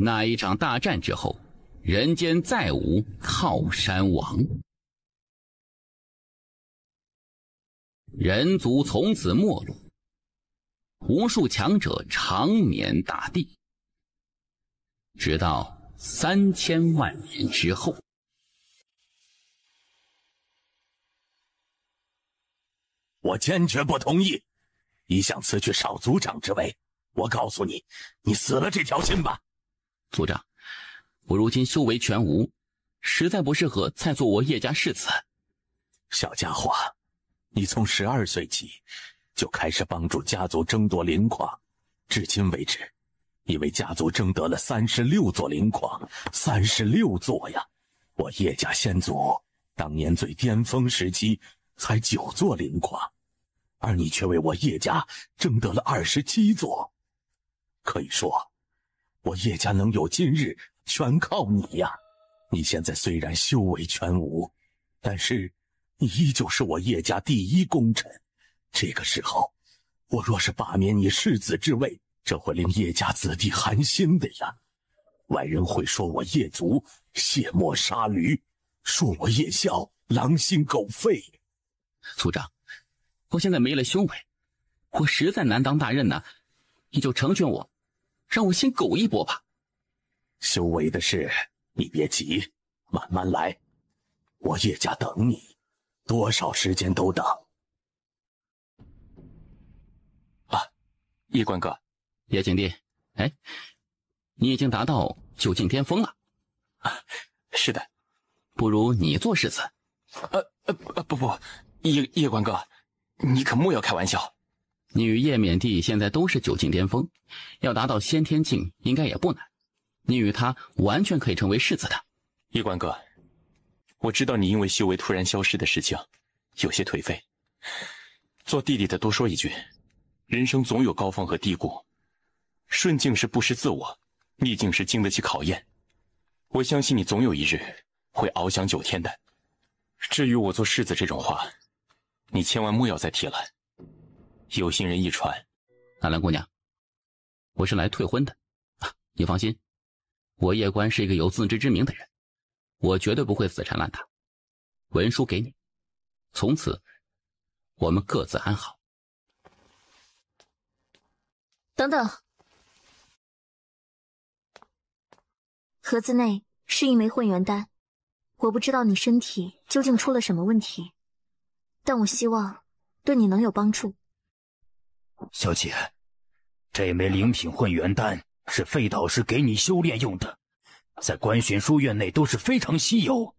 那一场大战之后，人间再无靠山王，人族从此没落，无数强者长眠大地，直到3000万年之后。我坚决不同意！你想辞去少族长之位，我告诉你，你死了这条心吧！族长，我如今修为全无，实在不适合再做我叶家世子。小家伙，你从12岁起就开始帮助家族争夺灵矿，至今为止，你为家族争得了36座灵矿，36座呀！我叶家先祖当年最巅峰时期才9座灵矿，而你却为我叶家争得了27座。可以说，我叶家能有今日，全靠你呀！你现在虽然修为全无，但是你依旧是我叶家第一功臣。这个时候，我若是罢免你世子之位，这会令叶家子弟寒心的呀。外人会说我叶族卸磨杀驴，说我叶孝狼心狗肺。族长，我现在没了修为，我实在难当大任呐，你就成全我，让我先苟一搏吧。修为的事你别急，慢慢来，我叶家等你，多少时间都等。叶关哥，叶景帝，哎，你已经达到9境巅峰了。是的，不如你做世子。不，叶关哥，你可莫要开玩笑。你与叶冕帝现在都是9境巅峰，要达到先天境应该也不难。你与他完全可以成为世子的。叶关哥，我知道你因为修为突然消失的事情有些颓废。做弟弟的多说一句，人生总有高峰和低谷，顺境是不失自我，逆境是经得起考验。我相信你总有一日会翱翔9天的。至于我做世子这种话，你千万莫要再提了。有心人一传。纳兰姑娘，我是来退婚的你放心，我叶关是一个有自知之明的人，我绝对不会死缠烂打。文书给你，从此我们各自安好。等等，盒子内是一枚混元丹，我不知道你身体究竟出了什么问题，但我希望对你能有帮助。小姐，这枚灵品混元丹是费导师给你修炼用的，在观玄书院内都是非常稀有。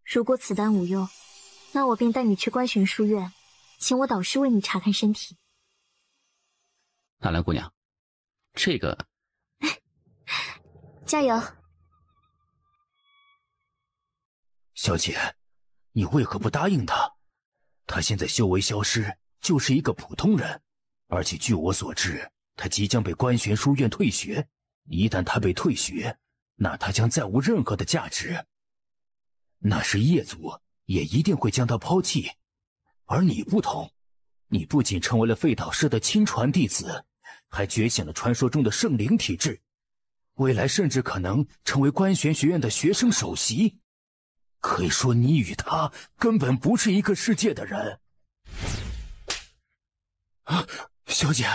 如果此丹无用，那我便带你去观玄书院，请我导师为你查看身体。纳兰姑娘，这个加油。小姐，你为何不答应他？他现在修为消失，就是一个普通人，而且据我所知，他即将被观玄书院退学。一旦他被退学，那他将再无任何的价值。那时叶族也一定会将他抛弃。而你不同，你不仅成为了费导师的亲传弟子，还觉醒了传说中的圣灵体质，未来甚至可能成为观玄学院的学生首席。可以说你与他根本不是一个世界的人。小姐，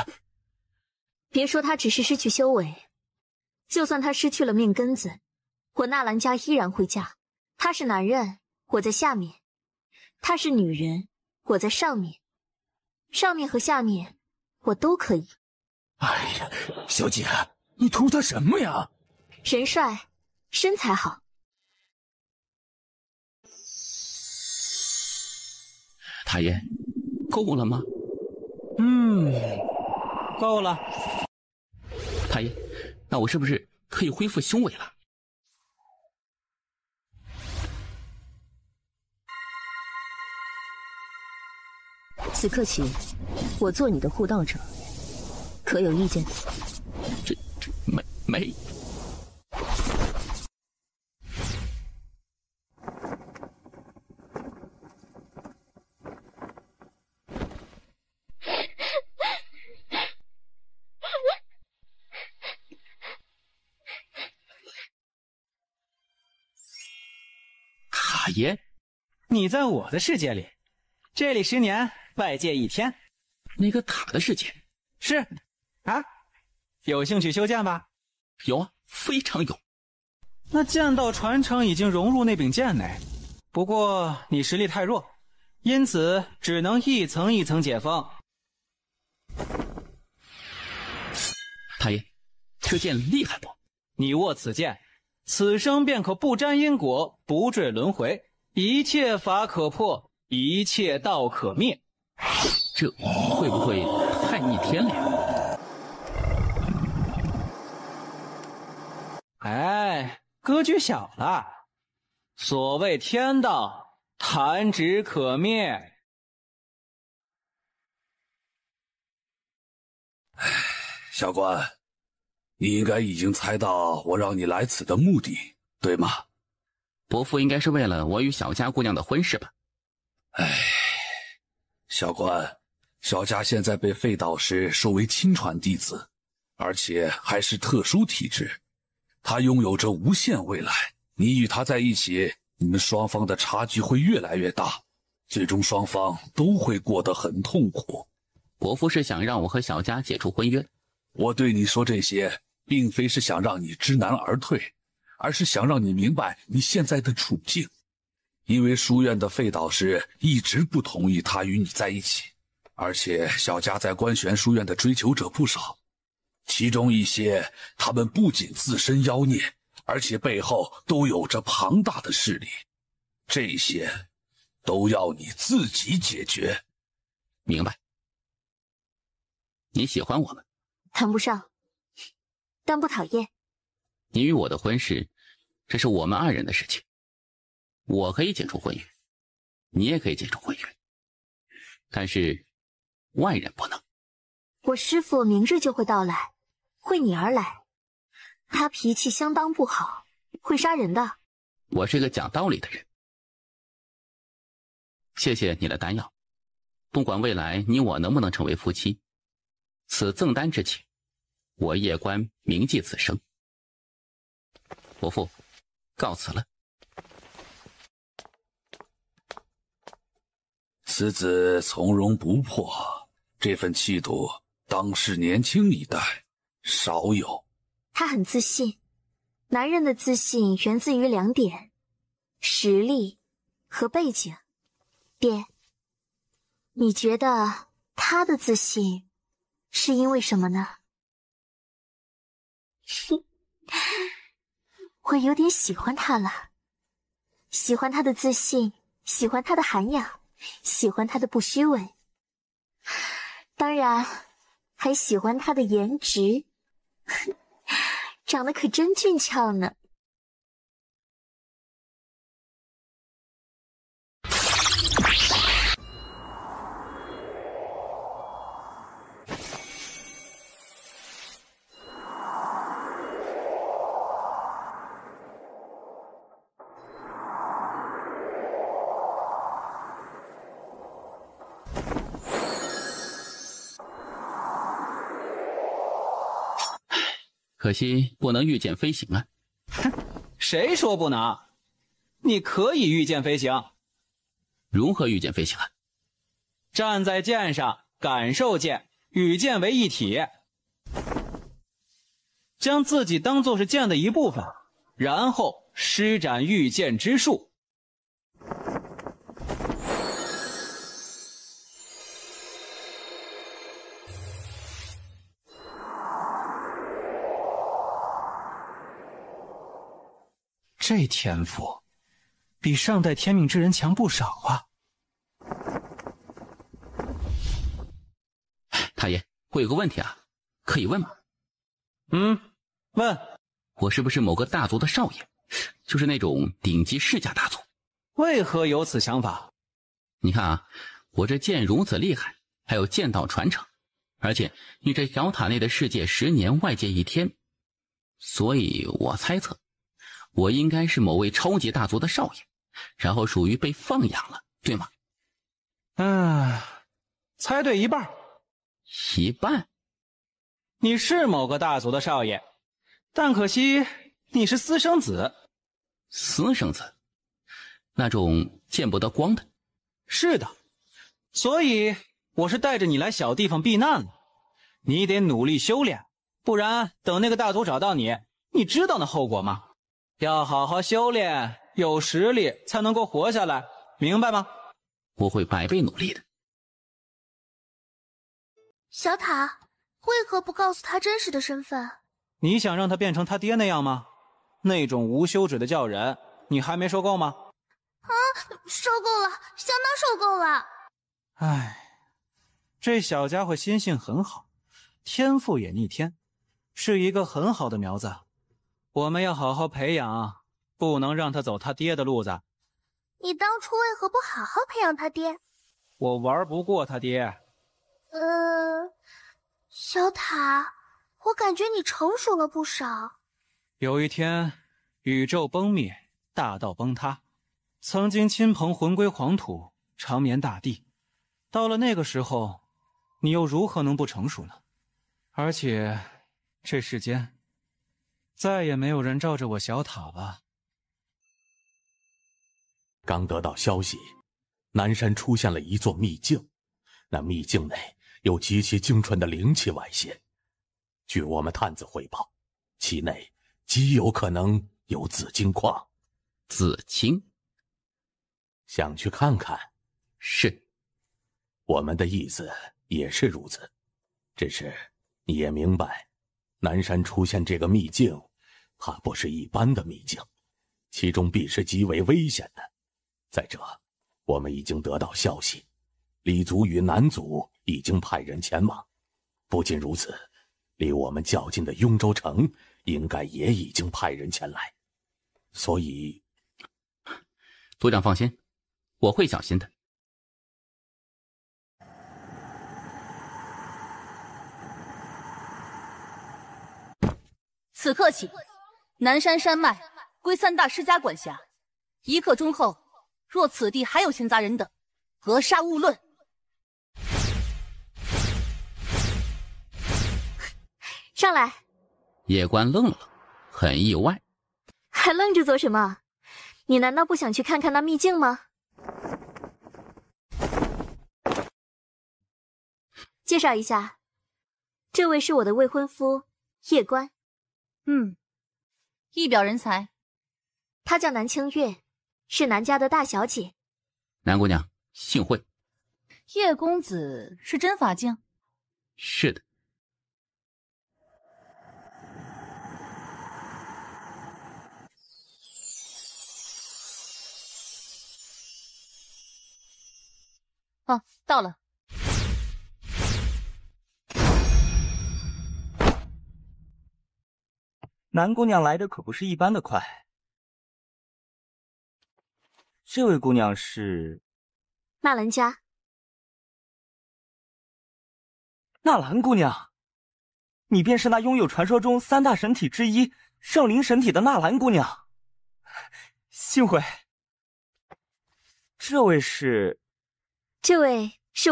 别说他只是失去修为，就算他失去了命根子，我纳兰家依然会嫁。他是男人，我在下面；他是女人，我在上面。上面和下面，我都可以。哎呀，小姐，你图他什么呀？人帅，身材好。大爷，够了吗？够了。大爷，那我是不是可以恢复修为了？此刻起，我做你的护道者，可有意见？这没。爷，你在我的世界里，这里10年，外界1天。那个塔的世界是啊，有兴趣修剑吧？有啊，非常有。那剑道传承已经融入那柄剑内，不过你实力太弱，因此只能一层一层解封。太爷，这剑厉害不？你握此剑，此生便可不沾因果，不坠轮回，一切法可破，一切道可灭。这会不会太逆天了呀？哎，格局小了。所谓天道，弹指可灭。小关，你应该已经猜到我让你来此的目的，对吗？伯父应该是为了我与小佳姑娘的婚事吧？小关，小佳现在被费导师收为亲传弟子，而且还是特殊体质，他拥有着无限未来。你与他在一起，你们双方的差距会越来越大，最终双方都会过得很痛苦。伯父是想让我和小佳解除婚约。我对你说这些，并非是想让你知难而退，而是想让你明白你现在的处境。因为书院的费导师一直不同意他与你在一起，而且小佳在观玄书院的追求者不少，其中一些他们不仅自身妖孽，而且背后都有着庞大的势力，这些都要你自己解决。明白。你喜欢我们？谈不上，但不讨厌。你与我的婚事，这是我们2人的事情。我可以解除婚约，你也可以解除婚约，但是外人不能。我师父明日就会到来，为你而来。他脾气相当不好，会杀人的。我是个讲道理的人。谢谢你的丹药，不管未来你我能不能成为夫妻，此赠丹之情，我夜观铭记此生。伯父，告辞了。此子从容不迫，这份气度当世年轻一代少有。他很自信，男人的自信源自于2点：实力和背景。爹，你觉得他的自信是因为什么呢？我有点喜欢他了，喜欢他的自信，喜欢他的涵养，喜欢他的不虚伪，当然还喜欢他的颜值，长得可真俊俏呢。可惜不能御剑飞行啊！哼，谁说不能？你可以御剑飞行。如何御剑飞行啊？站在剑上，感受剑，与剑为一体，将自己当作是剑的一部分，然后施展御剑之术。这天赋比上代天命之人强不少啊！太爷，我有个问题啊，可以问吗？问。我是不是某个大族的少爷？就是那种顶级世家大族。为何有此想法？你看啊，我这剑如此厉害，还有剑道传承，而且你这小塔内的世界10年，外界1天，所以我猜测我应该是某位超级大族的少爷，然后属于被放养了，对吗？猜对一半。一半？你是某个大族的少爷，但可惜你是私生子。私生子？那种见不得光的。是的，所以我是带着你来小地方避难了。你得努力修炼，不然等那个大族找到你，你知道那后果吗？要好好修炼，有实力才能够活下来，明白吗？我会百倍努力的。小塔，为何不告诉他真实的身份？你想让他变成他爹那样吗？那种无休止的叫人，你还没受够吗？受够了，相当受够了。唉，这小家伙心性很好，天赋也逆天，是一个很好的苗子。我们要好好培养，不能让他走他爹的路子。你当初为何不好好培养他爹？我玩不过他爹。小塔，我感觉你成熟了不少。有一天，宇宙崩灭，大道崩塌，曾经亲朋魂归黄土，长眠大地。到了那个时候，你又如何能不成熟呢？而且，这世间再也没有人罩着我小塔了。刚得到消息，南山出现了一座秘境，那秘境内有极其精纯的灵气外泄。据我们探子汇报，其内极有可能有紫金矿。紫金？想去看看？是。我们的意思也是如此，只是你也明白，南山出现这个秘境，它不是一般的秘境，其中必是极为危险的。再者，我们已经得到消息，李族与南族已经派人前往。不仅如此，离我们较近的雍州城应该也已经派人前来。所以，族长放心，我会小心的。此刻起，南山山脉归3大世家管辖。1刻钟后，若此地还有闲杂人等，格杀勿论。上来。叶关愣了，很意外。还愣着做什么？你难道不想去看看那秘境吗？介绍一下，这位是我的未婚夫叶关。一表人才。她叫南清月，是南家的大小姐。南姑娘，幸会。叶公子是真法境？是的。哦，到了。南姑娘来的可不是一般的快。这位姑娘是纳兰家。纳兰姑娘，你便是那拥有传说中3大神体之一圣灵神体的纳兰姑娘。幸会。这位是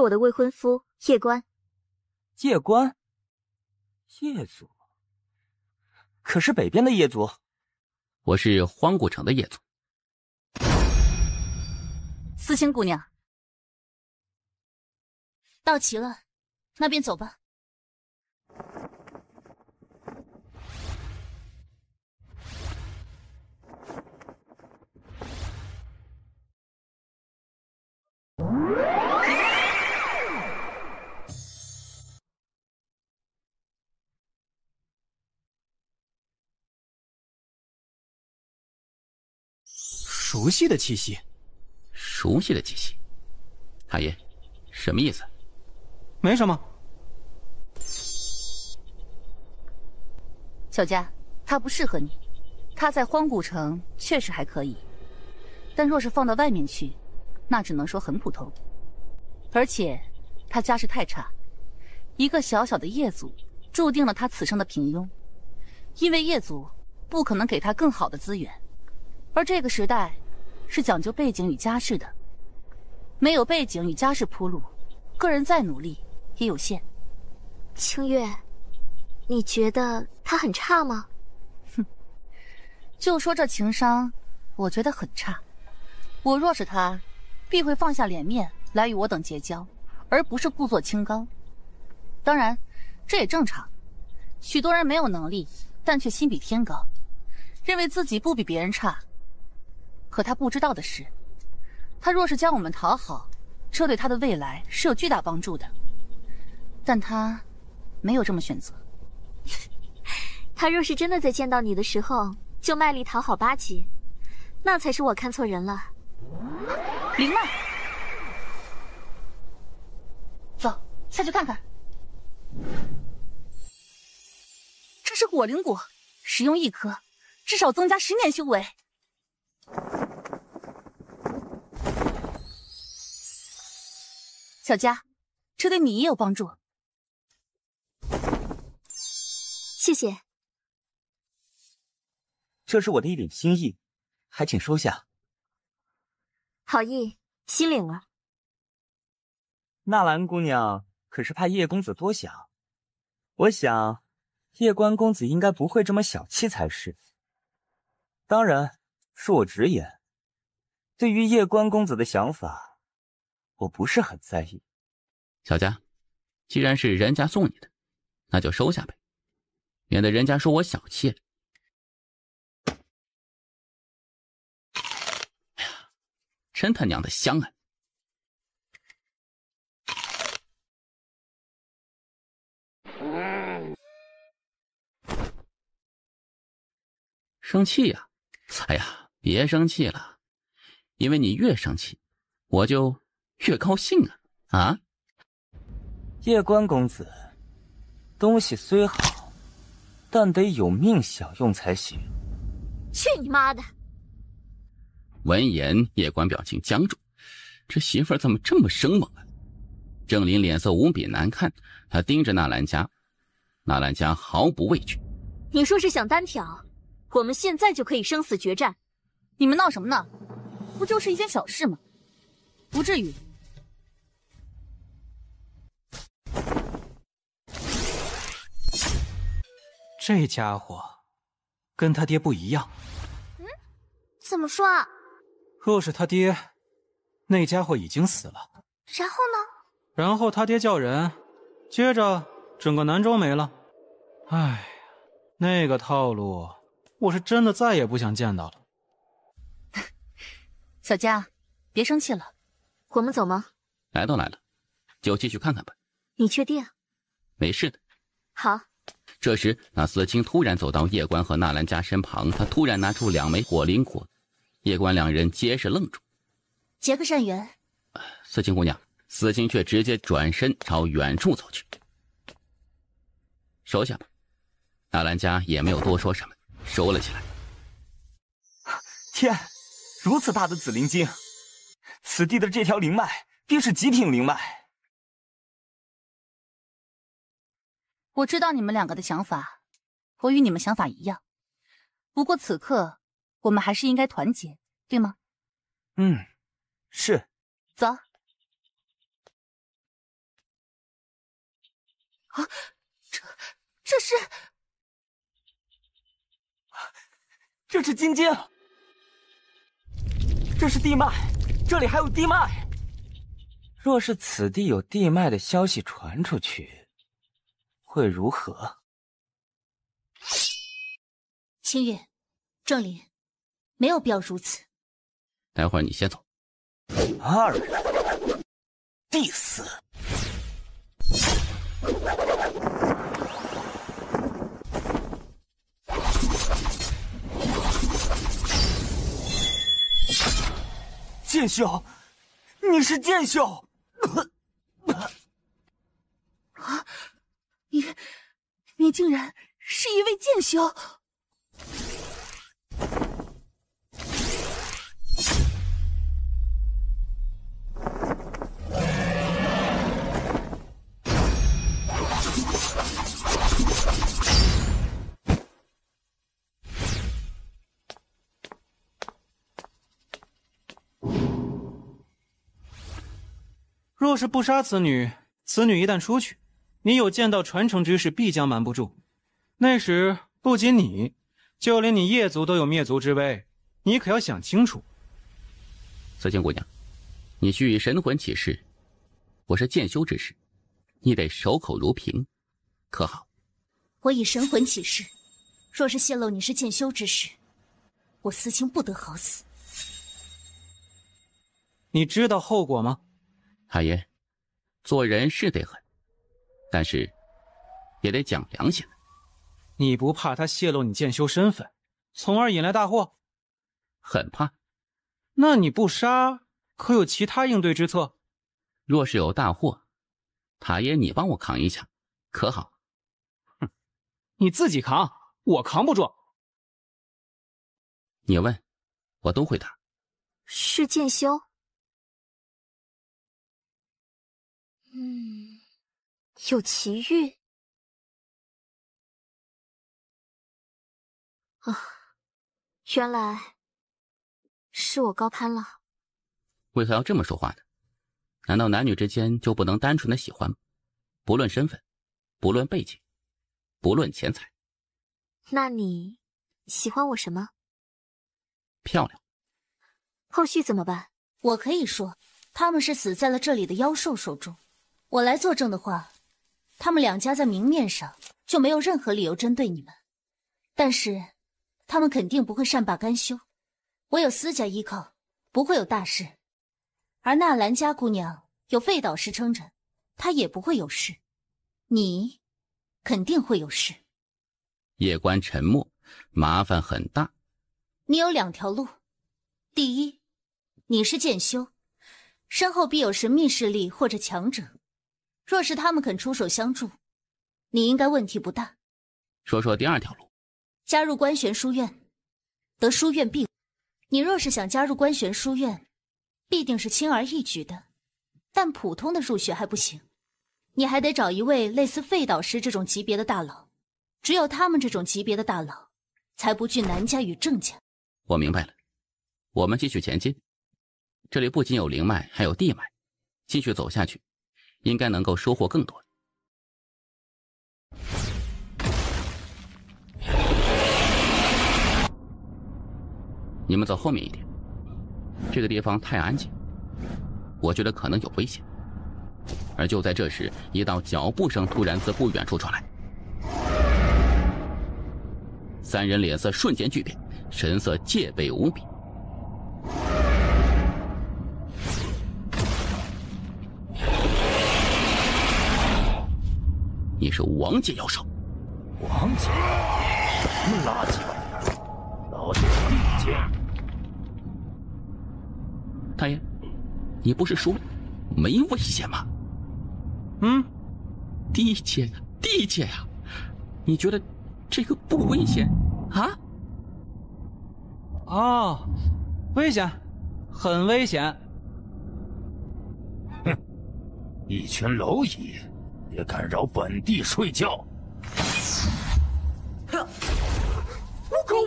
我的未婚夫叶关。叶关？叶族？可是北边的叶族。我是荒古城的叶族。思清姑娘，到齐了，那便走吧。熟悉的气息。熟悉的气息。大爷，什么意思？没什么。小佳，他不适合你。他在荒古城确实还可以，但若是放到外面去，那只能说很普通。而且他家世太差，一个小小的叶族注定了他此生的平庸，因为叶族不可能给他更好的资源，而这个时代是讲究背景与家世的，没有背景与家世铺路，个人再努力也有限。清月，你觉得他很差吗？哼，就说这情商，我觉得很差。我若是他，必会放下脸面来与我等结交，而不是故作清高。当然，这也正常。许多人没有能力，但却心比天高，认为自己不比别人差。可他不知道的是，他若是将我们讨好，这对他的未来是有巨大帮助的。但他没有这么选择。他若是真的在见到你的时候就卖力讨好巴结，那才是我看错人了。灵脉，走，下去看看。这是果灵果，使用1颗，至少增加10年修为。小佳，这对你也有帮助。谢谢。这是我的一点心意，还请收下。好意，心领了。纳兰姑娘可是怕叶公子多想，我想叶关公子应该不会这么小气才是。当然，恕我直言，对于叶关公子的想法，我不是很在意。小佳，既然是人家送你的，那就收下呗，免得人家说我小气了。哎呀，真他娘的香啊！生气呀？哎呀，别生气了，因为你越生气，我就越高兴啊！啊？叶关公子，东西虽好，但得有命享用才行。去你妈的！闻言，叶关表情僵住，这媳妇儿怎么这么生猛啊？郑林脸色无比难看，他盯着纳兰家，纳兰家毫不畏惧。你说是想单挑，我们现在就可以生死决战。你们闹什么呢？不就是一件小事吗？不至于。这家伙跟他爹不一样。怎么说啊？若是他爹，那家伙已经死了。然后呢？然后他爹叫人，接着整个南州没了。唉，那个套路，我是真的再也不想见到了。小佳，别生气了。我们走吗？来都来了，就继续看看吧。你确定？没事的。好。这时，那司清突然走到叶关和纳兰家身旁，他突然拿出2枚火灵果，叶关两人皆是愣住。结个善缘。司清姑娘，司清却直接转身朝远处走去。收下吧。纳兰家也没有多说什么，收了起来。天，如此大的紫灵晶，此地的这条灵脉必是极品灵脉。我知道你们2个的想法，我与你们想法一样。不过此刻，我们还是应该团结，对吗？是。走。啊，这是金晶，这是地脉，这里还有地脉。若是此地有地脉的消息传出去，会如何？清月，郑林，没有必要如此。待会儿你先走。2人，第4。剑修，你是剑修？啊！你竟然是一位剑修！若是不杀此女，此女一旦出去，你有剑道传承之势必将瞒不住。那时不仅你，就连你叶族都有灭族之危，你可要想清楚。紫荆姑娘，你需神魂起誓，我是剑修之士，你得守口如瓶，可好？我以神魂起誓，若是泄露你是剑修之士，我思清不得好死。你知道后果吗？太爷，做人是得狠，但是也得讲良心。你不怕他泄露你剑修身份，从而引来大祸？很怕。那你不杀，可有其他应对之策？若是有大祸，太爷你帮我扛一下，可好？哼，你自己扛，我扛不住。你问，我都回答。是剑修？有奇遇啊！原来是我高攀了。为何要这么说话呢？难道男女之间就不能单纯的喜欢吗？不论身份，不论背景，不论钱财。那你喜欢我什么？漂亮。后续怎么办？我可以说，他们是死在了这里的妖兽手中。我来作证的话，他们两家在明面上就没有任何理由针对你们，但是他们肯定不会善罢甘休。我有私家依靠，不会有大事。而纳兰家姑娘有废导师撑着，她也不会有事。你肯定会有事。夜观沉默，麻烦很大。你有两条路，第一，你是剑修，身后必有神秘势力或者强者。若是他们肯出手相助，你应该问题不大。说说第二条路。加入观玄书院，得书院庇护。你若是想加入观玄书院，必定是轻而易举的，但普通的入学还不行，你还得找一位类似废导师这种级别的大佬，只有他们这种级别的大佬，才不惧南家与郑家。我明白了，我们继续前进。这里不仅有灵脉，还有地脉，继续走下去，应该能够收获更多。你们走后面一点，这个地方太安静，我觉得可能有危险。而就在这时，一道脚步声突然自不远处传来，三人脸色瞬间巨变，神色戒备无比。你是王界妖兽？王界？什么垃圾玩意儿！老子是地界。太爷，你不是说没危险吗？地界呀，地界呀，你觉得这个不危险啊？哦，危险，很危险。哼，一群蝼蚁也敢扰本地睡觉！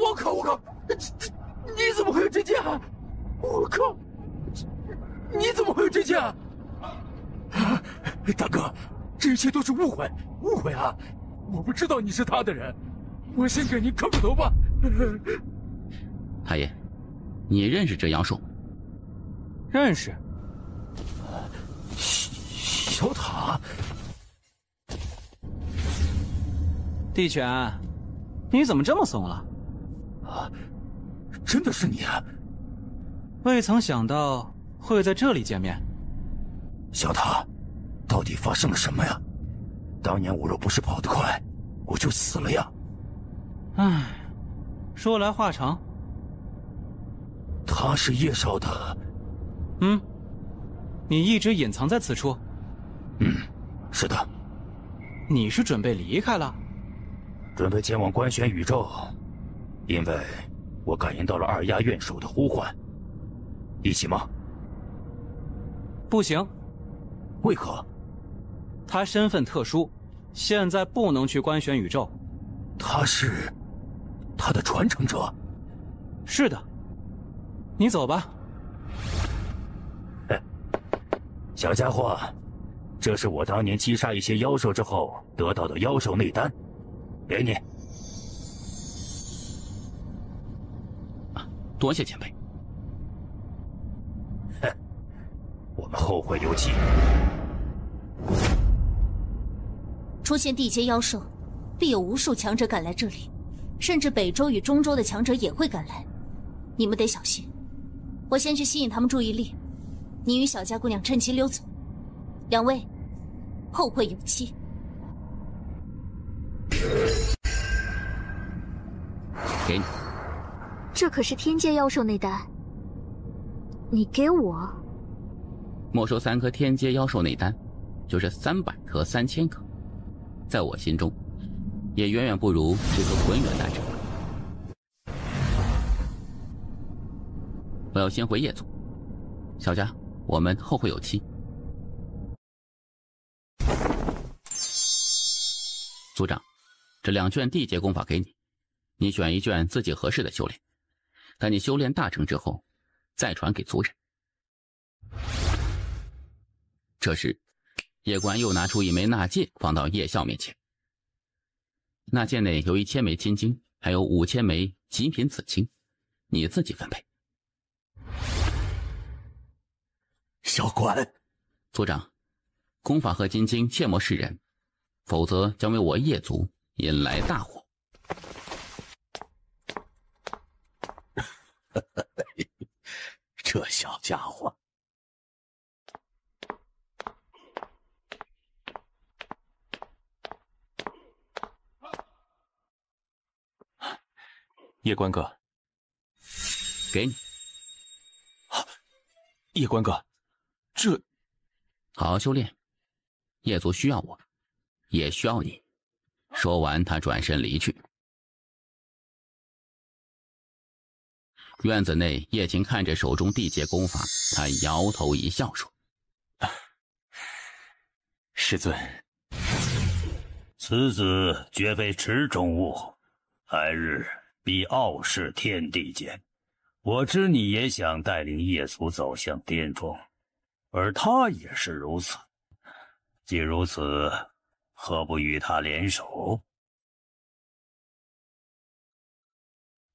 我靠！你怎么会有这件？我靠！你怎么会有这件？大哥，这一切都是误会啊！我不知道你是他的人，我先给您磕个头吧。太爷，你认识这妖兽？认识。小塔。地犬，你怎么这么怂了？真的是你啊！未曾想到会在这里见面。小塔，到底发生了什么呀？当年我若不是跑得快，我就死了呀！唉，说来话长。他是叶少的。你一直隐藏在此处？是的。你是准备离开了？准备前往观玄宇宙，因为我感应到了二丫院首的呼唤。一起吗？不行。为何？他身份特殊，现在不能去观玄宇宙。他是他的传承者。是的。你走吧。小家伙，这是我当年击杀一些妖兽之后得到的妖兽内丹，给你。多谢前辈。我们后会有期。出现地阶妖兽，必有无数强者赶来这里，甚至北周与中州的强者也会赶来，你们得小心。我先去吸引他们注意力，你与小家姑娘趁机溜走。两位，后会有期。给你。这可是天阶妖兽内丹，你给我？没收3颗天阶妖兽内丹，就是300颗、3000颗，在我心中，也远远不如这颗浑元丹成本。我要先回夜族，小家，我们后会有期。族长，这2卷地阶功法给你，你选一卷自己合适的修炼，等你修炼大成之后，再传给族人。这时，叶关又拿出一枚纳戒放到叶笑面前。纳戒内有1000枚金晶，还有5000枚极品紫晶，你自己分配。小关，族长，功法和金晶切莫示人，否则将为我叶族引来大祸。这小家伙，叶关哥，给你。叶关哥，这好好修炼，叶族需要我，也需要你。说完，他转身离去。院子内，叶晴看着手中地阶功法，他摇头一笑说：“师尊，此子绝非池中物，来日必傲视天地间。我知你也想带领叶族走向巅峰，而他也是如此。既如此，何不与他联手？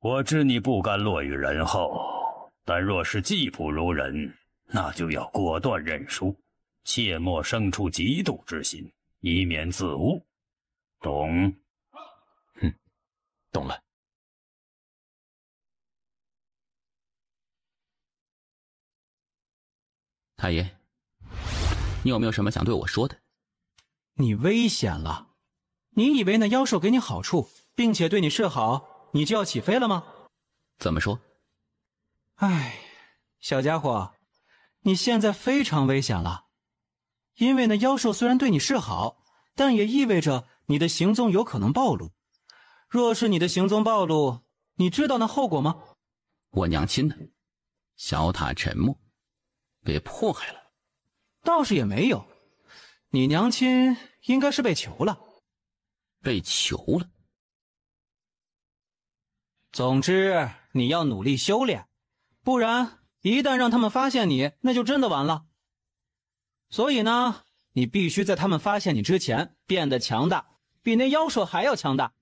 我知你不甘落于人后，但若是技不如人，那就要果断认输，切莫生出嫉妒之心，以免自误。懂？懂了。太爷，你有没有什么想对我说的？你危险了！你以为那妖兽给你好处，并且对你示好，你就要起飞了吗？怎么说？唉，小家伙，你现在非常危险了。因为那妖兽虽然对你示好，但也意味着你的行踪有可能暴露。若是你的行踪暴露，你知道那后果吗？我娘亲呢？小塔沉默。被迫害了？倒是也没有，你娘亲应该是被囚了。被囚了？总之，你要努力修炼，不然一旦让他们发现你，那就真的完了。所以呢，你必须在他们发现你之前变得强大，比那妖兽还要强大。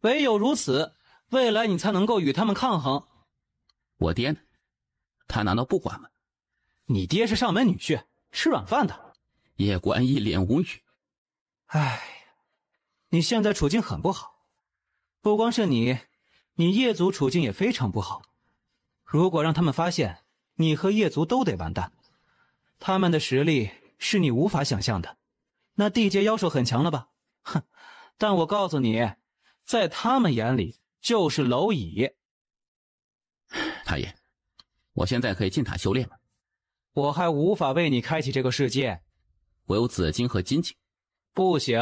唯有如此，未来你才能够与他们抗衡。我爹呢？他难道不管吗？你爹是上门女婿，吃软饭的。叶关一脸无语。唉，你现在处境很不好，不光是你叶族处境也非常不好。如果让他们发现，你和叶族都得完蛋。他们的实力是你无法想象的。那地阶妖兽很强了吧？哼！但我告诉你，在他们眼里就是蝼蚁。太爷，我现在可以进塔修炼吗？我还无法为你开启这个世界。我有紫晶和金晶。不行，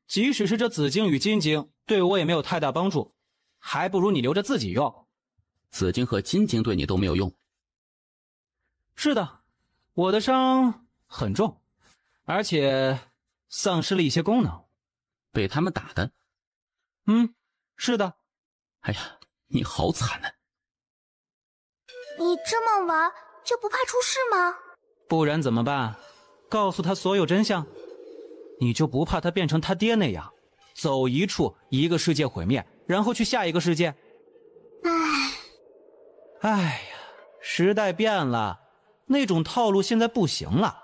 即使是这紫晶与金晶，对我也没有太大帮助，还不如你留着自己用。紫晶和金晶对你都没有用？是的，我的伤很重，而且丧失了一些功能。被他们打的？是的。哎呀，你好惨啊！你这么玩就不怕出事吗？不然怎么办？告诉他所有真相？你就不怕他变成他爹那样，走一处一个世界毁灭，然后去下一个世界？哎呀，时代变了，那种套路现在不行了。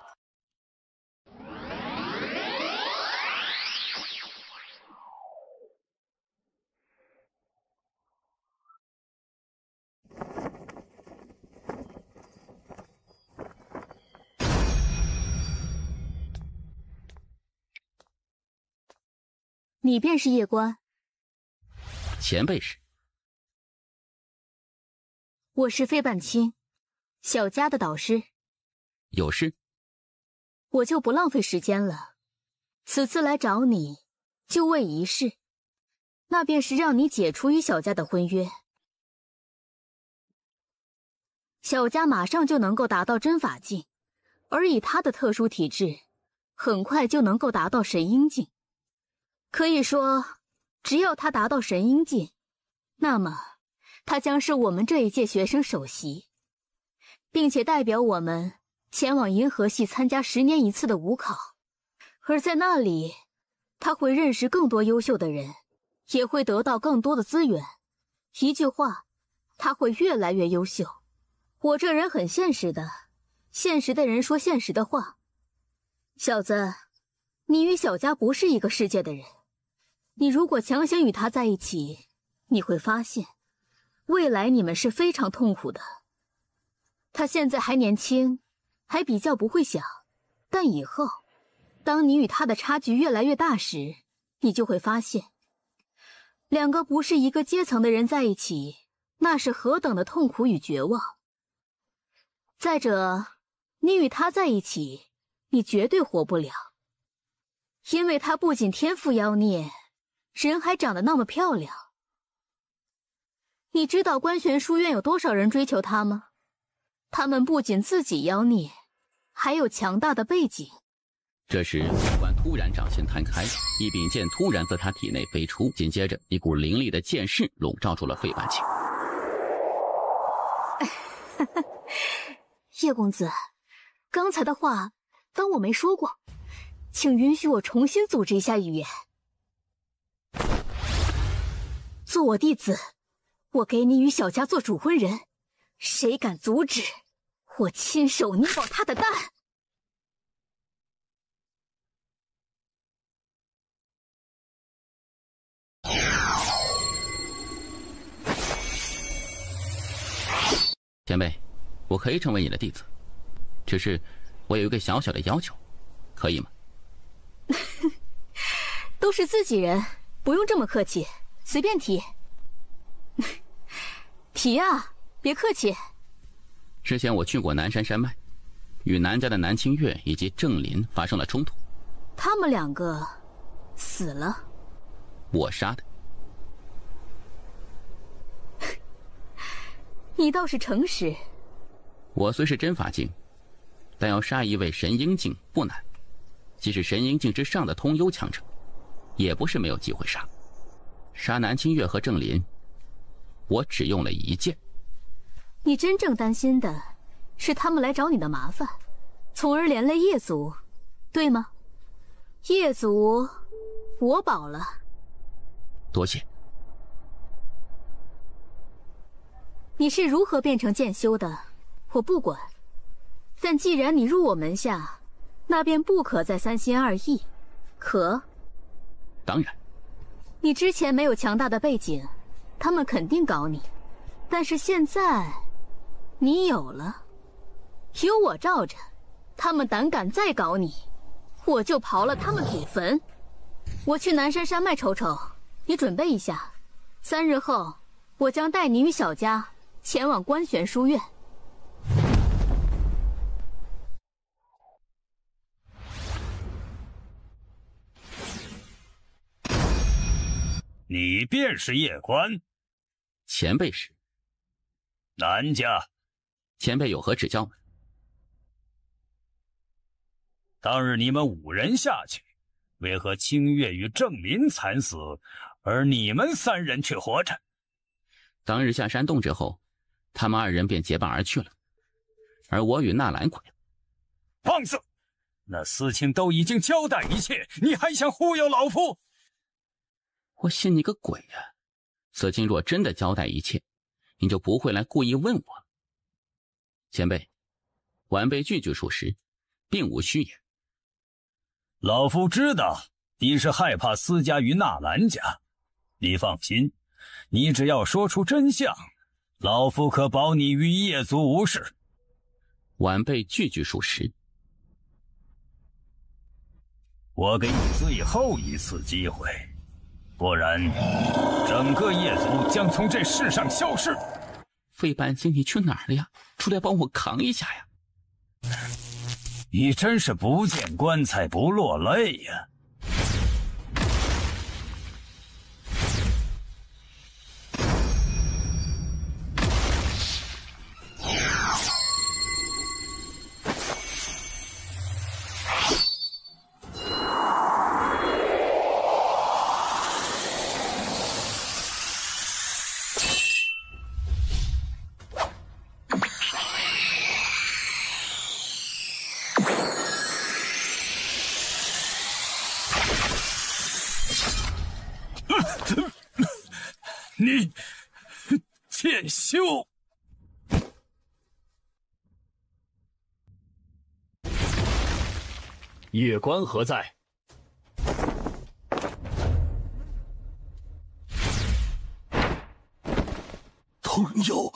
你便是叶关？前辈是。我是妃半卿，小佳的导师。有事？我就不浪费时间了。此次来找你，就为一事，那便是让你解除与小佳的婚约。小佳马上就能够达到真法境，而以他的特殊体质，很快就能够达到神阴境。可以说，只要他达到神阴境，那么他将是我们这一届学生首席，并且代表我们前往银河系参加10年一次的武考。而在那里，他会认识更多优秀的人，也会得到更多的资源。一句话，他会越来越优秀。我这人很现实的，现实的人说现实的话。小子，你与小佳不是一个世界的人。你如果强行与他在一起，你会发现，未来你们是非常痛苦的。他现在还年轻，还比较不会想，但以后，当你与他的差距越来越大时，你就会发现，两个不是一个阶层的人在一起，那是何等的痛苦与绝望。再者，你与他在一起，你绝对活不了，因为他不仅天赋妖孽，人还长得那么漂亮。你知道观玄书院有多少人追求他吗？他们不仅自己妖孽，还有强大的背景。这时，叶关突然掌心摊开，一柄剑突然自他体内飞出，紧接着一股凌厉的剑势笼罩住了费半清。叶公子，刚才的话当我没说过，请允许我重新组织一下语言。做我弟子，我给你与小佳做主婚人，谁敢阻止，我亲手捏爆他的蛋！前辈，我可以成为你的弟子，只是我有一个小小的要求，可以吗？都是自己人，不用这么客气，随便提。提啊，别客气。之前我去过南山山脉，与南家的南清月以及郑林发生了冲突。他们两个死了，我杀的。你倒是诚实。我虽是真法境，但要杀一位神阴境不难，即使神阴境之上的通幽强者，也不是没有机会杀。杀南清月和郑林，我只用了一剑。你真正担心的是他们来找你的麻烦，从而连累叶族，对吗？叶族，我保了。多谢。你是如何变成剑修的，我不管。但既然你入我门下，那便不可再三心二意。可？当然。你之前没有强大的背景，他们肯定搞你。但是现在，你有了，有我罩着，他们胆敢再搞你，我就刨了他们祖坟。我去南山山脉瞅瞅，你准备一下。3日后，我将带你与小佳前往观玄书院。你便是叶关？前辈是。南家？前辈有何指教吗？当日你们5人下去，为何清月与郑林惨死，而你们3人却活着？当日下山洞之后，他们2人便结伴而去了，而我与纳兰鬼。放肆！那司卿都已经交代一切，你还想忽悠老夫？我信你个鬼呀！司卿若真的交代一切，你就不会来故意问我。前辈，晚辈句句属实，并无虚言。老夫知道你是害怕私家于纳兰家，你放心，你只要说出真相，老夫可保你与叶族无事。晚辈句句属实。我给你最后一次机会，不然整个叶族将从这世上消失。费半斤，你去哪儿了呀？出来帮我扛一下呀！你真是不见棺材不落泪呀！你剑修，叶关何在？童友，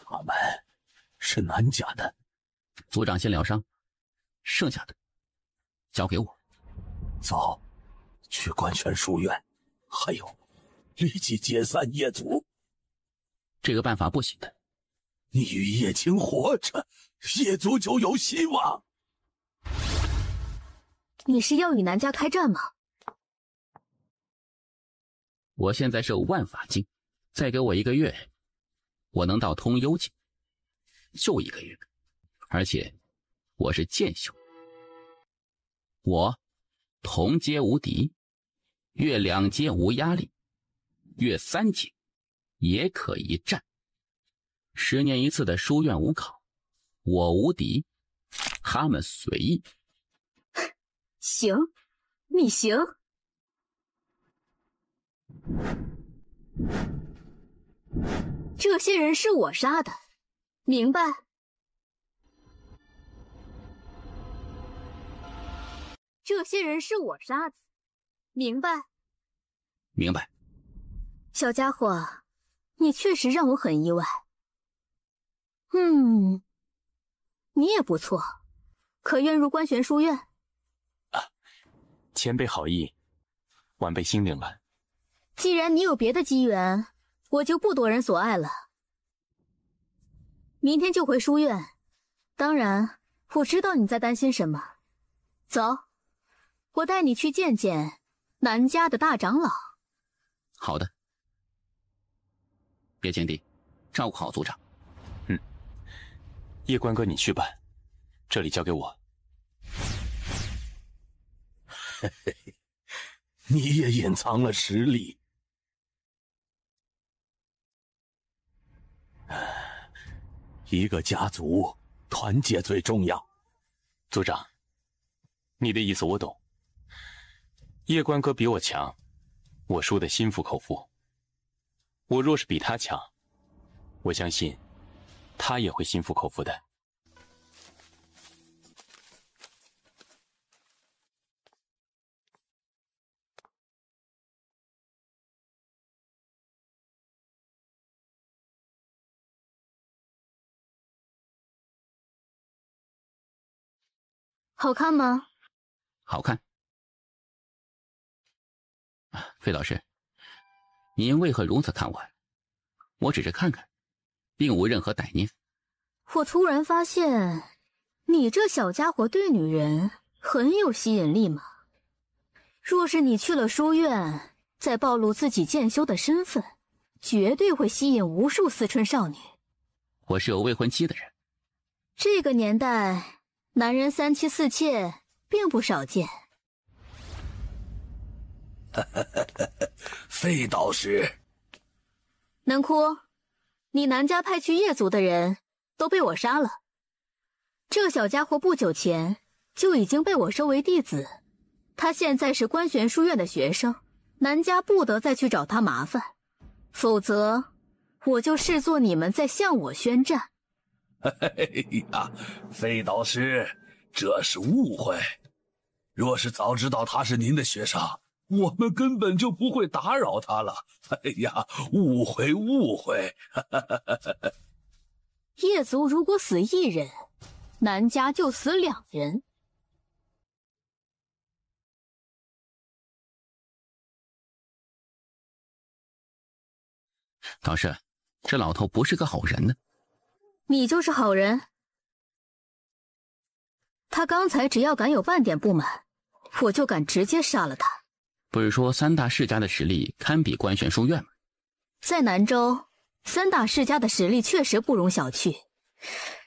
他们是南家的。族长先疗伤，剩下的交给我。走，去官宣书院，还有，立即解散叶族。这个办法不行的。你与叶青活着，叶族就有希望。你是要与南家开战吗？我现在是万法境，再给我1个月，我能到通幽境，就1个月，而且我是剑修，我同阶无敌，越2阶无压力，越3阶也可一战。10年一次的书院五考，我无敌，他们随意。行，你行。这些人是我杀的，明白？这些人是我杀的，明白？明白。小家伙，你确实让我很意外。你也不错，可愿入官玄书院？前辈好意，晚辈心领了。既然你有别的机缘，我就不夺人所爱了。明天就回书院。当然，我知道你在担心什么。走，我带你去见见南家的大长老。好的。别见地，照顾好族长。叶关哥，你去吧，这里交给我。嘿嘿，你也隐藏了实力。一个家族团结最重要。族长，你的意思我懂。叶关哥比我强，我输得心服口服。我若是比他强，我相信他也会心服口服的。好看吗？好看。费老师，您为何如此看我？我只是看看，并无任何歹念。我突然发现，你这小家伙对女人很有吸引力嘛。若是你去了书院，再暴露自己剑修的身份，绝对会吸引无数思春少女。我是有未婚妻的人。这个年代，男人3妻4妾并不少见。费导师，南枯，你南家派去夜族的人都被我杀了。这小家伙不久前就已经被我收为弟子，他现在是观玄书院的学生，南家不得再去找他麻烦，否则我就视作你们在向我宣战。哎呀，费导师，这是误会。若是早知道他是您的学生，我们根本就不会打扰他了。哎呀，误会误会。夜族如果死1人，南家就死2人。导师，这老头不是个好人呢。你就是好人。他刚才只要敢有半点不满，我就敢直接杀了他。不是说3大世家的实力堪比观玄书院吗？在南州，3大世家的实力确实不容小觑，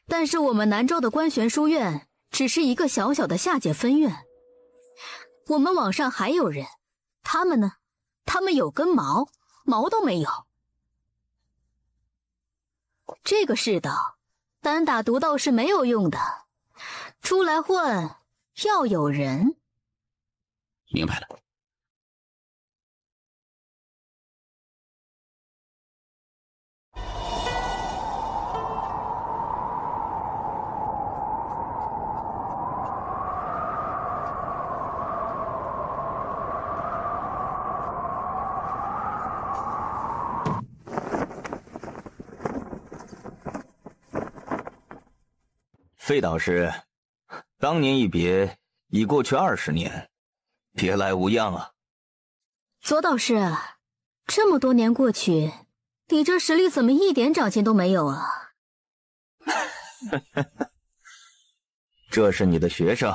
但是我们南州的观玄书院只是一个小小的下界分院。我们往上还有人，他们呢？他们有根毛都没有。这个世道，单打独斗是没有用的，出来混要有人。明白了。费导师，当年一别，已过去20年，别来无恙啊。左导师，这么多年过去，你这实力怎么一点长进都没有啊？这是你的学生，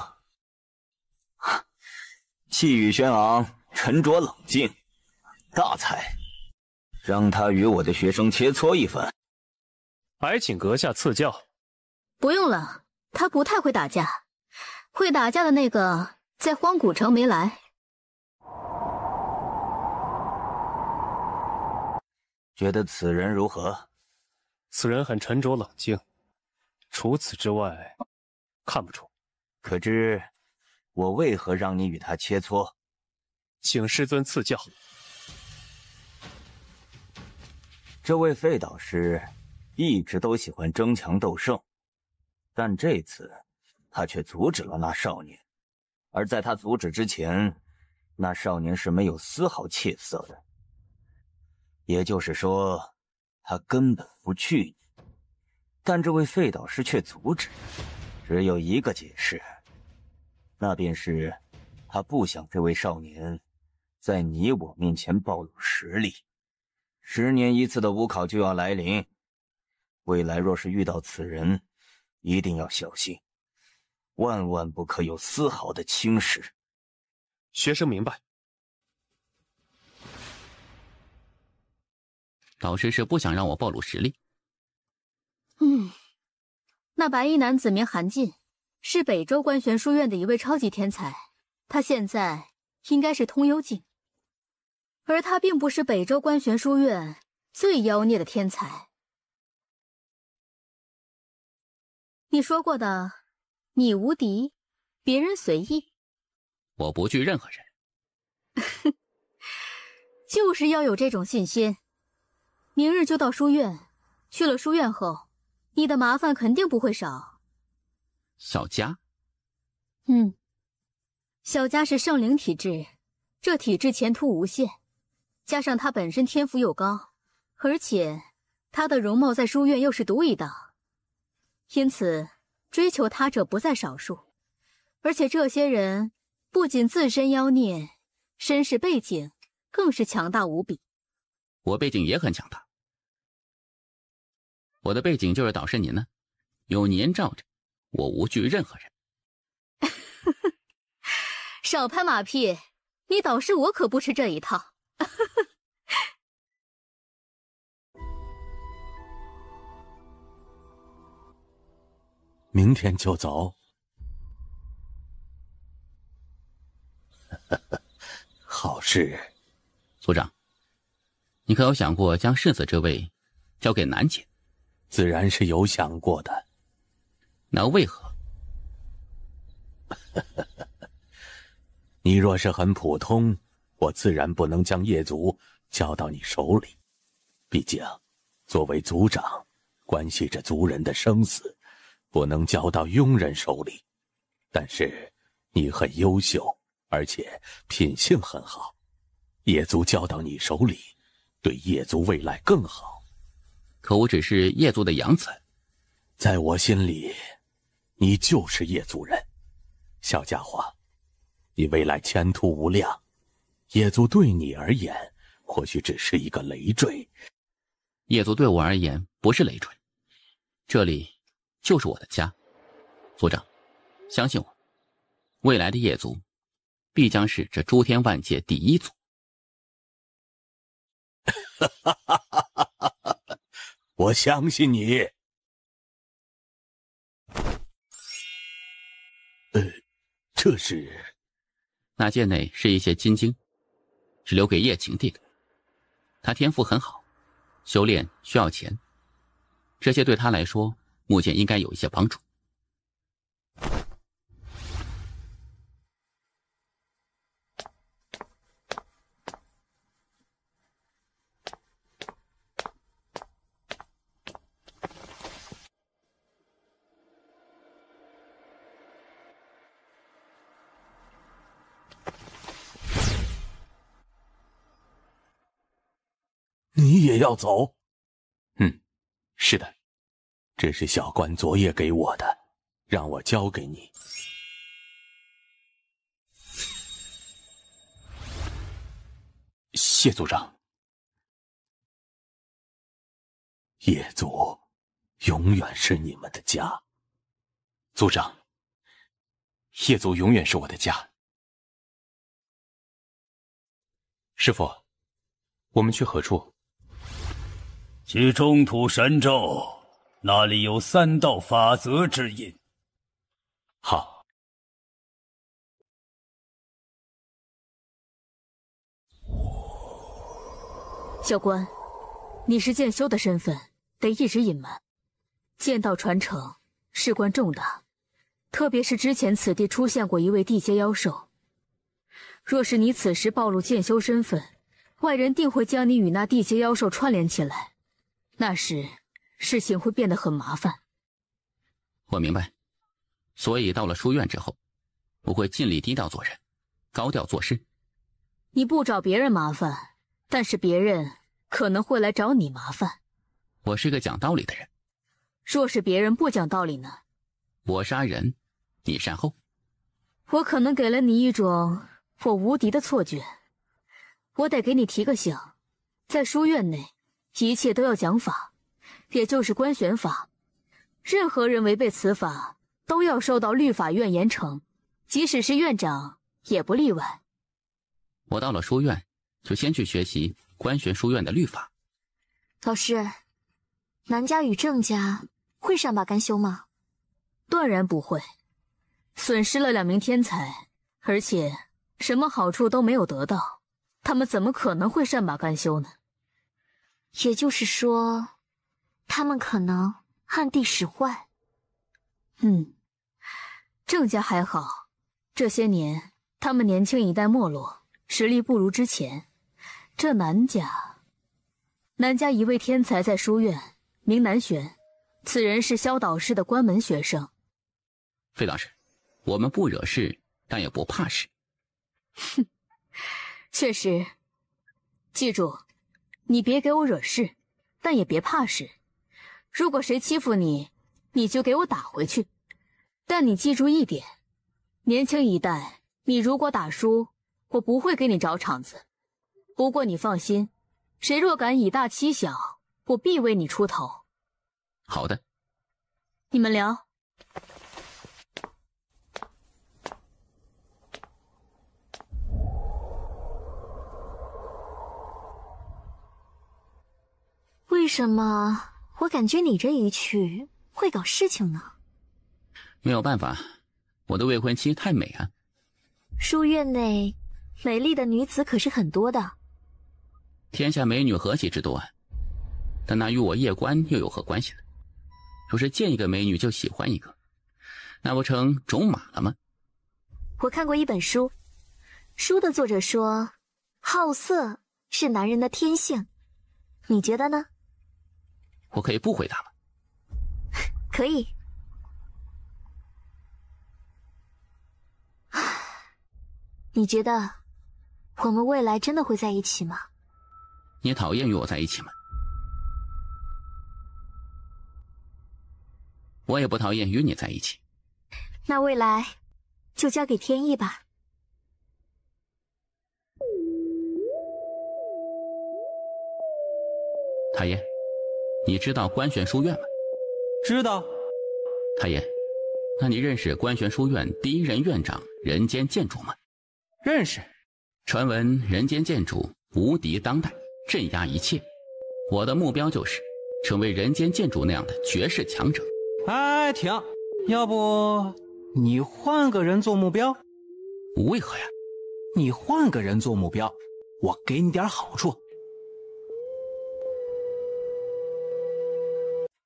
气宇轩昂，沉着冷静，大才，让他与我的学生切磋一番。还请阁下赐教。不用了，他不太会打架，会打架的那个在荒古城没来。觉得此人如何？此人很沉着冷静，除此之外，看不出。可知我为何让你与他切磋？请师尊赐教。这位费导师一直都喜欢争强斗胜，但这次他却阻止了那少年，而在他阻止之前，那少年是没有丝毫怯色的。也就是说，他根本不惧你，但这位费导师却阻止，只有一个解释，那便是他不想这位少年在你我面前暴露实力。10年一次的武考就要来临，未来若是遇到此人，一定要小心，万万不可有丝毫的轻视。学生明白。导师是不想让我暴露实力。那白衣男子名韩进，是北周观玄书院的一位超级天才，他现在应该是通幽境，而他并不是北周观玄书院最妖孽的天才。你说过的，你无敌，别人随意。我不惧任何人。就是要有这种信心。明日就到书院，去了书院后，你的麻烦肯定不会少。小佳，小佳是圣灵体质，这体质前途无限，加上她本身天赋又高，而且她的容貌在书院又是独一档，因此追求她者不在少数。而且这些人不仅自身妖孽，身世背景更是强大无比。我背景也很强大，我的背景就是导师您呢，有您罩着，我无惧任何人。少拍马屁，你导师我可不吃这一套。明天就走。好事。族长，你可有想过将世子这位交给南姐？自然是有想过的。那为何？你若是很普通，我自然不能将叶族交到你手里。毕竟，作为族长，关系着族人的生死，不能交到庸人手里。但是，你很优秀，而且品性很好，叶族交到你手里，对叶族未来更好。可我只是叶族的养子，在我心里，你就是叶族人。小家伙，你未来前途无量，叶族对你而言或许只是一个累赘。叶族对我而言不是累赘，这里就是我的家。族长，相信我，未来的叶族必将是这诸天万界第一族。我相信你。这是？那界内是一些金晶，是留给叶晴帝的。他天赋很好，修炼需要钱，这些对他来说目前应该有一些帮助。你也要走？是的。这是小关昨夜给我的，让我交给你。谢族长。叶族永远是你们的家。族长，叶族永远是我的家。师父，我们去何处？去中土神咒，那里有3道法则之印。好。小关，你是剑修的身份，得一直隐瞒。剑道传承事关重大，特别是之前此地出现过一位地阶妖兽。若是你此时暴露剑修身份，外人定会将你与那地阶妖兽串联起来，那时事情会变得很麻烦。我明白，所以到了书院之后，我会尽力低调做人，高调做事。你不找别人麻烦，但是别人可能会来找你麻烦。我是个讲道理的人。若是别人不讲道理呢？我杀人，你善后。我可能给了你一种我无敌的错觉。我得给你提个醒，在书院内，一切都要讲法，也就是官选法。任何人违背此法，都要受到律法院严惩，即使是院长也不例外。我到了书院，就先去学习官选书院的律法。老师，南家与郑家会善罢甘休吗？断然不会，损失了2名天才，而且什么好处都没有得到，他们怎么可能会善罢甘休呢？也就是说，他们可能暗地使坏。郑家还好，这些年他们年轻一代没落，实力不如之前。这南家一位天才在书院，名南玄，此人是萧导师的关门学生。费导师，我们不惹事，但也不怕事。哼，确实。记住，你别给我惹事，但也别怕事。如果谁欺负你，你就给我打回去。但你记住一点，年轻一代，你如果打输，我不会给你找场子。不过你放心，谁若敢以大欺小，我必为你出头。好的。你们聊。为什么我感觉你这一去会搞事情呢？没有办法，我的未婚妻太美啊。书院内美丽的女子可是很多的。天下美女何其之多啊！但那与我叶关又有何关系呢？若是见一个美女就喜欢一个，那不成种马了吗？我看过一本书，书的作者说，好色是男人的天性，你觉得呢？我可以不回答吗？可以。你觉得我们未来真的会在一起吗？你讨厌与我在一起吗？我也不讨厌与你在一起。那未来就交给天意吧。太爷，你知道观玄书院吗？知道。太爷，那你认识观玄书院第一任院长人间建主吗？认识。传闻人间建主无敌当代，镇压一切。我的目标就是成为人间建主那样的绝世强者。哎，停！要不你换个人做目标？为何呀？你换个人做目标，我给你点好处。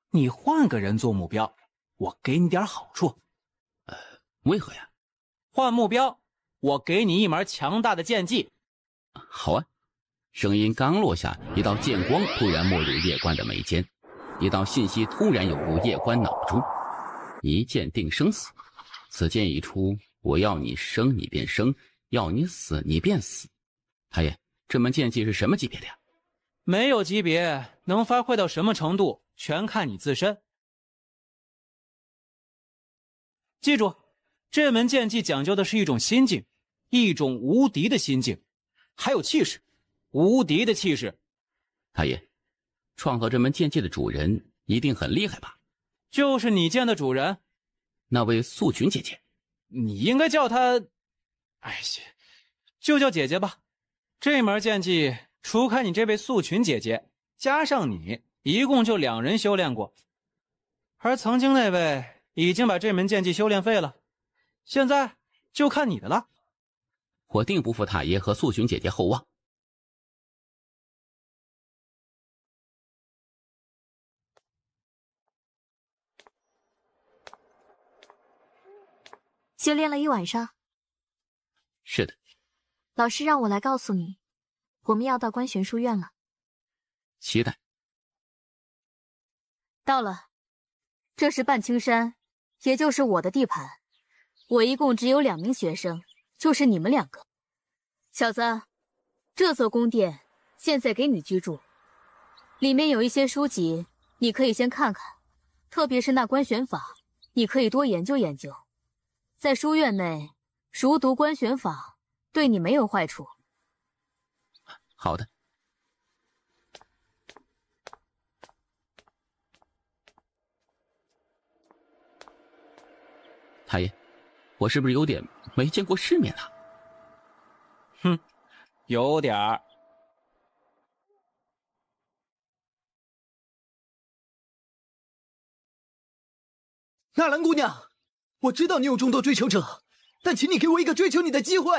你换个人做目标，我给你点好处。为何呀？换目标，我给你一门强大的剑技。好啊。声音刚落下，一道剑光突然没入叶关的眉间，一道信息突然涌入叶关脑中。一剑定生死，此剑一出，我要你生你便生，要你死你便死。太爷，这门剑技是什么级别的呀？没有级别，能发挥到什么程度，全看你自身。记住，这门剑技讲究的是一种心境，一种无敌的心境，还有气势，无敌的气势。太爷，创造这门剑技的主人一定很厉害吧？就是你剑的主人，那位素群姐姐。你应该叫她，哎，就叫姐姐吧。这门剑技，除开你这位素群姐姐，加上你，一共就2人修炼过。而曾经那位已经把这门剑技修炼废了，现在就看你的了。我定不负太爷和素群姐姐厚望。修炼了一晚上。是的。老师让我来告诉你，我们要到观玄书院了。期待。到了，这是半青山，也就是我的地盘。我一共只有2名学生，就是你们2个。小子，这座宫殿现在给你居住，里面有一些书籍，你可以先看看，特别是那观玄法，你可以多研究研究。在书院内熟读观玄法，对你没有坏处。好的。太爷，我是不是有点没见过世面啊？哼，有点儿。纳兰姑娘，我知道你有众多追求者，但请你给我一个追求你的机会。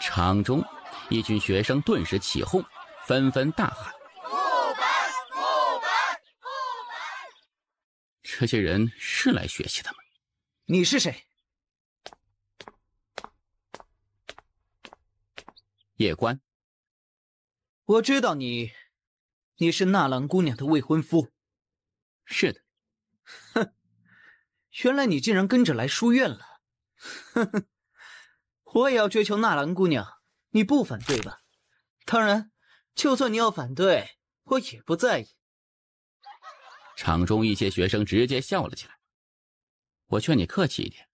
场中，一群学生顿时起哄，纷纷大喊：“副本，副本，副本！”这些人是来学习的吗？你是谁？叶关，我知道你是纳兰姑娘的未婚夫。是的。哼，原来你竟然跟着来书院了。呵呵，我也要追求纳兰姑娘，你不反对吧？当然，就算你要反对，我也不在意。场中一些学生直接笑了起来。我劝你客气一点，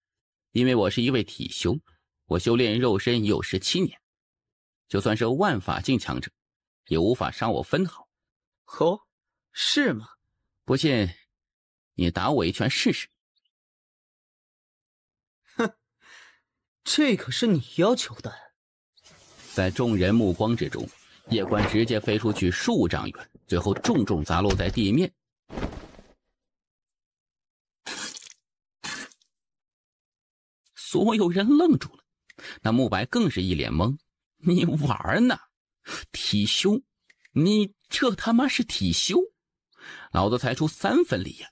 因为我是一位体修，我修炼肉身已有17年，就算是万法境强者，也无法伤我分毫。哦，是吗？不信，你打我一拳试试。哼，这可是你要求的。在众人目光之中，叶关直接飞出去数丈远，最后重重砸落在地面。所有人愣住了，那慕白更是一脸懵。你玩呢？体修？你这他妈是体修？老子才出3分力呀！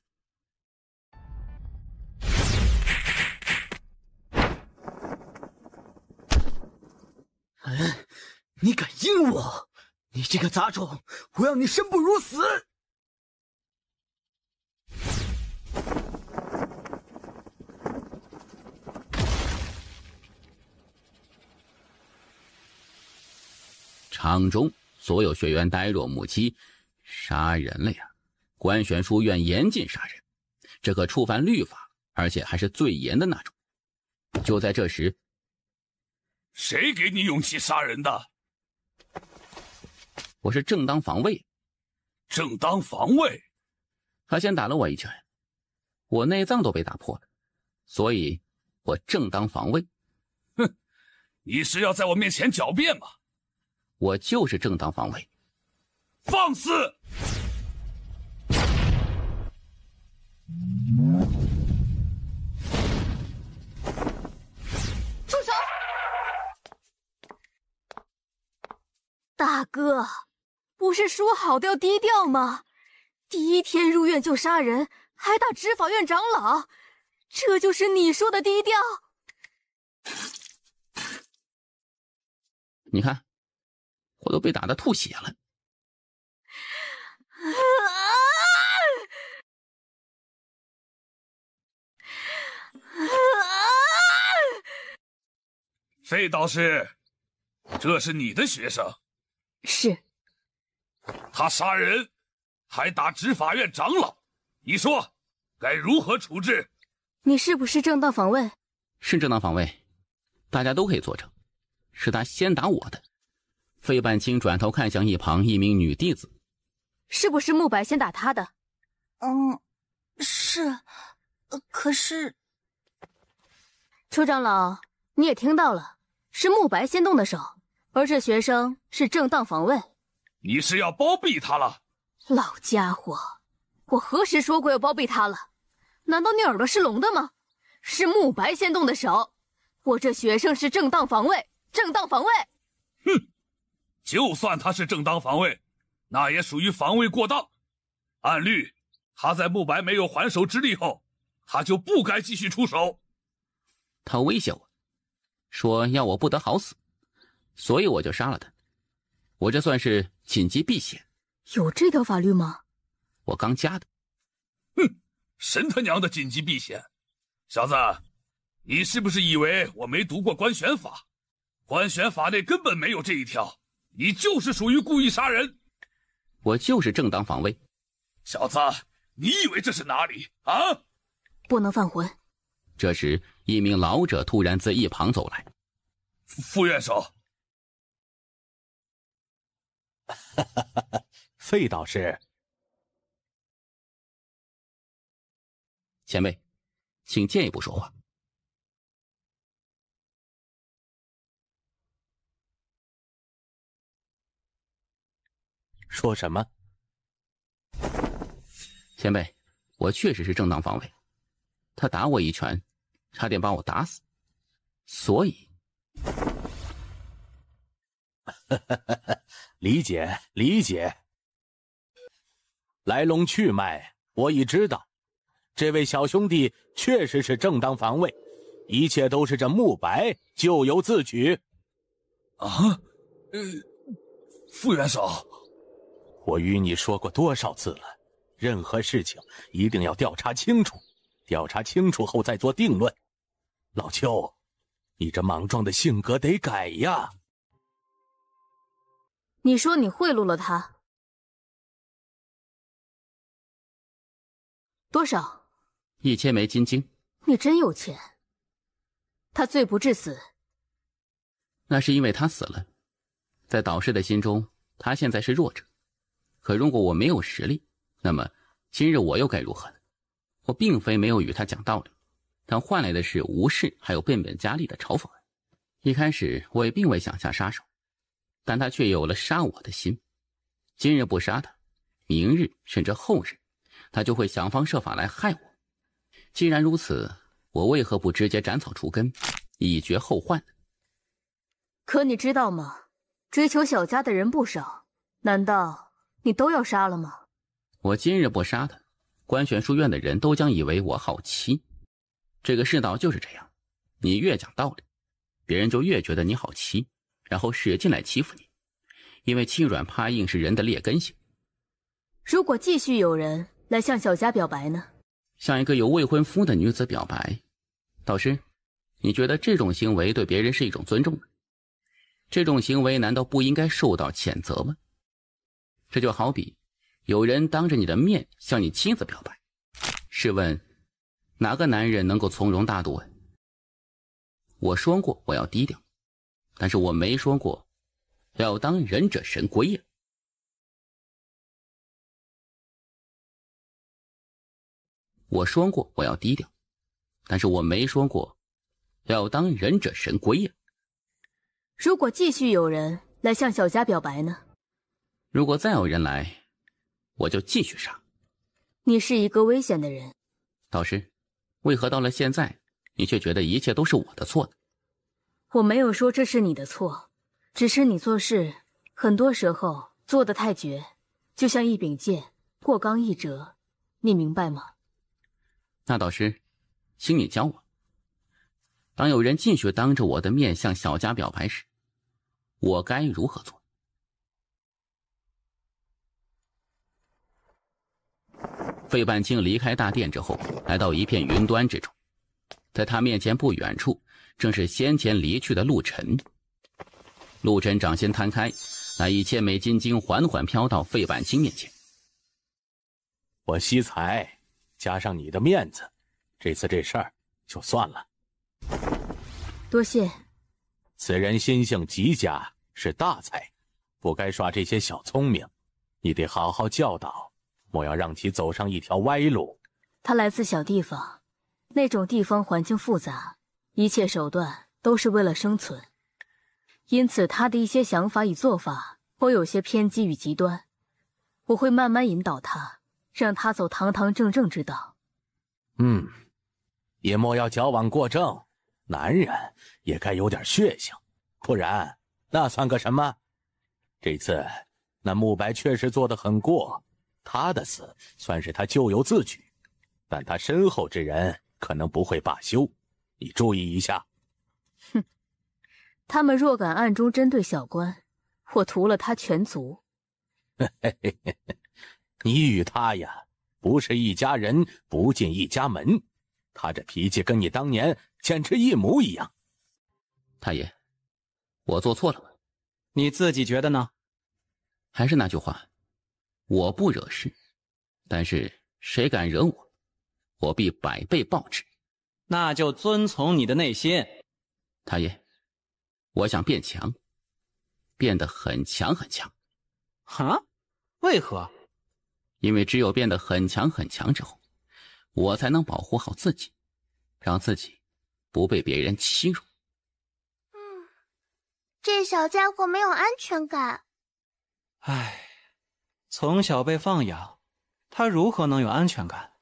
你敢阴我？你这个杂种，我要你生不如死！场中所有学员呆若木鸡，杀人了呀！官选书院严禁杀人，这可触犯律法，而且还是最严的那种。就在这时，谁给你勇气杀人的？我是正当防卫。正当防卫？他先打了我一拳，我内脏都被打破了，所以我正当防卫。哼，你是要在我面前狡辩吗？我就是正当防卫。放肆！住手！大哥，不是说好的要低调吗？第1天入院就杀人，还打执法院长老，这就是你说的低调？你看，我都被打得吐血了。费导师，这是你的学生？是。他杀人，还打执法院长老，你说该如何处置？你是不是正当防卫？是正当防卫，大家都可以作证，是他先打我的。费半清转头看向一旁一名女弟子，是不是慕白先打他的？是，可是邱长老，你也听到了，是慕白先动的手，而这学生是正当防卫。你是要包庇他了？老家伙，我何时说过要包庇他了？难道你耳朵是聋的吗？是慕白先动的手，我这学生是正当防卫，正当防卫。哼，就算他是正当防卫，那也属于防卫过当。按律，他在慕白没有还手之力后，他就不该继续出手。他威胁我，说要我不得好死，所以我就杀了他。我这算是紧急避险。有这条法律吗？我刚加的。哼，神他娘的紧急避险！小子，你是不是以为我没读过官选法？官选法内根本没有这一条，你就是属于故意杀人。我就是正当防卫。小子，你以为这是哪里啊？不能犯浑。这时，一名老者突然自一旁走来。副院首。费导师，前辈，请进一步说话。说什么？前辈，我确实是正当防卫，他打我一拳，差点把我打死，所以理解理解。来龙去脉我已知道，这位小兄弟确实是正当防卫，一切都是这慕白咎由自取。啊，副元首，我与你说过多少次了，任何事情一定要调查清楚，调查清楚后再做定论。老邱，你这莽撞的性格得改呀！你说你贿赂了他多少？1000枚金晶。你真有钱。他罪不至死。那是因为他死了，在导师的心中，他现在是弱者。可如果我没有实力，那么今日我又该如何呢？我并非没有与他讲道理，但换来的是无视还有变本加厉的嘲讽。一开始我也并未想下杀手，但他却有了杀我的心。今日不杀他，明日甚至后日，他就会想方设法来害我。既然如此，我为何不直接斩草除根，以绝后患呢？可你知道吗？追求小家的人不少，难道你都要杀了吗？我今日不杀他，官玄书院的人都将以为我好欺。这个世道就是这样，你越讲道理，别人就越觉得你好欺，然后使劲来欺负你。因为欺软怕硬是人的劣根性。如果继续有人来向小家表白呢？向一个有未婚夫的女子表白，导师，你觉得这种行为对别人是一种尊重吗？这种行为难道不应该受到谴责吗？这就好比有人当着你的面向你妻子表白，试问哪个男人能够从容大度啊？我说过我要低调，但是我没说过要当忍者神龟呀。我说过我要低调，但是我没说过要当忍者神龟呀。如果继续有人来向小家表白呢？如果再有人来，我就继续杀。你是一个危险的人。导师，为何到了现在，你却觉得一切都是我的错呢？我没有说这是你的错，只是你做事很多时候做得太绝，就像一柄剑，过刚易折，你明白吗？那导师，请你教我。当有人继续当着我的面向小家表白时，我该如何做？费半清离开大殿之后，来到一片云端之中，在他面前不远处，正是先前离去的陆晨。陆晨掌心摊开，那1000枚金晶缓缓飘到费半清面前。我惜才，加上你的面子，这次这事儿就算了。多谢。此人心性极佳，是大才，不该耍这些小聪明，你得好好教导，莫要让其走上一条歪路。他来自小地方，那种地方环境复杂，一切手段都是为了生存，因此他的一些想法与做法会有些偏激与极端。我会慢慢引导他，让他走堂堂正正之道。也莫要矫枉过正，男人也该有点血性，不然那算个什么？这次那慕白确实做得很过，他的死算是他咎由自取，但他身后之人可能不会罢休，你注意一下。哼，他们若敢暗中针对小官，我屠了他全族。你与他呀，不是一家人不进一家门，他这脾气跟你当年简直一模一样。太爷，我做错了吗？你自己觉得呢？还是那句话，我不惹事，但是谁敢惹我，我必100倍报之。那就遵从你的内心。太爷，我想变强，变得很强很强。哈？为何？因为只有变得很强很强之后，我才能保护好自己，让自己不被别人欺辱。这小家伙没有安全感。唉，从小被放养，他如何能有安全感？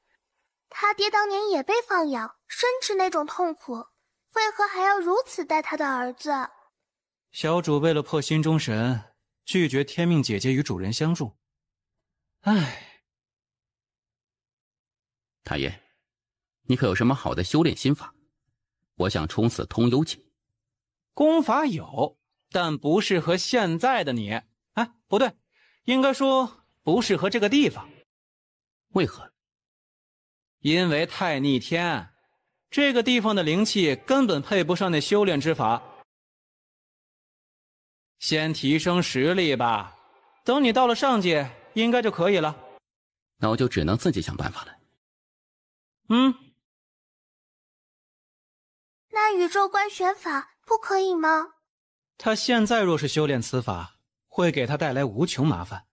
他爹当年也被放养，深知那种痛苦，为何还要如此待他的儿子？小主为了破心中神，拒绝天命姐姐与主人相助。唉，太爷，你可有什么好的修炼心法？我想冲刺通幽境。功法有，但不适合现在的你。哎，不对，应该说不适合这个地方。为何？因为太逆天，这个地方的灵气根本配不上那修炼之法。先提升实力吧，等你到了上界，应该就可以了。那我就只能自己想办法了。那宇宙观玄法不可以吗？他现在若是修炼此法，会给他带来无穷麻烦。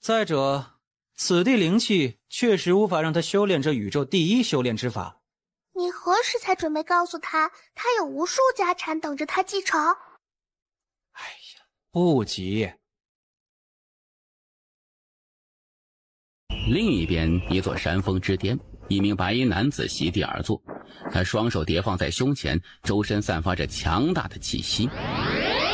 再者，此地灵气确实无法让他修炼这宇宙第一修炼之法。你何时才准备告诉他，他有无数家产等着他继承？不急。另一边，一座山峰之巅，一名白衣男子席地而坐，他双手叠放在胸前，周身散发着强大的气息。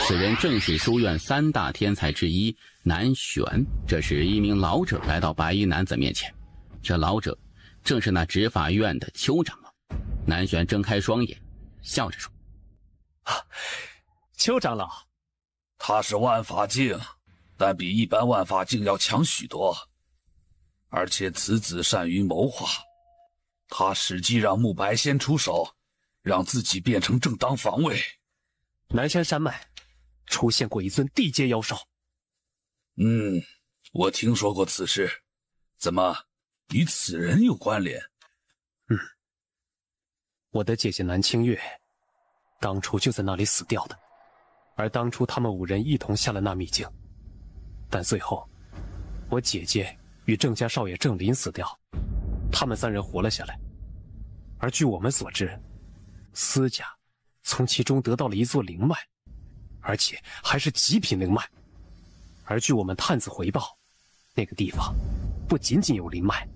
此人正是书院3大天才之一南玄。这时，一名老者来到白衣男子面前，这老者正是那执法院的邱长老。南玄睁开双眼，笑着说：“邱长老，他是万法境，但比一般万法境要强许多。而且此子善于谋划，他使计让慕白仙出手，让自己变成正当防卫。南山山脉出现过一尊地阶妖兽。我听说过此事，怎么与此人有关联？我的姐姐南清月当初就在那里死掉的，而当初他们5人一同下了那秘境，但最后我姐姐与郑家少爷郑林死掉，他们3人活了下来。而据我们所知，司家从其中得到了一座灵脉，而且还是极品灵脉。而据我们探子回报，那个地方不仅仅有灵脉，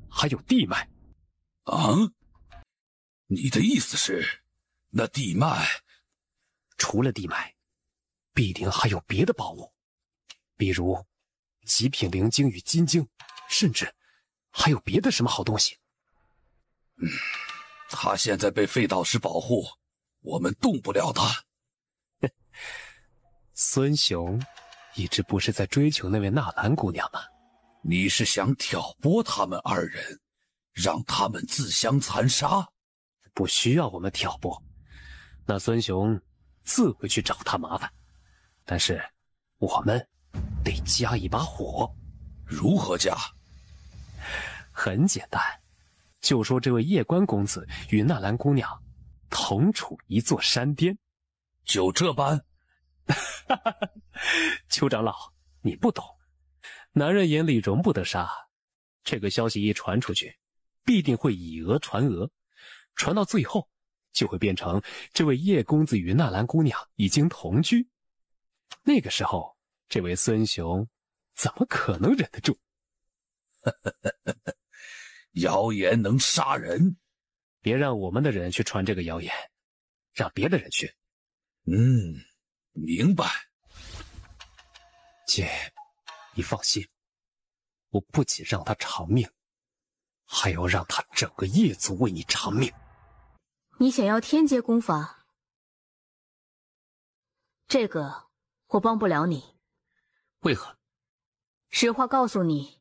还有地脉。你的意思是，那地脉除了地脉，必定还有别的宝物，比如极品灵晶与金晶，甚至还有别的什么好东西。他现在被废道士保护，我们动不了他。孙雄一直不是在追求那位纳兰姑娘吗？你是想挑拨他们2人，让他们自相残杀？不需要我们挑拨，那孙雄自会去找他麻烦。但是我们得加一把火。如何加？很简单，就说这位夜观公子与纳兰姑娘同处一座山巅。就这般？邱长老，你不懂，男人眼里容不得沙。这个消息一传出去，必定会以讹传讹，传到最后就会变成这位叶公子与纳兰姑娘已经同居。那个时候，这位孙雄怎么可能忍得住？谣言能杀人，别让我们的人去传这个谣言，让别的人去。明白。姐，你放心，我不仅让他偿命，还要让他整个叶族为你偿命。你想要天阶功法？这个我帮不了你。为何？实话告诉你，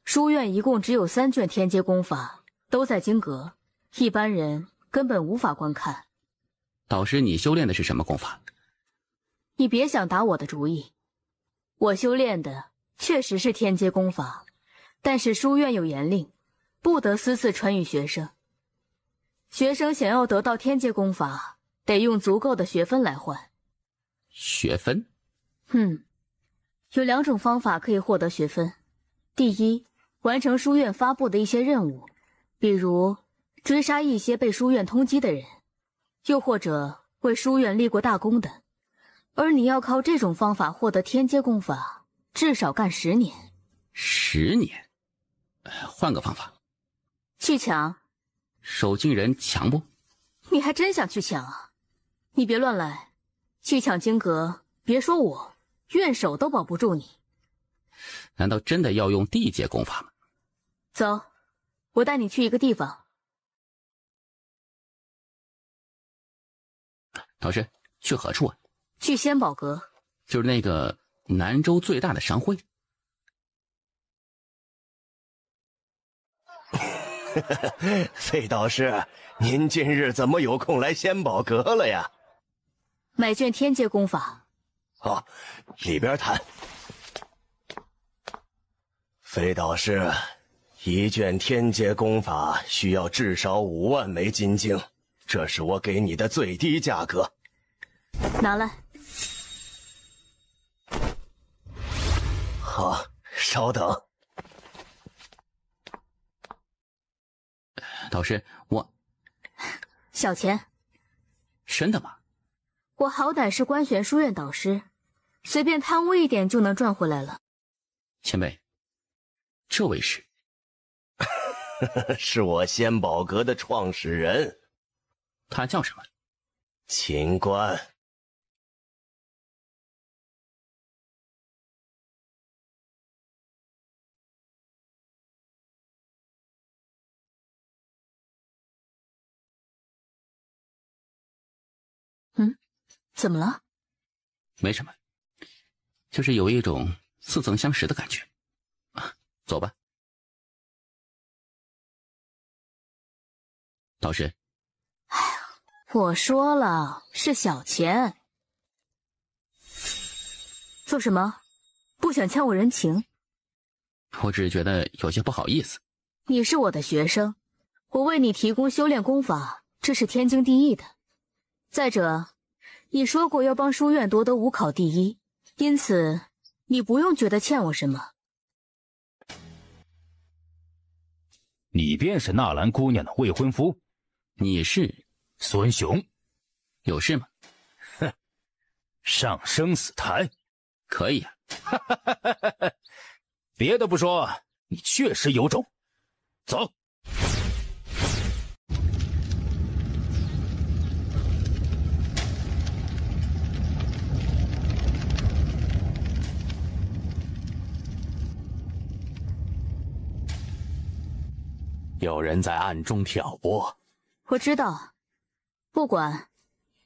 书院一共只有3卷天阶功法，都在经阁，一般人根本无法观看。导师，你修炼的是什么功法？你别想打我的主意。我修炼的确实是天阶功法，但是书院有严令，不得私自传与学生。学生想要得到天阶功法，得用足够的学分来换。学分？有2种方法可以获得学分。第一，完成书院发布的一些任务，比如追杀一些被书院通缉的人，又或者为书院立过大功的。而你要靠这种方法获得天阶功法，至少干10年。10年？换个方法。去抢。守京人强不？你还真想去抢啊？你别乱来，去抢经阁，别说我，院守都保不住你。难道真的要用地阶功法吗？走，我带你去一个地方。导师，去何处啊？聚仙宝阁，就是那个南州最大的商会。费导师，您今日怎么有空来仙宝阁了呀？买卷天阶功法。哦，里边谈。费导师，一卷天阶功法需要至少5万枚金晶，这是我给你的最低价格。拿来。好，稍等。导师，我小钱。真的吗？我好歹是观玄书院导师，随便贪污一点就能赚回来了。前辈，这位是？是我仙宝阁的创始人。他叫什么？秦观。怎么了？没什么，就是有一种似曾相识的感觉。走吧。导师。哎呀，我说了是小钱。做什么？不想欠我人情？我只是觉得有些不好意思。你是我的学生，我为你提供修炼功法，这是天经地义的。再者，你说过要帮书院夺得5考第1，因此你不用觉得欠我什么。你便是纳兰姑娘的未婚夫？你是孙雄？有事吗？哼，上生死台？可以啊。别的不说，你确实有种。走。有人在暗中挑拨。我知道，不管，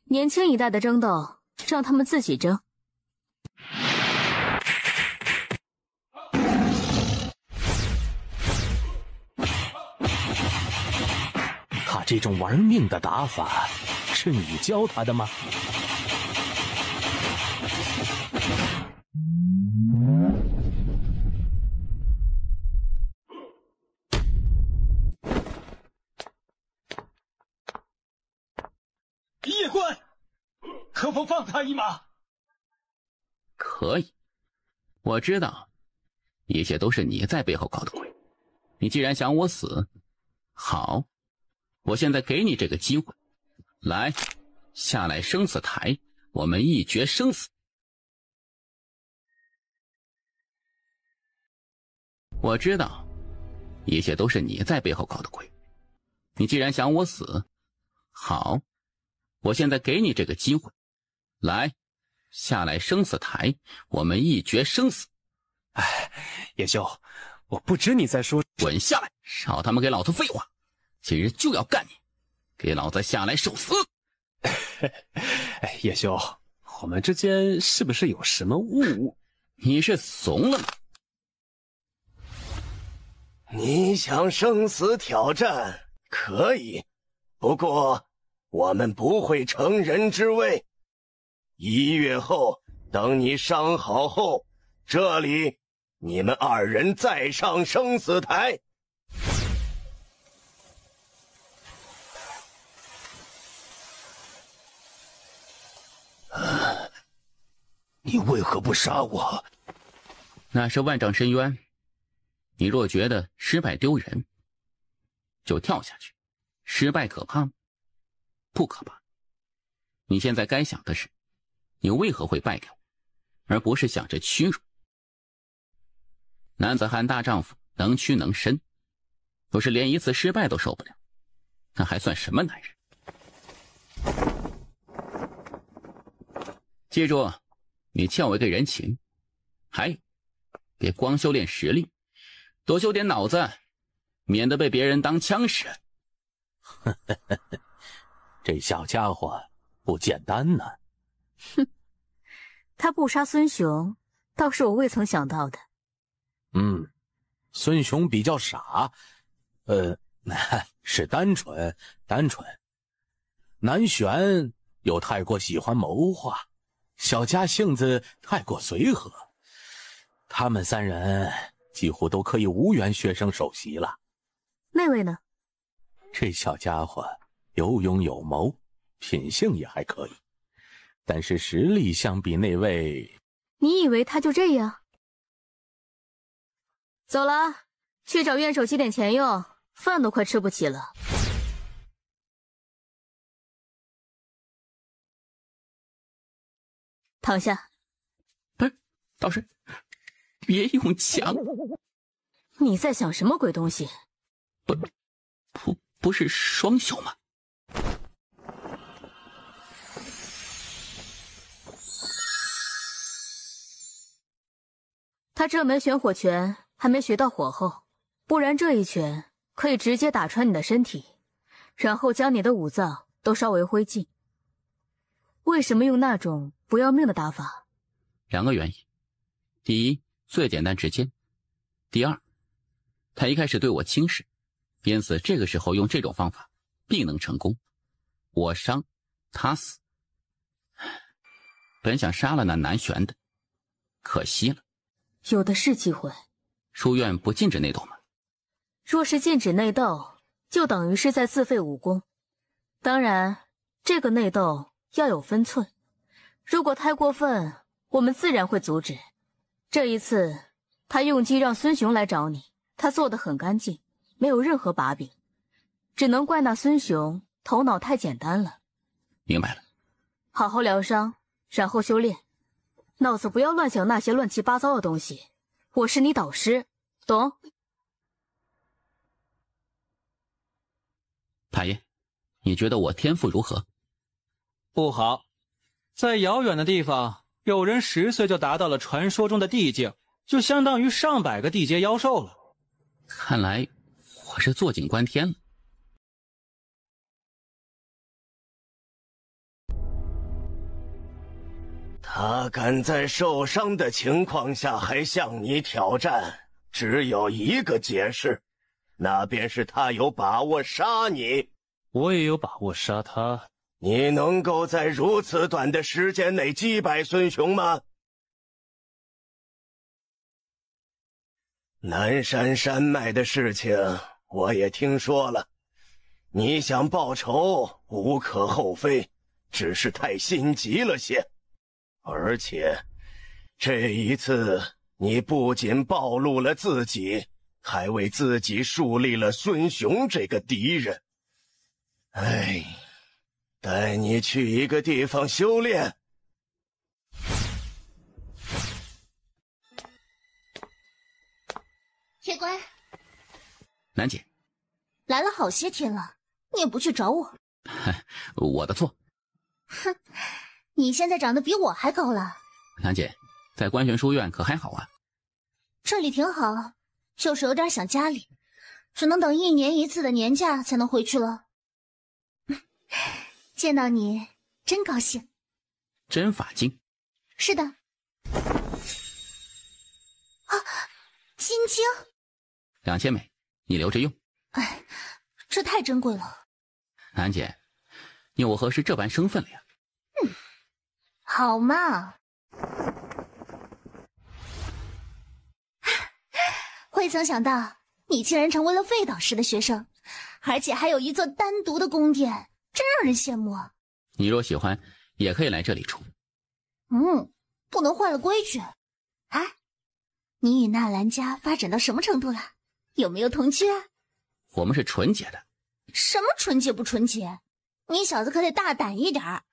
年轻一代的争斗，让他们自己争。他这种玩命的打法，是你教他的吗？叶官，可否放他一马？可以，我知道，一切都是你在背后搞的鬼。你既然想我死，好，我现在给你这个机会，来，下来生死台，我们一决生死。我知道，一切都是你在背后搞的鬼。你既然想我死，好，我现在给你这个机会，来，下来生死台，我们一决生死。哎，叶修，我不知你在说。滚下来，少他妈给老子废话！今日就要干你，给老子下来受死！哎，叶修，我们之间是不是有什么误会？你是怂了吗？你想生死挑战，可以，不过我们不会成人之位。1月后，等你伤好后，这里你们2人再上生死台。你为何不杀我？那是万丈深渊，你若觉得失败丢人，就跳下去。失败可怕吗？不可怕。你现在该想的是，你为何会败给我，而不是想着屈辱。男子汉大丈夫，能屈能伸，若是连一次失败都受不了，那还算什么男人？记住，你欠我一个人情，还有，别光修炼实力，多修点脑子，免得被别人当枪使。这小家伙不简单呢。哼，他不杀孙雄，倒是我未曾想到的。孙雄比较傻，是单纯。南玄又太过喜欢谋划，小佳性子太过随和，他们3人几乎都可以无缘学生首席了。那位呢？这小家伙有勇有谋，品性也还可以，但是实力相比那位……你以为他就这样？走了，去找院手积点钱用，饭都快吃不起了。躺下。不是，导师，别用枪！你在想什么鬼东西？不是双袖吗？他这门玄火拳还没学到火候，不然这一拳可以直接打穿你的身体，然后将你的五脏都烧为灰烬。为什么用那种不要命的打法？2个原因：第一，最简单直接；第二，他一开始对我轻视，因此这个时候用这种方法必能成功。我伤，他死。本想杀了那南玄的，可惜了。有的是机会。书院不禁止内斗吗？若是禁止内斗，就等于是在自废武功。当然，这个内斗要有分寸，如果太过分，我们自然会阻止。这一次，他用计让孙雄来找你，他做得很干净，没有任何把柄，只能怪那孙雄头脑太简单了。明白了。好好疗伤，然后修炼，脑子不要乱想那些乱七八糟的东西。我是你导师，懂？太爷，你觉得我天赋如何？不好，在遥远的地方，有人10岁就达到了传说中的地境，就相当于上百个地阶妖兽了。看来我是坐井观天了。他敢在受伤的情况下还向你挑战，只有一个解释，那便是他有把握杀你。我也有把握杀他。你能够在如此短的时间内击败孙雄吗？南山山脉的事情我也听说了，你想报仇无可厚非，只是太心急了些。而且这一次你不仅暴露了自己，还为自己树立了孙雄这个敌人。哎，带你去一个地方修炼。铁乖，南姐，来了好些天了，你也不去找我。我的错。哼，你现在长得比我还高了。南姐，在观玄书院可还好啊？这里挺好，就是有点想家里，只能等1年1次的年假才能回去了。见到你真高兴。真法经？是的。啊，金晶2000枚，你留着用。哎，这太珍贵了。南姐，你我何时这般生分了呀？好嘛。未曾想到你竟然成为了废导师的学生，而且还有一座单独的宫殿，真让人羡慕啊。你若喜欢也可以来这里住。不能坏了规矩。哎，你与纳兰家发展到什么程度了？有没有同居啊？我们是纯洁的。什么纯洁不纯洁？你小子可得大胆一点儿。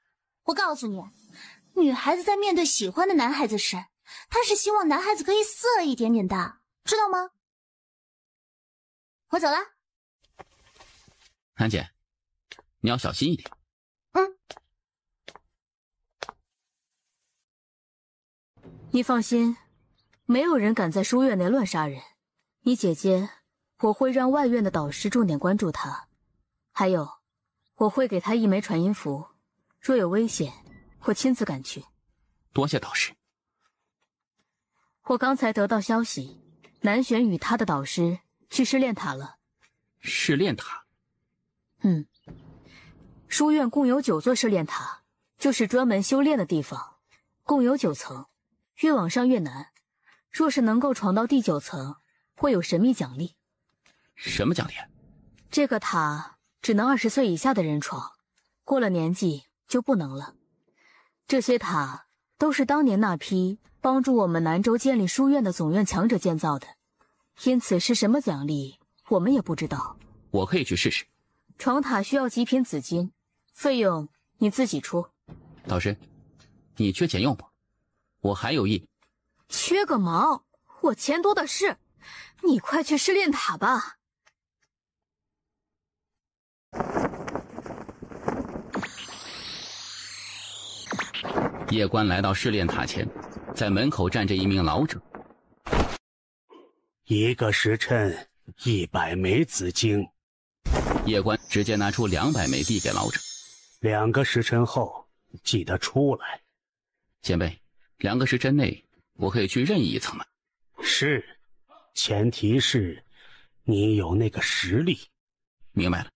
我告诉你，女孩子在面对喜欢的男孩子时，她是希望男孩子可以色一点点的，知道吗？我走了。南姐，你要小心一点。你放心，没有人敢在书院内乱杀人。你姐姐，我会让外院的导师重点关注她，还有，我会给她1枚传音符，若有危险，我亲自赶去。多谢导师。我刚才得到消息，南玄与他的导师去试炼塔了。试炼塔？书院共有9座试炼塔，就是专门修炼的地方，共有9层，越往上越难。若是能够闯到第9层，会有神秘奖励。什么奖励？这个塔只能20岁以下的人闯，过了年纪就不能了。这些塔都是当年那批帮助我们南州建立书院的总院强者建造的，因此是什么奖励我们也不知道。我可以去试试。闯塔需要极品紫金，费用你自己出。导师，你缺钱用不？我还有1。缺个毛，我钱多的是。你快去试炼塔吧。叶关来到试炼塔前，在门口站着一名老者。1个时辰100枚紫晶。叶关直接拿出200枚递给老者。2个时辰后记得出来。前辈，2个时辰内我可以去任意一层吗？是，前提是你有那个实力。明白了。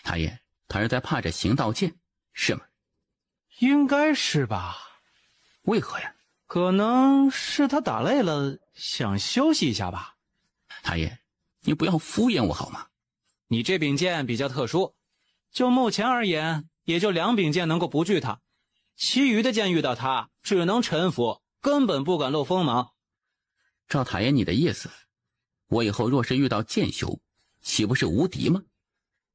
大爷，他是在怕着行道剑，是吗？应该是吧。为何呀？可能是他打累了，想休息一下吧。大爷，你不要敷衍我好吗？你这柄剑比较特殊，就目前而言，也就2柄剑能够不惧他，其余的剑遇到他只能臣服，根本不敢露锋芒。照大爷你的意思，我以后若是遇到剑修，岂不是无敌吗？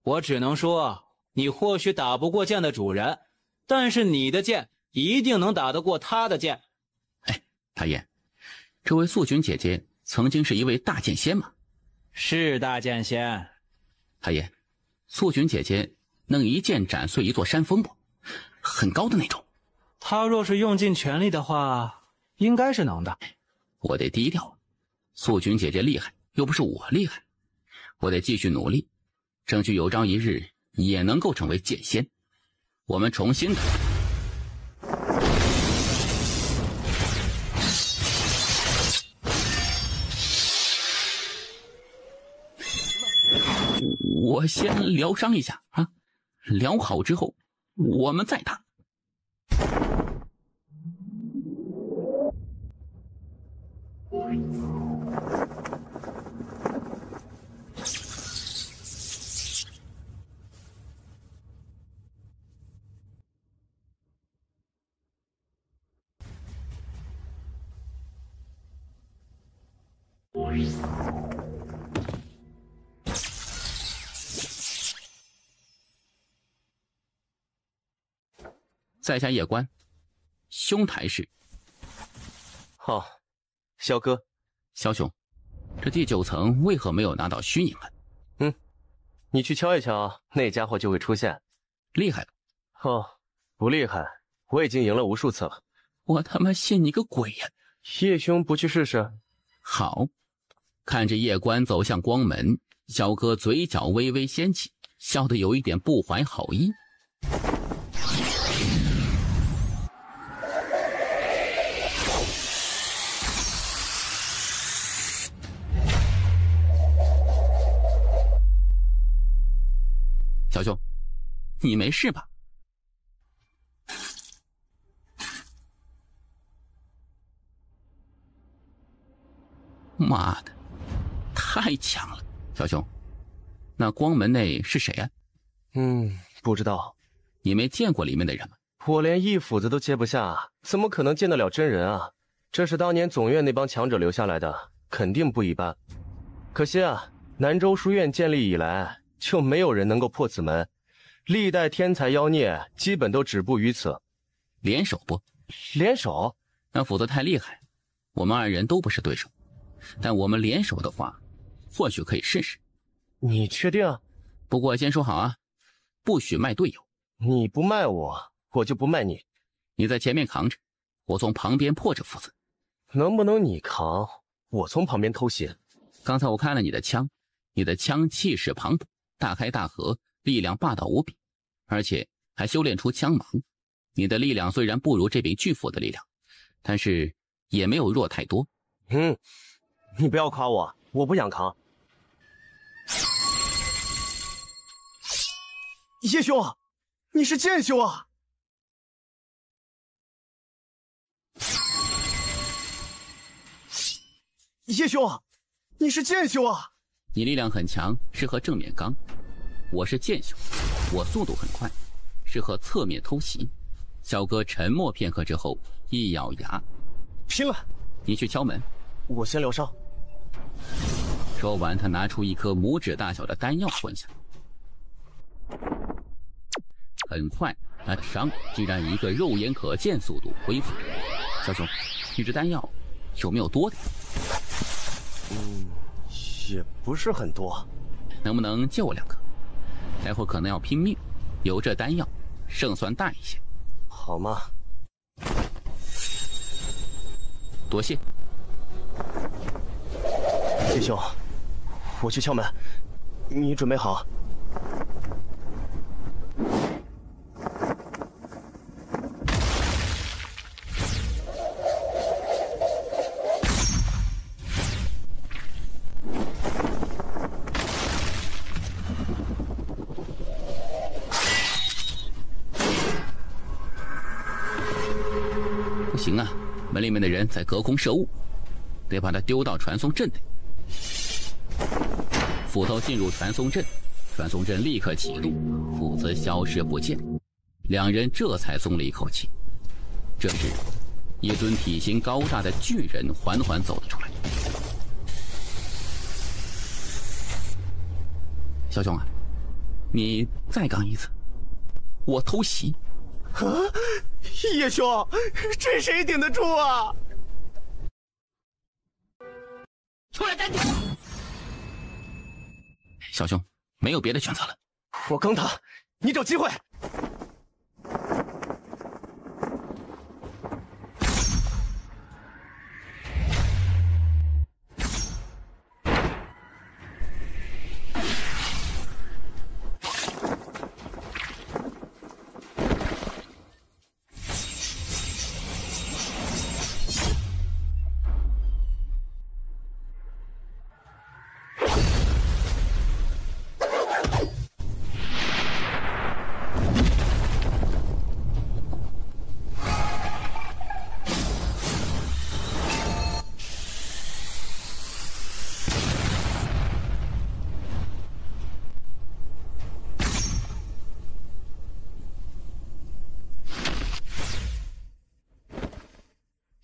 我只能说，你或许打不过剑的主人，但是你的剑一定能打得过他的剑。哎，大爷，这位素君姐姐曾经是一位大剑仙吗？是大剑仙。大爷，素君姐姐能一剑斩碎一座山峰不？很高的那种。她若是用尽全力的话，应该是能的。我得低调，素君姐姐厉害，又不是我厉害，我得继续努力，争取有朝一日也能够成为剑仙。我们重新的。我先疗伤一下啊，疗好之后我们再打。在下叶关，兄台是。哦，萧哥，萧兄，这第9层为何没有拿到虚影啊？你去敲一敲，那家伙就会出现。厉害不？哦，不厉害，我已经赢了无数次了。我他妈信你个鬼呀！叶兄不去试试？好。看着叶关走向光门，萧哥嘴角微微掀起，笑得有一点不怀好意。小兄，你没事吧？妈的，太强了！小兄，那光门内是谁啊？不知道。你没见过里面的人吗？我连一斧子都接不下，怎么可能见得了真人啊？这是当年总院那帮强者留下来的，肯定不一般。可惜啊，南州书院建立以来，就没有人能够破此门，历代天才妖孽基本都止步于此。联手不？联手？那斧子太厉害，我们2人都不是对手。但我们联手的话，或许可以试试。你确定？不过先说好啊，不许卖队友。你不卖我，我就不卖你。你在前面扛着，我从旁边破着斧子。能不能你扛，我从旁边偷袭？刚才我看了你的枪，你的枪气势磅礴，大开大合，力量霸道无比，而且还修炼出枪芒。你的力量虽然不如这柄巨斧的力量，但是也没有弱太多。你不要夸我，我不想扛。叶兄，你是剑修啊！叶兄，你是剑修啊！你力量很强，适合正面刚。我是剑修，我速度很快，适合侧面偷袭。小哥沉默片刻之后，一咬牙，拼了！你去敲门，我先疗伤。说完，他拿出一颗拇指大小的丹药吞下。很快，他的伤竟然以一个肉眼可见速度恢复。小兄，你这丹药有没有多的？也不是很多。能不能借我2颗？待会儿可能要拼命，有这丹药，胜算大一些。好吗？多谢。叶兄，我去敲门，你准备好。不行啊，门里面的人在隔空射物，得把他丢到传送阵内。斧头进入传送阵，传送阵立刻启动，斧子消失不见。2人这才松了一口气。这时，一尊体型高大的巨人缓缓走了出来。小兄啊，你再刚一次，我偷袭。啊，叶兄，这谁顶得住啊？出来单挑！小兄，没有别的选择了。我刚他，你找机会。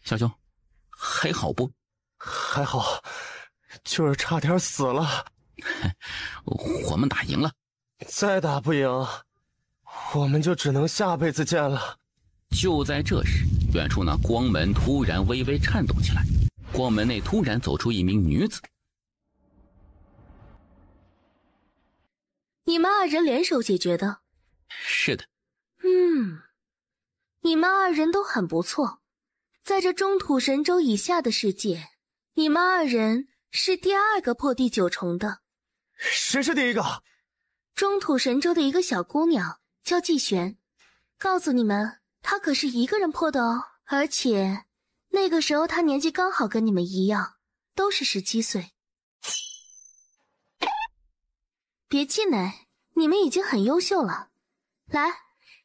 小兄，还好不？还好，就是差点死了。我们打赢了，再打不赢，我们就只能下辈子见了。就在这时，远处那光门突然微微颤动起来，光门内突然走出一名女子。你们2人联手解决的？是的。你们2人都很不错。在这中土神州以下的世界，你们2人是第2个破第9重的。谁是第1个？中土神州的一个小姑娘叫季璇，告诉你们，她可是一个人破的哦。而且那个时候她年纪刚好跟你们一样，都是17岁。别气馁，你们已经很优秀了。来，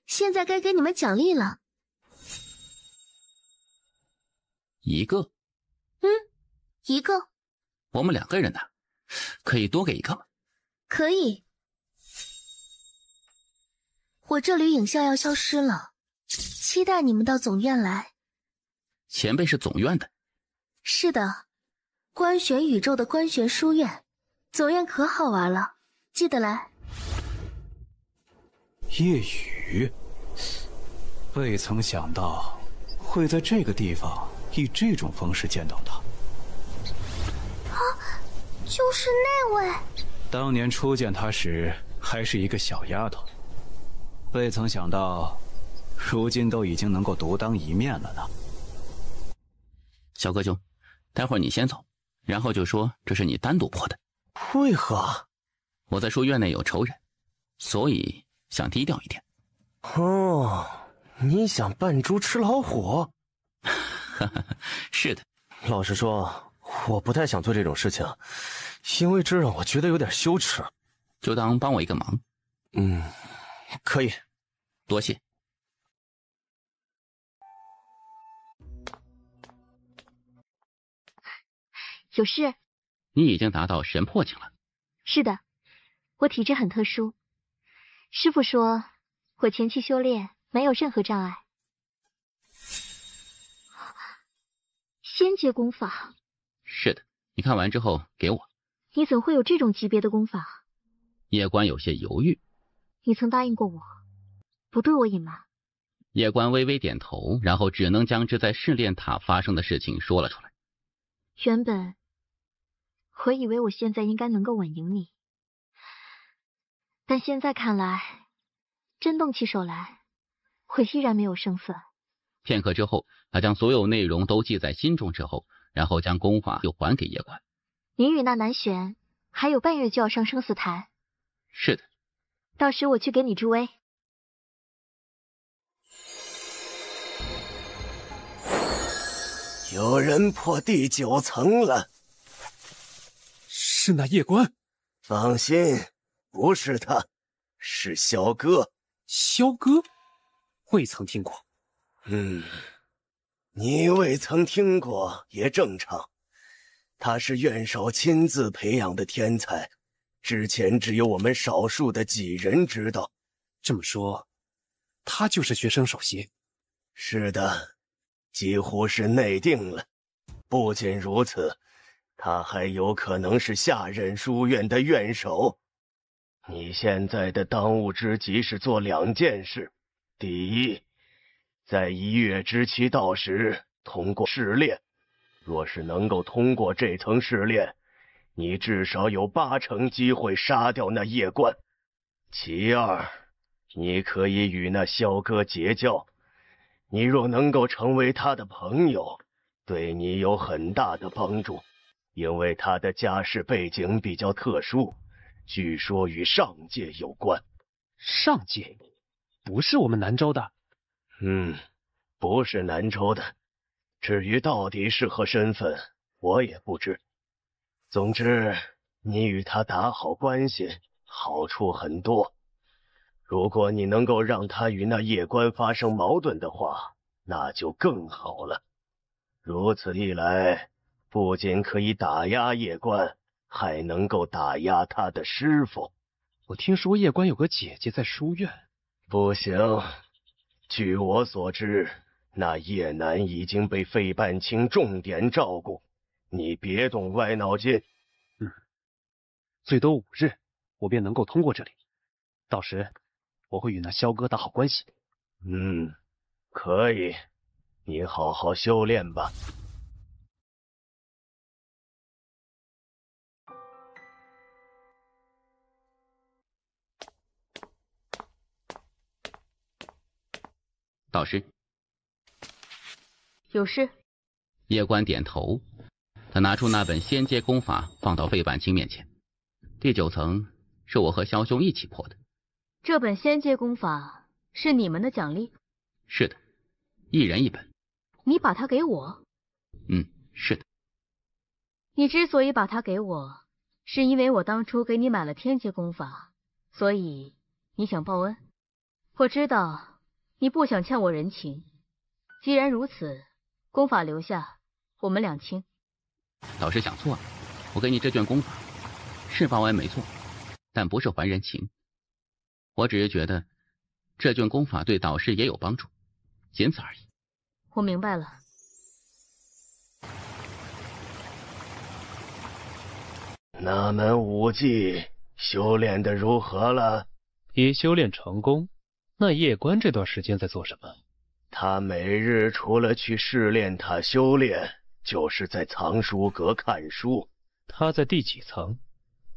现在该给你们奖励了。一个？一个。我们2个人呢，可以多给一个吗？可以。我这里影像要消失了，期待你们到总院来。前辈是总院的？是的，观玄宇宙的观玄书院，总院可好玩了，记得来。夜雨，未曾想到会在这个地方以这种方式见到他。啊，就是那位。当年初见他时还是一个小丫头，未曾想到如今都已经能够独当一面了呢。小哥兄，待会儿你先走，然后就说这是你单独破的。为何？我在书院内有仇人，所以想低调一点。哦，你想扮猪吃老虎？是的。老实说，我不太想做这种事情，因为这让我觉得有点羞耻。就当帮我一个忙。可以。多谢。有事？你已经达到神魄境了。是的，我体质很特殊。师父说，我前期修炼没有任何障碍。仙阶功法？是的，你看完之后给我。你怎会有这种级别的功法？叶关有些犹豫。你曾答应过我，不对我隐瞒。叶关微微点头，然后只能将之在试炼塔发生的事情说了出来。原本我以为我现在应该能够稳赢你，但现在看来，真动起手来，我依然没有胜算。片刻之后，他将所有内容都记在心中之后，然后将功法又还给叶关。你与那南玄还有半月就要上生死台。是的。到时我去给你助威。有人破第9层了。是那叶关？放心，不是他，是萧哥。萧哥？未曾听过。你未曾听过也正常。他是院首亲自培养的天才，之前只有我们少数的几人知道。这么说，他就是学生首席？是的，几乎是内定了。不仅如此，他还有可能是下任书院的院首。你现在的当务之急是做2件事：第一，在1月之期到时通过试炼，若是能够通过这层试炼，你至少有80%机会杀掉那叶关。其二，你可以与那萧哥结交，你若能够成为他的朋友，对你有很大的帮助，因为他的家世背景比较特殊，据说与上界有关。上界？不是我们南州的？不是南州的。至于到底是何身份，我也不知。总之，你与他打好关系，好处很多。如果你能够让他与那叶关发生矛盾的话，那就更好了。如此一来，不仅可以打压叶关，还能够打压他的师傅。我听说叶关有个姐姐在书院。不行，据我所知，那叶南已经被费半清重点照顾，你别动歪脑筋。最多5日，我便能够通过这里。到时，我会与那萧哥打好关系。可以，你好好修炼吧。导师。有事？叶关点头，他拿出那本仙阶功法放到费半清面前。第9层是我和萧兄一起破的。这本仙阶功法是你们的奖励？是的，一人一本。你把它给我？是的。你之所以把它给我，是因为我当初给你买了天阶功法，所以你想报恩？我知道你不想欠我人情。既然如此，功法留下，我们两清。导师想错了，我给你这卷功法是报恩没错，但不是还人情。我只是觉得这卷功法对导师也有帮助，仅此而已。我明白了。那门武技修炼的如何了？已修炼成功。那叶关这段时间在做什么？他每日除了去试炼塔修炼，就是在藏书阁看书。他在第几层？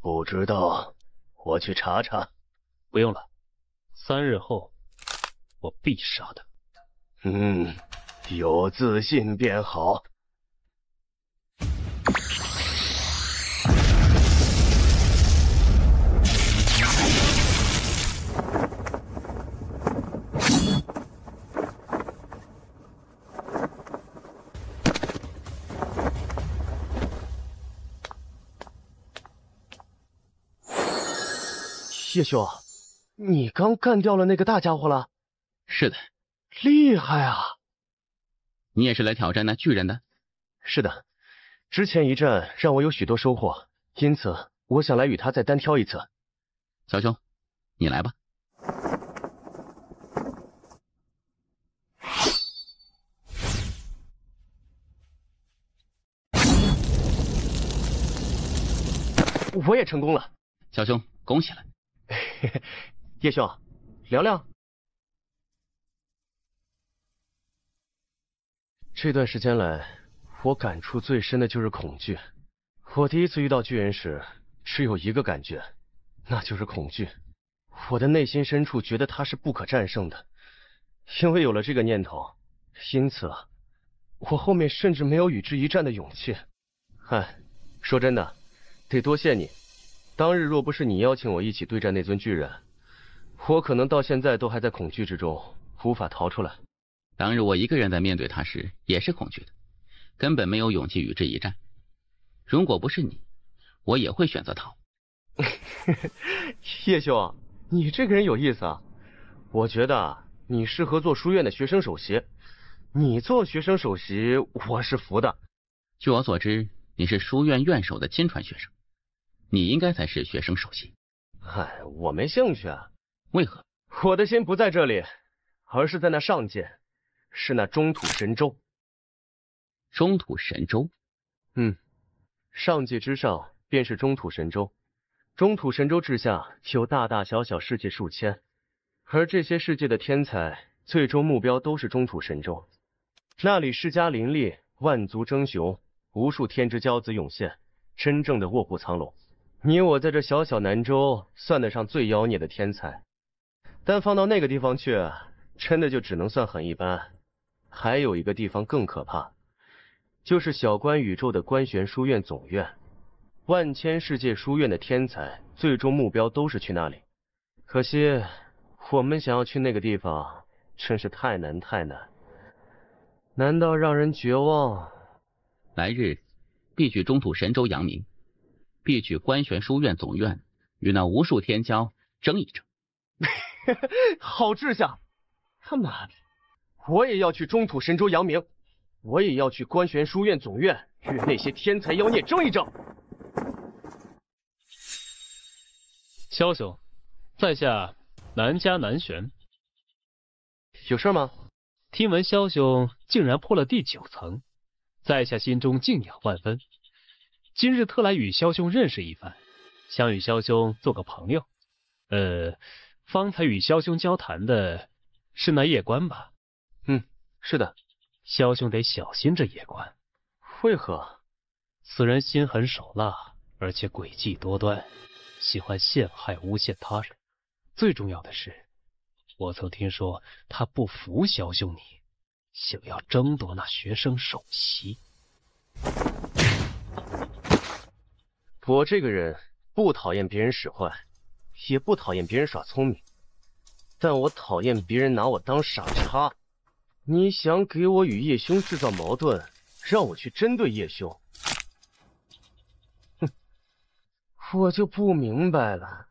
不知道，我去查查。不用了，3日后我必杀他。有自信便好。叶兄，你刚干掉了那个大家伙了？是的。厉害啊！你也是来挑战那巨人的？是的，之前一战让我有许多收获，因此我想来与他再单挑一次。小兄，你来吧。我也成功了。小兄，恭喜了。叶兄，聊聊。这段时间来，我感触最深的就是恐惧。我第一次遇到巨人时，只有一个感觉，那就是恐惧。我的内心深处觉得他是不可战胜的，因为有了这个念头，因此我后面甚至没有与之一战的勇气。说真的，得多谢你。当日若不是你邀请我一起对战那尊巨人，我可能到现在都还在恐惧之中，无法逃出来。当日我一个人在面对他时也是恐惧的，根本没有勇气与之一战。如果不是你，我也会选择逃。叶兄，你这个人有意思啊！我觉得你适合做书院的学生首席。你做学生首席，我是服的。据我所知，你是书院院首的亲传学生，你应该才是学生首席。我没兴趣啊。为何？我的心不在这里，而是在那上界，是那中土神州。中土神州？上界之上便是中土神州，中土神州之下有大大小小世界数千，而这些世界的天才最终目标都是中土神州。那里世家林立，万族争雄，无数天之骄子涌现，真正的卧虎藏龙。你我在这小小南州算得上最妖孽的天才，但放到那个地方去，真的就只能算很一般。还有一个地方更可怕，就是小观宇宙的观玄书院总院，万千世界书院的天才最终目标都是去那里。可惜我们想要去那个地方真是太难太难，难到让人绝望。来日必举中土神州扬名，必举观玄书院总院与那无数天骄争一争。好志向！他妈的，我也要去中土神州扬名，我也要去观玄书院总院与那些天才妖孽争一争。萧兄，在下南家南玄。有事吗？听闻萧兄竟然破了第9层，在下心中敬仰万分。今日特来与萧兄认识一番，想与萧兄做个朋友。方才与萧兄交谈的是那叶关吧？是的。萧兄得小心这叶关。为何？此人心狠手辣，而且诡计多端，喜欢陷害诬陷他人。最重要的是，我曾听说他不服萧兄你，想要争夺那学生首席。我这个人不讨厌别人使坏，也不讨厌别人耍聪明，但我讨厌别人拿我当傻叉。你想给我与叶兄制造矛盾，让我去针对叶兄，我就不明白了，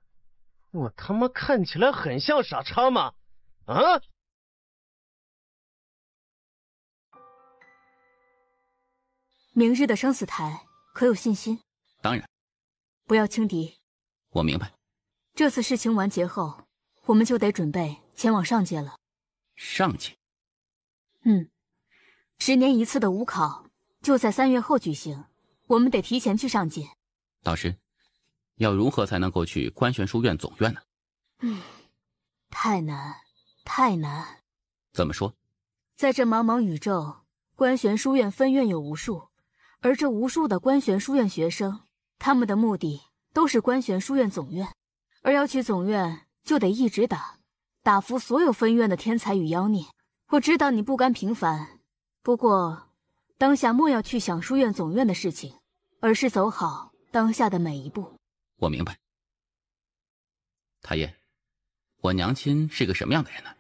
我他妈看起来很像傻叉吗？啊！明日的生死台可有信心？当然。不要轻敌。我明白。这次事情完结后，我们就得准备前往上界了。上界？10年一次的武考就在3月后举行，我们得提前去上界。导师，要如何才能够去观玄书院总院呢？太难，太难。怎么说？在这茫茫宇宙，观玄书院分院有无数，而这无数的观玄书院学生，他们的目的都是观玄书院总院，而要去总院，就得一直打服所有分院的天才与妖孽。我知道你不甘平凡，不过当下莫要去想书院总院的事情，而是走好当下的每一步。我明白。太爷，我娘亲是个什么样的人呢？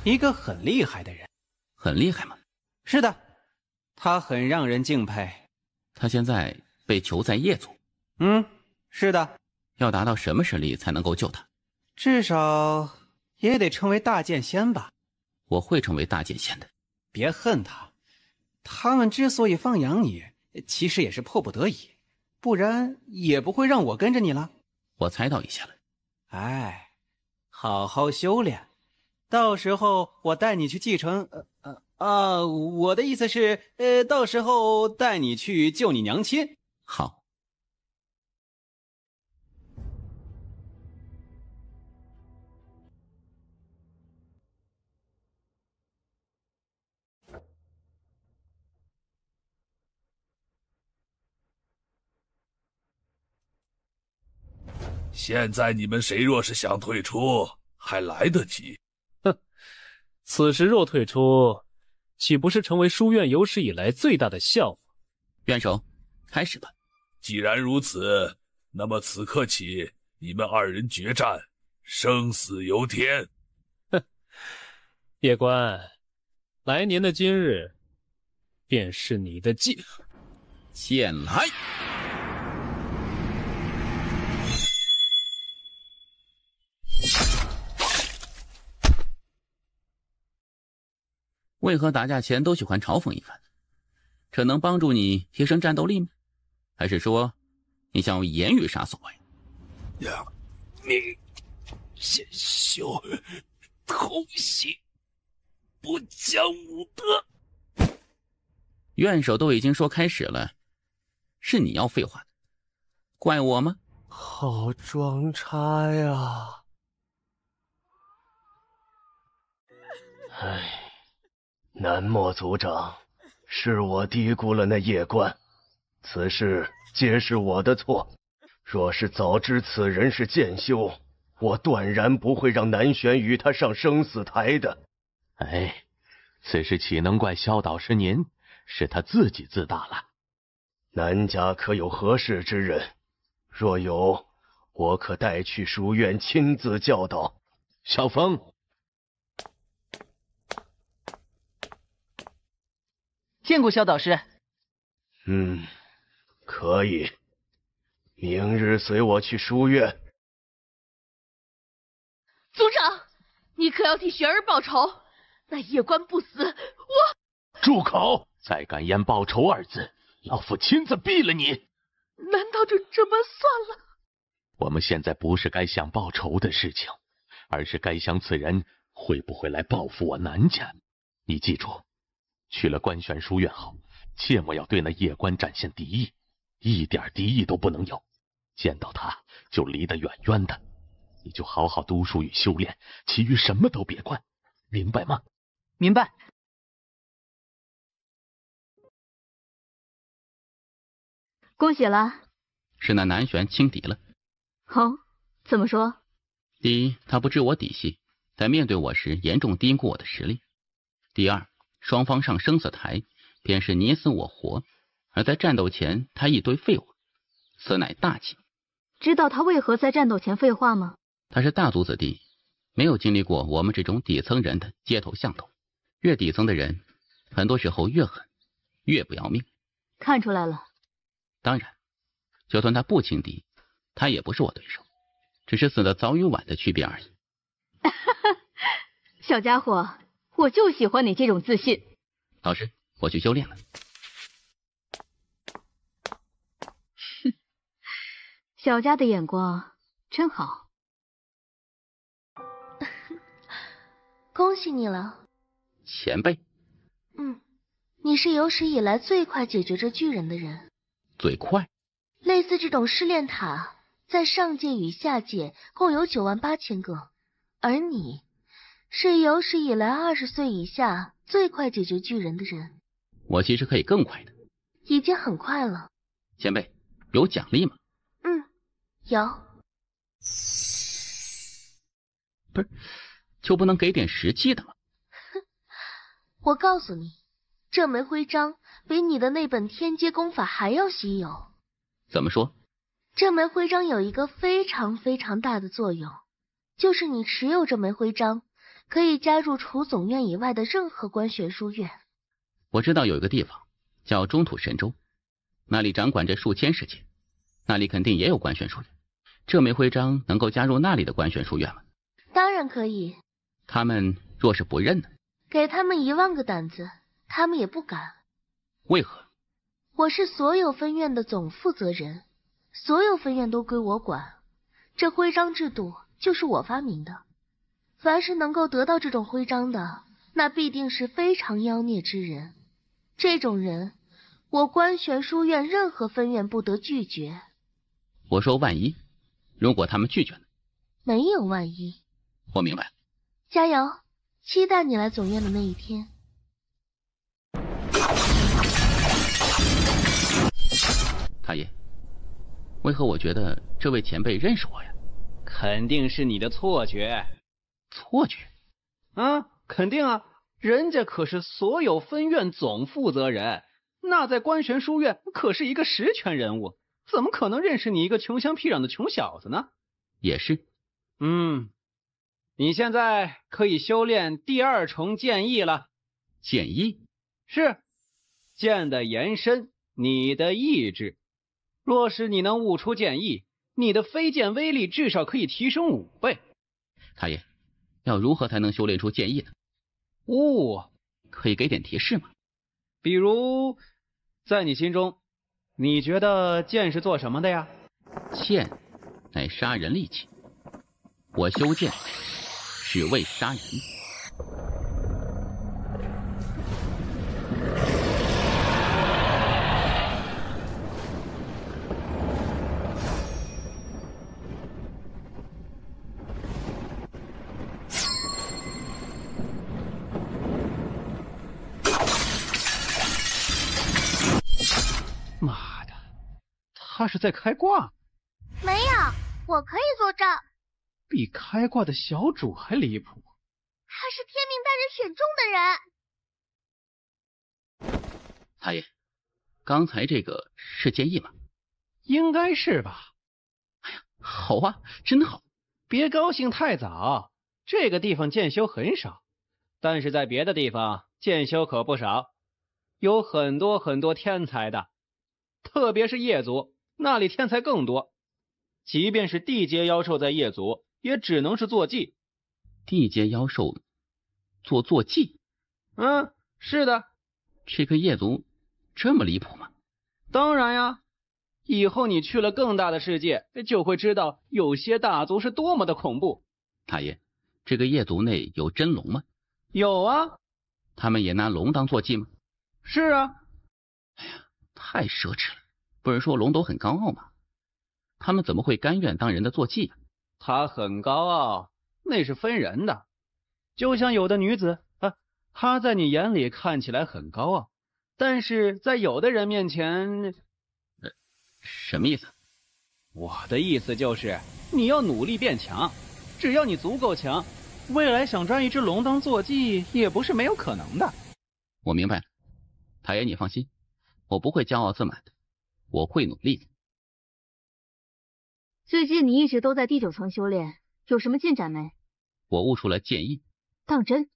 一个很厉害的人。很厉害吗？是的，他很让人敬佩。他现在被囚在夜族。是的。要达到什么实力才能够救他？至少也得成为大剑仙吧。我会成为大剑仙的。别恨他，他们之所以放养你，其实也是迫不得已，不然也不会让我跟着你了。我猜到一些了。哎，好好修炼，到时候我带你去继承。我的意思是，到时候带你去救你娘亲。好。现在你们谁若是想退出，还来得及。哼，此时若退出，岂不是成为书院有史以来最大的笑话？元首，开始吧。既然如此，那么此刻起，你们2人决战，生死由天。哼，叶关，来年的今日，便是你的剑。剑来！为何打架前都喜欢嘲讽一番？这能帮助你提升战斗力吗？还是说你想用言语杀死我呀？呀，你先修偷袭，不讲武德。院手都已经说开始了，是你要废话的，怪我吗？好装叉呀！唉。南漠族长，是我低估了那夜关，此事皆是我的错。若是早知此人是剑修，我断然不会让南玄与他上生死台的。哎，此事岂能怪萧导师您？是他自己自大了。南家可有合适之人？若有，我可带去书院亲自教导。小风。见过萧导师。可以。明日随我去书院。族长，你可要替玄儿报仇？那夜关不死，我……住口！再敢言报仇2字，老夫亲自毙了你！难道就这么算了？我们现在不是该想报仇的事情，而是该想此人会不会来报复我南家。你记住，去了观玄书院后，切莫要对那夜关展现敌意，一点敌意都不能有。见到他就离得远远的，你就好好读书与修炼，其余什么都别管，明白吗？明白。恭喜了。是那南玄轻敌了。哦，怎么说？第一，他不知我底细，在面对我时严重低估我的实力。第二，双方上生死台，便是你死我活，而在战斗前他一堆废话，此乃大忌。知道他为何在战斗前废话吗？他是大族子弟，没有经历过我们这种底层人的街头巷斗，越底层的人很多时候越狠，越不要命。看出来了。当然，就算他不轻敌，他也不是我对手。只是死的早与晚的区别而已。小家伙，我就喜欢你这种自信。老师，我去修炼了。小家的眼光真好。恭喜你了，前辈。你是有史以来最快解决这巨人的人。最快？类似这种试炼塔，在上界与下界共有98000个，而你是有史以来20岁以下最快解决巨人的人。我其实可以更快的。已经很快了。前辈，有奖励吗？有。不是，就不能给点实际的吗？我告诉你，这枚徽章比你的那本天阶功法还要稀有。怎么说？这枚徽章有一个非常非常大的作用，就是你持有这枚徽章，可以加入除总院以外的任何官学书院。我知道有一个地方叫中土神州，那里掌管着数千世界，那里肯定也有官选书院。这枚徽章能够加入那里的官选书院吗？当然可以。他们若是不认呢？给他们10000个胆子，他们也不敢。为何？我是所有分院的总负责人，所有分院都归我管。这徽章制度就是我发明的，凡是能够得到这种徽章的，那必定是非常妖孽之人。这种人，我官玄书院任何分院不得拒绝。我说万一，如果他们拒绝呢？没有万一。我明白了。加油，期待你来总院的那一天。大爷，为何我觉得这位前辈认识我呀？肯定是你的错觉。错觉？肯定啊，人家可是所有分院总负责人，那在官玄书院可是一个实权人物，怎么可能认识你一个穷乡僻壤的穷小子呢？也是。你现在可以修炼第2重剑意了。剑意？是，剑的延伸，你的意志。若是你能悟出剑意，你的飞剑威力至少可以提升5倍。大爷，要如何才能修炼出剑意呢？可以给点提示吗？比如，在你心中，你觉得剑是做什么的呀？剑乃杀人利器，我修剑只为杀人。妈的，他是在开挂。没有，我可以作证。比开挂的小主还离谱。他是天命大人选中的人。大爷，刚才这个是剑意吗？应该是吧。哎呀，好啊，真好。别高兴太早，这个地方剑修很少，但是在别的地方剑修可不少，有很多很多天才的，特别是夜族，那里天才更多。即便是地阶妖兽在夜族，也只能是坐骑。地阶妖兽做坐骑？是的。这个夜族这么离谱吗？当然呀，以后你去了更大的世界，就会知道有些大族是多么的恐怖。大爷，这个夜族内有真龙吗？有啊。他们也拿龙当坐骑吗？是啊。哎呀，太奢侈了。不是说龙都很高傲吗？他们怎么会甘愿当人的坐骑啊？他很高傲，那是分人的。就像有的女子她在你眼里看起来很高傲，但是在有的人面前，什么意思？我的意思就是你要努力变强，只要你足够强，未来想抓一只龙当坐骑也不是没有可能的。我明白了，太爷你放心，我不会骄傲自满的，我会努力的。最近你一直都在第9层修炼，有什么进展没？我悟出了剑意。当真？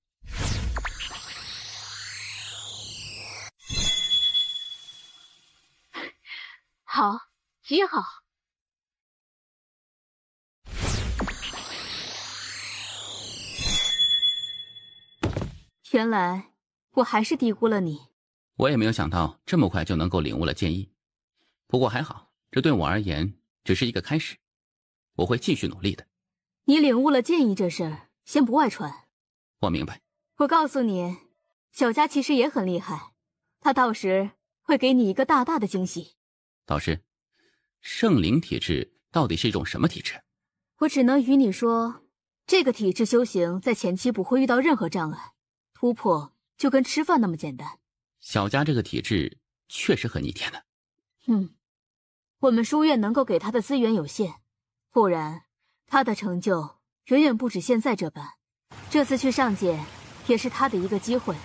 好，极好。原来我还是低估了你。我也没有想到这么快就能够领悟了剑意，不过还好，这对我而言只是一个开始，我会继续努力的。你领悟了剑意这事儿，先不外传。我明白。我告诉你，小佳其实也很厉害，他到时会给你一个大大的惊喜。导师，圣灵体质到底是一种什么体质？我只能与你说，这个体质修行在前期不会遇到任何障碍，突破就跟吃饭那么简单。小佳这个体质确实很逆天的。我们书院能够给他的资源有限，不然他的成就远远不止现在这般。这次去上界也是他的一个机会，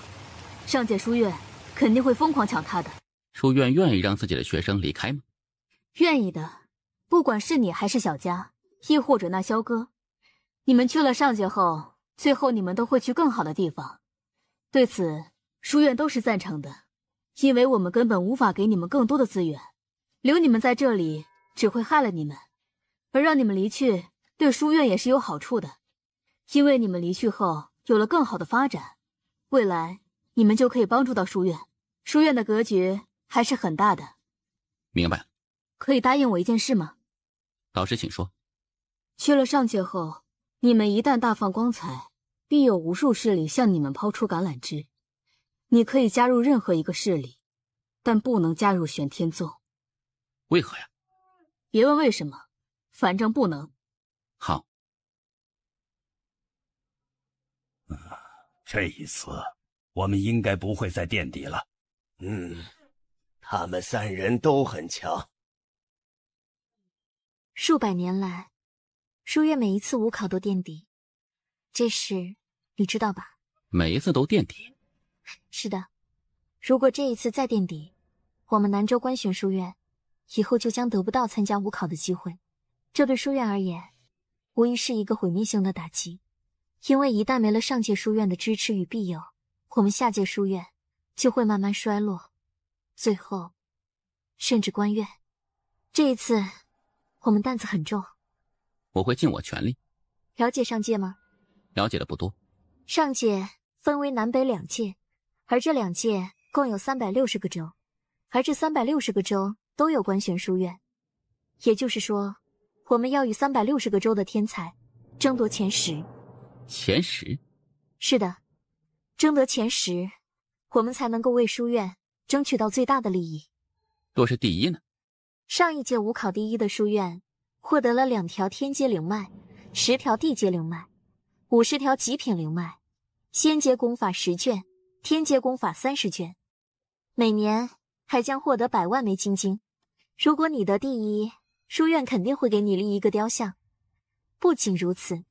上界书院肯定会疯狂抢他的。书院愿意让自己的学生离开吗？愿意的，不管是你还是小佳，亦或者那萧哥，你们去了上界后，最后你们都会去更好的地方。对此，书院都是赞成的，因为我们根本无法给你们更多的资源，留你们在这里只会害了你们，而让你们离去，对书院也是有好处的，因为你们离去后有了更好的发展，未来你们就可以帮助到书院，书院的格局还是很大的。明白。可以答应我一件事吗？导师请说。去了上界后，你们一旦大放光彩，必有无数势力向你们抛出橄榄枝。你可以加入任何一个势力，但不能加入玄天宗。为何呀？别问为什么，反正不能。好。这一次我们应该不会在垫底了。他们三人都很强。数百年来，书院每一次武考都垫底，这事你知道吧？每一次都垫底？是的，如果这一次再垫底，我们南州官选书院以后就将得不到参加武考的机会，这对书院而言，无疑是一个毁灭性的打击。因为一旦没了上界书院的支持与庇佑，我们下界书院就会慢慢衰落，最后甚至官院。这一次我们担子很重。我会尽我全力。了解上界吗？了解的不多。上界分为南北两界，而这两界共有360个州，而这360个州都有官选书院。也就是说，我们要与360个州的天才争夺前10。前10？是的，争得前10，我们才能够为书院争取到最大的利益。若是第一呢？上一届武考第一的书院获得了2条天阶灵脉，10条地阶灵脉，50条极品灵脉，仙阶功法10卷，天阶功法30卷，每年还将获得100万枚金晶。如果你得第一，书院肯定会给你立一个雕像。不仅如此，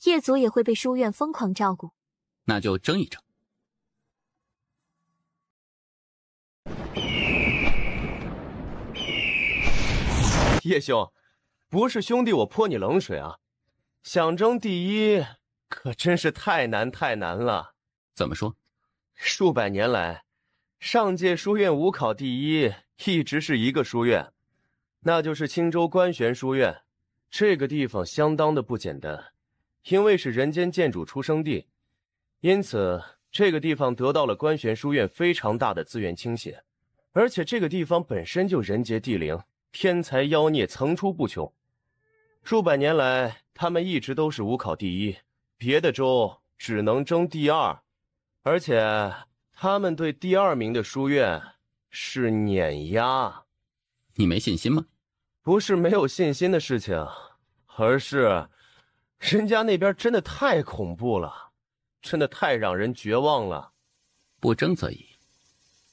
业族也会被书院疯狂照顾。那就争一争。叶兄，不是兄弟我泼你冷水啊，想争第一可真是太难了。怎么说？数百年来，上界书院武考第一一直是一个书院，那就是青州官玄书院。这个地方相当的不简单，因为是人间剑主出生地，因此这个地方得到了官玄书院非常大的资源倾斜，而且这个地方本身就人杰地灵，天才妖孽层出不穷。数百年来，他们一直都是武考第一，别的州只能争第2，而且他们对第2名的书院是碾压。你没信心吗？不是没有信心的事情，而是人家那边真的太恐怖了，真的太让人绝望了。不争则已，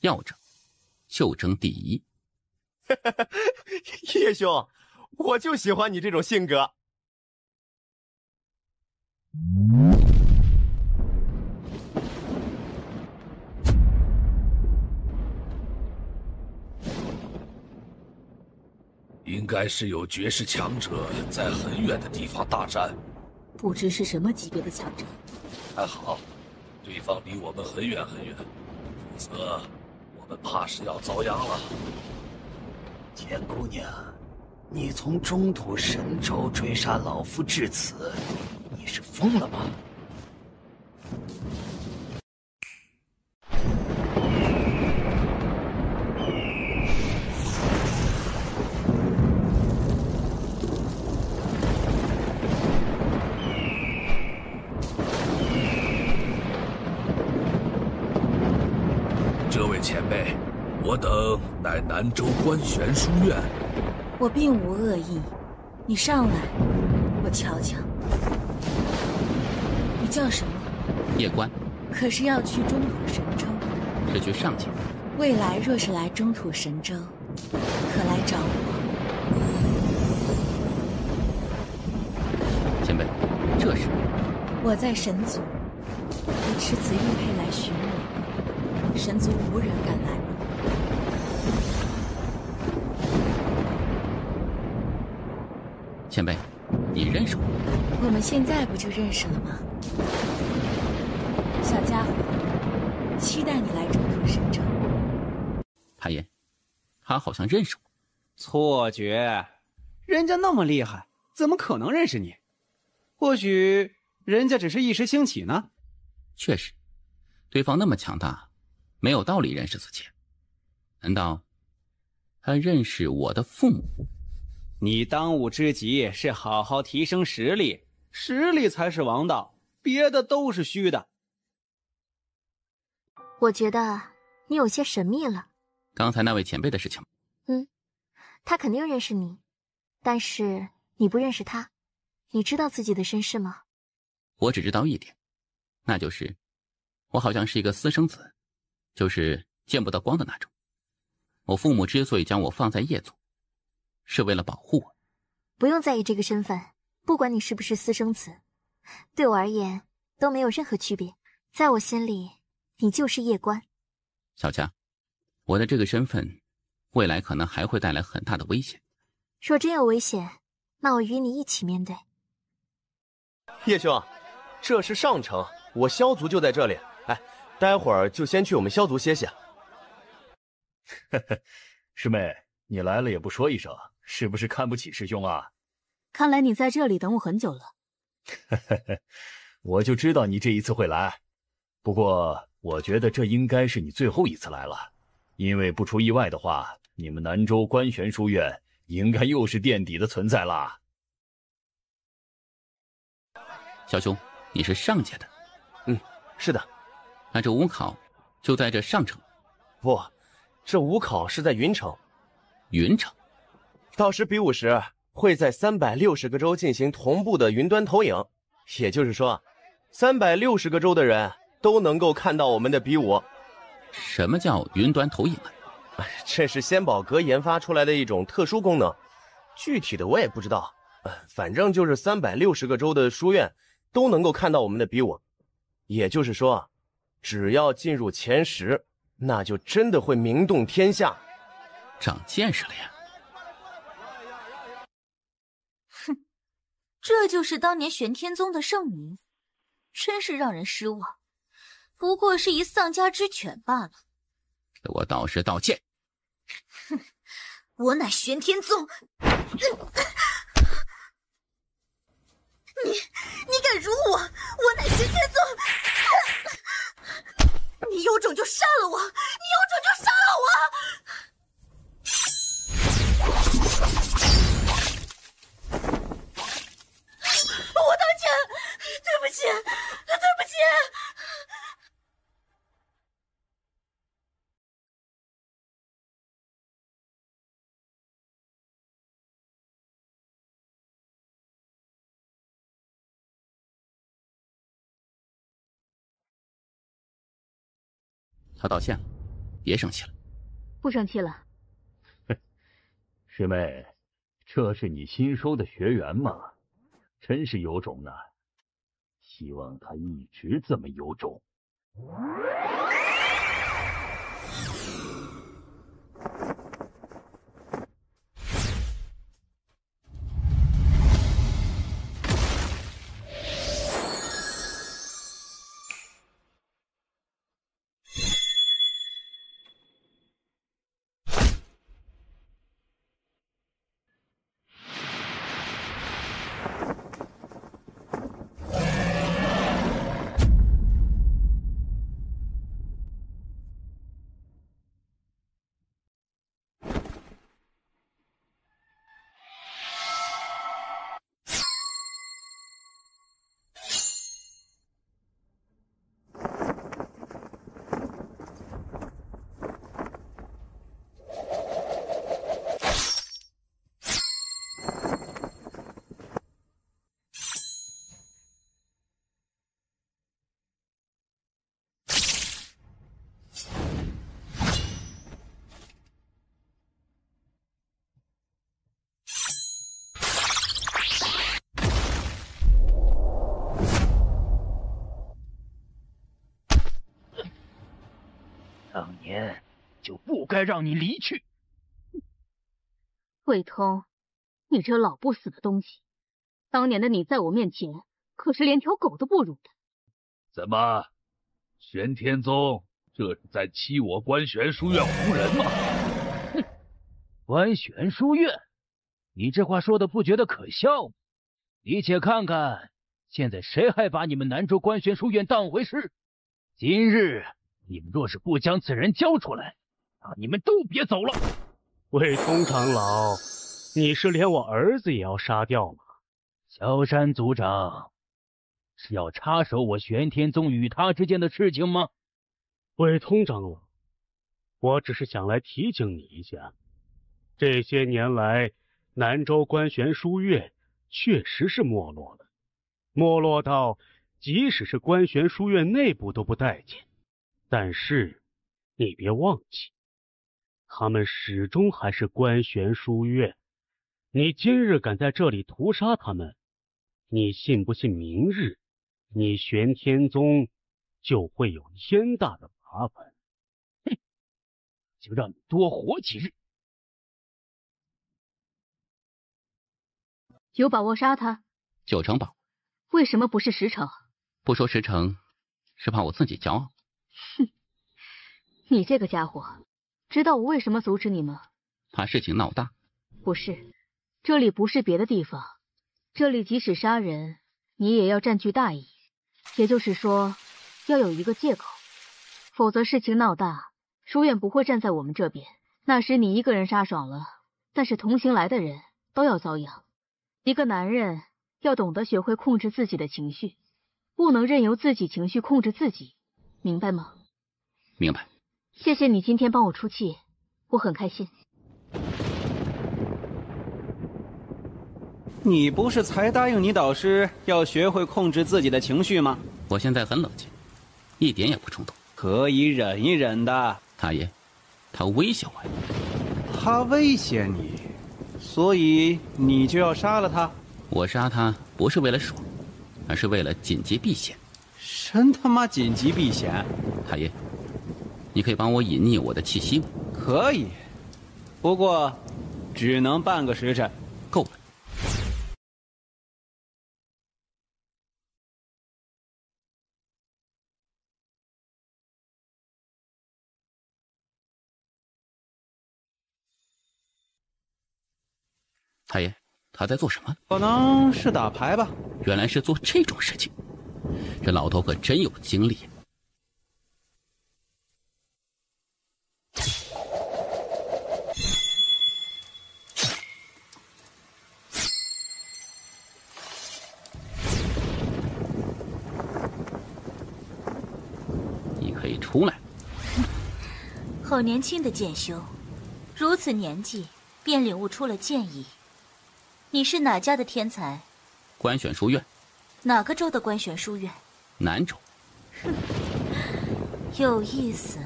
要争就争第一。叶兄，我就喜欢你这种性格。应该是有绝世强者在很远的地方大战，不知是什么级别的强者。还好，对方离我们很远很远，否则我们怕是要遭殃了。田姑娘，你从中土神州追杀老夫至此，你是疯了吗？这位前辈，我等乃南州官玄书院。我并无恶意，你上来，我瞧瞧。你叫什么？叶关。可是要去中土神州？是去上界。未来若是来中土神州，可来找我。前辈，这是我在神族，你持此玉佩来寻我，神族无人敢拦你。前辈，你认识我？我们现在不就认识了吗？小家伙，期待你来中土神州。谭爷，他好像认识我。错觉，人家那么厉害，怎么可能认识你？或许人家只是一时兴起呢。确实，对方那么强大，没有道理认识自己。难道他认识我的父母？你当务之急是好好提升实力，实力才是王道，别的都是虚的。我觉得你有些神秘了。刚才那位前辈的事情，他肯定认识你，但是你不认识他。你知道自己的身世吗？我只知道一点，那就是我好像是一个私生子，就是见不得光的那种。我父母之所以将我放在叶族，是为了保护我。不用在意这个身份，不管你是不是私生子，对我而言都没有任何区别。在我心里，你就是叶关。小佳，我的这个身份未来可能还会带来很大的危险。若真有危险，那我与你一起面对。叶兄，这是上城，我萧族就在这里。哎，待会儿就先去我们萧族歇歇。师妹，你来了也不说一声，是不是看不起师兄啊？看来你在这里等我很久了。我就知道你这一次会来，不过我觉得这应该是你最后一次来了，因为不出意外的话，你们南州官玄书院应该又是垫底的存在啦。小兄，你是上界的？是的。那这武考就在这上城？不，这武考是在云城。云城？到时比武时会在360个州进行同步的云端投影，也就是说，360个州的人都能够看到我们的比武。什么叫云端投影啊？这是仙宝阁研发出来的一种特殊功能，具体的我也不知道，反正就是360个州的书院都能够看到我们的比武。也就是说，只要进入前10，那就真的会名动天下。长见识了呀！哼，这就是当年玄天宗的盛名，真是让人失望。不过是一丧家之犬罢了。给我导师道歉！哼，我乃玄天宗。你敢辱我！我乃玄天宗！你有种就杀了我！你有种就杀了我！我道歉，对不起，对不起。他道歉了，别生气了。不生气了。师妹，这是你新收的学员吗？真是有种呢！希望他一直这么有种。当年就不该让你离去。魏通，你这老不死的东西！当年的你在我面前可是连条狗都不如的。怎么，玄天宗这是在欺我观玄书院胡人吗？哼，观玄书院，你这话说的不觉得可笑吗？你且看看，现在谁还把你们南州观玄书院当回事？今日你们若是不将此人交出来，那你们都别走了。魏通长老，你是连我儿子也要杀掉吗？萧山族长，是要插手我玄天宗与他之间的事情吗？魏通长老，我只是想来提醒你一下，这些年来，南州观玄书院确实是没落了，没落到即使是观玄书院内部都不待见。但是你别忘记，他们始终还是观玄书院。你今日敢在这里屠杀他们，你信不信明日你玄天宗就会有天大的麻烦？哼，就让你多活几日。有把握杀他9成把握。为什么不是10成？不说10成，是怕我自己骄傲。哼，你这个家伙，知道我为什么阻止你吗？怕事情闹大。不是，这里不是别的地方，这里即使杀人，你也要占据大义，也就是说，要有一个借口，否则事情闹大，书院不会站在我们这边。那时你一个人杀爽了，但是同行来的人都要遭殃。一个男人要懂得学会控制自己的情绪，不能任由自己情绪控制自己，明白吗？明白。谢谢你今天帮我出气，我很开心。你不是才答应你导师要学会控制自己的情绪吗？我现在很冷静，一点也不冲动，可以忍一忍的。大爷，他威胁我呀。他威胁你，所以你就要杀了他？我杀他不是为了爽，而是为了紧急避险。真他妈紧急避险！大爷，你可以帮我隐匿我的气息吗？可以，不过只能半个时辰。够了。大爷，他在做什么？可能是打牌吧。原来是做这种事情，这老头可真有精力。你可以出来。好年轻的剑修，如此年纪便领悟出了剑意。你是哪家的天才？观玄书院。哪个州的观玄书院？南州。哼，有意思，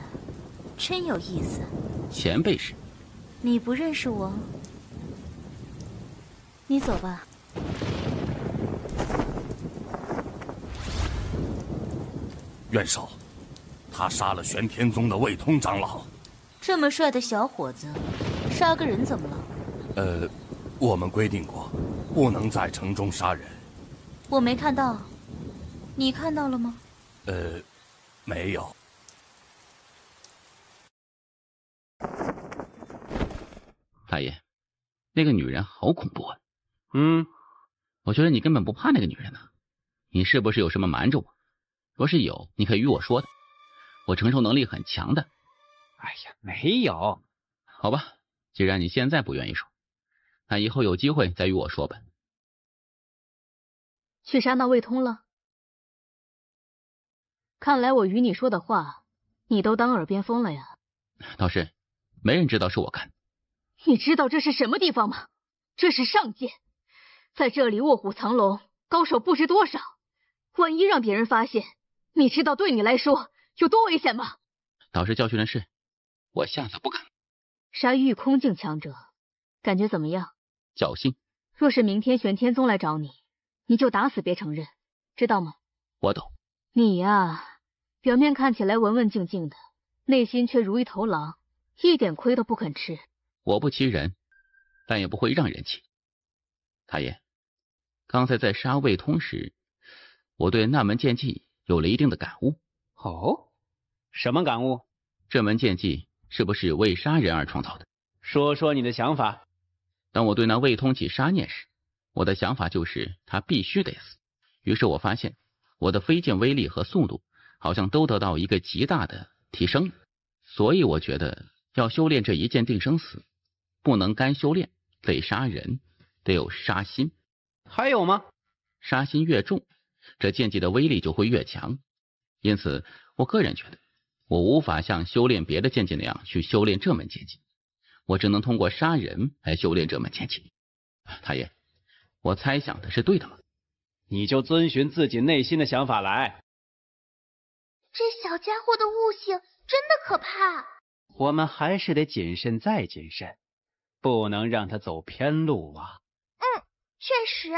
真有意思。前辈是？你不认识我？你走吧。元首，他杀了玄天宗的魏通长老。这么帅的小伙子，杀个人怎么了？我们规定过，不能在城中杀人。我没看到，你看到了吗？没有。大爷，那个女人好恐怖啊！我觉得你根本不怕那个女人呢。你是不是有什么瞒着我？若是有，你可以与我说的，我承受能力很强的。哎呀，没有。好吧，既然你现在不愿意说，那以后有机会再与我说吧。去杀那魏通了？看来我与你说的话，你都当耳边风了呀。倒是，没人知道是我干的。你知道这是什么地方吗？这是上界，在这里卧虎藏龙，高手不知多少。万一让别人发现，你知道对你来说有多危险吗？导师教训的是，我下次不敢。杀玉空境强者，感觉怎么样？侥幸。若是明天玄天宗来找你，你就打死别承认，知道吗？我懂。你呀，表面看起来文文静静的，内心却如一头狼，一点亏都不肯吃。我不欺人，但也不会让人欺。太爷，刚才在杀魏通时，我对那门剑技有了一定的感悟。哦，什么感悟？这门剑技是不是为杀人而创造的？说说你的想法。当我对那魏通起杀念时，我的想法就是他必须得死。于是我发现我的飞剑威力和速度好像都得到一个极大的提升，所以我觉得要修炼这一剑定生死，不能干修炼，得杀人，得有杀心。还有吗？杀心越重，这剑技的威力就会越强。因此我个人觉得我无法像修炼别的剑技那样去修炼这门剑技，我只能通过杀人来修炼这门剑技。太爷，我猜想的是对的吗？你就遵循自己内心的想法来。这小家伙的悟性真的可怕。我们还是得谨慎再谨慎，不能让他走偏路啊。确实。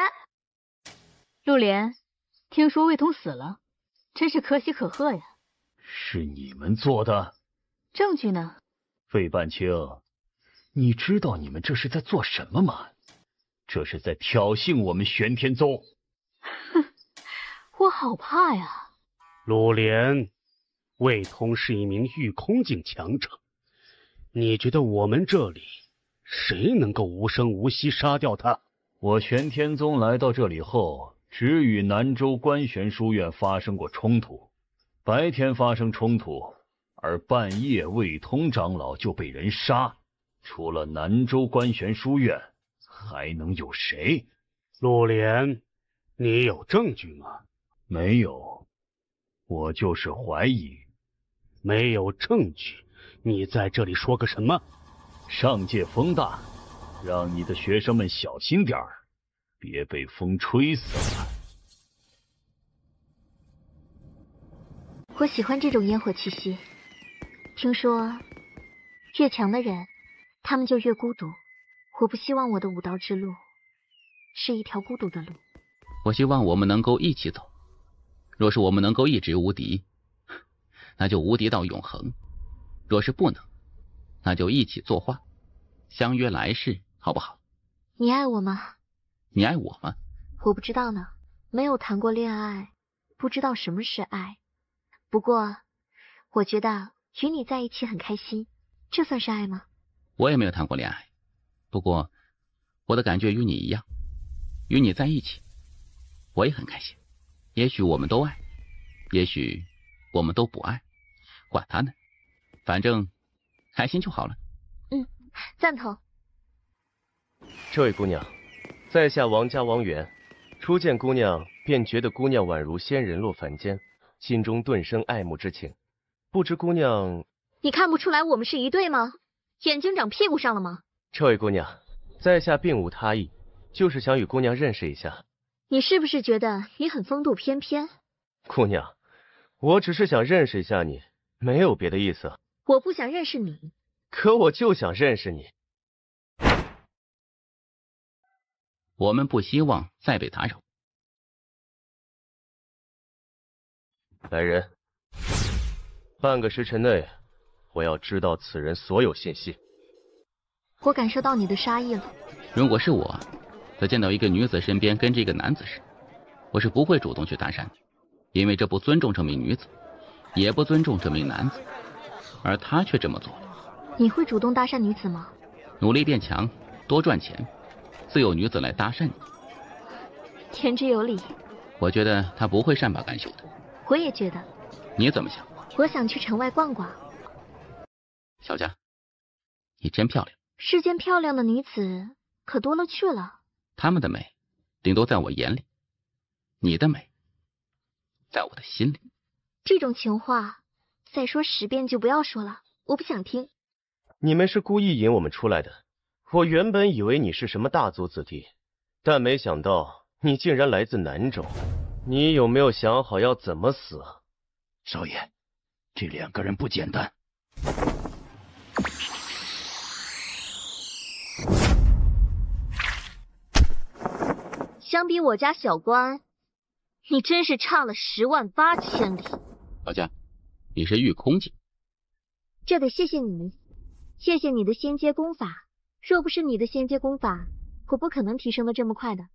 陆莲，听说魏通死了，真是可喜可贺呀。是你们做的？证据呢？魏半清，你知道你们这是在做什么吗？这是在挑衅我们玄天宗。哼，我好怕呀。陆莲，魏通是一名御空境强者，你觉得我们这里谁能够无声无息杀掉他？我玄天宗来到这里后，只与南州观玄书院发生过冲突，白天发生冲突，而半夜魏通长老就被人杀。除了南州观玄书院，还能有谁？陆莲，你有证据吗？没有，我就是怀疑。没有证据，你在这里说个什么？上界风大，让你的学生们小心点儿，别被风吹死了。我喜欢这种烟火气息。听说，越强的人，他们就越孤独。我不希望我的武道之路是一条孤独的路。我希望我们能够一起走。若是我们能够一直无敌，那就无敌到永恒；若是不能，那就一起作画，相约来世，好不好？你爱我吗？你爱我吗？我不知道呢，没有谈过恋爱，不知道什么是爱。不过，我觉得与你在一起很开心，这算是爱吗？我也没有谈过恋爱，不过我的感觉与你一样，与你在一起，我也很开心。也许我们都爱，也许我们都不爱，管他呢，反正开心就好了。赞同。这位姑娘，在下王家王源，初见姑娘便觉得姑娘宛如仙人落凡间，心中顿生爱慕之情。不知姑娘……你看不出来我们是一对吗？眼睛长屁股上了吗？这位姑娘，在下并无他意，就是想与姑娘认识一下。你是不是觉得你很风度翩翩？姑娘，我只是想认识一下你，没有别的意思。我不想认识你，可我就想认识你。我们不希望再被打扰。来人，半个时辰内，我要知道此人所有信息。我感受到你的杀意了。如果是我，在见到一个女子身边跟着一个男子时，我是不会主动去搭讪的，因为这不尊重这名女子，也不尊重这名男子，而他却这么做了。你会主动搭讪女子吗？努力变强，多赚钱，自有女子来搭讪你。言之有理。我觉得他不会善罢甘休的。我也觉得。你怎么想？我想去城外逛逛。小佳，你真漂亮。世间漂亮的女子可多了去了。她们的美，顶多在我眼里；你的美，在我的心里。这种情话，再说10遍就不要说了，我不想听。你们是故意引我们出来的。我原本以为你是什么大族子弟，但没想到你竟然来自南州。你有没有想好要怎么死？少爷，这2个人不简单。相比我家小官，你真是差了10万8千里。小佳，你是御空境，这得谢谢你，谢谢你的仙阶功法。若不是你的仙阶功法，我不可能提升的这么快的。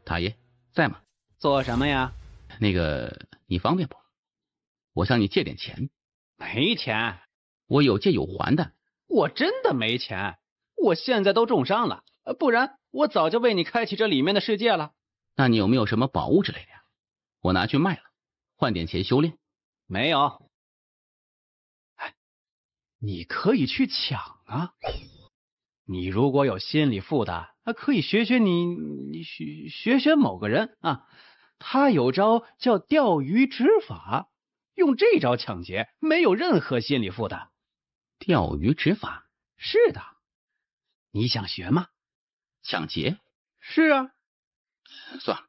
塔爷在吗？做什么呀？那个，你方便不？我向你借点钱。没钱。我有借有还的。我真的没钱，我现在都重伤了，不然我早就为你开启这里面的世界了。那你有没有什么宝物之类的呀？我拿去卖了，换点钱修炼。没有。哎，你可以去抢啊！你如果有心理负担，可以学某个人啊，他有招叫钓鱼执法，用这招抢劫没有任何心理负担。钓鱼执法？是的。你想学吗？抢劫？是啊。算了。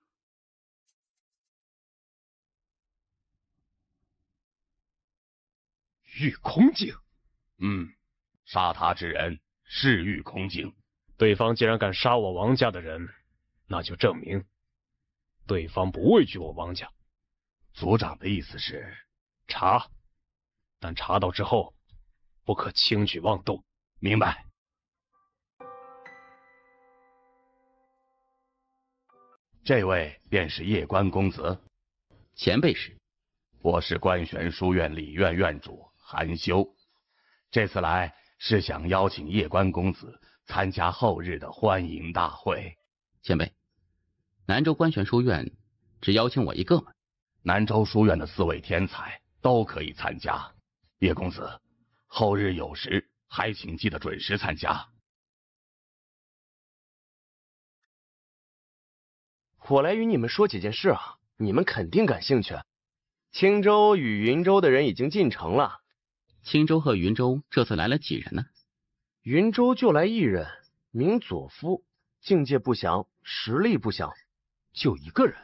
御空镜，杀他之人是御空镜。对方既然敢杀我王家的人，那就证明对方不畏惧我王家。族长的意思是查，但查到之后不可轻举妄动，明白？这位便是叶关公子，前辈是？我是观玄书院理院院主韩修，这次来是想邀请叶关公子参加后日的欢迎大会。前辈，南州观玄书院只邀请我一个吗？南州书院的4位天才都可以参加。叶公子，后日有时还请记得准时参加。我来与你们说几件事啊，你们肯定感兴趣。青州与云州的人已经进城了。青州和云州这次来了几人呢？云州就来1人，名佐夫，境界不详，实力不详，就1个人。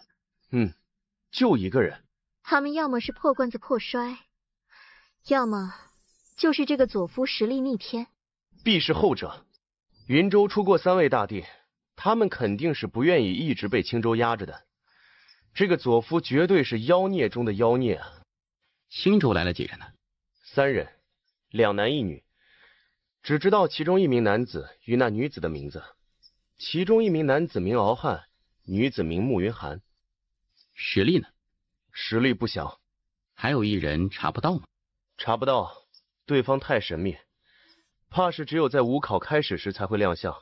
就1个人。他们要么是破罐子破摔，要么就是这个佐夫实力逆天。必是后者。云州出过3位大帝，他们肯定是不愿意一直被青州压着的。这个佐夫绝对是妖孽中的妖孽啊！青州来了几人呢？3人，2男1女，只知道其中1名男子与那女子的名字，其中1名男子名敖汉，女子名慕云寒。实力呢？实力不详。还有1人查不到吗？查不到，对方太神秘，怕是只有在武考开始时才会亮相。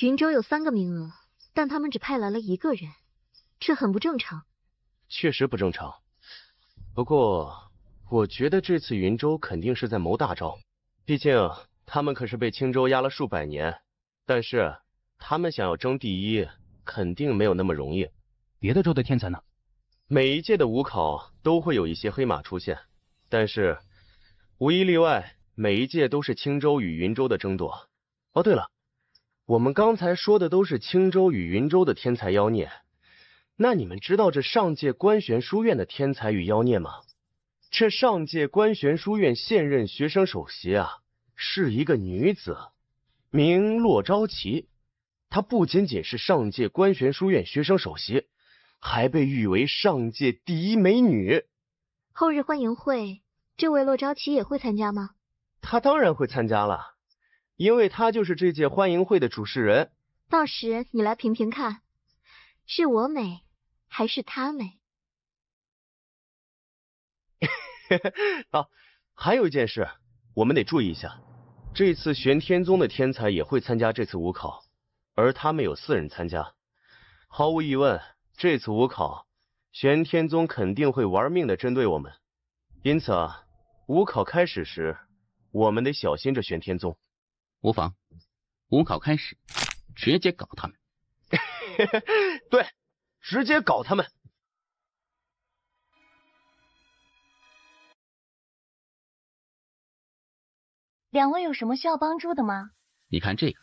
云州有3个名额，但他们只派来了1个人，这很不正常。确实不正常。不过我觉得这次云州肯定是在谋大招，毕竟他们可是被青州压了数百年，但是他们想要争第1，肯定没有那么容易。别的州的天才呢？每一届的武考都会有一些黑马出现，但是无一例外，每一届都是青州与云州的争夺。哦，对了，我们刚才说的都是青州与云州的天才妖孽，那你们知道这上届观玄书院的天才与妖孽吗？这上届观玄书院现任学生首席啊，是一个女子，名骆昭琪。她不仅仅是上届观玄书院学生首席，还被誉为上届第1美女。后日欢迎会，这位骆昭琪也会参加吗？她当然会参加了，因为她就是这届欢迎会的主事人。到时你来评评看，是我美还是她美？啊，还有一件事，我们得注意一下，这次玄天宗的天才也会参加这次武考，而他们有4人参加。毫无疑问，这次武考，玄天宗肯定会玩命的针对我们，因此啊，武考开始时，我们得小心这玄天宗。无妨，武考开始，直接搞他们。对，直接搞他们。2位有什么需要帮助的吗？你看这个。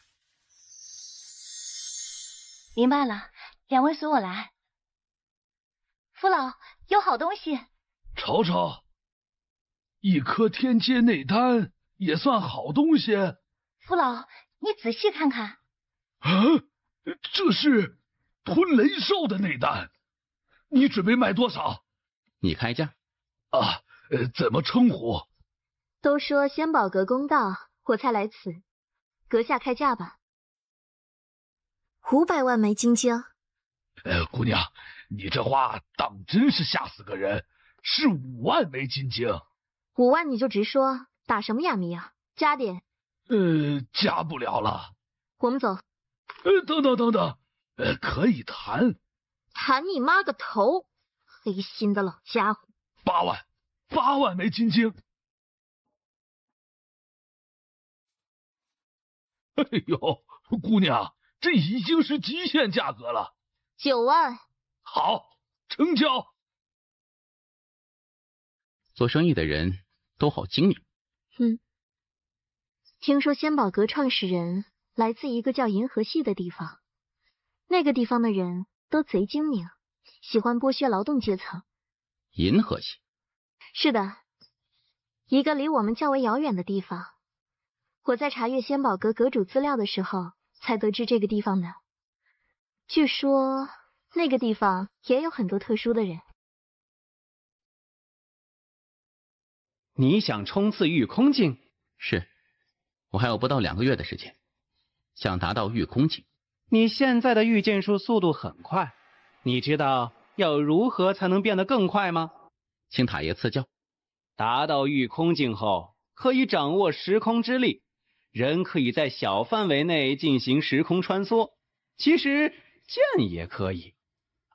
明白了，2位随我来。父老，有好东西。瞅瞅，一颗天阶内丹也算好东西。父老，你仔细看看。啊，这是吞雷兽的内丹，你准备卖多少？你开价。啊，怎么称呼？都说仙宝阁公道，我才来此。阁下开价吧。500万枚金晶。姑娘，你这话当真是吓死个人，是5万枚金晶。5万你就直说，打什么哑谜啊？加点。加不了了。我们走。等，可以谈。谈你妈个头！黑心的老家伙。8万枚金晶。哎呦，姑娘，这已经是极限价格了。9万。好，成交。做生意的人都好精明。听说仙宝阁创始人来自一个叫银河系的地方，那个地方的人都贼精明，喜欢剥削劳动阶层。银河系？是的，一个离我们较为遥远的地方。我在查阅仙宝阁阁主资料的时候，才得知这个地方的。据说那个地方也有很多特殊的人。你想冲刺御空境？是，我还有不到2个月的时间，想达到御空境。你现在的御剑术速度很快，你知道要如何才能变得更快吗？请塔爷赐教。达到御空境后，可以掌握时空之力，人可以在小范围内进行时空穿梭，其实剑也可以。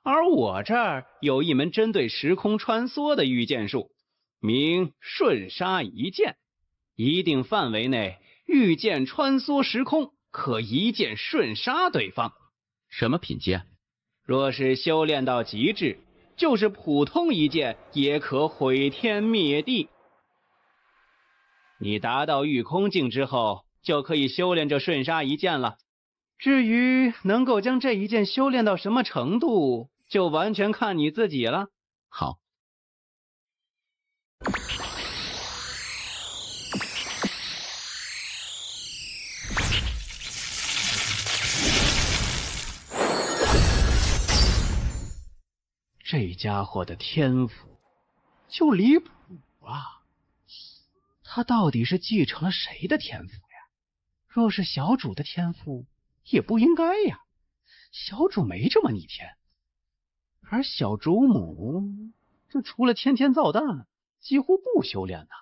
而我这儿有一门针对时空穿梭的御剑术，名瞬杀一剑。一定范围内，御剑穿梭时空，可一剑瞬杀对方。什么品阶？若是修炼到极致，就是普通一剑也可毁天灭地。你达到御空境之后，就可以修炼这瞬杀一剑了。至于能够将这一剑修炼到什么程度，就完全看你自己了。好。这家伙的天赋就离谱啊！他到底是继承了谁的天赋呀？若是小主的天赋，也不应该呀。小主没这么逆天，而小主母这除了天天造蛋，几乎不修炼呐。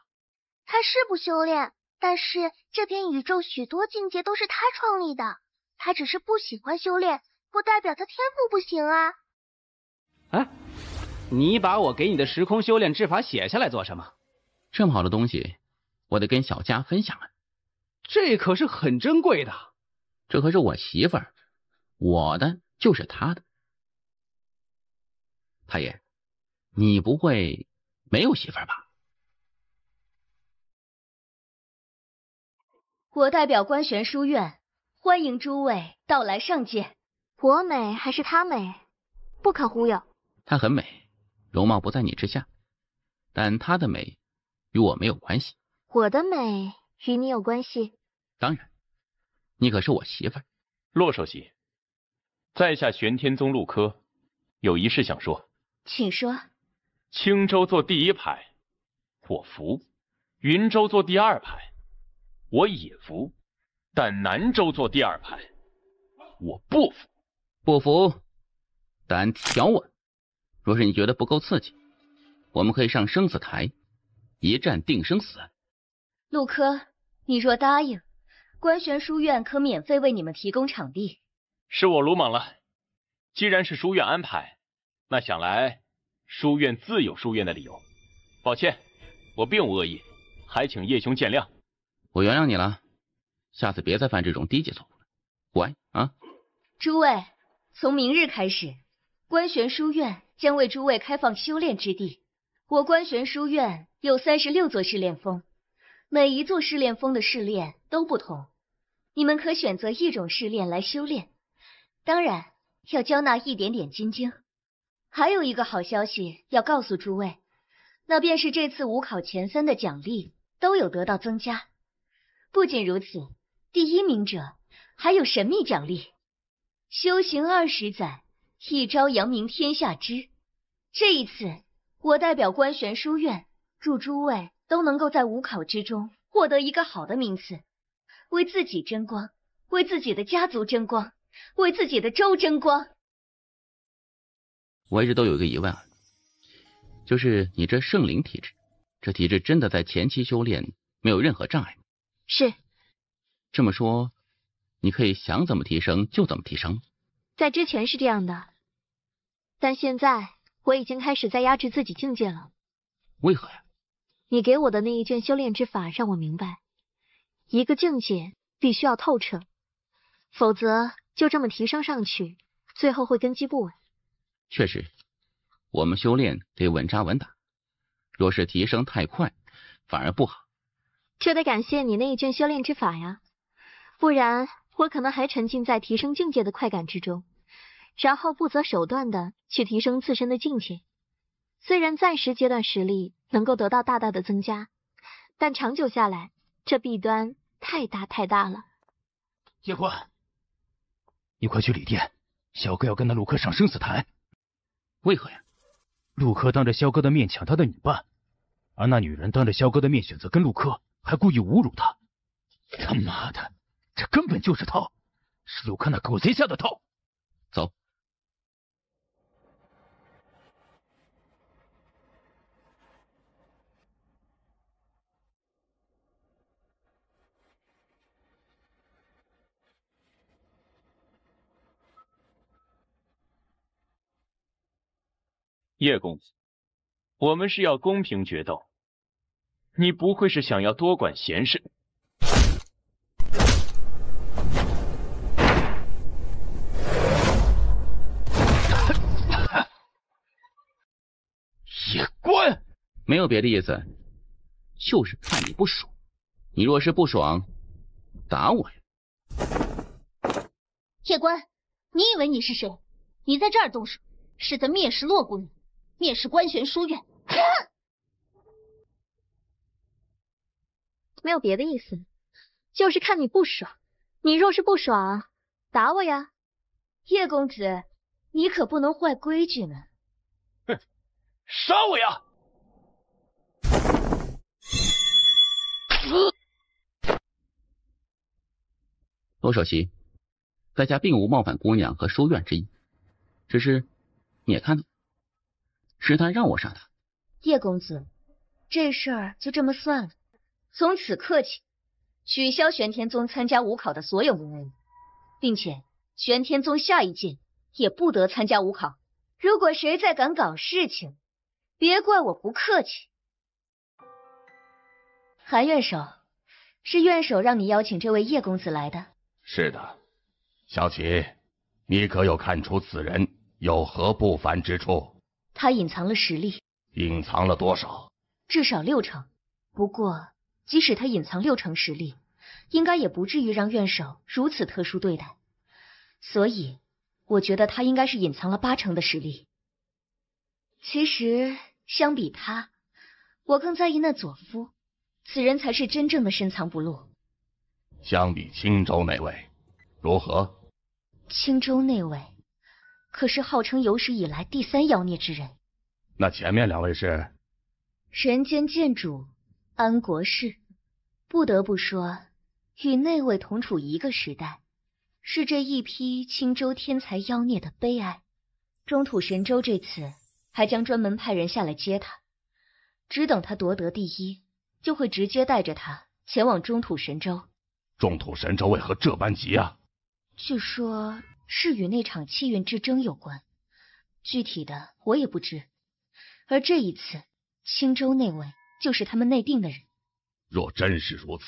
他是不修炼，但是这片宇宙许多境界都是他创立的，他只是不喜欢修炼，不代表他天赋不行啊。哎，你把我给你的时空修炼之法写下来做什么？这么好的东西，我得跟小佳分享啊。这可是很珍贵的。这可是我媳妇儿，我的就是她的。太爷，你不会没有媳妇儿吧？我代表观玄书院，欢迎诸位到来上界。我美还是她美？不可忽悠。她很美，容貌不在你之下，但她的美与我没有关系。我的美与你有关系？当然，你可是我媳妇儿。骆首席，在下玄天宗陆柯，有一事想说。请说。青州坐第一排，我服；云州坐第二排，我也服；但南州坐第二排，我不服。不服，但挑我。若是你觉得不够刺激，我们可以上生死台，一战定生死。陆柯，你若答应，观玄书院可免费为你们提供场地。是我鲁莽了，既然是书院安排，那想来书院自有书院的理由。抱歉，我并无恶意，还请叶兄见谅。我原谅你了，下次别再犯这种低级错误了，乖啊！诸位，从明日开始，观玄书院将为诸位开放修炼之地。我观玄书院有36座试炼峰，每一座试炼峰的试炼都不同，你们可选择一种试炼来修炼，当然要交纳一点点金晶。还有一个好消息要告诉诸位，那便是这次5考前3的奖励都有得到增加。不仅如此，第1名者还有神秘奖励，修行20载，一朝扬名天下知。这一次，我代表观玄书院，祝诸位都能够在武考之中获得一个好的名次，为自己争光，为自己的家族争光，为自己的州争光。我一直都有一个疑问啊，就是你这圣灵体质，这体质真的在前期修炼没有任何障碍吗？是。这么说，你可以想怎么提升就怎么提升？在之前是这样的，但现在我已经开始在压制自己境界了。为何呀？你给我的那一卷修炼之法让我明白，一个境界必须要透彻，否则就这么提升上去，最后会根基不稳。确实，我们修炼得稳扎稳打，若是提升太快，反而不好。这得感谢你那一卷修炼之法呀，不然我可能还沉浸在提升境界的快感之中，然后不择手段的去提升自身的境界。虽然暂时阶段实力能够得到大大的增加，但长久下来，这弊端太大太大了。叶关，你快去旅店，萧哥要跟那陆柯上生死谈。为何呀？陆柯当着萧哥的面抢他的女伴，而那女人当着萧哥的面选择跟陆柯，还故意侮辱他。他妈的，这根本就是套，是陆柯那狗贼下的套。走。叶公子，我们是要公平决斗，你不会是想要多管闲事？叶关，没有别的意思，就是看你不爽。你若是不爽，打我呀！叶关，你以为你是谁？你在这儿动手，是在蔑视洛姑娘，蔑视关玄书院。没有别的意思，就是看你不爽。你若是不爽，打我呀！叶公子，你可不能坏规矩呢。哼，杀我呀！罗首席，在下并无冒犯姑娘和书院之意，只是你也看到，是他让我杀他。叶公子，这事儿就这么算了。从此刻起，取消玄天宗参加武考的所有名额，并且玄天宗下一届也不得参加武考。如果谁再敢搞事情，别怪我不客气。韩院首，是院首让你邀请这位叶公子来的。是的，小启，你可有看出此人有何不凡之处？他隐藏了实力。隐藏了多少？至少60%。不过即使他隐藏60%实力，应该也不至于让院首如此特殊对待。所以我觉得他应该是隐藏了80%的实力。其实相比他，我更在意那佐夫，此人才是真正的深藏不露。相比青州那位，如何？青州那位可是号称有史以来第3妖孽之人。那前面2位是？人间剑主安国士，不得不说，与那位同处一个时代，是这一批青州天才妖孽的悲哀。中土神州这次还将专门派人下来接他，只等他夺得第1，就会直接带着他前往中土神州。中土神州为何这般急啊？据说是与那场气运之争有关，具体的我也不知。而这一次，青州那位就是他们内定的人。若真是如此，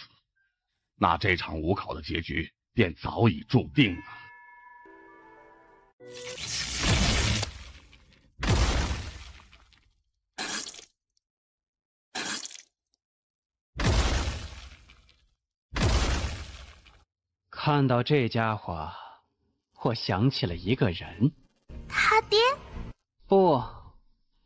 那这场武考的结局便早已注定了。看到这家伙，我想起了一个人。他爹？不，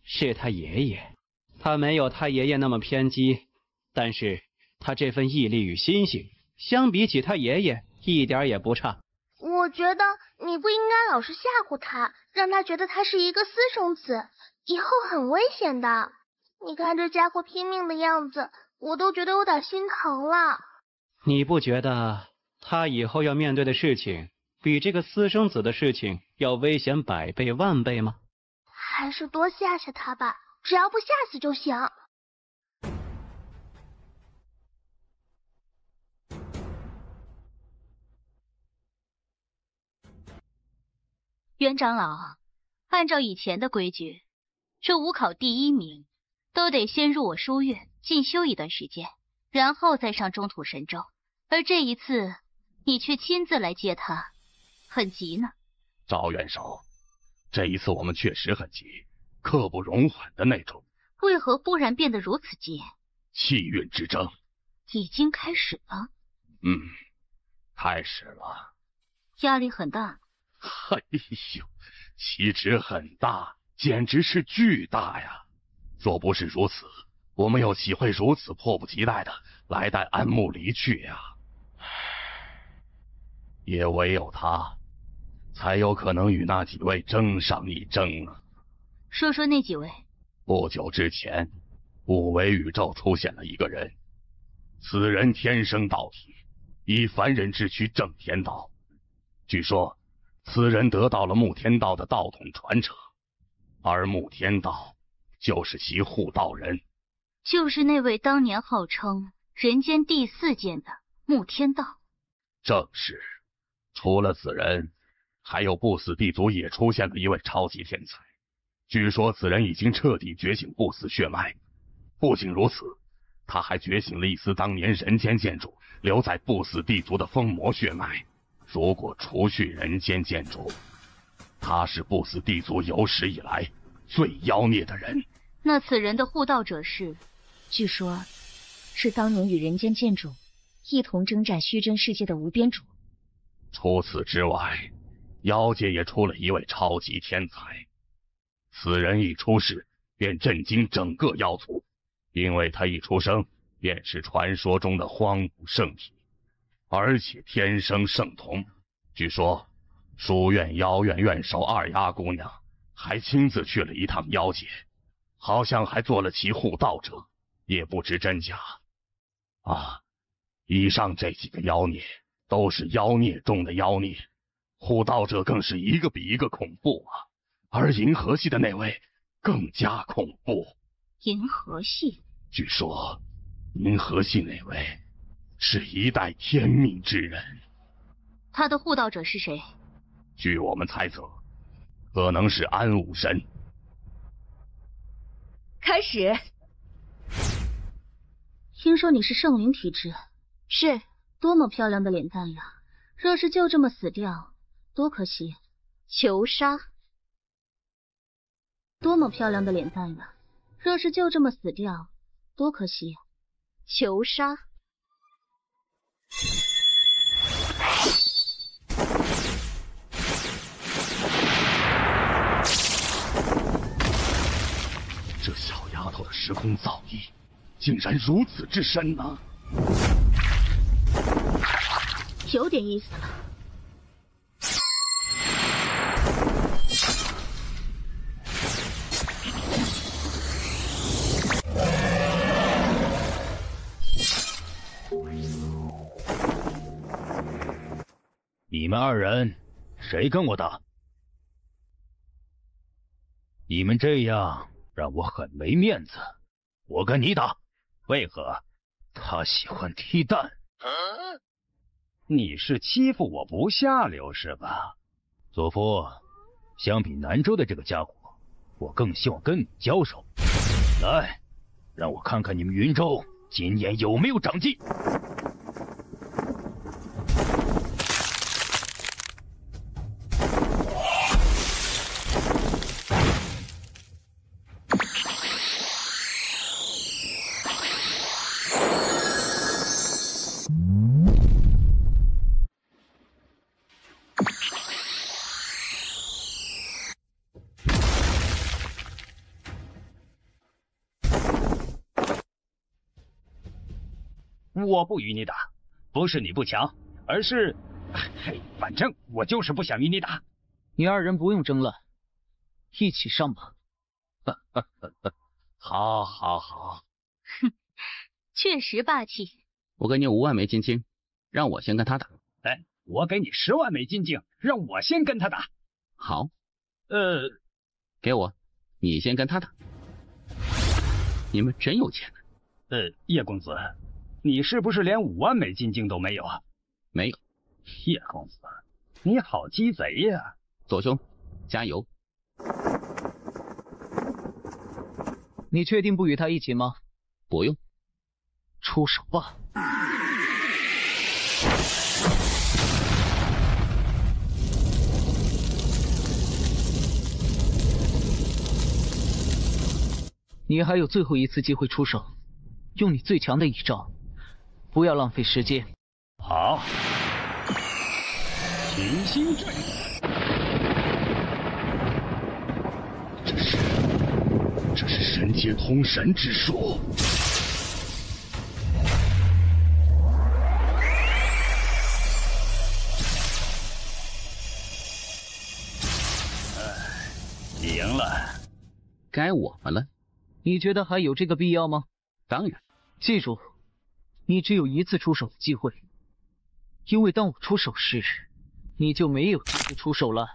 是他爷爷。他没有他爷爷那么偏激，但是他这份毅力与心性，相比起他爷爷一点也不差。我觉得你不应该老是吓唬他，让他觉得他是一个私生子，以后很危险的。你看这家伙拼命的样子，我都觉得有点心疼了。你不觉得他以后要面对的事情，比这个私生子的事情要危险100倍万倍吗？还是多吓吓他吧，只要不吓死就行。袁长老，按照以前的规矩，这武考第1名都得先入我书院进修一段时间，然后再上中土神州。而这一次，你却亲自来接他，很急呢。赵元首，这一次我们确实很急，刻不容缓的那种。为何忽然变得如此急？气运之争已经开始了。开始了。压力很大。哎呦，岂止很大，简直是巨大呀！若不是如此，我们又岂会如此迫不及待的来带安慕离去呀？也唯有他，才有可能与那几位争上一争啊。说说那几位。不久之前，5维宇宙出现了一个人，此人天生道体，以凡人之躯正天道。据说此人得到了穆天道的道统传承，而穆天道就是其护道人，就是那位当年号称人间第4剑的穆天道。正是。除了此人，还有不死地族也出现了一位超级天才，据说此人已经彻底觉醒不死血脉。不仅如此，他还觉醒了一丝当年人间剑主留在不死地族的封魔血脉。如果除去人间剑主，他是不死地族有史以来最妖孽的人。那此人的护道者是？据说，是当年与人间剑主一同征战虚真世界的无边主。除此之外，妖界也出了一位超级天才。此人一出世便震惊整个妖族，因为他一出生便是传说中的荒古圣体，而且天生圣童。据说书院妖院院首二丫姑娘还亲自去了一趟妖界，好像还做了其护道者，也不知真假。以上这几个妖孽都是妖孽中的妖孽，护道者更是一个比一个恐怖啊！而银河系的那位更加恐怖。银河系？据说银河系那位是一代天命之人。他的护道者是谁？据我们猜测，可能是安武神。开始。听说你是圣灵体质。是。多么漂亮的脸蛋呀！若是就这么死掉，多可惜。求杀。多么漂亮的脸蛋呀！若是就这么死掉，多可惜。求杀。这小丫头的时空造诣竟然如此之深呢！有点意思了。你们2人，谁跟我打？你们这样让我很没面子。我跟你打，为何？他喜欢踢蛋。你是欺负我不下流是吧？祖父，相比南州的这个家伙，我更希望跟你交手。来，让我看看你们云州今年有没有长进。我不与你打，不是你不强，而是，反正我就是不想与你打。你2人不用争了，一起上吧。好，好，好。哼，确实霸气。我给你5万枚金晶，让我先跟他打。哎，我给你10万枚金晶，让我先跟他打。好。给我，你先跟他打。你们真有钱呢。叶公子，你是不是连5万枚金晶都没有啊？没有。叶公子，你好鸡贼呀！左兄，加油！你确定不与他一起吗？不用。出手吧！你还有最后一次机会出手，用你最强的一招，不要浪费时间。好，群星阵，这是神界通神之术。赢了，该我们了。你觉得还有这个必要吗？当然。记住，你只有一次出手的机会，因为当我出手时，你就没有机会出手了。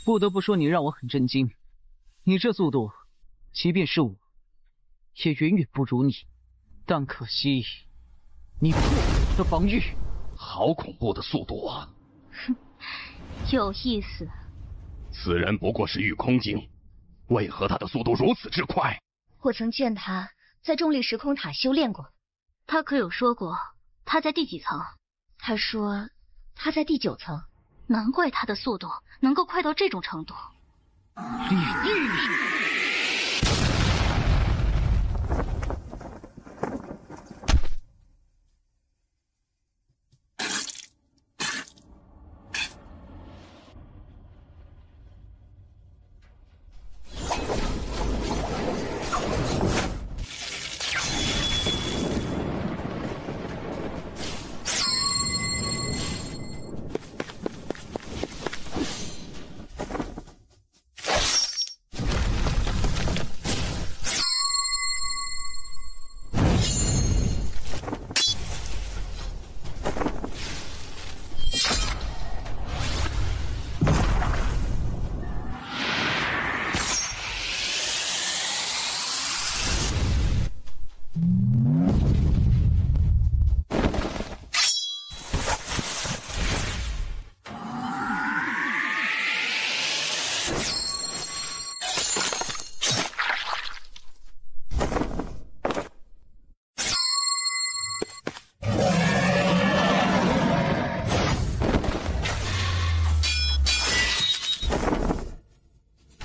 不得不说，你让我很震惊。你这速度，即便是我，也远远不如你。但可惜，你破了我的防御。好恐怖的速度啊！哼，有意思。此人不过是御空境，为何他的速度如此之快？我曾见他在重力时空塔修炼过，他可有说过他在第几层？他说他在第9层。难怪他的速度能够快到这种程度。李毅，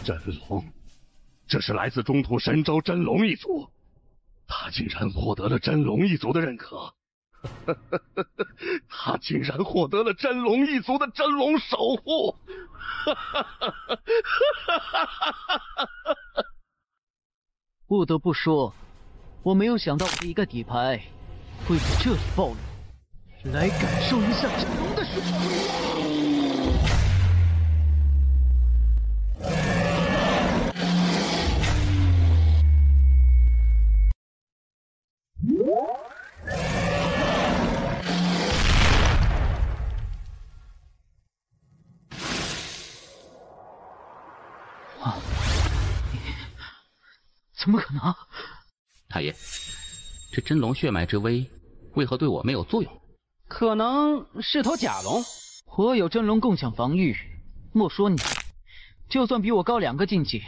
真龙，这是来自中土神州真龙一族，他竟然获得了真龙一族的认可，他竟然获得了真龙一族的真龙守护，不得不说，我没有想到我的一个底牌会在这里暴露，来感受一下真龙的属性。怎么可能？太爷，这真龙血脉之威，为何对我没有作用？可能是头假龙。我有真龙共享防御，莫说你，就算比我高2个境界，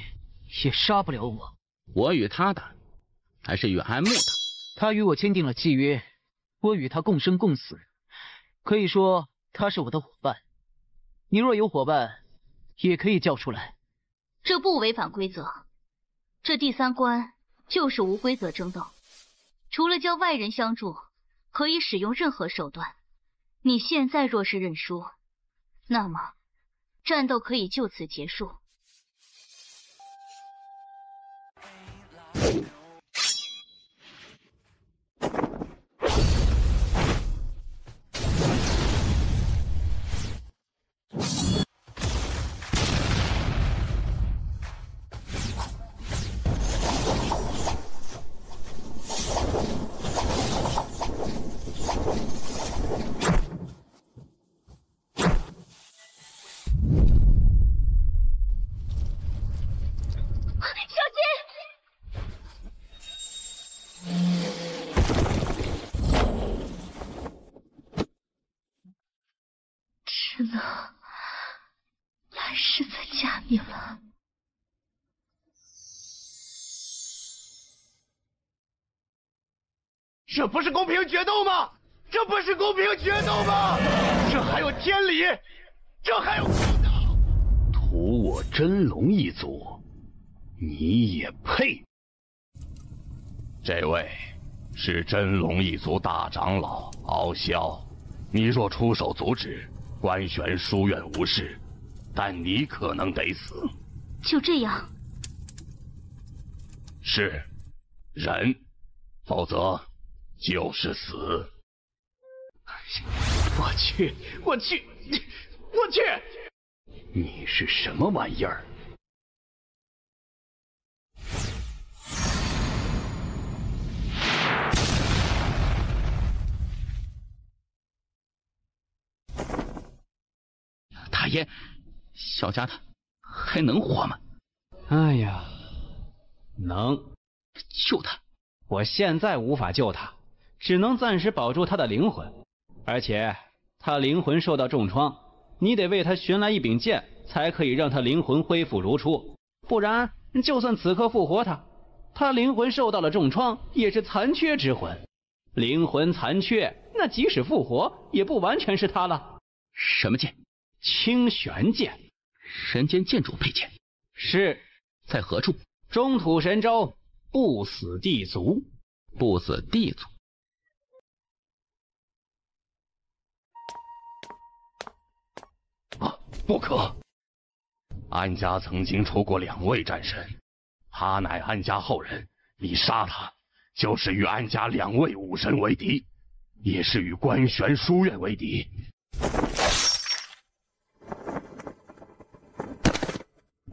也杀不了我。我与他打，还是与安慕打？他与我签订了契约，我与他共生共死，可以说他是我的伙伴。你若有伙伴，也可以叫出来。这不违反规则。这第3关就是无规则争斗，除了教外人相助，可以使用任何手段。你现在若是认输，那么战斗可以就此结束。只能来世再加你了。这不是公平决斗吗？这不是公平决斗吗？这还有天理，这还有公道。屠我真龙一族，你也配？这位是真龙一族大长老敖骁，你若出手阻止，官玄书院无事，但你可能得死。就这样？是，忍，否则就是死。我去！你是什么玩意儿？大爷，小家他还能活吗？哎呀，能救他！我现在无法救他，只能暂时保住他的灵魂。而且他灵魂受到重创，你得为他寻来一柄剑，才可以让他灵魂恢复如初。不然，就算此刻复活他灵魂受到了重创，也是残缺之魂。灵魂残缺，那即使复活，也不完全是他了。什么剑？清玄剑。人间剑主佩剑。是。在何处？中土神州不死地族。不死地族。不可！安家曾经出过2位战神，他乃安家后人，你杀他，就是与安家2位武神为敌，也是与官玄书院为敌。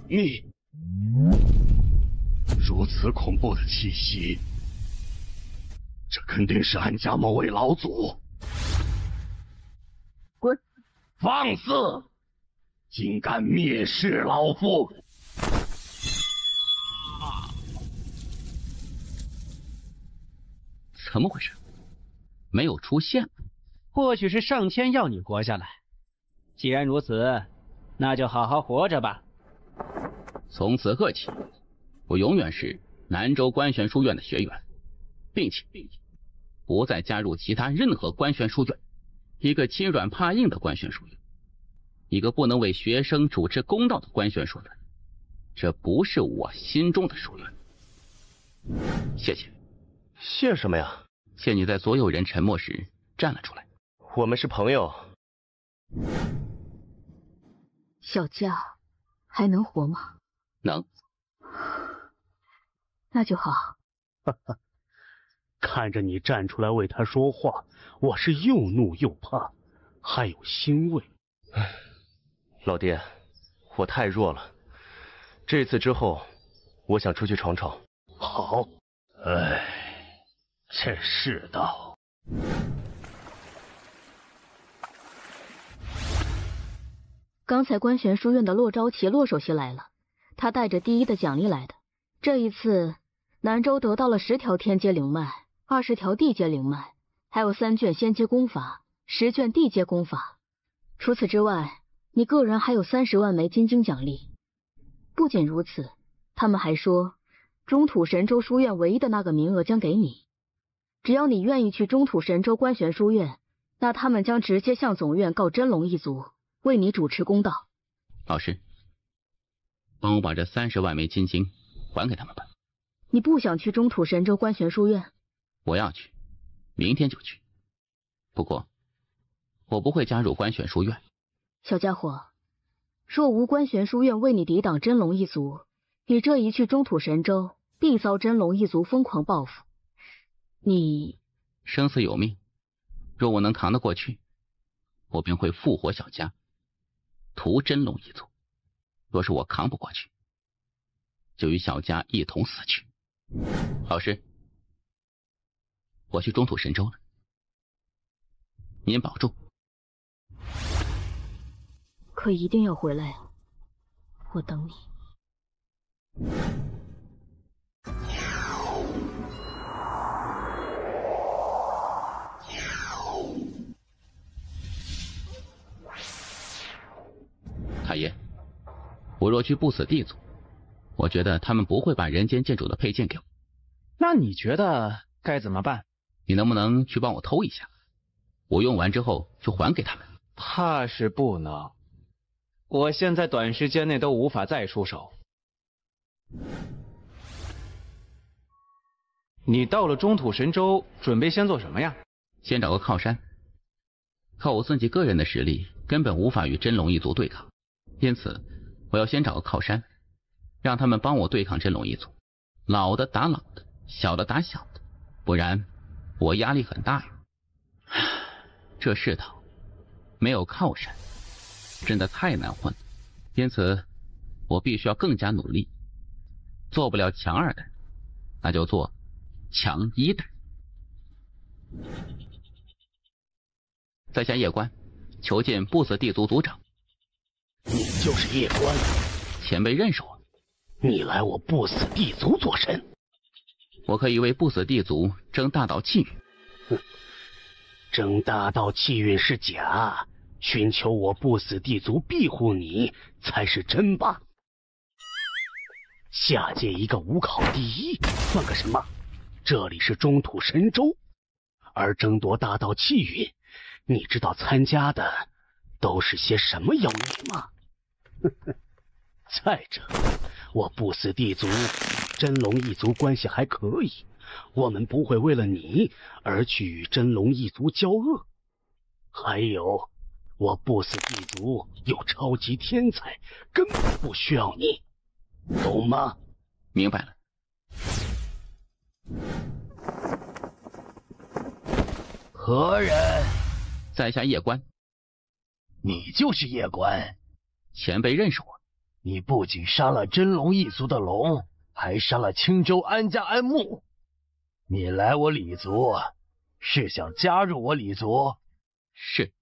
你如此恐怖的气息，这肯定是安家某位老祖。滚！放肆！竟敢蔑视老夫！怎么回事？没有出现。或许是上天要你活下来。既然如此，那就好好活着吧。从此刻起，我永远是南州官玄书院的学员，并且不再加入其他任何官玄书院。一个欺软怕硬的官玄书院，一个不能为学生主持公道的官玄书院，这不是我心中的书院。谢谢。谢什么呀？谢你在所有人沉默时站了出来。我们是朋友。小佳还能活吗？能。那就好。哈哈，看着你站出来为他说话，我是又怒又怕，还有欣慰。老爹，我太弱了，这次之后，我想出去闯闯。好。哎，这世道。刚才官玄书院的骆昭奇骆首席来了，他带着第1的奖励来的。这一次，南州得到了10条天阶灵脉，20条地阶灵脉，还有3卷仙阶功法，10卷地阶功法。除此之外，你个人还有30万枚金晶奖励。不仅如此，他们还说，中土神州书院唯一的那个名额将给你。只要你愿意去中土神州官玄书院，那他们将直接向总院告真龙一族，为你主持公道。老师，帮我把这30万枚金晶还给他们吧。你不想去中土神州观玄书院？我要去，明天就去。不过，我不会加入观玄书院。小家伙，若无观玄书院为你抵挡真龙一族，你这一去中土神州，必遭真龙一族疯狂报复。你生死有命，若我能扛得过去，我便会复活小家，屠真龙一族。若是我扛不过去，就与小家一同死去。老师，我去中土神州了，您保重。可一定要回来啊！我等你。太爷，我若去不死地族，我觉得他们不会把人间剑主的佩剑给我。那你觉得该怎么办？你能不能去帮我偷一下？我用完之后就还给他们。怕是不能，我现在短时间内都无法再出手。你到了中土神州，准备先做什么呀？先找个靠山。靠我自己个人的实力，根本无法与真龙一族对抗，因此我要先找个靠山，让他们帮我对抗真龙一族，老的打老的，小的打小的，不然我压力很大呀。这世道没有靠山，真的太难混了，因此我必须要更加努力。做不了强2的，那就做强1的。在下叶关，求见不死地族族长。你就是叶关？前辈认识我？你来我不死地族做甚？我可以为不死地族争大道气运。哼，争大道气运是假，寻求我不死地族庇护你才是真吧？下界一个无考第一，算个什么？这里是中土神州，而争夺大道气运，你知道参加的都是些什么妖孽吗？再者，我不死地族真龙一族关系还可以，我们不会为了你而去与真龙一族交恶。还有，我不死地族有超级天才，根本不需要你，懂吗？明白了。何人？在下叶关。你就是叶关？前辈认识我。你不仅杀了真龙一族的龙，还杀了青州安家安木。你来我李族，是想加入我李族？是。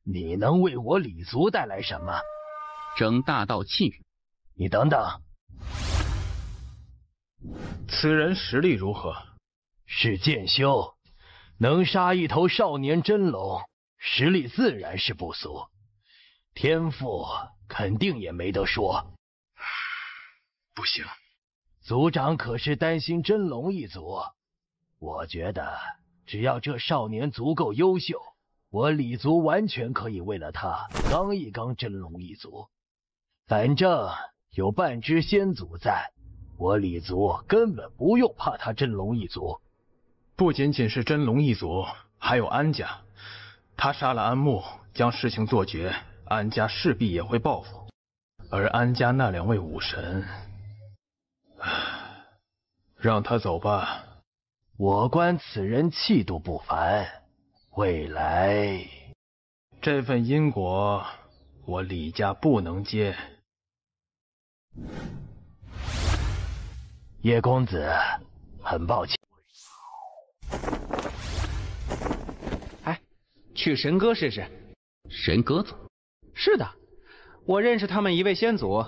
你能为我李族带来什么？争大道气运。你等等。此人实力如何？是剑修，能杀一头少年真龙，实力自然是不俗，天赋肯定也没得说。不行，族长可是担心真龙一族。我觉得只要这少年足够优秀，我李族完全可以为了他刚一刚真龙一族。反正有半只仙族在，我李族根本不用怕他真龙一族。不仅仅是真龙一族，还有安家。他杀了安木，将事情做绝，安家势必也会报复。而安家那2位武神，让他走吧。我观此人气度不凡，未来这份因果，我李家不能接。叶公子，很抱歉。哎，去神歌试试。神歌族？是的，我认识他们一位先祖，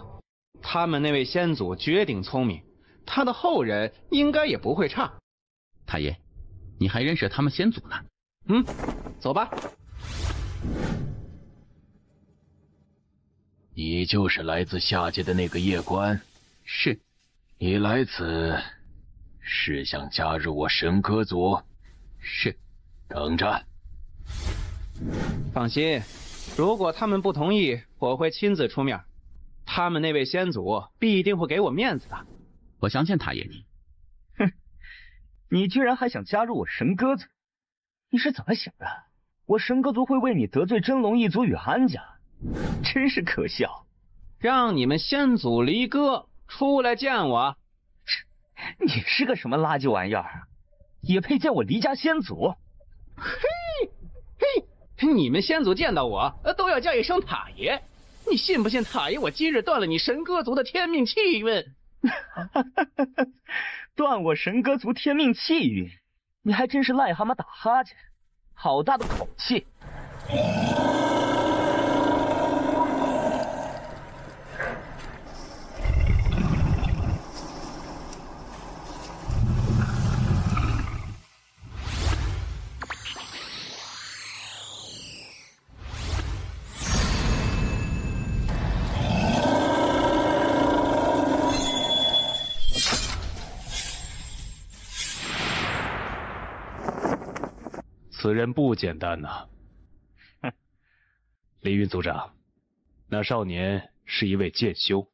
他们那位先祖绝顶聪明，他的后人应该也不会差。太爷，你还认识他们先祖呢？走吧。你就是来自下界的那个叶关？是。你来此是想加入我神歌族？是。等着。放心，如果他们不同意，我会亲自出面。他们那位先祖必定会给我面子的。我相信塔爷你。哼，你居然还想加入我神歌族？你是怎么想的？我神歌族会为你得罪真龙一族与安家？真是可笑！让你们先祖离歌，出来见我！你是个什么垃圾玩意儿？也配见我离家先祖？嘿，嘿，你们先祖见到我都要叫一声塔爷，你信不信塔爷我今日断了你神歌族的天命气运？断我神歌族天命气运？你还真是癞蛤蟆打哈欠，好大的口气！此人不简单呐！哼，李云族长，那少年是一位剑修，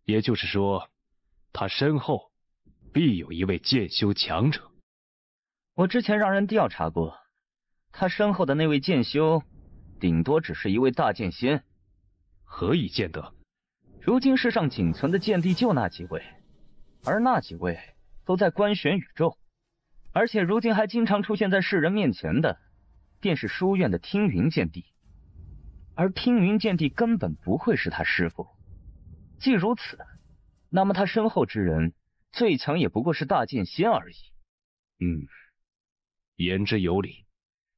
也就是说，他身后必有一位剑修强者。我之前让人调查过，他身后的那位剑修，顶多只是一位大剑仙。何以见得？如今世上仅存的剑帝就那几位，而那几位都在观玄宇宙。而且如今还经常出现在世人面前的，便是书院的听云剑帝。而听云剑帝根本不会是他师父。既如此，那么他身后之人，最强也不过是大剑仙而已。言之有理。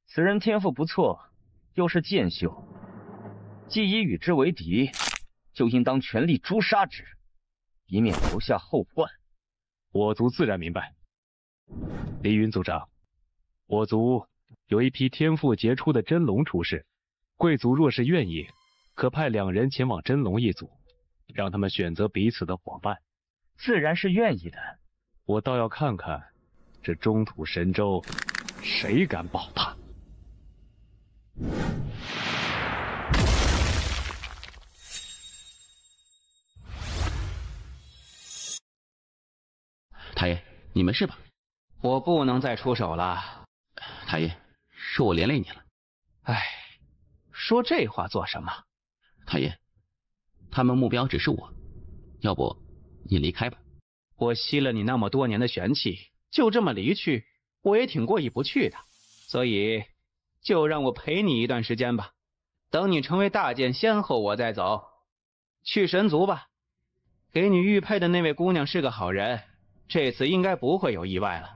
此人天赋不错，又是剑修，既已与之为敌，就应当全力诛杀之，以免留下后患。我族自然明白。李云族长，我族有一批天赋杰出的真龙出世，贵族若是愿意，可派2人前往真龙一族，让他们选择彼此的伙伴。自然是愿意的。我倒要看看，这中土神州谁敢保他？塔爷，你没事吧？我不能再出手了。塔爷，是我连累你了。唉，说这话做什么？塔爷，他们目标只是我，要不你离开吧。我吸了你那么多年的玄气，就这么离去，我也挺过意不去的。所以，就让我陪你一段时间吧。等你成为大剑仙后，我再走。去神族吧，给你玉佩的那位姑娘是个好人，这次应该不会有意外了。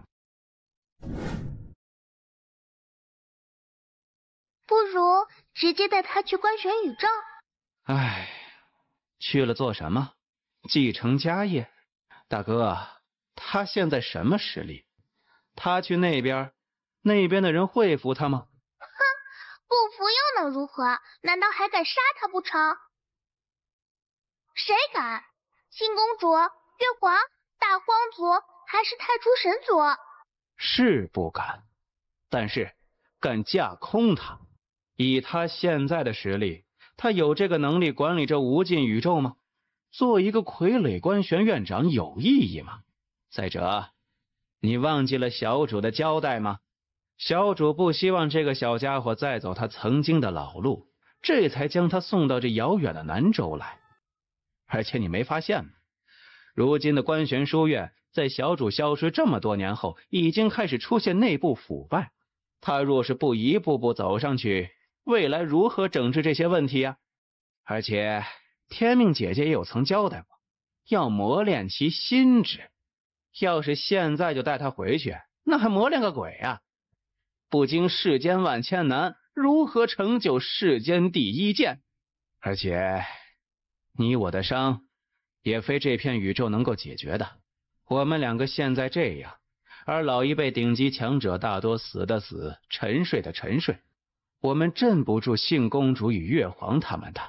不如直接带他去观玄宇宙。唉，去了做什么？继承家业？大哥，他现在什么实力？他去那边，那边的人会服他吗？哼，不服又能如何？难道还敢杀他不成？谁敢？新公主、月皇、大荒族，还是太初神族？是不敢，但是敢架空他。以他现在的实力，他有这个能力管理这无尽宇宙吗？做一个傀儡观玄院长有意义吗？再者，你忘记了小主的交代吗？小主不希望这个小家伙再走他曾经的老路，这才将他送到这遥远的南州来。而且你没发现吗？如今的观玄书院在小主消失这么多年后，已经开始出现内部腐败。他若是不一步步走上去，未来如何整治这些问题啊？而且天命姐姐也有曾交代过，要磨练其心智。要是现在就带他回去，那还磨练个鬼啊！不经世间万千难，如何成就世间第一剑？而且你我的伤也非这片宇宙能够解决的。我们2个现在这样，而老一辈顶级强者大多死的死，沉睡的沉睡，我们镇不住信公主与月皇他们的。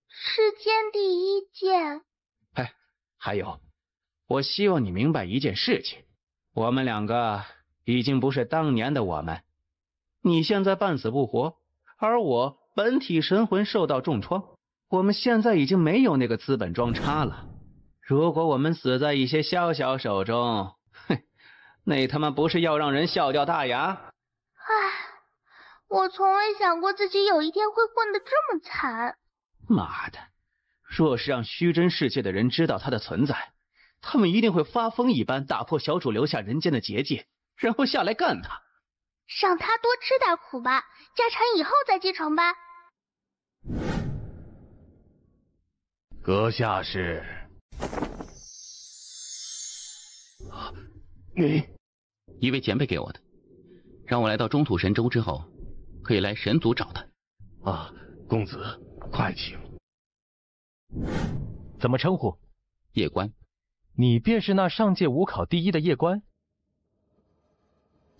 世间第一剑。哎，还有，我希望你明白一件事情，我们2个已经不是当年的我们。你现在半死不活，而我本体神魂受到重创，我们现在已经没有那个资本装叉了。如果我们死在一些小小手中，哼，那他妈不是要让人笑掉大牙？唉，我从未想过自己有一天会混得这么惨。妈的，若是让虚真世界的人知道他的存在，他们一定会发疯一般打破小主留下人间的结界，然后下来干他。让他多吃点苦吧，家产以后再继承吧。阁下是？你一位前辈给我的，让我来到中土神州之后，可以来神族找他。啊，公子，快请。怎么称呼？叶关。你便是那上界武考第一的叶关？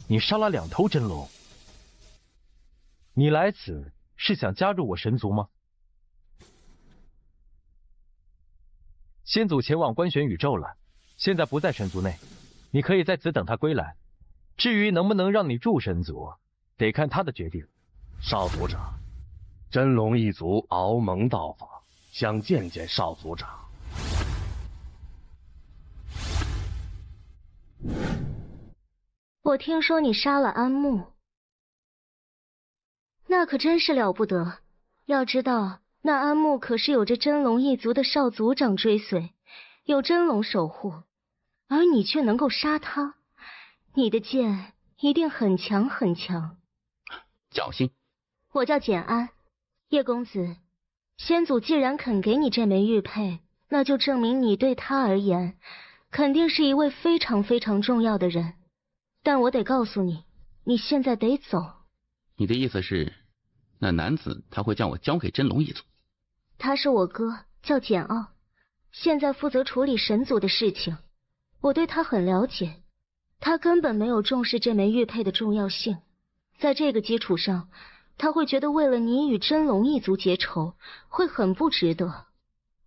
你杀了2头真龙，你来此是想加入我神族吗？先祖前往观玄宇宙了，现在不在神族内，你可以在此等他归来。至于能不能让你入神族，得看他的决定。少族长，真龙一族敖蒙到访，想见见少族长。我听说你杀了安慕，那可真是了不得。要知道，那安慕可是有着真龙一族的少族长追随，有真龙守护，而你却能够杀他，你的剑一定很强很强。侥幸。我叫简安，叶公子，先祖既然肯给你这枚玉佩，那就证明你对他而言，肯定是一位非常非常重要的人。但我得告诉你，你现在得走。你的意思是，那男子他会将我交给真龙一族？他是我哥，叫简傲，现在负责处理神族的事情。我对他很了解，他根本没有重视这枚玉佩的重要性。在这个基础上，他会觉得为了你与真龙一族结仇，会很不值得。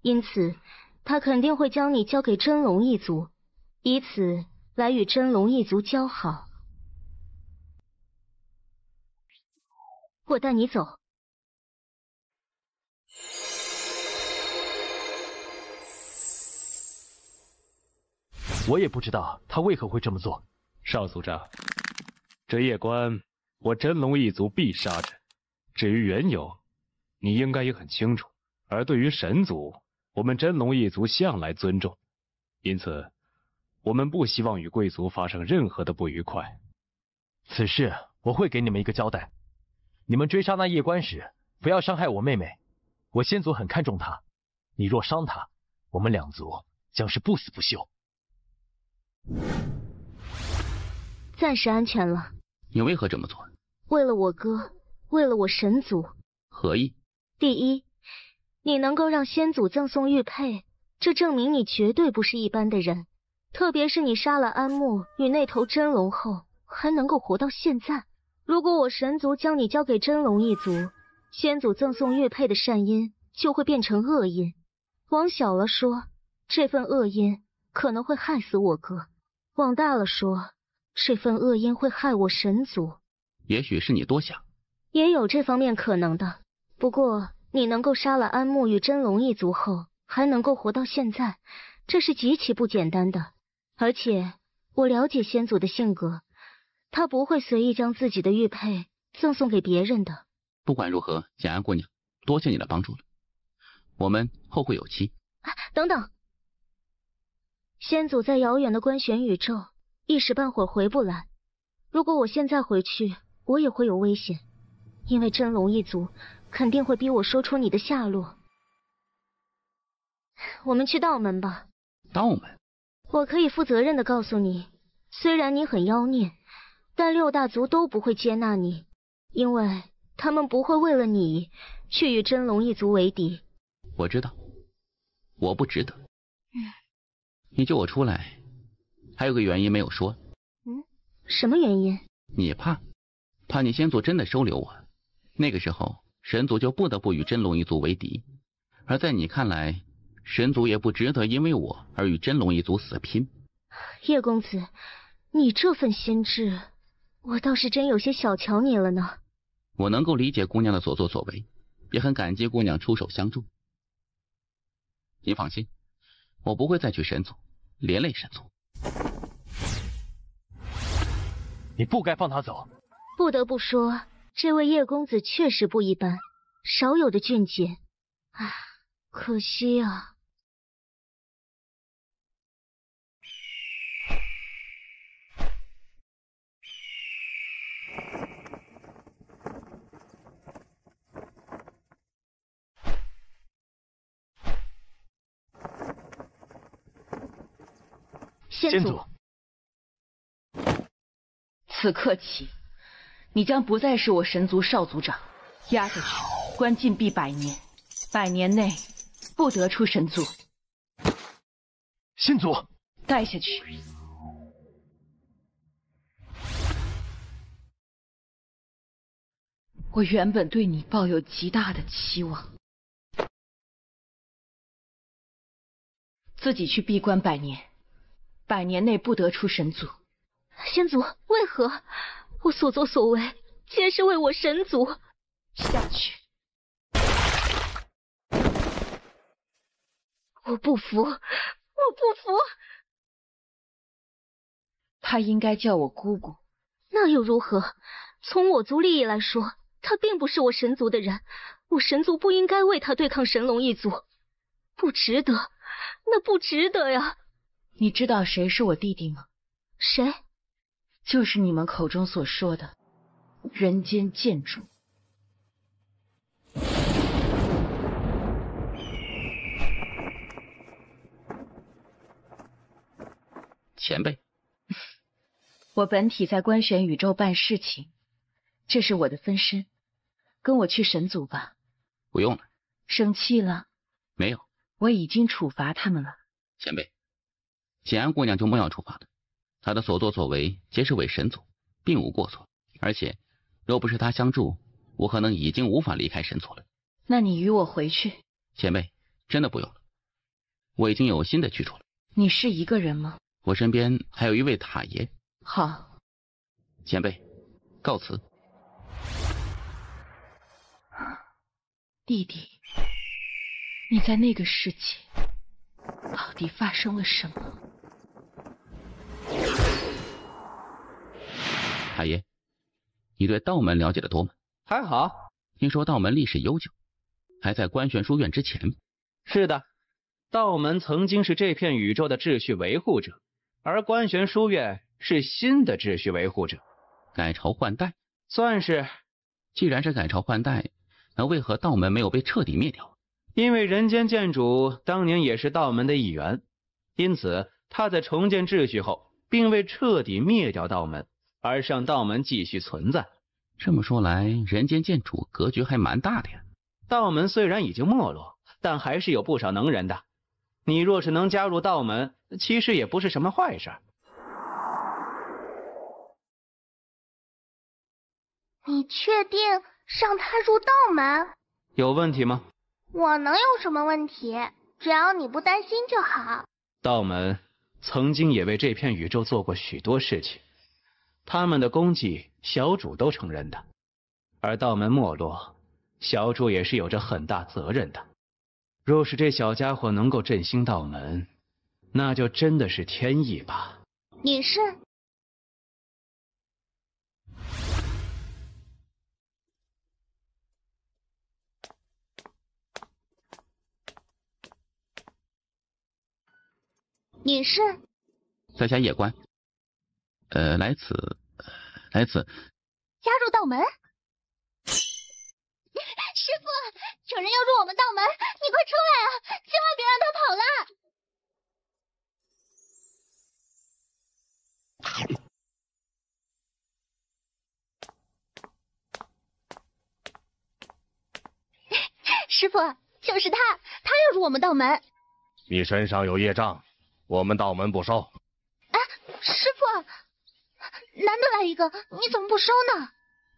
因此，他肯定会将你交给真龙一族，以此来与真龙一族交好。我带你走。我也不知道他为何会这么做。少族长，这叶关我真龙一族必杀之。至于缘由，你应该也很清楚。而对于神族，我们真龙一族向来尊重，因此我们不希望与贵族发生任何的不愉快。此事我会给你们一个交代。你们追杀那叶关时，不要伤害我妹妹。我先祖很看重她，你若伤她，我们两族将是不死不休。暂时安全了。你为何这么做？为了我哥，为了我神族。何意？第一，你能够让先祖赠送玉佩，这证明你绝对不是一般的人。特别是你杀了安慕与那头真龙后，还能够活到现在。如果我神族将你交给真龙一族，先祖赠送玉佩的善因就会变成恶因。往小了说，这份恶因可能会害死我哥；往大了说，这份恶因会害我神族。也许是你多想，也有这方面可能的。不过你能够杀了安慕与真龙一族后，还能够活到现在，这是极其不简单的。而且我了解先祖的性格，他不会随意将自己的玉佩赠送给别人的。不管如何，简安姑娘，多谢你的帮助了。我们后会有期。等等，先祖在遥远的观玄宇宙，一时半会儿回不来。如果我现在回去，我也会有危险，因为真龙一族肯定会逼我说出你的下落。我们去道门吧。道门？我可以负责任的告诉你，虽然你很妖孽，但6大族都不会接纳你，因为他们不会为了你去与真龙一族为敌。我知道，我不值得。你救我出来，还有个原因没有说。什么原因？你怕你先祖真的收留我，那个时候神族就不得不与真龙一族为敌，而在你看来，神族也不值得因为我而与真龙一族死拼。叶公子，你这份心智，我倒是真有些小瞧你了呢。我能够理解姑娘的所作所为，也很感激姑娘出手相助。你放心，我不会再去神族，连累神族。你不该放他走。不得不说，这位叶公子确实不一般，少有的俊杰。唉，可惜啊。先祖，此刻起，你将不再是我神族少族长，押下去，关禁闭100年，100年内不得出神族。先祖，带下去。我原本对你抱有极大的期望，自己去闭关100年，100年内不得出神族。先祖，为何？我所作所为皆是为我神族。下去。我不服，我不服。他应该叫我姑姑。那又如何？从我族利益来说，他并不是我神族的人，我神族不应该为他对抗神龙一族，不值得，那不值得呀。你知道谁是我弟弟吗？谁？就是你们口中所说的人间剑主。前辈，我本体在观玄宇宙办事情，这是我的分身，跟我去神族吧。不用了。生气了？没有，我已经处罚他们了。前辈，简安姑娘就莫要处罚的，她的所作所为皆是为神族，并无过错。而且，若不是她相助，我可能已经无法离开神族了。那你与我回去。前辈，真的不用了，我已经有新的去处了。你是一个人吗？我身边还有一位塔爷。好，前辈，告辞。弟弟，你在那个世界到底发生了什么？塔爷，你对道门了解的多吗？还好。听说道门历史悠久，还在观玄书院之前。是的，道门曾经是这片宇宙的秩序维护者，而观玄书院是新的秩序维护者。改朝换代？算是。既然是改朝换代，那为何道门没有被彻底灭掉？因为人间剑主当年也是道门的一员，因此他在重建秩序后，并未彻底灭掉道门，而让道门继续存在。这么说来，人间剑主格局还蛮大的呀。道门虽然已经没落，但还是有不少能人的。你若是能加入道门，其实也不是什么坏事。你确定让他入道门？有问题吗？我能有什么问题？只要你不担心就好。道门曾经也为这片宇宙做过许多事情，他们的功绩小主都承认的。而道门没落，小主也是有着很大责任的。若是这小家伙能够振兴道门，那就真的是天意吧。你是？你是？在下叶关。来此。加入道门？师父，有人要入我们道门，你快出来啊！千万别让他跑了！师父，就是他，他要入我们道门。你身上有业障，我们道门不收。啊，师父，难得来一个，你怎么不收呢？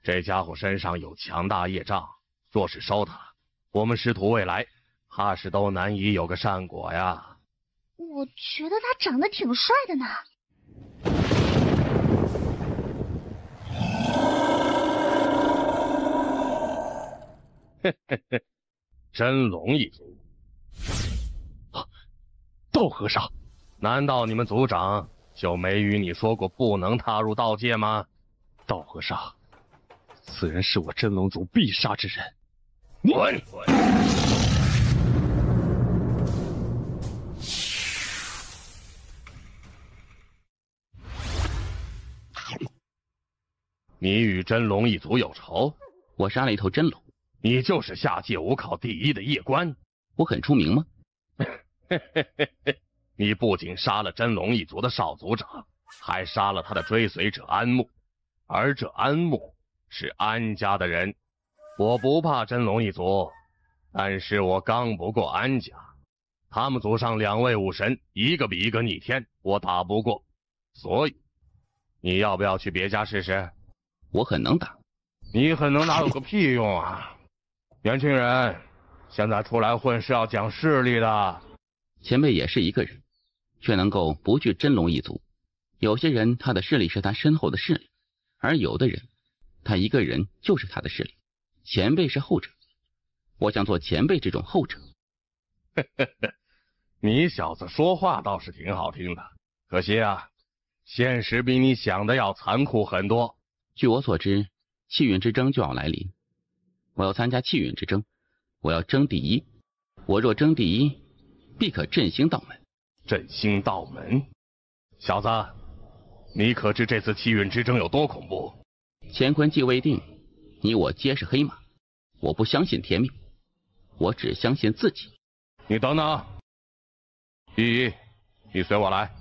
这家伙身上有强大业障，若是收他，我们师徒未来怕是都难以有个善果呀。我觉得他长得挺帅的呢。真龙一族。道和尚，难道你们族长就没与你说过不能踏入道界吗？道和尚，此人是我真龙族必杀之人。滚！你与真龙一族有仇？我杀了一头真龙。你就是下界武考第1的叶关？我很出名吗？你不仅杀了真龙一族的少族长，还杀了他的追随者安木，而这安木是安家的人。我不怕真龙一族，但是我刚不过安家。他们祖上2位武神，一个比一个逆天，我打不过。所以，你要不要去别家试试？我很能打。你很能打有个屁用啊！年轻人，现在出来混是要讲势力的。前辈也是一个人，却能够不惧真龙一族。有些人他的势力是他身后的势力，而有的人他一个人就是他的势力。前辈是后者，我想做前辈这种后者。你小子说话倒是挺好听的，可惜啊，现实比你想的要残酷很多。据我所知，气运之争就要来临，我要参加气运之争，我要争第1。我若争第1，必可振兴道门。振兴道门？小子，你可知这次气运之争有多恐怖？乾坤既未定，你我皆是黑马。我不相信天命，我只相信自己。你等等，依依，你随我来。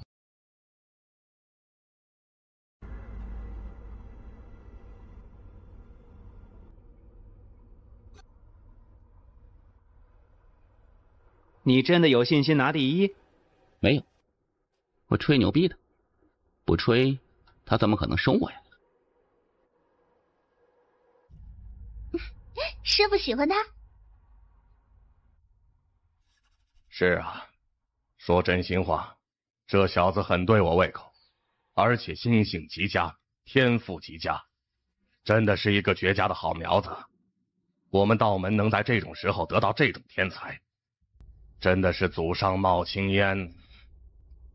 你真的有信心拿第1？没有，我吹牛逼的。不吹，他怎么可能收我呀？师傅喜欢他？是啊，说真心话，这小子很对我胃口，而且心性极佳，天赋极佳，真的是一个绝佳的好苗子。我们道门能在这种时候得到这种天才，真的是祖上冒青烟。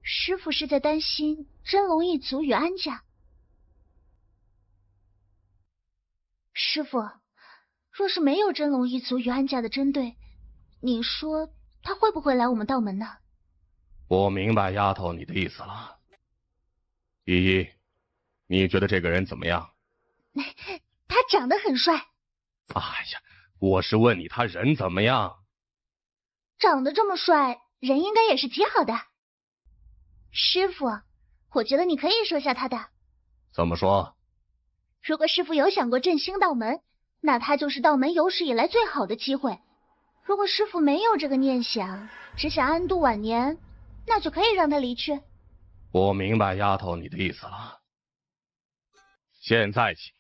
师傅是在担心真龙一族与安家。师傅，若是没有真龙一族与安家的针对，你说他会不会来我们道门呢？我明白丫头你的意思了。依依，你觉得这个人怎么样？他长得很帅。哎呀，我是问你他人怎么样？长得这么帅，人应该也是极好的。师傅，我觉得你可以说下他的。怎么说？如果师傅有想过振兴道门，那他就是道门有史以来最好的机会。如果师傅没有这个念想，只想安度晚年，那就可以让他离去。我明白丫头你的意思了。现在起，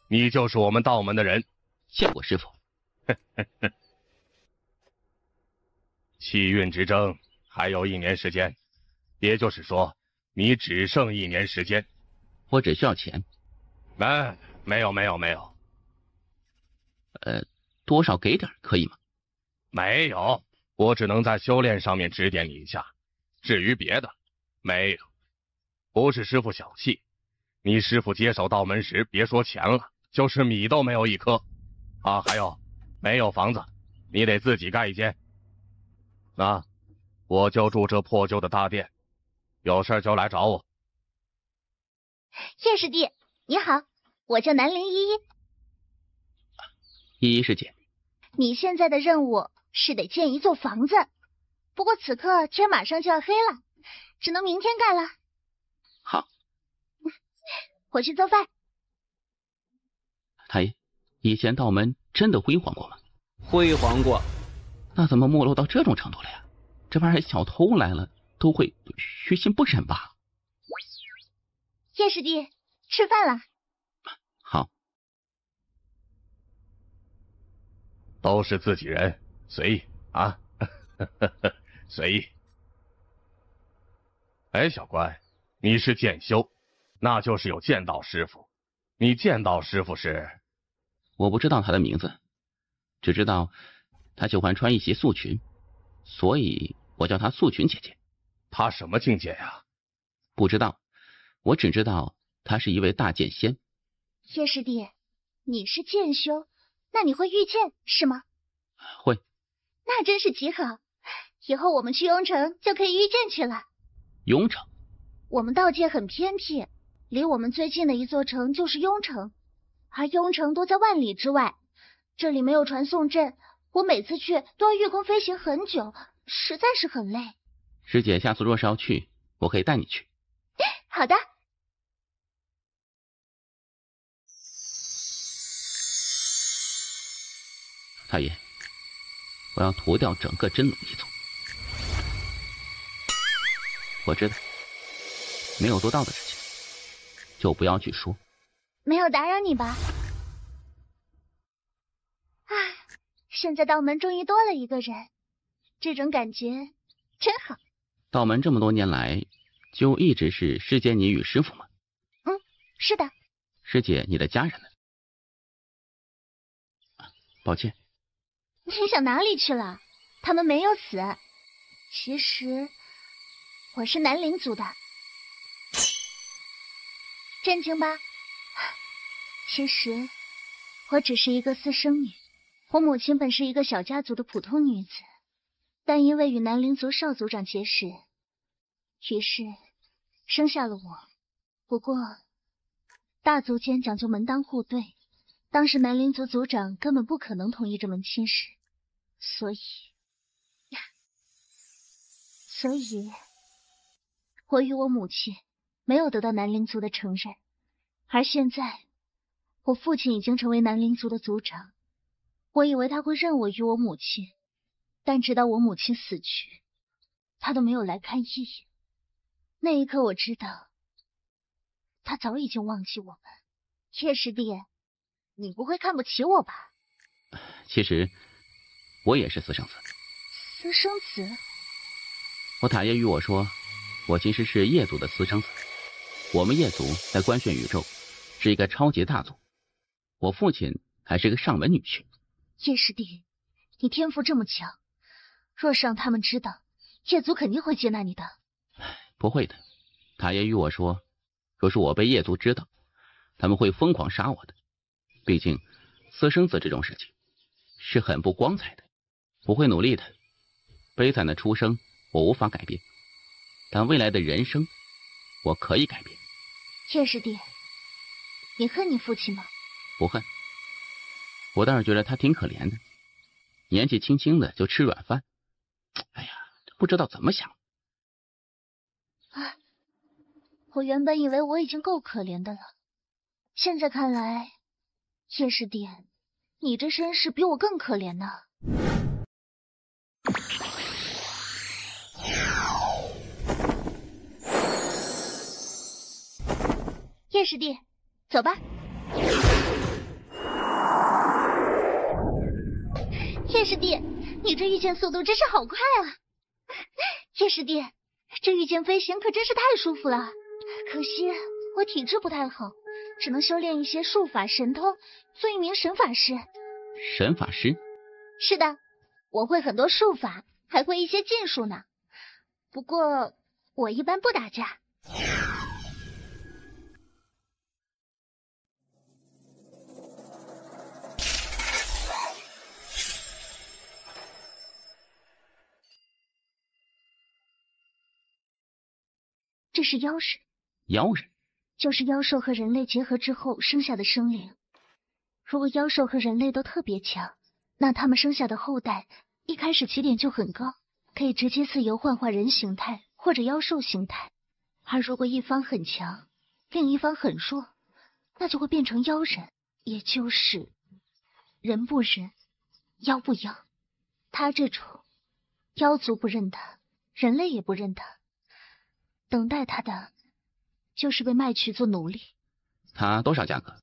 你就是我们道门的人。谢过师傅。气运之争还有1年时间，也就是说，你只剩1年时间。我只需要钱。没有。多少给点可以吗？没有，我只能在修炼上面指点你一下。至于别的，没有。不是师傅小气，你师傅接手道门时，别说钱了，就是米都没有1颗。啊，还有，没有房子，你得自己盖一间。那，我就住这破旧的大殿，有事就来找我。叶师弟，你好，我叫南陵依依。依依师姐，你现在的任务是得建一座房子，不过此刻天马上就要黑了，只能明天盖了。好，我去做饭。太医，以前道门真的辉煌过吗？辉煌过。那怎么没落到这种程度了呀？这玩意儿小偷来了都会于心不忍吧？叶师弟，吃饭了。好。都是自己人，随意啊，随意。哎，小乖，你是剑修，那就是有剑道师傅。你剑道师傅是？我不知道他的名字，只知道他喜欢穿一袭素裙，所以我叫他素裙姐姐。他什么境界呀？不知道，我只知道他是一位大剑仙。叶师弟，你是剑修，那你会御剑是吗？会。那真是极好，以后我们去雍城就可以御剑去了。雍城？我们道界很偏僻，离我们最近的一座城就是雍城，而雍城都在万里之外，这里没有传送阵，我每次去都要御空飞行很久，实在是很累。师姐下次若是要去，我可以带你去。好的。太爷，我要屠掉整个真龙一族。我知道，没有做到的事情，就不要去说。没有打扰你吧？唉，现在道门终于多了一个人，这种感觉真好。道门这么多年来，就一直是师姐你与师傅吗？嗯，是的。师姐，你的家人呢？抱歉。你想哪里去了？他们没有死。其实我是南陵族的。震惊吧？其实我只是一个私生女，我母亲本是一个小家族的普通女子，但因为与南陵族少族长结识，于是生下了我。不过大族间讲究门当户对，当时南陵族族长根本不可能同意这门亲事，所以我与我母亲没有得到南陵族的承认。而现在我父亲已经成为南陵族的族长，我以为他会认我与我母亲，但直到我母亲死去，他都没有来看一眼。那一刻我知道他早已经忘记我们。叶师弟，你不会看不起我吧？其实我也是私生子。私生子？我塔爷与我说，我其实是叶族的私生子。我们叶族在观玄宇宙是一个超级大族，我父亲还是个上门女婿。叶师弟，你天赋这么强，若是让他们知道，叶族肯定会接纳你的。不会的，塔爷与我说，若是我被叶族知道，他们会疯狂杀我的。毕竟私生子这种事情是很不光彩的，我会努力的。悲惨的出生我无法改变，但未来的人生我可以改变。叶师弟，你恨你父亲吗？不恨，我倒是觉得他挺可怜的，年纪轻轻的就吃软饭。哎呀，不知道怎么想。啊，我原本以为我已经够可怜的了，现在看来，叶师弟，你这身世比我更可怜呢。叶师弟，走吧。叶师弟，你这御剑速度真是好快啊！叶师弟，这御剑飞行可真是太舒服了。可惜我体质不太好，只能修炼一些术法神通，做一名神法师。神法师？是的，我会很多术法，还会一些禁术呢。不过我一般不打架。这是妖人。妖人就是妖兽和人类结合之后生下的生灵。如果妖兽和人类都特别强，那他们生下的后代一开始起点就很高，可以直接自由幻化人形态或者妖兽形态。而如果一方很强，另一方很弱，那就会变成妖人，也就是人不人，妖不妖。他这种妖族不认他，人类也不认他，等待他的就是被卖去做奴隶。他多少价格？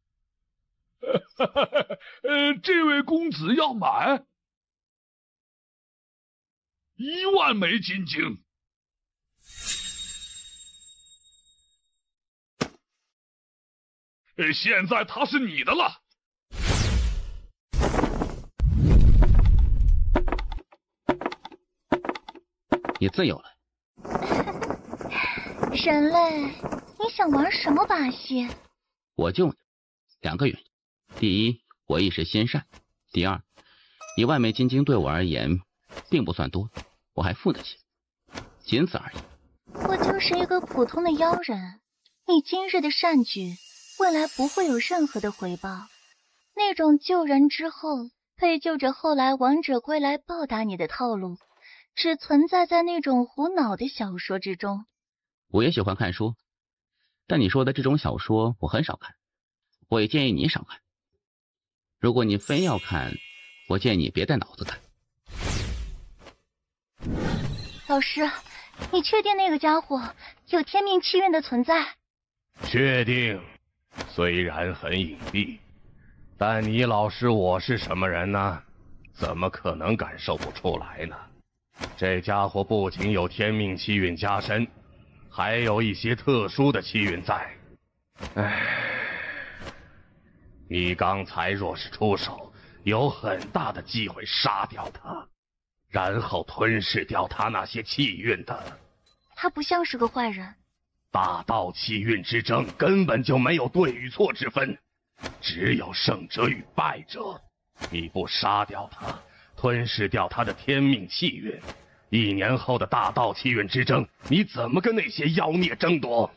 这位公子要买10000枚金晶。现在他是你的了。你自由了。人类，你想玩什么把戏？我救你，2个原因：第一，我一时心善；第二，1万枚金晶对我而言并不算多，我还付得起，仅此而已。我就是一个普通的妖人，你今日的善举，未来不会有任何的回报。那种救人之后被救者后来王者归来报答你的套路，只存在在那种胡闹的小说之中。我也喜欢看书，但你说的这种小说我很少看，我也建议你少看。如果你非要看，我建议你别带脑子看。老师，你确定那个家伙有天命气运的存在？确定，虽然很隐蔽，但你老师我是什么人呢？怎么可能感受不出来呢？这家伙不仅有天命气运加身，还有一些特殊的气运在。你刚才若是出手，有很大的机会杀掉他，然后吞噬掉他那些气运的。他不像是个坏人。大道气运之争根本就没有对与错之分，只有胜者与败者。你不杀掉他，吞噬掉他的天命气运，1年后的大道气运之争，你怎么跟那些妖孽争夺？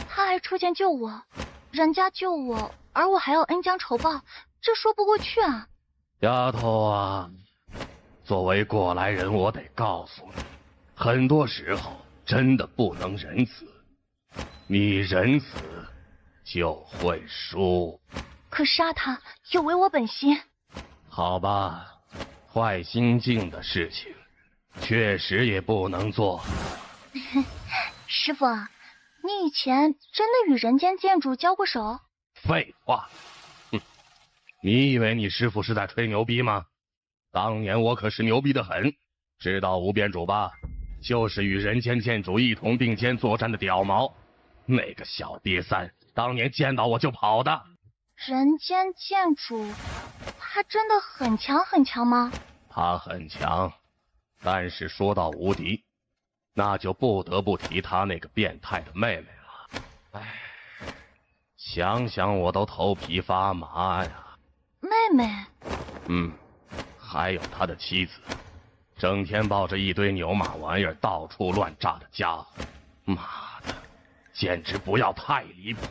他还出钱救我，人家救我，而我还要恩将仇报，这说不过去啊。丫头啊，作为过来人，我得告诉你，很多时候真的不能仁慈，你仁慈就会输。可杀他有违我本心。好吧，坏心境的事情确实也不能做。师傅，你以前真的与人间剑主交过手？废话，你以为你师傅是在吹牛逼吗？当年我可是牛逼的很，知道无边主吧？就是与人间剑主一同并肩作战的屌毛，那个小瘪三，当年见到我就跑的。人间剑主，他真的很强很强吗？他很强，但是说到无敌，那就不得不提他那个变态的妹妹了。唉，想想我都头皮发麻呀。妹妹？还有他的妻子，整天抱着一堆牛马玩意儿到处乱炸的家伙，妈的，简直不要太离谱！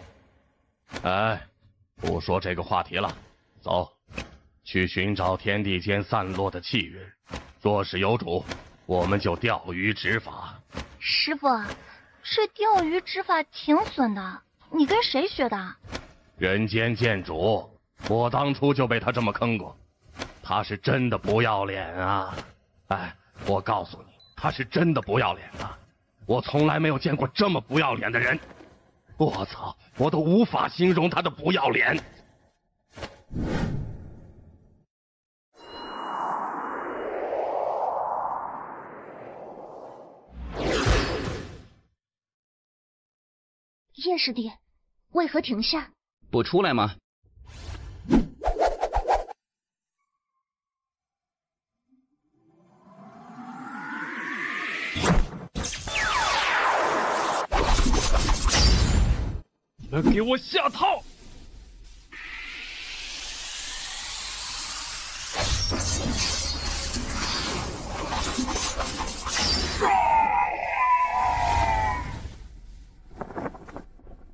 哎，不说这个话题了，走，去寻找天地间散落的气运。若是有主，我们就钓鱼执法。师傅，这钓鱼执法挺损的，你跟谁学的？人间剑主，我当初就被他这么坑过，他是真的不要脸啊！哎，我告诉你，他是真的不要脸啊！我从来没有见过这么不要脸的人，我操，我都无法形容他的不要脸。叶师弟，为何停下？不出来吗？你们给我下套！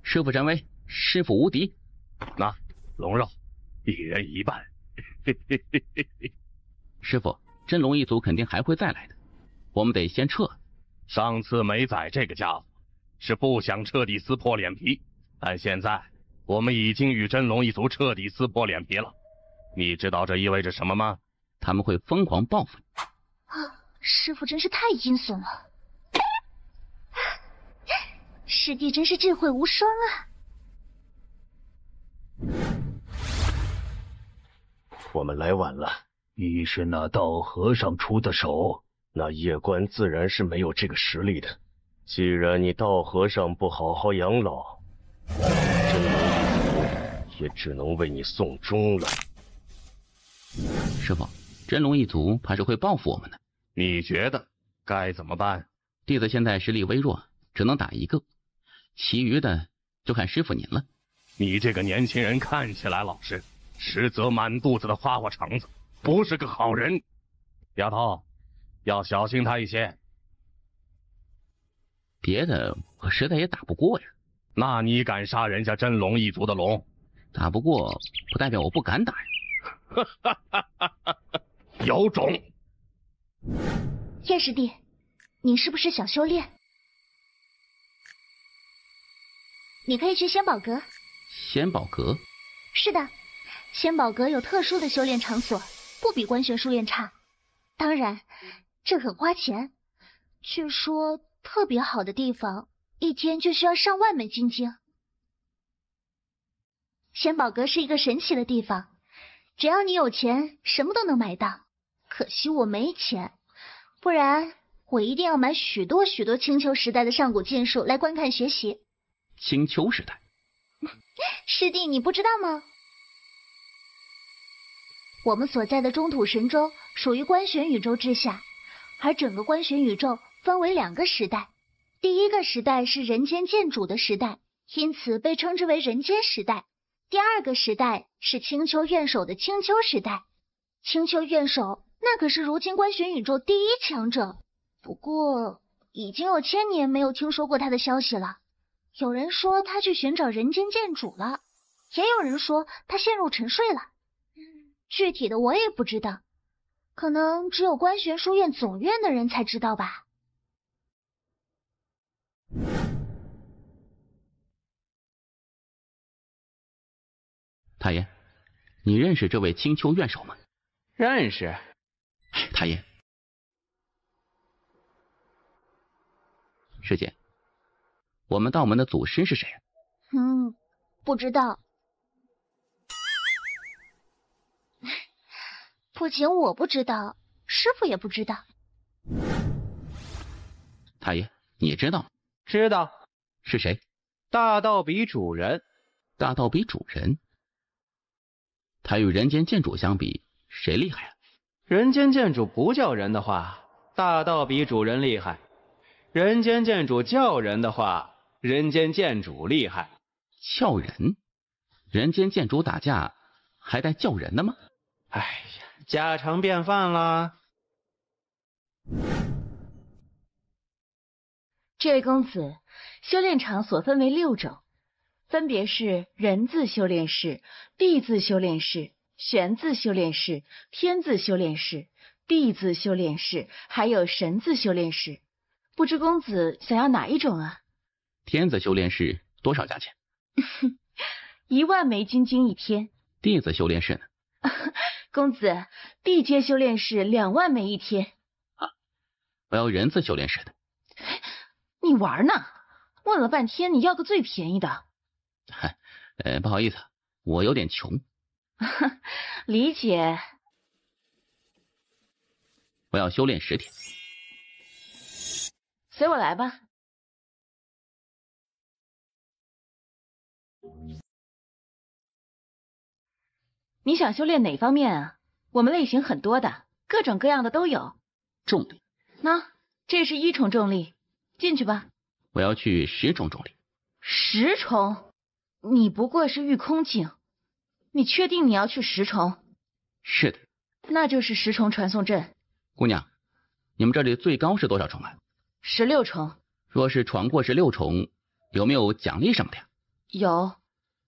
师傅真威，师傅无敌。那龙肉，一人一半。师傅，真龙一族肯定还会再来的，我们得先撤。上次没宰这个家伙，是不想彻底撕破脸皮，但现在我们已经与真龙一族彻底撕破脸皮了。你知道这意味着什么吗？他们会疯狂报复你。师傅真是太阴损了。师弟真是智慧无双啊！我们来晚了。你是那道和尚出的手，那叶关自然是没有这个实力的。既然你道和尚不好好养老，真龙一族也只能为你送终了。师傅，真龙一族怕是会报复我们的。你觉得该怎么办？弟子现在实力微弱，只能打一个。其余的就看师傅您了。你这个年轻人看起来老实，实则满肚子的花花肠子，不是个好人。丫头，要小心他一些。别的我实在也打不过呀。那你敢杀人家真龙一族的龙？打不过不代表我不敢打呀。有种！叶师弟，你是不是想修炼？你可以去仙宝阁。仙宝阁？是的，仙宝阁有特殊的修炼场所，不比观玄书院差。当然，这很花钱。据说特别好的地方，一天就需要上万枚金晶。仙宝阁是一个神奇的地方，只要你有钱，什么都能买到。可惜我没钱，不然我一定要买许多许多青丘时代的上古剑术来观看学习。青丘时代？师弟，你不知道吗？我们所在的中土神州属于观玄宇宙之下，而整个观玄宇宙分为2个时代。第一个时代是人间剑主的时代，因此被称之为人间时代。第2个时代是青丘院守的青丘时代。青丘院守那可是如今观玄宇宙第1强者，不过已经有1000年没有听说过他的消息了。有人说他去寻找人间剑主了，也有人说他陷入沉睡了。具体的我也不知道，可能只有观玄书院总院的人才知道吧。太爷，你认识这位青丘院守吗？认识。太爷，师姐，我们道门的祖师是谁？不知道。不仅我不知道，师傅也不知道。太爷，你知道？知道。是谁？大道比主人。大道比主人？他与人间剑主相比，谁厉害啊？人间剑主不叫人的话，大道比主人厉害；人间剑主叫人的话，人间剑主厉害。叫人？人间剑主打架还带叫人的吗？哎呀，家常便饭啦。这位公子，修炼场所分为6种，分别是人字修炼室、地字修炼室、玄字修炼室、天字修炼室、地字修炼室，还有神字修炼室。不知公子想要哪一种啊？天字修炼室多少价钱？1万枚金晶一天。地字修炼室呢？公子，地阶修炼室2万枚一天。啊，我要人字修炼室的。你玩呢？问了半天，你要个最便宜的。不好意思，我有点穷。理解。我要修炼10天。随我来吧。你想修炼哪方面啊？我们类型很多的，各种各样的都有。重力。那这是1重重力，进去吧。我要去10重重力。10重？你不过是御空境，你确定你要去10重？是的。那就是10重传送阵。姑娘，你们这里最高是多少重啊？16重。若是闯过16重，有没有奖励什么的呀？有，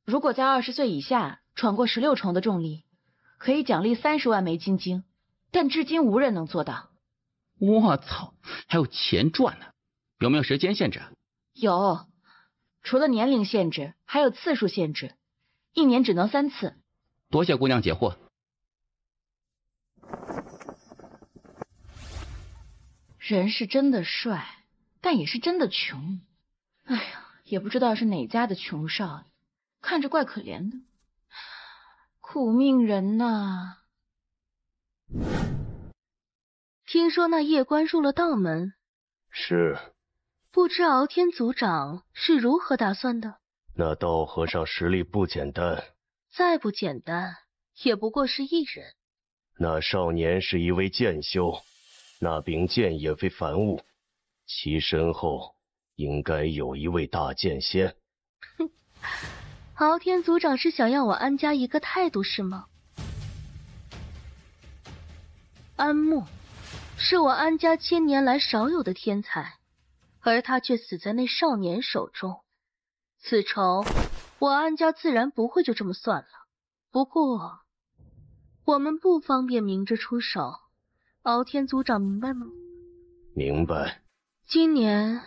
如果在20岁以下闯过16重的重力，可以奖励30万枚金晶，但至今无人能做到。我操，还有钱赚呢！有没有时间限制？有，除了年龄限制，还有次数限制，1年只能3次。多谢姑娘解惑。人是真的帅，但也是真的穷。哎呀，也不知道是哪家的穷少，看着怪可怜的。苦命人呐！听说那夜观入了道门。是。不知敖天族长是如何打算的？那道和尚实力不简单。再不简单，也不过是一人。那少年是一位剑修，那柄剑也非凡物，其身后应该有一位大剑仙。哼，敖天族长是想要我安家一个态度是吗？安慕是我安家千年来少有的天才，而他却死在那少年手中，此仇我安家自然不会就这么算了。不过我们不方便明着出手，敖天族长明白吗？明白。今年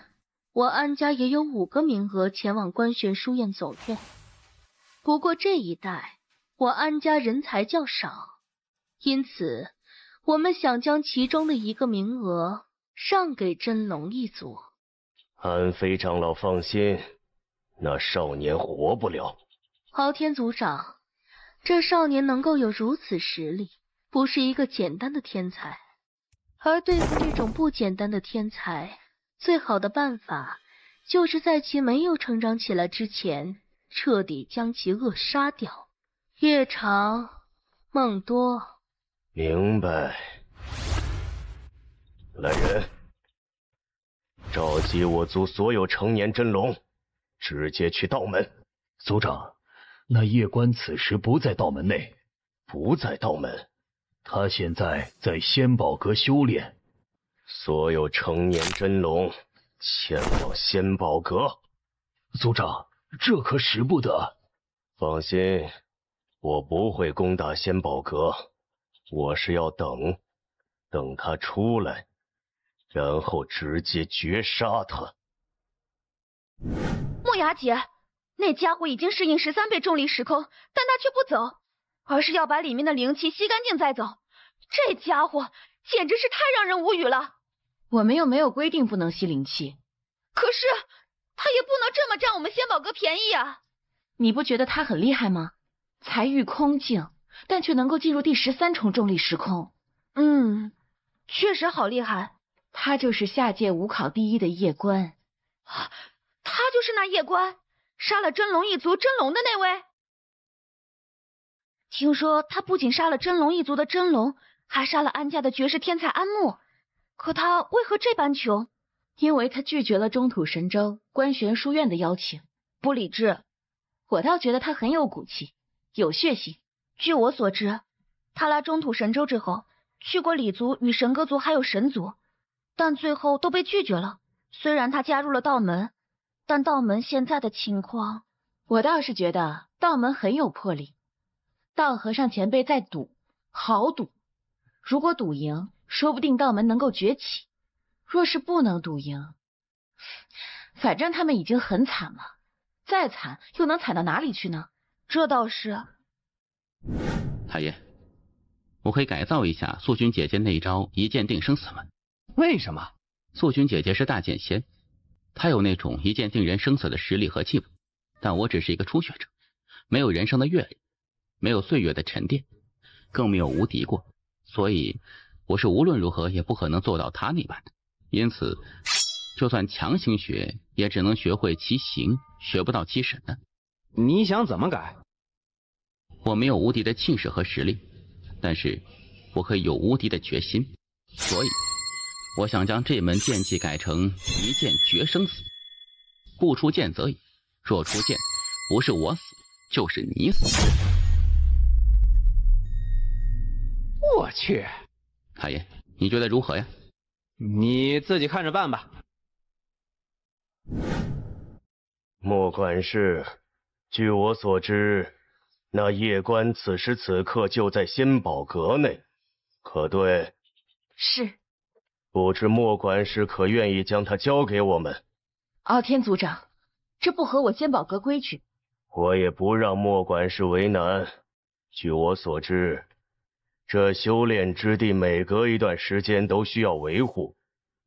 我安家也有5个名额前往观玄书院走院，不过这一带我安家人才较少，因此我们想将其中的1个名额让给真龙一族。安飞长老放心，那少年活不了。敖天族长，这少年能够有如此实力，不是一个简单的天才。而对付这种不简单的天才，最好的办法就是在其没有成长起来之前，彻底将其扼杀掉。夜长梦多。明白。来人，召集我族所有成年真龙，直接去道门。族长，那夜观此时不在道门内。不在道门？他现在在仙宝阁修炼。所有成年真龙前往仙宝阁。族长，这可使不得。放心，我不会攻打仙宝阁，我是要等他出来，然后直接绝杀他。木雅姐，那家伙已经适应13倍重力时空，但他却不走，而是要把里面的灵气吸干净再走。这家伙简直是太让人无语了。我们又没有规定不能吸灵气，可是他也不能这么占我们仙宝阁便宜啊！你不觉得他很厉害吗？才遇空境，但却能够进入第13重重力时空。确实好厉害。他就是下界5考第1的夜观。他就是那夜观，杀了真龙一族真龙的那位。听说他不仅杀了真龙一族的真龙，还杀了安家的绝世天才安慕。可他为何这般穷？因为他拒绝了中土神州观玄书院的邀请，不理智。我倒觉得他很有骨气，有血性。据我所知，他来中土神州之后，去过李族与神歌族还有神族，但最后都被拒绝了。虽然他加入了道门，但道门现在的情况，我倒是觉得道门很有魄力。道和尚前辈在赌，好赌。如果赌赢，说不定道门能够崛起；若是不能赌赢，反正他们已经很惨了，再惨又能惨到哪里去呢？这倒是。太爷，我可以改造一下素君姐姐那一招一剑定生死吗？为什么？素君姐姐是大剑仙，她有那种一剑定人生死的实力和气魄，但我只是一个初学者，没有人生的阅历，没有岁月的沉淀，更没有无敌过，所以我是无论如何也不可能做到她那般的。因此就算强行学，也只能学会其形，学不到其神的。你想怎么改？我没有无敌的气势和实力，但是我可以有无敌的决心，所以我想将这门剑技改成一剑决生死，不出剑则已，若出剑，不是我死就是你死。我去，太爷，你觉得如何呀？你自己看着办吧。莫管事，据我所知，那夜观此时此刻就在仙宝阁内，可对？是。不知莫管事可愿意将他交给我们？傲天族长，这不合我仙宝阁规矩。我也不让莫管事为难。据我所知，这修炼之地每隔一段时间都需要维护，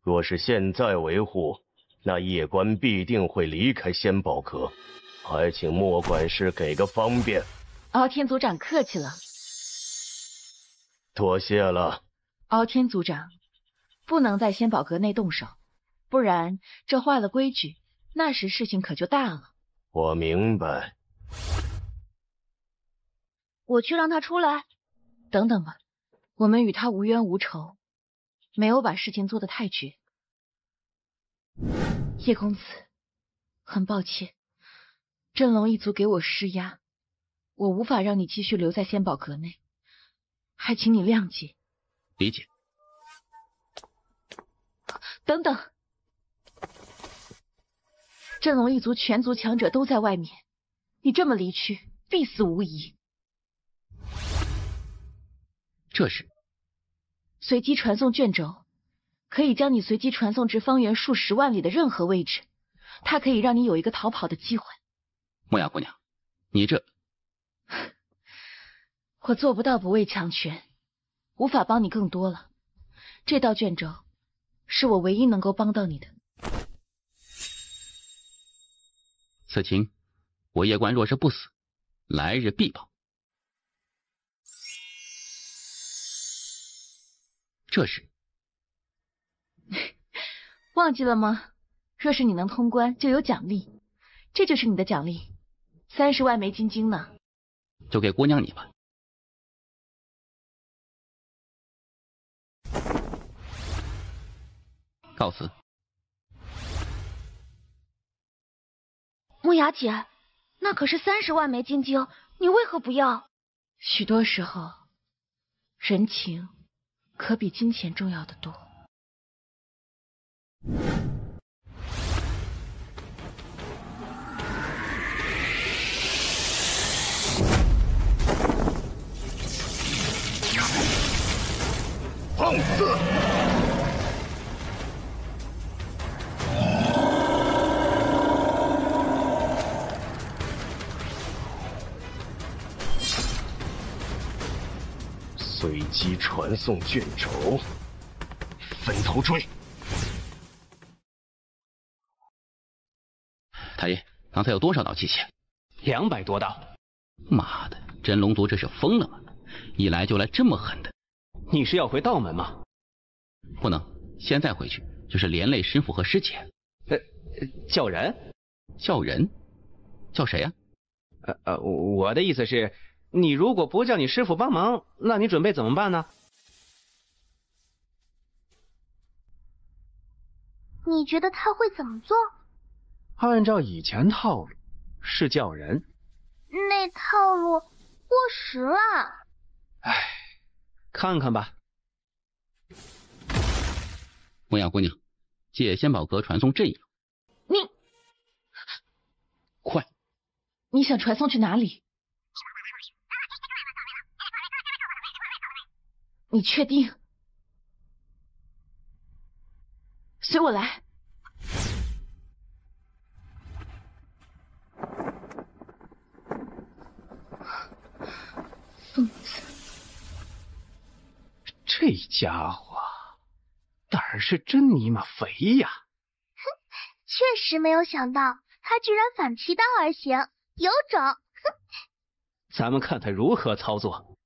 若是现在维护，那夜观必定会离开仙宝阁，还请莫管事给个方便。傲天族长客气了。多谢了。傲天族长，不能在仙宝阁内动手，不然这坏了规矩，那时事情可就大了。我明白。我去让他出来。等等吧，我们与他无冤无仇，没有把事情做得太绝。叶公子，很抱歉，真龙一族给我施压，我无法让你继续留在仙宝阁内，还请你谅解。理解。等等，真龙一族全族强者都在外面，你这么离去，必死无疑。这是随机传送卷轴，可以将你随机传送至方圆数十万里的任何位置，它可以让你有一个逃跑的机会。莫雅姑娘，你这……我做不到不畏强权，无法帮你更多了。这道卷轴是我唯一能够帮到你的。此情，我叶关若是不死，来日必报。这是忘记了吗？若是你能通关，就有奖励，这就是你的奖励，30万枚金晶呢。就给姑娘你吧。告辞。木雅姐，那可是30万枚金晶，你为何不要？许多时候，人情可比金钱重要的多。放肆！随机传送卷轴，分头追！太爷，刚才有多少道气息？200多道。妈的，真龙族这是疯了吗？一来就来这么狠的。你是要回道门吗？不能，现在回去就是连累师傅和师姐。叫人？叫人？叫谁呀？我的意思是，你如果不叫你师傅帮忙，那你准备怎么办呢？你觉得他会怎么做？按照以前套路，是叫人。那套路过时了。唉，看看吧。莫雅姑娘，借仙宝阁传送阵营。你快！你想传送去哪里？你确定？随我来。疯子，这家伙胆儿是真尼玛肥呀！哼，确实没有想到他居然反其道而行，有种！哼，咱们看他如何操作。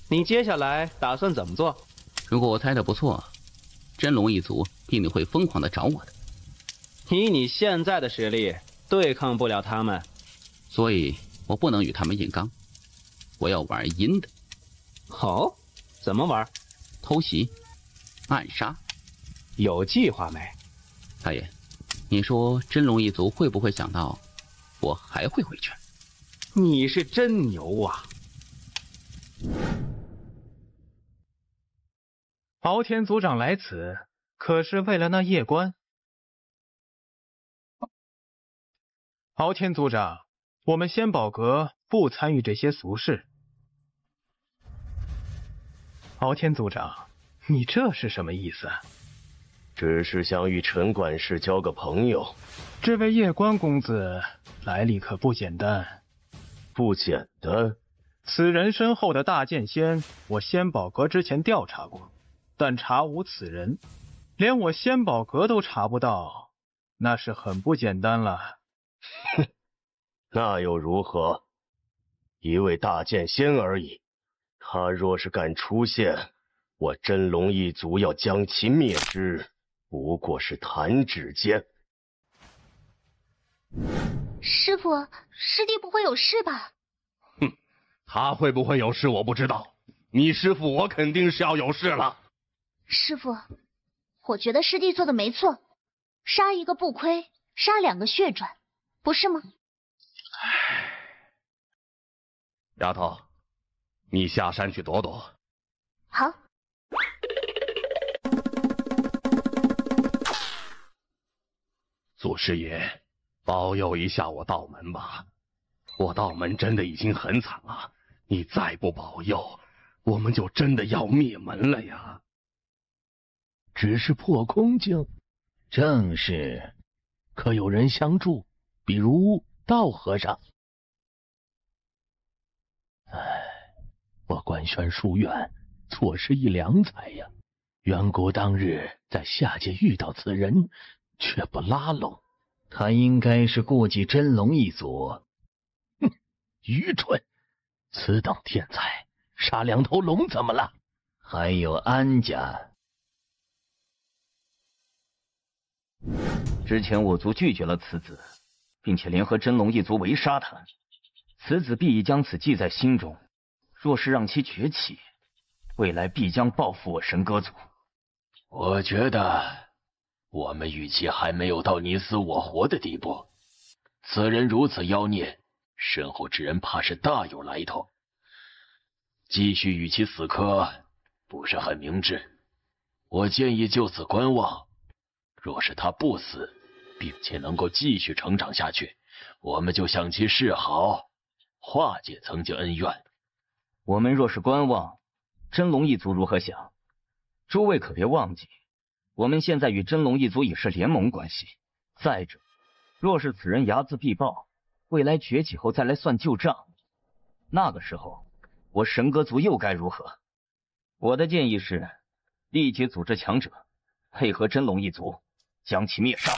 你接下来打算怎么做？如果我猜的不错，真龙一族必定会疯狂的找我的。以你现在的实力，对抗不了他们，所以我不能与他们硬刚，我要玩阴的。哦，怎么玩？偷袭、暗杀，有计划没？大爷，你说真龙一族会不会想到我还会回去？你是真牛啊！敖天族长来此，可是为了那夜关？敖天族长，我们仙宝阁不参与这些俗事。敖天族长，你这是什么意思？只是想与陈管事交个朋友。这位夜关公子来历可不简单。不简单？此人身后的大剑仙，我仙宝阁之前调查过，但查无此人，连我仙宝阁都查不到，那是很不简单了。哼，那又如何？一位大剑仙而已，他若是敢出现，我真龙一族要将其灭之，不过是弹指间。师傅，师弟不会有事吧？哼，他会不会有事我不知道，你师父我肯定是要有事了。师傅，我觉得师弟做的没错，杀一个不亏，杀两个血赚，不是吗？丫头，你下山去躲躲。好。祖师爷，保佑一下我道门吧！我道门真的已经很惨了，你再不保佑，我们就真的要灭门了呀！只是破空境，正是。可有人相助？比如道和尚。我官宣书院错失一良才呀！远古当日在下界遇到此人，却不拉拢，他应该是顾忌真龙一族。哼，愚蠢！此等天才，杀两头龙怎么了？还有安家。之前我族拒绝了此子，并且联合真龙一族围杀他，此子必已将此记在心中。若是让其崛起，未来必将报复我神歌族。我觉得我们与其还没有到你死我活的地步。此人如此妖孽，身后之人怕是大有来头。继续与其死磕，不是很明智。我建议就此观望。若是他不死，并且能够继续成长下去，我们就向其示好，化解曾经恩怨。我们若是观望，真龙一族如何想？诸位可别忘记，我们现在与真龙一族也是联盟关系。再者，若是此人睚眦必报，未来崛起后再来算旧账，那个时候我神歌族又该如何？我的建议是，立即组织强者，配合真龙一族，将其灭杀。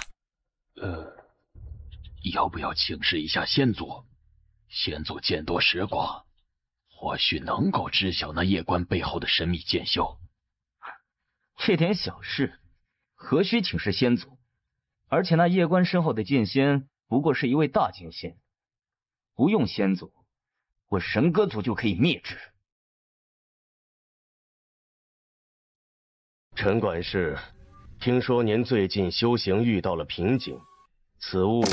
要不要请示一下先祖？先祖见多识广，或许能够知晓那夜关背后的神秘剑修。这点小事，何须请示先祖？而且那夜关身后的剑仙不过是一位大剑仙，不用先祖，我神歌族就可以灭之。陈管事，听说您最近修行遇到了瓶颈，此物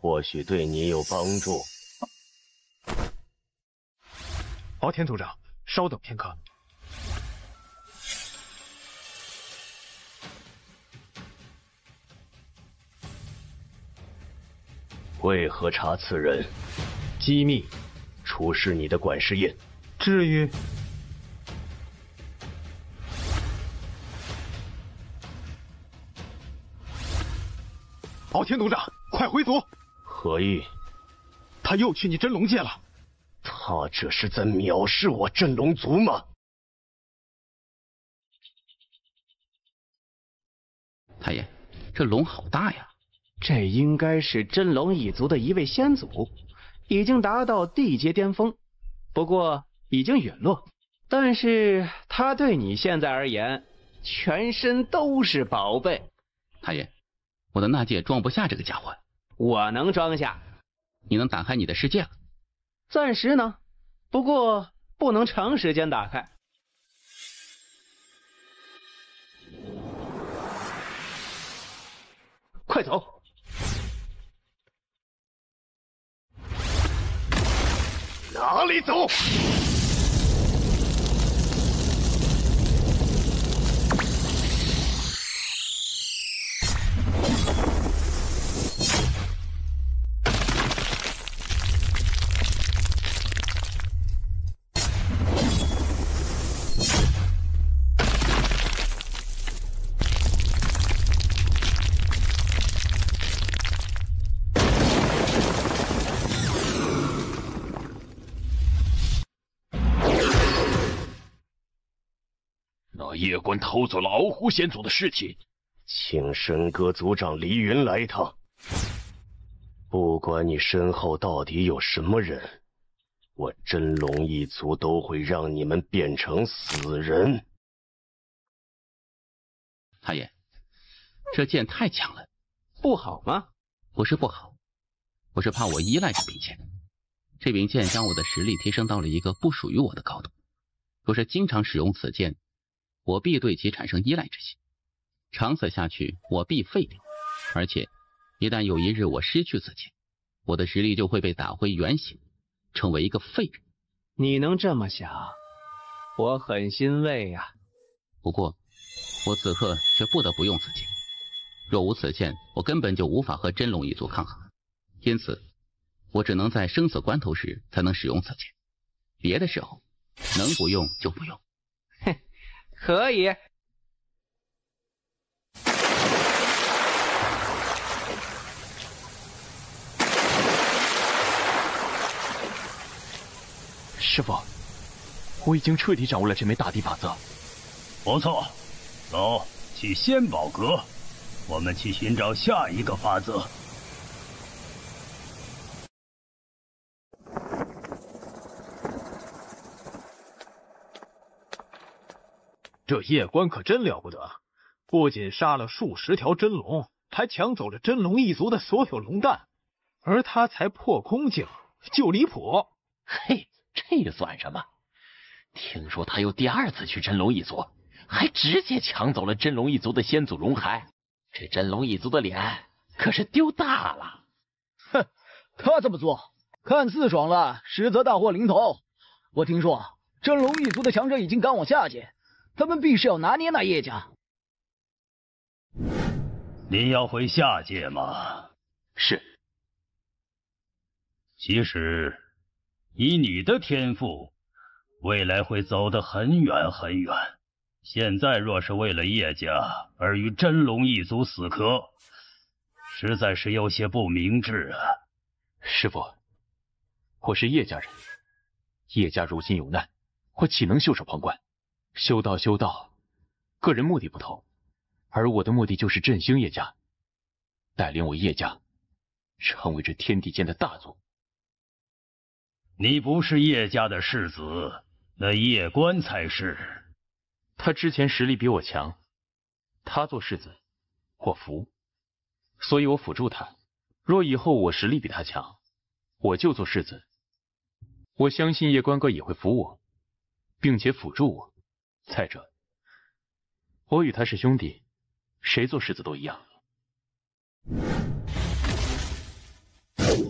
或许对你有帮助。敖天族长，稍等片刻。为何查此人？机密。出示你的管事印。至于。敖天族长，快回族！何意？他又去你真龙界了。他这是在藐视我真龙族吗？太爷，这龙好大呀！这应该是真龙一族的一位先祖，已经达到地阶巅峰，不过已经陨落。但是他对你现在而言，全身都是宝贝。太爷，我的纳戒装不下这个家伙。我能装下。你能打开你的世界了？暂时呢，不过不能长时间打开。快走！哪里走？夜官偷走了鳌狐先祖的尸体，请神歌族长黎云来一趟。不管你身后到底有什么人，我真龙一族都会让你们变成死人。太爷，这剑太强了，不好吗？不是不好，我是怕我依赖这柄剑。这柄剑将我的实力提升到了一个不属于我的高度，若是经常使用此剑，我必对其产生依赖之心，长此下去，我必废掉。而且，一旦有一日我失去此剑，我的实力就会被打回原形，成为一个废人。你能这么想，我很欣慰呀。不过，我此刻却不得不用此剑。若无此剑，我根本就无法和真龙一族抗衡。因此，我只能在生死关头时才能使用此剑，别的时候能不用就不用。可以。师傅，我已经彻底掌握了这枚大地法则。不错，走，去仙宝阁，我们去寻找下一个法则。这夜官可真了不得，不仅杀了数十条真龙，还抢走了真龙一族的所有龙蛋，而他才破空境就离谱。嘿，这算什么？听说他又第二次去真龙一族，还直接抢走了真龙一族的先祖龙骸，这真龙一族的脸可是丢大了。哼，他这么做看似爽了，实则大祸临头。我听说真龙一族的强者已经赶往下界，他们必是要拿捏那叶家。您要回下界吗？是。其实，以你的天赋，未来会走得很远很远。现在若是为了叶家而与真龙一族死磕，实在是有些不明智啊。师父，我是叶家人，叶家如今有难，我岂能袖手旁观？修道，个人目的不同，而我的目的就是振兴叶家，带领我叶家成为这天地间的大族。你不是叶家的世子，那叶官才是。他之前实力比我强，他做世子，我服，所以我辅助他。若以后我实力比他强，我就做世子。我相信叶官哥也会服我，并且辅助我。再者，我与他是兄弟，谁做世子都一样。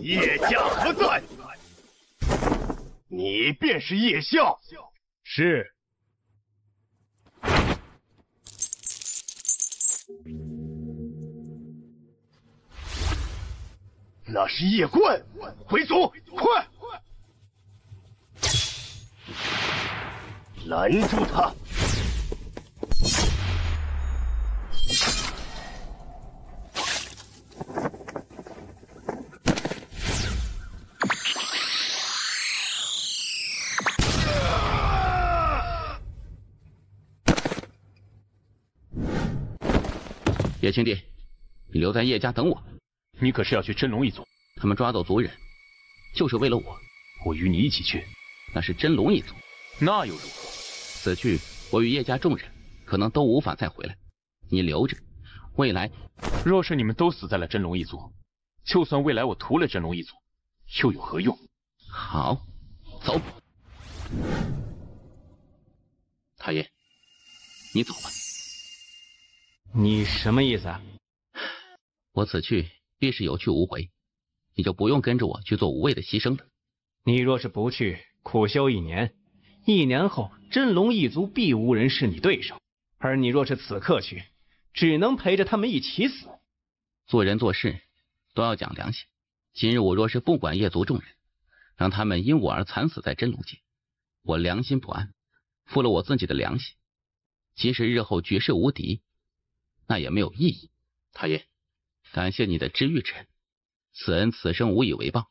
叶家何在？你便是叶啸。是。那是叶冠，回族，快！拦住他！叶青帝，你留在叶家等我。你可是要去真龙一族？他们抓走族人，就是为了我。我与你一起去。那是真龙一族。那又如何？此去，我与叶家众人可能都无法再回来。你留着，未来若是你们都死在了真龙一族，就算未来我屠了真龙一族，又有何用？好，走。太爷，你走吧。你什么意思啊？我此去必是有去无回，你就不用跟着我去做无谓的牺牲了。你若是不去，苦修1年，1年后真龙一族必无人是你对手。而你若是此刻去，只能陪着他们一起死。做人做事都要讲良心。今日我若是不管叶族众人，让他们因我而惨死在真龙界，我良心不安，负了我自己的良心。即使日后绝世无敌，那也没有意义。太爷，感谢你的知遇之恩，此恩此生无以为报，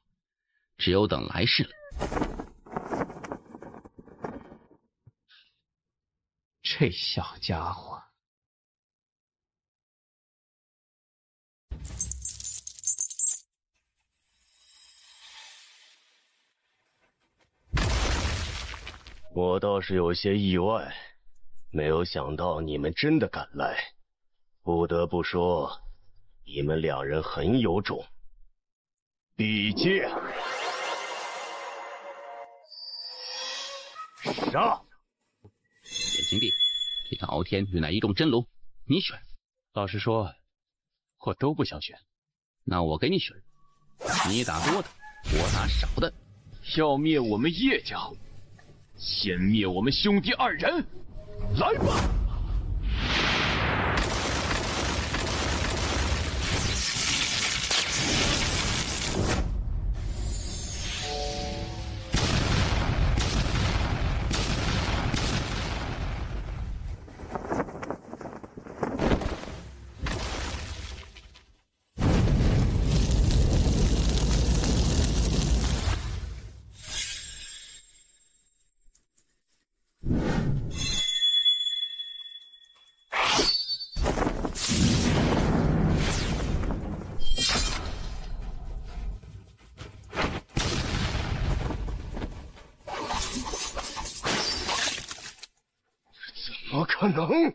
只有等来世了。这小家伙，我倒是有些意外，没有想到你们真的敢来。不得不说，你们2人很有种。比剑，杀！眼睛闭，这个敖天与乃一众真龙，你选。老实说，我都不想选。那我给你选，你打多的，我打少的。要灭我们叶家，先灭我们兄弟2人，来吧！怎么可能？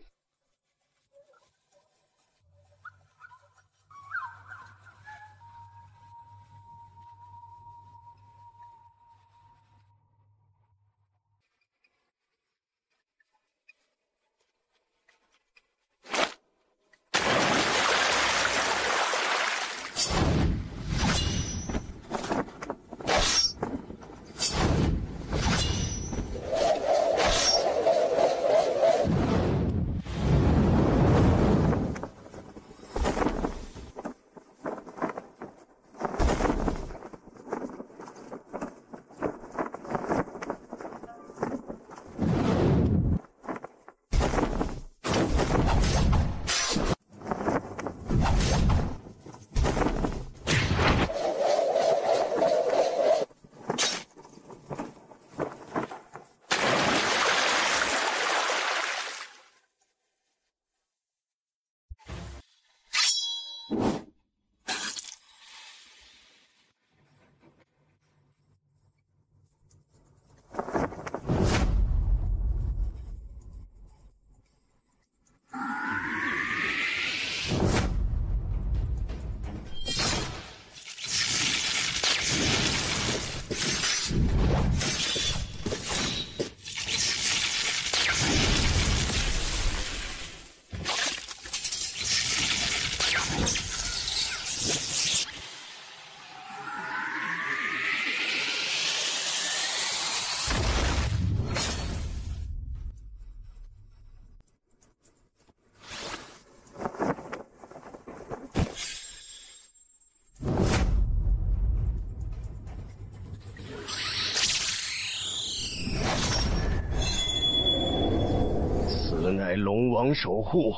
乃龙王守护，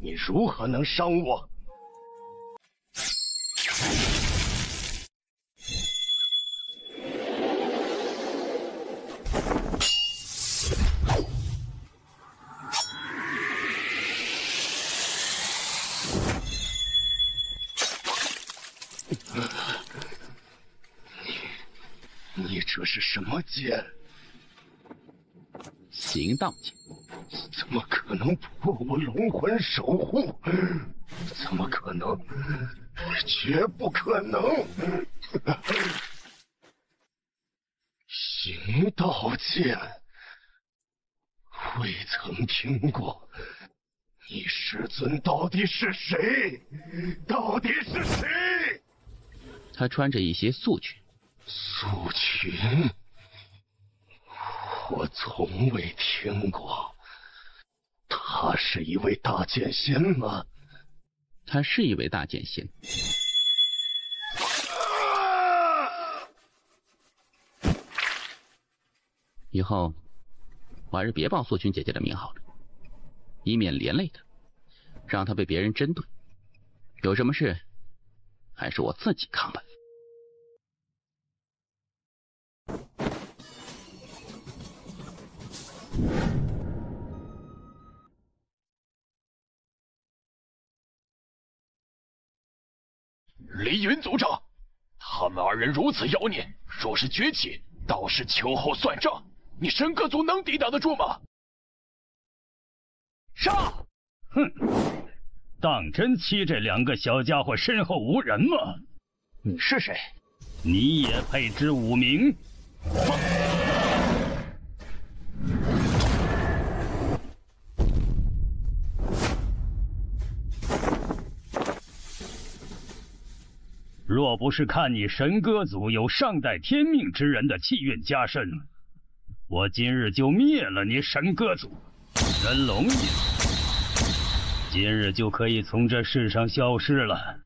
你如何能伤我？你这是什么剑？行道剑。怎么可能破我龙魂守护？怎么可能？绝不可能！行道剑，未曾听过。你师尊到底是谁？到底是谁？他穿着一些素裙。素裙，我从未听过。他是一位大剑仙吗？他是一位大剑仙。以后我还是别报素裙姐姐的名好了，以免连累她，让她被别人针对。有什么事还是我自己扛吧。黎云族长，他们二人如此妖孽，若是崛起，倒是秋后算账。你神歌族能抵挡得住吗？杀！哼！当真欺这两个小家伙身后无人吗？你是谁？你也配知武名？若不是看你神歌族有上代天命之人的气运加身，我今日就灭了你神歌族。真龙一族今日就可以从这世上消失了。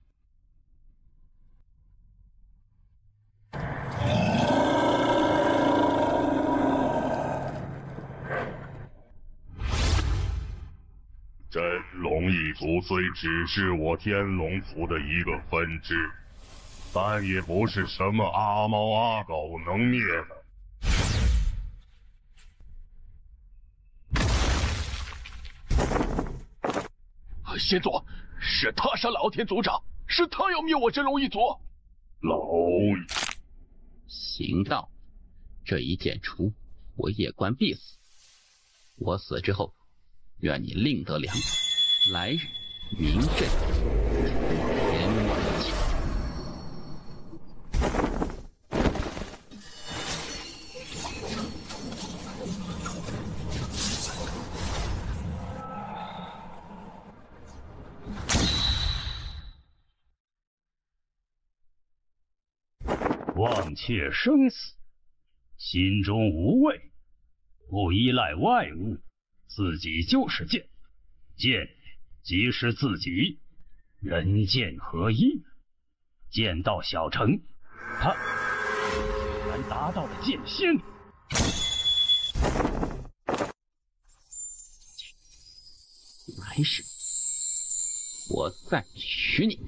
真龙一族虽只是我天龙族的一个分支，但也不是什么阿猫阿狗能灭的。先祖，是他杀了傲天族长，是他要灭我真龙一族。老行道，这一剑出，我叶关必死。我死之后，愿你另得良缘，来日名震天外界。忘却生死，心中无畏，不依赖外物，自己就是剑，剑即是自己，人剑合一。剑到小成，他竟然达到了剑仙。来世，我再娶你。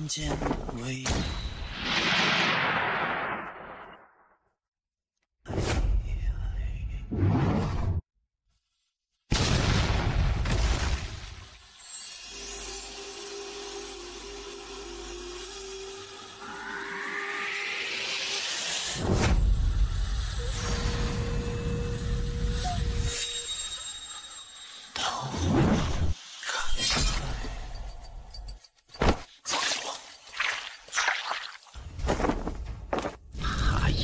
见为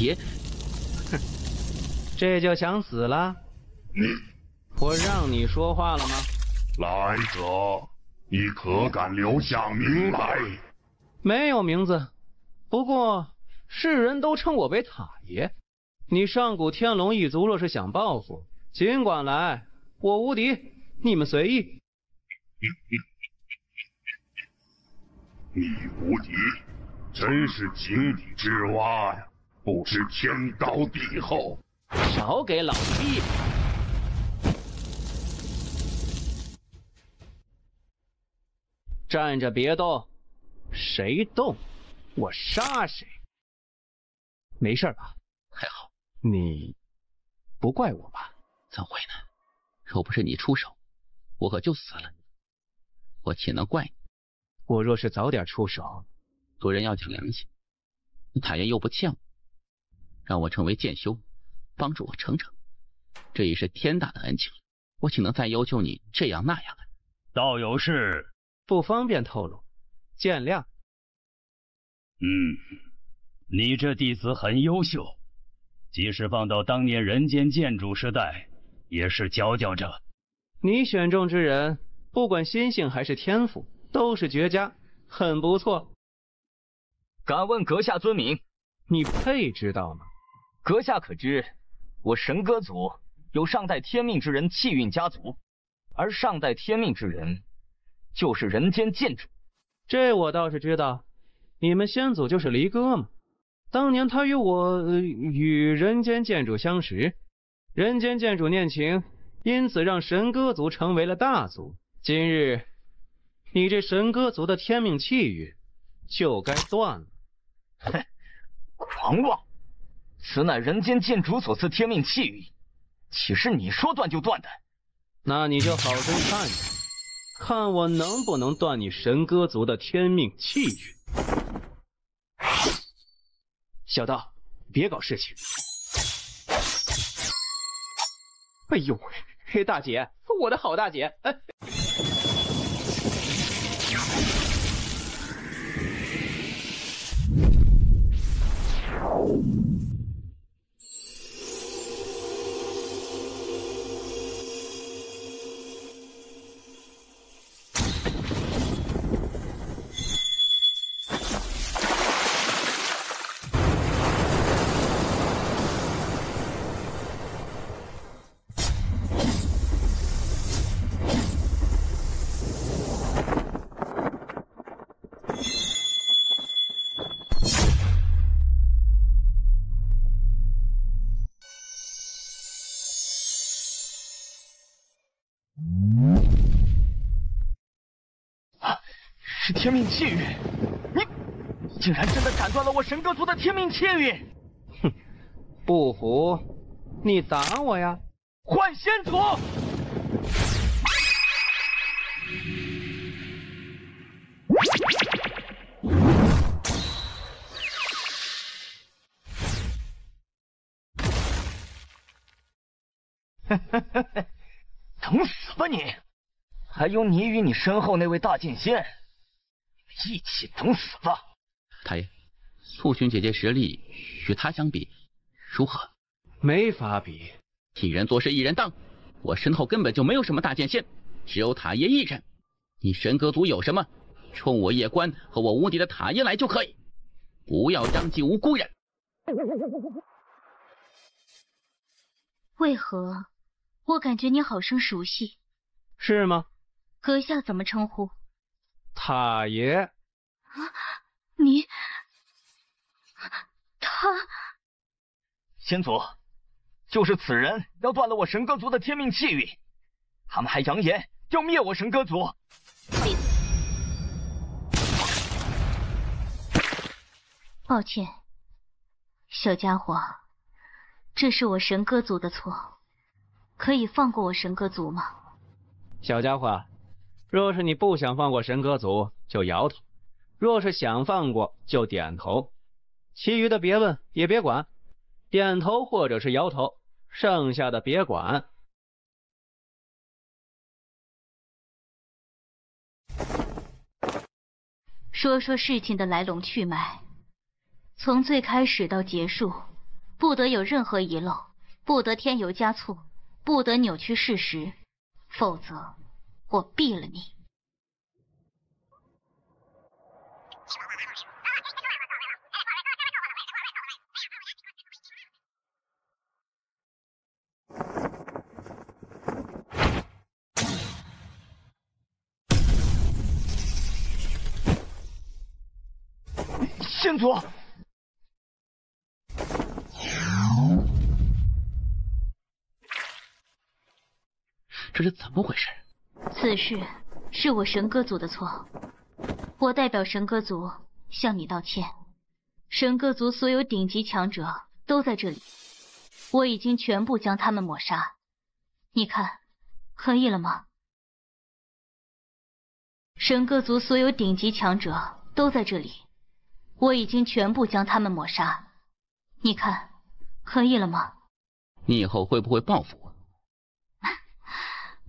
爷，哼，这就想死了？我让你说话了吗？来者，你可敢留下名来？没有名字，不过世人都称我为塔爷。你上古天龙一族若是想报复，尽管来，我无敌，你们随意。你无敌，真是井底之蛙呀！不知天高地厚。少给老子逼！站着别动，谁动，我杀谁。没事吧？还好。你不怪我吧？怎会呢？若不是你出手，我可就死了。我岂能怪你？我若是早点出手，做人要讲良心。塔爷又不欠我，让我成为剑修，帮助我成长，这已是天大的恩情，我岂能再要求你这样那样啊？道友是不方便透露，见谅。你这弟子很优秀，即使放到当年人间剑主时代，也是佼佼者。你选中之人，不管心性还是天赋，都是绝佳，很不错。敢问阁下尊名？你配知道吗？阁下可知，我神歌族有上代天命之人气运家族，而上代天命之人就是人间剑主。这我倒是知道，你们先祖就是离歌嘛。当年他与人间剑主相识，人间剑主念情，因此让神歌族成为了大族。今日你这神歌族的天命气运就该断了。哼，狂妄！此乃人间剑主所赐天命气运，岂是你说断就断的？那你就好生看着，看我能不能断你神歌族的天命气运。小道，别搞事情！哎呦喂，大姐，我的好大姐！哎。是天命气运！你竟然真的斩断了我神歌族的天命气运！哼，不服，你打我呀！幻仙族！等死吧你！还有你与你身后那位大剑仙，一起等死吧！太爷，素裙姐姐实力与她相比，如何？没法比。一人做事一人当，我身后根本就没有什么大剑仙，只有塔爷一人。你神歌族有什么？冲我夜关和我无敌的塔爷来就可以，不要殃及无辜人。为何我感觉你好生熟悉？是吗？阁下怎么称呼？塔爷。啊，你，他，先祖，就是此人要断了我神歌族的天命气运，他们还扬言要灭我神歌族。抱歉，小家伙，这是我神歌族的错，可以放过我神歌族吗？小家伙，若是你不想放过神歌族，就摇头；若是想放过，就点头。其余的别问，也别管，点头或者是摇头，剩下的别管。说说事情的来龙去脉，从最开始到结束，不得有任何遗漏，不得添油加醋，不得扭曲事实，否则我毙了你。先祖，这是怎么回事？此事是我神歌族的错，我代表神歌族向你道歉。神歌族所有顶级强者都在这里，我已经全部将他们抹杀。你看，可以了吗？神歌族所有顶级强者都在这里，我已经全部将他们抹杀。你看，可以了吗？你以后会不会报复我？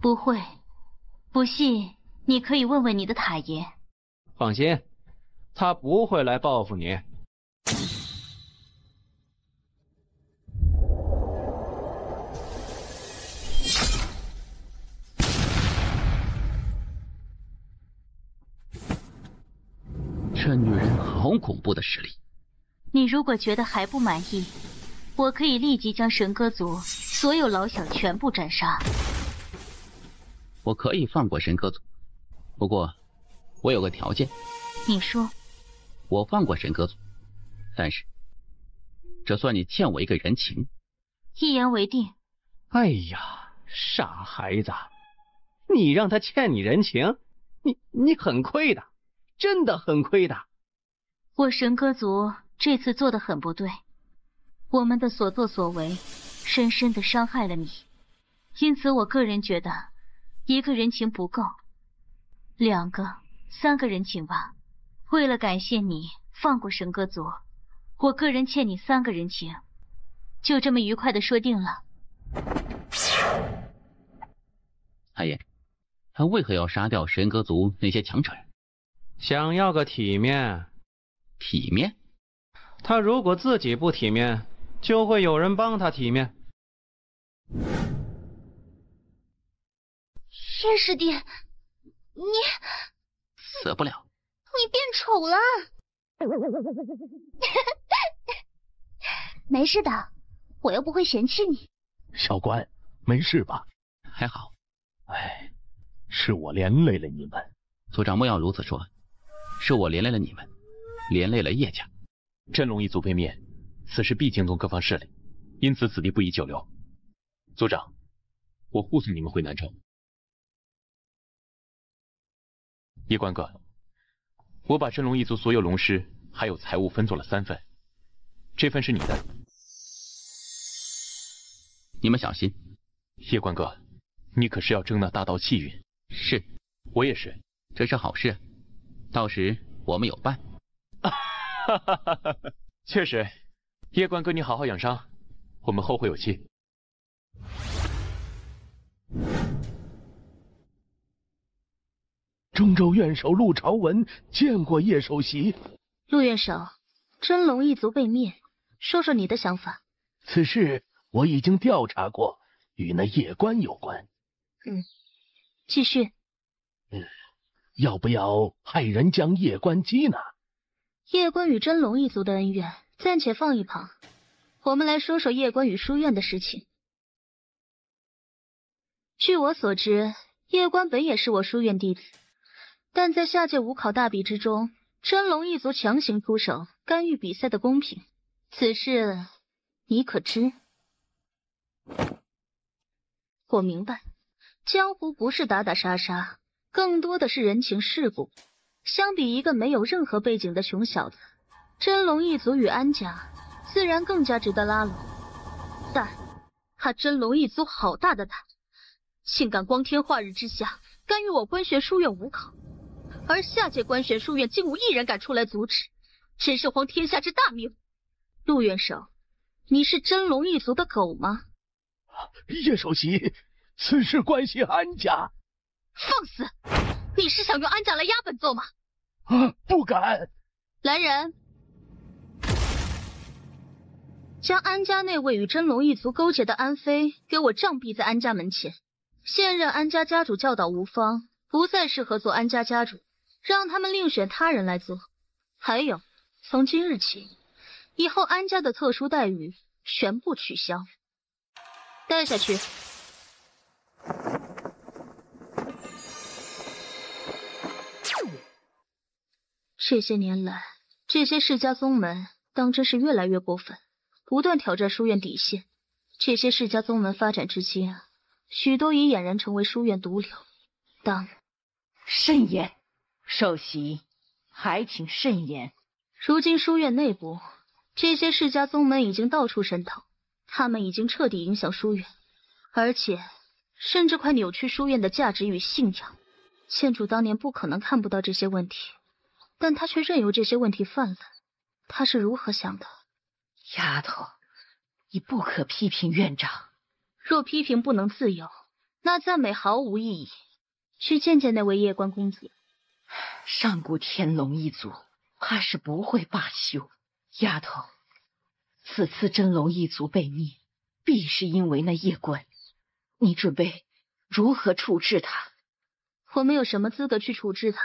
不会，不信你可以问问你的塔爷。放心，他不会来报复你。这女人好恐怖的实力！你如果觉得还不满意，我可以立即将神歌族所有老小全部斩杀。我可以放过神歌族，不过我有个条件。你说。我放过神歌族，但是这算你欠我一个人情。一言为定。哎呀，傻孩子，你让他欠你人情，你很亏的，真的很亏的。我神歌族这次做得很不对，我们的所作所为深深地伤害了你，因此我个人觉得一个人情不够，2个、3个人情吧。为了感谢你放过神歌族，我个人欠你3个人情，就这么愉快地说定了。太爷，他为何要杀掉神歌族那些强者？想要个体面。体面？他如果自己不体面，就会有人帮他体面。叶师弟，你死不了。你变丑了。没事的，我又不会嫌弃你。小关，没事吧？还好。哎，是我连累了你们。族长莫要如此说，是我连累了你们，连累了叶家。真龙一族被灭，此事必惊动各方势力，因此此地不宜久留。族长，我护送你们回南州。叶关哥，我把真龙一族所有龙尸还有财物分作了3份，这份是你的。你们小心。叶关哥，你可是要争那大道气运。是，我也是。这是好事，到时我们有伴。确实，叶关哥你好好养伤，我们后会有期。中州院守陆朝文见过叶首席。陆院守，真龙一族被灭，说说你的想法。此事我已经调查过，与那叶关有关。继续。要不要派人将叶关缉拿？叶关与真龙一族的恩怨暂且放一旁，我们来说说叶关与书院的事情。据我所知，叶关本也是我书院弟子，但在下届武考大比之中，真龙一族强行出手，干预比赛的公平。此事你可知？我明白，江湖不是打打杀杀，更多的是人情世故。相比一个没有任何背景的穷小子，真龙一族与安家自然更加值得拉拢。但他真龙一族好大的胆，竟敢光天化日之下干预我官学书院武考，而下届官学书院竟无一人敢出来阻止，真是荒天下之大谬。陆院守，你是真龙一族的狗吗？叶首席，此事关系安家。放肆！你是想用安家来压本座吗？不敢。来人，将安家那位与真龙一族勾结的安妃给我杖毙在安家门前。现任安家家主教导无方，不再适合做安家家主，让他们另选他人来做。还有，从今日起，以后安家的特殊待遇全部取消。带下去。这些年来，这些世家宗门当真是越来越过分，不断挑战书院底线。这些世家宗门发展至今，许多已俨然成为书院毒瘤。但慎言，首席，还请慎言。如今书院内部，这些世家宗门已经到处渗透，他们已经彻底影响书院，而且甚至快扭曲书院的价值与信仰。县主当年不可能看不到这些问题，但他却任由这些问题泛滥，他是如何想的？丫头，你不可批评院长。若批评不能自由，那赞美毫无意义。去见见那位夜观公子。上古天龙一族怕是不会罢休。丫头，此次真龙一族被灭，必是因为那夜观。你准备如何处置他？我没有什么资格去处置他。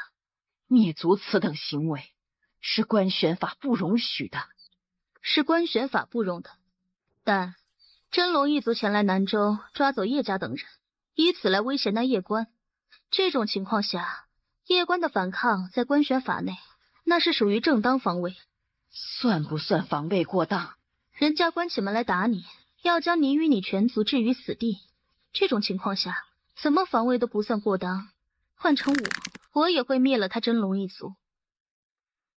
灭族此等行为，是官选法不容许的。是官选法不容的，但真龙一族前来南州抓走叶家等人，以此来威胁那夜观。这种情况下，夜观的反抗在官选法内，那是属于正当防卫。算不算防卫过当？人家关起门来打你，要将你与你全族置于死地。这种情况下，怎么防卫都不算过当。换成我也会灭了他真龙一族。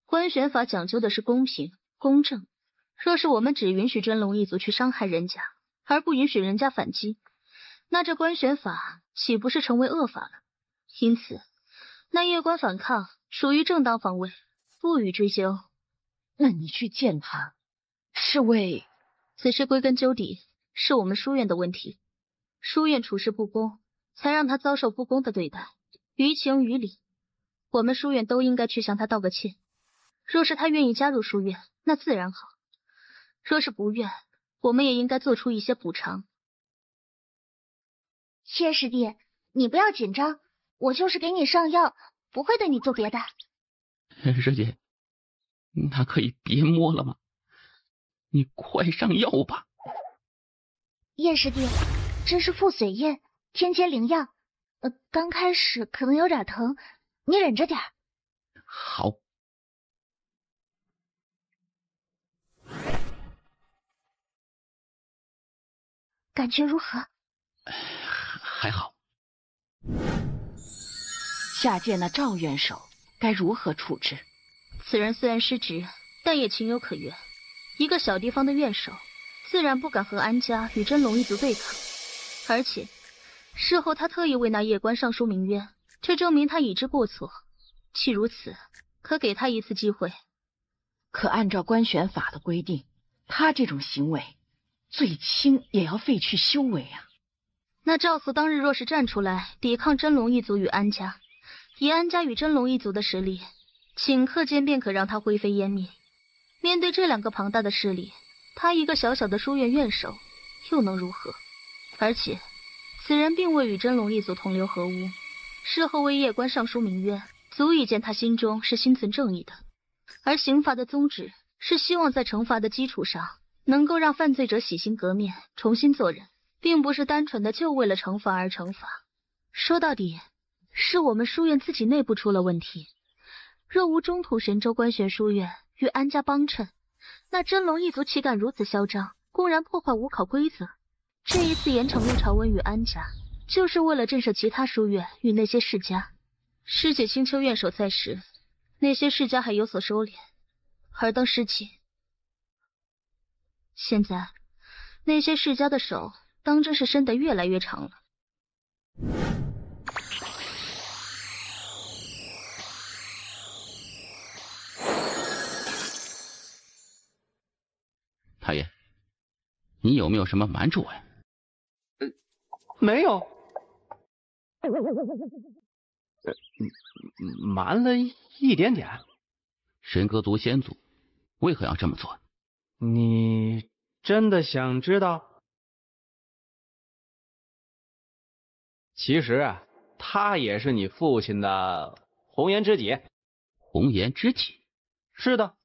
官选法讲究的是公平、公正。若是我们只允许真龙一族去伤害人家，而不允许人家反击，那这官选法岂不是成为恶法了？因此，那夜观反抗属于正当防卫，不予追究。那你去见他，是为……此事归根究底是我们书院的问题。书院处事不公，才让他遭受不公的对待。于情于理，我们书院都应该去向他道个歉。若是他愿意加入书院，那自然好。若是不愿，我们也应该做出一些补偿。谢师弟，你不要紧张，我就是给你上药，不会对你做别的。师姐，那可以别摸了吗？你快上药吧。叶师弟，这是附水液，天阶灵药，刚开始可能有点疼，你忍着点。好。感觉如何？还好。下界那赵元首该如何处置？此人虽然失职，但也情有可原。一个小地方的院首，自然不敢和安家与真龙一族对抗。而且，事后他特意为那夜观上书鸣冤，这证明他已知过错。既如此，可给他一次机会。可按照官选法的规定，他这种行为，最轻也要废去修为啊。那赵素当日若是站出来抵抗真龙一族与安家，以安家与真龙一族的实力，顷刻间便可让他灰飞烟灭。面对这两个庞大的势力，他一个小小的书院院首又能如何？而且此人并未与真龙一族同流合污，事后为夜观上书鸣冤，足以见他心中是心存正义的。而刑罚的宗旨是希望在惩罚的基础上，能够让犯罪者洗心革面，重新做人，并不是单纯的就为了惩罚而惩罚。说到底，是我们书院自己内部出了问题。若无中土神州官选书院与安家帮衬，那真龙一族岂敢如此嚣张，公然破坏武考规则？这一次严惩陆朝文与安家，就是为了震慑其他书院与那些世家。师姐青丘院首在时，那些世家还有所收敛，而当师姐现在，那些世家的手当真是伸得越来越长了。太爷，你有没有什么瞒住我呀？没有。瞒了一点点。神歌族先祖为何要这么做？你真的想知道？其实啊，他也是你父亲的红颜知己。红颜知己？是的，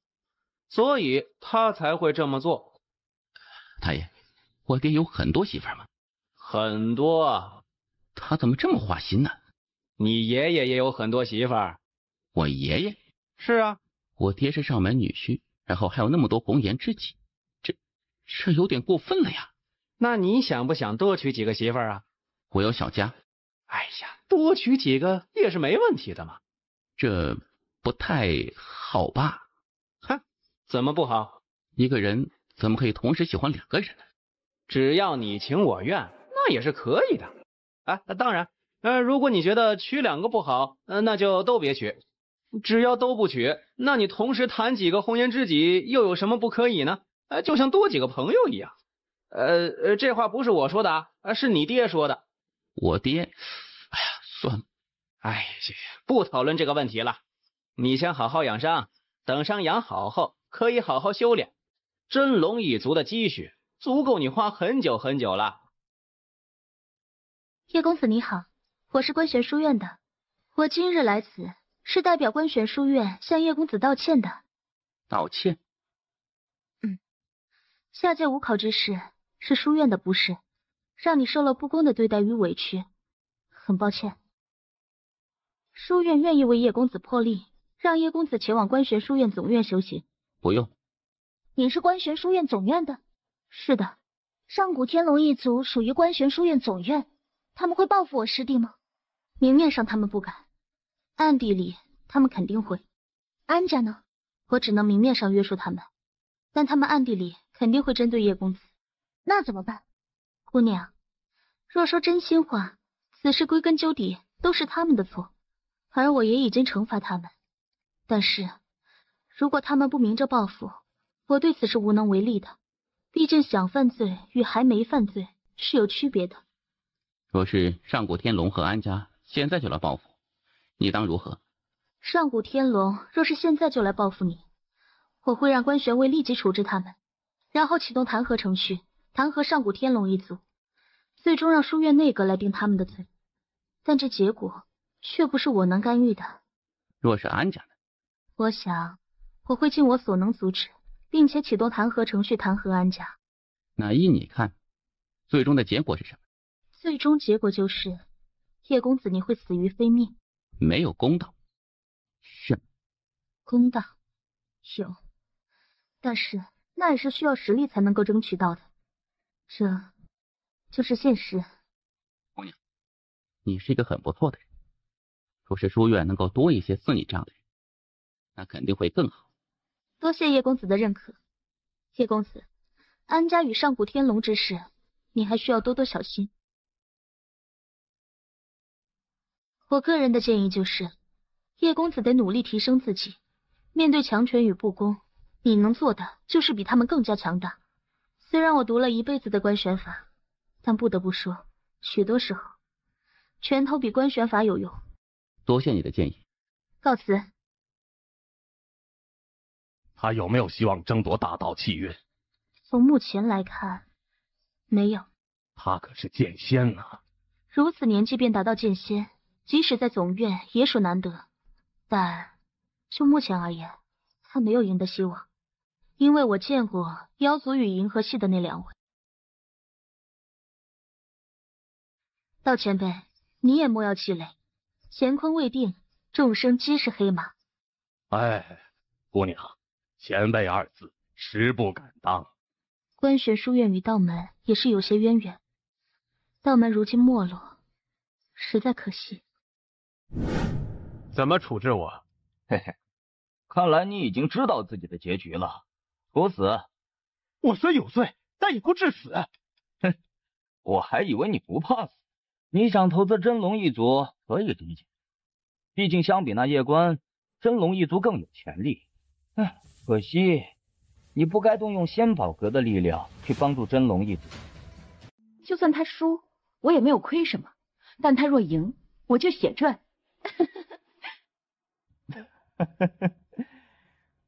所以他才会这么做。太爷，我爹有很多媳妇吗？很多。他怎么这么花心呢？你爷爷也有很多媳妇儿。我爷爷？是啊，我爹是上门女婿，然后还有那么多红颜知己，这有点过分了呀。那你想不想多娶几个媳妇儿啊？我有小家。哎呀，多娶几个也是没问题的嘛。这不太好吧？哼，怎么不好？一个人怎么可以同时喜欢2个人呢？只要你情我愿，那也是可以的。啊，当然，如果你觉得娶2个不好，那就都别娶。只要都不娶，那你同时谈几个红颜知己又有什么不可以呢？就像多几个朋友一样。这话不是我说的啊，是你爹说的。我爹，哎呀，算了，哎，不讨论这个问题了。你先好好养伤，等伤养好后，可以好好修炼。真龙一族的积蓄足够你花很久很久了。叶公子你好，我是观玄书院的，我今日来此是代表观玄书院向叶公子道歉的。道歉？下届5考之事是书院的不是，让你受了不公的对待与委屈，很抱歉。书院愿意为叶公子破例，让叶公子前往观玄书院总院修行。不用。你是观玄书院总院的？是的。上古天龙一族属于观玄书院总院，他们会报复我师弟吗？明面上他们不敢，暗地里他们肯定会。安家呢？我只能明面上约束他们，但他们暗地里肯定会针对叶公子。那怎么办？姑娘，若说真心话，此事归根究底都是他们的错，而我也已经惩罚他们。但是如果他们不明着报复，我对此是无能为力的。毕竟想犯罪与还没犯罪是有区别的。若是上古天龙和安家现在就来报复，你当如何？上古天龙若是现在就来报复你，我会让观玄卫立即处置他们，然后启动弹劾程序，弹劾上古天龙一族，最终让书院内阁来定他们的罪。但这结果却不是我能干预的。若是安家呢？我想我会尽我所能阻止，并且启动弹劾程序弹劾安家。那依你看，最终的结果是什么？最终结果就是叶公子你会死于非命。没有公道。是。公道有，但是那也是需要实力才能够争取到的，这就是现实。姑娘，你是一个很不错的人，若是书院能够多一些似你这样的人，那肯定会更好。多谢叶公子的认可。叶公子，安家与上古天龙之事，你还需要多多小心。我个人的建议就是，叶公子得努力提升自己。面对强权与不公，你能做的就是比他们更加强大。虽然我读了一辈子的观玄法，但不得不说，许多时候，拳头比观玄法有用。多谢你的建议。告辞。他有没有希望争夺大道契约？从目前来看，没有。他可是剑仙啊！如此年纪便达到剑仙，即使在总院也属难得。但就目前而言，他没有赢得希望，因为我见过妖族与银河系的那2位。道前辈，你也莫要气馁，乾坤未定，众生皆是黑马。哎，姑娘，前辈2字实不敢当。观玄书院与道门也是有些渊源，道门如今没落，实在可惜。怎么处置我？嘿嘿，看来你已经知道自己的结局了，处死。我虽有罪，但也不至死。哼，我还以为你不怕死。你想投资真龙一族可以理解，毕竟相比那夜关，真龙一族更有潜力。唉，可惜你不该动用仙宝阁的力量去帮助真龙一族。就算他输，我也没有亏什么，但他若赢，我就血赚。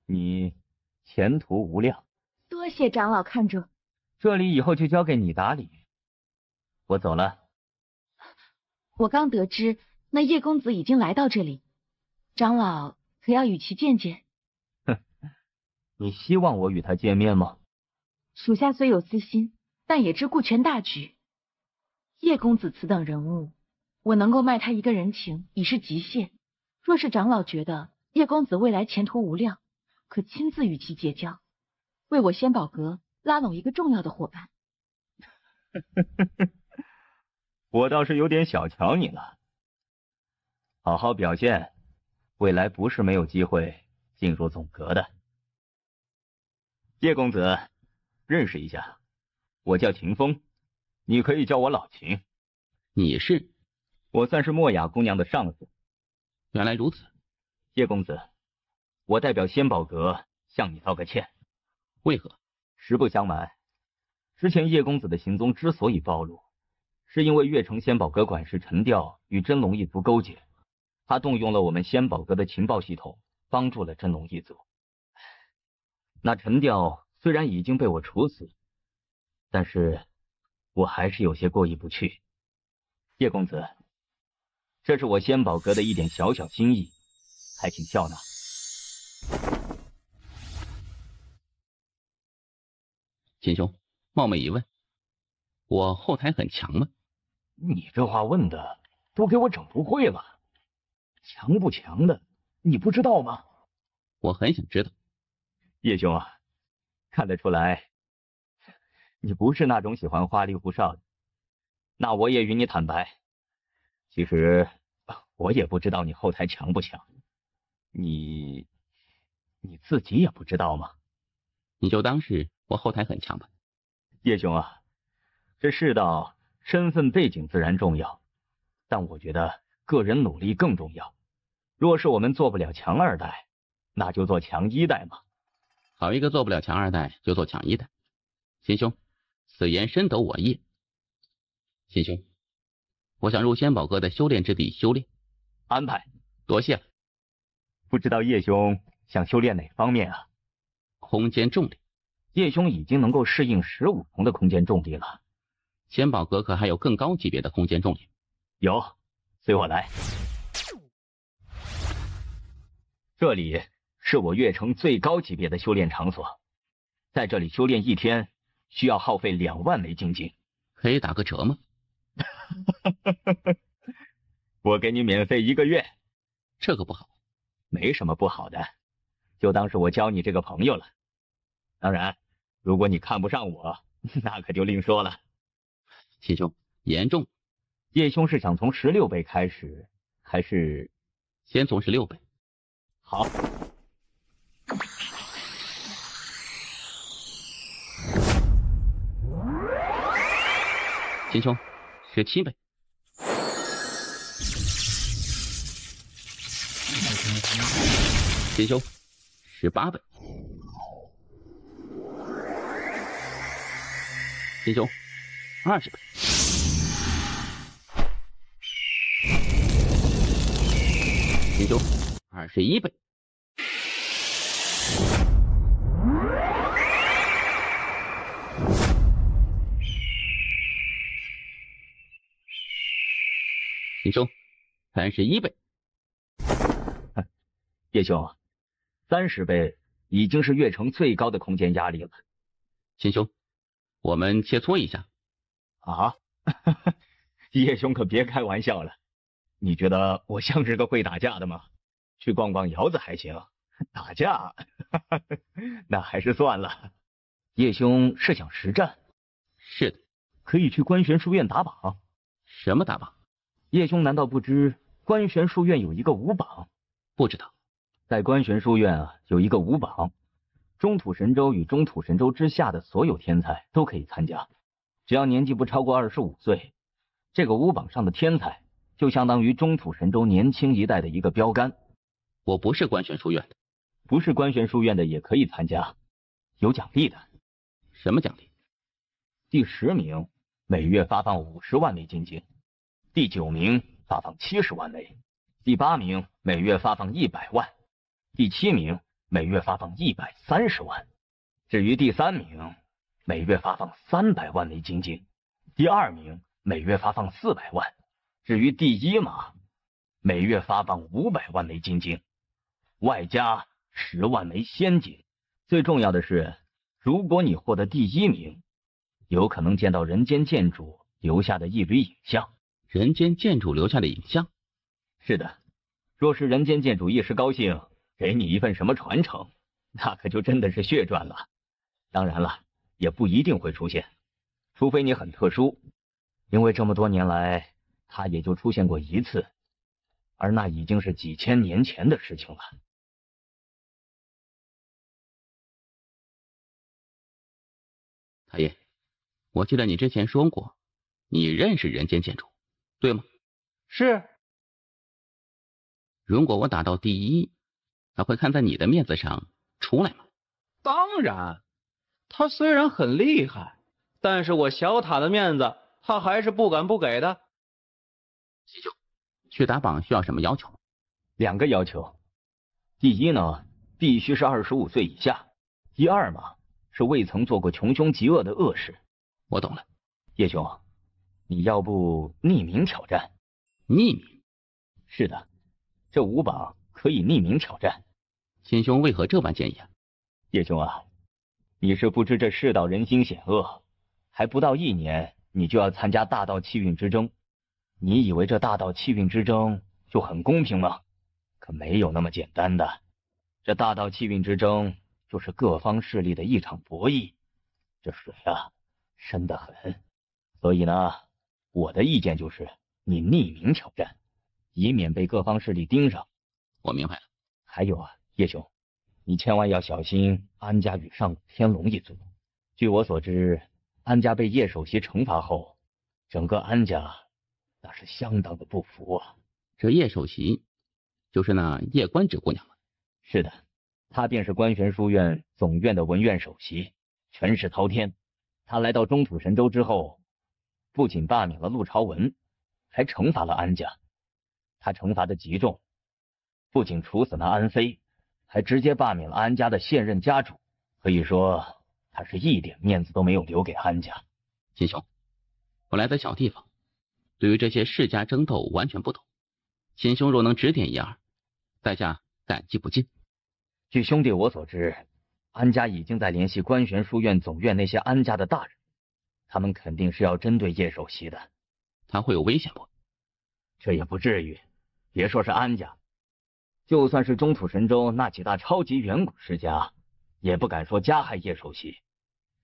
你前途无量。多谢长老看着。这里以后就交给你打理，我走了。我刚得知那叶公子已经来到这里，长老可要与其见见。哼，你希望我与他见面吗？属下虽有私心，但也知顾全大局。叶公子此等人物，我能够卖他一个人情已是极限。若是长老觉得叶公子未来前途无量，可亲自与其结交，为我仙宝阁拉拢一个重要的伙伴。我倒是有点小瞧你了。好好表现，未来不是没有机会进入总阁的。叶公子，认识一下，我叫秦风，你可以叫我老秦。你是？我算是莫雅姑娘的上司。原来如此。叶公子，我代表仙宝阁向你道个歉。为何？实不相瞒，之前叶公子的行踪之所以暴露，是因为月城仙宝阁管事陈调与真龙一族勾结，他动用了我们仙宝阁的情报系统，帮助了真龙一族。那陈调虽然已经被我处死，但是我还是有些过意不去。叶公子，这是我仙宝阁的一点小小心意，还请笑纳。秦兄，冒昧一问，我后台很强吗？你这话问的都给我整不会了，强不强的你不知道吗？我很想知道。叶兄啊，看得出来你不是那种喜欢花里胡哨的。那我也与你坦白，其实我也不知道你后台强不强，你自己也不知道吗？你就当是我后台很强吧。叶兄啊，这世道身份背景自然重要，但我觉得个人努力更重要。若是我们做不了强二代，那就做强一代嘛。好一个做不了强二代就做强一代。秦兄，此言深得我意。秦兄，我想入仙宝阁的修炼之地修炼。安排。多谢了。不知道叶兄想修炼哪方面啊？空间重力。叶兄已经能够适应15重的空间重力了。仙宝阁可还有更高级别的空间重力？有，随我来。这里是我月城最高级别的修炼场所，在这里修炼1天需要耗费2万枚金晶。可以打个折吗？我给你免费1个月。这个不好。没什么不好的，就当是我教你这个朋友了。当然，如果你看不上我，那可就另说了。秦兄，严重。叶兄是想从16倍开始，还是先从16倍？好。秦兄，17倍。秦兄，18倍。秦兄，20倍。秦兄，21倍。秦兄，31倍。叶兄，30倍已经是月城最高的空间压力了。秦兄，我们切磋一下。啊？叶兄可别开玩笑了，你觉得我像是个会打架的吗？去逛逛窑子还行，打架那还是算了。叶兄是想实战？是的。可以去观玄书院打榜。什么打榜？叶兄难道不知观玄书院有一个5榜？不知道。在观玄书院啊，有一个5榜，中土神州与中土神州之下的所有天才都可以参加，只要年纪不超过25岁，这个5榜上的天才就相当于中土神州年轻一代的一个标杆。我不是观玄书院的。不是观玄书院的也可以参加，有奖励的。什么奖励？第10名每月发放50万枚金晶，第9名发放70万枚，第8名每月发放100万，第7名每月发放130万，至于第3名每月发放300万枚金晶，第2名每月发放400万，至于第1码每月发放500万枚金晶，外加10万枚仙晶。最重要的是，如果你获得第1名，有可能见到人间剑主留下的一缕影像。人间剑主留下的影像？是的，若是人间剑主一时高兴给你一份什么传承，那可就真的是血赚了。当然了，也不一定会出现，除非你很特殊，因为这么多年来，他也就出现过一次，而那已经是几千年前的事情了。太爷，我记得你之前说过，你认识人间剑主，对吗？是。如果我打到第一，他会看在你的面子上出来吗？当然，他虽然很厉害，但是我小塔的面子，他还是不敢不给的。记住，去打榜需要什么要求？2个要求，第一呢，必须是25岁以下；第二嘛，是未曾做过穷凶极恶的恶事。我懂了，叶兄，你要不匿名挑战？匿名？是的，这5榜可以匿名挑战。秦兄为何这般建议啊？叶兄啊，你是不知这世道人心险恶，还不到1年，你就要参加大道气运之争。你以为这大道气运之争就很公平吗？可没有那么简单的。这大道气运之争就是各方势力的一场博弈，这水啊，深得很。所以呢，我的意见就是你匿名挑战，以免被各方势力盯上。我明白了。还有啊，叶兄，你千万要小心安家与上古天龙一族。据我所知，安家被叶首席惩罚后，整个安家那是相当的不服啊。这叶首席就是那叶官职姑娘吗？是的，她便是官玄书院总院的文院首席，权势滔天。她来到中土神州之后，不仅罢免了陆朝文，还惩罚了安家。她惩罚的极重，不仅处死那安妃，还直接罢免了安家的现任家主。可以说，她是一点面子都没有留给安家。秦兄，我来自小地方，对于这些世家争斗完全不懂。秦兄若能指点一二，在下感激不尽。据兄弟我所知，安家已经在联系官玄书院总院那些安家的大人，他们肯定是要针对叶首席的。他会有危险不？这也不至于，别说是安家，就算是中土神州那几大超级远古世家，也不敢说加害叶首席。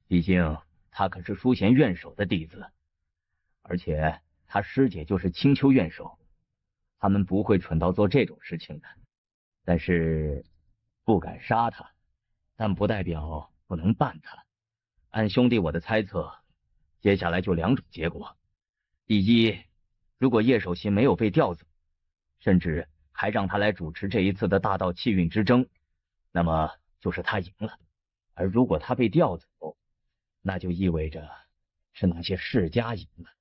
毕竟他可是书贤院首的弟子，而且他师姐就是青丘院首，他们不会蠢到做这种事情的。但是不敢杀他，但不代表不能办他。按兄弟我的猜测，接下来就2种结果：第一，如果叶首席没有被调走，甚至还让他来主持这一次的大道气运之争，那么就是他赢了；而如果他被调走，那就意味着是那些世家赢了。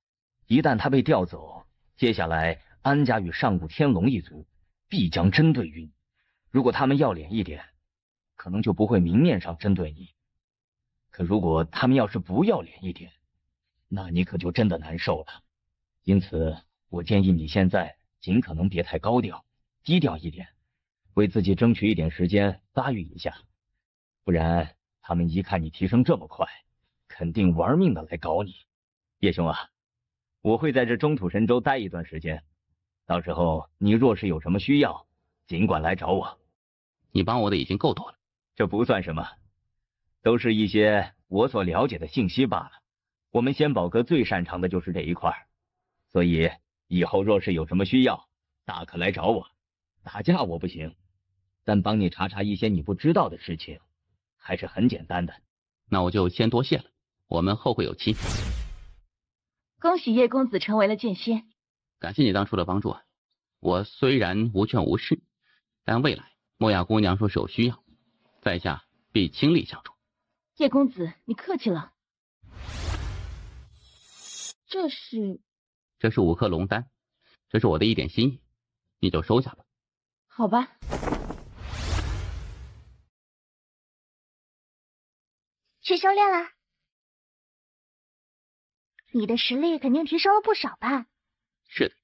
一旦他被调走，接下来安家与上古天龙一族必将针对于你。如果他们要脸一点，可能就不会明面上针对你；可如果他们要是不要脸一点，那你可就真的难受了。因此，我建议你现在尽可能别太高调，低调一点，为自己争取一点时间发育一下。不然，他们一看你提升这么快，肯定玩命的来搞你。叶兄啊，我会在这中土神州待一段时间，到时候你若是有什么需要，尽管来找我。你帮我的已经够多了。这不算什么，都是一些我所了解的信息罢了。我们仙宝阁最擅长的就是这一块，所以以后若是有什么需要，大可来找我。打架我不行，但帮你查查一些你不知道的事情，还是很简单的。那我就先多谢了，我们后会有期。恭喜叶公子成为了剑仙，感谢你当初的帮助啊！我虽然无权无势，但未来莫雅姑娘若是有需要，在下必倾力相助。叶公子，你客气了。这是5颗龙丹，这是我的一点心意，你就收下吧。好吧。去修炼啦？你的实力肯定提升了不少吧？是的。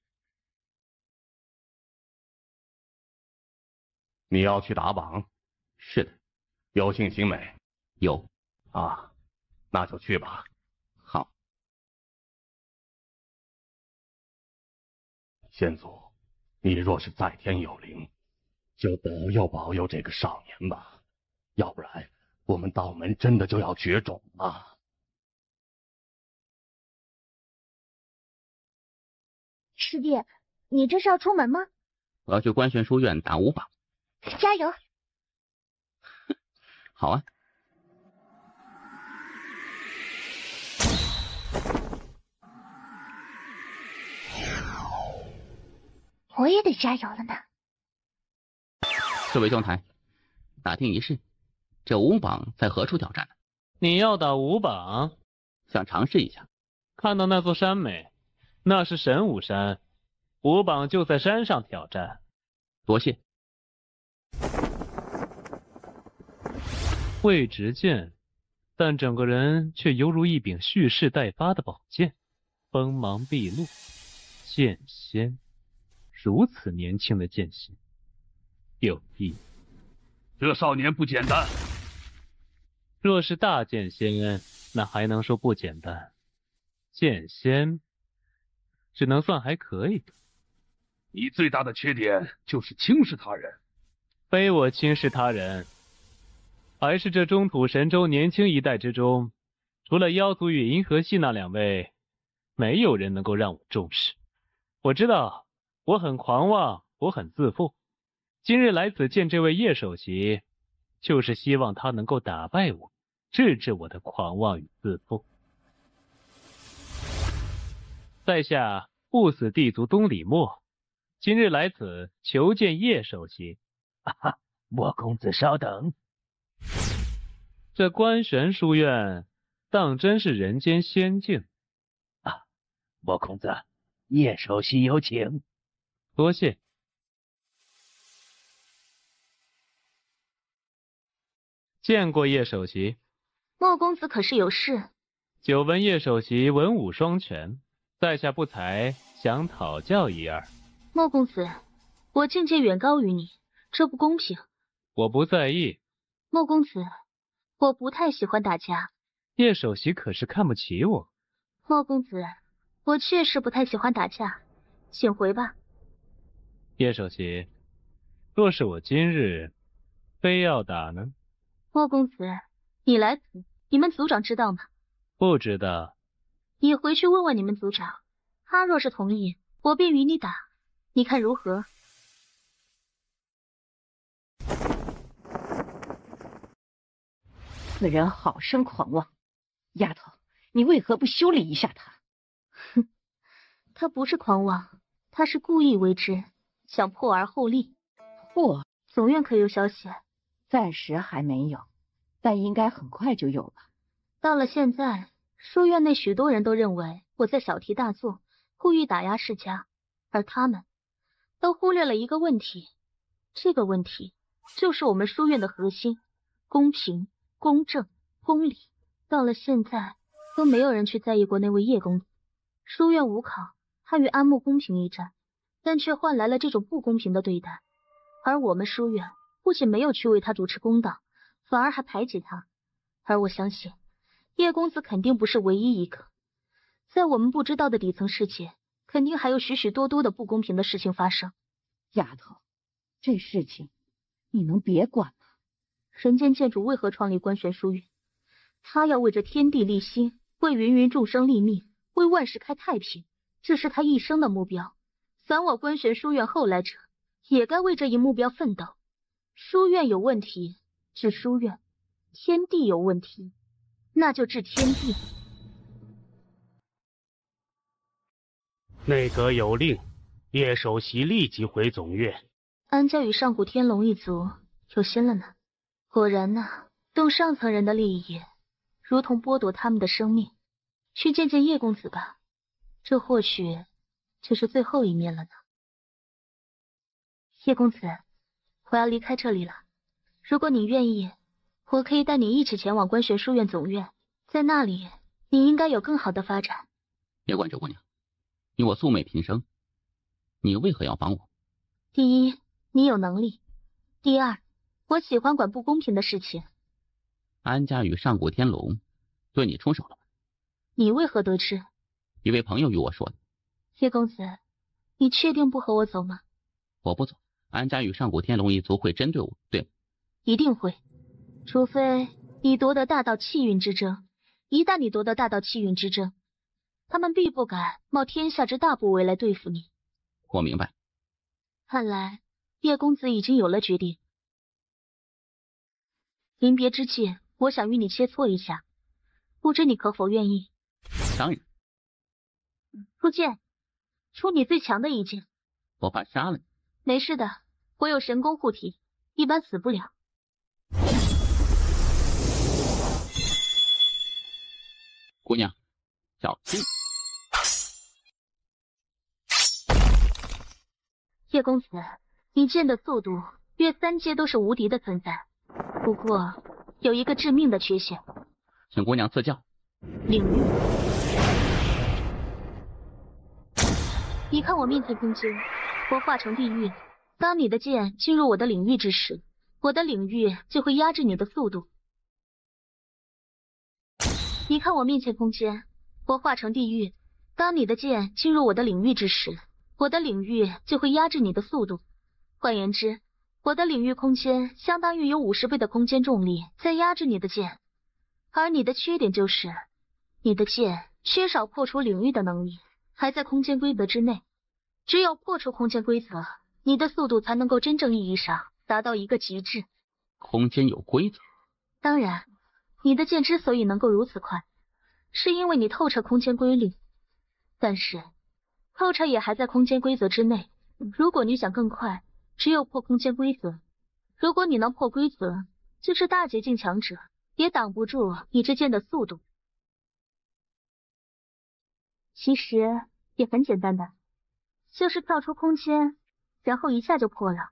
你要去打榜？是的。有信心没？有。啊，那就去吧。好。先祖，你若是在天有灵，就保佑保佑这个少年吧。要不然我们道门真的就要绝种了。师弟，你这是要出门吗？我要去官玄书院打5榜。加油！好啊。我也得加油了呢。四位兄台，打听一事，这5榜在何处挑战呢？你要打5榜？想尝试一下。看到那座山没？那是神武山，5榜就在山上挑战。多谢。未执剑，但整个人却犹如一柄蓄势待发的宝剑，锋芒毕露。剑仙，如此年轻的剑仙，有意。这少年不简单。若是大剑仙，那还能说不简单。剑仙，只能算还可以。你最大的缺点就是轻视他人。非我轻视他人，还是这中土神州年轻一代之中，除了妖族与银河系那2位，没有人能够让我重视。我知道我很狂妄，我很自负。今日来此见这位叶首席，就是希望他能够打败我，制止我的狂妄与自负。在下不死地族东李默，今日来此求见叶首席。莫公子稍等。这官玄书院当真是人间仙境啊！莫公子，叶首席有请。多谢。见过叶首席。莫公子可是有事？久闻叶首席文武双全，在下不才，想讨教一二。莫公子，我境界远高于你，这不公平。我不在意。莫公子，我不太喜欢打架。叶首席可是看不起我。莫公子，我确实不太喜欢打架，请回吧。叶首席，若是我今日非要打呢？莫公子，你来此，你们族长知道吗？不知道。你回去问问你们族长，他若是同意，我便与你打，你看如何？此人好生狂妄，丫头，你为何不修理一下他？哼，他不是狂妄，他是故意为之，想破而后立。破？总院可有消息？暂时还没有，但应该很快就有了。到了现在，书院内许多人都认为我在小题大做，故意打压世家，而他们都忽略了一个问题，这个问题就是我们书院的核心：公平、公正、公理。到了现在，都没有人去在意过那位叶公子。书院无考，他与安慕公平一战，但却换来了这种不公平的对待。而我们书院不仅没有去为他主持公道，反而还排挤他。而我相信，叶公子肯定不是唯一一个。在我们不知道的底层世界，肯定还有许许多多的不公平的事情发生。丫头，这事情你能别管吗？人间剑主为何创立官玄书院？他要为这天地立心，为芸芸众生立命，为万世开太平，这是他一生的目标。凡我官玄书院后来者，也该为这一目标奋斗。书院有问题，治书院；天地有问题，那就治天地。内阁有令，叶首席立即回总院。安家与上古天龙一族有心了呢。果然呢，动上层人的利益，如同剥夺他们的生命。去见见叶公子吧，这或许就是最后一面了呢。叶公子，我要离开这里了。如果你愿意，我可以带你一起前往官玄书院总院，在那里你应该有更好的发展。别管这姑娘，你我素昧平生，你为何要帮我？第一，你有能力；第二，我喜欢管不公平的事情。安家与上古天龙对你出手了吗？你为何得知？一位朋友与我说的。叶公子，你确定不和我走吗？我不走，安家与上古天龙一族会针对我，对吗？一定会。除非你夺得大道气运之证。一旦你夺得大道气运之证，他们必不敢冒天下之大不韪来对付你。我明白。看来叶公子已经有了决定。临别之际，我想与你切磋一下，不知你可否愿意？当然。出剑，出你最强的一剑。我怕杀了你。没事的，我有神功护体，一般死不了。姑娘，小心！叶公子，你剑的速度约3阶都是无敌的存在，不过有一个致命的缺陷。请姑娘赐教。领域。你看我面前空间，我化成地狱。当你的剑进入我的领域之时，我的领域就会压制你的速度。你看我面前空间，我化成地狱。当你的剑进入我的领域之时，我的领域就会压制你的速度。换言之，我的领域空间相当于有50倍的空间重力在压制你的剑。而你的缺点就是，你的剑缺少破除领域的能力，还在空间规则之内。只有破除空间规则，你的速度才能够真正意义上达到一个极致。空间有规则。当然，你的剑之所以能够如此快，是因为你透彻空间规律。但是，透彻也还在空间规则之内。如果你想更快，只有破空间规则。如果你能破规则，就是大捷境强者也挡不住你这剑的速度。其实也很简单的，就是跳出空间，然后一下就破了。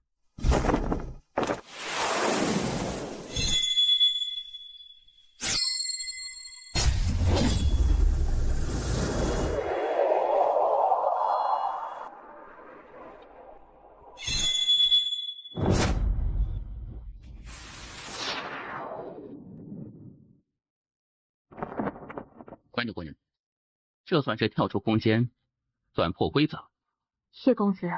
关着姑娘，这算是跳出空间，算破规则。谢公子，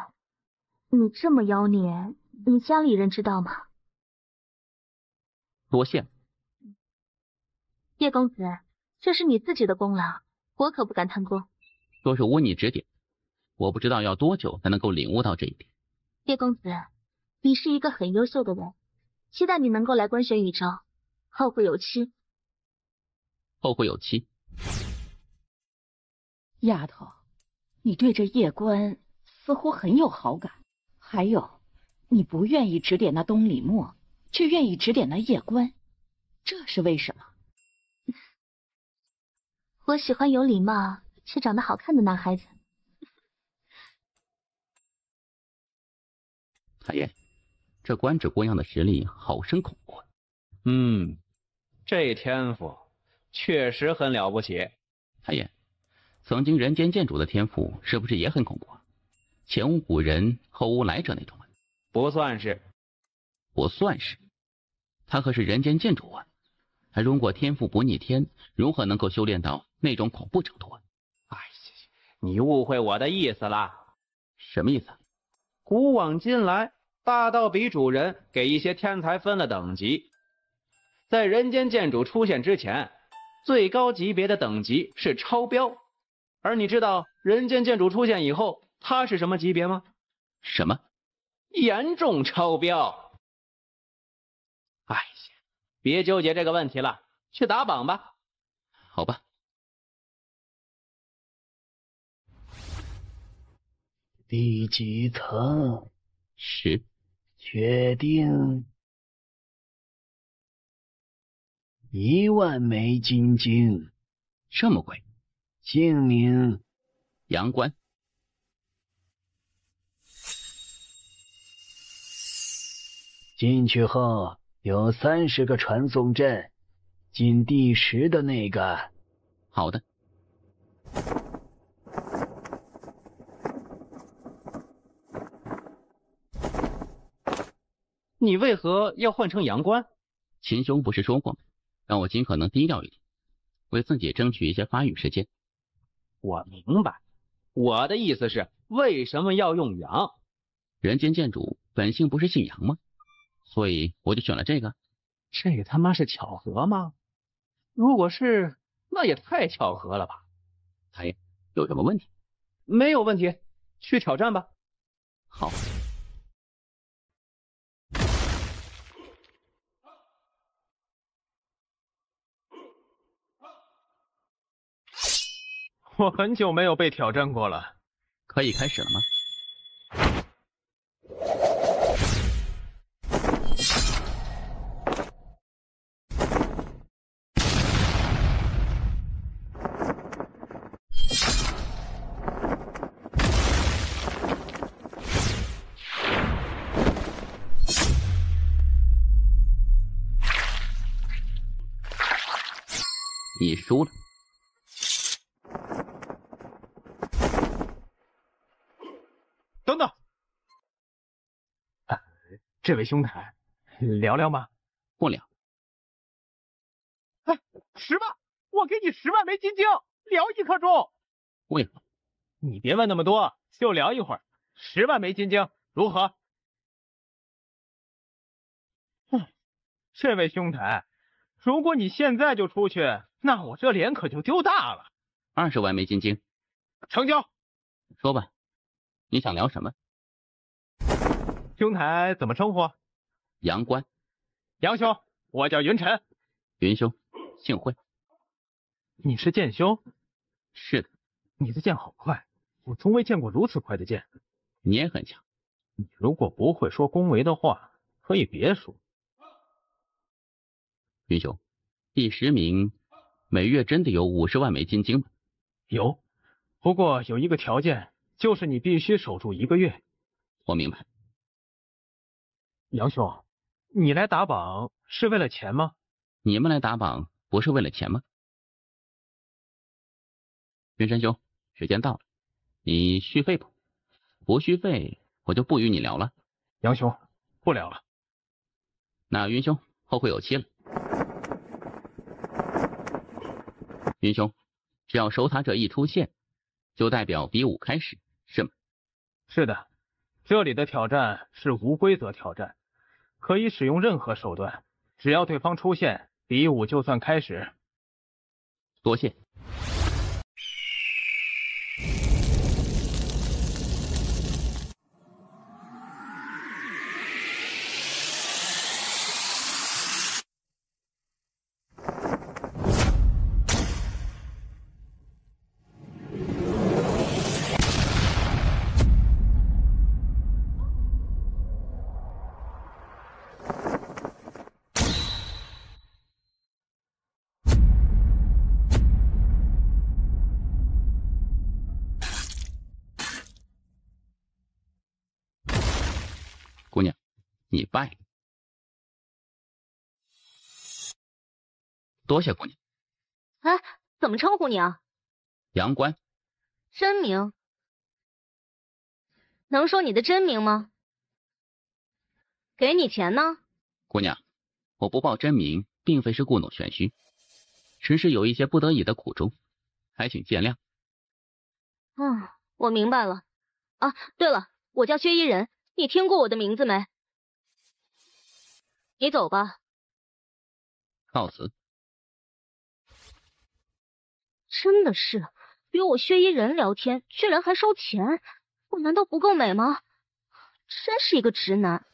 你这么妖孽，你家里人知道吗？多谢。叶公子，这是你自己的功劳，我可不敢贪功。若是无你指点，我不知道要多久才能够领悟到这一点。叶公子，你是一个很优秀的人，期待你能够来观选宇宙，后会有期。后会有期。丫头，你对这叶关似乎很有好感，还有，你不愿意指点那东李墨，却愿意指点那叶关，这是为什么？我喜欢有礼貌却长得好看的男孩子。太爷，这关芷姑娘的实力好生恐怖。这天赋确实很了不起。太爷，曾经人间剑主的天赋是不是也很恐怖啊？前无古人后无来者那种啊？不算是。不算是？他可是人间剑主啊！还如果天赋不逆天，如何能够修炼到那种恐怖程度啊？哎呀，你误会我的意思了。什么意思？古往今来，大道比主人给一些天才分了等级。在人间剑主出现之前，最高级别的等级是超标。而你知道人间剑主出现以后，他是什么级别吗？什么？严重超标。哎呀，别纠结这个问题了，去打榜吧。好吧。第几层？10。确定。10000枚金晶。这么贵？姓名：杨关。进去后有30个传送阵，进第10的那个。好的。你为何要换成杨关？秦兄不是说过吗？让我尽可能低调一点，为自己争取一些发育时间。我明白，我的意思是，为什么要用杨？人间剑主本性不是姓杨吗？所以我就选了这个。这他妈是巧合吗？如果是，那也太巧合了吧？哎，有什么问题？没有问题，去挑战吧。好。我很久没有被挑战过了，可以开始了吗？你输了。等等，这位兄台，聊聊吗？不聊。哎，10万，我给你10万枚金晶，聊1刻钟。为什么？你别问那么多，就聊一会儿。10万枚金晶，如何？这位兄台，如果你现在就出去，那我这脸可就丢大了。20万枚金晶，成交。说吧，你想聊什么？兄台怎么称呼？杨官。杨兄，我叫云晨。云兄，幸会。你是剑兄？是的。你的剑好快，我从未见过如此快的剑。你也很强。你如果不会说恭维的话，可以别说。云兄，第10名每月真的有50万枚金晶吗？有，不过有一个条件，就是你必须守住1个月。我明白。杨兄，你来打榜是为了钱吗？你们来打榜不是为了钱吗？云山兄，时间到了，你续费不？不续费，我就不与你聊了。杨兄，不聊了。那云兄后会有期了。云兄，只要守塔者一出现，就代表比武开始，是吗？是的，这里的挑战是无规则挑战，可以使用任何手段，只要对方出现，比武就算开始。多谢。姑娘，你败了。多谢姑娘。哎，怎么称呼你啊？杨官。真名？能说你的真名吗？给你钱呢？姑娘，我不报真名，并非是故弄玄虚，只是有一些不得已的苦衷，还请见谅。我明白了。啊，对了，我叫薛伊人。你听过我的名字没？你走吧。告辞。真的是，约我薛伊人聊天，居然还收钱，我难道不够美吗？真是一个直男。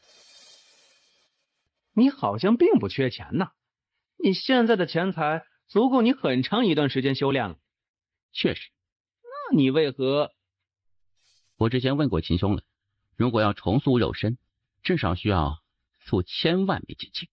你好像并不缺钱呐，你现在的钱财足够你很长一段时间修炼了。确实。那你为何？我之前问过秦兄了。如果要重塑肉身，至少需要数千万枚金晶。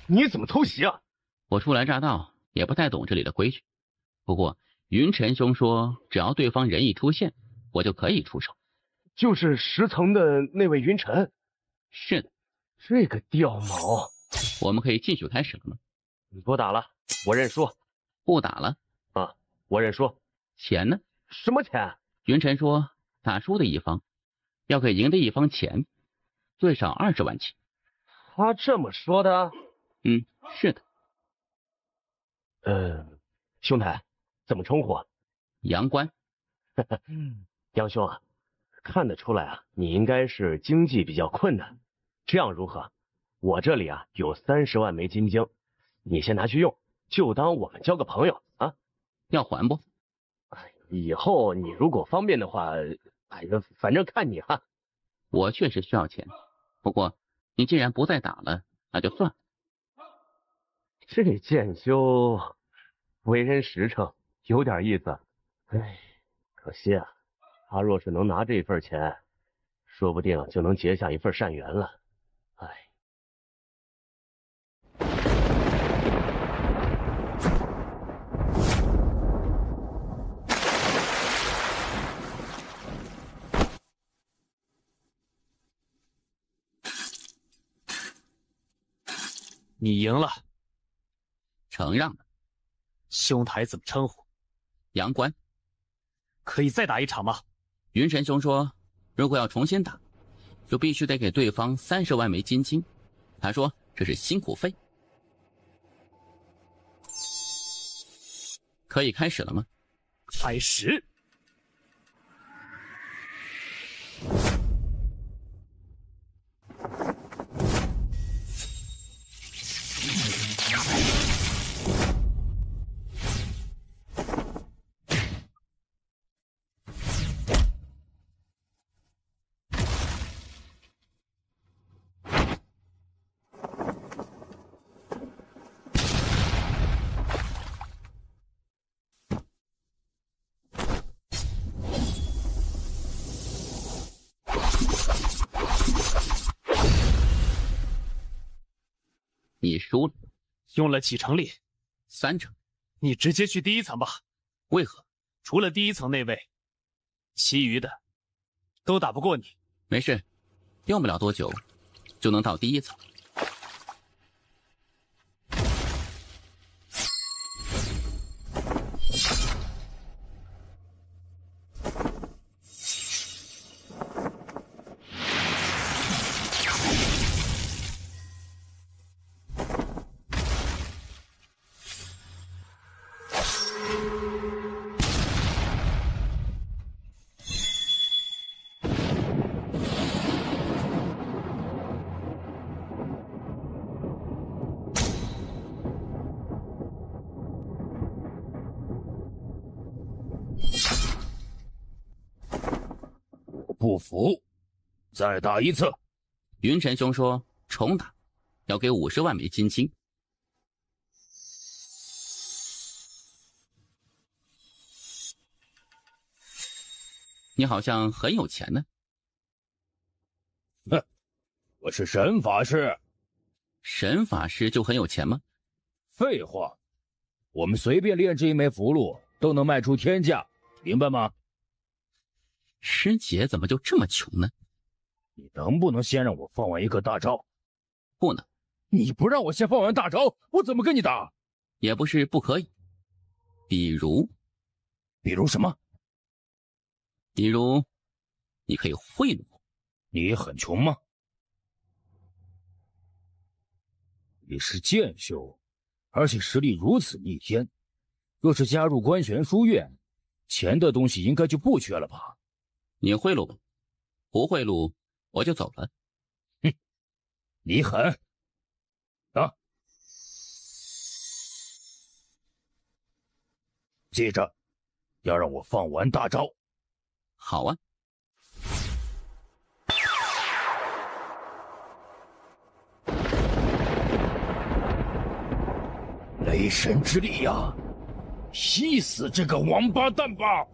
你怎么偷袭啊？我初来乍到，也不太懂这里的规矩。不过云晨兄说，只要对方人一出现，我就可以出手。就是10层的那位云晨？是的。这个掉毛，我们可以继续开始了吗？不打了，我认输。不打了？啊，我认输。钱呢？什么钱？云晨说，打输的一方要给赢的一方钱，最少20万钱。他这么说的？嗯，是的。兄台，怎么称呼？杨官。杨兄啊，看得出来啊，你应该是经济比较困难。这样如何？我这里啊有30万枚金晶，你先拿去用，就当我们交个朋友啊。要还不？以后你如果方便的话，反正看你哈。我确实需要钱，不过你既然不再打了，那就算了。这剑修为人实诚，有点意思。可惜啊，他若是能拿这份钱，说不定就能结下一份善缘了。你赢了，承让了。兄台怎么称呼？杨官。可以再打一场吗？云神兄说，如果要重新打，就必须得给对方30万枚金晶。他说这是辛苦费。可以开始了吗？开始。你输了。用了几成力？3成。你直接去第1层吧。为何？除了第1层那位，其余的都打不过你。没事，用不了多久就能到第1层。不服，再打一次。云神兄说重打，要给50万枚金晶。你好像很有钱呢。哼，我是神法师。神法师就很有钱吗？废话，我们随便炼制一枚符箓都能卖出天价，明白吗？师姐怎么就这么穷呢？你能不能先让我放完一个大招？不能。你不让我先放完大招，我怎么跟你打？也不是不可以。比如什么？比如你可以贿赂我。你很穷吗？你是剑修，而且实力如此逆天，若是加入观玄书院，钱的东西应该就不缺了吧？你贿赂吧，不贿赂我就走了。哼，你狠！啊！记着，要让我放完大招。好啊。雷神之力呀，吸死这个王八蛋吧！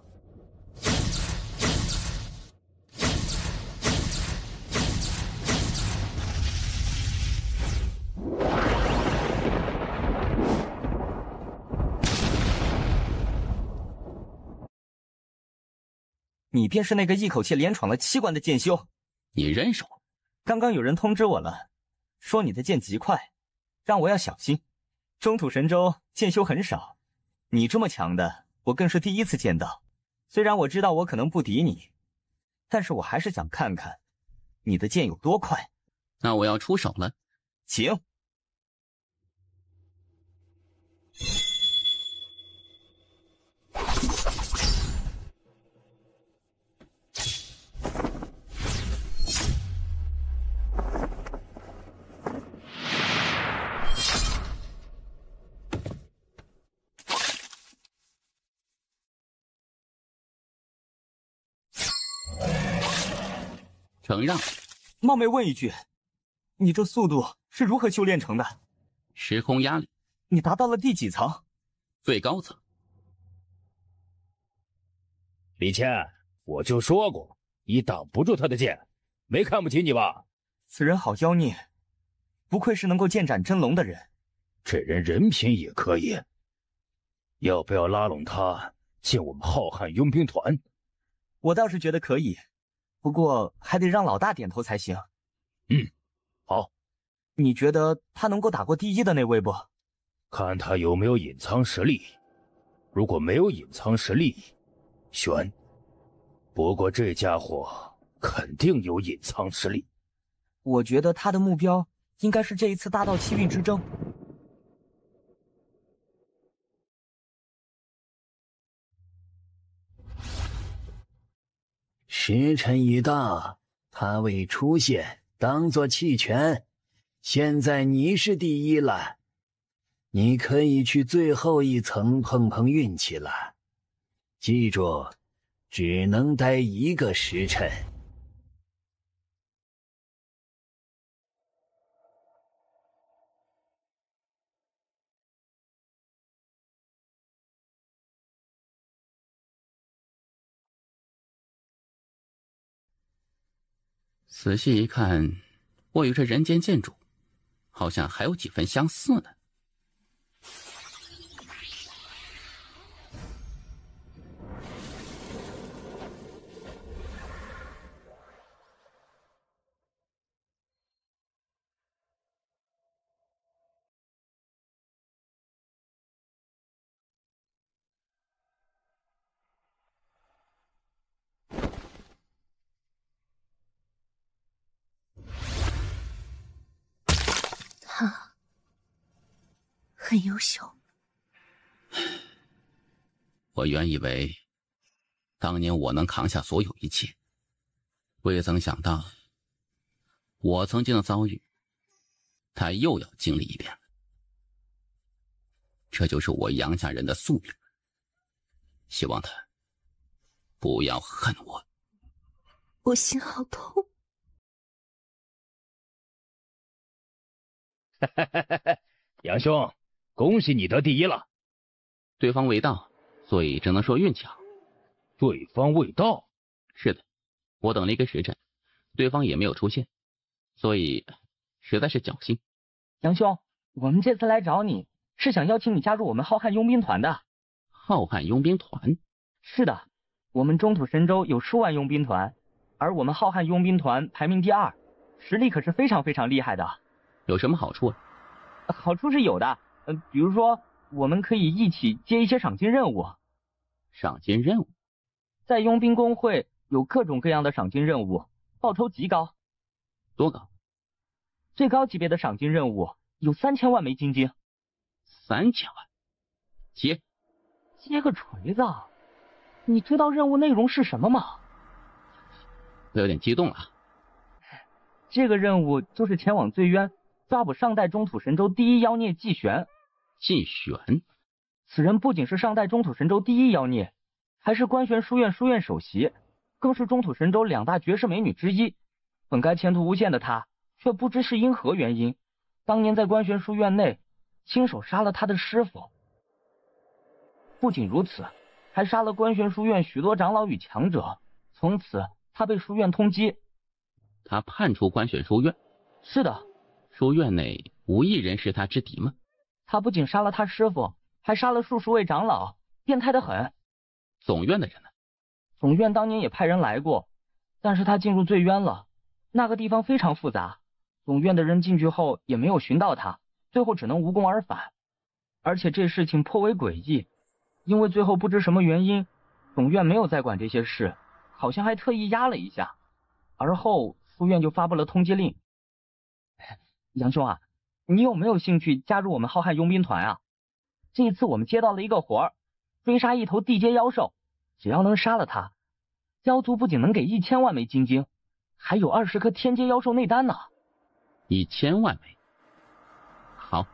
你便是那个一口气连闯了7关的剑修。你认识我？刚刚有人通知我了，说你的剑极快，让我要小心。中土神州剑修很少，你这么强的，我更是第一次见到。虽然我知道我可能不敌你，但是我还是想看看你的剑有多快。那我要出手了，请。承让。冒昧问一句，你这速度是如何修炼成的？时空压力。你达到了第几层？最高层。李谦，我就说过，你挡不住他的剑，没看不起你吧？此人好妖孽，不愧是能够剑斩真龙的人。这人人品也可以，要不要拉拢他进我们浩瀚佣兵团？我倒是觉得可以。不过还得让老大点头才行。好。你觉得他能够打过第1的那位不？看他有没有隐藏实力。如果没有隐藏实力，悬。不过这家伙肯定有隐藏实力。我觉得他的目标应该是这一次大道气运之争。时辰已到，他未出现，当作弃权。现在你是第1了，你可以去最后一层碰碰运气了。记住，只能待1个时辰。仔细一看，我与这人间建筑好像还有几分相似呢。他很优秀。我原以为当年我能扛下所有一切，未曾想到我曾经的遭遇他又要经历一遍了。这就是我杨家人的宿命，希望他不要恨我。我心好痛。杨兄，恭喜你得第1了。对方未到，所以只能说运气好。对方未到？是的，我等了1个时辰，对方也没有出现，所以实在是侥幸。杨兄，我们这次来找你，是想邀请你加入我们浩瀚佣兵团的。浩瀚佣兵团？是的，我们中土神州有数万佣兵团，而我们浩瀚佣兵团排名第2，实力可是非常非常厉害的。有什么好处啊？好处是有的，比如说我们可以一起接一些赏金任务。赏金任务？在佣兵公会有各种各样的赏金任务，报酬极高。多高？最高级别的赏金任务有3000万枚金晶。3000万？接个锤子！你知道任务内容是什么吗？我有点激动了。这个任务就是前往醉渊，抓捕上代中土神州第1妖孽季玄。季玄？此人不仅是上代中土神州第1妖孽，还是官玄书院书院首席，更是中土神州2大绝世美女之一。本该前途无限的他，却不知是因何原因，当年在官玄书院内亲手杀了他的师傅。不仅如此，还杀了官玄书院许多长老与强者，从此他被书院通缉。他叛出官玄书院？是的。书院内无一人是他之敌吗？他不仅杀了他师傅，还杀了数十位长老，变态得很。总院的人呢？总院当年也派人来过，但是他进入醉渊了，那个地方非常复杂，总院的人进去后也没有寻到他，最后只能无功而返。而且这事情颇为诡异，因为最后不知什么原因，总院没有再管这些事，好像还特意压了一下，而后书院就发布了通缉令。杨兄啊，你有没有兴趣加入我们浩瀚佣兵团啊？这一次我们接到了一个活儿，追杀一头地阶妖兽，只要能杀了他，妖族不仅能给1000万枚金晶，还有20颗天阶妖兽内丹呢。1000万枚。好，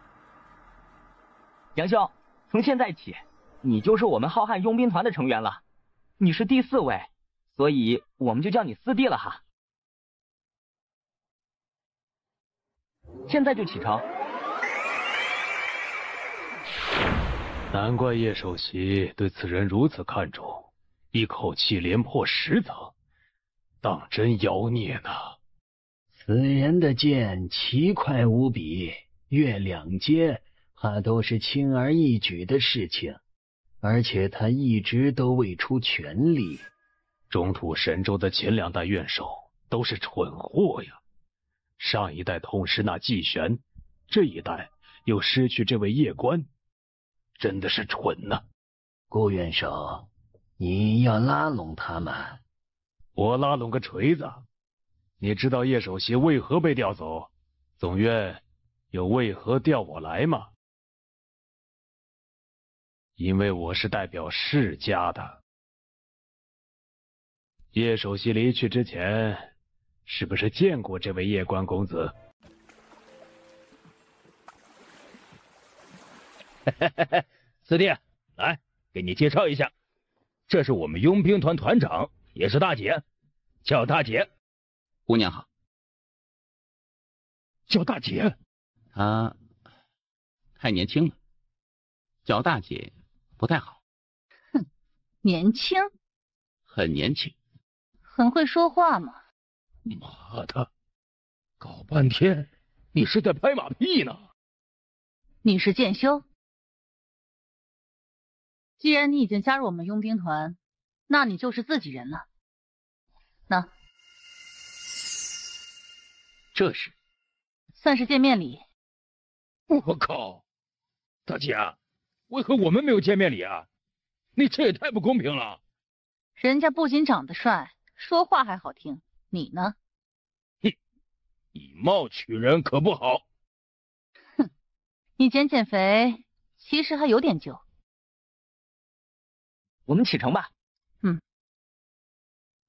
杨兄，从现在起，你就是我们浩瀚佣兵团的成员了。你是第4位，所以我们就叫你4弟了哈。现在就启程。难怪叶首席对此人如此看重，一口气连破10层，当真妖孽呢。此人的剑奇快无比，越2阶还都是轻而易举的事情，而且他一直都未出全力。中土神州的前2代院首都是蠢货呀，上一代痛失那季玄，这一代又失去这位叶官，真的是蠢呐。顾院首，你要拉拢他们？我拉拢个锤子！你知道叶首席为何被调走？总院又为何调我来吗？因为我是代表世家的。叶首席离去之前，是不是见过这位叶关公子？四弟，来，给你介绍一下，这是我们佣兵团团长，也是大姐，叫大姐。姑娘好。叫大姐？她太年轻了，叫大姐不太好。哼，年轻？很年轻。很会说话嘛。妈的，搞半天你是在拍马屁呢。你是剑修？既然你已经加入我们佣兵团，那你就是自己人了。那这是算是见面礼。我靠，大姐，为何我们没有见面礼啊？你这也太不公平了。人家不仅长得帅，说话还好听，你呢？哼，以貌取人可不好。哼，你减肥，其实还有点救。我们启程吧。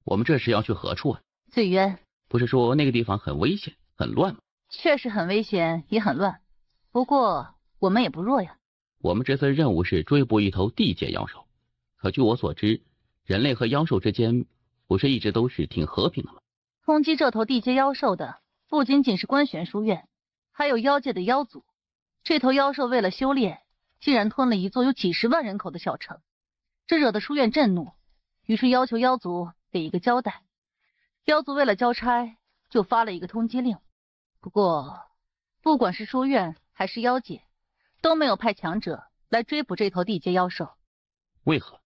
我们这是要去何处啊？醉渊。不是说那个地方很危险、很乱吗？确实很危险，也很乱。不过我们也不弱呀。我们这次任务是追捕一头地阶妖兽，可据我所知，人类和妖兽之间不是一直都是挺和平的吗？通缉这头地阶妖兽的不仅仅是关玄书院，还有妖界的妖族。这头妖兽为了修炼，竟然吞了一座有几10万人口的小城，这惹得书院震怒，于是要求妖族给一个交代。妖族为了交差，就发了一个通缉令。不过，不管是书院还是妖界，都没有派强者来追捕这头地阶妖兽。为何？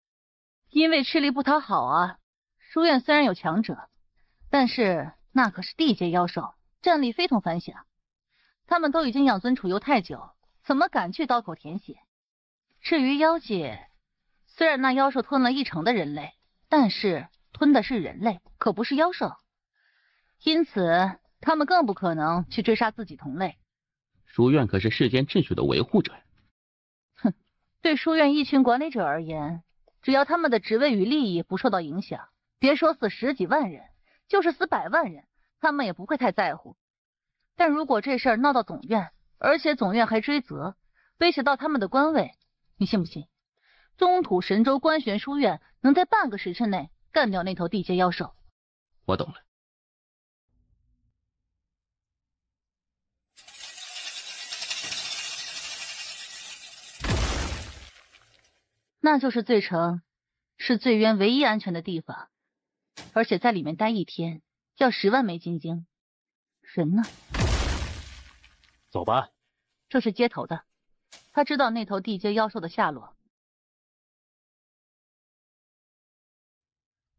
因为吃力不讨好啊。书院虽然有强者，但是那可是地阶妖兽，战力非同凡响。他们都已经养尊处优太久，怎么敢去刀口舔血？至于妖界，虽然那妖兽吞了1成的人类，但是吞的是人类，可不是妖兽，因此他们更不可能去追杀自己同类。书院可是世间秩序的维护者。哼，对书院一群管理者而言，只要他们的职位与利益不受到影响，别说死10几万人，就是死100万人，他们也不会太在乎。但如果这事儿闹到总院，而且总院还追责，威胁到他们的官位，你信不信中土神州关玄书院能在半个时辰内干掉那头地阶妖兽？我懂了。那就是醉城，是醉渊唯一安全的地方，而且在里面待1天要10万枚金晶。人呢？走吧。这是接头的，他知道那头地阶妖兽的下落。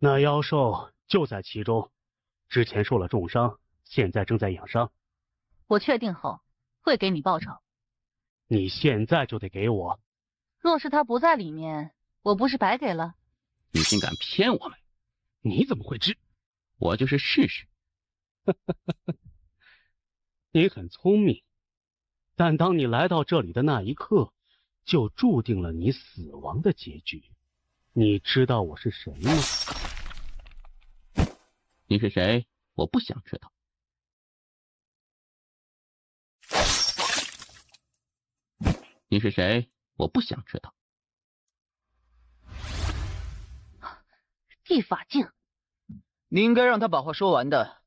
那妖兽就在其中，之前受了重伤，现在正在养伤。我确定后会给你报酬。你现在就得给我。若是他不在里面，我不是白给了？你竟敢骗我们！你怎么会知？我就是试试。你很聪明，但当你来到这里的那一刻，就注定了你死亡的结局。你知道我是谁吗？你是谁？我不想知道。你是谁？我不想知道。地法镜，你应该让他把话说完的，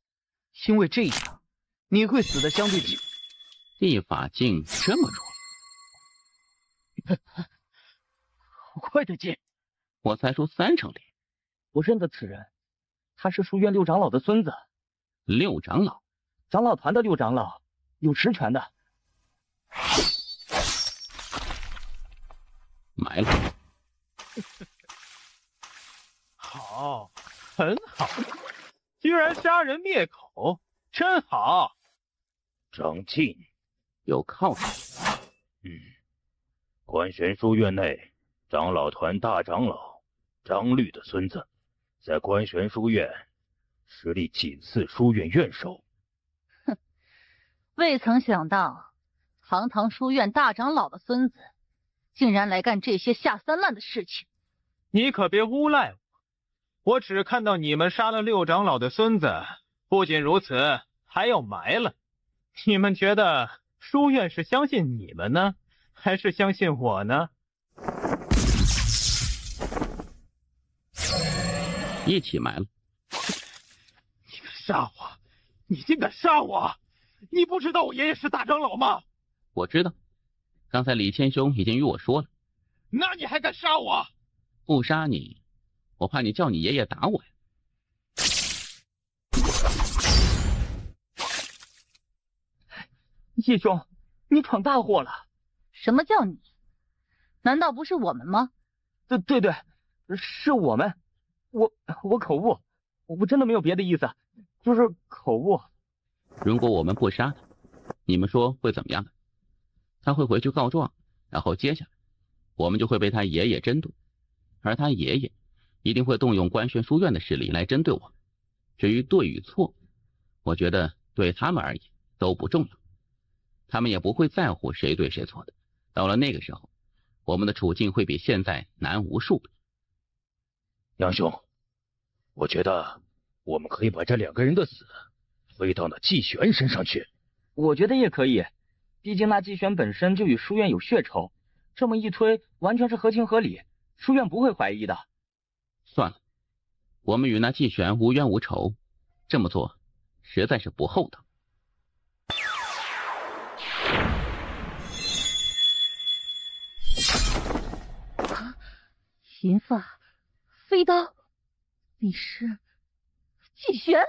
因为这样你会死的相对久。地法镜这么弱，好快的剑！我才出3成脸。我认得此人，他是书院六长老的孙子。六长老，长老团的六长老，有实权的。埋了。好，很好，居然杀人灭口，真好。长进，有靠山。观玄书院内，长老团大长老张律的孙子，在观玄书院实力仅次书院院首。哼，未曾想到，堂堂书院大长老的孙子，竟然来干这些下三滥的事情。你可别诬赖我，我只看到你们杀了六长老的孙子，不仅如此，还要埋了。你们觉得书院是相信你们呢，还是相信我呢？一起埋了。你敢杀我！你竟敢杀我！你不知道我爷爷是大长老吗？我知道，刚才李谦兄已经与我说了。那你还敢杀我？不杀你，我怕你叫你爷爷打我呀。叶兄，你闯大祸了！什么叫你？难道不是我们吗？对，是我们。我口误，我真的没有别的意思，就是口误。如果我们不杀他，你们说会怎么样呢？他会回去告状，然后接下来我们就会被他爷爷针对，而他爷爷一定会动用观玄书院的势力来针对我。至于对与错，我觉得对他们而言都不重要，他们也不会在乎谁对谁错的。到了那个时候，我们的处境会比现在难无数倍。杨兄，我觉得我们可以把这2个人的死推到那季玄身上去。我觉得也可以，毕竟那季玄本身就与书院有血仇，这么一推完全是合情合理，书院不会怀疑的。算了，我们与那季玄无冤无仇，这么做实在是不厚道。银发飞刀，你是季玄？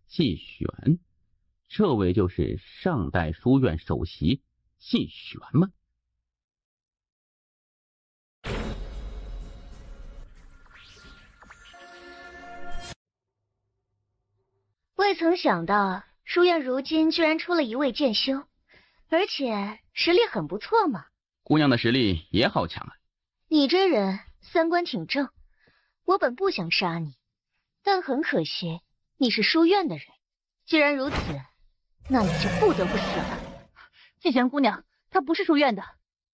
季玄，这位就是上代书院首席季玄吗？未曾想到书院如今居然出了一位剑修，而且实力很不错嘛。姑娘的实力也好强啊。你这人三观挺正，我本不想杀你，但很可惜你是书院的人。既然如此，那你就不得不死了。季玄姑娘，她不是书院的。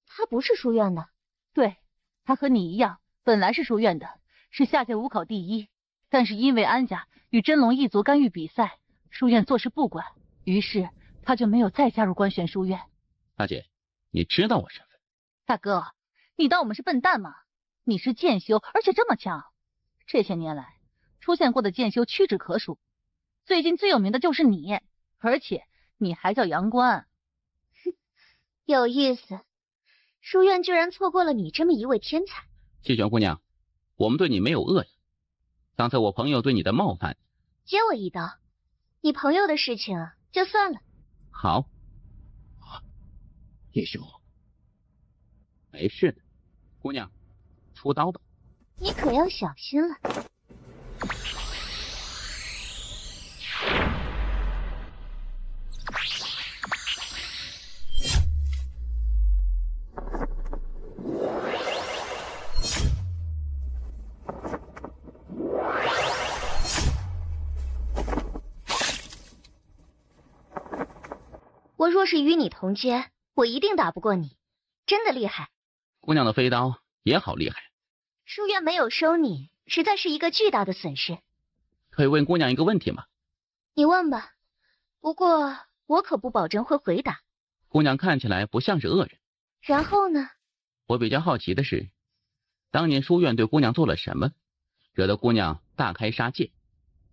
她不是书院的？对，她和你一样，本来是书院的，是下界武考第一，但是因为安家与真龙一族干预比赛，书院坐视不管，于是她就没有再加入观玄书院。大姐，你知道我身份？大哥，你当我们是笨蛋吗？你是剑修，而且这么强，这些年来出现过的剑修屈指可数，最近最有名的就是你，而且你还叫杨关。哼，有意思，书院居然错过了你这么一位天才。季玄姑娘，我们对你没有恶意，刚才我朋友对你的冒犯，接我一刀，你朋友的事情就算了。好，叶兄，没事的，姑娘，出刀吧。你可要小心了。若是与你同阶，我一定打不过你，真的厉害。姑娘的飞刀也好厉害。书院没有收你，实在是一个巨大的损失。可以问姑娘一个问题吗？你问吧，不过我可不保证会回答。姑娘看起来不像是恶人。然后呢？我比较好奇的是，当年书院对姑娘做了什么，惹得姑娘大开杀戒？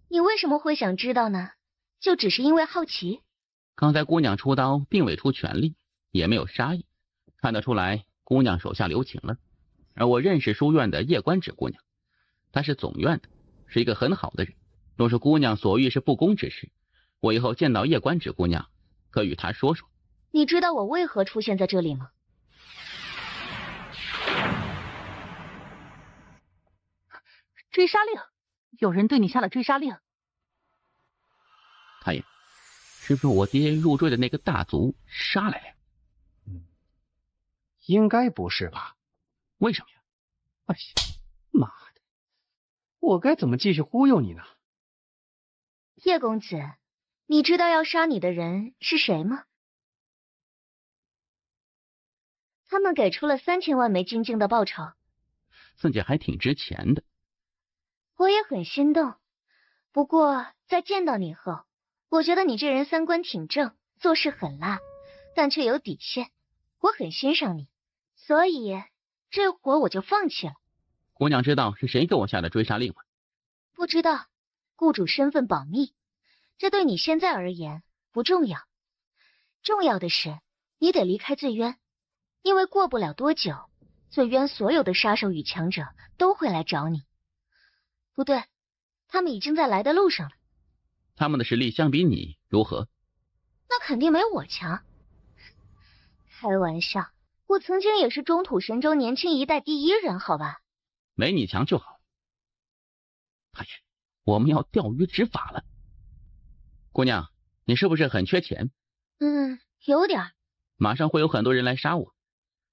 你为什么会想知道呢？就只是因为好奇？刚才姑娘出刀并未出全力，也没有杀意，看得出来姑娘手下留情了。而我认识书院的叶官指姑娘，她是总院的，是一个很好的人。若是姑娘所遇是不公之事，我以后见到叶官指姑娘，可与她说说。你知道我为何出现在这里吗？追杀令，有人对你下了追杀令。太爷，是不是我爹入赘的那个大族杀来了？应该不是吧？为什么呀？哎呀，妈的！我该怎么继续忽悠你呢？叶公子，你知道要杀你的人是谁吗？他们给出了3000万枚金晶的报酬。凤姐还挺值钱的。我也很心动，不过在见到你后，我觉得你这人三观挺正，做事很辣，但却有底线。我很欣赏你，所以这活我就放弃了。姑娘知道是谁给我下的追杀令吗？不知道，雇主身份保密，这对你现在而言不重要。重要的是，你得离开醉渊，因为过不了多久，醉渊所有的杀手与强者都会来找你。不对，他们已经在来的路上了。他们的实力相比你如何？那肯定没我强。开玩笑，我曾经也是中土神州年轻一代第一人，好吧？没你强就好。太爷，我们要钓鱼执法了。姑娘，你是不是很缺钱？有点。马上会有很多人来杀我，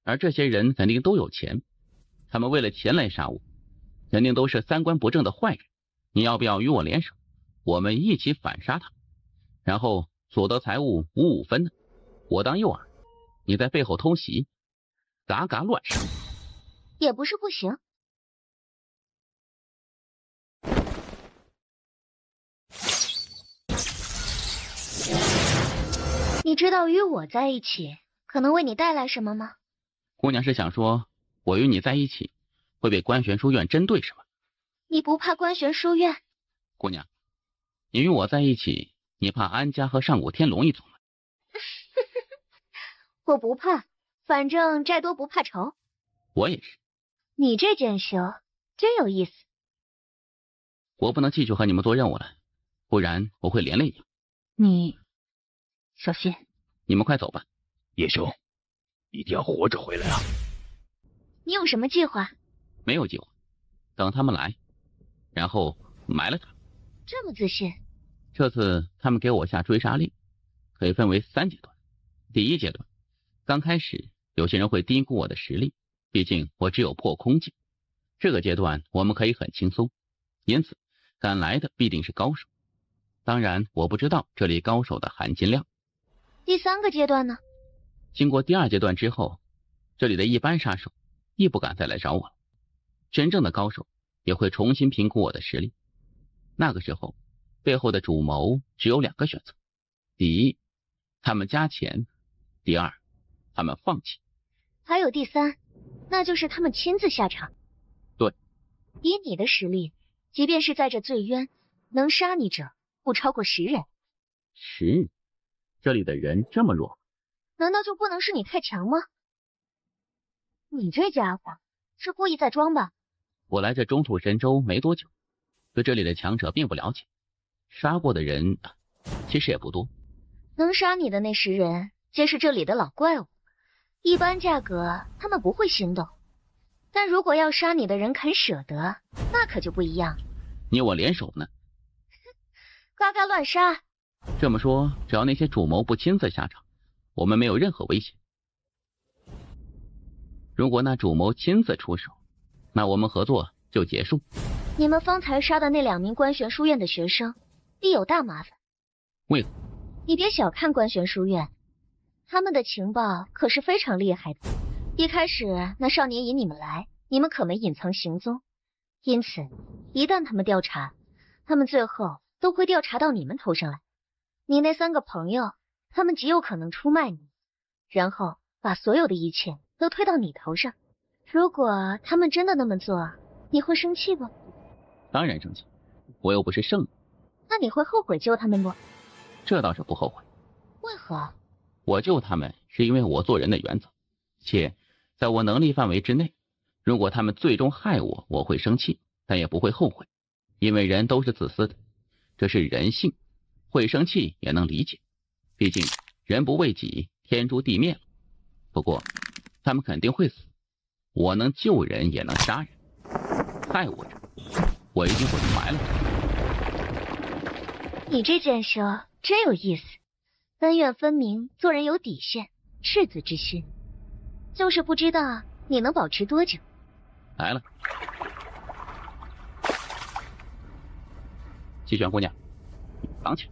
而这些人肯定都有钱，他们为了钱来杀我，肯定都是三观不正的坏人。你要不要与我联手，我们一起反杀他，然后所得财物5-5分呢？我当诱饵，你在背后偷袭，嘎嘎乱杀。也不是不行。你知道与我在一起可能为你带来什么吗？姑娘是想说我与你在一起会被官玄书院针对是吗？你不怕官玄书院？姑娘，你与我在一起，你怕安家和上古天龙一族吗？我不怕，反正债多不怕愁。我也是。你这剑修真有意思。我不能继续和你们做任务了，不然我会连累你。你小心。你们快走吧。叶兄，一定要活着回来啊！你有什么计划？没有计划，等他们来，然后埋了他。这么自信？这次他们给我下追杀令，可以分为3阶段。第一阶段，刚开始有些人会低估我的实力，毕竟我只有破空境。这个阶段我们可以很轻松，因此赶来的必定是高手。当然，我不知道这里高手的含金量。第3个阶段呢？经过第2阶段之后，这里的一般杀手亦不敢再来找我了。真正的高手也会重新评估我的实力。那个时候，背后的主谋只有2个选择：第一，他们加钱；第二，他们放弃。还有第3，那就是他们亲自下场。对，以你的实力，即便是在这醉渊，能杀你者不超过10人。10人？这里的人这么弱？难道就不能是你太强吗？你这家伙是故意在装吧？我来这中土神州没多久，对这里的强者并不了解，杀过的人其实也不多。能杀你的那10人，皆是这里的老怪物，一般价格他们不会心动。但如果要杀你的人肯舍得，那可就不一样。你我联手呢？嘎嘎乱杀。这么说，只要那些主谋不亲自下场，我们没有任何危险。如果那主谋亲自出手，那我们合作就结束。你们方才杀的那2名官玄书院的学生，必有大麻烦。为何？你别小看官玄书院，他们的情报可是非常厉害的。一开始那少年引你们来，你们可没隐藏行踪，因此一旦他们调查，他们最后都会调查到你们头上来。你那3个朋友，他们极有可能出卖你，然后把所有的一切都推到你头上。如果他们真的那么做，你会生气不？当然生气，我又不是圣人。那你会后悔救他们不？这倒是不后悔。为何？我救他们是因为我做人的原则，且在我能力范围之内。如果他们最终害我，我会生气，但也不会后悔，因为人都是自私的，这是人性，会生气也能理解。毕竟人不为己，天诛地灭了。不过他们肯定会死，我能救人也能杀人，害我者我一定会埋了他。你这剑说真有意思，恩怨分明，做人有底线，赤子之心。就是不知道你能保持多久。来了，齐全姑娘，绑起来。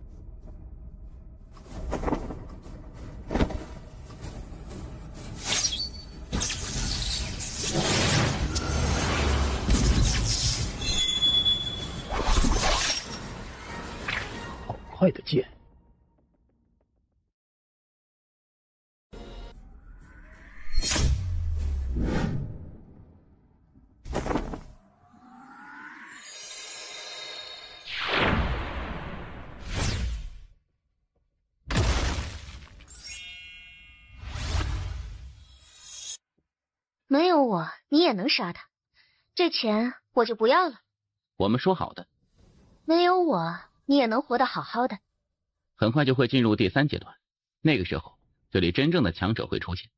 好快的剑！没有我，你也能杀他，这钱我就不要了。我们说好的。没有我，你也能活得好好的。很快就会进入第3阶段，那个时候，这里真正的强者会出现。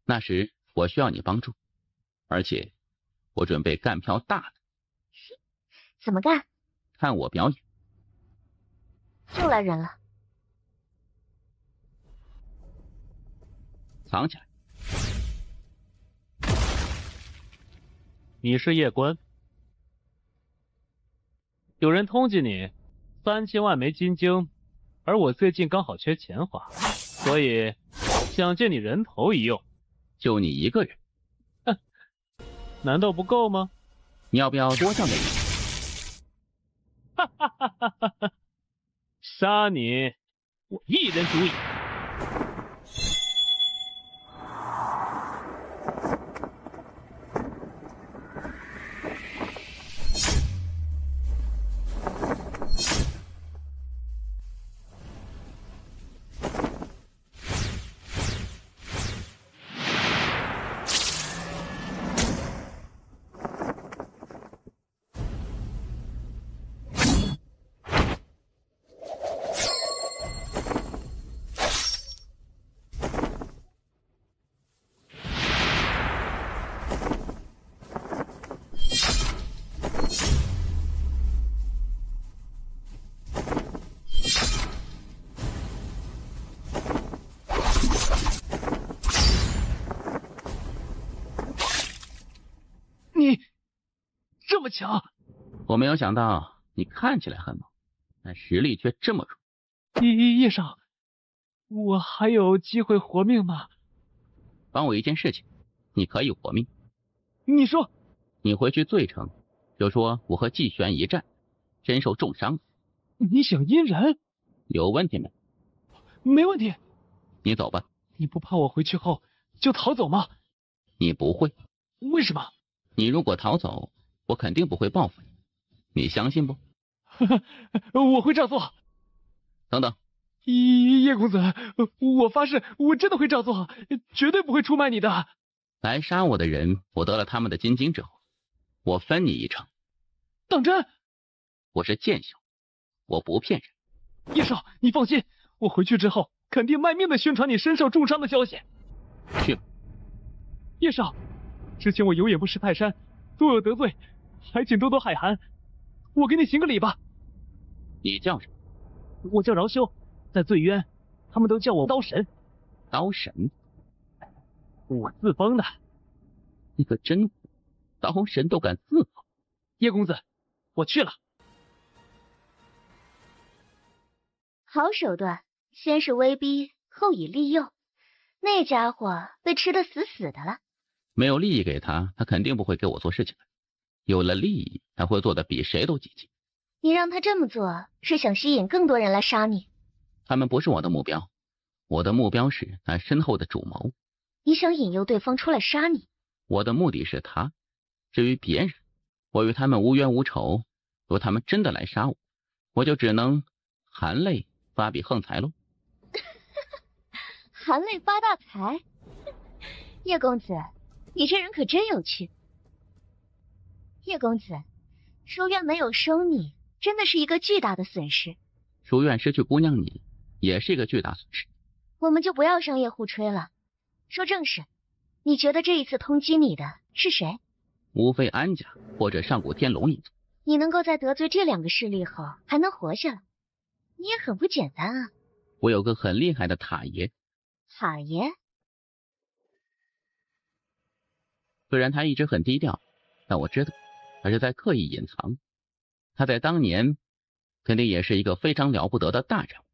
那时我需要你帮助，而且我准备干票大的。怎么干？看我表演。又来人了。藏起来。你是夜官，有人通缉你3000万枚金晶，而我最近刚好缺钱花，所以想借你人头一用。就你一个人？难道不够吗？你要不要多叫点人？哈哈哈哈哈哈！杀你，我一人足矣。你这么强！我没有想到你看起来很猛，但实力却这么弱。叶少，我还有机会活命吗？帮我一件事情，你可以活命。你说，你回去罪城，就说我和季玄一战，身受重伤。你想阴人？有问题没？没问题。你走吧。你不怕我回去后就逃走吗？你不会。为什么？你如果逃走，我肯定不会报复你，你相信不？我会照做。等等，叶公子，我发誓，我真的会照做，绝对不会出卖你的。来杀我的人，我得了他们的金晶之后，我分你一成。当真？我是剑修，我不骗人。叶少，你放心，我回去之后肯定卖命的宣传你身受重伤的消息。去吧。叶少。之前我有眼不识泰山，多有得罪，还请多多海涵。我给你行个礼吧。你叫什么？我叫饶修，在醉渊，他们都叫我刀神。刀神？我自封的。你可真，刀神都敢自封。叶公子，我去了。好手段，先是威逼，后以利诱，那家伙被吃得死死的了。没有利益给他，他肯定不会给我做事情的。有了利益，他会做得比谁都积极。你让他这么做，是想吸引更多人来杀你？他们不是我的目标，我的目标是他身后的主谋。你想引诱对方出来杀你？我的目的是他。至于别人，我与他们无冤无仇。如果他们真的来杀我，我就只能含泪发笔横财喽。含泪发大财？叶公子，你这人可真有趣。叶公子，书院没有收你，真的是一个巨大的损失。书院失去姑娘你，也是一个巨大损失。我们就不要商业互吹了，说正事。你觉得这一次通缉你的是谁？无非安家或者上古天龙一族。你能够在得罪这两个势力后还能活下来，你也很不简单啊。我有个很厉害的塔爷。塔爷？虽然他一直很低调，但我知道他是在刻意隐藏。他在当年肯定也是一个非常了不得的大人物。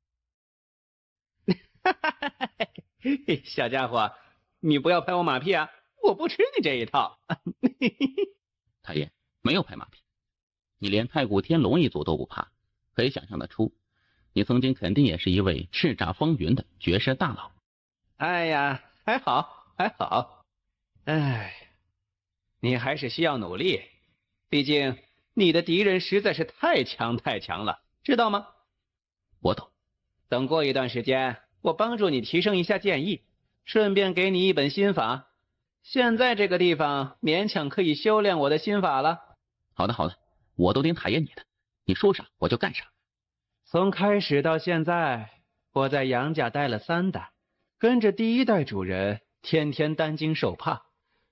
小家伙，你不要拍我马屁啊！我不吃你这一套。塔爷，没有拍马屁，你连太古天龙一族都不怕，可以想象得出，你曾经肯定也是一位叱咤风云的绝世大佬。哎呀，还好还好。哎，你还是需要努力，毕竟你的敌人实在是太强了，知道吗？我懂。等过一段时间，我帮助你提升一下剑意，顺便给你一本心法。现在这个地方勉强可以修炼我的心法了。好的好的，我都听塔爷你的，你说啥我就干啥。从开始到现在，我在杨家待了3代，跟着第1代主人天天担惊受怕，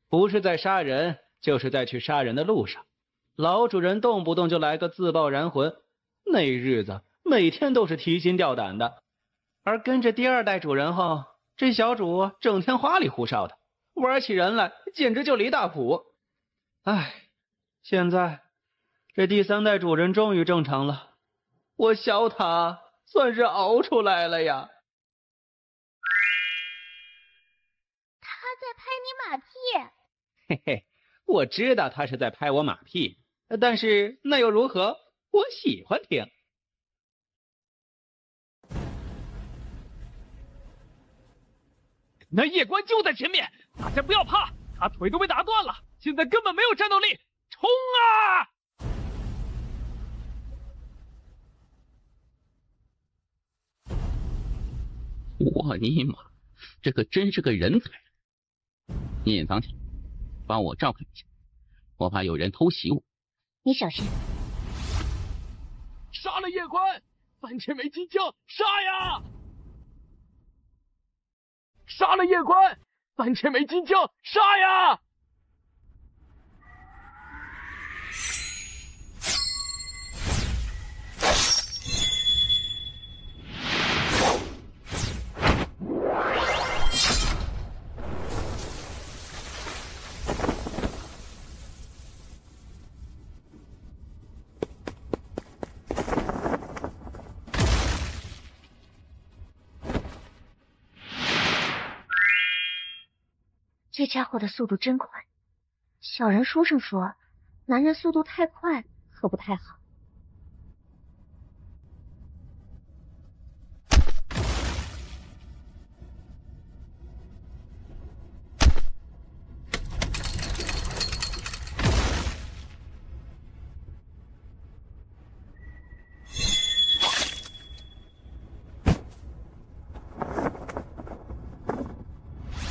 不是在杀人，就是在去杀人的路上。老主人动不动就来个自爆燃魂，那日子每天都是提心吊胆的。而跟着第2代主人后，这小主整天花里胡哨的，玩起人来简直就离大谱。唉，现在这第3代主人终于正常了，我小塔算是熬出来了呀。他在拍你马屁。嘿嘿，我知道他是在拍我马屁，但是那又如何？我喜欢听。那夜官就在前面，大家不要怕，他腿都被打断了，现在根本没有战斗力，冲啊！我尼玛，这可真是个人才！你隐藏起来，帮我照看一下，我怕有人偷袭我。你小心！杀了夜官，3千枚金枪，杀呀！杀了夜官，3千枚金枪，杀呀！这家伙的速度真快，小人书上说，男人速度太快可不太好。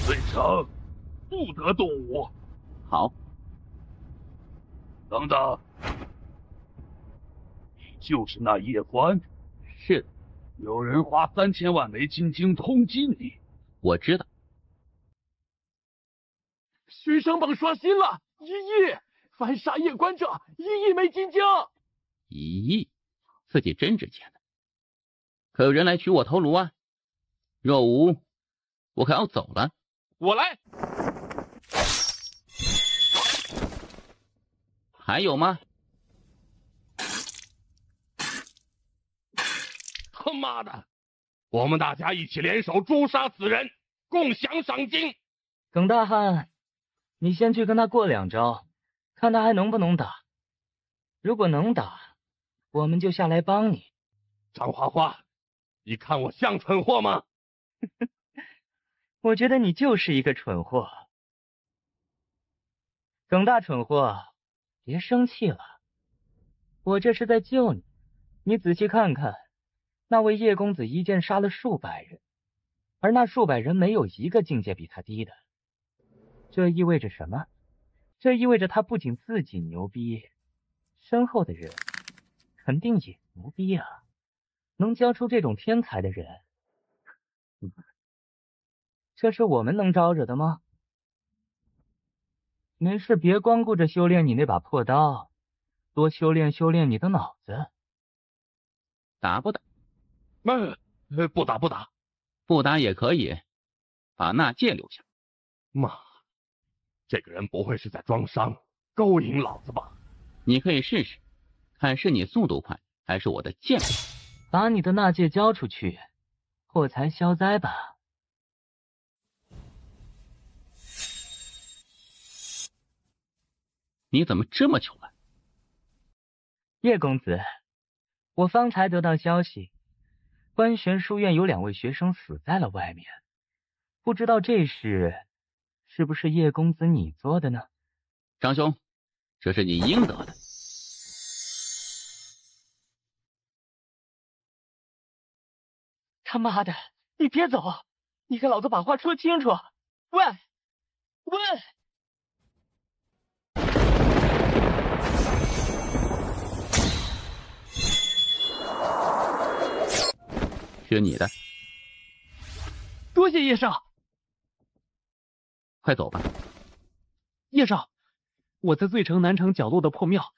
孙成，不得动武。好。等等，你就是那夜官？是的。有人花3000万枚金晶通缉你。我知道。徐生榜刷新了1亿，反杀夜官者1亿枚金晶。1亿，自己真值钱的。可有人来取我头颅啊？若无，我可要走了。我来。还有吗？他妈的！我们大家一起联手诛杀此人，共享赏金。耿大汉，你先去跟他过2招，看他还能不能打。如果能打，我们就下来帮你。张花花，你看我像蠢货吗？我觉得你就是一个蠢货。耿大蠢货，别生气了，我这是在救你。你仔细看看，那位叶公子一剑杀了数百人，而那数百人没有一个境界比他低的。这意味着什么？这意味着他不仅自己牛逼，身后的人肯定也牛逼啊！能教出这种天才的人，这是我们能招惹的吗？没事，别光顾着修炼你那把破刀，多修炼修炼你的脑子。打不打？不打不打，不打也可以，把那戒留下。妈，这个人不会是在装伤勾引老子吧？你可以试试，看是你速度快还是我的剑快。把你的那戒交出去，破财消灾吧。你怎么这么糗了？叶公子，我方才得到消息，观玄书院有2位学生死在了外面，不知道这事是不是叶公子你做的呢？张兄，这是你应得的。他妈的，你别走！你给老子把话说清楚！喂！是你的。多谢叶少。快走吧。叶少，我在醉城南城角落的破庙，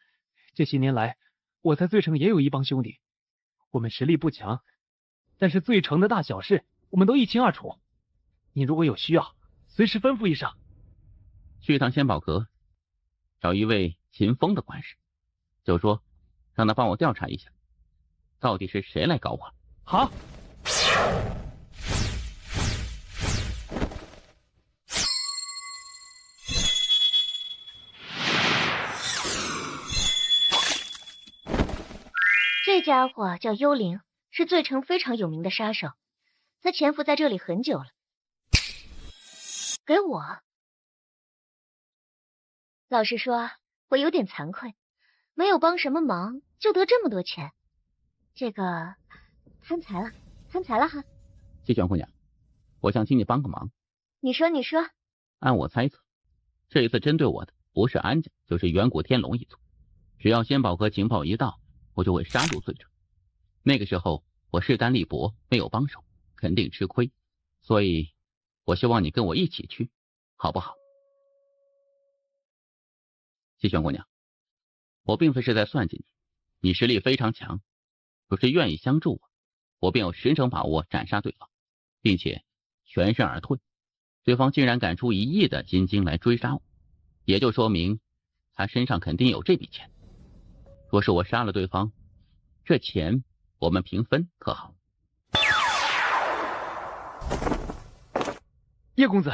这些年来，我在醉城也有一帮兄弟，我们实力不强，但是醉城的大小事，我们都一清二楚。你如果有需要，随时吩咐一声。去趟仙宝阁，找一位秦风的官士，就说让他帮我调查一下，到底是谁来搞我。好。这家伙叫幽灵，是醉城非常有名的杀手，他潜伏在这里很久了。给我。老实说，我有点惭愧，没有帮什么忙就得这么多钱，这个贪财了哈。谢玄姑娘，我想请你帮个忙。你说。按我猜测，这一次针对我的不是安家，就是远古天龙一族。只要仙宝阁情报一到，我就会杀入醉城。那个时候我势单力薄，没有帮手，肯定吃亏。所以我希望你跟我一起去，好不好？西玄姑娘，我并非是在算计你，你实力非常强，若是愿意相助我便有10成把握斩杀对方，并且全身而退。对方竟然敢出1亿的金晶来追杀我，也就说明他身上肯定有这笔钱。若是我杀了对方，这钱我们平分可好？叶公子，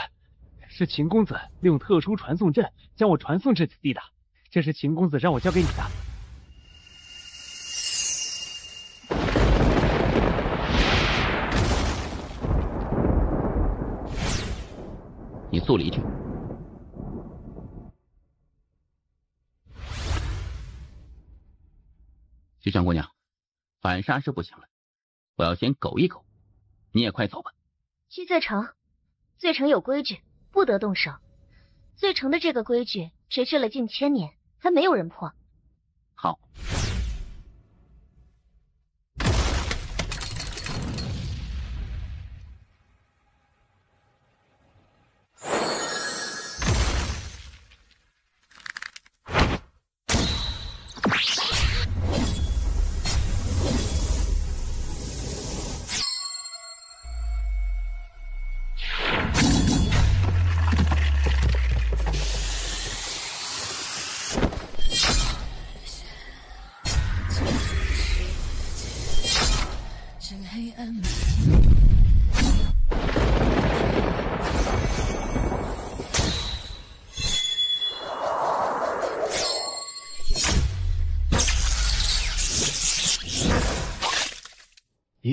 是秦公子利用特殊传送阵将我传送至此地的，这是秦公子让我交给你的。你速离去。西泉姑娘，反杀是不行了，我要先苟一苟，你也快走吧。去醉城，醉城有规矩，不得动手。醉城的这个规矩持续了近1000年，还没有人破。好。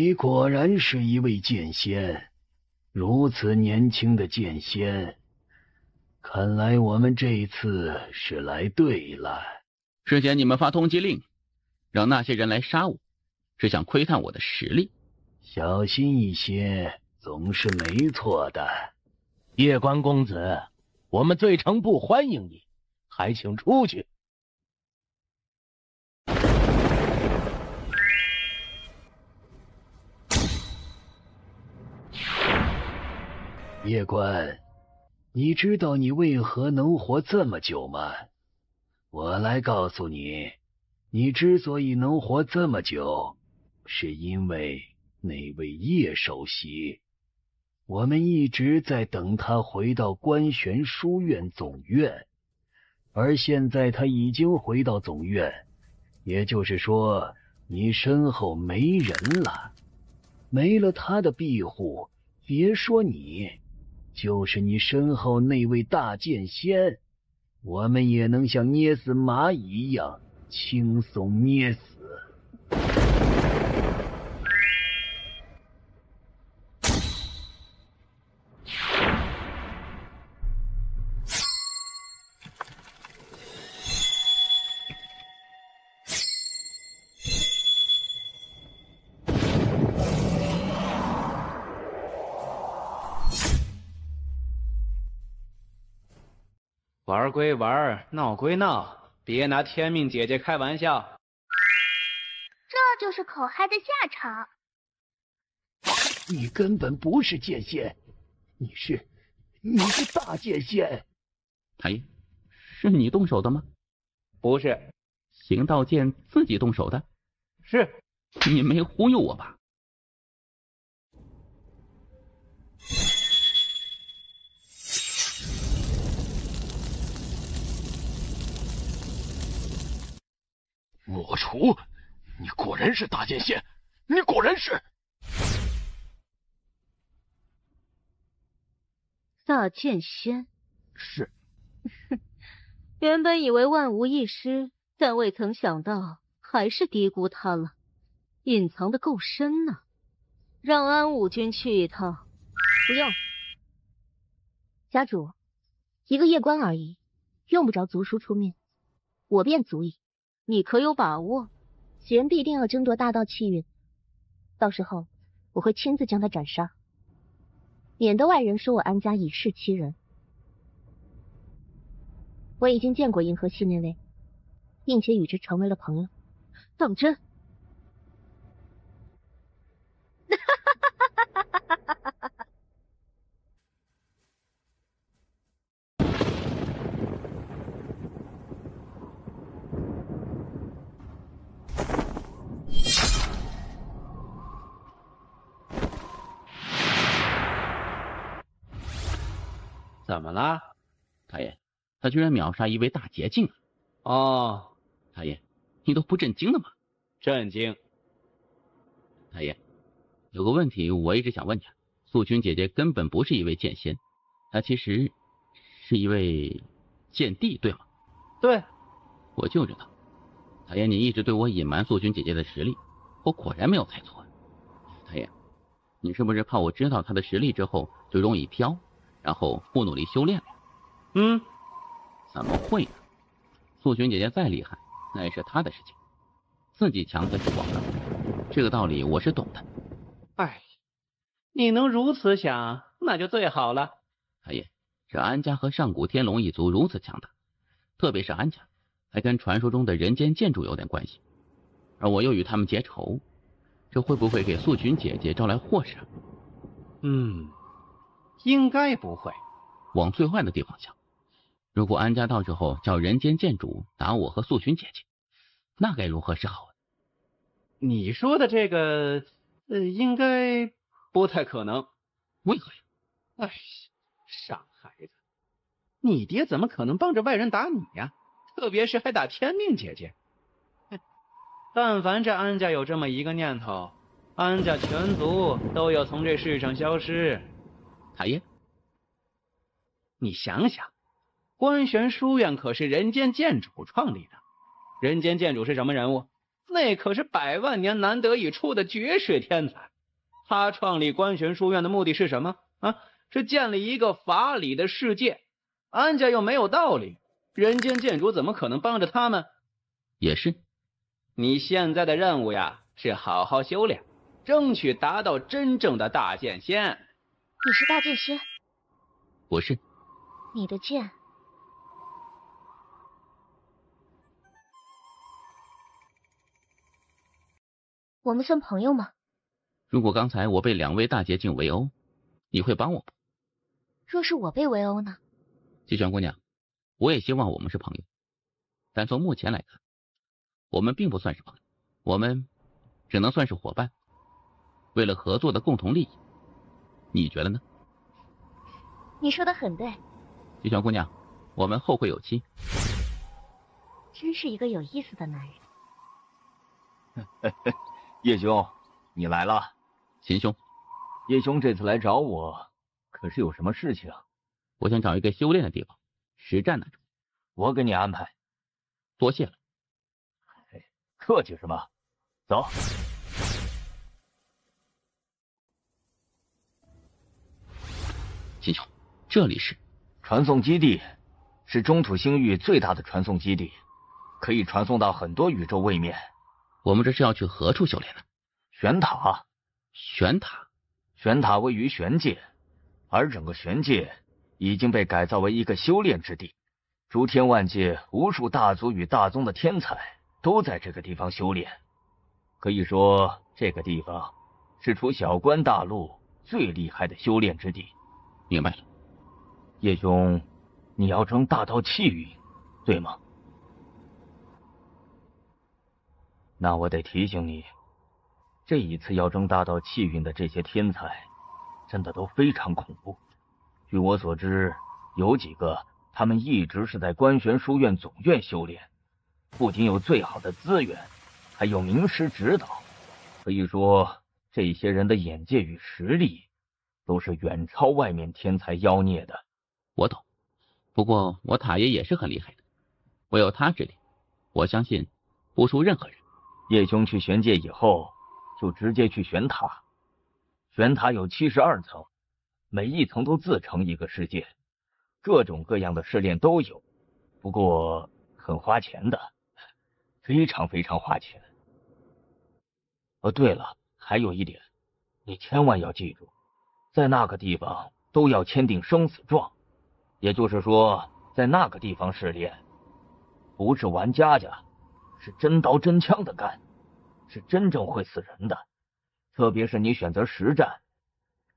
你果然是一位剑仙，如此年轻的剑仙，看来我们这次是来对了。之前你们发通缉令，让那些人来杀我，是想窥探我的实力。小心一些，总是没错的。夜关公子，我们罪城不欢迎你，还请出去。夜关，你知道你为何能活这么久吗？我来告诉你，你之所以能活这么久，是因为那位叶首席。我们一直在等他回到关玄书院总院，而现在他已经回到总院，也就是说，你身后没人了。没了他的庇护，别说你，就是你身后那位大剑仙，我们也能像捏死蚂蚁一样轻松捏死。玩归玩，闹归闹，别拿天命姐姐开玩笑。这就是口嗨的下场。你根本不是剑仙，你是大剑仙。太爷，是你动手的吗？不是。行道剑自己动手的？是。你没忽悠我吧？魔厨，你果然是大剑仙，你果然是大剑仙。是。原本以为万无一失，但未曾想到还是低估他了，隐藏的够深呢。让安武君去一趟。不用，家主，一个夜关而已，用不着族叔出面，我便足矣。你可有把握？此人必定要争夺大道气运，到时候我会亲自将他斩杀，免得外人说我安家以势欺人。我已经见过银河系那位，并且与之成为了朋友。当真？怎么了？太爷，他居然秒杀一位大捷径。哦，太爷，你都不震惊了吗？震惊。太爷，有个问题我一直想问你，素君姐姐根本不是一位剑仙，她其实是一位剑帝，对吗？对，我就知道。太爷，你一直对我隐瞒素君姐姐的实力，我果然没有猜错。太爷，你是不是怕我知道她的实力之后就容易飘，然后不努力修炼了？怎么会呢？素君姐姐再厉害，那也是她的事情，自己强自己广的，这个道理我是懂的。哎，你能如此想，那就最好了。太爷，这安家和上古天龙一族如此强大，特别是安家，还跟传说中的人间建筑有点关系，而我又与他们结仇，这会不会给素君姐姐招来祸事？应该不会。往最坏的地方想，如果安家到时候叫人间剑主打我和素君姐姐，那该如何是好？你说的这个，应该不太可能。为何呀？哎，傻孩子，你爹怎么可能帮着外人打你呀？特别是还打天命姐姐。但凡这安家有这么一个念头，安家全族都要从这世上消失。太爷，你想想，关玄书院可是人间剑主创立的。人间剑主是什么人物？那可是100万年难得一出的绝世天才。他创立观玄书院的目的是什么啊？是建立一个法理的世界。安家又没有道理，人间剑主怎么可能帮着他们？也是。你现在的任务呀，是好好修炼，争取达到真正的大剑仙。你是大剑仙？我是。你的剑。我们算朋友吗？如果刚才我被2位大捷境围殴，你会帮我不？若是我被围殴呢？季玄姑娘，我也希望我们是朋友，但从目前来看，我们并不算是朋友，我们只能算是伙伴，为了合作的共同利益，你觉得呢？你说的很对。季玄姑娘，我们后会有期。真是一个有意思的男人。叶兄，你来了。秦兄，叶兄这次来找我，可是有什么事情？我想找一个修炼的地方，实战那种。我给你安排。多谢了。客气什么？走。秦兄，这里是传送基地，是中土星域最大的传送基地，可以传送到很多宇宙位面。我们这是要去何处修炼呢？玄塔。玄塔？玄塔位于玄界，而整个玄界已经被改造为一个修炼之地。诸天万界，无数大族与大宗的天才都在这个地方修炼。可以说，这个地方是除小关大陆最厉害的修炼之地。明白了。叶兄，你要争大道气运，对吗？那我得提醒你，这一次要争大道气运的这些天才，真的都非常恐怖。据我所知，有几个他们一直是在观玄书院总院修炼，不仅有最好的资源，还有名师指导。可以说，这些人的眼界与实力，都是远超外面天才妖孽的。我懂，不过我塔爷也是很厉害的，我有他指点，我相信不输任何人。叶兄去玄界以后，就直接去玄塔。玄塔有72层，每一层都自成一个世界，各种各样的试炼都有，不过很花钱的，非常非常花钱。哦，对了，还有一点，你千万要记住，在那个地方都要签订生死状，也就是说，在那个地方试炼，不是玩家家，是真刀真枪的干，是真正会死人的。特别是你选择实战，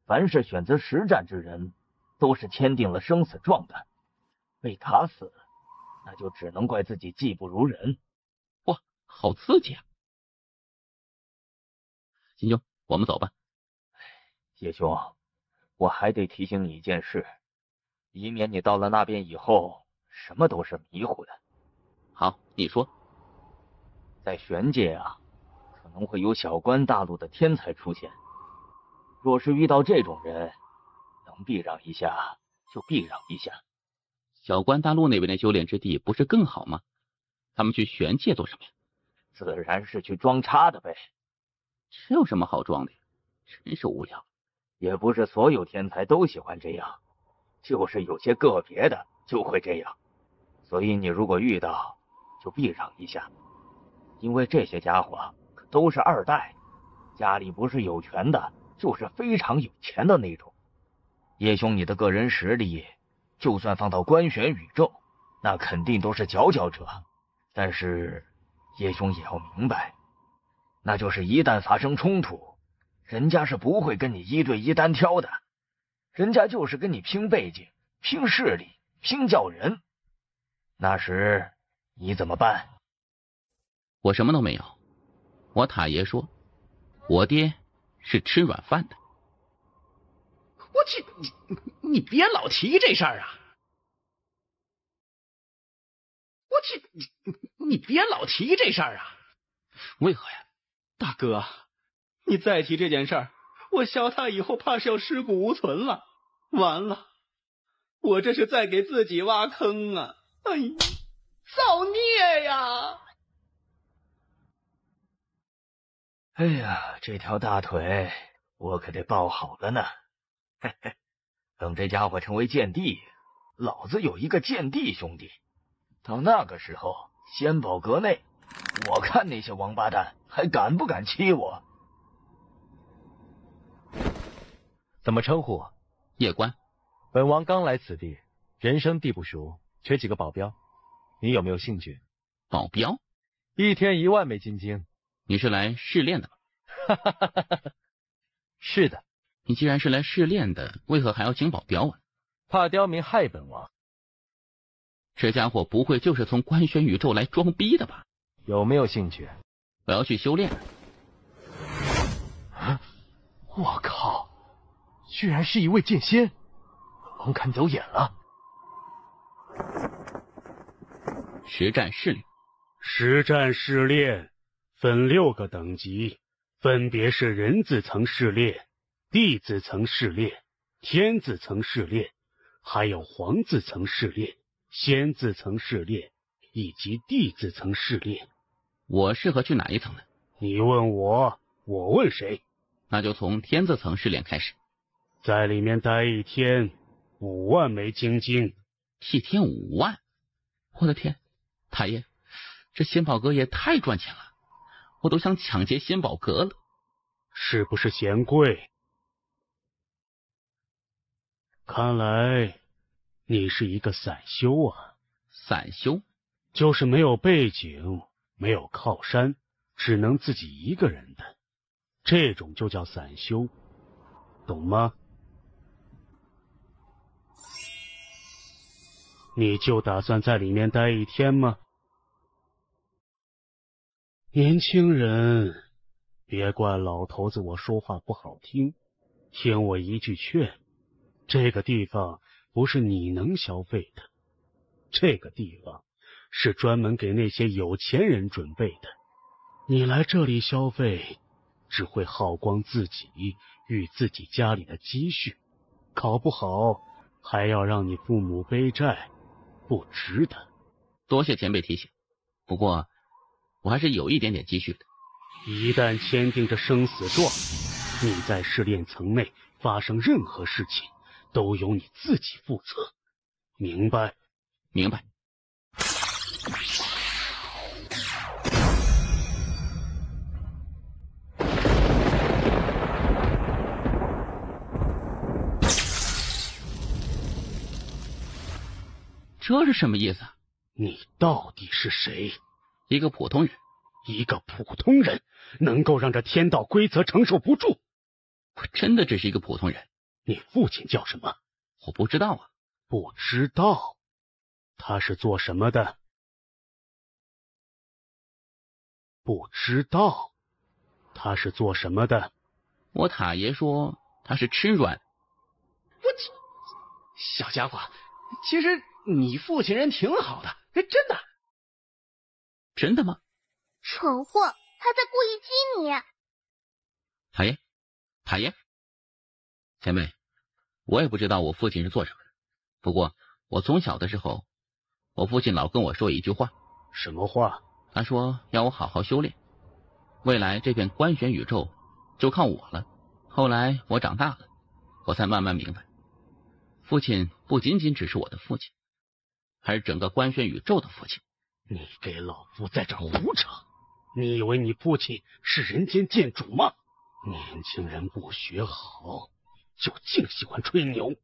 凡是选择实战之人，都是签订了生死状的。被打死，那就只能怪自己技不如人。哇，好刺激啊！秦兄，我们走吧。叶兄，我还得提醒你一件事，以免你到了那边以后，什么都是迷糊的。好，你说。在玄界啊，可能会有小关大陆的天才出现。若是遇到这种人，能避让一下就避让一下。小关大陆那边的修炼之地不是更好吗？他们去玄界做什么呀？自然是去装叉的呗。这有什么好装的呀？真是无聊。也不是所有天才都喜欢这样，就是有些个别的就会这样。所以你如果遇到，就避让一下。因为这些家伙可都是2代，家里不是有权的，就是非常有钱的那种。叶兄，你的个人实力，就算放到观玄宇宙，那肯定都是佼佼者。但是叶兄也要明白，那就是一旦发生冲突，人家是不会跟你1对1单挑的，人家就是跟你拼背景、拼势力、拼叫人。那时你怎么办？我什么都没有。我塔爷说，我爹是吃软饭的。我去，你别老提这事儿啊！我去，你别老提这事儿啊！为何呀？大哥，你再提这件事儿，我小塔以后怕是要尸骨无存了。完了，我这是在给自己挖坑啊！哎呀，造孽呀！哎呀，这条大腿我可得抱好了呢。嘿嘿，等这家伙成为剑帝，老子有一个剑帝兄弟。到那个时候，仙宝阁内，我看那些王八蛋还敢不敢欺我？怎么称呼？叶关。本王刚来此地，人生地不熟，缺几个保镖，你有没有兴趣？保镖？1天1万枚金晶。你是来试炼的吗？哈哈哈哈哈！是的。你既然是来试炼的，为何还要请保镖啊？怕刁民害本王。这家伙不会就是从官宣宇宙来装逼的吧？有没有兴趣？我要去修炼。我靠！居然是一位剑仙，王看走眼了。实战试炼，实战试炼分6个等级，分别是人字层试炼、地字层试炼、天字层试炼，还有黄字层试炼、仙字层试炼以及地字层试炼。我适合去哪一层呢？你问我，我问谁？那就从天字层试炼开始。在里面待1天，5万枚金晶。1天5万？我的天，太爷，这仙宝阁也太赚钱了，我都想抢劫仙宝阁了。是不是嫌贵？看来你是一个散修啊。散修？就是没有背景，没有靠山，只能自己一个人的，这种就叫散修，懂吗？你就打算在里面待1天吗？年轻人，别怪老头子我说话不好听，听我一句劝，这个地方不是你能消费的，这个地方是专门给那些有钱人准备的。你来这里消费，只会耗光自己与自己家里的积蓄，搞不好还要让你父母背债，不值得。多谢前辈提醒，不过我还是有一点点积蓄的。一旦签订这生死状，你在试炼层内发生任何事情，都由你自己负责，明白？明白。这是什么意思？你到底是谁？一个普通人。一个普通人能够让这天道规则承受不住？我真的只是一个普通人。你父亲叫什么？我不知道啊。不知道？他是做什么的？不知道？他是做什么的？我塔爷说他是吃软。小家伙，其实你父亲人挺好的，真的。真的吗？蠢货，他在故意激你。塔爷，塔爷，前辈，我也不知道我父亲是做什么的，不过我从小的时候，我父亲老跟我说一句话。什么话？他说要我好好修炼，未来这片官玄宇宙就靠我了。后来我长大了，我才慢慢明白，父亲不仅仅只是我的父亲，还是整个官玄宇宙的父亲。你给老夫在这胡扯！你以为你父亲是人间剑主吗？年轻人不学好，就净喜欢吹牛。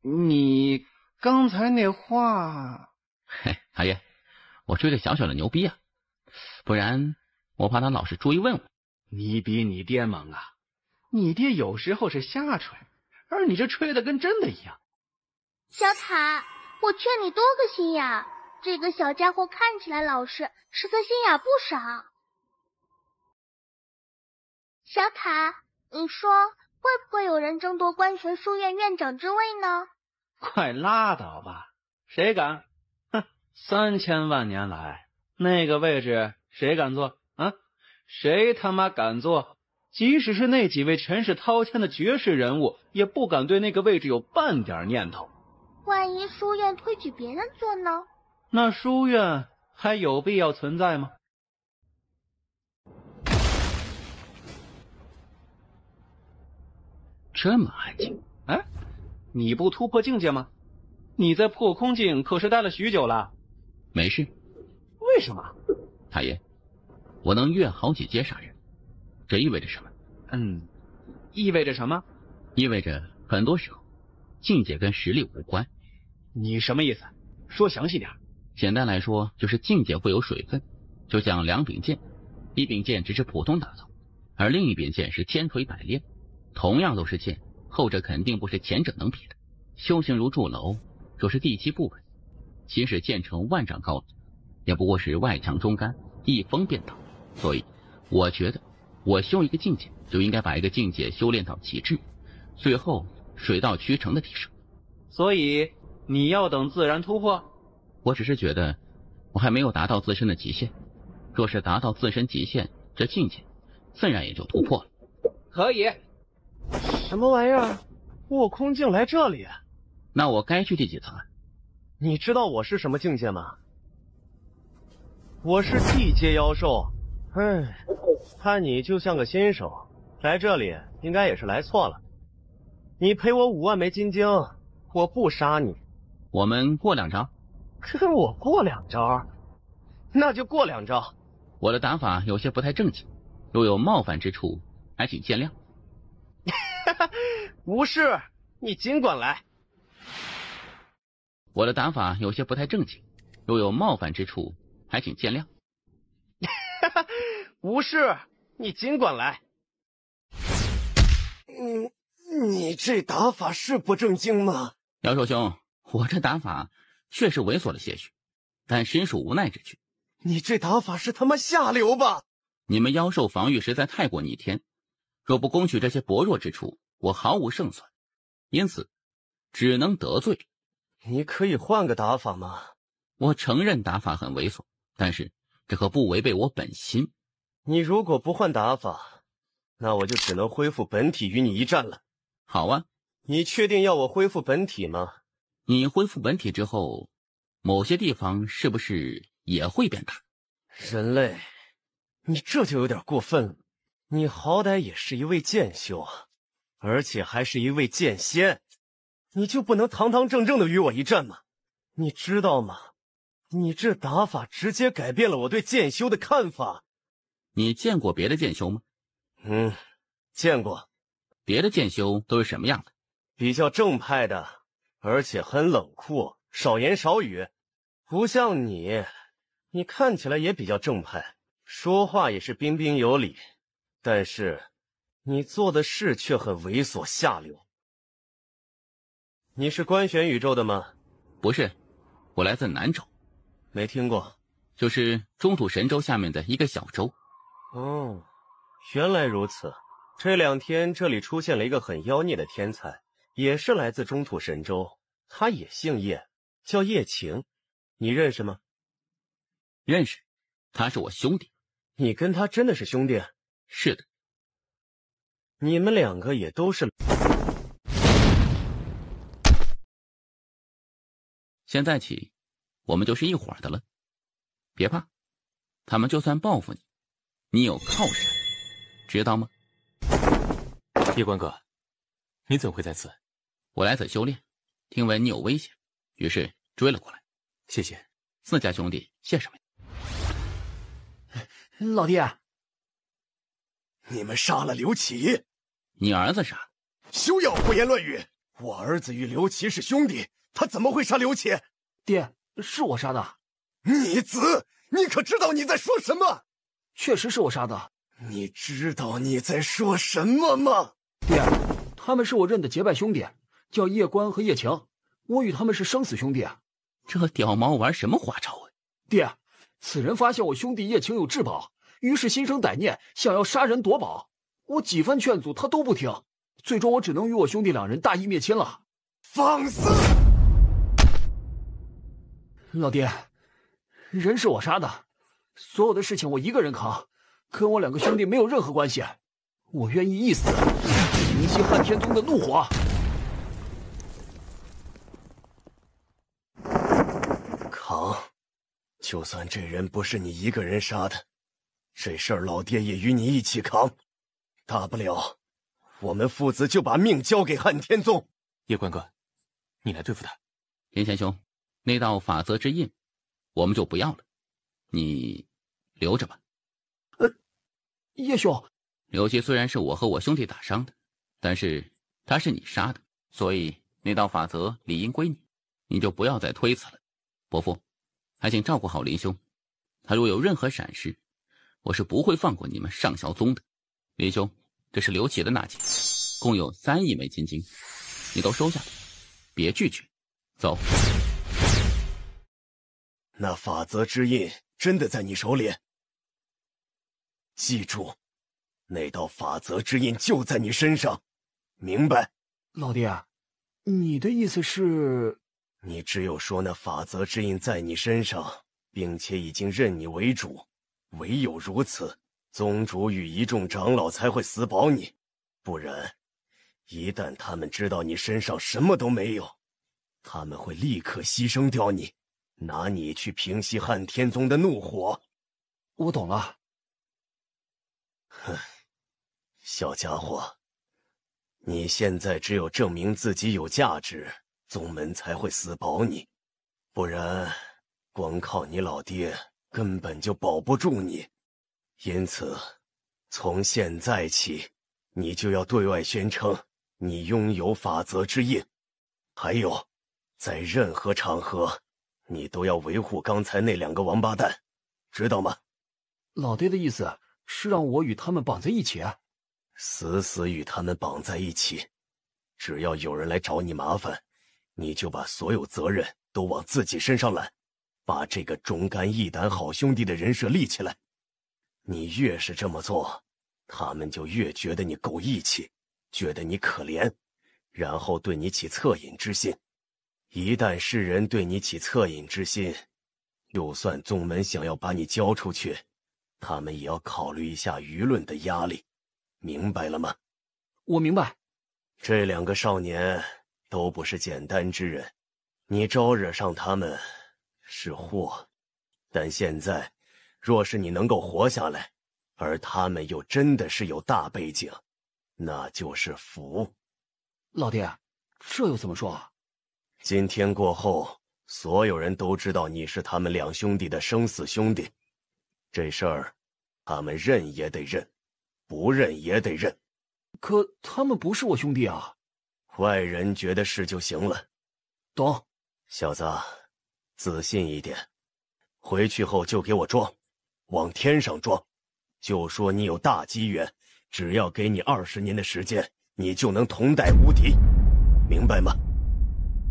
你刚才那话……嘿，阿爷，我吹个小小的牛逼啊，不然我怕他老是追问我。你比你爹猛啊！你爹有时候是瞎吹，而你这吹的跟真的一样。小塔，我劝你多个心眼。这个小家伙看起来老实，实则心眼不少。小塔，你说会不会有人争夺官玄书院院长之位呢？快拉倒吧，谁敢？哼，3000万年来那个位置谁敢坐啊？谁他妈敢坐？即使是那几位权势滔天的绝世人物，也不敢对那个位置有半点念头。万一书院推举别人坐呢？那书院还有必要存在吗？这么安静？哎，你不突破境界吗？你在破空境可是待了许久了。没事。为什么？太爷，我能越好几阶杀人，这意味着什么？意味着什么？意味着很多时候，境界跟实力无关。你什么意思？说详细点。简单来说，就是境界会有水分，就像两柄剑，一柄剑只是普通打造，而另一柄剑是千锤百炼。同样都是剑，后者肯定不是前者能比的。修行如筑楼，若是地基不稳，即使建成万丈高楼，也不过是外强中干，一风便倒。所以，我觉得我修一个境界，就应该把一个境界修炼到极致，最后水到渠成的提升。所以你要等自然突破？我只是觉得我还没有达到自身的极限，若是达到自身极限，这境界自然也就突破了。可以。什么玩意儿？破空境来这里？那我该去第几层啊？你知道我是什么境界吗？我是地阶妖兽。看你就像个新手，来这里应该也是来错了。你赔我5万枚金晶，我不杀你。我们过2招。跟我过2招？那就过2招。我的打法有些不太正经，若有冒犯之处，还请见谅。无事，你尽管来。我的打法有些不太正经，若有冒犯之处，还请见谅。无事，你尽管来。你这打法是不正经吗？妖兽兄，我这打法确实猥琐了些许，但实属无奈之举。你这打法是他妈下流吧？你们妖兽防御实在太过逆天，若不攻取这些薄弱之处，我毫无胜算，因此只能得罪。你可以换个打法吗？我承认打法很猥琐，但是这可不违背我本心。你如果不换打法，那我就只能恢复本体与你一战了。好啊。你确定要我恢复本体吗？你恢复本体之后，某些地方是不是也会变大？人类，你这就有点过分了。你好歹也是一位剑修啊，而且还是一位剑仙，你就不能堂堂正正的与我一战吗？你知道吗？你这打法直接改变了我对剑修的看法。你见过别的剑修吗？见过。别的剑修都是什么样的？比较正派的，而且很冷酷，少言少语。不像你，你看起来也比较正派，说话也是彬彬有礼，但是你做的事却很猥琐下流。你是官玄宇宙的吗？不是，我来自南州。没听过。就是中土神州下面的一个小州。哦，原来如此。这2天这里出现了一个很妖孽的天才，也是来自中土神州，他也姓叶，叫叶晴。你认识吗？认识，他是我兄弟。你跟他真的是兄弟？是的。你们2个也都是。现在起，我们就是一伙的了。别怕，他们就算报复你，你有靠山，知道吗？叶关哥，你怎会在此？我来此修炼，听闻你有危险，于是追了过来。谢谢。4家兄弟，谢什么？老弟，你们杀了刘琦。你儿子杀？休要胡言乱语！我儿子与刘琦是兄弟，他怎么会杀刘琦？爹，是我杀的。逆子，你可知道你在说什么？确实是我杀的。你知道你在说什么吗？爹，他们是我认的结拜兄弟，叫叶关和叶晴，我与他们是生死兄弟。这屌毛玩什么花招啊？爹，此人发现我兄弟叶晴有至宝，于是心生歹念，想要杀人夺宝。我几番劝阻，他都不听，最终我只能与我兄弟2人大义灭亲了。放肆！老爹，人是我杀的，所有的事情我一个人扛，跟我2个兄弟没有任何关系。我愿意一死，平息汉天宗的怒火。扛，就算这人不是你一个人杀的，这事儿老爹也与你一起扛。大不了，我们父子就把命交给汉天宗。叶关哥，你来对付他。林贤兄，那道法则之印，我们就不要了，你留着吧。叶兄，刘琦虽然是我和我兄弟打伤的，但是他是你杀的，所以那道法则理应归你，你就不要再推辞了。伯父，还请照顾好林兄，他若有任何闪失，我是不会放过你们上孝宗的。林兄，这是刘启的纳金，共有3亿枚金晶，你都收下来，别拒绝。走。那法则之印真的在你手里？记住，那道法则之印就在你身上，明白？老爹，你的意思是？你只有说那法则之印在你身上，并且已经认你为主，唯有如此，宗主与一众长老才会死保你，不然，一旦他们知道你身上什么都没有，他们会立刻牺牲掉你，拿你去平息汉天宗的怒火。我懂了。哼，小家伙，你现在只有证明自己有价值，宗门才会死保你，不然光靠你老爹根本就保不住你。因此，从现在起，你就要对外宣称你拥有法则之印，还有，在任何场合，你都要维护刚才那2个王八蛋，知道吗？老爹的意思是让我与他们绑在一起？死死与他们绑在一起，只要有人来找你麻烦，你就把所有责任都往自己身上揽，把这个忠肝义胆好兄弟的人设立起来。你越是这么做，他们就越觉得你够义气，觉得你可怜，然后对你起恻隐之心。一旦世人对你起恻隐之心，就算宗门想要把你交出去，他们也要考虑一下舆论的压力，明白了吗？我明白。这2个少年都不是简单之人，你招惹上他们是祸，但现在若是你能够活下来，而他们又真的是有大背景，那就是福。老爹，这又怎么说？今天过后，所有人都知道你是他们2兄弟的生死兄弟，这事儿他们认也得认，不认也得认。可他们不是我兄弟啊。外人觉得是就行了。懂。小子，自信一点，回去后就给我装，往天上装，就说你有大机缘，只要给你20年的时间，你就能同代无敌，明白吗？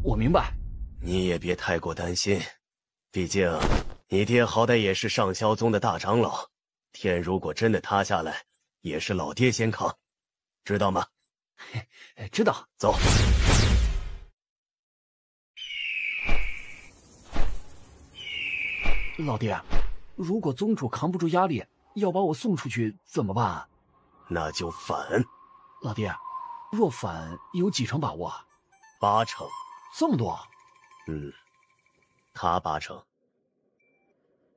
我明白。你也别太过担心，毕竟你爹好歹也是上霄宗的大长老，天如果真的塌下来，也是老爹先扛，知道吗？知道。走。老爹，如果宗主扛不住压力，要把我送出去怎么办？那就反。老爹，若反有几成把握？8成。这么多？他8成。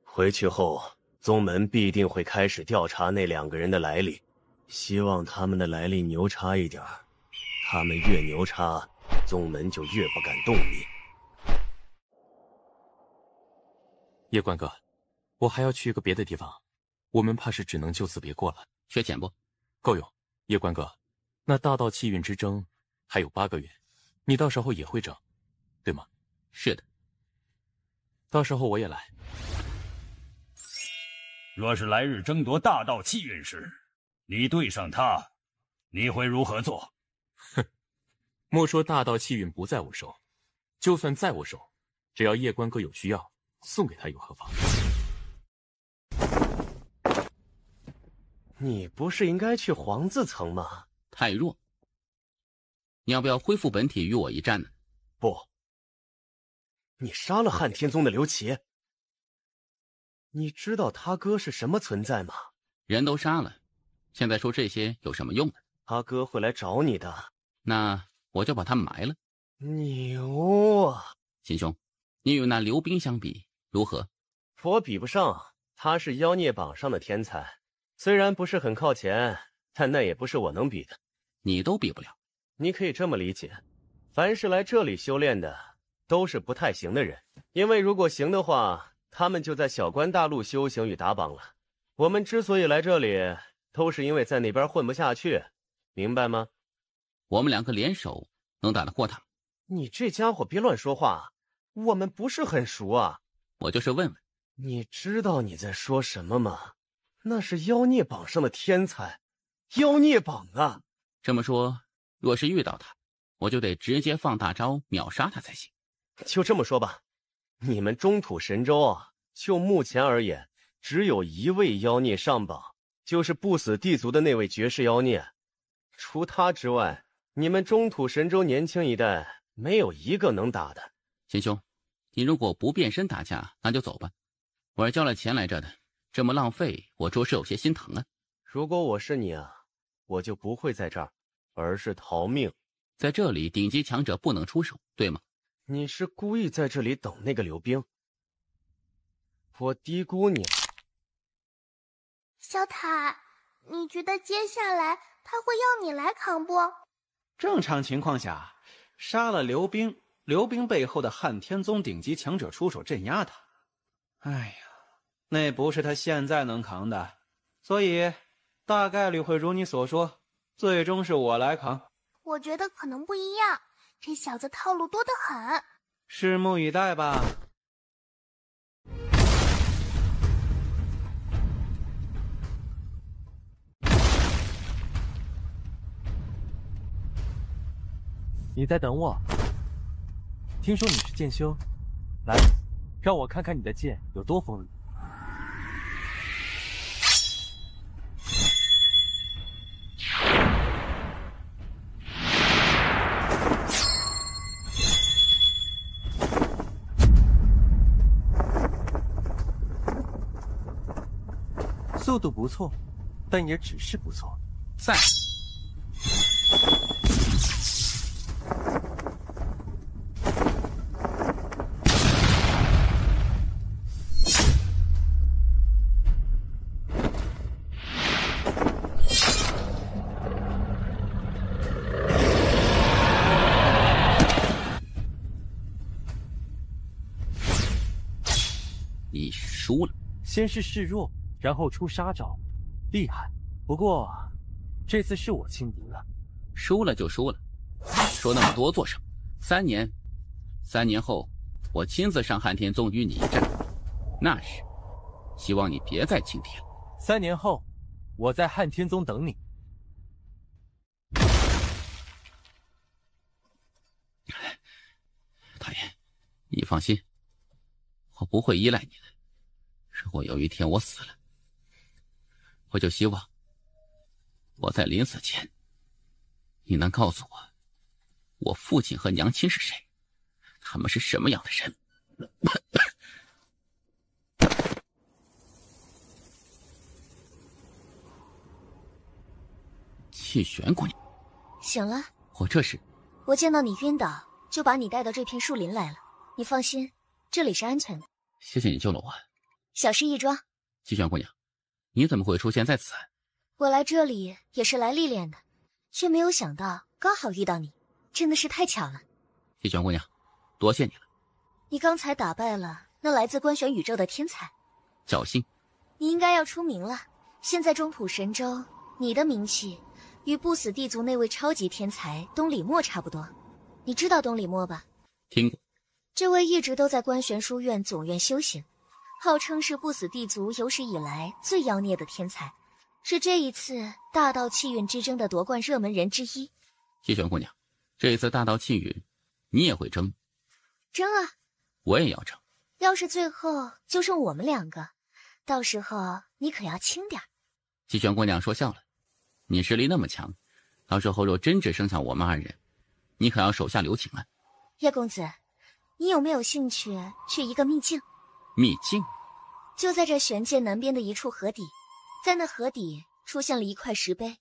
回去后，宗门必定会开始调查那2个人的来历，希望他们的来历牛叉一点，他们越牛叉，宗门就越不敢动你。叶关哥，我还要去一个别的地方，我们怕是只能就此别过了。缺钱不？够用。叶关哥，那大道气运之争还有8个月，你到时候也会争，对吗？是的。到时候我也来。若是来日争夺大道气运时，你对上他，你会如何做？哼，莫说大道气运不在我手，就算在我手，只要叶关哥有需要，送给他又何妨？你不是应该去皇字层吗？太弱。你要不要恢复本体与我一战呢？不。你杀了汉天宗的刘琦，你知道他哥是什么存在吗？人都杀了，现在说这些有什么用呢？他哥会来找你的。那我就把他埋了。牛啊！秦兄，你与那刘冰相比如何？我比不上，他是妖孽榜上的天才，虽然不是很靠前，但那也不是我能比的。你都比不了。你可以这么理解，凡是来这里修炼的，都是不太行的人。因为如果行的话，他们就在小关大陆修行与打榜了。我们之所以来这里，都是因为在那边混不下去，明白吗？我们两个联手能打得过他？你这家伙别乱说话，我们不是很熟啊。我就是问问。你知道你在说什么吗？那是妖孽榜上的天才，妖孽榜啊！这么说，若是遇到他，我就得直接放大招秒杀他才行。就这么说吧，你们中土神州啊，就目前而言，只有一位妖孽上榜，就是不死地族的那位绝世妖孽。除他之外，你们中土神州年轻一代没有一个能打的。秦兄，你如果不变身打架，那就走吧。我是交了钱来这的，这么浪费，我着实有些心疼啊。如果我是你啊，我就不会在这儿，而是逃命。在这里，顶级强者不能出手，对吗？你是故意在这里等那个刘冰？我低估你了。小塔，你觉得接下来他会要你来扛不？正常情况下，杀了刘冰，刘冰背后的汉天宗顶级强者出手镇压他。哎呀，那不是他现在能扛的，所以大概率会如你所说，最终是我来扛。我觉得可能不一样，这小子套路多得很。拭目以待吧。你在等我？听说你是剑修，来，让我看看你的剑有多锋利。速度不错，但也只是不错。在。你输了。先是示弱，然后出杀招，厉害。不过这次是我轻敌了。输了就输了，说那么多做什么？3年后，我亲自上汉天宗与你一战，那时，希望你别再轻敌了。3年后，我在汉天宗等你。大爷，你放心，我不会依赖你的。如果有一天我死了，我就希望我在临死前，你能告诉我，我父亲和娘亲是谁，他们是什么样的人。气玄姑娘，醒了。我见到你晕倒，就把你带到这片树林来了。你放心，这里是安全的。谢谢你救了我。小事一桩。气玄姑娘，你怎么会出现在此？我来这里也是来历练的，却没有想到刚好遇到你，真的是太巧了。气玄姑娘，多谢你了。你刚才打败了那来自关玄宇宙的天才，侥幸。你应该要出名了。现在中土神州，你的名气与不死地族那位超级天才东里墨差不多。你知道东里墨吧？听过。这位一直都在关玄书院总院修行，号称是不死地族有史以来最妖孽的天才，是这一次大道气运之争的夺冠热门人之一。气玄姑娘，这一次大道气运，你也会争？争啊！我也要争。要是最后就剩我们2个，到时候你可要轻点。气玄姑娘说笑了，你实力那么强，到时候若真只剩下我们2人，你可要手下留情了。叶公子，你有没有兴趣去一个秘境？秘境就在这玄界南边的一处河底，在那河底出现了一块石碑，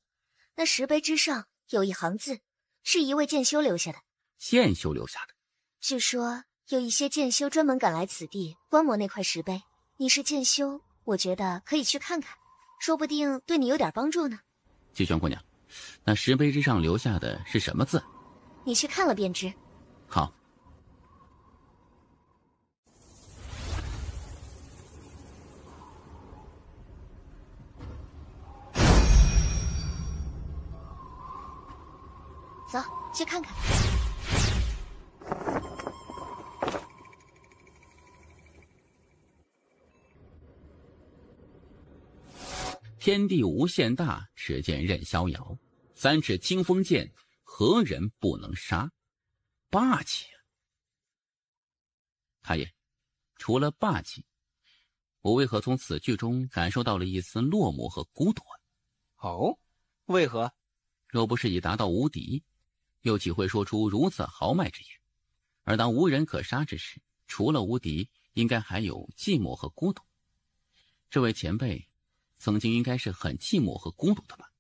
那石碑之上有一行字，是一位剑修留下的。剑修留下的？据说有一些剑修专门赶来此地观摩那块石碑。你是剑修，我觉得可以去看看，说不定对你有点帮助呢。气玄姑娘，那石碑之上留下的是什么字？你去看了便知。好。走，去看看。天地无限大，持剑任逍遥。3尺清风剑，何人不能杀？霸气啊！太爷，除了霸气，我为何从此句中感受到了一丝落寞和孤独？哦，为何？若不是已达到无敌，又岂会说出如此豪迈之言？而当无人可杀之时，除了无敌，应该还有寂寞和孤独。这位前辈曾经应该是很寂寞和孤独的吧？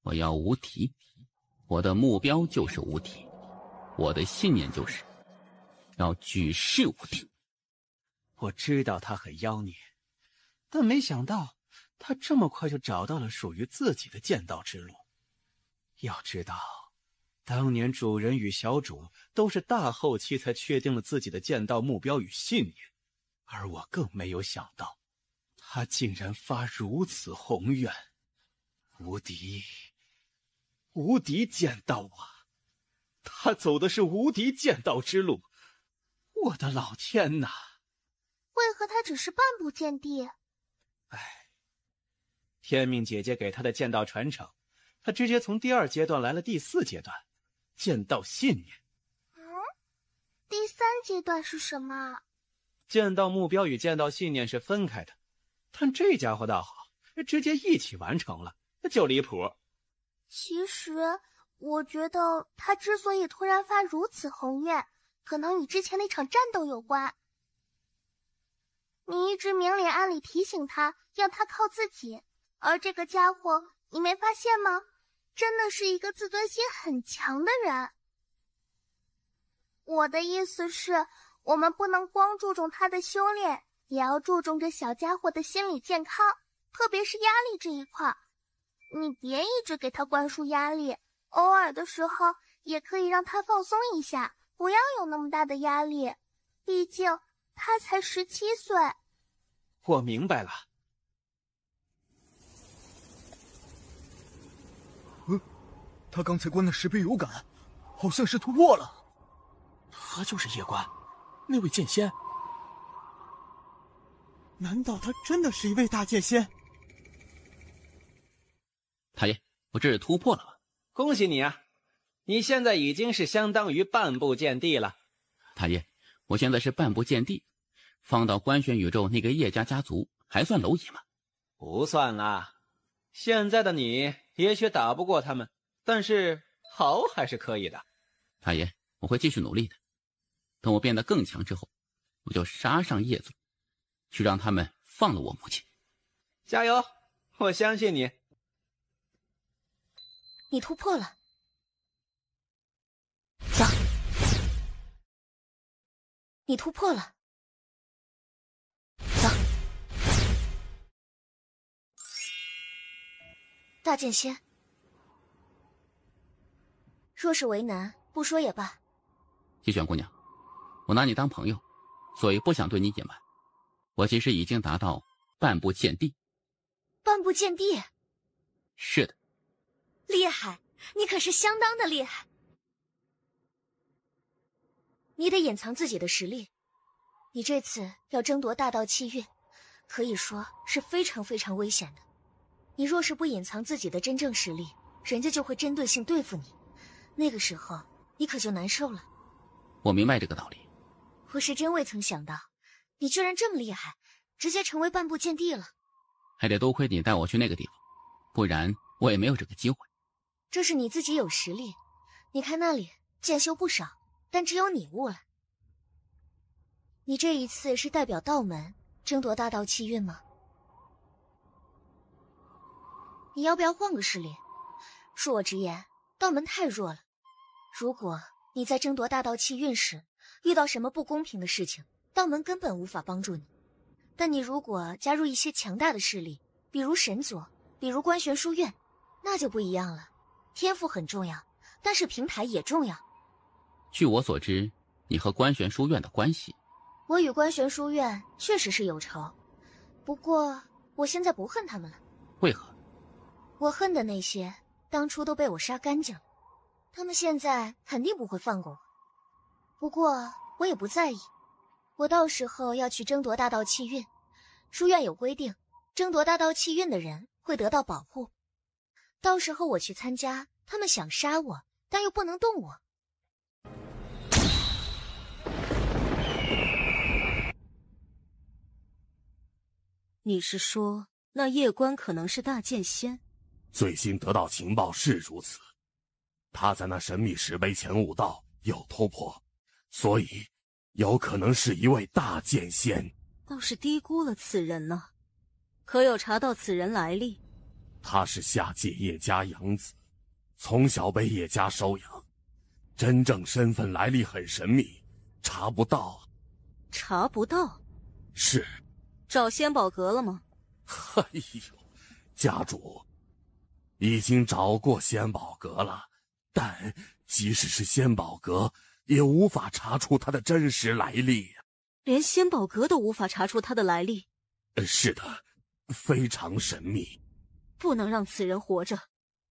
我要无敌，我的目标就是无敌，我的信念就是要举世无敌。我知道他很妖孽，但没想到他这么快就找到了属于自己的剑道之路。要知道，当年主人与小主都是大后期才确定了自己的剑道目标与信念，而我更没有想到，他竟然发如此宏愿。无敌，无敌剑道啊！他走的是无敌剑道之路，我的老天哪！为何他只是半步见地？天命姐姐给他的剑道传承，他直接从第2阶段来了第4阶段，剑道信念。第3阶段是什么？剑道目标与剑道信念是分开的，但这家伙倒好，直接一起完成了，就离谱。其实我觉得他之所以突然发如此宏愿，可能与之前那场战斗有关。你一直明里暗里提醒他，要他靠自己，而这个家伙，你没发现吗？真的是一个自尊心很强的人。我的意思是，我们不能光注重他的修炼，也要注重这小家伙的心理健康，特别是压力这一块。你别一直给他灌输压力，偶尔的时候也可以让他放松一下，不要有那么大的压力。毕竟他才17岁。我明白了。他刚才关的石碑有感，好像是突破了。他就是叶关，那位剑仙。难道他真的是一位大剑仙？太爷，我这是突破了吧？恭喜你啊！你现在已经是相当于半步见地了。太爷，我现在是半步见地，放到官玄宇宙那个叶家家族还算蝼蚁吗？不算啦。现在的你也许打不过他们，但是好还是可以的。太爷，我会继续努力的。等我变得更强之后，我就杀上叶族，去让他们放了我母亲。加油，我相信你。你突破了，走。你突破了，走。大剑仙，若是为难，不说也罢。季玄姑娘，我拿你当朋友，所以不想对你隐瞒。我其实已经达到半步见地。半步见地？是的。厉害，你可是相当的厉害。你得隐藏自己的实力。你这次要争夺大道气运，可以说是非常非常危险的。你若是不隐藏自己的真正实力，人家就会针对性对付你，那个时候你可就难受了。我明白这个道理。我是真未曾想到，你居然这么厉害，直接成为半步见地了。还得多亏你带我去那个地方，不然我也没有这个机会。这是你自己有实力，你看那里剑修不少，但只有你悟了。你这一次是代表道门争夺大道气运吗？你要不要换个势力？恕我直言，道门太弱了。如果你在争夺大道气运时遇到什么不公平的事情，道门根本无法帮助你。但你如果加入一些强大的势力，比如神佐，比如观玄书院，那就不一样了。天赋很重要，但是平台也重要。据我所知，你和观玄书院的关系……我与观玄书院确实是有仇，不过我现在不恨他们了。为何？我恨的那些当初都被我杀干净了，他们现在肯定不会放过我。不过我也不在意，我到时候要去争夺大道气运，书院有规定，争夺大道气运的人会得到保护。到时候我去参加，他们想杀我，但又不能动我。你是说那夜观可能是大剑仙？最新得到情报是如此，他在那神秘石碑前悟道，有突破，所以有可能是一位大剑仙。倒是低估了此人呢。可有查到此人来历？他是下界叶家养子，从小被叶家收养，真正身份来历很神秘，查不到。查不到？是。找仙宝阁了吗？哎呦，家主，已经找过仙宝阁了，但即使是仙宝阁，也无法查出他的真实来历。连仙宝阁都无法查出他的来历？是的，非常神秘。不能让此人活着，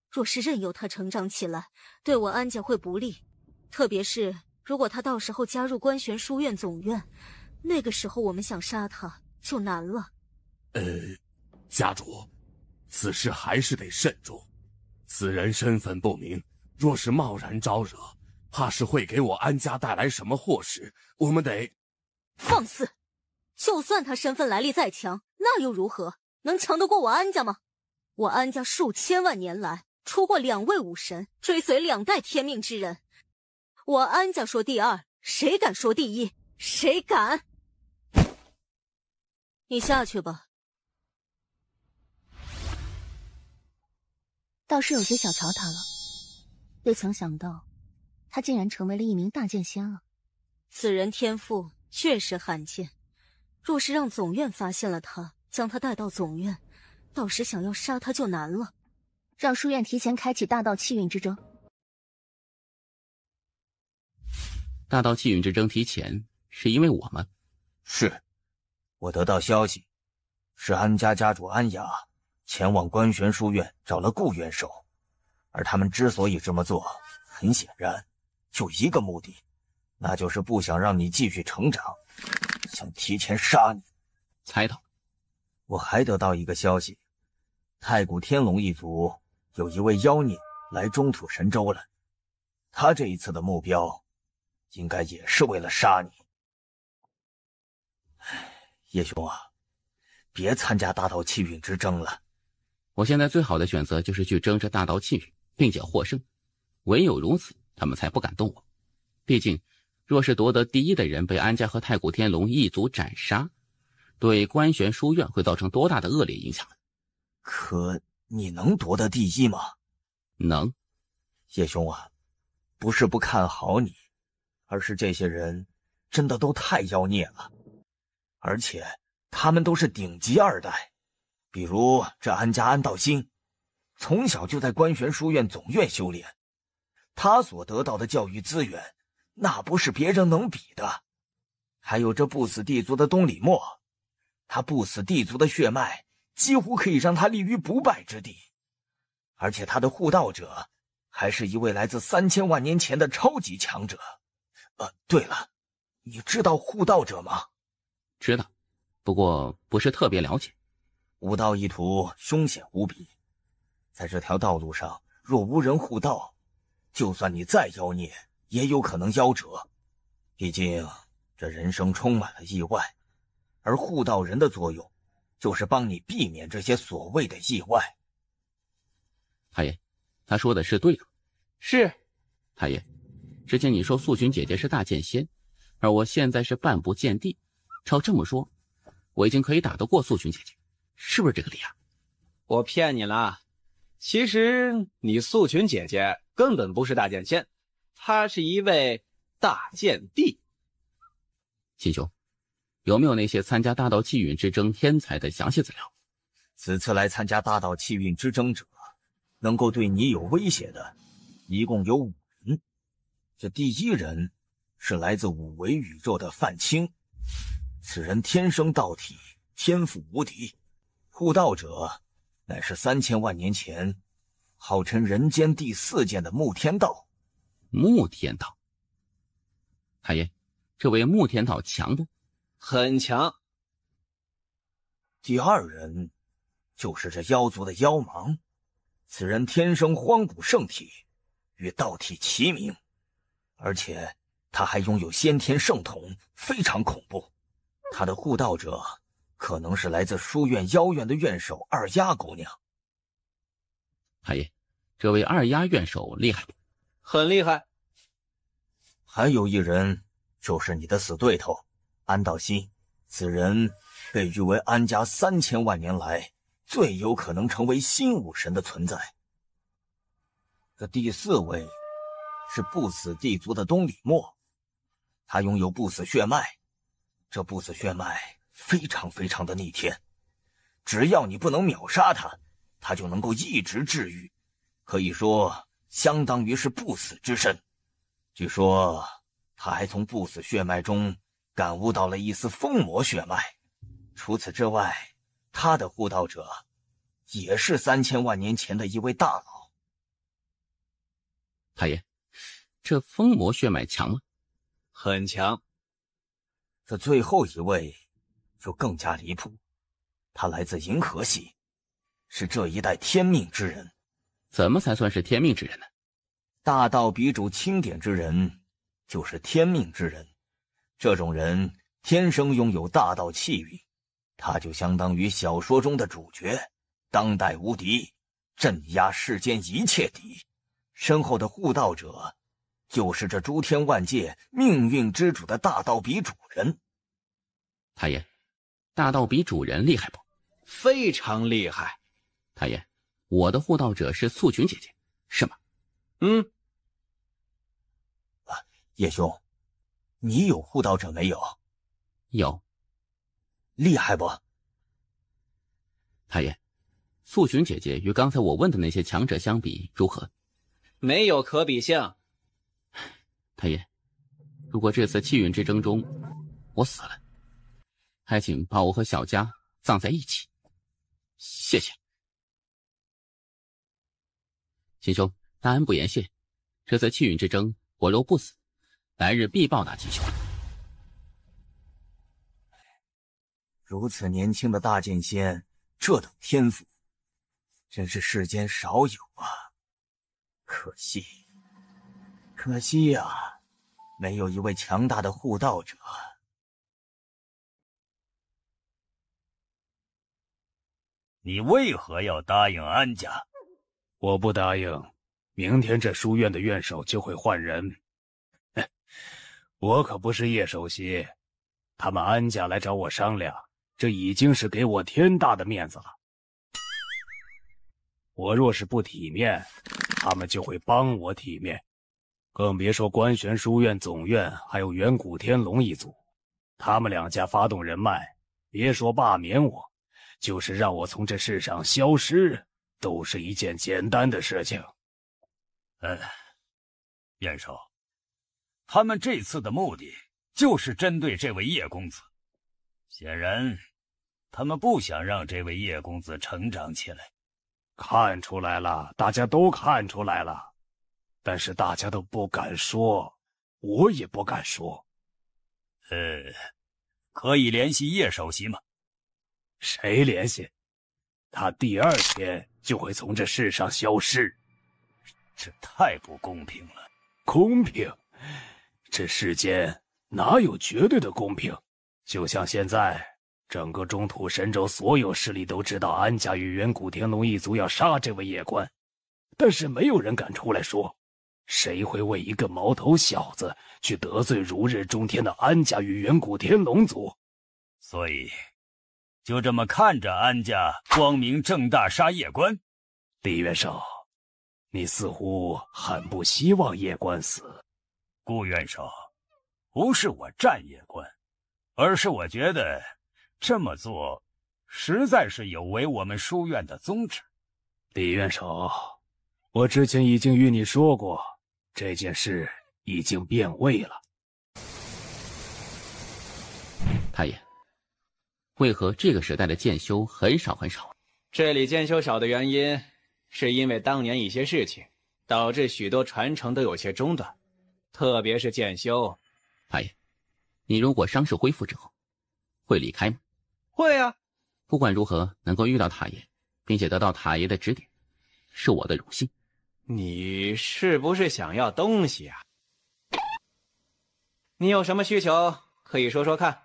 若是任由他成长起来，对我安家会不利。特别是如果他到时候加入观玄书院总院，那个时候我们想杀他就难了。家主，此事还是得慎重。此人身份不明，若是贸然招惹，怕是会给我安家带来什么祸事。我们得……放肆！就算他身份来历再强，那又如何？能强得过我安家吗？我安家数千万年来出过2位武神，追随2代天命之人。我安家说第二，谁敢说第一？谁敢？你下去吧。倒是有些小瞧他了，未曾想到他竟然成为了一名大剑仙了。此人天赋确实罕见，若是让总院发现了他，将他带到总院，到时想要杀他就难了。让书院提前开启大道气运之争。大道气运之争提前是因为我吗？是，我得到消息，是安家家主安雅前往观玄书院找了顾元首，而他们之所以这么做，很显然就一个目的，那就是不想让你继续成长，想提前杀你。猜到。我还得到一个消息，太古天龙一族有一位妖孽来中土神州了，他这一次的目标应该也是为了杀你。叶兄啊，别参加大道气运之争了。我现在最好的选择就是去争这大道气运，并且获胜。唯有如此，他们才不敢动我。毕竟，若是夺得第一的人被安家和太古天龙一族斩杀，对观玄书院会造成多大的恶劣影响？可你能夺得第一吗？能。叶兄啊，不是不看好你，而是这些人真的都太妖孽了，而且他们都是顶级2代。比如这安家安道星，从小就在观玄书院总院修炼，他所得到的教育资源，那不是别人能比的。还有这不死地族的东里墨，他不死地族的血脉几乎可以让他立于不败之地，而且他的护道者还是一位来自3000万年前的超级强者。对了，你知道护道者吗？知道，不过不是特别了解。武道一途凶险无比，在这条道路上若无人护道，就算你再妖孽也有可能夭折。毕竟这人生充满了意外，而护道人的作用就是帮你避免这些所谓的意外。太爷，他说的是对的。是。太爷，之前你说素群姐姐是大剑仙，而我现在是半步剑帝，照这么说，我已经可以打得过素群姐姐，是不是这个理啊？我骗你了，其实你素群姐姐根本不是大剑仙，她是一位大剑帝。秦兄，有没有那些参加大道气运之争天才的详细资料？此次来参加大道气运之争者，能够对你有威胁的，一共有5人。这第1人是来自5维宇宙的范青，此人天生道体，天赋无敌，护道者乃是3000万年前号称人间第4剑的穆天道。穆天道，太爷，这位穆天道强不？很强。第2人就是这妖族的妖芒，此人天生荒古圣体，与道体齐名，而且他还拥有先天圣瞳，非常恐怖。他的护道者可能是来自书院妖院的院首二丫姑娘。太爷，这位二丫院首厉害不？很厉害。还有1人就是你的死对头安道熙，此人被誉为安家3000万年来最有可能成为新武神的存在。这第4位是不死地族的东李默，他拥有不死血脉，这不死血脉非常的逆天，只要你不能秒杀他，他就能够一直治愈，可以说相当于是不死之身。据说他还从不死血脉中感悟到了一丝疯魔血脉。除此之外，他的护道者也是3000万年前的一位大佬。太爷，这疯魔血脉强吗？很强。这最后一位就更加离谱，他来自银河系，是这一代天命之人。怎么才算是天命之人呢？大道鼻主钦点之人就是天命之人，这种人天生拥有大道气运，他就相当于小说中的主角，当代无敌，镇压世间一切敌。身后的护道者就是这诸天万界命运之主的大道鼻主人。太爷，大道鼻主人厉害不？非常厉害。太爷，我的护道者是素群姐姐，是吗？叶兄，你有护道者没有？有。厉害不？太爷，素群姐姐与刚才我问的那些强者相比如何？没有可比性。太爷，如果这次气运之争中我死了，还请把我和小佳葬在一起。谢谢。秦兄，大恩不言谢，这次气运之争我若不死，来日必报答秦兄。如此年轻的大剑仙，这等天赋，真是世间少有啊！可惜呀，没有一位强大的护道者。你为何要答应安家？我不答应，明天这书院的院首就会换人。我可不是叶首席，他们安家来找我商量，这已经是给我天大的面子了。我若是不体面，他们就会帮我体面。更别说观玄书院总院还有远古天龙一族，他们2家发动人脉，别说罢免我，就是让我从这世上消失，都是一件简单的事情。燕首，他们这次的目的就是针对这位叶公子，显然他们不想让这位叶公子成长起来。看出来了，大家都看出来了，但是大家都不敢说，我也不敢说。可以联系叶首席吗？谁联系？他第2天就会从这世上消失。这太不公平了。公平？这世间哪有绝对的公平？就像现在，整个中土神州所有势力都知道安家与远古天龙一族要杀这位叶关，但是没有人敢出来说。谁会为一个毛头小子去得罪如日中天的安家与远古天龙族？所以就这么看着安家光明正大杀叶关？李元首，你似乎很不希望叶关死。顾元首，不是我战叶关，而是我觉得这么做实在是有违我们书院的宗旨。李元首，我之前已经与你说过，这件事已经变味了。太爷，为何这个时代的剑修很少很少？这里剑修少的原因，是因为当年一些事情，导致许多传承都有些中断，特别是剑修。太爷，你如果伤势恢复之后，会离开吗？会啊。不管如何，能够遇到太爷，并且得到太爷的指点，是我的荣幸。你是不是想要东西啊？你有什么需求可以说说看，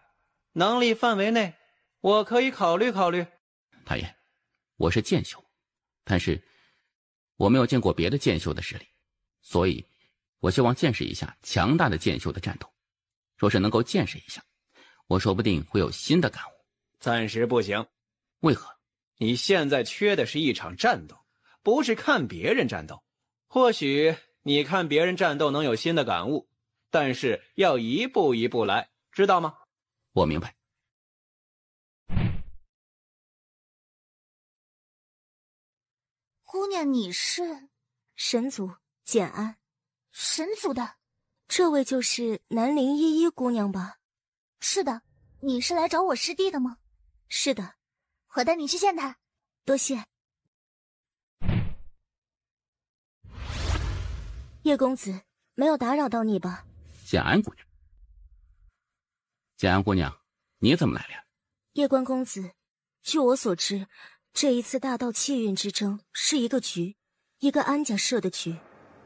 能力范围内我可以考虑考虑。太爷，我是剑修，但是我没有见过别的剑修的实力，所以我希望见识一下强大的剑修的战斗。若是能够见识一下，我说不定会有新的感悟。暂时不行。为何？你现在缺的是一场战斗，不是看别人战斗。或许你看别人战斗能有新的感悟，但是要一步一步来，知道吗？我明白。姑娘，你是神族简安。神族的？这位就是南陵依依姑娘吧？是的。你是来找我师弟的吗？是的。我带你去见他。多谢。叶公子，没有打扰到你吧？简安姑娘。简安姑娘，你怎么来了？叶关公子，据我所知，这一次大道气运之争是一个局，一个安家设的局。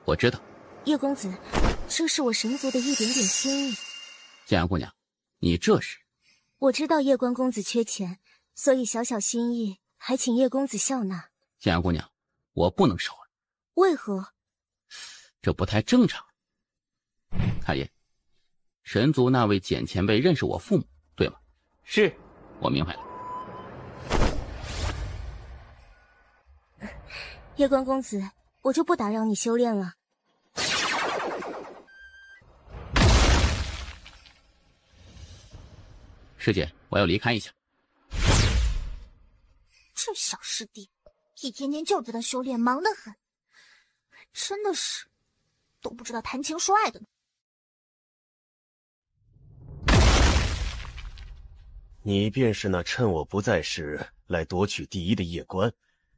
我知道。叶公子，这是我神族的一点点心意。简安姑娘，你这是？我知道叶关公子缺钱，所以小小心意，还请叶公子笑纳。简安姑娘，我不能收啊。为何？这不太正常。太爷，神族那位简前辈认识我父母，对吗？是。我明白了。叶关公子，我就不打扰你修炼了。师姐，我要离开一下。这小师弟，一天天就知道修炼，忙得很，真的是都不知道谈情说爱的呢。你便是那趁我不在时来夺取第一的叶关？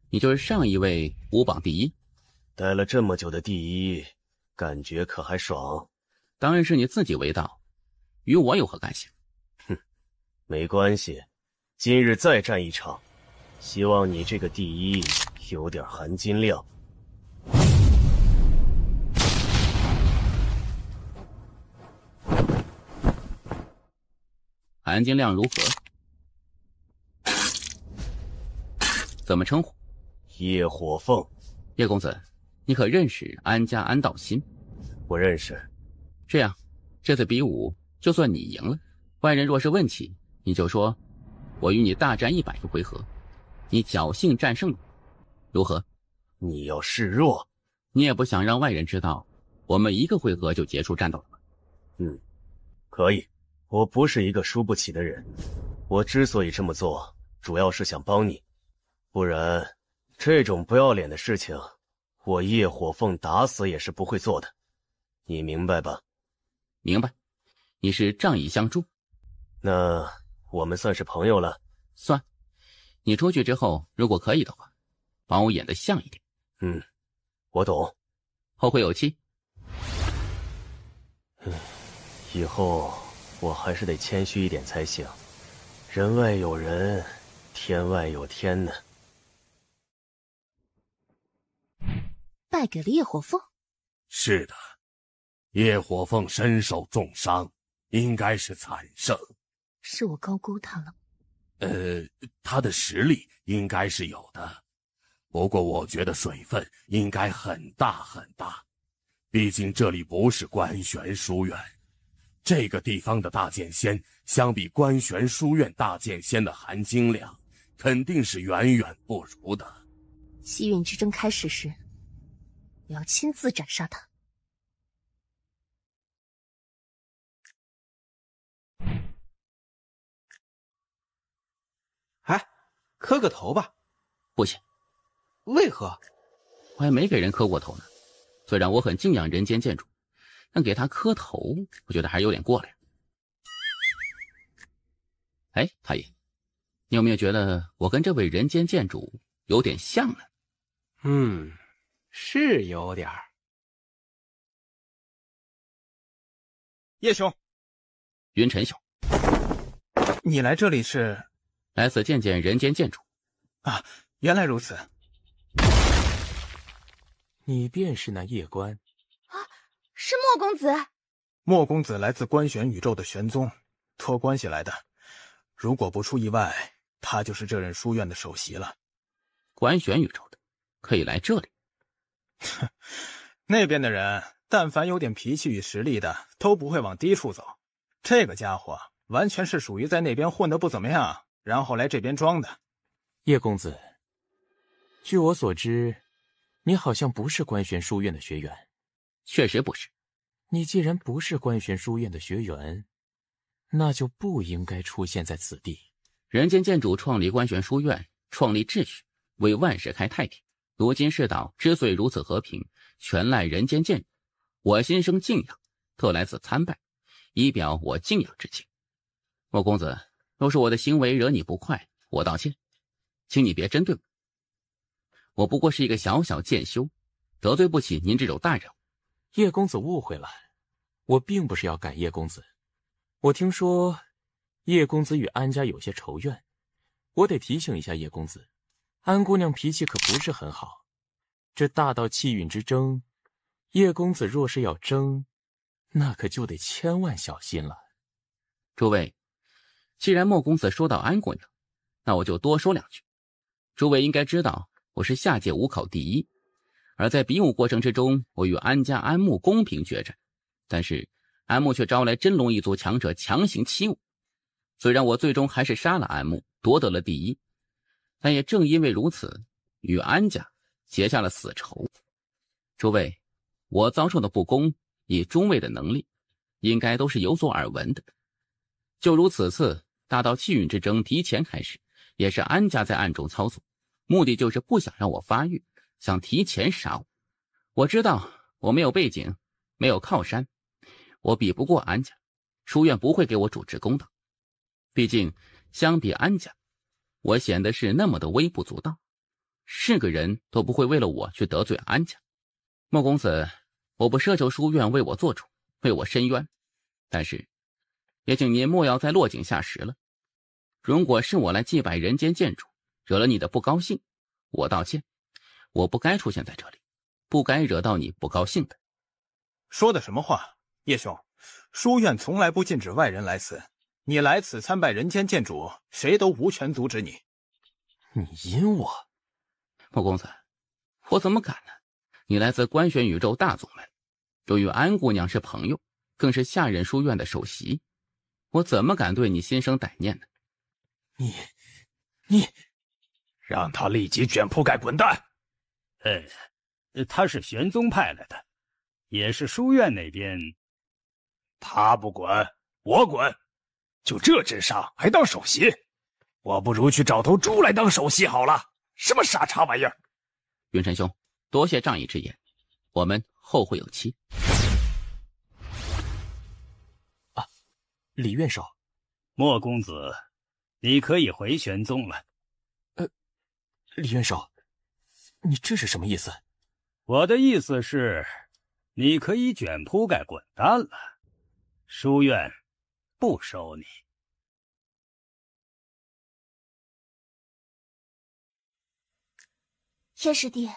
你就是上一位5榜第一？待了这么久的第一，感觉可还爽？当然是你自己为道，与我有何干系？哼，没关系，今日再战一场，希望你这个第一有点含金量。含金量如何？怎么称呼？叶火凤。叶公子，你可认识安家安道心？我认识。这样，这次比武就算你赢了，外人若是问起，你就说我与你大战100个回合，你侥幸战胜了，如何？你要示弱？你也不想让外人知道我们1个回合就结束战斗了吧？嗯，可以。我不是一个输不起的人，我之所以这么做，主要是想帮你，不然这种不要脸的事情，我叶火凤打死也是不会做的，你明白吧？明白。你是仗义相助，那我们算是朋友了。算。你出去之后，如果可以的话，帮我演得像一点。嗯，我懂。后会有期。以后我还是得谦虚一点才行，人外有人，天外有天呢。败给了叶火凤？是的，叶火凤身受重伤，应该是惨胜。是我高估他了。他的实力应该是有的，不过我觉得水分应该很大很大，毕竟这里不是关玄书院。这个地方的大剑仙相比关玄书院大剑仙的含金量肯定是远远不如的。西运之争开始时，我要亲自斩杀他。哎，磕个头吧。不行。为何？我还没给人磕过头呢。虽然我很敬仰人间建筑，但给他磕头，我觉得还是有点过了呀。哎，太爷，你有没有觉得我跟这位人间建主有点像呢？是有点儿。叶兄，云晨兄，你来这里是？来此见见人间建主。啊，原来如此。你便是那夜官啊？是莫公子。莫公子来自官玄宇宙的玄宗，托关系来的。如果不出意外，他就是这任书院的首席了。官玄宇宙的，可以来这里？那边的人，但凡有点脾气与实力的，都不会往低处走。这个家伙完全是属于在那边混得不怎么样，然后来这边装的。叶公子，据我所知，你好像不是官玄书院的学员。确实不是。你既然不是官玄书院的学员，那就不应该出现在此地。人间建主创立官玄书院，创立秩序，为万世开太平。如今世道之所以如此和平，全赖人间建主。我心生敬仰，特来此参拜，以表我敬仰之情。莫公子，若是我的行为惹你不快，我道歉，请你别针对我。我不过是一个小小剑修，得罪不起您这种大人物。叶公子误会了，我并不是要赶叶公子。我听说叶公子与安家有些仇怨，我得提醒一下叶公子，安姑娘脾气可不是很好。这大道气运之争，叶公子若是要争，那可就得千万小心了。诸位，既然莫公子说到安姑娘，那我就多说两句。诸位应该知道，我是下界武考第一，而在比武过程之中，我与安家安木公平决战，但是安木却招来真龙一族强者强行欺我。虽然我最终还是杀了安木，夺得了第一，但也正因为如此，与安家结下了死仇。诸位，我遭受的不公，以诸位的能力，应该都是有所耳闻的。就如此次大道气运之争提前开始，也是安家在暗中操作，目的就是不想让我发育，想提前杀我。我知道我没有背景，没有靠山，我比不过安家，书院不会给我主持公道。毕竟相比安家，我显得是那么的微不足道，是个人都不会为了我去得罪安家。莫公子，我不奢求书院为我做主，为我伸冤，但是也请您莫要再落井下石了。如果是我来祭拜人间建主，惹了你的不高兴，我道歉，我不该出现在这里，不该惹到你不高兴的。说的什么话，叶兄？书院从来不禁止外人来此，你来此参拜人间建主，谁都无权阻止你。你阴我？莫公子，我怎么敢呢？你来自官玄宇宙大宗门，又与安姑娘是朋友，更是下任书院的首席，我怎么敢对你心生歹念呢？你让他立即卷铺盖滚蛋！他是玄宗派来的，也是书院那边。他不滚，我滚！就这智商还当首席？我不如去找头猪来当首席好了！什么傻叉玩意儿！云晨兄，多谢仗义之言，我们后会有期。李院首，莫公子，你可以回玄宗了。李院首，你这是什么意思？我的意思是，你可以卷铺盖滚蛋了，书院不收你。叶师弟，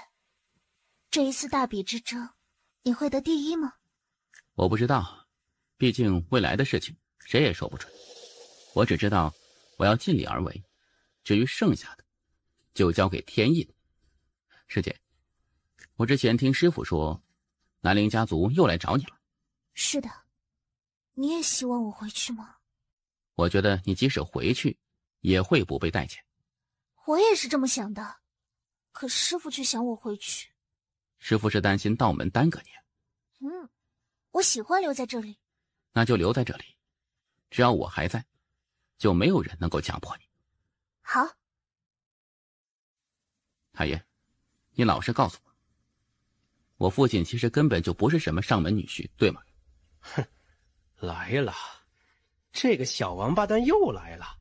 这一次大比之争，你会得第一吗？我不知道，毕竟未来的事情谁也说不准。我只知道我要尽力而为，至于剩下的就交给天意了。师姐，我之前听师傅说南陵家族又来找你了。是的，你也希望我回去吗？我觉得你即使回去也会不被待见。我也是这么想的，可师父却想我回去。师父是担心道门耽搁你。我喜欢留在这里。那就留在这里，只要我还在，就没有人能够强迫你。好。太爷，你老实告诉我，我父亲其实根本就不是什么上门女婿，对吗？哼，来了，这个小王八蛋又来了。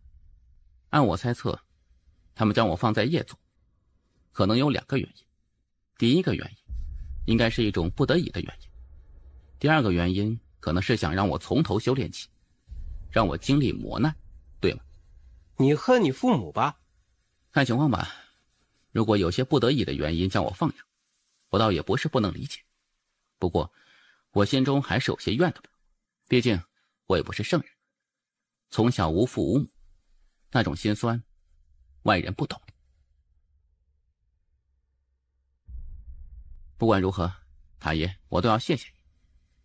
按我猜测，他们将我放在夜族，可能有2个原因。第一个原因，应该是一种不得已的原因；第二个原因，可能是想让我从头修炼起，让我经历磨难，对吗？你恨你父母吧？看情况吧。如果有些不得已的原因将我放养，我倒也不是不能理解。不过，我心中还是有些怨的吧。毕竟，我也不是圣人，从小无父无母，那种心酸，外人不懂。不管如何，太爷，我都要谢谢你。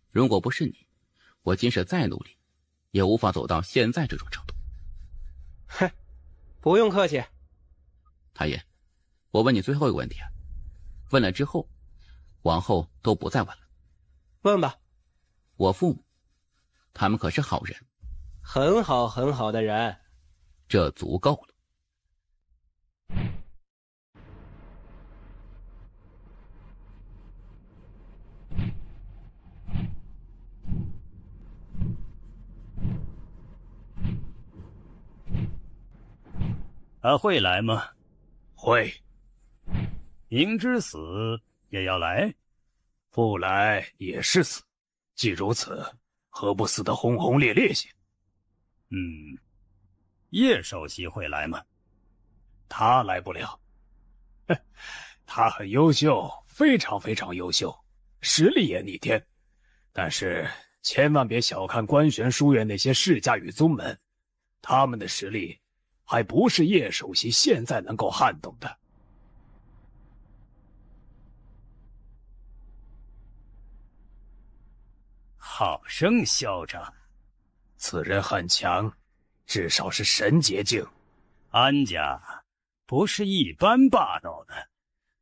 如果不是你，我即使再努力，也无法走到现在这种程度。哼，不用客气。太爷，我问你最后一个问题啊，问了之后，往后都不再问了。问吧。我父母，他们可是好人，很好很好的人，这足够了。他会来吗？会。明知死也要来？不来也是死，既如此，何不死得轰轰烈烈些？叶首席会来吗？他来不了。他很优秀，非常非常优秀，实力也逆天。但是千万别小看观玄书院那些世家与宗门，他们的实力还不是叶首席现在能够撼动的。好生嚣张！此人很强，至少是神结境。安家不是一般霸道的，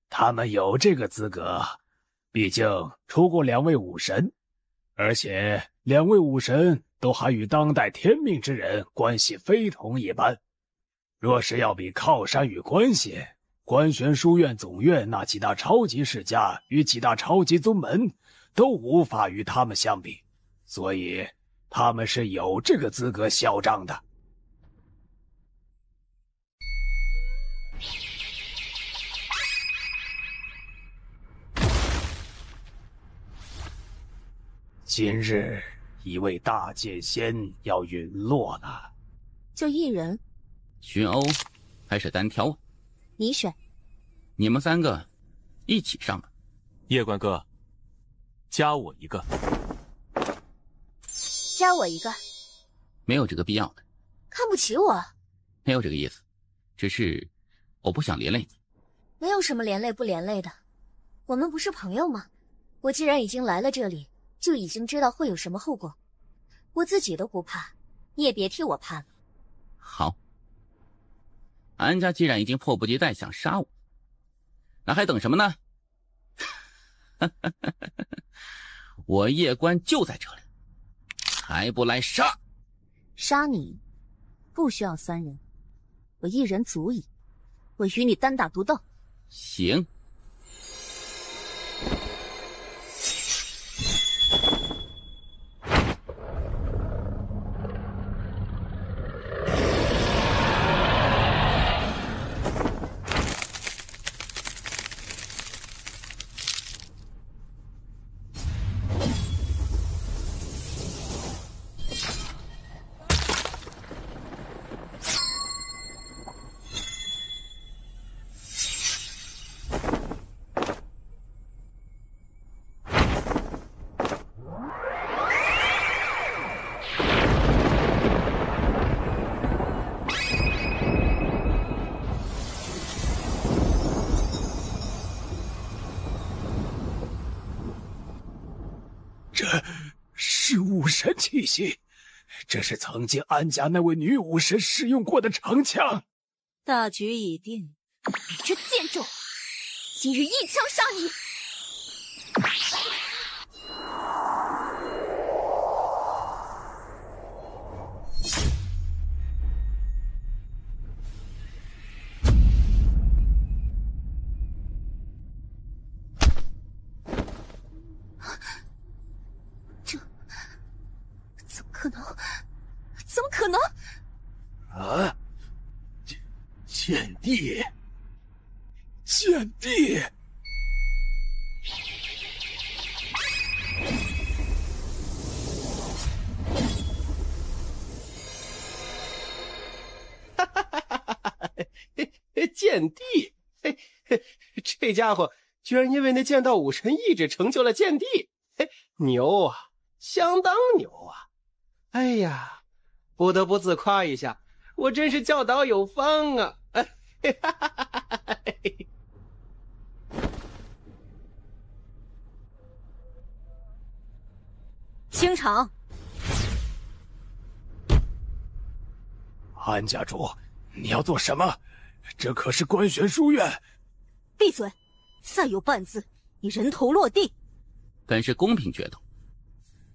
他们有这个资格，毕竟出过2位武神，而且2位武神都还与当代天命之人关系非同一般。若是要比靠山与关系，观玄书院总院那几大超级世家与几大超级宗门都无法与他们相比，所以他们是有这个资格嚣张的。今日一位大剑仙要陨落了，就一人。群殴还是单挑啊？你选。你们3个一起上吧。叶关哥，加我一个。加我一个。没有这个必要的。看不起我？没有这个意思，只是我不想连累你。没有什么连累不连累的，我们不是朋友吗？我既然已经来了这里，就已经知道会有什么后果，我自己都不怕，你也别替我怕了。好，安家既然已经迫不及待想杀我，那还等什么呢？我叶关就在这里，还不来杀？杀你不需要3人，我1人足矣。我与你单打独斗。行。这是武神气息，这是曾经安家那位女武神使用过的长枪。大局已定，你这贱种，今日一枪杀你！这怎么可能？怎么可能？啊！剑帝！剑帝！哈哈哈哈哈！剑帝，嘿，这家伙居然因为那剑道武神意志成就了剑帝，嘿，牛啊，相当牛啊！哎呀，不得不自夸一下，我真是教导有方啊！哈哈哈哈哈！清场。安家主，你要做什么？这可是官玄书院。闭嘴！再有半字，你人头落地！本是公平决斗，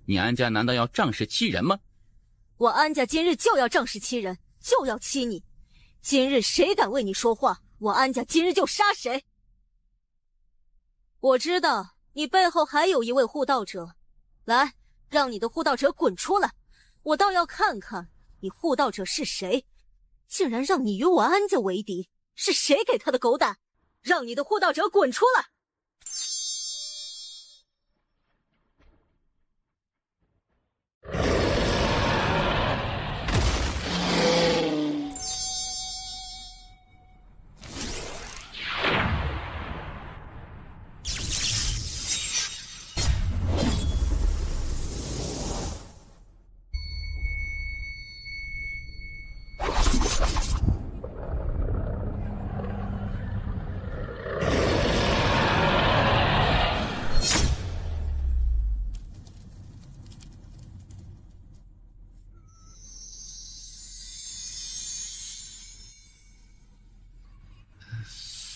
你安家难道要仗势欺人吗？我安家今日就要仗势欺人，就要欺你。今日谁敢为你说话，我安家今日就杀谁。我知道你背后还有一位护道者，来，让你的护道者滚出来，我倒要看看你护道者是谁，竟然让你与我安家为敌，是谁给他的狗胆？让你的护道者滚出来！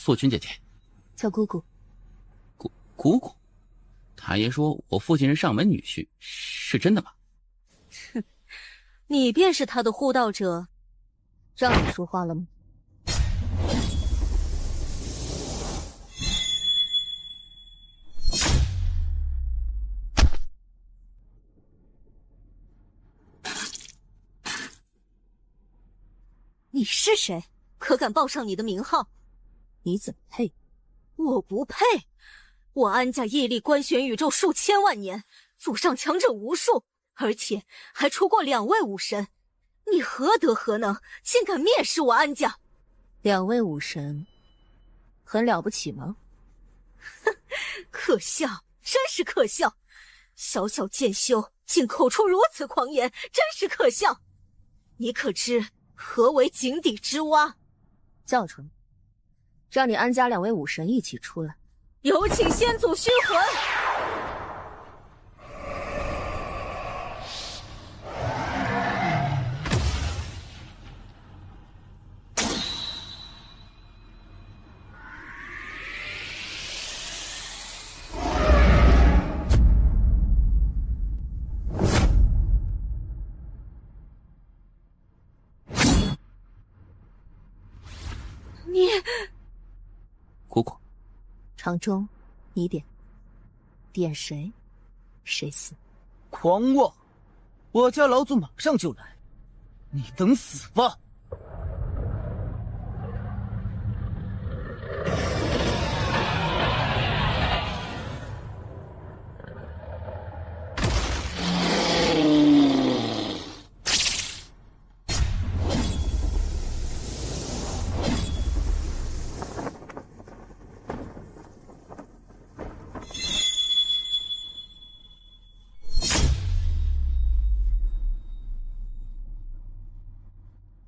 素君姐姐，叫姑姑。姑姑，太爷说我父亲是上门女婿，是真的吗？哼，你便是他的护道者，让你说话了吗？你是谁？可敢报上你的名号？你怎么配？我不配！我安家屹立官玄宇宙数千万年，祖上强者无数，而且还出过2位武神。你何德何能，竟敢蔑视我安家？2位武神，很了不起吗？哼，可笑，真是可笑！小小剑修，竟口出如此狂言，真是可笑！你可知何为井底之蛙？叫出来！让你安家2位武神一起出来，有请先祖虚魂。你。姑姑，场中，你点，点谁，谁死。狂妄！我家老祖马上就来，你等死吧！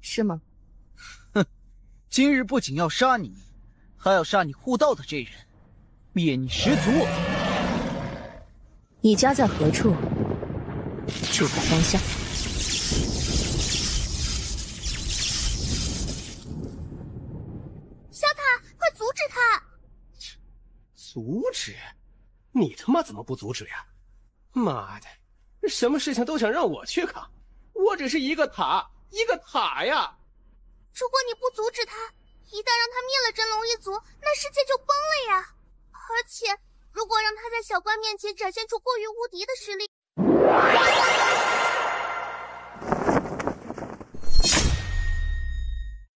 是吗？哼，今日不仅要杀你，还要杀你护道的这人，灭你十族。你家在何处？指个方向。杀他！快阻止他！阻止？你他妈怎么不阻止呀？妈的，什么事情都想让我去扛，我只是一个塔呀！如果你不阻止他，一旦让他灭了真龙一族，那世界就崩了呀！而且，如果让他在小关面前展现出过于无敌的实力，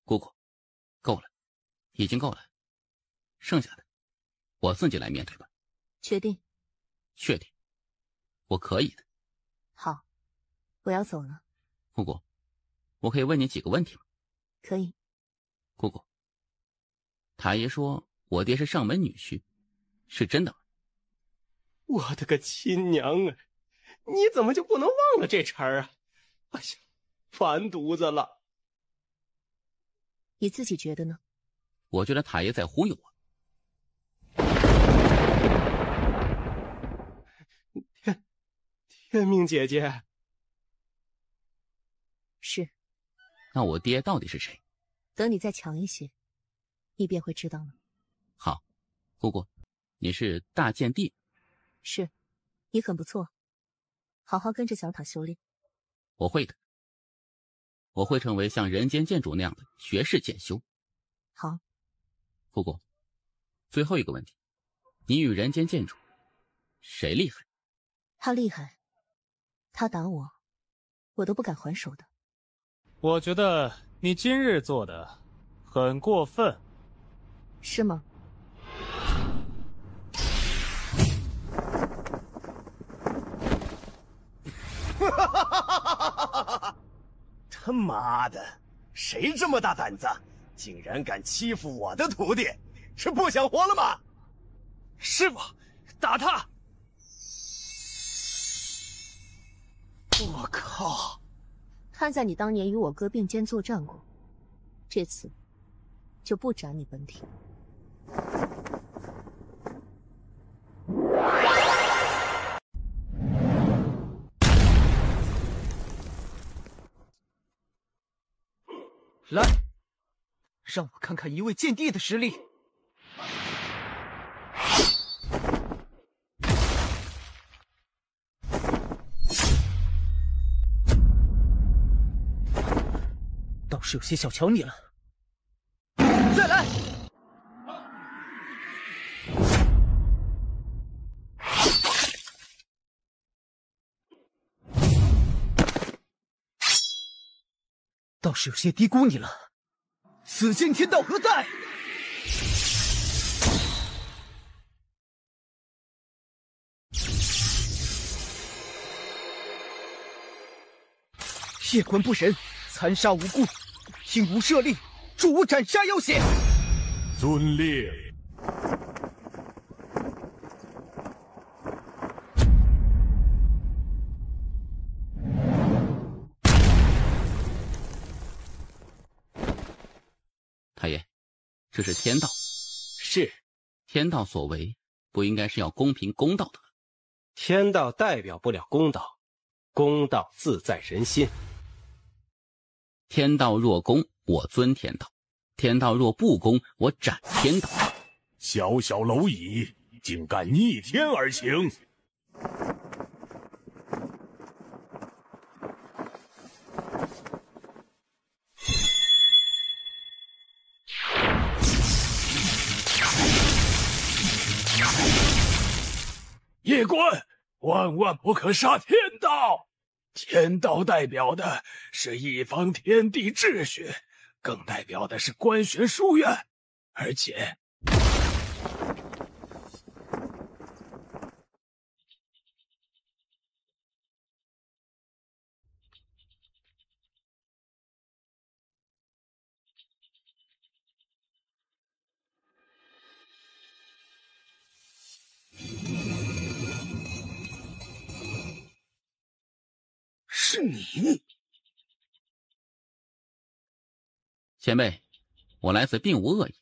姑姑，够了，已经够了，剩下的我自己来面对吧。确定？确定，我可以的。好，我要走了。姑姑，我可以问你几个问题吗？可以。姑姑，塔爷说我爹是上门女婿，是真的吗？我的个亲娘啊！你怎么就不能忘了这茬啊？哎呀，完犊子了！你自己觉得呢？我觉得塔爷在忽悠我。天命姐姐。是。那我爹到底是谁？等你再强一些，你便会知道了。好，姑姑，你是大剑帝。是，你很不错，好好跟着小塔修炼。我会的，我会成为像人间剑主那样的绝世剑修。好，姑姑，最后一个问题，你与人间剑主谁厉害？他厉害，他打我，我都不敢还手的。我觉得你今日做的很过分。是吗？他妈的，谁这么大胆子，竟然敢欺负我的徒弟？是不想活了吗？师傅，打他！我靠！看在你当年与我哥并肩作战过，这次就不斩你本体。来，让我看看一位剑帝的实力。倒是有些小瞧你了。再来！倒是有些低估你了。此间天道何在？夜观不仁，残杀无辜，听吾设令，助吾斩杀妖邪。遵令。太爷，这是天道。是，天道所为，不应该是要公平公道的。天道代表不了公道，公道自在人心。天道若公，我尊天道；天道若不公，我斩天道。小小蝼蚁，竟敢逆天而行！夜观，万万不可杀天道！天道代表的是一方天地秩序，更代表的是官学书院，而且是你。前辈，我来此并无恶意，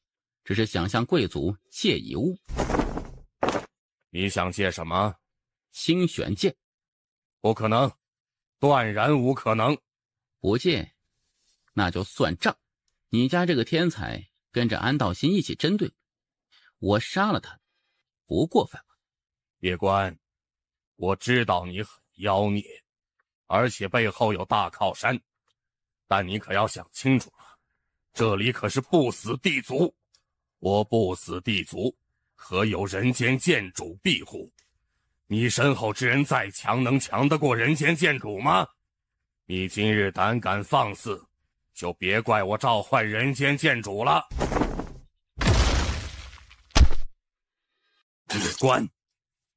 只是想向贵族借一物。你想借什么？清玄剑。不可能，断然无可能。不借，那就算账。你家这个天才跟着安道心一起针对我，我杀了他，不过分吧？叶关，我知道你很妖孽，而且背后有大靠山，但你可要想清楚了，这里可是不死地族，我不死地族，何有人间剑主庇护？你身后之人再强，能强得过人间剑主吗？你今日胆敢放肆，就别怪我召唤人间剑主了。叶关，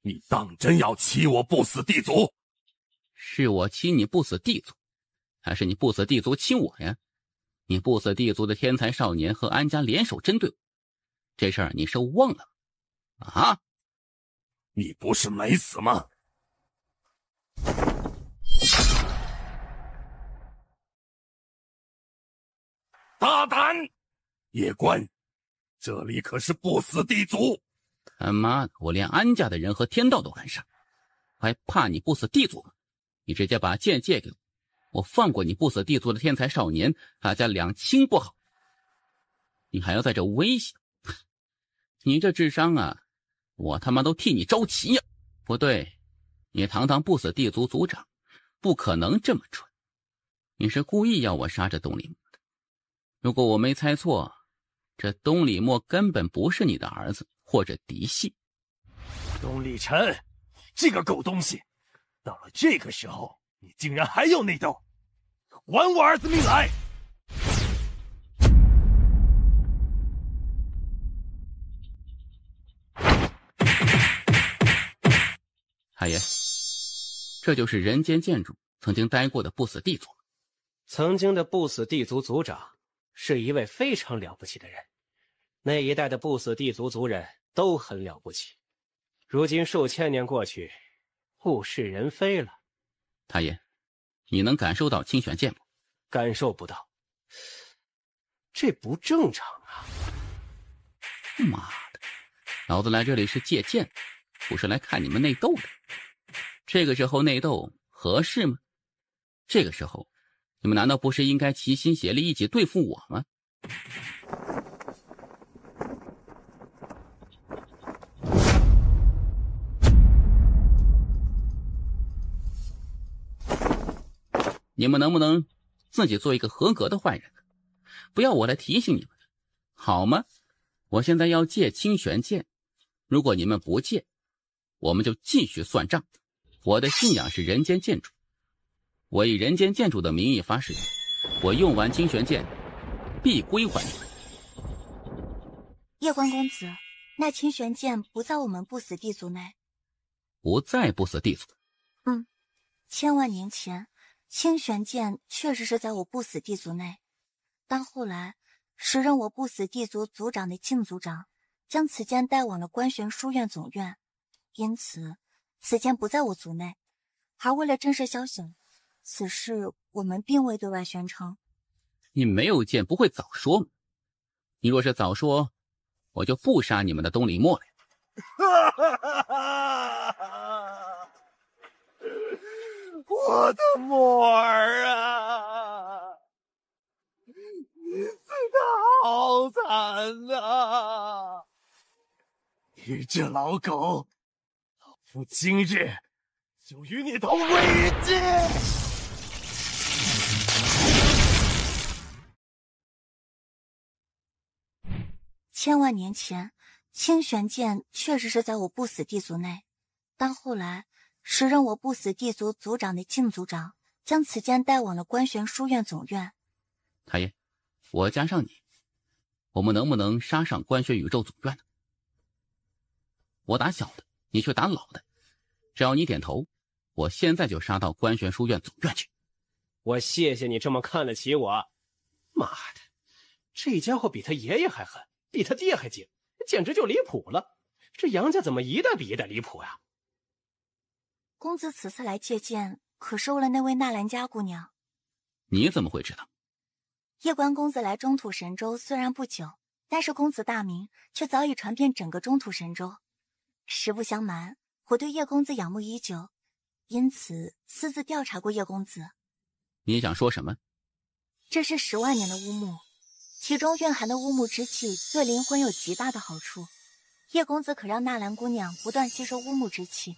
你当真要欺我不死地族？是我欺你不死地族，还是你不死地族欺我呀？你不死地族的天才少年和安家联手针对我，这事儿你是忘了吗？啊？你不是没死吗？大胆！叶关，这里可是不死地族。他妈的，我连安家的人和天道都敢杀，还怕你不死地族吗？你直接把剑借给我，我放过你不死地族的天才少年，大家两清不好？你还要在这威胁？你这智商啊，我他妈都替你着急呀！不对，你堂堂不死地族族长，不可能这么蠢。你是故意要我杀这东里墨的。如果我没猜错，这东里墨根本不是你的儿子或者嫡系。东立晨，这个狗东西，到了这个时候，你竟然还有内斗，还我儿子命来！海爷，这就是人间剑主曾经待过的不死地族。曾经的不死地族族长是一位非常了不起的人，那一代的不死地族族人都很了不起。如今数千年过去，物是人非了。太爷，你能感受到清玄剑吗？感受不到，这不正常啊！妈的，老子来这里是借剑，不是来看你们内斗的。这个时候内斗合适吗？这个时候，你们难道不是应该齐心协力一起对付我吗？你们能不能自己做一个合格的坏人，不要我来提醒你们，好吗？我现在要借清玄剑，如果你们不借，我们就继续算账。我的信仰是人间剑主，我以人间剑主的名义发誓，我用完清玄剑必归还你们。叶关公子，那清玄剑不在我们不死地族内。不在不死地族？千万年前，清玄剑确实是在我不死地族内，但后来时任我不死地族族长的靖族长将此剑带往了关玄书院总院，因此此剑不在我族内。而为了震慑宵小，此事我们并未对外宣称。你没有剑不会早说吗？你若是早说，我就不杀你们的东里墨了。我的墨儿啊，你死得好惨啊！你这老狗，老夫今日就与你同归于尽！千万年前，清玄剑确实是在我不死地族内，但后来时任我不死地族族长的靖族长将此剑带往了关玄书院总院。太爷，我加上你，我们能不能杀上关玄宇宙总院呢？我打小的，你去打老的，只要你点头，我现在就杀到关玄书院总院去。我谢谢你这么看得起我。妈的，这家伙比他爷爷还狠，比他爹还精，简直就离谱了。这杨家怎么一代比一代离谱呀？公子此次来借剑，可是为了那位纳兰家姑娘。你怎么会知道？叶关公子来中土神州虽然不久，但是公子大名却早已传遍整个中土神州。实不相瞒，我对叶公子仰慕已久，因此私自调查过叶公子。你想说什么？这是10万年的乌木，其中蕴含的乌木之气对灵魂有极大的好处。叶公子可让纳兰姑娘不断吸收乌木之气，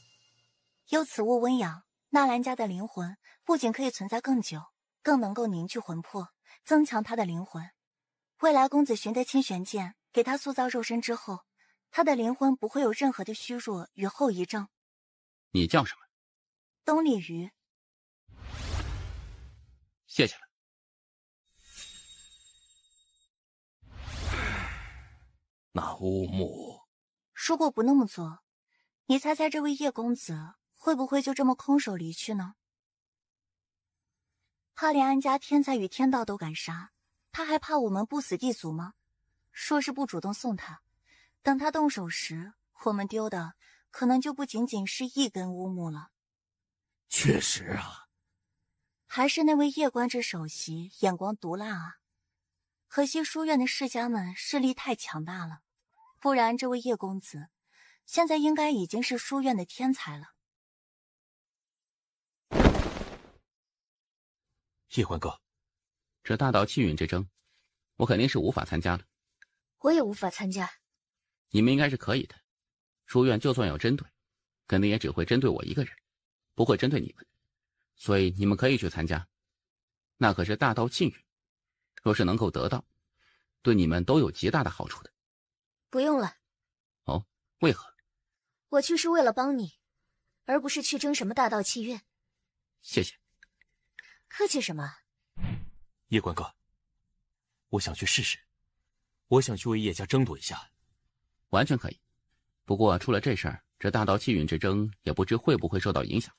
有此物温养，纳兰家的灵魂不仅可以存在更久，更能够凝聚魂魄，增强他的灵魂。未来公子寻得清玄剑，给他塑造肉身之后，他的灵魂不会有任何的虚弱与后遗症。你叫什么？东丽鱼。谢谢了。那乌木，如果不那么做，你猜猜这位叶公子会不会就这么空手离去呢？他连安家天才与天道都敢杀，他还怕我们不死地族吗？若是不主动送他，等他动手时，我们丢的可能就不仅仅是一根乌木了。确实啊，还是那位叶官之首席眼光毒辣啊！可惜书院的世家们势力太强大了，不然这位叶公子现在应该已经是书院的天才了。叶官哥，这大道气运之争，我肯定是无法参加了。我也无法参加。你们应该是可以的。书院就算有针对，肯定也只会针对我一个人，不会针对你们。所以你们可以去参加，那可是大道气运，若是能够得到，对你们都有极大的好处的。不用了。哦，为何？我去是为了帮你，而不是去争什么大道气运。谢谢。客气什么？叶官哥，我想去试试，我想去为叶家争夺一下。完全可以，不过出了这事儿，这大道气运之争也不知会不会受到影响。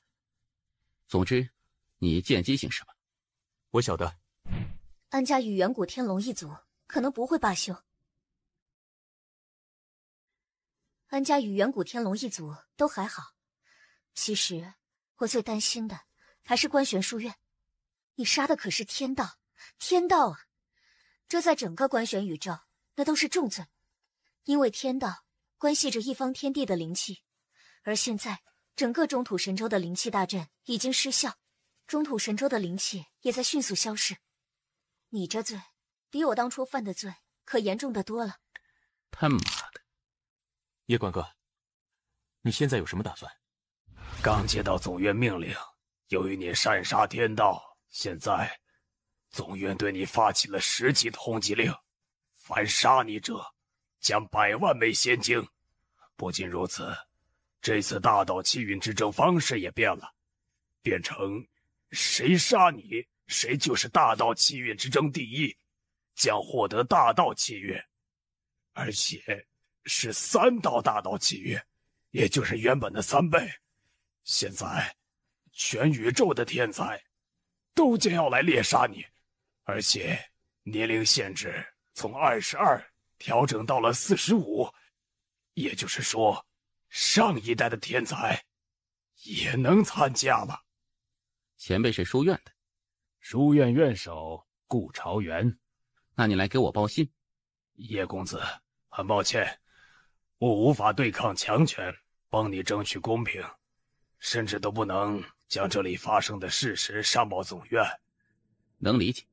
总之，你见机行事吧。我晓得。安家与远古天龙一族可能不会罢休。安家与远古天龙一族都还好，其实我最担心的还是观玄书院。你杀的可是天道，天道啊！这在整个观玄宇宙那都是重罪，因为天道关系着一方天地的灵气，而现在整个中土神州的灵气大阵已经失效，中土神州的灵气也在迅速消逝。你这罪比我当初犯的罪可严重的多了。他妈的！叶官哥，你现在有什么打算？刚接到总院命令，由于你擅杀天道，现在总院对你发起了10级通缉令，凡杀你者将100万枚仙晶。不仅如此，这次大道气运之争方式也变了，变成谁杀你，谁就是大道气运之争第一，将获得大道气运，而且是3道大道气运，也就是原本的3倍。现在全宇宙的天才都将要来猎杀你，而且年龄限制从22调整到了45，也就是说，上一代的天才也能参加了。前辈是书院的，书院院首顾朝元。那你来给我报信。叶公子，很抱歉，我无法对抗强权，帮你争取公平，甚至都不能将这里发生的事实上报总院。能理解。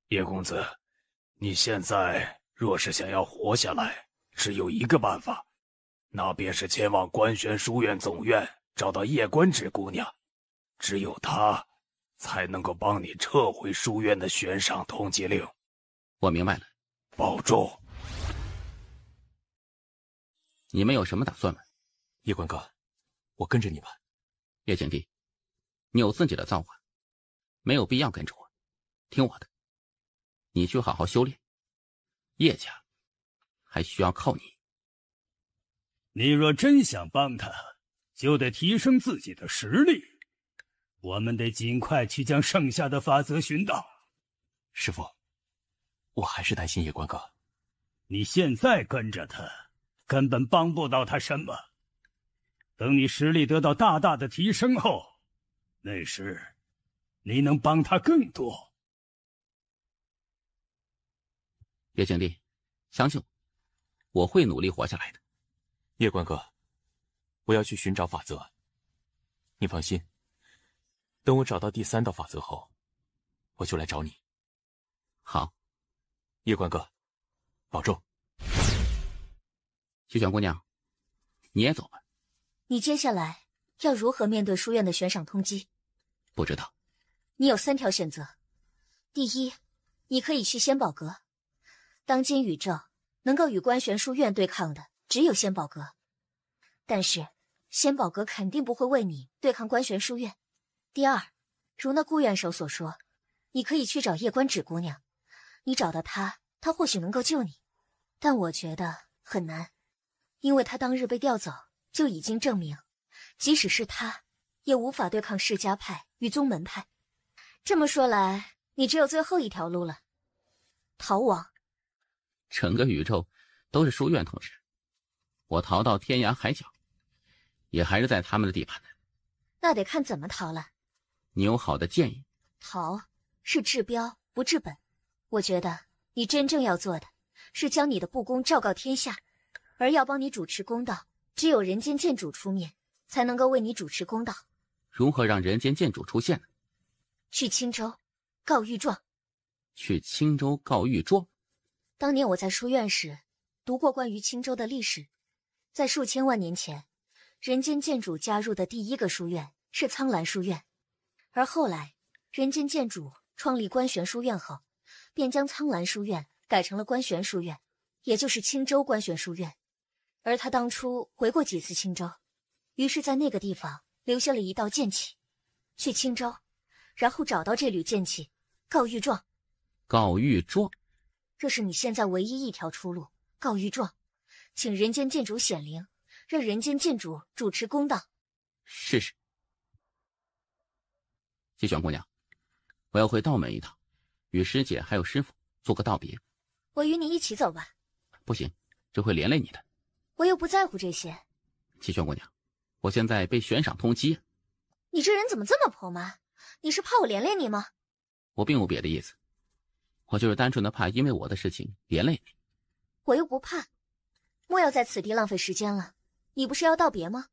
叶公子，你现在若是想要活下来，只有一个办法，那便是前往观玄书院总院找到叶官之姑娘，只有她才能够帮你撤回书院的悬赏通缉令。我明白了。保重。你们有什么打算吗？叶官哥，我跟着你吧。叶景帝，你有自己的造化，没有必要跟着我，听我的。你去好好修炼，叶家还需要靠你。你若真想帮他，就得提升自己的实力。我们得尽快去将剩下的法则寻到。师父，我还是担心叶官哥。你现在跟着他，根本帮不到他什么。等你实力得到大大的提升后，那时你能帮他更多。叶景帝，相信我会努力活下来的。叶官哥，我要去寻找法则。你放心，等我找到第3道法则后，我就来找你。好，叶官哥，保重。西玄姑娘，你也走吧。你接下来要如何面对书院的悬赏通缉？不知道。你有3条选择。第一，你可以去仙宝阁。当今宇宙能够与观玄书院对抗的只有仙宝阁，但是仙宝阁肯定不会为你对抗观玄书院。第二，如那顾院守所说，你可以去找夜观芷姑娘，你找到她，她或许能够救你，但我觉得很难，因为她当日被调走就已经证明，即使是她也无法对抗世家派与宗门派。这么说来，你只有最后一条路了，逃亡。整个宇宙都是书院统治，我逃到天涯海角，也还是在他们的地盘呢。那得看怎么逃了。你有好的建议？逃是治标不治本，我觉得你真正要做的是将你的不公昭告天下，而要帮你主持公道，只有人间剑主出面，才能够为你主持公道。如何让人间剑主出现呢？去青州告御状。去青州告御状？当年我在书院时读过关于青州的历史，在数千万年前，人间剑主加入的第一个书院是苍兰书院，而后来人间剑主创立观玄书院后，便将苍兰书院改成了观玄书院，也就是青州观玄书院。而他当初回过几次青州，于是在那个地方留下了一道剑气，去青州，然后找到这缕剑气，告御状。告御状？这是你现在唯一一条出路，告御状，请人间剑主显灵，让人间剑主主持公道。试试。西玄姑娘，我要回道门一趟，与师姐还有师傅做个道别。我与你一起走吧。不行，这会连累你的。我又不在乎这些。西玄姑娘，我现在被悬赏通缉。你这人怎么这么婆妈？你是怕我连累你吗？我并无别的意思，我就是单纯的怕因为我的事情连累你。我又不怕，莫要在此地浪费时间了。你不是要道别吗？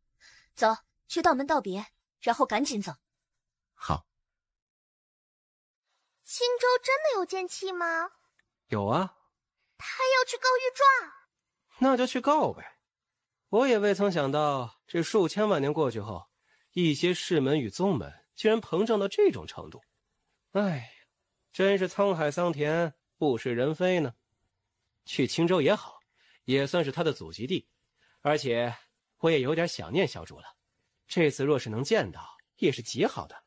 走，去道门道别，然后赶紧走。好。青州真的有剑气吗？有啊。他要去告御状。那就去告呗。我也未曾想到，这数千万年过去后，一些世门与宗门竟然膨胀到这种程度。哎呀，真是沧海桑田，物是人非呢。去青州也好，也算是他的祖籍地，而且我也有点想念小主了。这次若是能见到，也是极好的。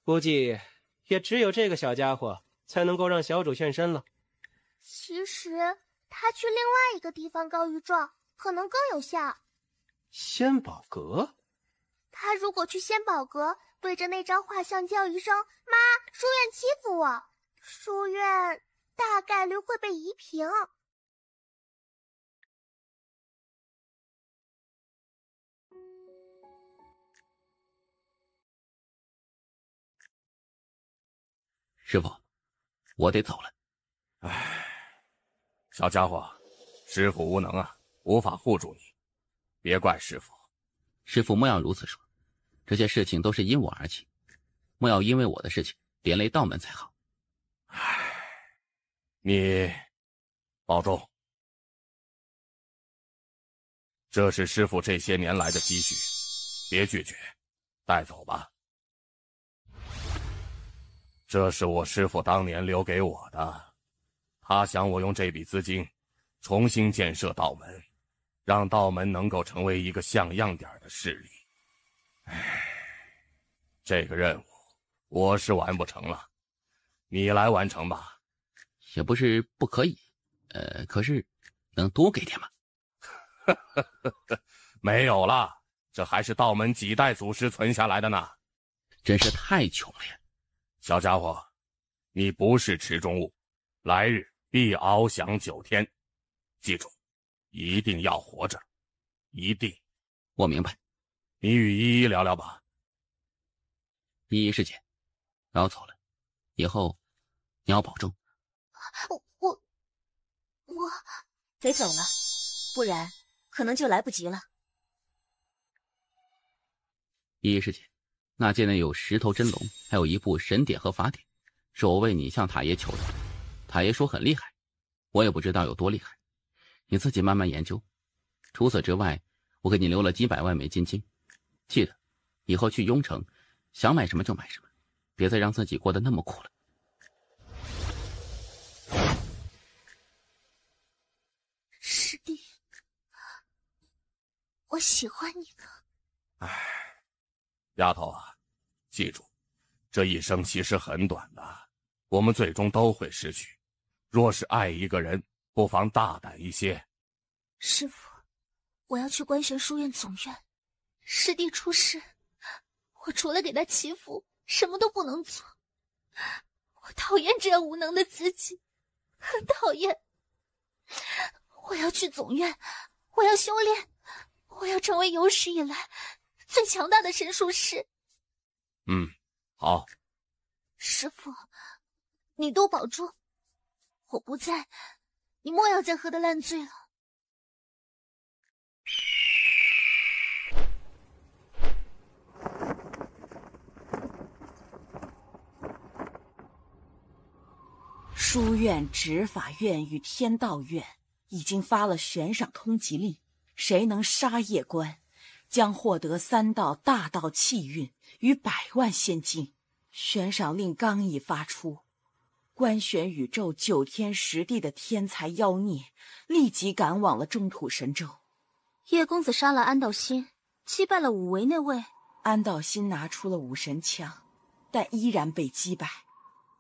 估计也只有这个小家伙才能够让小主现身了。其实他去另外一个地方告御状可能更有效。仙宝阁？他如果去仙宝阁，对着那张画像叫一声“妈，书院欺负我”，书院大概率会被夷平。师傅，我得走了。唉，小家伙，师傅无能啊，无法护住你，别怪师傅。师傅莫要如此说，这些事情都是因我而起，莫要因为我的事情连累道门才好。唉，你保重。这是师傅这些年来的积蓄，别拒绝，带走吧。这是我师父当年留给我的，他想我用这笔资金重新建设道门，让道门能够成为一个像样点的势力。唉，这个任务我是完不成了，你来完成吧。也不是不可以，可是能多给点吗？没有了，这还是道门几代祖师存下来的呢。真是太穷了呀。小家伙，你不是池中物，来日必翱翔9天。记住，一定要活着，一定。我明白。你与依依聊聊吧。依依师姐，我要走了，以后你要保重。我得走了，不然可能就来不及了。依依师姐，那界内有10头真龙，还有一部神典和法典，是我为你向塔爷求的。塔爷说很厉害，我也不知道有多厉害，你自己慢慢研究。除此之外，我给你留了几百万美金金，记得以后去雍城，想买什么就买什么，别再让自己过得那么苦了。师弟，我喜欢你了。唉，丫头啊，记住，这一生其实很短的，我们最终都会失去。若是爱一个人，不妨大胆一些。师父，我要去观玄书院总院。师弟出事，我除了给他祈福，什么都不能做。我讨厌这样无能的自己，很讨厌。我要去总院，我要修炼，我要成为有史以来最强大的神术师。好。师父，你多保重。我不在，你莫要再喝得烂醉了。书院、执法院与天道院已经发了悬赏通缉令，谁能杀夜官，将获得3道大道气运与100万现金。悬赏令刚一发出，观玄宇宙9天10地的天才妖孽立即赶往了中土神州。叶公子杀了安道心，击败了五维那位。安道心拿出了武神枪，但依然被击败。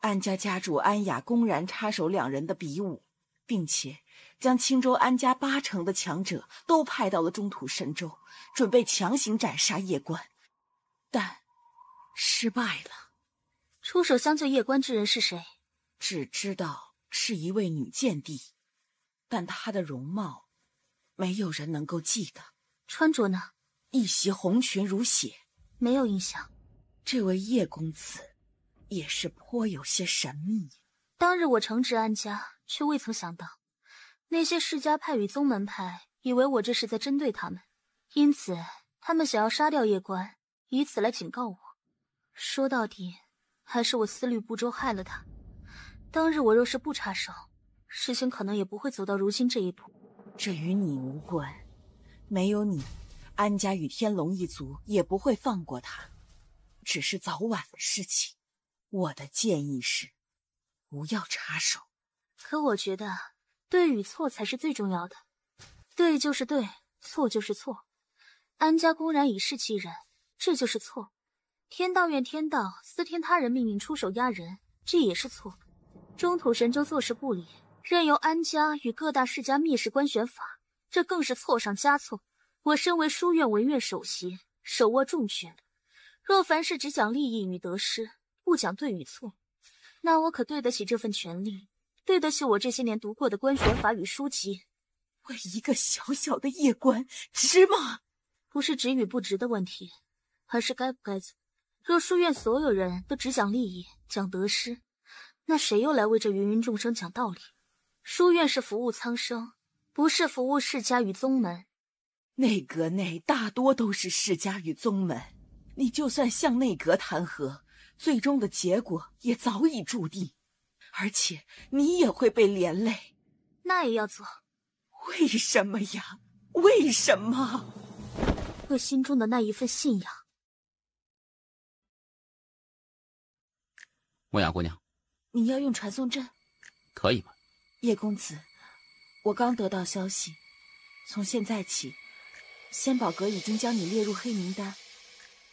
安家家主安雅公然插手2人的比武，并且将青州安家80%的强者都派到了中土神州，准备强行斩杀夜官，但失败了。出手相救夜官之人是谁？只知道是一位女剑帝，但她的容貌没有人能够记得。穿着呢？一袭红裙如血。没有印象。这位叶公子也是颇有些神秘。当日我惩治安家，却未曾想到那些世家派与宗门派以为我这是在针对他们，因此他们想要杀掉夜官，以此来警告我。说到底还是我思虑不周害了他。当日我若是不插手，事情可能也不会走到如今这一步。这与你无关，没有你，安家与天龙一族也不会放过他，只是早晚的事情。我的建议是不要插手。可我觉得对与错才是最重要的，对就是对，错就是错。安家公然以势欺人，这就是错。天道院天道私听他人命令出手压人，这也是错。中土神州坐视不理，任由安家与各大世家蔑视观玄法，这更是错上加错。我身为书院文院首席，手握重权，若凡事只讲利益与得失，不讲对与错，那我可对得起这份权利，对得起我这些年读过的观玄法与书籍。为一个小小的夜官，值吗？不是值与不值的问题，而是该不该做。若书院所有人都只讲利益，讲得失，那谁又来为这芸芸众生讲道理？书院是服务苍生，不是服务世家与宗门。内阁内大多都是世家与宗门，你就算向内阁弹劾，最终的结果也早已注定，而且你也会被连累。那也要做。为什么呀？为什么？我心中的那一份信仰。莫雅姑娘，你要用传送阵？可以吗？叶公子，我刚得到消息，从现在起，仙宝阁已经将你列入黑名单，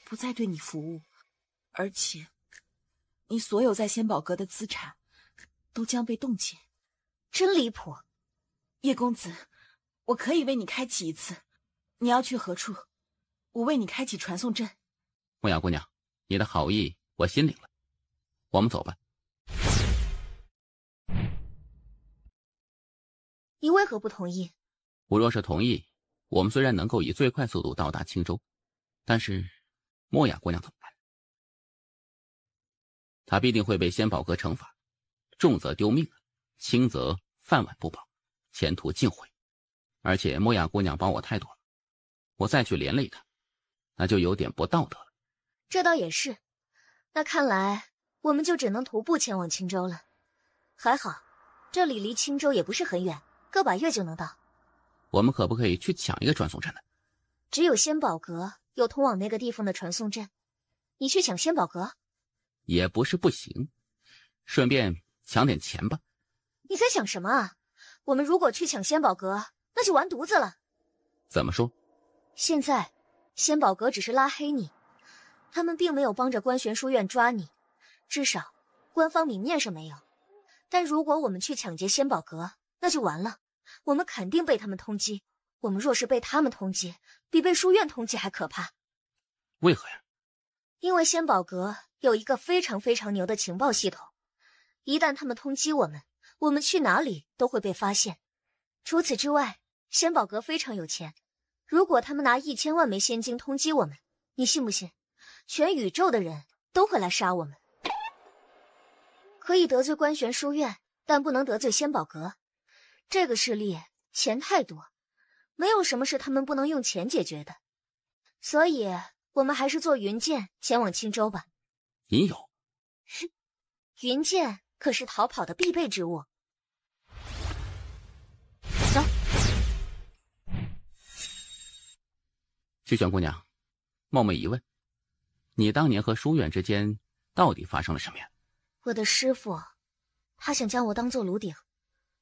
不再对你服务，而且你所有在仙宝阁的资产都将被冻结。真离谱！叶公子，我可以为你开启一次。你要去何处？我为你开启传送阵。莫雅姑娘，你的好意我心领了，我们走吧。你为何不同意？我若是同意，我们虽然能够以最快速度到达青州，但是莫雅姑娘怎么办？她必定会被仙宝阁惩罚，重则丢命，轻则饭碗不保，前途尽毁。而且莫雅姑娘帮我太多了，我再去连累她，那就有点不道德了。这倒也是，那看来我们就只能徒步前往青州了。还好，这里离青州也不是很远，个把月就能到。我们可不可以去抢一个传送阵呢？只有仙宝阁有通往那个地方的传送阵，你去抢仙宝阁？也不是不行，顺便抢点钱吧。你在想什么啊？我们如果去抢仙宝阁，那就完犊子了。怎么说？现在仙宝阁只是拉黑你，他们并没有帮着观玄书院抓你，至少官方明面上没有。但如果我们去抢劫仙宝阁，那就完了，我们肯定被他们通缉。我们若是被他们通缉，比被书院通缉还可怕。为何呀？因为仙宝阁有一个非常非常牛的情报系统，一旦他们通缉我们，我们去哪里都会被发现。除此之外，仙宝阁非常有钱，如果他们拿1000万枚仙晶通缉我们，你信不信全宇宙的人都会来杀我们？可以得罪观玄书院，但不能得罪仙宝阁。这个势力钱太多，没有什么是他们不能用钱解决的。所以我们还是坐云剑前往青州吧。你有？云剑可是逃跑的必备之物。走。曲玄姑娘，冒昧一问，你当年和书院之间到底发生了什么呀？我的师父，他想将我当做炉鼎，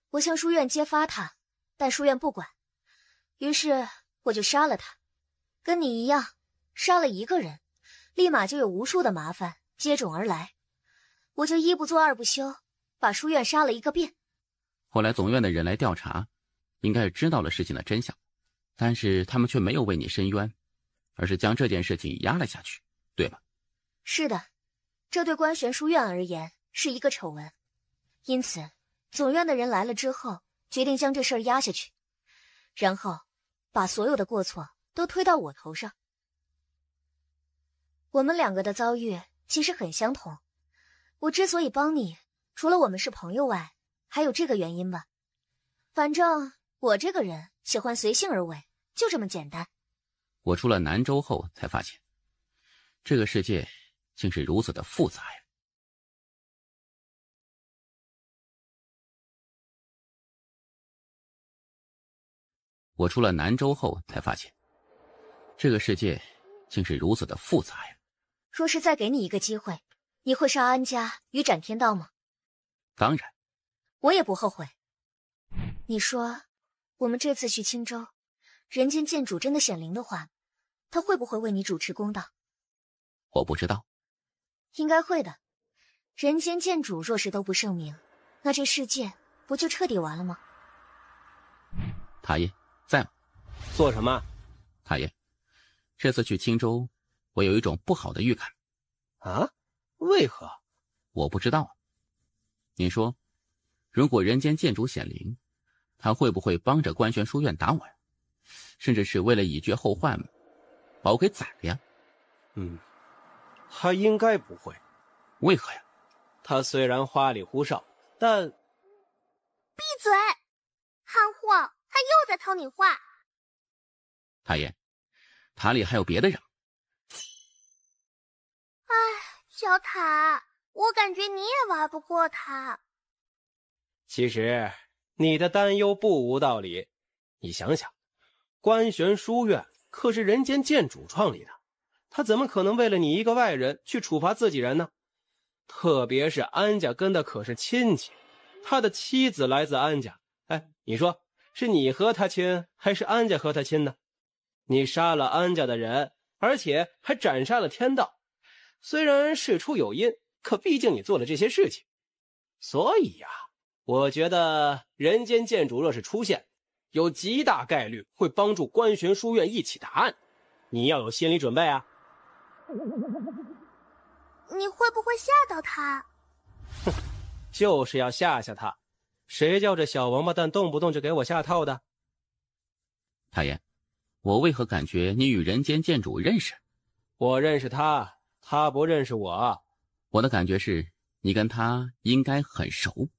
我向书院揭发他，但书院不管，于是我就杀了他。跟你一样，杀了一个人，立马就有无数的麻烦接踵而来，我就一不做二不休，把书院杀了一个遍。后来总院的人来调查，应该是知道了事情的真相，但是他们却没有为你伸冤，而是将这件事情压了下去，对吧？是的，这对观玄书院而言是一个丑闻，因此总院的人来了之后，决定将这事儿压下去，然后把所有的过错都推到我头上。我们两个的遭遇其实很相同，我之所以帮你，除了我们是朋友外，还有这个原因吧。反正我这个人喜欢随性而为，就这么简单。我出了南州后才发现，这个世界竟是如此的复杂呀。我出了南州后才发现，这个世界竟是如此的复杂呀。若是再给你一个机会，你会杀安家与斩天道吗？当然。我也不后悔。你说，我们这次去青州，人间剑主真的显灵的话，他会不会为你主持公道？我不知道。应该会的。人间剑主若是都不圣明，那这世界不就彻底完了吗？塔爷在吗？做什么？塔爷，这次去青州，我有一种不好的预感。啊？为何？我不知道。你说，如果人间剑主显灵，他会不会帮着观玄书院打我呀？甚至是为了以绝后患，把我给宰了呀？他应该不会。为何呀？他虽然花里胡哨，但……闭嘴！憨货，他又在套你话。塔爷，塔里还有别的人。唉，小塔，我感觉你也玩不过他。其实你的担忧不无道理。你想想，观玄书院可是人间剑主创立的，他怎么可能为了你一个外人去处罚自己人呢？特别是安家跟的可是亲戚，他的妻子来自安家。哎，你说是你和他亲，还是安家和他亲呢？你杀了安家的人，而且还斩杀了天道，虽然事出有因，可毕竟你做了这些事情。所以呀，我觉得人间剑主若是出现，有极大概率会帮助观玄书院一起打案，你要有心理准备啊。你会不会吓到他？哼，就是要吓吓他，谁叫这小王八蛋动不动就给我下套的？塔爷，我为何感觉你与人间剑主认识？我认识他，他不认识我。我的感觉是你跟他应该很熟。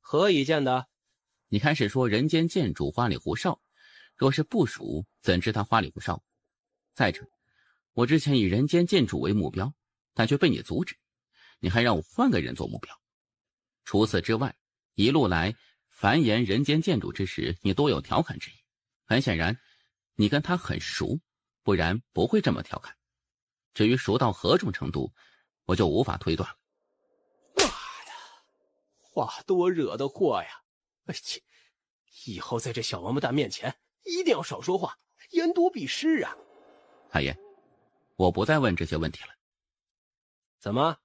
何以见得？你开始说人间剑主花里胡哨，若是不熟，怎知他花里胡哨？再者，我之前以人间剑主为目标，但却被你阻止，你还让我换个人做目标。除此之外，一路来繁言人间剑主之时，你多有调侃之意。很显然，你跟他很熟，不然不会这么调侃。至于熟到何种程度，我就无法推断了。妈的，话多惹的祸呀！哎切，以后在这小王八蛋面前一定要少说话，言多必失啊！太爷，我不再问这些问题了。怎么？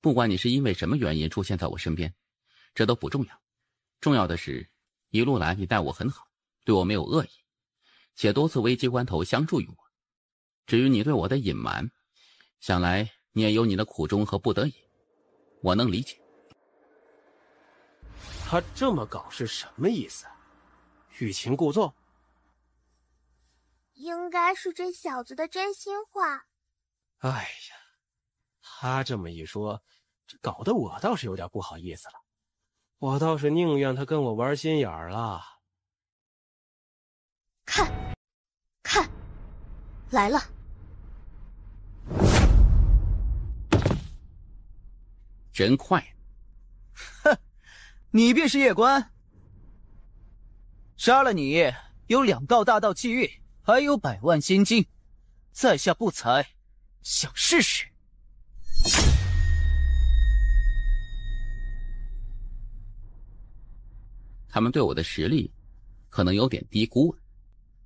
不管你是因为什么原因出现在我身边，这都不重要。重要的是，一路来你待我很好，对我没有恶意，且多次危机关头相助于我。至于你对我的隐瞒，想来你也有你的苦衷和不得已，我能理解。他这么搞是什么意思？欲擒故纵？应该是这小子的真心话。哎呀，他这么一说，这搞得我倒是有点不好意思了。我倒是宁愿他跟我玩心眼儿了。看，来了。真快。哼，你便是叶关。杀了你有2道大道气运，还有100万仙金，在下不才，想试试。他们对我的实力可能有点低估了。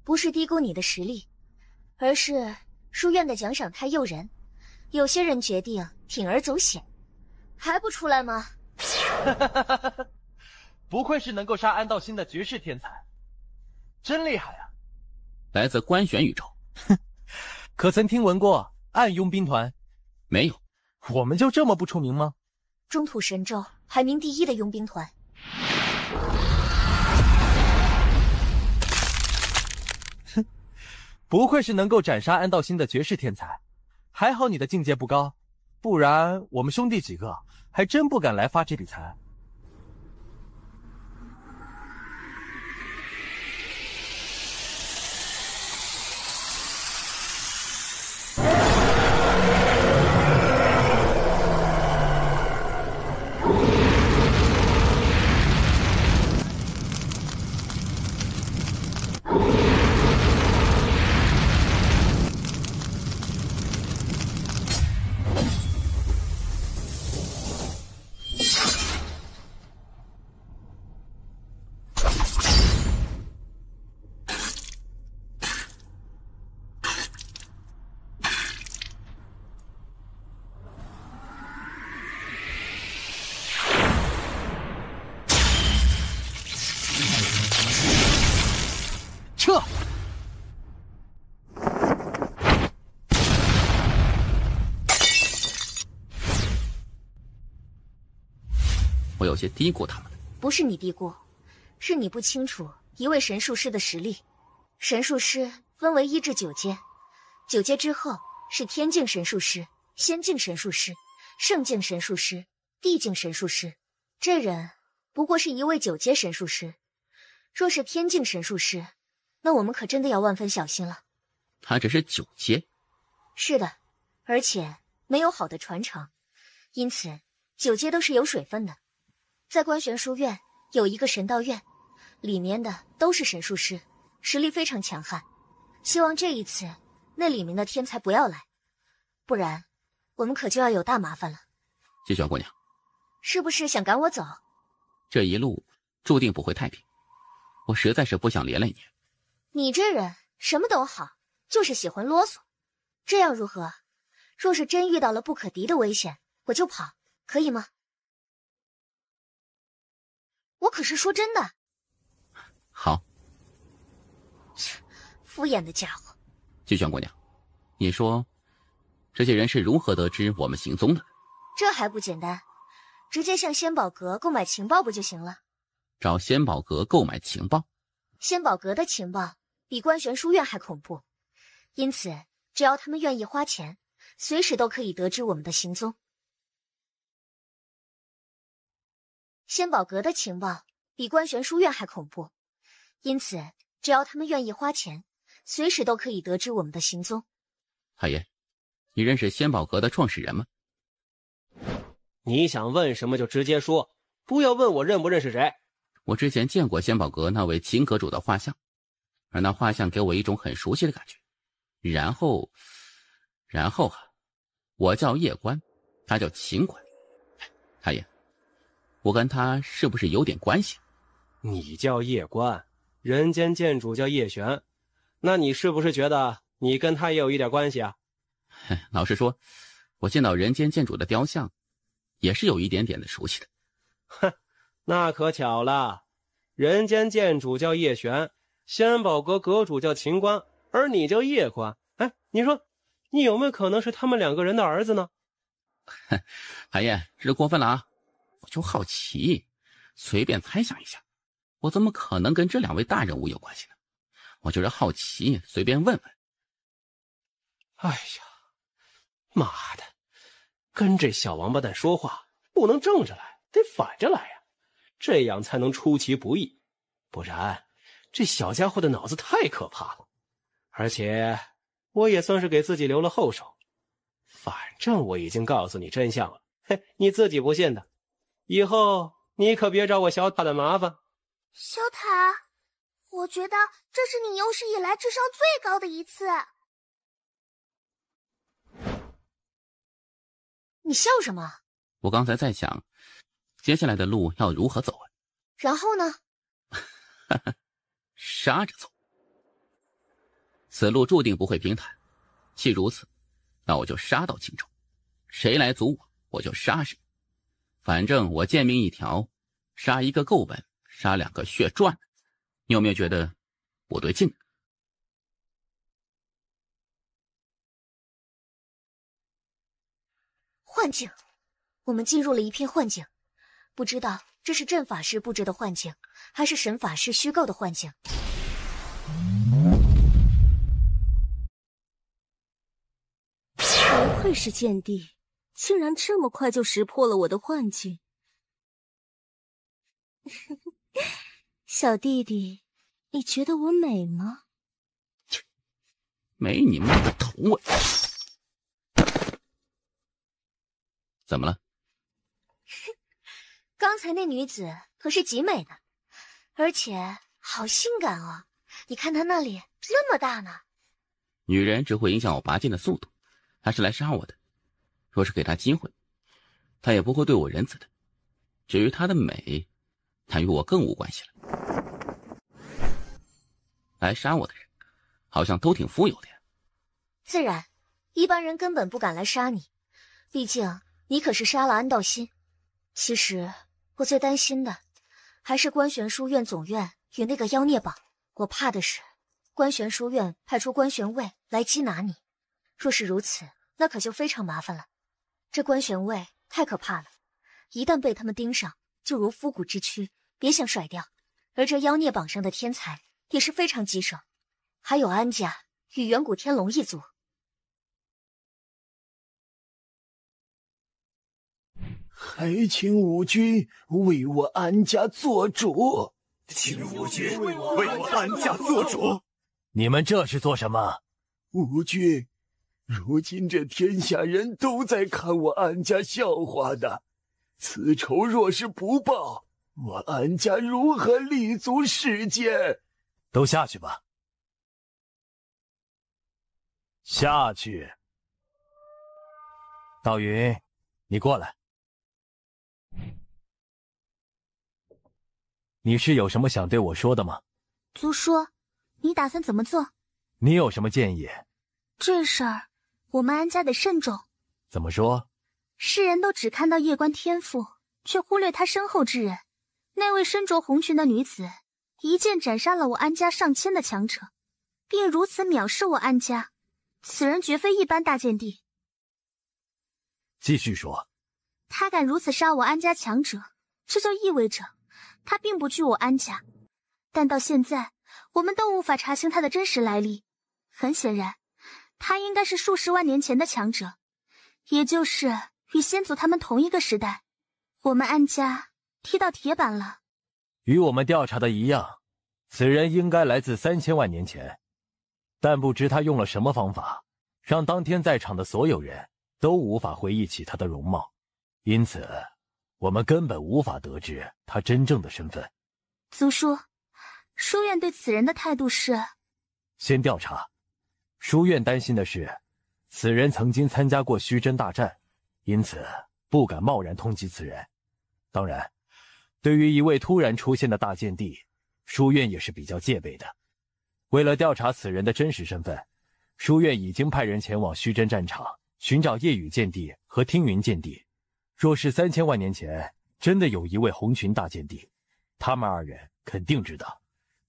不是低估你的实力，而是书院的奖赏太诱人，有些人决定铤而走险。还不出来吗？不愧是能够杀安道心的绝世天才，真厉害啊！来自官玄宇宙。可曾听闻过暗佣兵团？没有。我们就这么不出名吗？中土神州排名第1的佣兵团。哼，不愧是能够斩杀安道心的绝世天才，还好你的境界不高，不然我们兄弟几个还真不敢来发这笔财。撤！我有些低估他们了。不是你低估，是你不清楚一位神术师的实力。神术师分为1至9阶，9阶之后是天境神术师、仙境神术师、圣境神术师、地境神术师。这人不过是一位9阶神术师，若是天境神术师，那我们可真的要万分小心了。他只是9阶。是的，而且没有好的传承，因此9阶都是有水分的。在官玄书院有一个神道院，里面的都是神术师，实力非常强悍。希望这一次那里面的天才不要来，不然我们可就要有大麻烦了。季玄姑娘，是不是想赶我走？这一路注定不会太平，我实在是不想连累你。你这人什么都好，就是喜欢啰嗦。这样如何？若是真遇到了不可敌的危险，我就跑，可以吗？我可是说真的。好。敷衍的家伙。季玄姑娘，你说这些人是如何得知我们行踪的？这还不简单，直接向仙宝阁购买情报不就行了？找仙宝阁购买情报？仙宝阁的情报比官玄书院还恐怖，因此只要他们愿意花钱，随时都可以得知我们的行踪。仙宝阁的情报比官玄书院还恐怖，因此只要他们愿意花钱，随时都可以得知我们的行踪。太爷，你认识仙宝阁的创始人吗？你想问什么就直接说，不要问我认不认识谁。我之前见过仙宝阁那位秦阁主的画像，而那画像给我一种很熟悉的感觉。然后我叫叶关，他叫秦关。太爷，我跟他是不是有点关系？你叫叶关，人间剑主叫叶璇，那你是不是觉得你跟他也有一点关系啊？老实说，我见到人间剑主的雕像，也是有一点点的熟悉的。哼，那可巧了，人间剑主叫叶璇，仙宝阁阁主叫秦关，而你叫叶关。哎，你说你有没有可能是他们2个人的儿子呢？海燕，这过分了啊！我就好奇，随便猜想一下，我怎么可能跟这2位大人物有关系呢？我就是好奇，随便问问。哎呀，妈的，跟这小王八蛋说话不能正着来，得反着来呀，这样才能出其不意。不然这小家伙的脑子太可怕了。而且我也算是给自己留了后手，反正我已经告诉你真相了，嘿，你自己不信的，以后你可别找我小塔的麻烦。小塔，我觉得这是你有史以来智商最高的一次。你笑什么？我刚才在想，接下来的路要如何走啊？然后呢？杀着走。此路注定不会平坦，既如此，那我就杀到荆州，谁来阻我，我就杀谁。反正我贱命一条，杀一个够本，杀2个血赚的。你有没有觉得不对劲？幻境，我们进入了一片幻境，不知道这是阵法师布置的幻境，还是神法师虚构的幻境。不愧是剑帝，竟然这么快就识破了我的幻境。小弟弟，你觉得我美吗？没你妈个头啊！怎么了？刚才那女子可是极美的，而且好性感啊！你看她那里那么大呢。女人只会影响我拔剑的速度，她是来杀我的。若是给她机会，她也不会对我仁慈的。至于她的美，她与我更无关系了。来杀我的人，好像都挺富有的呀。自然，一般人根本不敢来杀你，毕竟你可是杀了安道心。其实我最担心的还是关玄书院总院与那个妖孽榜，我怕的是关玄书院派出关玄卫来缉拿你。若是如此，那可就非常麻烦了。这关玄卫太可怕了，一旦被他们盯上，就如枯骨之躯，别想甩掉。而这妖孽榜上的天才也是非常棘手，还有安家与远古天龙一族。还请武君为我安家做主。请武君为我安家做主。你们这是做什么？武君，如今这天下人都在看我安家笑话的，此仇若是不报，我安家如何立足世间？都下去吧。下去。道云，你过来。你是有什么想对我说的吗？族叔，你打算怎么做？你有什么建议？这事儿我们安家得慎重。怎么说？世人都只看到叶关天赋，却忽略他身后之人。那位身着红裙的女子一剑斩杀了我安家上千的强者，并如此藐视我安家，此人绝非一般大剑帝。继续说。他敢如此杀我安家强者，这就意味着他并不惧我安家。但到现在，我们都无法查清他的真实来历。很显然，他应该是数十万年前的强者，也就是与先祖他们同一个时代。我们安家踢到铁板了。与我们调查的一样，此人应该来自3000万年前，但不知他用了什么方法，让当天在场的所有人都无法回忆起他的容貌，因此我们根本无法得知他真正的身份。族叔，书院对此人的态度是先调查。书院担心的是，此人曾经参加过虚真大战，因此不敢贸然通缉此人。当然，对于一位突然出现的大剑帝，书院也是比较戒备的。为了调查此人的真实身份，书院已经派人前往虚真战场寻找夜雨剑帝和听云剑帝。若是3000万年前真的有一位红裙大剑帝，他们二人肯定知道。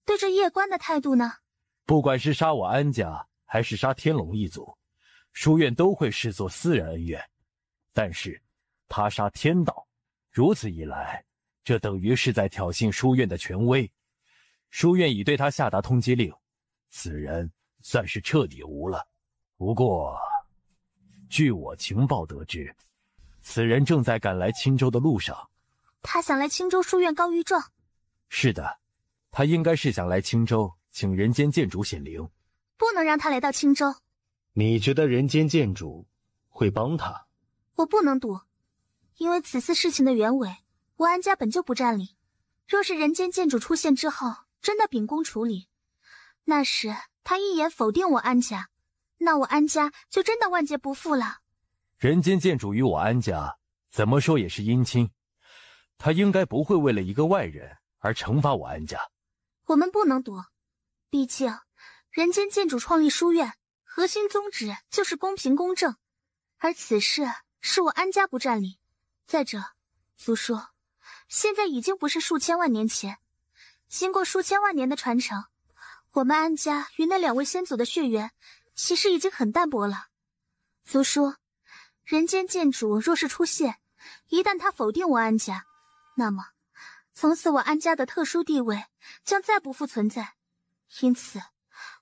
对这夜关的态度呢？不管是杀我安家，还是杀天龙一族，书院都会视作私人恩怨。但是他杀天道，如此一来，这等于是在挑衅书院的权威。书院已对他下达通缉令，此人算是彻底无了。不过，据我情报得知，此人正在赶来青州的路上。他想来青州书院告御状？是的，他应该是想来青州请人间剑主显灵。不能让他来到青州。你觉得人间剑主会帮他？我不能赌，因为此次事情的原委，我安家本就不占理。若是人间剑主出现之后真的秉公处理，那时他一言否定我安家，那我安家就真的万劫不复了。人间剑主与我安家怎么说也是姻亲，他应该不会为了一个外人而惩罚我安家。我们不能赌，毕竟人间剑主创立书院，核心宗旨就是公平公正，而此事是我安家不占理。再者，族叔，现在已经不是数千万年前，经过数千万年的传承，我们安家与那2位先祖的血缘其实已经很淡薄了。族叔，人间剑主若是出现，一旦他否定我安家，那么从此我安家的特殊地位将再不复存在。因此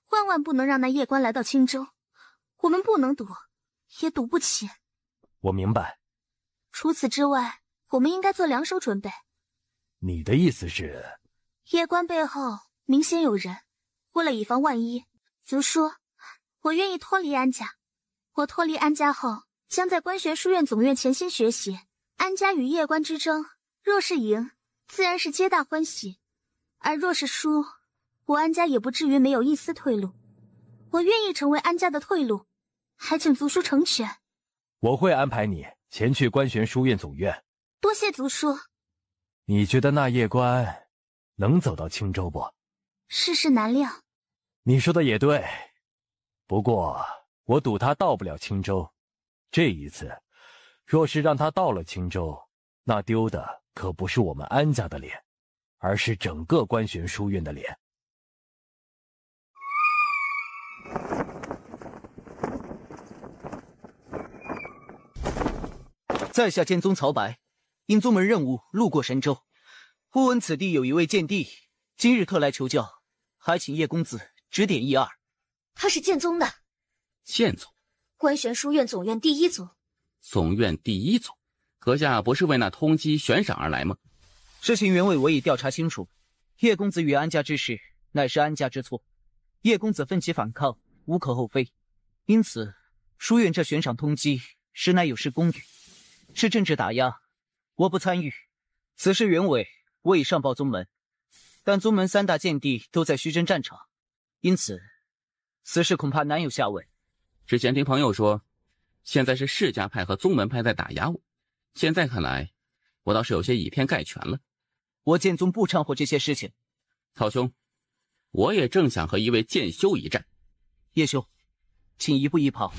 万万不能让那夜关来到青州，我们不能赌，也赌不起。我明白。除此之外，我们应该做2手准备。你的意思是？夜关背后明显有人，为了以防万一，族叔，我愿意脱离安家。我脱离安家后，将在观玄书院总院潜心学习。安家与夜关之争，若是赢，自然是皆大欢喜；而若是输，我安家也不至于没有一丝退路。我愿意成为安家的退路，还请族叔成全。我会安排你前去观玄书院总院。多谢族叔。你觉得那夜关能走到青州不？世事难料。你说的也对，不过我赌他到不了青州。这一次，若是让他到了青州，那丢的可不是我们安家的脸，而是整个观玄书院的脸。在下剑宗曹白，因宗门任务路过神州，忽闻此地有一位剑帝，今日特来求教，还请叶公子指点一二。他是剑宗的。剑宗？观玄书院总院第1族。总院第1族？阁下不是为那通缉悬赏而来吗？事情原委我已调查清楚，叶公子与安家之事乃是安家之错，叶公子奋起反抗，无可厚非。因此，书院这悬赏通缉实乃有失公允，是政治打压，我不参与。此事原委我已上报宗门，但宗门3大剑帝都在虚真战场，因此此事恐怕难有下文。之前听朋友说，现在是世家派和宗门派在打压我，现在看来，我倒是有些以偏概全了。我剑宗不掺和这些事情。曹兄，我也正想和一位剑修一战。叶修，请一步一跑。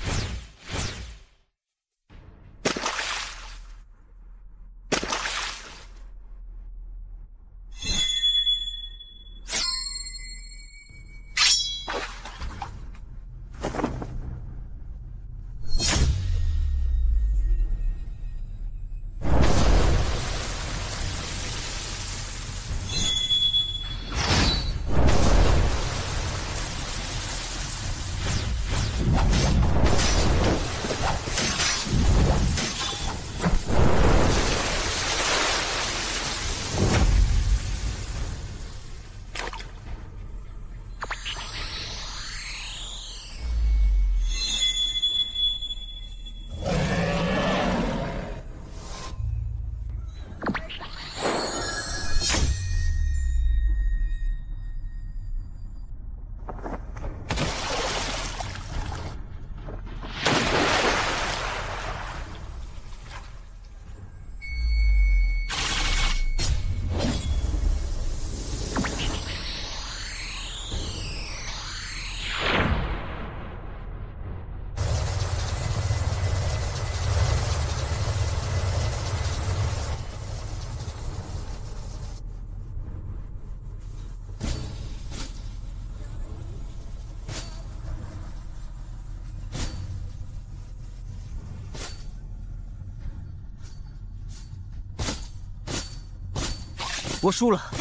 我输了。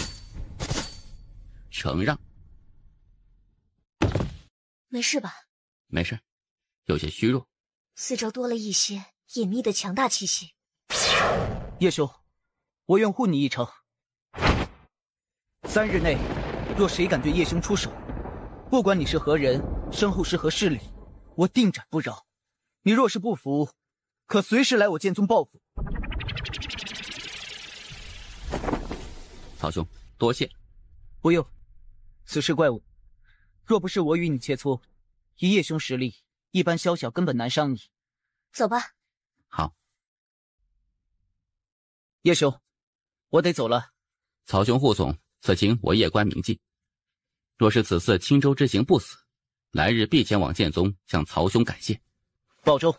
承让。没事吧？没事，有些虚弱。四周多了一些隐秘的强大气息。叶兄，我愿护你一程。3日内，若谁敢对叶兄出手，不管你是何人，身后是何势力，我定斩不饶。你若是不服，可随时来我剑宗报复。曹兄，多谢。不用，此事怪我。若不是我与你切磋，以叶兄实力，一般宵小根本难伤你。走吧。好。叶兄，我得走了。曹兄护送，此情我夜观铭记。若是此次青州之行不死，来日必前往剑宗向曹兄感谢。保重。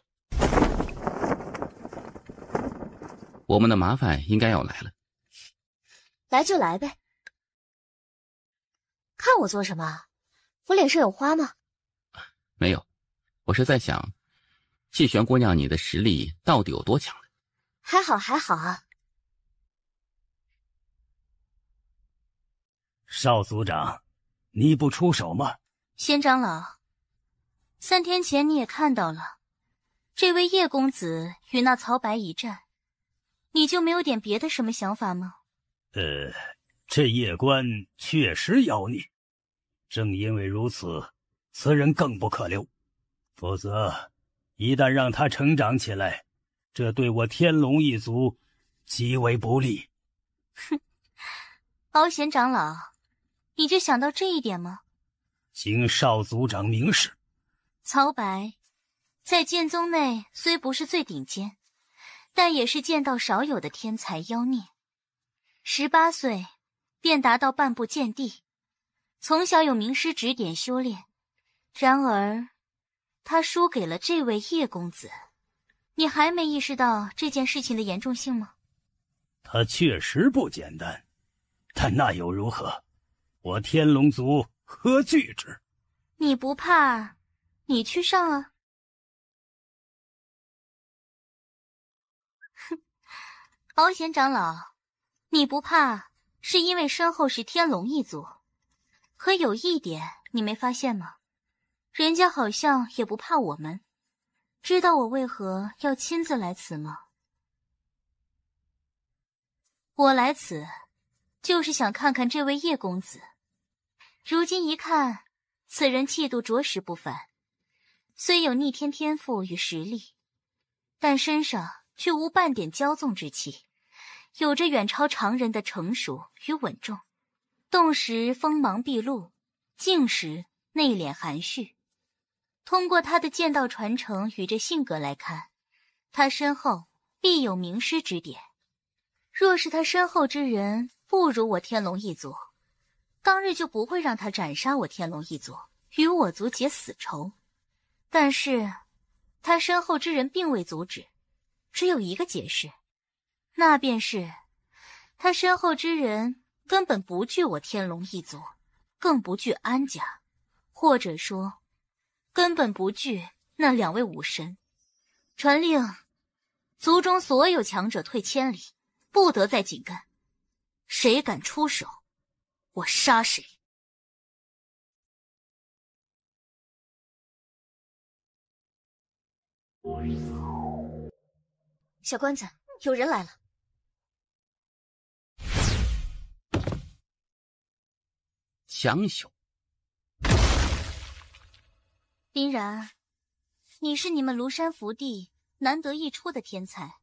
我们的麻烦应该要来了。来就来呗。看我做什么？我脸上有花吗？没有，我是在想，季璇姑娘你的实力到底有多强呢？还好还好啊。少族长，你不出手吗？仙长老，3天前你也看到了，这位叶公子与那曹白一战，你就没有点别的什么想法吗？这叶官确实妖孽，正因为如此，此人更不可留。否则，一旦让他成长起来，这对我天龙一族极为不利。哼，敖贤长老，你就想到这一点吗？请少族长明示。曹白在剑宗内虽不是最顶尖，但也是剑道少有的天才妖孽。18岁便达到半步剑帝，从小有名师指点修炼。然而，他输给了这位叶公子。你还没意识到这件事情的严重性吗？他确实不简单，但那又如何？我天龙族何惧之？你不怕，你去上啊！哼，敖贤长老，你不怕是因为身后是天龙一族，可有一点你没发现吗？人家好像也不怕我们。知道我为何要亲自来此吗？我来此就是想看看这位叶公子。如今一看，此人气度着实不凡，虽有逆天天赋与实力，但身上却无半点骄纵之气，有着远超常人的成熟与稳重。动时锋芒毕露，静时内敛含蓄。通过他的剑道传承与这性格来看，他身后必有名师指点。若是他身后之人不如我天龙一族，当日就不会让他斩杀我天龙一族，与我族结死仇。但是他身后之人并未阻止，只有一个解释，那便是他身后之人根本不惧我天龙一族，更不惧安家，或者说根本不惧那2位武神。传令，族中所有强者退千里，不得再紧跟。谁敢出手，我杀谁。小官子，有人来了。强雄。林然，你是你们庐山福地难得一出的天才，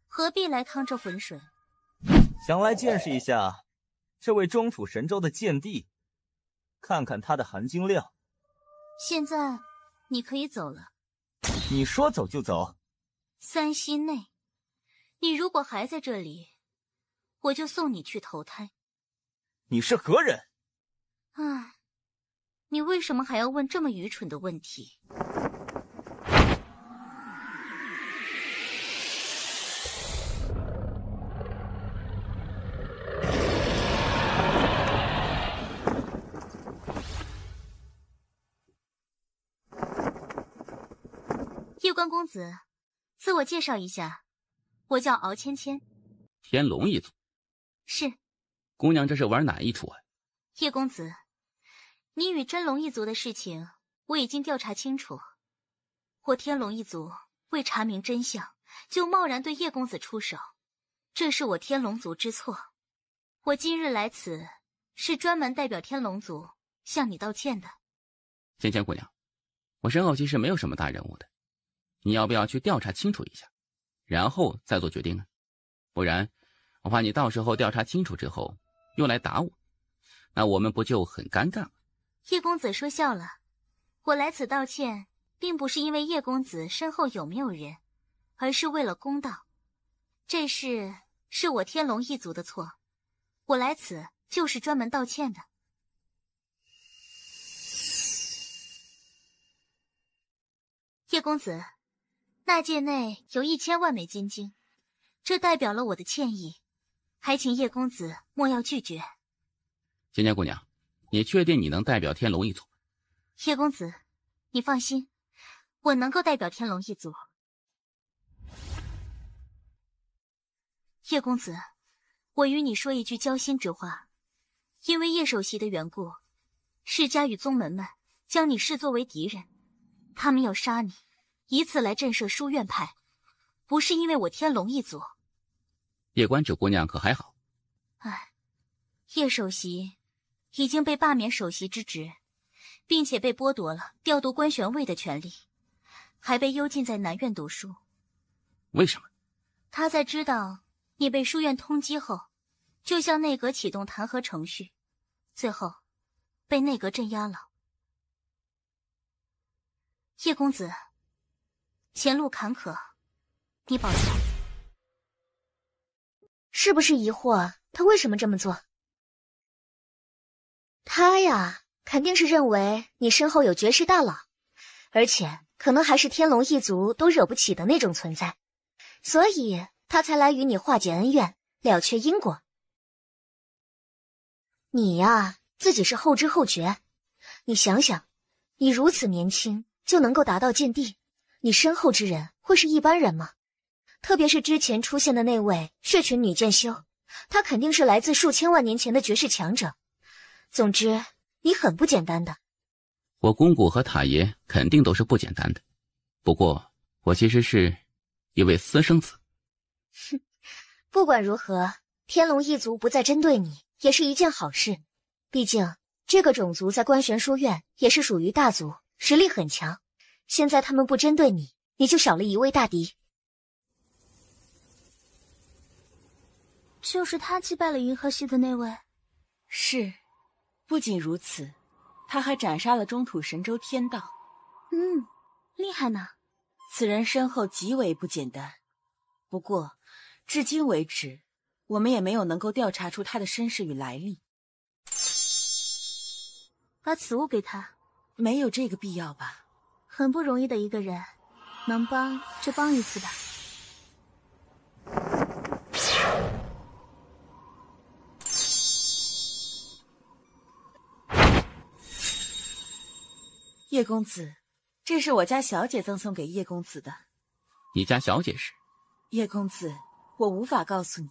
何必来趟这浑水？想来见识一下这位中土神州的剑帝，看看他的含金量。现在你可以走了。你说走就走？3息内，你如果还在这里，我就送你去投胎。你是何人？唉，你为什么还要问这么愚蠢的问题？叶关公子，自我介绍一下，我叫敖芊芊。天龙一族。是，姑娘这是玩哪一出啊？叶公子，你与真龙一族的事情我已经调查清楚。我天龙一族未查明真相，就贸然对叶公子出手，这是我天龙族之错。我今日来此，是专门代表天龙族向你道歉的。芊芊姑娘，我身后其实没有什么大人物的，你要不要去调查清楚一下，然后再做决定啊？不然我怕你到时候调查清楚之后又来打我，那我们不就很尴尬吗？叶公子说笑了，我来此道歉并不是因为叶公子身后有没有人，而是为了公道。这事是我天龙一族的错，我来此就是专门道歉的。叶公子，那界内有1000万枚金晶，这代表了我的歉意，还请叶公子莫要拒绝。芊芊姑娘，你确定你能代表天龙一族？叶公子，你放心，我能够代表天龙一族。叶公子，我与你说一句交心之话，因为叶首席的缘故，世家与宗门们将你视作为敌人，他们要杀你，以此来震慑书院派，不是因为我天龙一族。叶观止姑娘可还好？唉，叶首席已经被罢免首席之职，并且被剥夺了调度官玄卫的权利，还被幽禁在南院读书。为什么？他在知道你被书院通缉后，就向内阁启动弹劾程序，最后被内阁镇压了。叶公子，前路坎坷，你保重。是不是疑惑他为什么这么做？他呀，肯定是认为你身后有绝世大佬，而且可能还是天龙一族都惹不起的那种存在，所以他才来与你化解恩怨，了却因果。你呀，自己是后知后觉。你想想，你如此年轻就能够达到剑帝，你身后之人会是一般人吗？特别是之前出现的那位血群女剑修，她肯定是来自数千万年前的绝世强者。总之，你很不简单的。我公谷和塔爷肯定都是不简单的，不过我其实是一位私生子。哼，不管如何，天龙一族不再针对你，也是一件好事。毕竟这个种族在观玄书院也是属于大族，实力很强。现在他们不针对你，你就少了一位大敌。就是他击败了银河系的那位？是，不仅如此，他还斩杀了中土神州天道。厉害呢。此人身后极为不简单，不过至今为止，我们也没有能够调查出他的身世与来历。把此物给他，没有这个必要吧？很不容易的一个人，能帮就帮一次吧。叶公子，这是我家小姐赠送给叶公子的。你家小姐是？叶公子，我无法告诉你，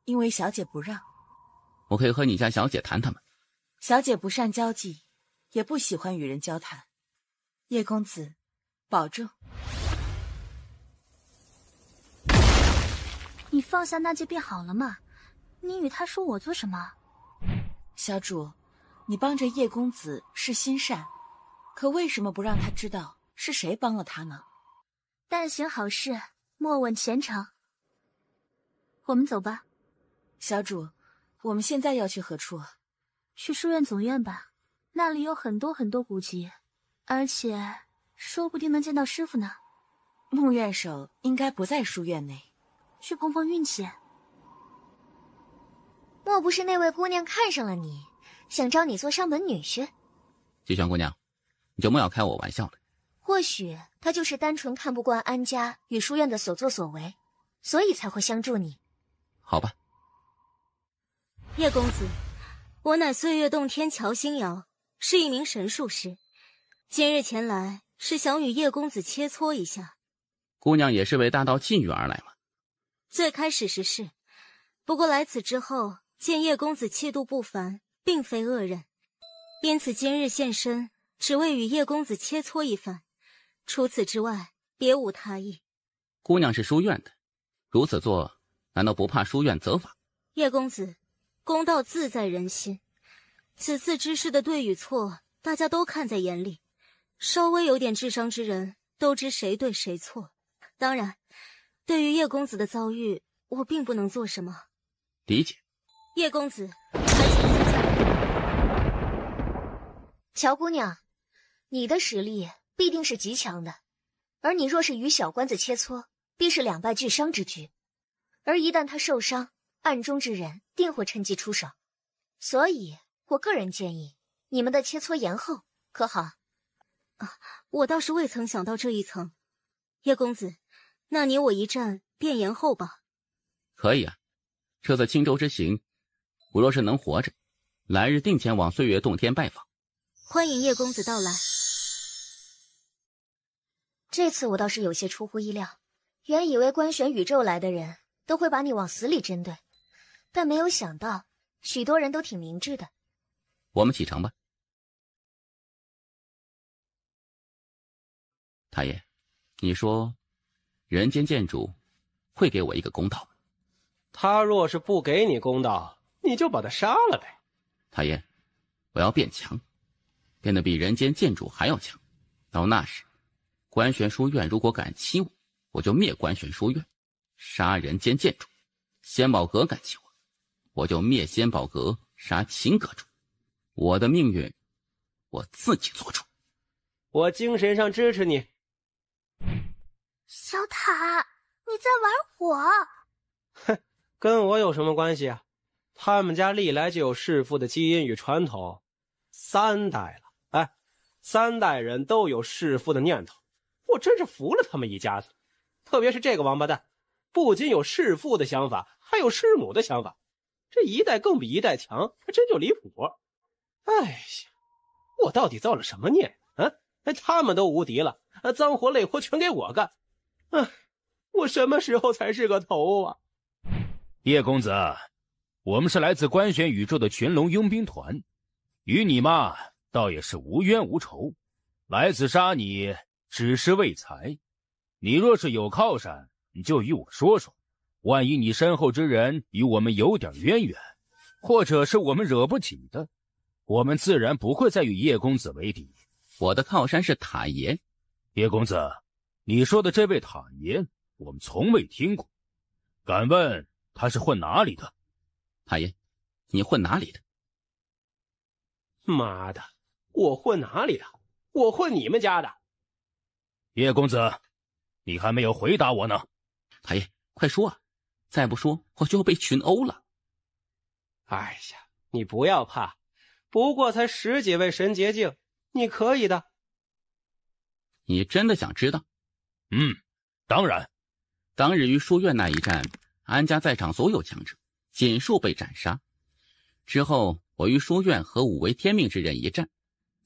因为小姐不让。我可以和你家小姐谈谈吗？小姐不善交际，也不喜欢与人交谈。叶公子，保重。你放下那戒便好了嘛，你与他说我做什么？小主，你帮着叶公子是心善，可为什么不让他知道是谁帮了他呢？但行好事，莫问前程。我们走吧。小主，我们现在要去何处？去书院总院吧，那里有很多很多古籍，而且说不定能见到师傅呢。穆院首应该不在书院内，去碰碰运气。莫不是那位姑娘看上了你，想招你做上门女婿？季轩姑娘，你就莫要开我玩笑了。或许她就是单纯看不惯安家与书院的所作所为，所以才会相助你。好吧。叶公子，我乃岁月洞天乔星瑶，是一名神术师，今日前来是想与叶公子切磋一下。姑娘也是为大道禁欲而来吗？最开始是，不过来此之后，见叶公子气度不凡，并非恶人，因此今日现身，只为与叶公子切磋一番。除此之外，别无他意。姑娘是书院的，如此做，难道不怕书院责罚？叶公子，公道自在人心，此次之事的对与错，大家都看在眼里。稍微有点智商之人，都知谁对谁错。当然，对于叶公子的遭遇，我并不能做什么。理解。叶公子，还请自讲。乔姑娘，你的实力必定是极强的，而你若是与小官子切磋，必是两败俱伤之局。而一旦他受伤，暗中之人定会趁机出手。所以，我个人建议你们的切磋延后，可好？我倒是未曾想到这一层。叶公子，那你我一战便延后吧。可以啊，这次青州之行，我若是能活着，来日定前往岁月洞天拜访。欢迎叶公子到来。这次我倒是有些出乎意料，原以为官选宇宙来的人都会把你往死里针对，但没有想到许多人都挺明智的。我们启程吧。太爷，你说人间剑主会给我一个公道吗？他若是不给你公道，你就把他杀了呗。太爷，我要变强，变得比人间剑主还要强。到那时，官玄书院如果敢欺我，我就灭官玄书院，杀人间剑主；仙宝阁敢欺我就灭仙宝阁，杀秦阁主。我的命运，我自己做主。我精神上支持你。小塔，你在玩火？哼，跟我有什么关系啊？他们家历来就有弑父的基因与传统，3代了，哎，3代人都有弑父的念头，我真是服了他们一家子。特别是这个王八蛋，不仅有弑父的想法，还有弑母的想法，这一代更比一代强，还真就离谱。哎呀，我到底造了什么孽啊？他们都无敌了，脏活累活全给我干。我什么时候才是个头啊？叶公子，我们是来自官玄宇宙的群龙佣兵团，与你嘛倒也是无冤无仇，来此杀你只是为财。你若是有靠山，你就与我说说，万一你身后之人与我们有点渊源，或者是我们惹不起的，我们自然不会再与叶公子为敌。我的靠山是塔爷。叶公子，你说的这位塔爷我们从未听过，敢问他是混哪里的？塔爷，你混哪里的？妈的，我混哪里的？我混你们家的。叶公子，你还没有回答我呢。塔爷，快说啊，再不说我就要被群殴了。哎呀，你不要怕，不过才10几位神捷境，你可以的。你真的想知道？当然。当日于书院那一战，安家在场所有强者尽数被斩杀。之后我于书院和5位天命之人一战，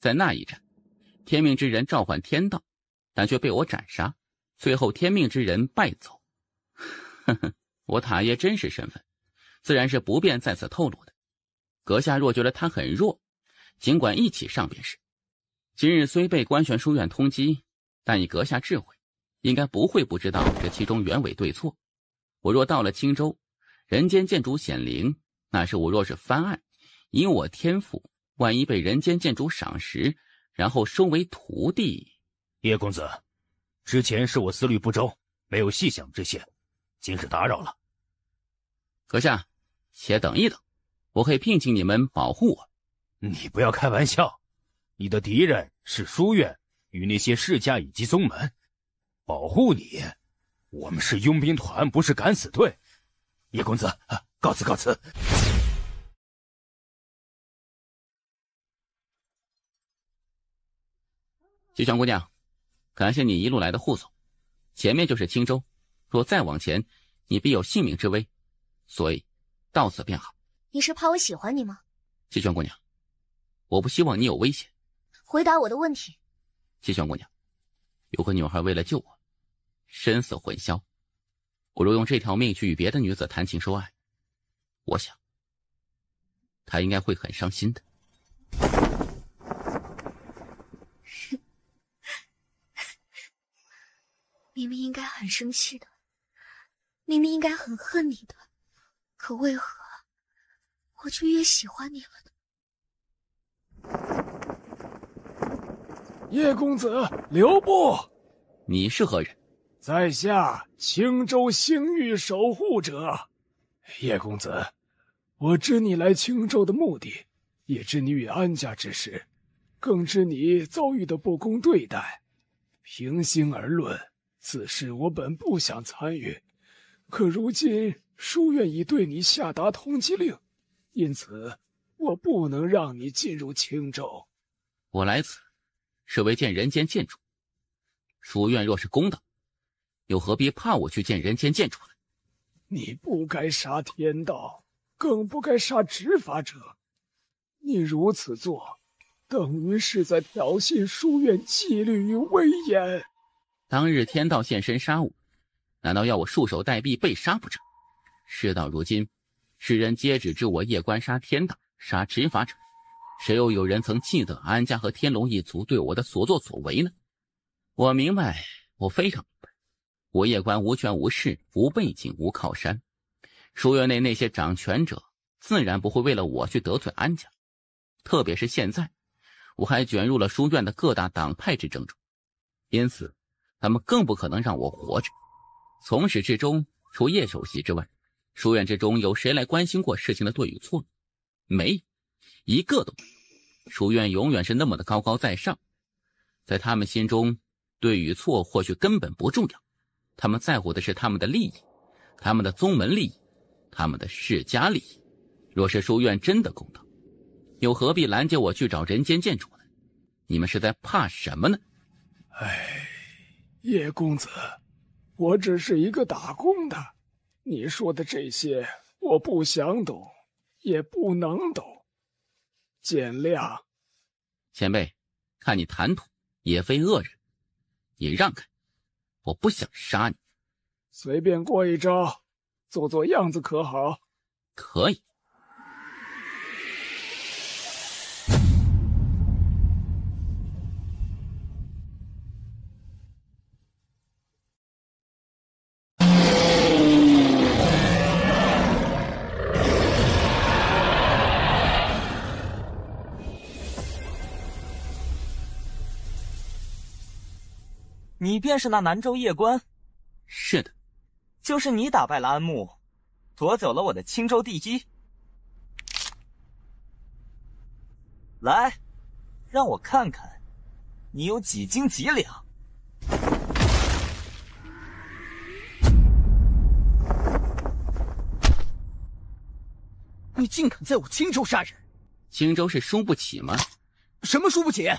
在那一战，天命之人召唤天道，但却被我斩杀，最后天命之人败走。呵呵，我塔爷真实身份自然是不便在此透露的。阁下若觉得他很弱，尽管一起上便是。今日虽被官玄书院通缉，但以阁下智慧，应该不会不知道这其中原委对错。我若到了青州，人间剑主显灵，那是我若是翻案，以我天赋，万一被人间剑主赏识，然后收为徒弟。叶公子，之前是我思虑不周，没有细想这些，今日打扰了。阁下，且等一等，我可以聘请你们保护我。你不要开玩笑，你的敌人是书院与那些世家以及宗门，保护你，我们是佣兵团，不是敢死队。叶公子，告辞告辞。吉祥姑娘，感谢你一路来的护送，前面就是青州，若再往前，你必有性命之危，所以到此便好。你是怕我喜欢你吗？吉祥姑娘，我不希望你有危险。回答我的问题。吉祥姑娘，有个女孩为了救我，身死魂销。我若用这条命去与别的女子谈情说爱，我想他应该会很伤心的。明明应该很生气的，明明应该很恨你的，可为何我却越喜欢你了呢？叶公子，留步！你是何人？在下青州星域守护者。叶公子，我知你来青州的目的，也知你与安家之事，更知你遭遇的不公对待。平心而论，此事我本不想参与，可如今书院已对你下达通缉令，因此我不能让你进入青州。我来此是为见人间剑主，书院若是公道，又何必怕我去见人间剑主呢？你不该杀天道，更不该杀执法者。你如此做，等于是在挑衅书院纪律与威严。当日天道现身杀我，难道要我束手待毙被杀不成？事到如今，世人皆只知我夜观杀天道，杀执法者，谁又有人曾记得安家和天龙一族对我的所作所为呢？我明白，我非常明白，我夜观无权无势，无背景无靠山，书院内那些掌权者自然不会为了我去得罪安家，特别是现在我还卷入了书院的各大党派之争中，因此他们更不可能让我活着。从始至终，除叶首席之外，书院之中有谁来关心过事情的对与错？没有，一个都没有。书院永远是那么的高高在上，在他们心中，对与错或许根本不重要，他们在乎的是他们的利益，他们的宗门利益，他们的世家利益。若是书院真的公道，又何必拦截我去找人间剑主呢？你们是在怕什么呢？叶公子，我只是一个打工的，你说的这些我不想懂，也不能懂，见谅。前辈，看你谈吐也非恶人，你让开，我不想杀你。随便过一招，做做样子可好？可以。你便是那南州夜观？是的。就是你打败了安牧，夺走了我的青州地基。来，让我看看你有几斤几两。你竟敢在我青州杀人！青州是输不起吗？什么输不起？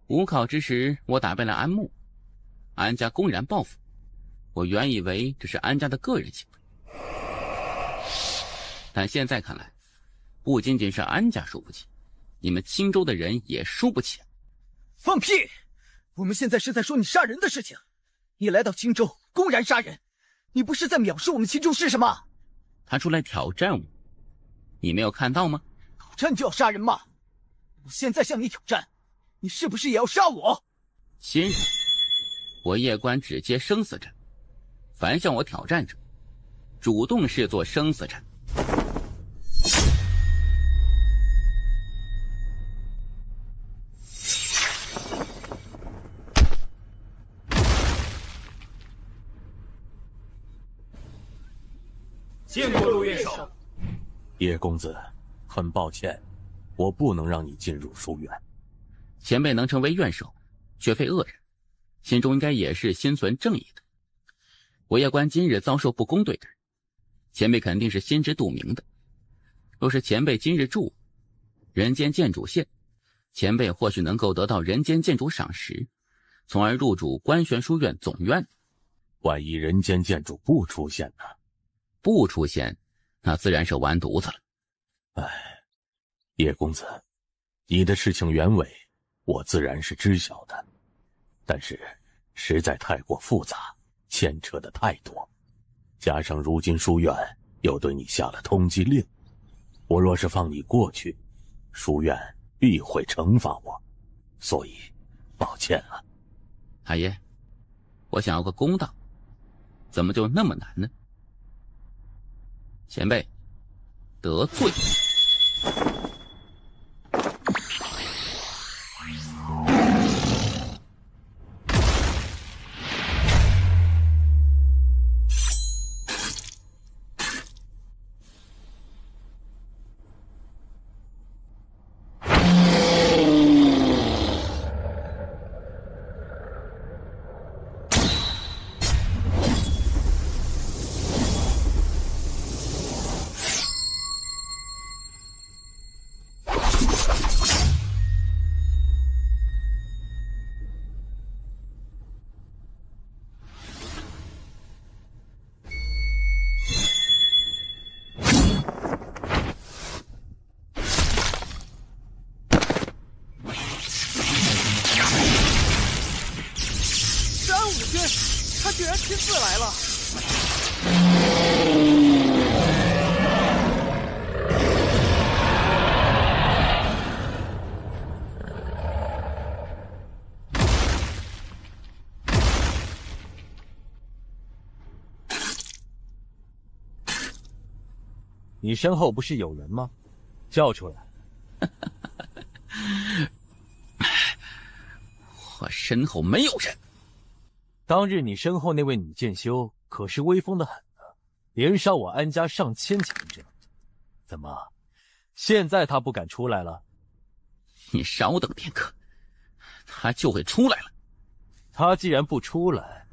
五考之时，我打败了安牧，安家公然报复，我原以为这是安家的个人行为，但现在看来，不仅仅是安家输不起，你们青州的人也输不起。放屁！我们现在是在说你杀人的事情。你来到青州公然杀人，你不是在藐视我们青州是什么？他出来挑战我，你没有看到吗？挑战就要杀人吗？我现在向你挑战，你是不是也要杀我？新人，我夜观只接生死战，凡向我挑战者，主动视作生死战。见过陆院首。叶公子，很抱歉，我不能让你进入书院。前辈能成为院首，绝非恶人，心中应该也是心存正义的。我夜观今日遭受不公对待，前辈肯定是心知肚明的。若是前辈今日助我，人间剑主现，前辈或许能够得到人间剑主赏识，从而入主观玄书院总院。万一人间剑主不出现呢？不出现，那自然是完犊子了。叶公子，你的事情原委我自然是知晓的，但是实在太过复杂，牵扯的太多，加上如今书院又对你下了通缉令，我若是放你过去，书院必会惩罚我，所以抱歉了。海爷，我想要个公道，怎么就那么难呢？前辈，得罪。他居然亲自来了！你身后不是有人吗？叫出来！我身后没有人。当日你身后那位女剑修可是威风的很呢，连杀我安家上千强者。怎么，现在她不敢出来了？你稍等片刻，她就会出来了。她既然不出来，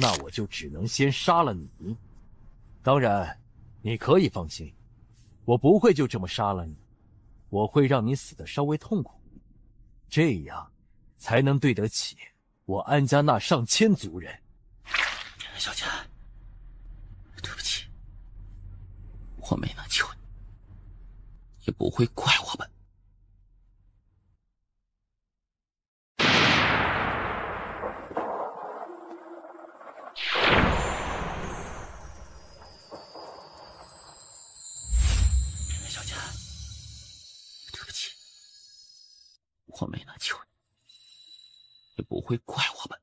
那我就只能先杀了你。当然，你可以放心，我不会就这么杀了你，我会让你死得稍微痛苦，这样才能对得起我安家那上千族人。小姐，对不起，我没能救你，也不会怪我吧？小姐，对不起，我没能救你，也不会怪我吧？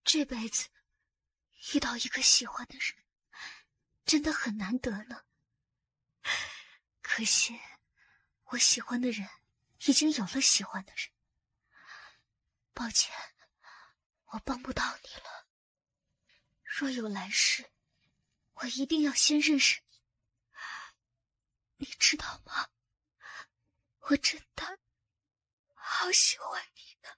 这辈子遇到一个喜欢的人，真的很难得呢。可惜，我喜欢的人已经有了喜欢的人。抱歉，我帮不到你了。若有来世，我一定要先认识你。你知道吗？我真的好喜欢你呢。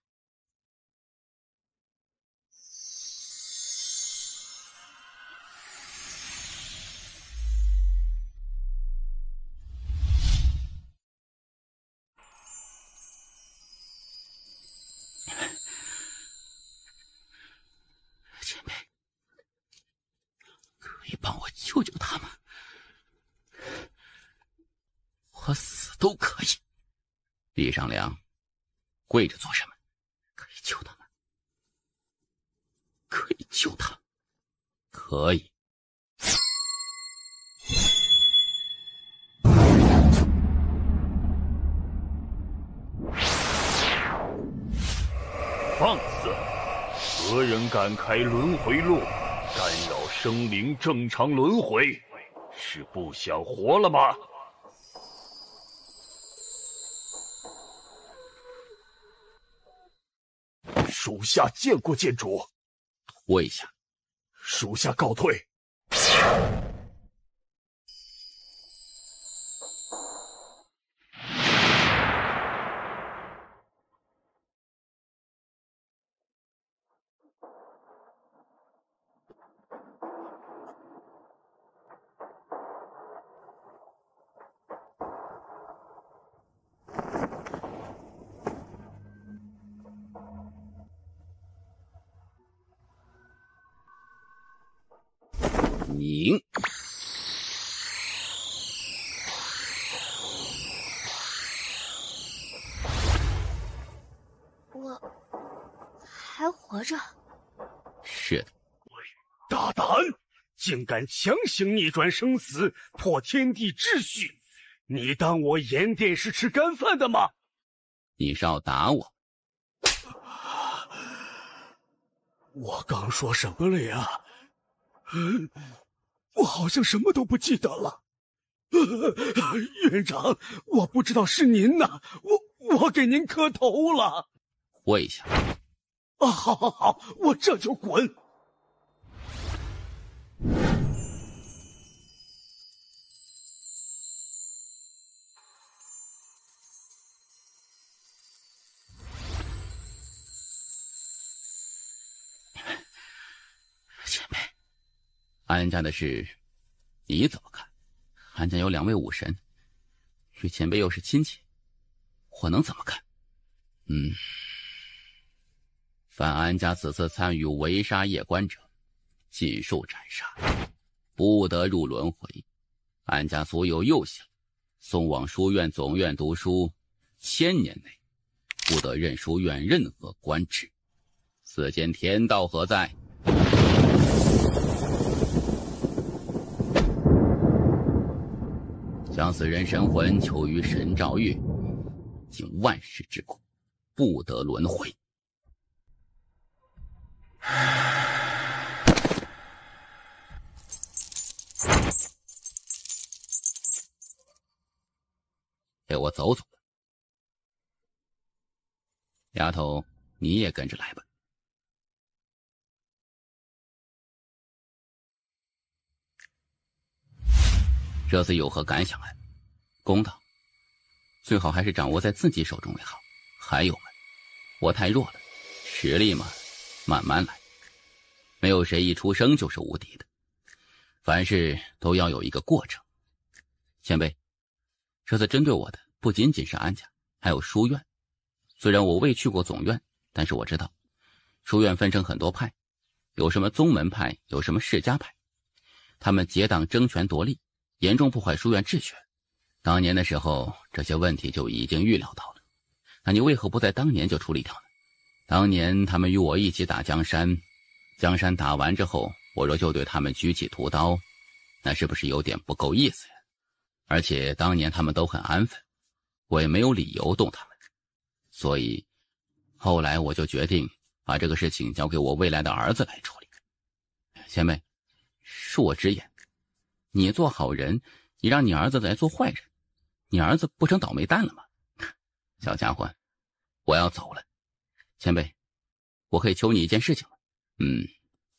前辈，可以帮我救救他吗？我死都可以。闭上梁，跪着做什么？可以救他们，可以救他，可以。放肆！何人敢开轮回路，干扰生灵正常轮回？是不想活了吗？属下见过剑主。退下！属下告退。你。我还活着？是的。大胆，竟敢强行逆转生死，破天地秩序！你当我盐店是吃干饭的吗？你是要打我？我刚说什么了呀？我好像什么都不记得了。院长，我不知道是您呐，我给您磕头了。跪下。啊，好好好，我这就滚。前辈，安家的事你怎么看？安家有2位武神，与前辈又是亲戚，我能怎么看？凡安家此次参与围杀夜关者，尽数斩杀，不得入轮回。安家所有幼小送往书院总院读书，1000年内不得任书院任何官职。此间天道何在？将死人神魂求于神诏狱，经万世之苦，不得轮回。给我走走。丫头，你也跟着来吧。这次有何感想啊？公道，最好还是掌握在自己手中为好。还有嘛，我太弱了，实力嘛，慢慢来。没有谁一出生就是无敌的，凡事都要有一个过程。前辈，这次针对我的不仅仅是安家，还有书院。虽然我未去过总院，但是我知道，书院分成很多派，有什么宗门派，有什么世家派，他们结党争权夺利，严重破坏书院秩序。当年的时候，这些问题就已经预料到了。那你为何不在当年就处理掉呢？当年他们与我一起打江山，江山打完之后，我若就对他们举起屠刀，那是不是有点不够意思呀？而且当年他们都很安分，我也没有理由动他们。所以后来我就决定把这个事情交给我未来的儿子来处理。前辈，恕我直言，你做好人，你让你儿子来做坏人，你儿子不成倒霉蛋了吗？小家伙，我要走了。前辈，我可以求你一件事情吗？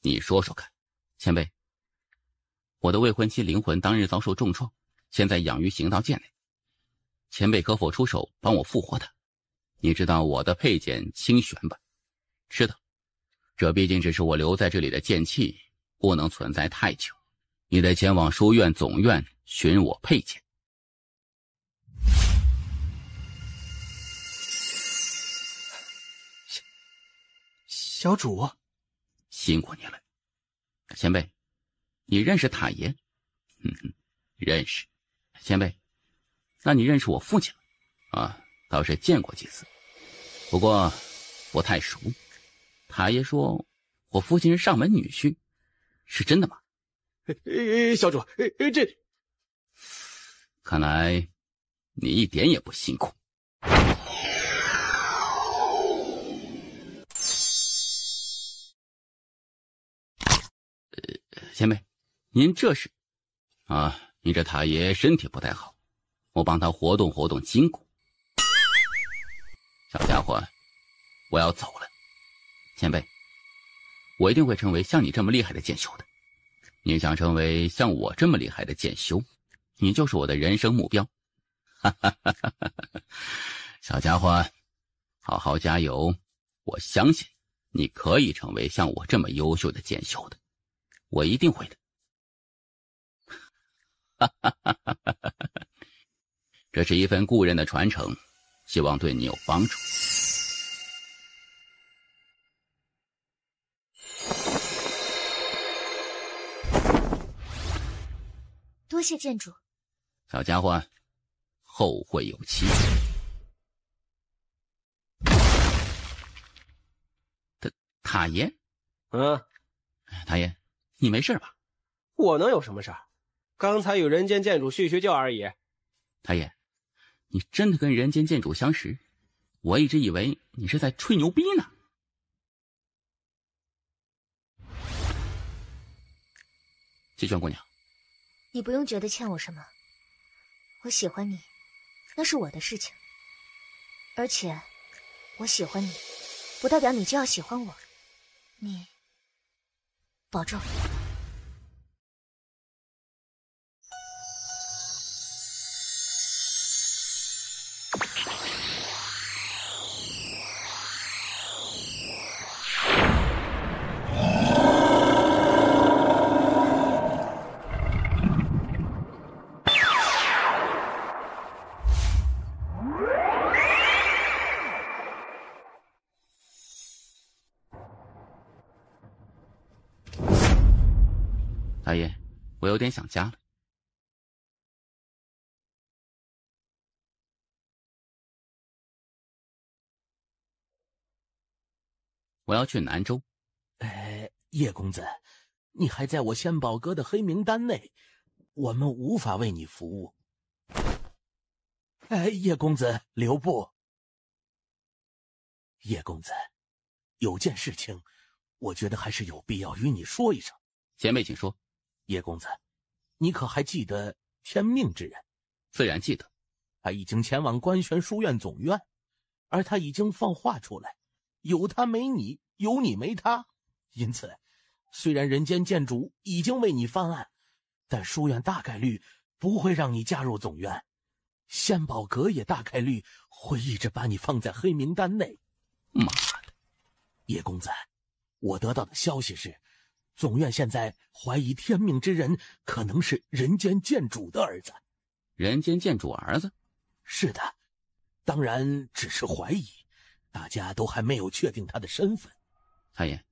你说说看。前辈，我的未婚妻灵魂当日遭受重创，现在养于行道剑内，前辈可否出手帮我复活她？你知道我的佩剑清玄吧？知道，这毕竟只是我留在这里的剑气，不能存在太久。你得前往书院总院寻我佩剑。小主，辛苦你了。前辈，你认识塔爷？认识。前辈，那你认识我父亲吗？啊，倒是见过几次，不过不太熟。塔爷说我父亲是上门女婿，是真的吗？小主，这看来你一点也不辛苦。前辈，您这是？您这塔爷身体不太好，我帮他活动活动筋骨。小家伙，我要走了。前辈，我一定会成为像你这么厉害的剑修的。你想成为像我这么厉害的剑修，你就是我的人生目标。小家伙，好好加油，我相信你可以成为像我这么优秀的剑修的，我一定会的。这是一份故人的传承，希望对你有帮助。多谢剑主。小家伙，后会有期。塔爷，塔爷，你没事吧？我能有什么事儿？刚才与人间剑主叙叙旧而已。塔爷，你真的跟人间剑主相识？我一直以为你是在吹牛逼呢。季轩姑娘，你不用觉得欠我什么，我喜欢你，那是我的事情。而且，我喜欢你，不代表你就要喜欢我。你保重。大爷，我有点想家了。我要去南州。叶公子，你还在我仙宝阁的黑名单内，我们无法为你服务。叶公子留步。叶公子，有件事情，我觉得还是有必要与你说一声。前辈请说。叶公子，你可还记得天命之人？自然记得。他已经前往观玄书院总院，而他已经放话出来，有他没你，有你没他。因此，虽然人间剑主已经为你翻案，但书院大概率不会让你加入总院，仙宝阁也大概率会一直把你放在黑名单内。妈的！叶公子，我得到的消息是，总院现在怀疑天命之人可能是人间剑主的儿子。人间剑主儿子？是的，当然只是怀疑，大家都还没有确定他的身份。太爷，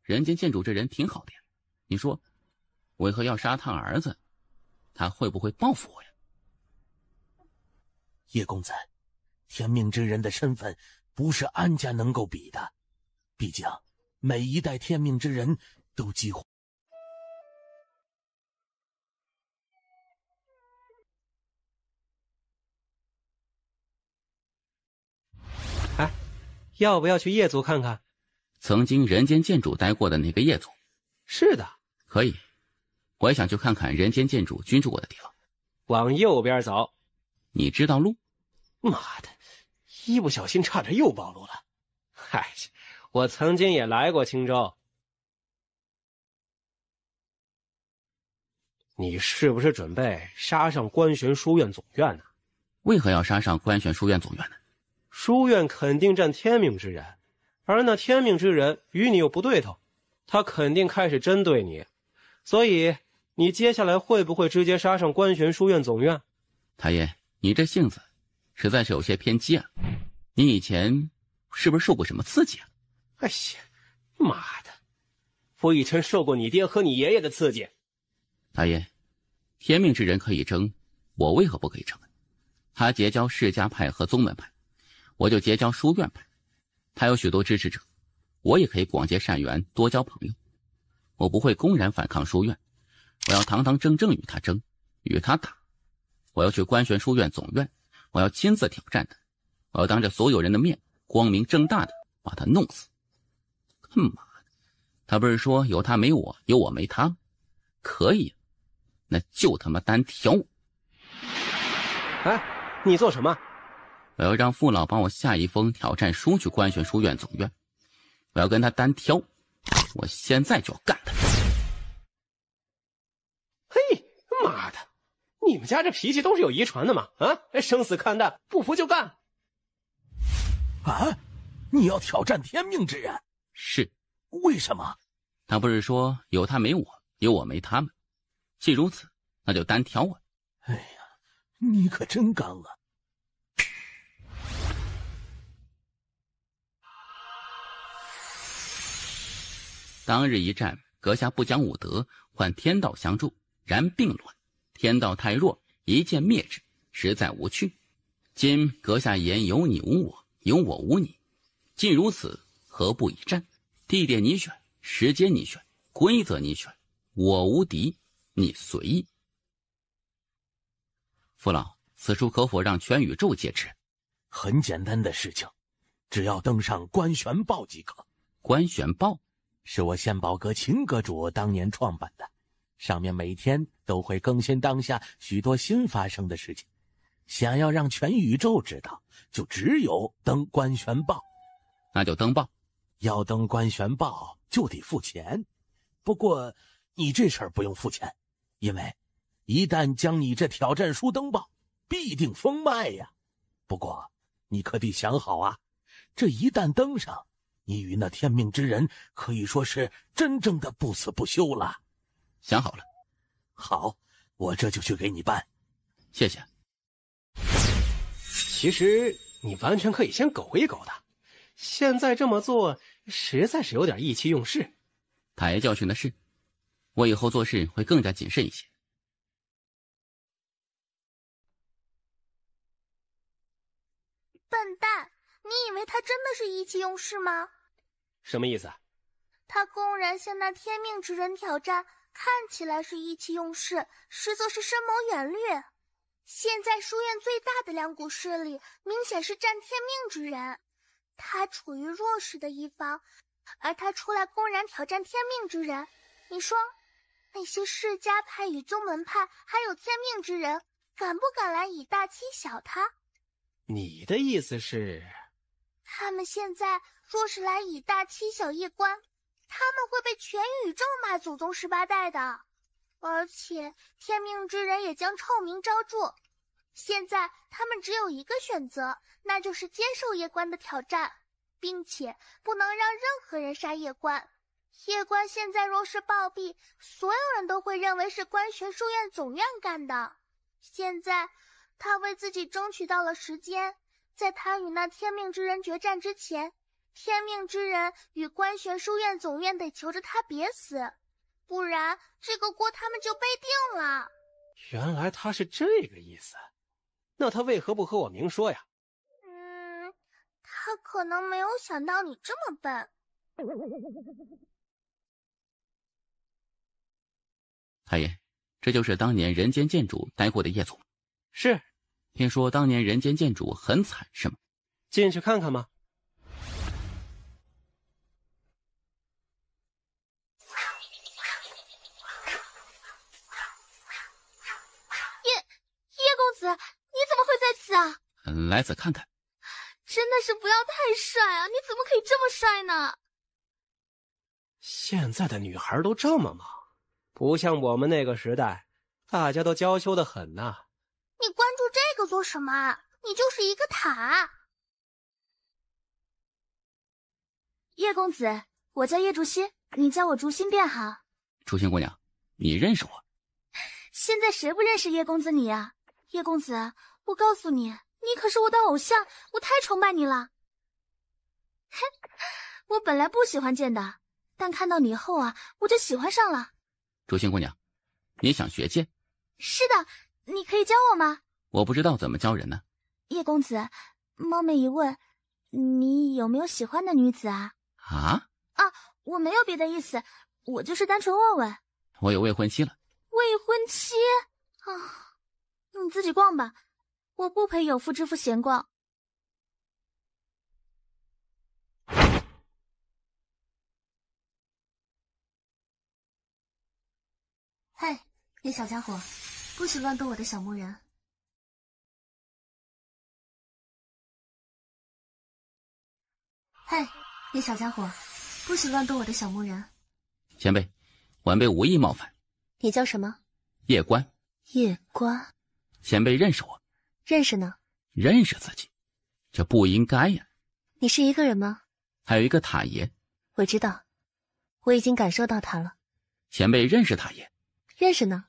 人间剑主这人挺好的呀，你说为何要杀他儿子？他会不会报复我呀？叶公子，天命之人的身份不是安家能够比的，毕竟每一代天命之人都几乎……要不要去夜族看看？曾经人间剑主待过的那个夜族。是的，可以。我也想去看看人间剑主居住过的地方。往右边走。你知道路？妈的，一不小心差点又暴露了。嗨，我曾经也来过青州。你是不是准备杀上观玄书院总院呢？为何要杀上观玄书院总院呢？书院肯定占天命之人，而那天命之人与你又不对头，他肯定开始针对你，所以你接下来会不会直接杀上观玄书院总院？太爷，你这性子实在是有些偏激啊！你以前是不是受过什么刺激啊？哎呀，妈的！我以前受过你爹和你爷爷的刺激。太爷，天命之人可以争，我为何不可以争？他结交世家派和宗门派，我就结交书院派。他有许多支持者，我也可以广结善缘，多交朋友。我不会公然反抗书院，我要堂堂正正与他争，与他打。我要去观玄书院总院，我要亲自挑战他，我要当着所有人的面，光明正大的把他弄死。他妈的，他不是说有他没我，有我没他？可以，那就他妈单挑。哎，你做什么？我要让父老帮我下一封挑战书去观玄书院总院，我要跟他单挑，我现在就要干他。嘿，妈的，你们家这脾气都是有遗传的吗？啊，生死看淡，不服就干。啊，你要挑战天命之人？是。为什么？他不是说有他没我，有我没他吗？既如此，那就单挑啊。哎呀，你可真刚啊。当日一战，阁下不讲武德，换天道相助，然并卵，天道太弱，一剑灭之，实在无趣。今阁下言有你无我，有我无你，既如此，何不一战？地点你选，时间你选，规则你选，我无敌，你随意。父老，此处可否让全宇宙皆知？很简单的事情，只要登上观玄报即可。观玄报是我献宝阁秦阁主当年创办的，上面每天都会更新当下许多新发生的事情。想要让全宇宙知道，就只有登观玄报。那就登报。要登观玄报就得付钱，不过你这事儿不用付钱，因为一旦将你这挑战书登报，必定封麦呀。不过你可得想好啊，这一旦登上，你与那天命之人可以说是真正的不死不休了。想好了。好，我这就去给你办。谢谢。其实你完全可以先苟一苟的，现在这么做实在是有点意气用事。太爷教训的是，我以后做事会更加谨慎一些。笨蛋，你以为他真的是意气用事吗？什么意思？他公然向那天命之人挑战，看起来是意气用事，实则是深谋远虑。现在书院最大的两股势力明显是战天命之人，他处于弱势的一方，而他出来公然挑战天命之人，你说那些世家派与宗门派还有天命之人敢不敢来以大欺小他？你的意思是，他们现在若是来以大欺小夜观，他们会被全宇宙骂祖宗18代的，而且天命之人也将臭名昭著。现在他们只有一个选择，那就是接受夜观的挑战，并且不能让任何人杀夜观。夜观现在若是暴毙，所有人都会认为是观玄书院总院干的。现在他为自己争取到了时间，在他与那天命之人决战之前，天命之人与观玄书院总院得求着他别死，不然这个锅他们就背定了。原来他是这个意思，那他为何不和我明说呀？他可能没有想到你这么笨。太爷，这就是当年人间剑主待过的夜总。是。听说当年人间剑主很惨是吗？进去看看吗？叶公子，你怎么会在此啊？来此看看。真的是不要太帅啊！你怎么可以这么帅呢？现在的女孩都这么忙，不像我们那个时代，大家都娇羞得很呐。你关注这个做什么啊？你就是一个塔。叶公子，我叫叶竹心，你叫我竹心便好。竹心姑娘，你认识我？现在谁不认识叶公子你啊？叶公子，我告诉你，你可是我的偶像，我太崇拜你了。哼，我本来不喜欢剑的，但看到你后啊，我就喜欢上了。竹心姑娘，你想学剑？是的。你可以教我吗？我不知道怎么教人呢。叶公子，冒昧一问，你有没有喜欢的女子啊？啊，我没有别的意思，我就是单纯问问。我有未婚妻了。未婚妻啊？你自己逛吧，我不陪有妇之夫闲逛。嗨，叶小家伙，不许乱动我的小木人。嗨，叶小家伙，不许乱动我的小木人。前辈，晚辈无意冒犯。你叫什么？叶观。叶观。前辈认识我？认识呢。认识自己，这不应该呀。你是一个人吗？还有一个塔爷。我知道，我已经感受到他了。前辈认识塔爷？认识呢，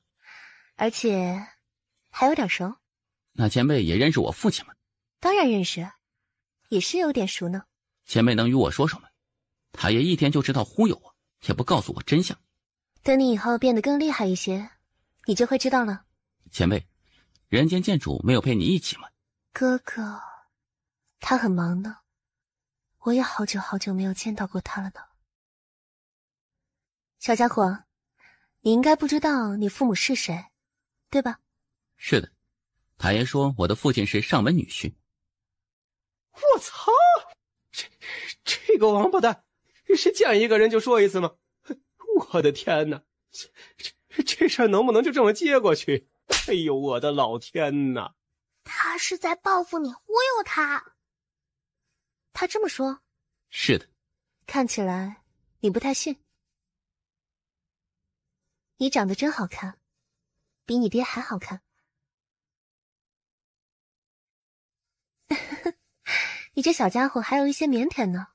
而且还有点熟。那前辈也认识我父亲吗？当然认识，也是有点熟呢。前辈能与我说说吗？塔爷一天就知道忽悠我，也不告诉我真相。等你以后变得更厉害一些，你就会知道了。前辈，人间剑主没有陪你一起吗？哥哥，他很忙呢，我也好久好久没有见到过他了呢。小家伙，你应该不知道你父母是谁，对吧？是的，塔爷说我的父亲是上门女婿。我操！这个王八蛋，是见一个人就说一次吗？我的天哪！这事儿能不能就这么接过去？哎呦，我的老天哪！他是在报复你，忽悠他。他这么说？是的。看起来你不太信。你长得真好看，比你爹还好看。你这小家伙还有一些腼腆呢，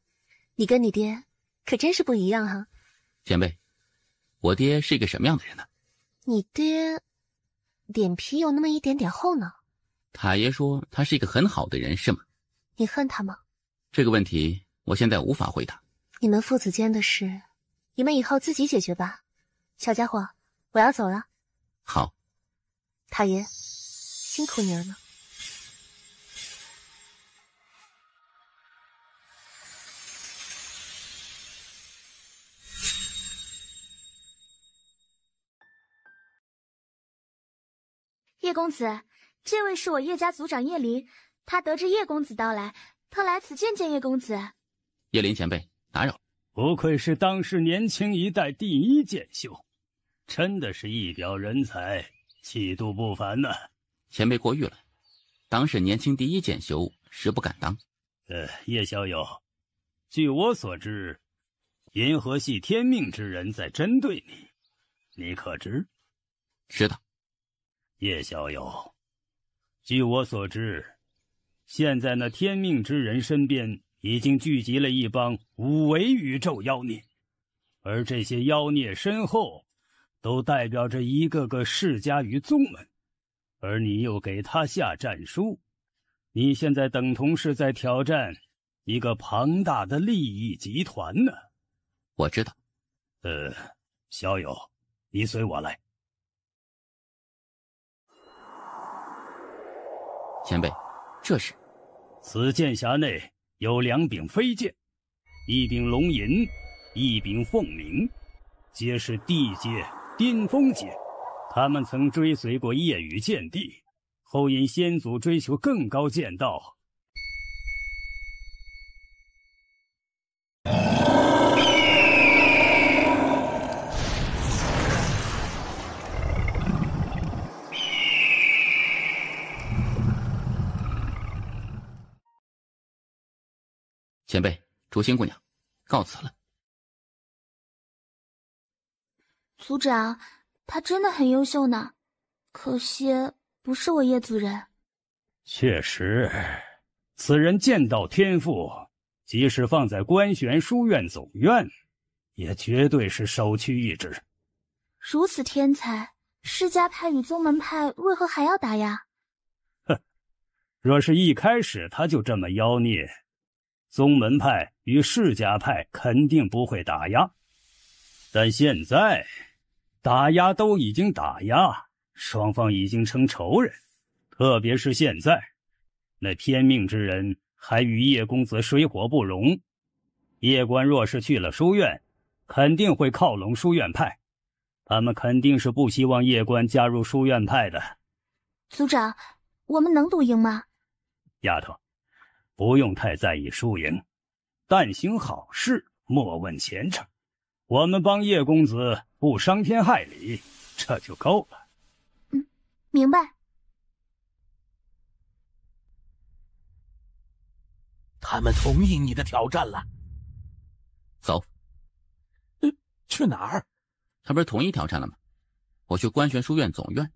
你跟你爹可真是不一样哈。前辈，我爹是一个什么样的人呢？你爹脸皮有那么一点点厚呢。塔爷说他是一个很好的人，是吗？你恨他吗？这个问题我现在无法回答。你们父子间的事，你们以后自己解决吧。小家伙，我要走了。好。塔爷，辛苦你了呢。叶公子，这位是我叶家族长叶林，他得知叶公子到来，特来此见见叶公子。叶林前辈，打扰。不愧是当世年轻一代第一剑修，真的是一表人才，气度不凡呐。前辈过誉了，当世年轻第一剑修，实不敢当。叶小友，据我所知，银河系天命之人在针对你，你可知？知道。叶小友，据我所知，现在那天命之人身边已经聚集了一帮五维宇宙妖孽，而这些妖孽身后都代表着一个个世家与宗门，而你又给他下战书，你现在等同是在挑战一个庞大的利益集团呢。我知道。小友，你随我来。前辈，这是此剑匣内有2柄飞剑，一柄龙吟，一柄凤鸣，皆是地阶巅峰剑。他们曾追随过夜雨剑帝，后因先祖追求更高剑道，前辈，竹心姑娘，告辞了。族长，他真的很优秀呢，可惜不是我叶族人。确实，此人剑道天赋，即使放在观玄书院总院，也绝对是首屈一指。如此天才，世家派与宗门派为何还要打压？若是一开始他就这么妖孽，宗门派与世家派肯定不会打压，但现在打压都已经打压，双方已经成仇人。特别是现在，那天命之人还与叶公子水火不容，叶官若是去了书院，肯定会靠拢书院派，他们肯定是不希望叶官加入书院派的。族长，我们能赌赢吗？丫头，不用太在意输赢，但行好事，莫问前程。我们帮叶公子不伤天害理，这就够了。明白。他们同意你的挑战了。走。去哪儿？他不是同意挑战了吗？我去观玄书院总院，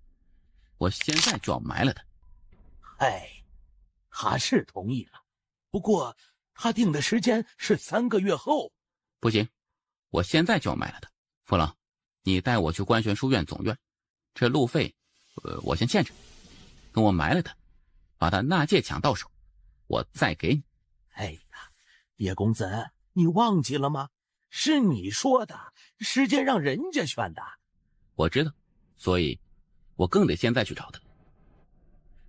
我现在就要埋了他。他是同意了，不过他定的时间是3个月后。不行，我现在就要埋了他。父老，你带我去观玄书院总院，这路费，我先欠着。等我埋了他，把他纳戒抢到手，我再给你。叶公子，你忘记了吗？是你说的，时间让人家选的。我知道，所以我更得现在去找他。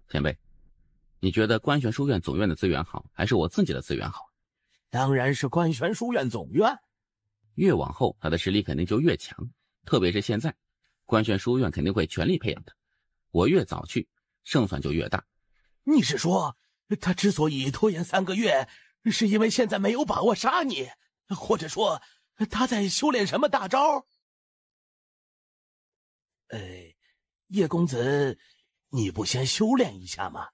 前辈，你觉得官玄书院总院的资源好，还是我自己的资源好？当然是官玄书院总院。越往后，他的实力肯定就越强，特别是现在，官玄书院肯定会全力培养他。我越早去，胜算就越大。你是说，他之所以拖延3个月，是因为现在没有把握杀你，或者说他在修炼什么大招？叶公子，你不先修炼一下吗？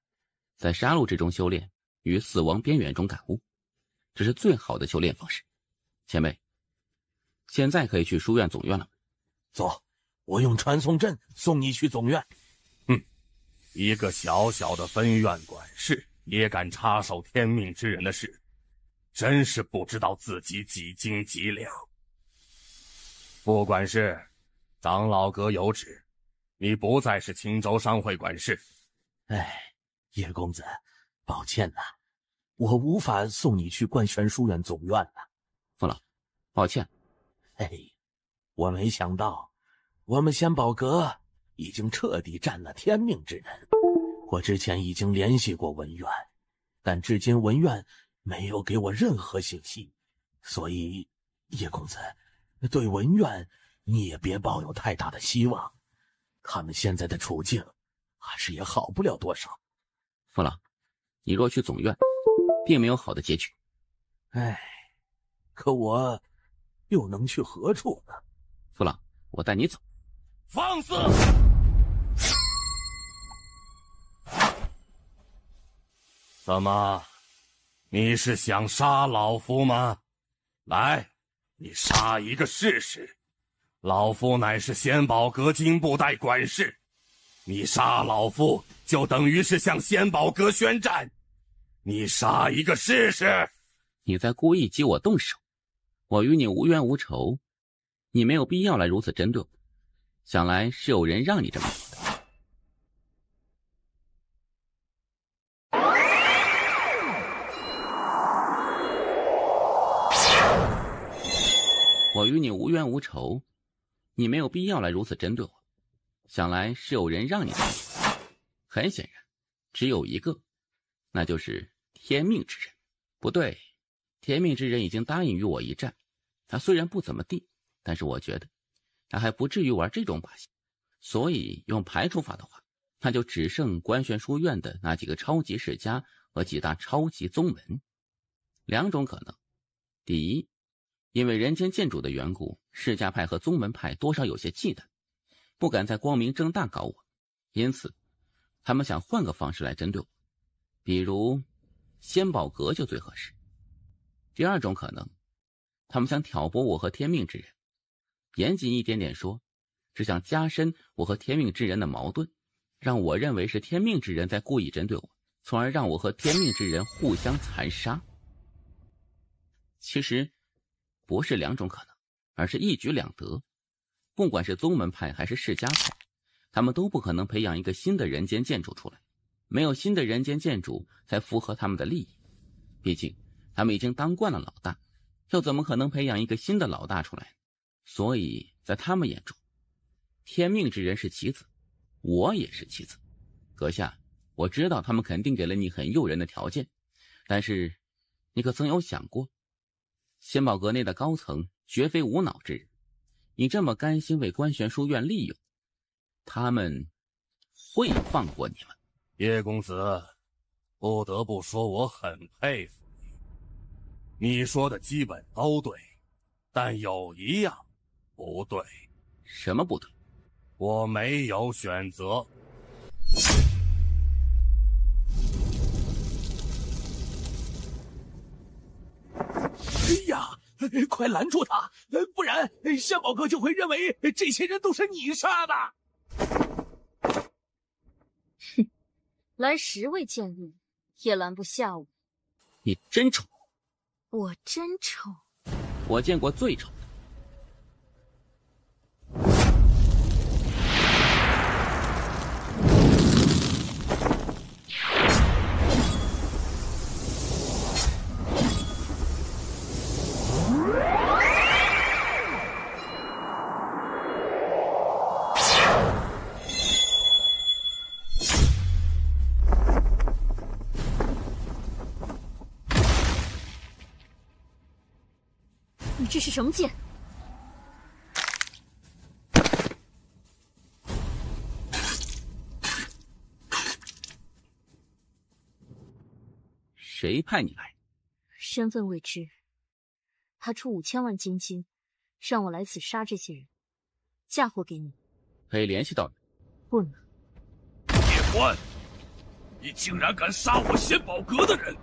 在杀戮之中修炼，于死亡边缘中感悟，这是最好的修炼方式。前辈，现在可以去书院总院了。走，我用传送阵送你去总院。一个小小的分院管事也敢插手天命之人的事，真是不知道自己几斤几两。副管事，长老阁有旨，你不再是青州商会管事。叶公子，抱歉呐，我无法送你去官玄书院总院了。父老，抱歉。我没想到我们仙宝阁已经彻底占了天命之人。我之前已经联系过文院，但至今文院没有给我任何信息，所以叶公子，对文院你也别抱有太大的希望，他们现在的处境还是也好不了多少。父老，你若去总院，并没有好的结局。可我又能去何处呢？父老，我带你走。放肆！怎么，你是想杀老夫吗？来，你杀一个试试。老夫乃是仙宝阁金布袋管事，你杀老夫就等于是向仙宝阁宣战。你杀一个试试。你在故意激我动手，我与你无冤无仇，你没有必要来如此针对我。想来是有人让你这么做的。我与你无冤无仇，你没有必要来如此针对我。想来是有人让你这么做的。很显然，只有一个，那就是天命之人。不对，天命之人已经答应与我一战。他虽然不怎么地，但是我觉得他还不至于玩这种把戏。所以用排除法的话，那就只剩官玄书院的那几个超级世家和几大超级宗门。两种可能：第一，因为人间剑主的缘故，世家派和宗门派多少有些忌惮，不敢再光明正大搞我，因此他们想换个方式来针对我，比如仙宝阁就最合适。第二种可能，他们想挑拨我和天命之人，严谨一点点说，只想加深我和天命之人的矛盾，让我认为是天命之人在故意针对我，从而让我和天命之人互相残杀。其实不是两种可能，而是一举两得。不管是宗门派还是世家派，他们都不可能培养一个新的人间剑主出来，没有新的人间剑主才符合他们的利益。毕竟他们已经当惯了老大，又怎么可能培养一个新的老大出来？所以在他们眼中，天命之人是棋子，我也是棋子。阁下，我知道他们肯定给了你很诱人的条件，但是你可曾有想过，仙宝阁内的高层绝非无脑之人，你这么甘心为官玄书院利用，他们会放过你吗？叶公子，不得不说我很佩服你。你说的基本都对，但有一样不对。什么不对？我没有选择。哎呀，快拦住他，不然仙宝阁就会认为这些人都是你杀的。哼，来10位剑路也拦不下我。你真丑。我真丑。我见过最丑的。这是什么剑？谁派你来？身份未知。他出5000万金金，让我来此杀这些人。嫁祸给你。可以联系到你。不能。叶关，你竟然敢杀我仙宝阁的人！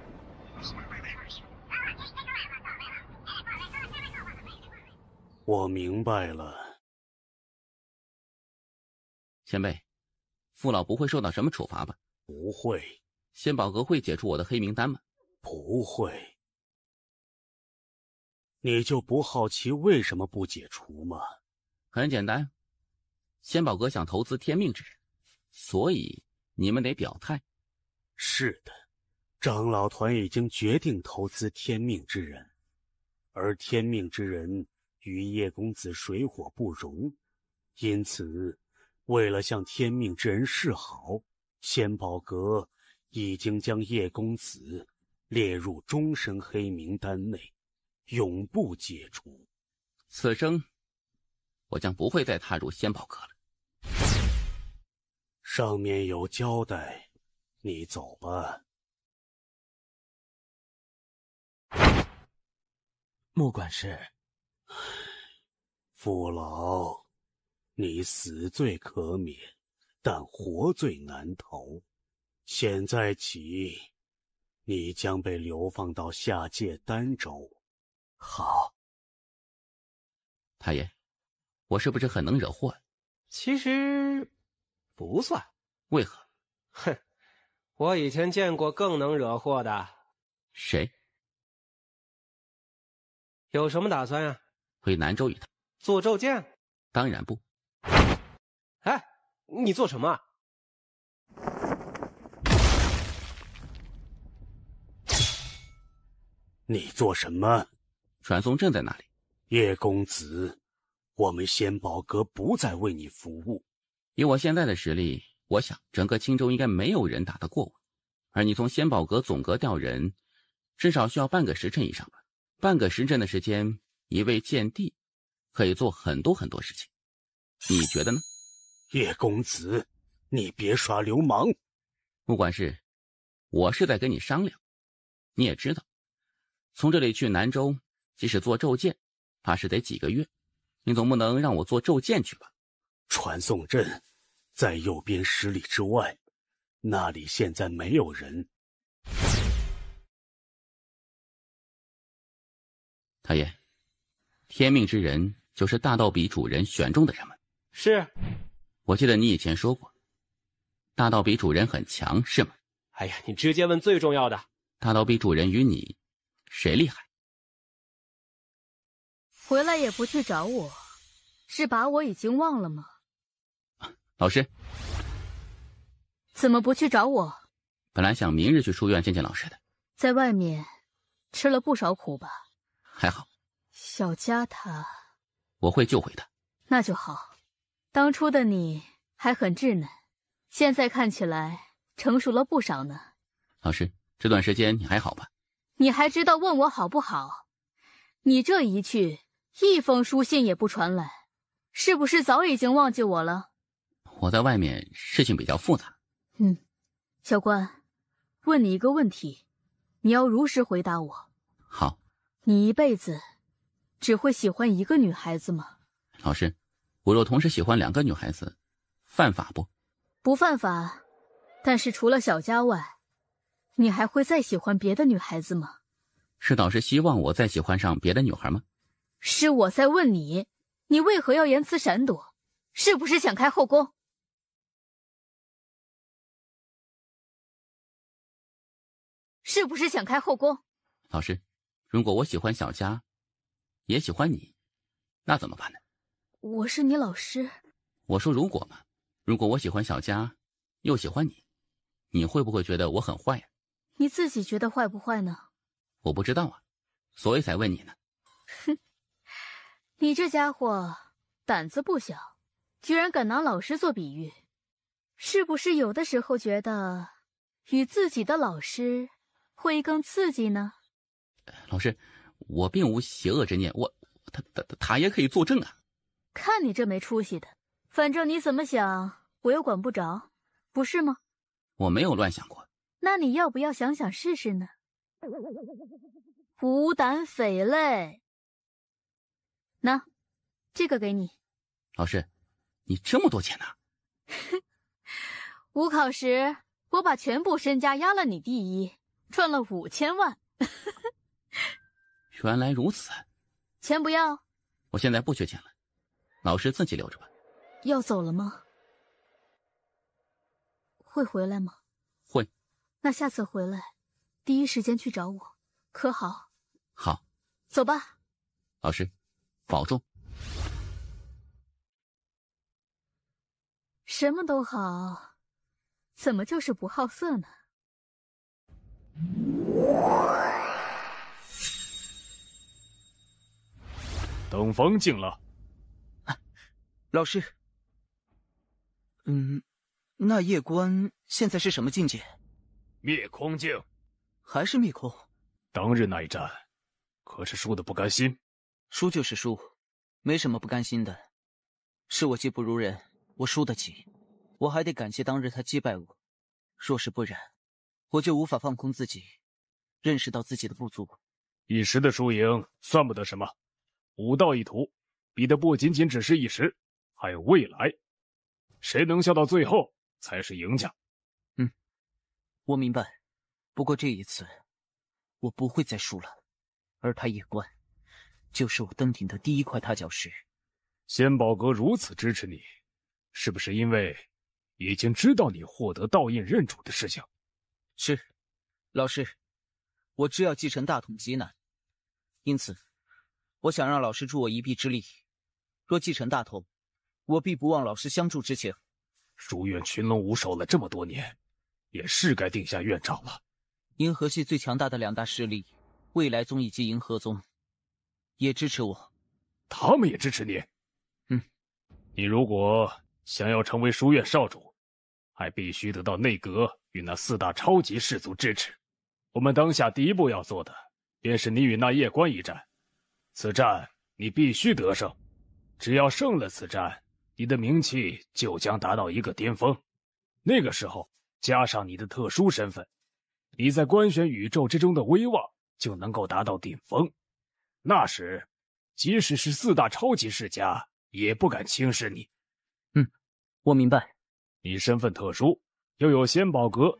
我明白了。前辈，父老不会受到什么处罚吧？不会。仙宝阁会解除我的黑名单吗？不会。你就不好奇为什么不解除吗？很简单，仙宝阁想投资天命之人，所以你们得表态。是的，长老团已经决定投资天命之人，而天命之人与叶公子水火不容，因此为了向天命之人示好，仙宝阁已经将叶公子列入终身黑名单内，永不解除。此生我将不会再踏入仙宝阁了。上面有交代，你走吧。穆管事，父老，你死罪可免，但活罪难逃。现在起，你将被流放到下界儋州。好。太爷，我是不是很能惹祸？其实不算。为何？哼，我以前见过更能惹祸的。谁？有什么打算呀？回南州一趟。做咒剑？当然不。哎，你做什么啊？你做什么？传送阵在哪里？叶公子，我们仙宝阁不再为你服务。以我现在的实力，我想整个青州应该没有人打得过我。而你从仙宝阁总阁调人，至少需要半个时辰以上吧？半个时辰的时间，一位剑帝可以做很多很多事情。你觉得呢？叶公子，你别耍流氓！穆管事，我是在跟你商量。你也知道，从这里去南州，即使做咒剑，怕是得几个月。你总不能让我做咒剑去吧？传送阵在右边10里之外，那里现在没有人。太爷，天命之人就是大道比主人选中的人吗？是。我记得你以前说过，大道比主人很强，是吗？哎呀，你直接问最重要的。大道比主人与你，谁厉害？回来也不去找我，是把我已经忘了吗？老师，怎么不去找我？本来想明日去书院见见老师的。在外面吃了不少苦吧？还好。小佳她，我会救回她。那就好。当初的你还很稚嫩，现在看起来成熟了不少呢。老师，这段时间你还好吧？你还知道问我好不好？你这一去，一封书信也不传来，是不是早已经忘记我了？我在外面事情比较复杂。小关，问你一个问题，你要如实回答我。好。你一辈子只会喜欢一个女孩子吗？老师，我若同时喜欢2个女孩子，犯法不？不犯法，但是除了小佳外，你还会再喜欢别的女孩子吗？是导师希望我再喜欢上别的女孩吗？是我在问你，你为何要言辞闪躲？是不是想开后宫？是不是想开后宫？老师，如果我喜欢小佳，也喜欢你，那怎么办呢？我是你老师。我说如果嘛，如果我喜欢小佳，又喜欢你，你会不会觉得我很坏呀？你自己觉得坏不坏呢？我不知道啊，所以才问你呢。哼，你这家伙胆子不小，居然敢拿老师做比喻，是不是有的时候觉得与自己的老师会更刺激呢？老师，我并无邪恶之念，他也可以作证啊。看你这没出息的，反正你怎么想，我又管不着，不是吗？我没有乱想过。那你要不要想想试试呢？无胆匪类。那，这个给你。老师，你这么多钱呢？五考时，我把全部身家压了你第一，赚了5000万。原来如此。钱不要？我现在不缺钱了，老师自己留着吧。要走了吗？会回来吗？会。那下次回来，第一时间去找我，可好？好。走吧。老师，保重。什么都好，怎么就是不好色呢？等风静了。老师，那夜关现在是什么境界？灭空境。还是灭空？当日那一战，可是输得不甘心。输就是输，没什么不甘心的。是我技不如人，我输得起，我还得感谢当日他击败我。若是不然，我就无法放空自己，认识到自己的不足。一时的输赢算不得什么，武道一途，比的不仅仅只是一时，还有未来。谁能笑到最后，才是赢家。我明白。不过这一次，我不会再输了。而他夜关，就是我登顶的第一块踏脚石。仙宝阁如此支持你，是不是因为已经知道你获得道印认主的事情？是，老师，我知要继承大统极难，因此，我想让老师助我一臂之力。若继承大统，我必不忘老师相助之情。书院群龙无首了这么多年，也是该定下院长了。银河系最强大的2大势力，未来宗以及银河宗，也支持我。他们也支持你？你如果想要成为书院少主，还必须得到内阁与那4大超级氏族支持。我们当下第一步要做的，便是你与那夜关一战。此战你必须得胜，只要胜了此战，你的名气就将达到一个巅峰。那个时候，加上你的特殊身份，你在官玄宇宙之中的威望就能够达到顶峰。那时，即使是4大超级世家，也不敢轻视你。我明白。你身份特殊，又有仙宝阁，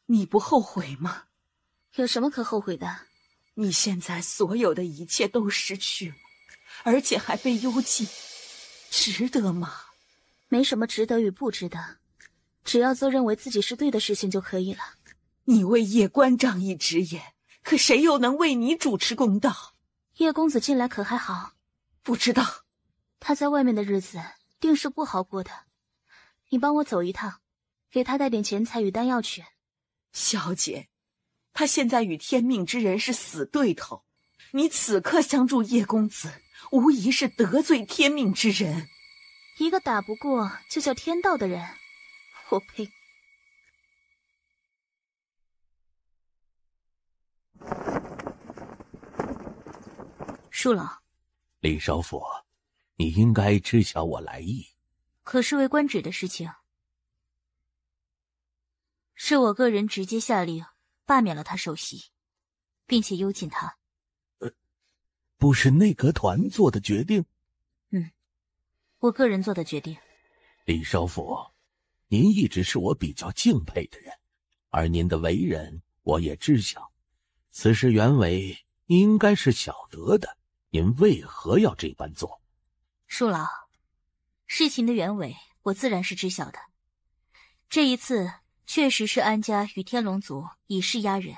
你不后悔吗？有什么可后悔的？你现在所有的一切都失去了，而且还被幽禁，值得吗？没什么值得与不值得，只要做认为自己是对的事情就可以了。你为叶关仗义直言，可谁又能为你主持公道？叶公子近来可还好？不知道。他在外面的日子定是不好过的，你帮我走一趟，给他带点钱财与丹药去。小姐，他现在与天命之人是死对头，你此刻相助叶公子，无疑是得罪天命之人。一个打不过就叫天道的人，我呸！恕老，李少府，你应该知晓我来意。可是为官职的事情，是我个人直接下令罢免了他首席，并且幽禁他。不是内阁团做的决定？我个人做的决定。李少府，您一直是我比较敬佩的人，而您的为人我也知晓。此事原委您应该是晓得的，您为何要这般做？恕老，事情的原委我自然是知晓的。这一次确实是安家与天龙族以势压人，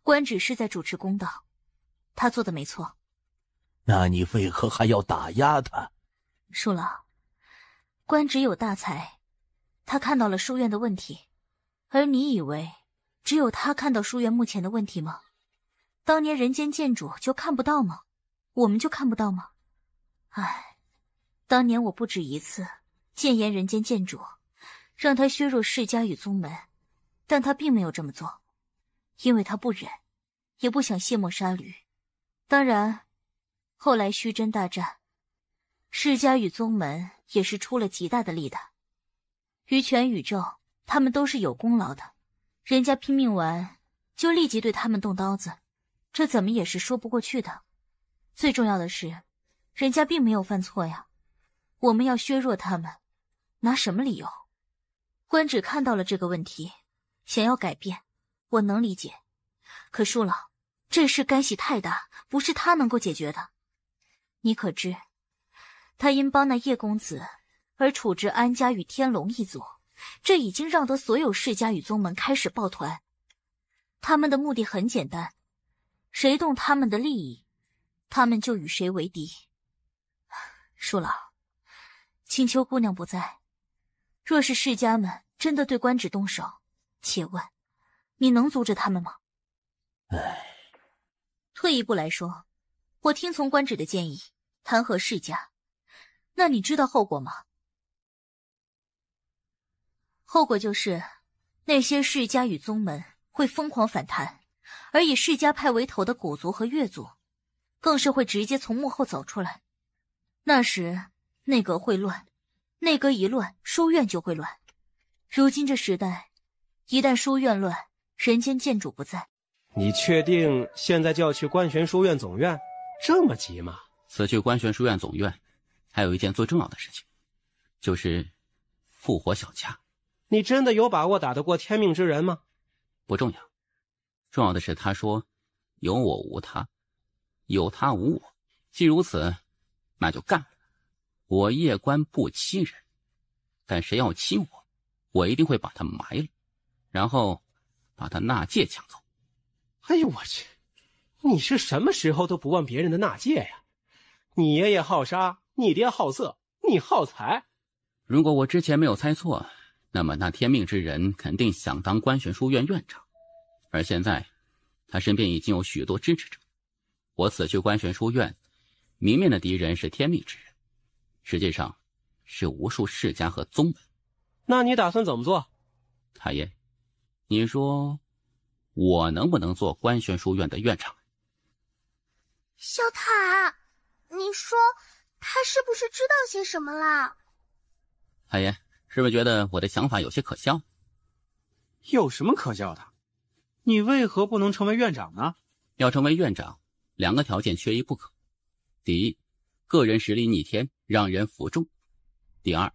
官只是在主持公道，他做的没错。那你为何还要打压他？恕老，官职有大才，他看到了书院的问题，而你以为只有他看到书院目前的问题吗？当年人间剑主就看不到吗？我们就看不到吗？唉，当年我不止一次谏言人间剑主，让他削弱世家与宗门，但他并没有这么做，因为他不忍，也不想卸磨杀驴。当然，后来虚真大战，世家与宗门也是出了极大的力的。于全宇宙，他们都是有功劳的，人家拼命完，就立即对他们动刀子，这怎么也是说不过去的。最重要的是，人家并没有犯错呀，我们要削弱他们，拿什么理由？官职看到了这个问题，想要改变，我能理解。可恕老，这事干系太大，不是他能够解决的。你可知，他因帮那叶公子而处置安家与天龙一族，这已经让得所有世家与宗门开始抱团。他们的目的很简单，谁动他们的利益，他们就与谁为敌。恕老，青丘姑娘不在，若是世家们真的对官职动手，且问你能阻止他们吗？退一步来说，我听从官职的建议，弹劾世家，那你知道后果吗？后果就是那些世家与宗门会疯狂反弹，而以世家派为头的古族和越族更是会直接从幕后走出来。那时内阁会乱，内阁一乱，书院就会乱。如今这时代，一旦书院乱，人间剑主不在。你确定现在就要去观玄书院总院？这么急吗？此去观玄书院总院，还有一件最重要的事情，就是复活小佳。你真的有把握打得过天命之人吗？不重要，重要的是他说有我无他，有他无我。既如此，那就干了。我叶关不欺人，但谁要欺我，我一定会把他埋了，然后把他纳戒抢走。哎呦我去，你是什么时候都不忘别人的纳戒呀？你爷爷好杀，你爹好色，你好财。如果我之前没有猜错，那么那天命之人肯定想当观玄书院院长，而现在他身边已经有许多支持者。我此去观玄书院，明面的敌人是天命之人，实际上是无数世家和宗门。那你打算怎么做？太爷，你说我能不能做观玄书院的院长？小塔，你说他是不是知道些什么啦？太爷，是不是觉得我的想法有些可笑？有什么可笑的？你为何不能成为院长呢？要成为院长，2个条件缺一不可。第一，个人实力逆天，让人服众；第二，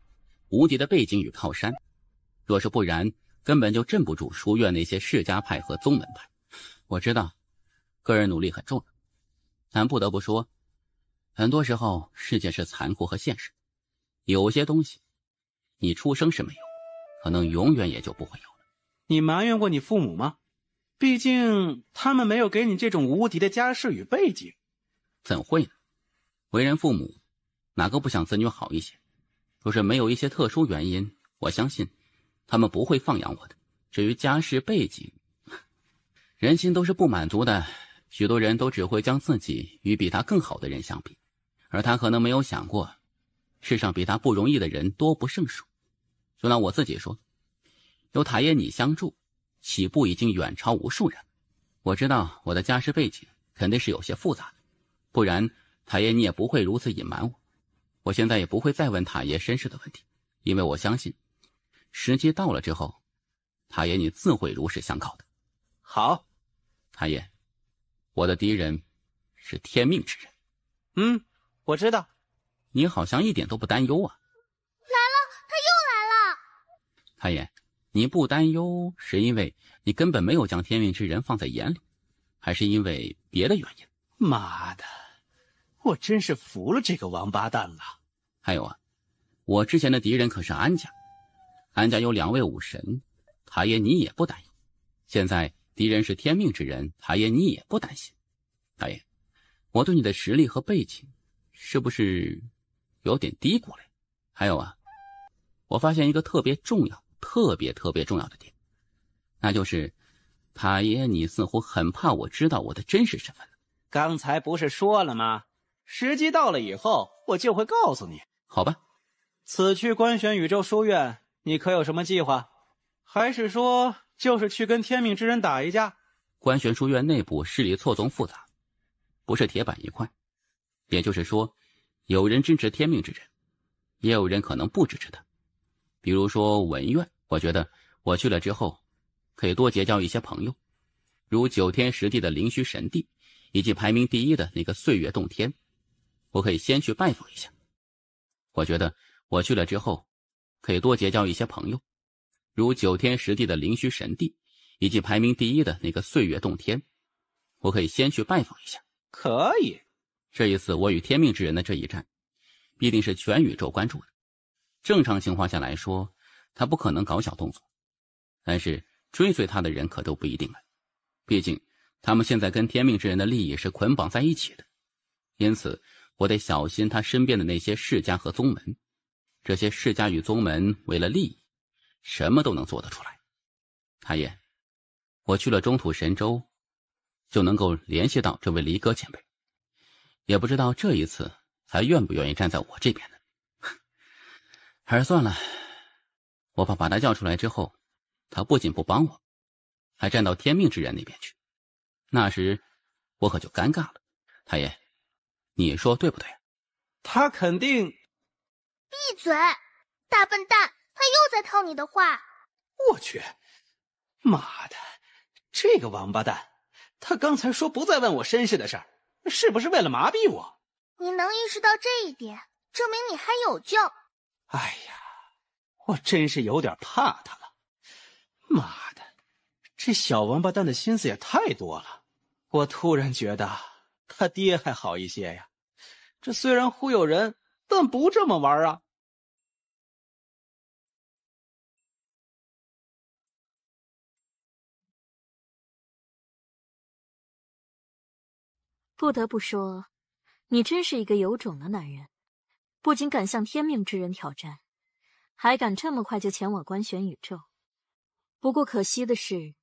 无敌的背景与靠山。若是不然，根本就镇不住书院那些世家派和宗门派。我知道个人努力很重要，但不得不说，很多时候世界是残酷和现实，有些东西你出生是没有，可能永远也就不会有了。你埋怨过你父母吗？毕竟他们没有给你这种无敌的家世与背景。怎会呢？为人父母，哪个不想子女好一些？若是没有一些特殊原因，我相信他们不会放养我的。至于家世背景，人心都是不满足的，许多人都只会将自己与比他更好的人相比，而他可能没有想过，世上比他不容易的人多不胜数。就拿我自己说，有塔爷你相助，起步已经远超无数人。我知道我的家世背景肯定是有些复杂的，不然塔爷你也不会如此隐瞒我。我现在也不会再问塔爷身世的问题，因为我相信时机到了之后，塔爷你自会如实相告的。好，塔爷，我的敌人是天命之人。我知道。你好像一点都不担忧啊。来了，他又来了。塔爷，你不担忧是因为你根本没有将天命之人放在眼里，还是因为别的原因？妈的，我真是服了这个王八蛋了。还有啊，我之前的敌人可是安家，安家有2位武神，塔爷你也不担忧。现在敌人是天命之人，塔爷你也不担心。塔爷，我对你的实力和背景是不是有点低估了？还有啊，我发现一个特别重要、特别重要的点，那就是塔爷你似乎很怕我知道我的真实身份了。刚才不是说了吗？时机到了以后，我就会告诉你。好吧。此去观玄宇宙书院，你可有什么计划？还是说就是去跟天命之人打一架？观玄书院内部势力错综复杂，不是铁板一块。也就是说，有人支持天命之人，也有人可能不支持他。比如说文苑，我觉得我去了之后，可以多结交一些朋友，如9天10地的灵虚神帝，以及排名第1的那个岁月洞天，我可以先去拜访一下。我觉得我去了之后，可以多结交一些朋友，如9天10地的灵虚神帝，以及排名第1的那个岁月洞天，我可以先去拜访一下。可以。这一次我与天命之人的这一战，必定是全宇宙关注的。正常情况下来说，他不可能搞小动作，但是追随他的人可都不一定了。毕竟他们现在跟天命之人的利益是捆绑在一起的，因此我得小心他身边的那些世家和宗门。这些世家与宗门为了利益，什么都能做得出来。太爷，我去了中土神州，就能够联系到这位离歌前辈，也不知道这一次还愿不愿意站在我这边呢。还是算了，我怕把他叫出来之后，他不仅不帮我，还站到天命之人那边去，那时我可就尴尬了。太爷，你说对不对？他肯定……闭嘴，大笨蛋，他又在套你的话。我去，妈的，这个王八蛋，他刚才说不再问我身世的事儿，是不是为了麻痹我？你能意识到这一点，证明你还有救。哎呀，我真是有点怕他了。妈的，这小王八蛋的心思也太多了。我突然觉得他爹还好一些呀。这虽然忽悠人，但不这么玩啊。不得不说，你真是一个有种的男人，不仅敢向天命之人挑战，还敢这么快就前往观玄宇宙。不过可惜的是，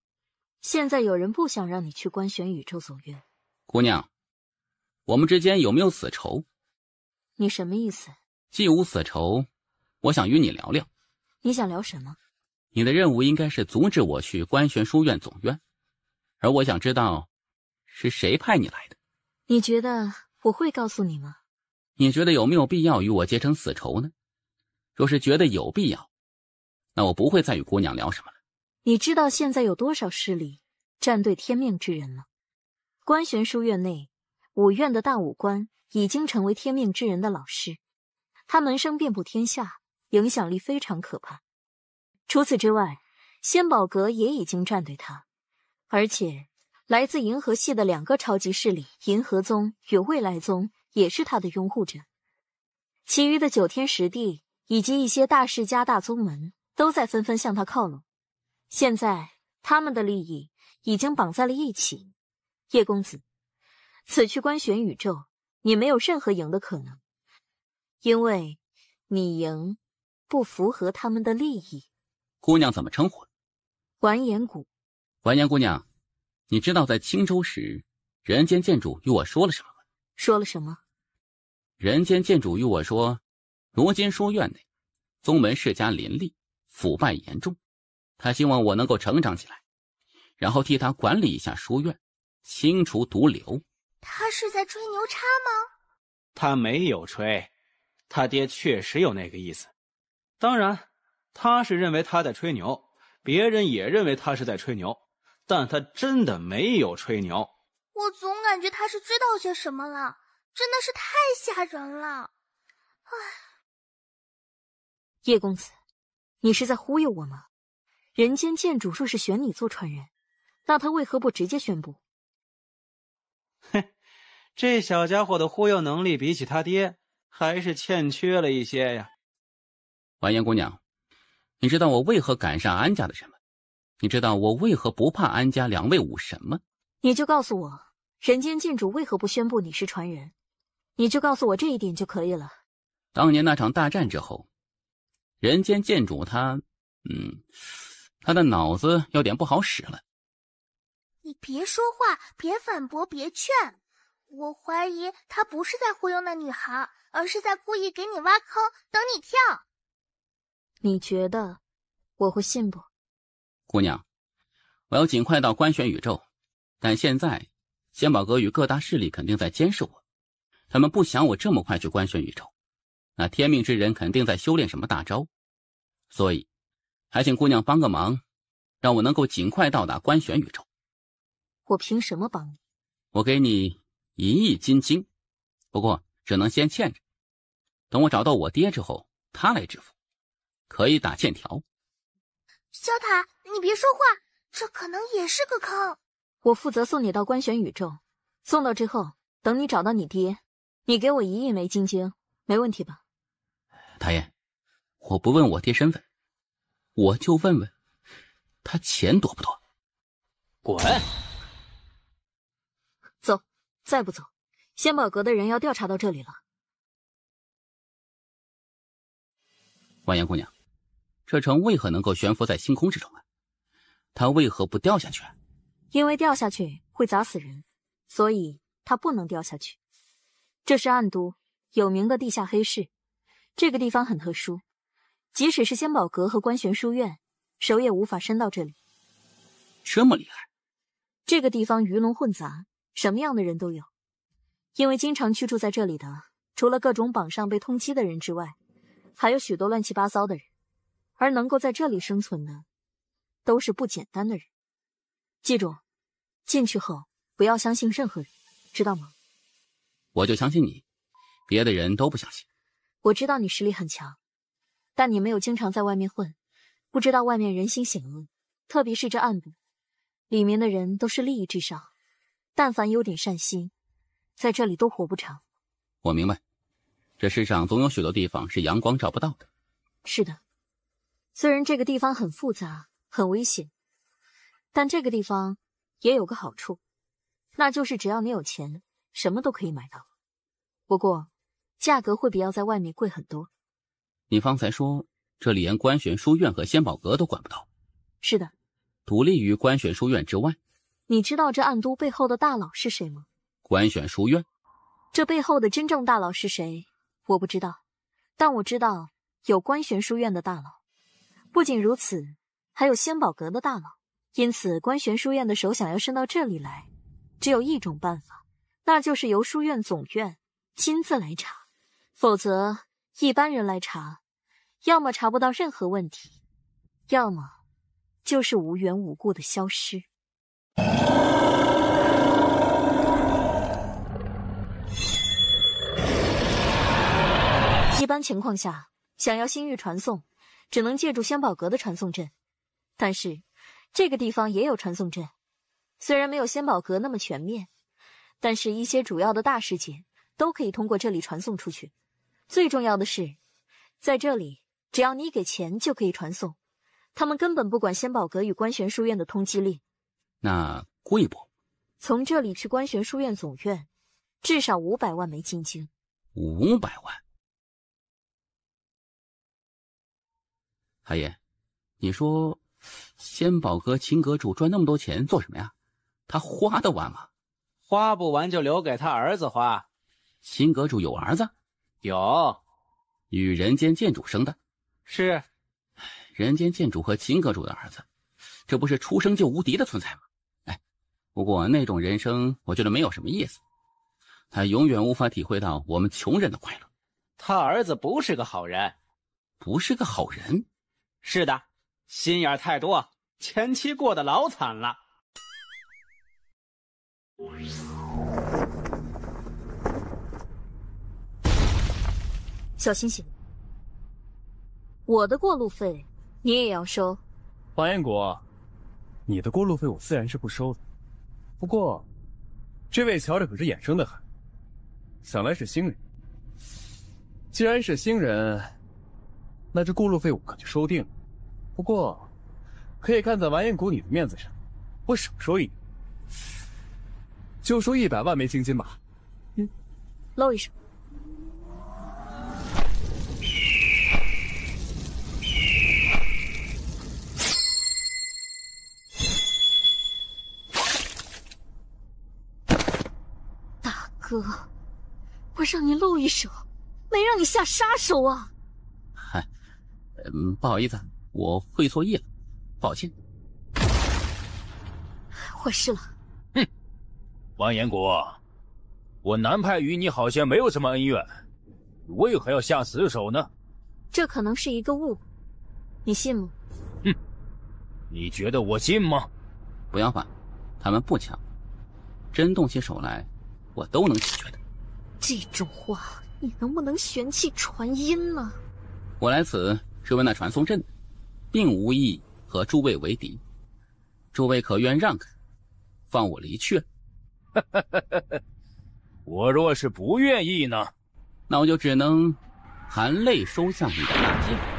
现在有人不想让你去观玄宇宙走运。姑娘，我们之间有没有死仇？你什么意思？既无死仇，我想与你聊聊。你想聊什么？你的任务应该是阻止我去观玄书院总院，而我想知道是谁派你来的。你觉得我会告诉你吗？你觉得有没有必要与我结成死仇呢？若是觉得有必要，那我不会再与姑娘聊什么了。你知道现在有多少势力站对天命之人吗？观玄书院内5院的大武官已经成为天命之人的老师，他门生遍布天下，影响力非常可怕。除此之外，仙宝阁也已经站对他，而且来自银河系的2个超级势力银河宗与未来宗也是他的拥护者。其余的9天10地以及一些大世家大宗门都在纷纷向他靠拢，现在他们的利益已经绑在了一起。叶公子，此去观玄宇宙，你没有任何赢的可能，因为你赢不符合他们的利益。姑娘怎么称呼？完颜谷。完颜姑娘，你知道在青州时，人间剑主与我说了什么吗？说了什么？人间剑主与我说，如今书院内宗门世家林立，腐败严重，他希望我能够成长起来，然后替他管理一下书院，清除毒瘤。他是在吹牛叉吗？他没有吹，他爹确实有那个意思。当然，他是认为他在吹牛，别人也认为他是在吹牛，但他真的没有吹牛。我总感觉他是知道些什么了，真的是太吓人了。唉，叶公子，你是在忽悠我吗？人间剑主若是选你做传人，那他为何不直接宣布？哼，这小家伙的忽悠能力比起他爹还是欠缺了一些呀。完颜姑娘，你知道我为何敢上安家的人吗？你知道我为何不怕安家2位武神吗？你就告诉我，人间剑主为何不宣布你是传人？你就告诉我这一点就可以了。当年那场大战之后，人间剑主他的脑子有点不好使了。你别说话，别反驳，别劝。我怀疑他不是在忽悠那女孩，而是在故意给你挖坑，等你跳。你觉得我会信不？姑娘，我要尽快到观玄宇宙，但现在仙宝阁与各大势力肯定在监视我，他们不想我这么快去官宣宇宙，那天命之人肯定在修炼什么大招，所以还请姑娘帮个忙，让我能够尽快到达官宣宇宙。我凭什么帮你？我给你1亿金晶，不过只能先欠着，等我找到我爹之后，他来支付，可以打欠条。小塔，你别说话，这可能也是个坑。我负责送你到官选宇宙，送到之后，等你找到你爹，你给我1亿枚金晶，没问题吧？大爷，我不问我爹身份，我就问问他钱多不多。滚！走，再不走，仙宝阁的人要调查到这里了。婉言姑娘，这城为何能够悬浮在星空之中啊？它为何不掉下去啊？因为掉下去会砸死人，所以它不能掉下去。这是暗都，有名的地下黑市。这个地方很特殊，即使是仙宝阁和官玄书院，手也无法伸到这里。这么厉害？这个地方鱼龙混杂，什么样的人都有。因为经常居住在这里的，除了各种榜上被通缉的人之外，还有许多乱七八糟的人，而能够在这里生存的，都是不简单的人。记住，进去后不要相信任何人，知道吗？我就相信你，别的人都不相信。我知道你实力很强，但你没有经常在外面混，不知道外面人心险恶，特别是这暗部，里面的人都是利益至上，但凡有点善心，在这里都活不长。我明白，这世上总有许多地方是阳光照不到的。是的，虽然这个地方很复杂，很危险，但这个地方也有个好处，那就是只要你有钱，什么都可以买到。不过价格会比要在外面贵很多。你方才说这里连官玄书院和仙宝阁都管不到？是的，独立于官玄书院之外。你知道这暗都背后的大佬是谁吗？官玄书院？这背后的真正大佬是谁我不知道，但我知道有官玄书院的大佬，不仅如此，还有仙宝阁的大佬。因此官玄书院的手想要伸到这里来，只有一种办法，那就是由书院总院亲自来查，否则一般人来查，要么查不到任何问题，要么就是无缘无故的消失。一般情况下，想要星域传送，只能借助仙宝阁的传送阵，但是这个地方也有传送阵，虽然没有仙宝阁那么全面，但是一些主要的大事件都可以通过这里传送出去。最重要的是，在这里只要你给钱就可以传送，他们根本不管仙宝阁与官玄书院的通缉令。那贵不？从这里去官玄书院总院，至少500万枚金晶。500万？海爷，你说仙宝阁秦阁主赚那么多钱做什么呀？他花得完吗？花不完就留给他儿子花。秦阁主有儿子？有。与人间剑主生的？是。人间剑主和秦阁主的儿子，这不是出生就无敌的存在吗？哎，不过那种人生我觉得没有什么意思，他永远无法体会到我们穷人的快乐。他儿子不是个好人。不是个好人？是的，心眼太多，前妻过得老惨了。小星星，我的过路费你也要收。黄彦谷，你的过路费我自然是不收的，不过这位瞧着可是眼生的很，想来是新人。既然是新人，那这过路费我可就收定了。不过可以看在完颜谷你的面子上，我少收一点，就收100万枚金金吧。露一手。大哥，我让你露一手，没让你下杀手啊！嗨，不好意思，我会错意了，抱歉。坏事了。嗯，完颜国，我南派与你好像没有什么恩怨，为何要下死手呢？这可能是一个误，你信吗？哼，你觉得我信吗？不要慌，他们不强，真动起手来，我都能解决的。这种话，你能不能玄气传音呢？我来此是为那传送阵，并无意和诸位为敌，诸位可愿让开，放我离去？我若是不愿意呢？那我就只能含泪收下你的大剑。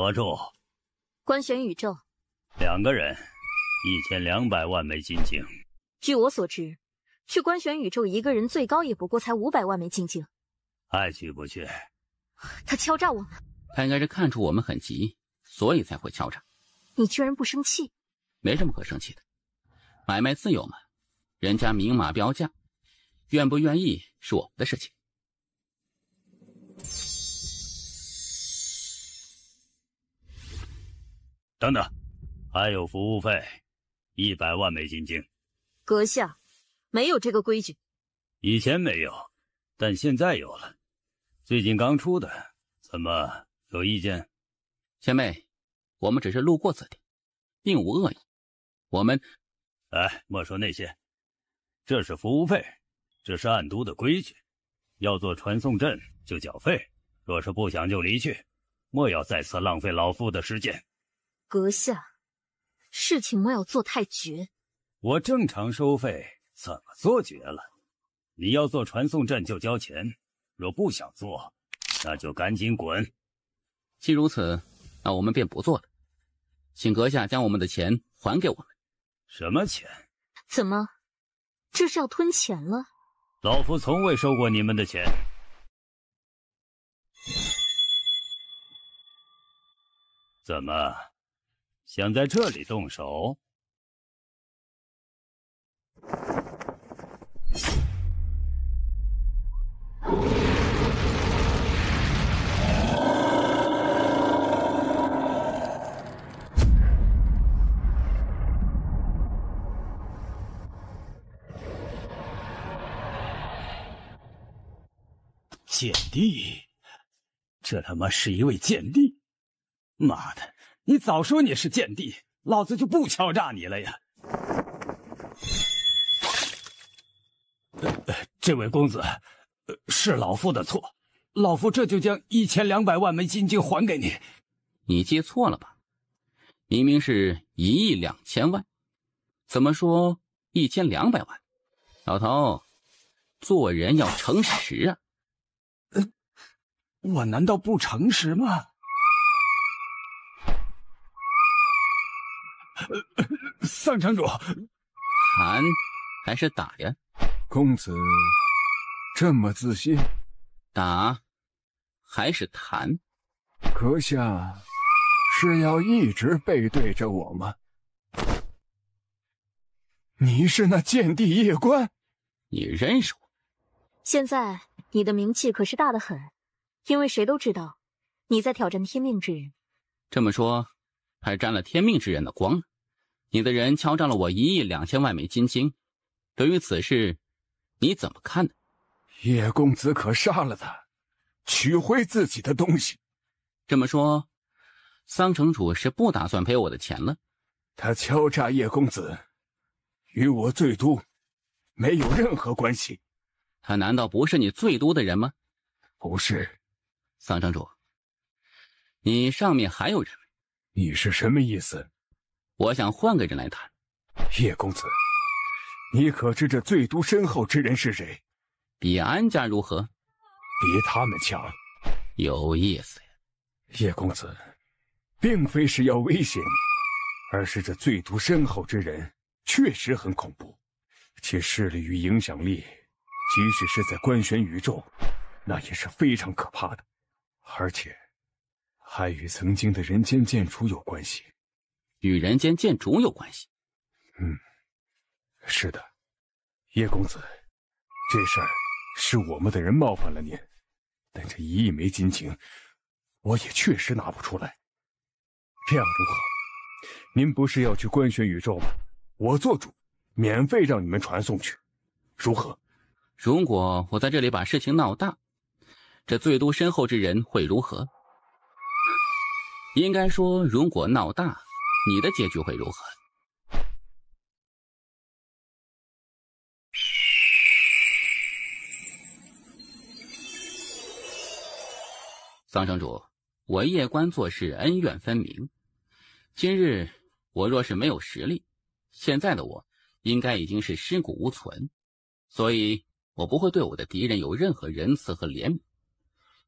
合住！观玄宇宙2个人，1200万枚金晶。据我所知，去观玄宇宙一个人最高也不过才500万枚金晶。爱去不去？他敲诈我们，他应该是看出我们很急，所以才会敲诈。你居然不生气？没什么可生气的，买卖自由嘛，人家明码标价，愿不愿意是我们的事情。等等，还有服务费，100万枚金晶。阁下，没有这个规矩。以前没有，但现在有了。最近刚出的，怎么有意见？前辈，我们只是路过此地，并无恶意。我们，莫说那些，这是服务费，这是暗都的规矩。要做传送阵就缴费，若是不想就离去，莫要再次浪费老夫的时间。阁下，事情莫要做太绝。我正常收费，怎么做绝了？你要做传送阵就交钱，若不想做，那就赶紧滚。既如此，那我们便不做了，请阁下将我们的钱还给我们。什么钱？怎么，这是要吞钱了？老夫从未收过你们的钱。怎么，想在这里动手？贱帝，这他妈是一位贱帝！妈的，你早说你是贱帝，老子就不敲诈你了呀！这位公子，是老夫的错，老夫这就将1200万枚金晶还给你。你记错了吧？明明是1亿2千万，怎么说1200万？老头，做人要诚实啊！我难道不诚实吗？丧城主，谈还是打呀？公子这么自信？打还是谈？阁下是要一直背对着我吗？你是那剑帝夜观？你认识我？现在你的名气可是大得很，因为谁都知道你在挑战天命之人。这么说，还沾了天命之人的光呢。你的人敲诈了我1亿2千万枚金晶，对于此事，你怎么看呢？叶公子可杀了他，取回自己的东西。这么说，桑城主是不打算赔我的钱了？他敲诈叶公子，与我醉都没有任何关系。他难道不是你醉都的人吗？不是。桑城主，你上面还有人？你是什么意思？我想换个人来谈。叶公子，你可知这醉都身后之人是谁？比安家如何？比他们强。有意思呀。叶公子，并非是要威胁你，而是这最毒深厚之人确实很恐怖，其势力与影响力，即使是在官玄宇宙，那也是非常可怕的，而且还与曾经的人间剑主有关系。与人间剑主有关系？是的，叶公子，这事儿是我们的人冒犯了您，但这1亿枚金晶，我也确实拿不出来。这样如何？您不是要去官玄宇宙吗？我做主，免费让你们传送去，如何？如果我在这里把事情闹大，这最毒深厚之人会如何？应该说，如果闹大，你的结局会如何？桑城主，我叶关做事恩怨分明。今日我若是没有实力，现在的我应该已经是尸骨无存，所以我不会对我的敌人有任何仁慈和怜悯。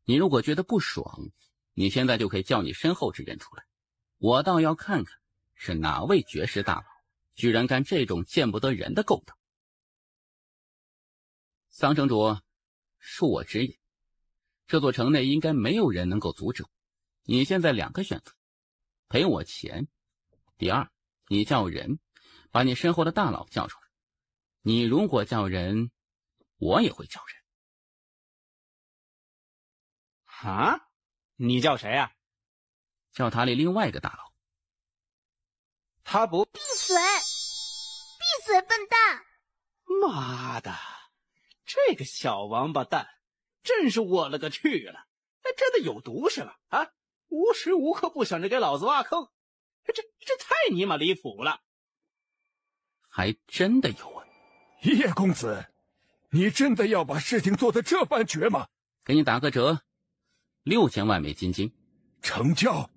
你如果觉得不爽，你现在就可以叫你身后之人出来，我倒要看看是哪位绝世大佬居然干这种见不得人的勾当。桑城主，恕我直言，这座城内应该没有人能够阻止我。你现在2个选择：赔我钱，第二，你叫人把你身后的大佬叫出来。你如果叫人，我也会叫人。啊？你叫谁啊？叫塔里另外一个大佬。他不……闭嘴！闭嘴，笨蛋！妈的，这个小王八蛋，真是我了个去了！真的有毒是吧？啊，无时无刻不想着给老子挖坑，这太尼玛离谱了！还真的有啊！叶公子，你真的要把事情做得这般绝吗？给你打个折，6000万枚金晶，成交。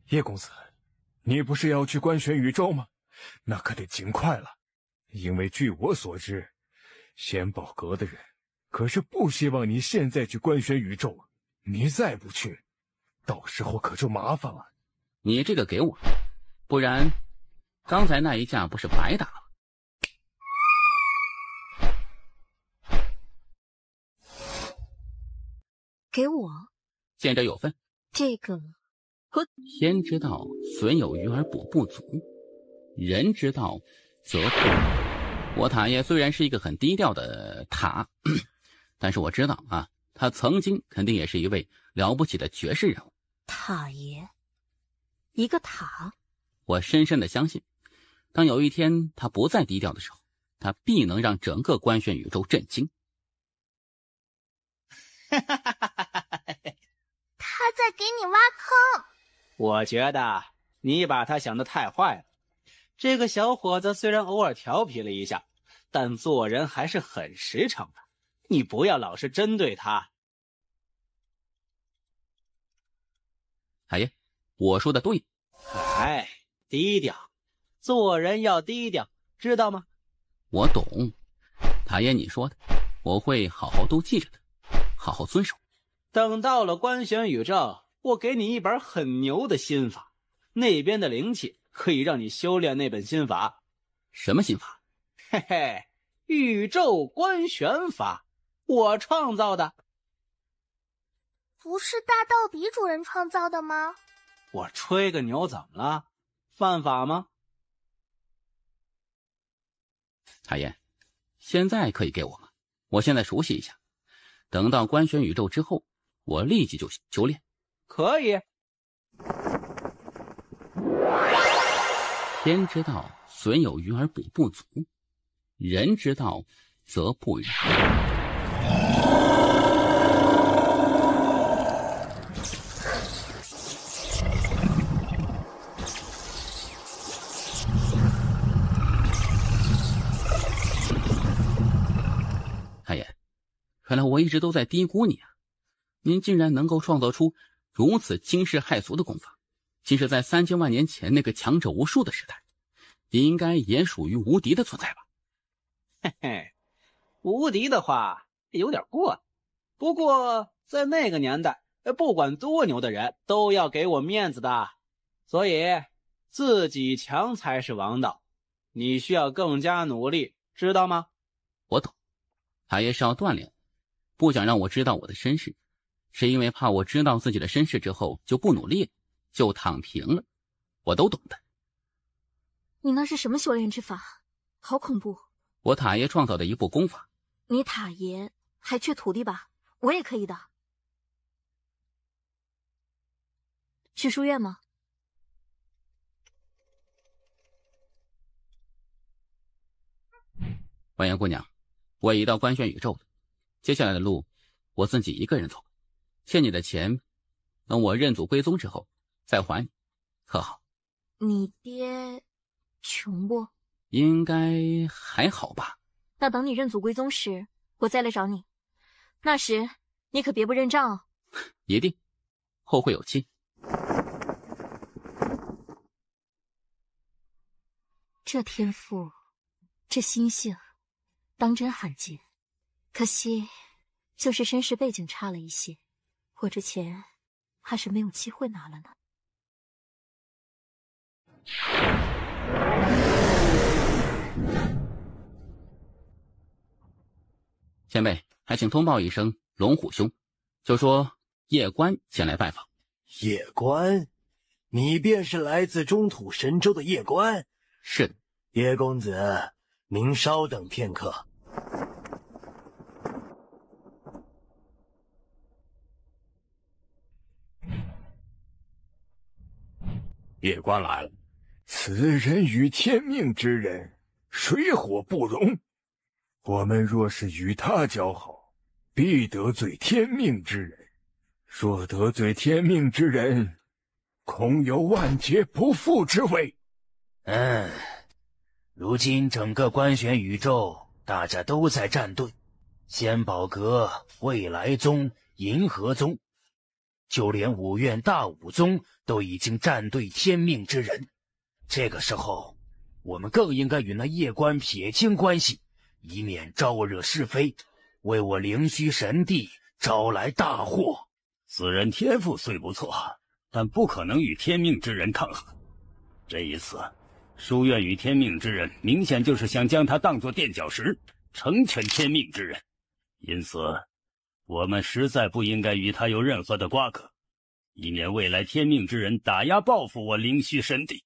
叶公子，你不是要去官玄宇宙吗？那可得尽快了，因为据我所知，仙宝阁的人可是不希望你现在去官玄宇宙，你再不去，到时候可就麻烦了。你这个给我，不然刚才那一架不是白打了？给我，见者有份。这个天之道，损有余而补不足；人之道，则不。我塔爷虽然是一个很低调的塔，但是我知道啊，他曾经肯定也是一位了不起的绝世人物。塔爷，一个塔。我深深的相信，当有一天他不再低调的时候，他必能让整个官玄宇宙震惊。他在给你挖坑。我觉得你把他想得太坏了。这个小伙子虽然偶尔调皮了一下，但做人还是很实诚的。你不要老是针对他。海爷，我说的对。哎，低调，做人要低调，知道吗？我懂，塔爷你说的，我会好好都记着的，好好遵守。等到了官玄宇宙，我给你一本很牛的心法，那边的灵气可以让你修炼那本心法。什么心法？嘿嘿，宇宙观玄法，我创造的。不是大道比主人创造的吗？我吹个牛怎么了？犯法吗？塔爷，现在可以给我吗？我现在熟悉一下，等到官玄宇宙之后，我立即就修炼。可以。天之道，损有余而补不足；人之道，则不然。太爷，看来我一直都在低估你啊！您竟然能够创造出如此惊世骇俗的功法，竟是在3000万年前那个强者无数的时代，应该也属于无敌的存在吧？嘿嘿，无敌的话有点过了。不过在那个年代，不管多牛的人都要给我面子的，所以自己强才是王道。你需要更加努力，知道吗？我懂，他也是要锻炼，不想让我知道我的身世，是因为怕我知道自己的身世之后就不努力了，就躺平了。我都懂的。你那是什么修炼之法？好恐怖！我塔爷创造的一部功法。你塔爷还缺徒弟吧？我也可以的。去书院吗？婉言姑娘，我已到官宣宇宙了，接下来的路我自己一个人走，欠你的钱，等我认祖归宗之后再还你，可好？你爹穷不？应该还好吧。那等你认祖归宗时，我再来找你，那时你可别不认账哦。一定，后会有期。这天赋，这心性，当真罕见。可惜，就是身世背景差了一些，我这钱还是没有机会拿了呢。前辈，还请通报一声龙虎兄，就说叶关前来拜访。叶关，你便是来自中土神州的叶关？是的。叶公子，您稍等片刻。叶关来了。此人与天命之人，水火不容。我们若是与他交好，必得罪天命之人。若得罪天命之人，恐有万劫不复之危。如今整个官玄宇宙，大家都在站队，仙宝阁、未来宗、银河宗，就连五院大武宗都已经站队天命之人。这个时候，我们更应该与那叶关撇清关系，以免招惹是非，为我灵虚神帝招来大祸。此人天赋虽不错，但不可能与天命之人抗衡。这一次，书院与天命之人明显就是想将他当作垫脚石，成全天命之人。因此，我们实在不应该与他有任何的瓜葛，以免未来天命之人打压报复我灵虚神帝。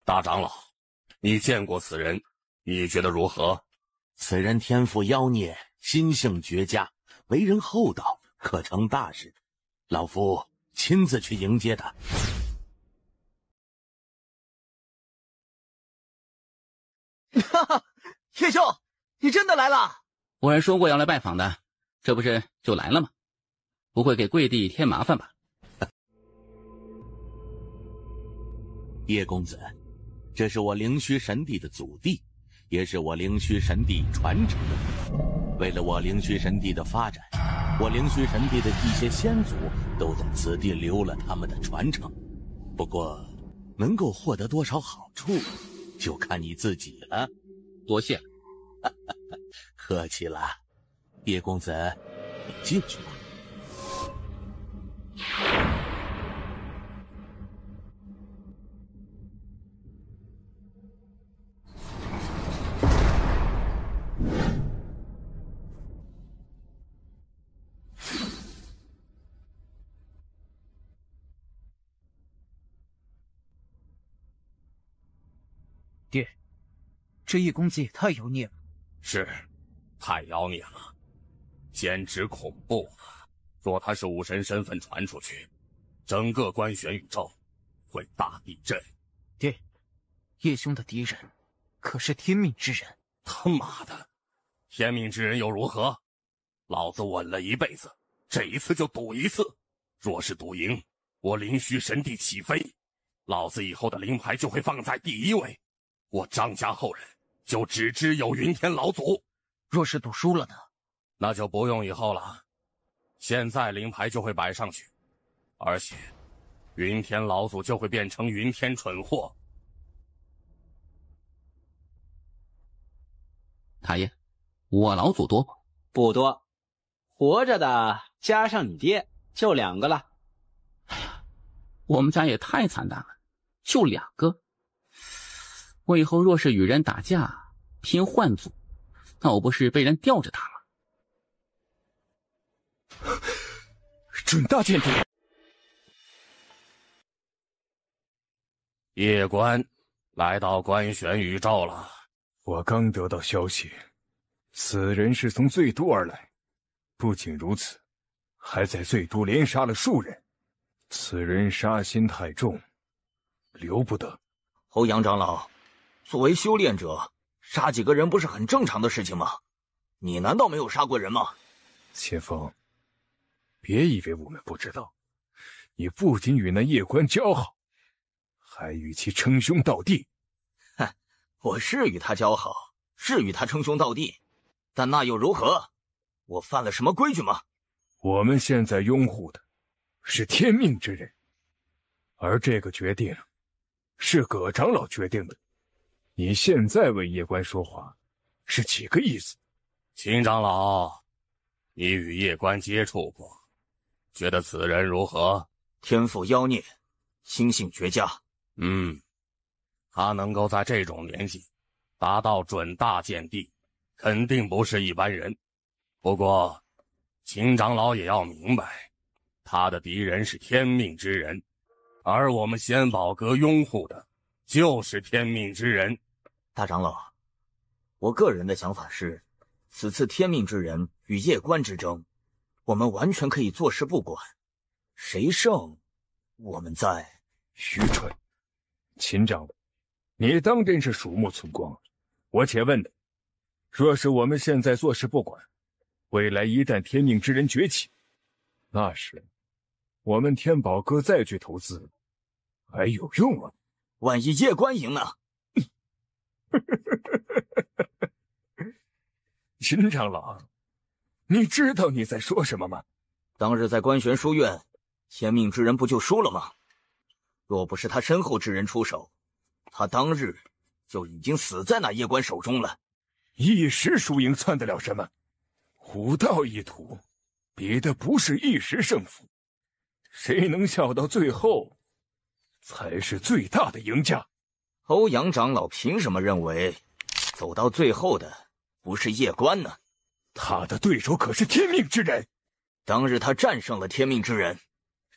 大长老，你见过此人，你觉得如何？此人天赋妖孽，心性绝佳，为人厚道，可成大事。老夫亲自去迎接他。哈哈，叶兄，你真的来了！我还说过要来拜访的，这不是就来了吗？不会给贵帝添麻烦吧？叶公子，这是我灵虚神帝的祖地，也是我灵虚神帝传承的。为了我灵虚神帝的发展，我灵虚神帝的一些先祖都在此地留了他们的传承。不过，能够获得多少好处，就看你自己了。多谢了。客气了。叶公子，你进去吧。爹，这叶公子也太妖孽了。是，太妖孽了，简直恐怖了。若他是武神身份传出去，整个官玄宇宙会大地震。爹，叶兄的敌人可是天命之人。他妈的，天命之人又如何？老子稳了一辈子，这一次就赌一次。若是赌赢，我灵虚神帝起飞，老子以后的灵牌就会放在第一位。我张家后人就只知有云天老祖。若是赌输了呢？那就不用以后了，现在灵牌就会摆上去，而且云天老祖就会变成云天蠢货。太爷，我老祖多不？不多，活着的加上你爹就2个了。哎呀，我们家也太惨淡了，就2个。我以后若是与人打架拼换祖，那我不是被人吊着打吗？准大见地。夜官来到官玄宇宙了。我刚得到消息，此人是从醉都而来，不仅如此，还在醉都连杀了数人。此人杀心太重，留不得。欧阳长老，作为修炼者，杀几个人不是很正常的事情吗？你难道没有杀过人吗？千峰，别以为我们不知道，你不仅与那夜官交好，还与其称兄道弟。哼，我是与他交好，是与他称兄道弟，但那又如何？我犯了什么规矩吗？我们现在拥护的是天命之人，而这个决定是葛长老决定的。你现在为夜官说话，是几个意思？秦长老，你与夜官接触过，觉得此人如何？天赋妖孽，心性绝佳。他能够在这种年纪达到准大见地，肯定不是一般人。不过秦长老也要明白，他的敌人是天命之人，而我们仙宝阁拥护的就是天命之人。大长老，我个人的想法是，此次天命之人与夜官之争，我们完全可以坐视不管，谁胜我们再。愚蠢！秦长老，你当真是鼠目寸光？我且问你，若是我们现在坐视不管，未来一旦天命之人崛起，那时我们天宝阁再去投资还有用吗？万一夜官赢呢？秦长老，你知道你在说什么吗？当日在官玄书院，天命之人不就输了吗？若不是他身后之人出手，他当日就已经死在那夜官手中了。一时输赢算得了什么？武道一途，比的不是一时胜负，谁能笑到最后，才是最大的赢家。欧阳长老凭什么认为走到最后的不是夜官呢？他的对手可是天命之人。当日他战胜了天命之人。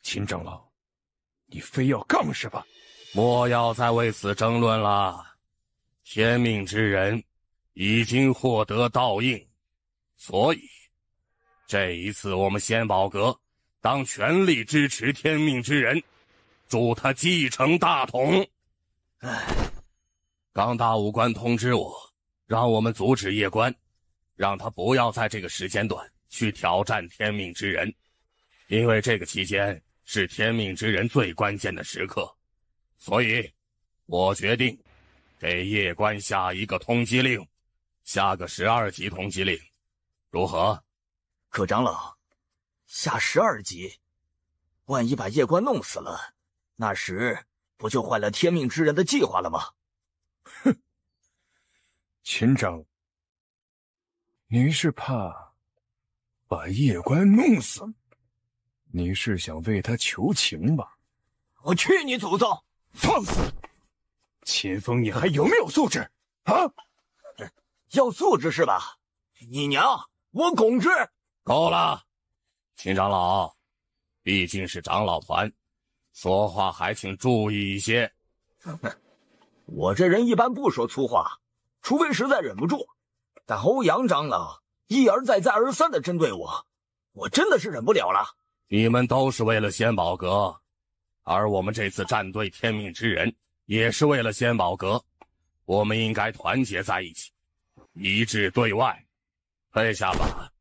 秦长老，你非要杠是吧？莫要再为此争论了。天命之人已经获得道印，所以这一次我们仙宝阁当全力支持天命之人，助他继承大统。刚大武官通知我，让我们阻止夜官，让他不要在这个时间段去挑战天命之人，因为这个期间是天命之人最关键的时刻，所以我决定给夜官下一个通缉令，下个12级通缉令，如何？葛长老，下12级，万一把夜官弄死了，那时不就坏了天命之人的计划了吗？哼，秦长，你是怕把夜官弄死？你是想为他求情吧？我去你祖宗！放肆！秦风，你还有没有素质啊？要素质是吧？你娘，我拱之！够了，秦长老，毕竟是长老团，说话还请注意一些。我这人一般不说粗话，除非实在忍不住。但欧阳长老一而再再而三的针对我，我真的是忍不了了。你们都是为了仙宝阁，而我们这次站队天命之人也是为了仙宝阁，我们应该团结在一起，一致对外。退下吧。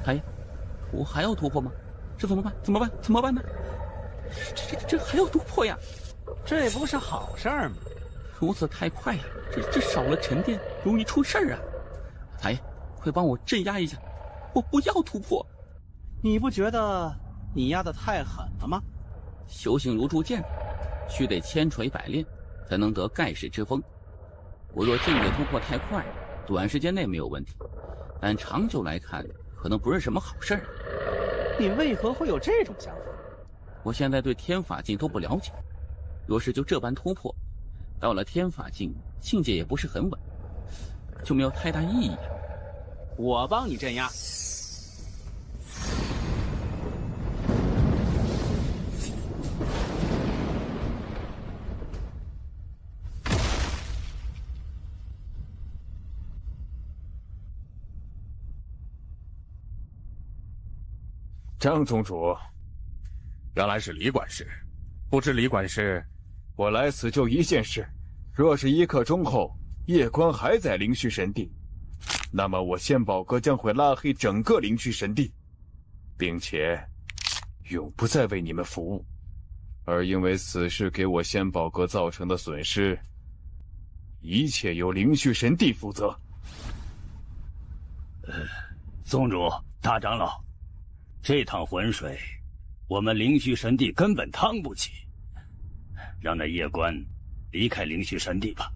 哎呀，我还要突破吗？这怎么办？怎么办？怎么办呢？这还要突破呀？这不是好事儿吗？如此太快呀，这少了沉淀，容易出事儿啊！哎，快帮我镇压一下，我不要突破。你不觉得你压得太狠了吗？修行如铸剑，须得千锤百炼，才能得盖世之风。我若境界突破太快，短时间内没有问题，但长久来看，可能不是什么好事儿。你为何会有这种想法？我现在对天法境都不了解，若是就这般突破，到了天法境，境界也不是很稳，就没有太大意义了。我帮你镇压。张宗主，原来是李管事，不知李管事，我来此就一件事：若是1刻钟后夜观还在灵虚神地，那么我仙宝阁将会拉黑整个灵虚神地，并且永不再为你们服务。而因为此事给我仙宝阁造成的损失，一切由灵虚神地负责。宗主、大长老，这趟浑水，我们灵虚神地根本趟不起，让那夜观离开灵虚神地吧。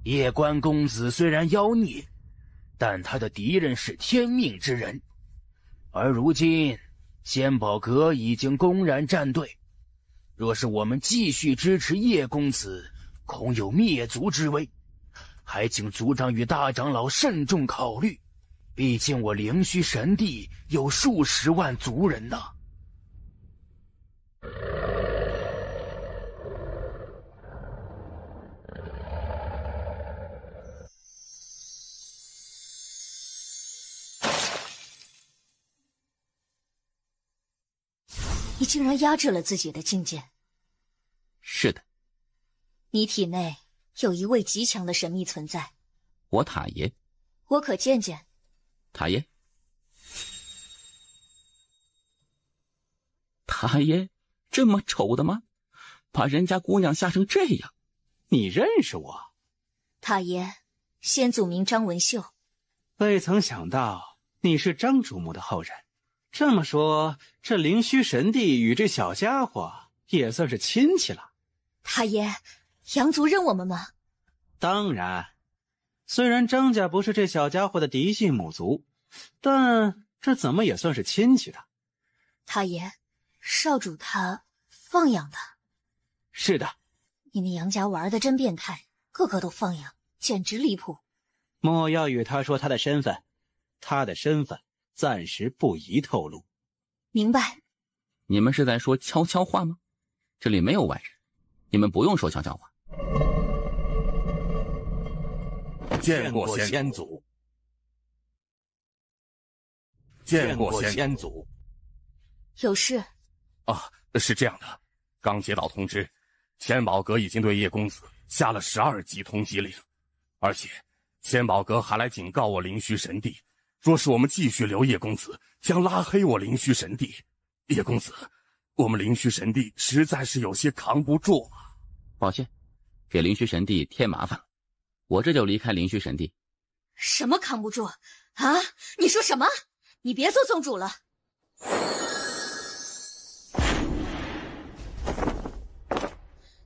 夜观公子虽然妖孽，但他的敌人是天命之人，而如今仙宝阁已经公然站队，若是我们继续支持叶公子，恐有灭族之危，还请族长与大长老慎重考虑。毕竟我灵虚神地有数十万族人呐。你竟然压制了自己的境界。是的。你体内有一位极强的神秘存在。我塔爷。我可见见。塔爷，塔爷这么丑的吗？把人家姑娘吓成这样。你认识我？塔爷，先祖名张文秀。未曾想到你是张主母的后人。这么说，这灵虚神帝与这小家伙也算是亲戚了。塔爷，杨族认我们吗？当然。虽然张家不是这小家伙的嫡系母族，但这怎么也算是亲戚的。塔爷，少主他放养他。是的。你们杨家玩的真变态，个个都放养，简直离谱。莫要与他说他的身份，他的身份暂时不宜透露。明白。你们是在说悄悄话吗？这里没有外人，你们不用说悄悄话。见过先祖，见过先祖。有事？啊，是这样的，刚接到通知，仙宝阁已经对叶公子下了12级通缉令，而且仙宝阁还来警告我灵虚神帝，若是我们继续留叶公子，将拉黑我灵虚神帝。叶公子，我们灵虚神帝实在是有些扛不住啊。抱歉，给灵虚神帝添麻烦了。我这就离开灵虚神地。什么扛不住啊？你说什么？你别做宗主了。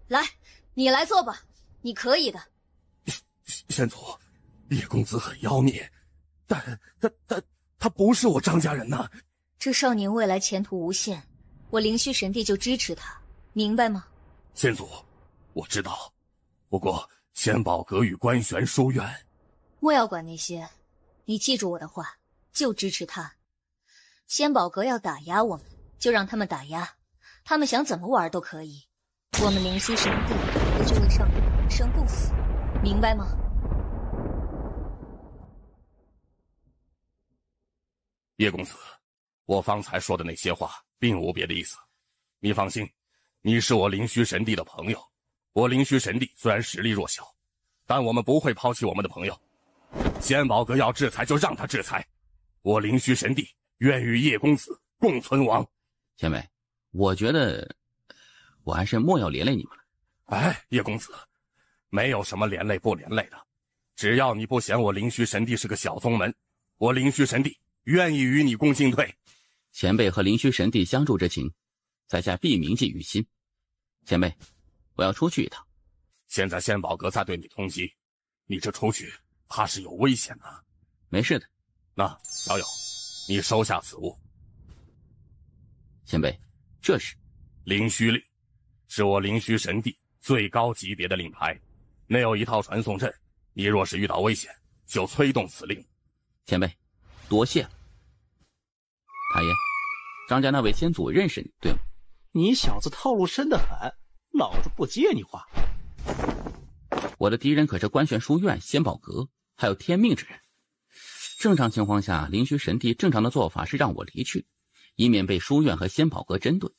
来，你来做吧，你可以的。先祖，叶公子很妖孽，但他不是我张家人呐。这少年未来前途无限，我灵虚神帝就支持他，明白吗？先祖，我知道，不过仙宝阁与观玄书院，莫要管那些，你记住我的话，就支持他。仙宝阁要打压我们，就让他们打压，他们想怎么玩都可以。我们灵虚神帝为这位少年长生不死，明白吗？叶公子，我方才说的那些话并无别的意思，你放心，你是我灵虚神帝的朋友。我灵虚神帝虽然实力弱小，但我们不会抛弃我们的朋友。仙宝阁要制裁就让他制裁，我灵虚神帝愿与叶公子共存亡。前辈，我觉得我还是莫要连累你们了。哎，叶公子，没有什么连累不连累的，只要你不嫌我灵虚神帝是个小宗门，我灵虚神帝愿意与你共进退。前辈和灵虚神帝相助之情，在下必铭记于心。前辈，我要出去一趟。现在仙宝阁在对你通缉，你这出去怕是有危险啊。没事的。那小友，你收下此物。前辈，这是灵虚令，是我灵虚神帝最高级别的令牌，内有一套传送阵，你若是遇到危险，就催动此令。前辈，多谢了。太爷，张家那位先祖认识你，对吗？你小子套路深得很，老子不接你话。我的敌人可是观玄书院、仙宝阁，还有天命之人。正常情况下，灵虚神帝正常的做法是让我离去，以免被书院和仙宝阁针对。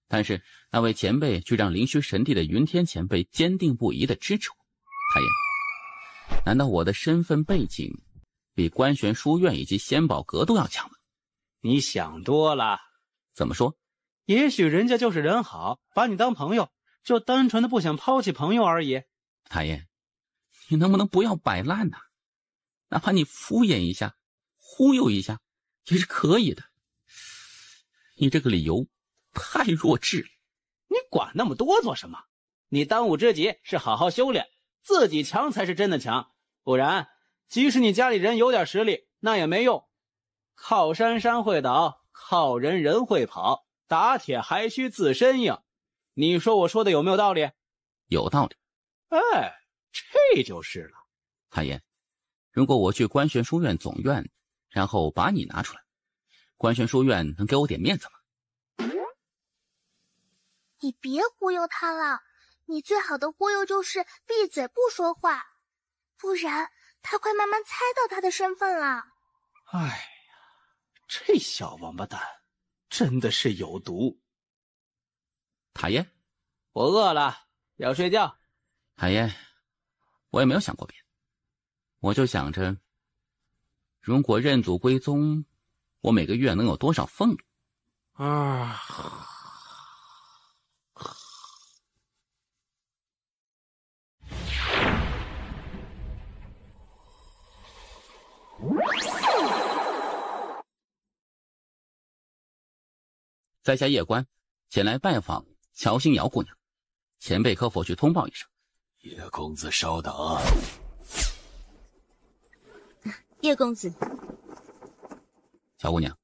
但是那位前辈却让灵虚神帝的云天前辈坚定不移地支持我。太爷，难道我的身份背景比观玄书院以及仙宝阁都要强吗？你想多了。怎么说？也许人家就是人好，把你当朋友，就单纯的不想抛弃朋友而已。太爷，你能不能不要摆烂呢？哪怕你敷衍一下，忽悠一下，也是可以的。你这个理由太弱智了。你管那么多做什么？你当务之急是好好修炼，自己强才是真的强。不然，即使你家里人有点实力，那也没用。靠山山会倒，靠人人会跑，打铁还需自身硬。你说我说的有没有道理？有道理。哎，这就是了。太爷，如果我去观玄书院总院，然后把你拿出来，观玄书院能给我点面子吗？你别忽悠他了，你最好的忽悠就是闭嘴不说话，不然他快慢慢猜到他的身份了。哎呀，这小王八蛋真的是有毒。太爷，我饿了，要睡觉。太爷，我也没有想过别的，我就想着，如果认祖归宗，我每个月能有多少俸禄？啊！在下叶关，前来拜访乔星瑶姑娘，前辈可否去通报一声？叶公子稍等。叶公子，乔姑娘，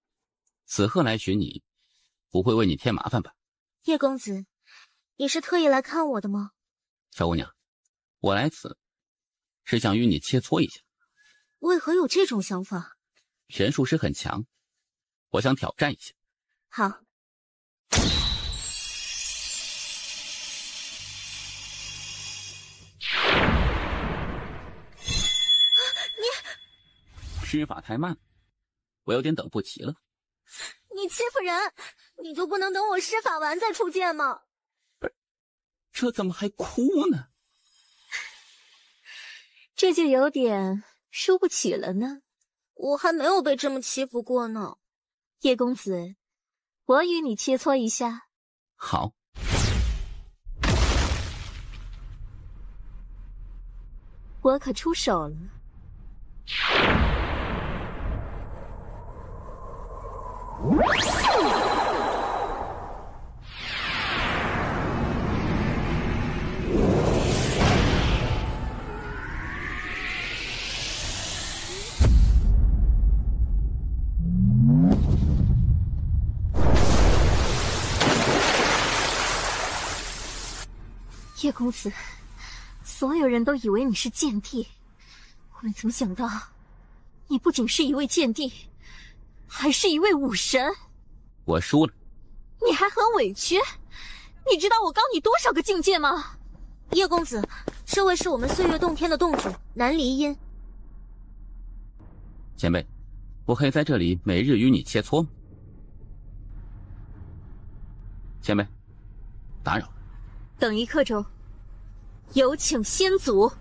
此鹤来寻你，不会为你添麻烦吧？叶公子，你是特意来看我的吗？乔姑娘，我来此是想与你切磋一下。为何有这种想法？玄术师很强，我想挑战一下。好。施法太慢，我有点等不及了。你欺负人，你就不能等我施法完再出剑吗？这怎么还哭呢？这就有点输不起了呢。我还没有被这么欺负过呢。叶公子，我与你切磋一下。好。我可出手了。叶公子，所有人都以为你是剑帝，我没曾想到，你不仅是一位剑帝，还是一位武神。我输了。你还很委屈？你知道我高你多少个境界吗？叶公子，这位是我们岁月洞天的洞主南离音。前辈，我可以在这里每日与你切磋吗？前辈，打扰了。等一刻钟，有请先祖。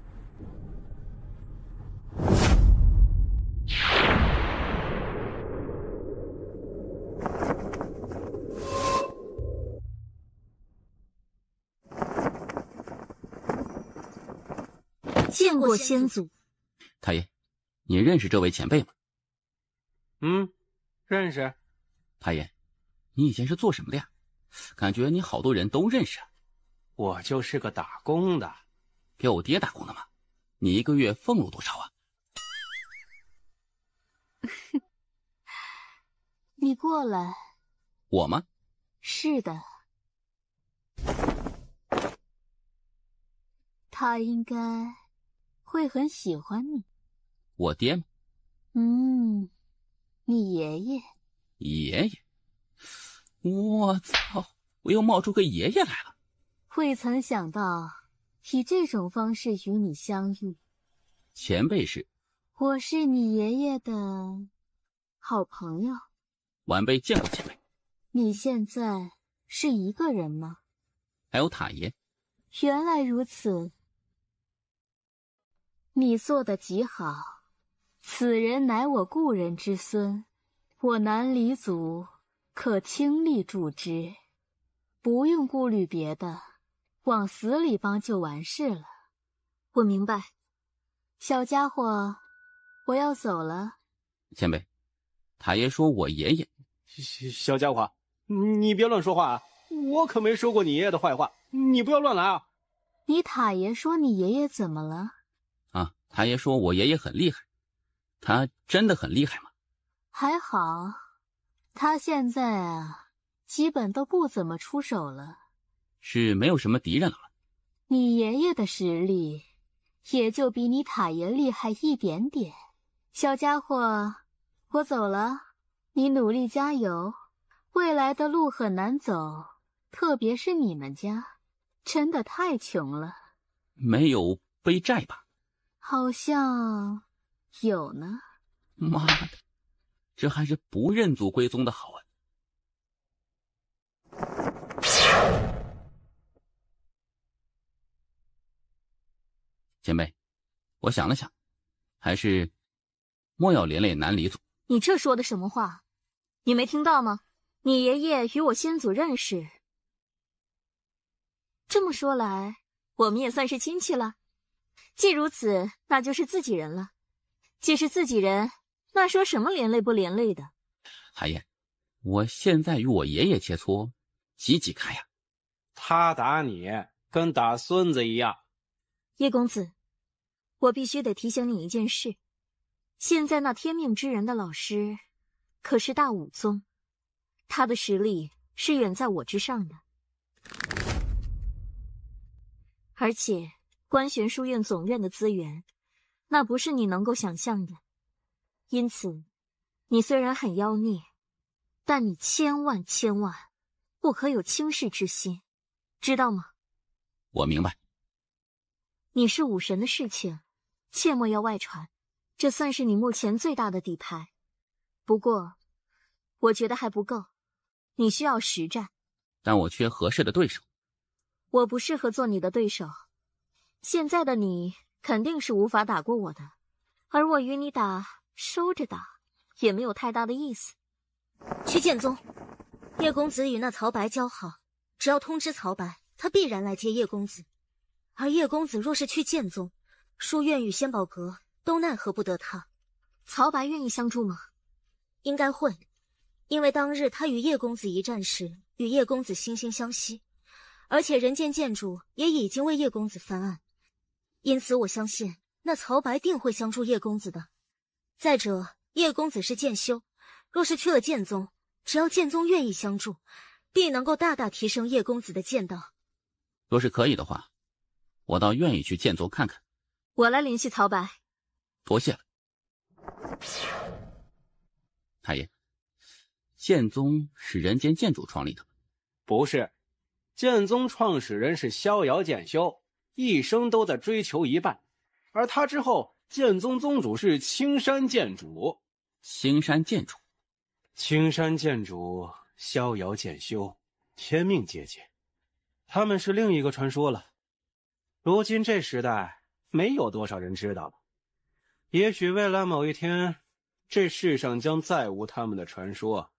见过先祖。太爷，你认识这位前辈吗？认识。太爷，你以前是做什么的呀？感觉你好多人都认识啊。我就是个打工的。给我爹打工的吗？你一个月俸禄多少啊？你过来。我吗？是的。他应该会很喜欢你。我爹吗？你爷爷。爷爷？我操！我又冒出个爷爷来了。未曾想到以这种方式与你相遇。前辈是？我是你爷爷的好朋友。晚辈见过前辈。你现在是一个人吗？还有塔爷。原来如此。你做得极好，此人乃我故人之孙，我南黎族可倾力助之，不用顾虑别的，往死里帮就完事了。我明白。小家伙，我要走了。前辈，塔爷说我爷爷。小家伙，你别乱说话啊！我可没说过你爷爷的坏话，你不要乱来啊！你塔爷说你爷爷怎么了？啊，塔爷说我爷爷很厉害。他真的很厉害吗？还好，他现在基本都不怎么出手了。是没有什么敌人了。你爷爷的实力也就比你塔爷厉害一点点。小家伙，我走了，你努力加油，未来的路很难走，特别是你们家，真的太穷了。没有背债吧？好像有呢。妈的，这还是不认祖归宗的好啊！前辈，我想了想，还是莫要连累南黎族。你这说的什么话？你没听到吗？你爷爷与我先祖认识。这么说来，我们也算是亲戚了。既如此，那就是自己人了。既是自己人，那说什么连累不连累的？海燕，我现在与我爷爷切磋，几开呀？他打你跟打孙子一样。叶公子，我必须得提醒你一件事。现在那天命之人的老师可是大武宗，他的实力是远在我之上的。而且观玄书院总院的资源，那不是你能够想象的。因此，你虽然很妖孽，但你千万不可有轻视之心，知道吗？我明白。你是武神的事情，切莫要外传，这算是你目前最大的底牌。不过，我觉得还不够，你需要实战。但我缺合适的对手。我不适合做你的对手。现在的你肯定是无法打过我的，而我与你打，收着打，也没有太大的意思。去剑宗，叶公子与那曹白交好，只要通知曹白，他必然来接叶公子。而叶公子若是去剑宗，书院与仙宝阁都奈何不得他。曹白愿意相助吗？应该会，因为当日他与叶公子一战时，与叶公子惺惺相惜，而且人间剑主也已经为叶公子翻案，因此我相信那曹白定会相助叶公子的。再者，叶公子是剑修，若是去了剑宗，只要剑宗愿意相助，必能够大大提升叶公子的剑道。若是可以的话，我倒愿意去剑宗看看。我来联系曹白。多谢了。太爷，剑宗是人间剑主创立的？不是，剑宗创始人是逍遥剑修，一生都在追求一半，而他之后，剑宗宗主是青山剑主。青山剑主，青山剑主，逍遥剑修，天命姐姐，他们是另一个传说了。如今这时代，没有多少人知道了。也许未来某一天，这世上将再无他们的传说。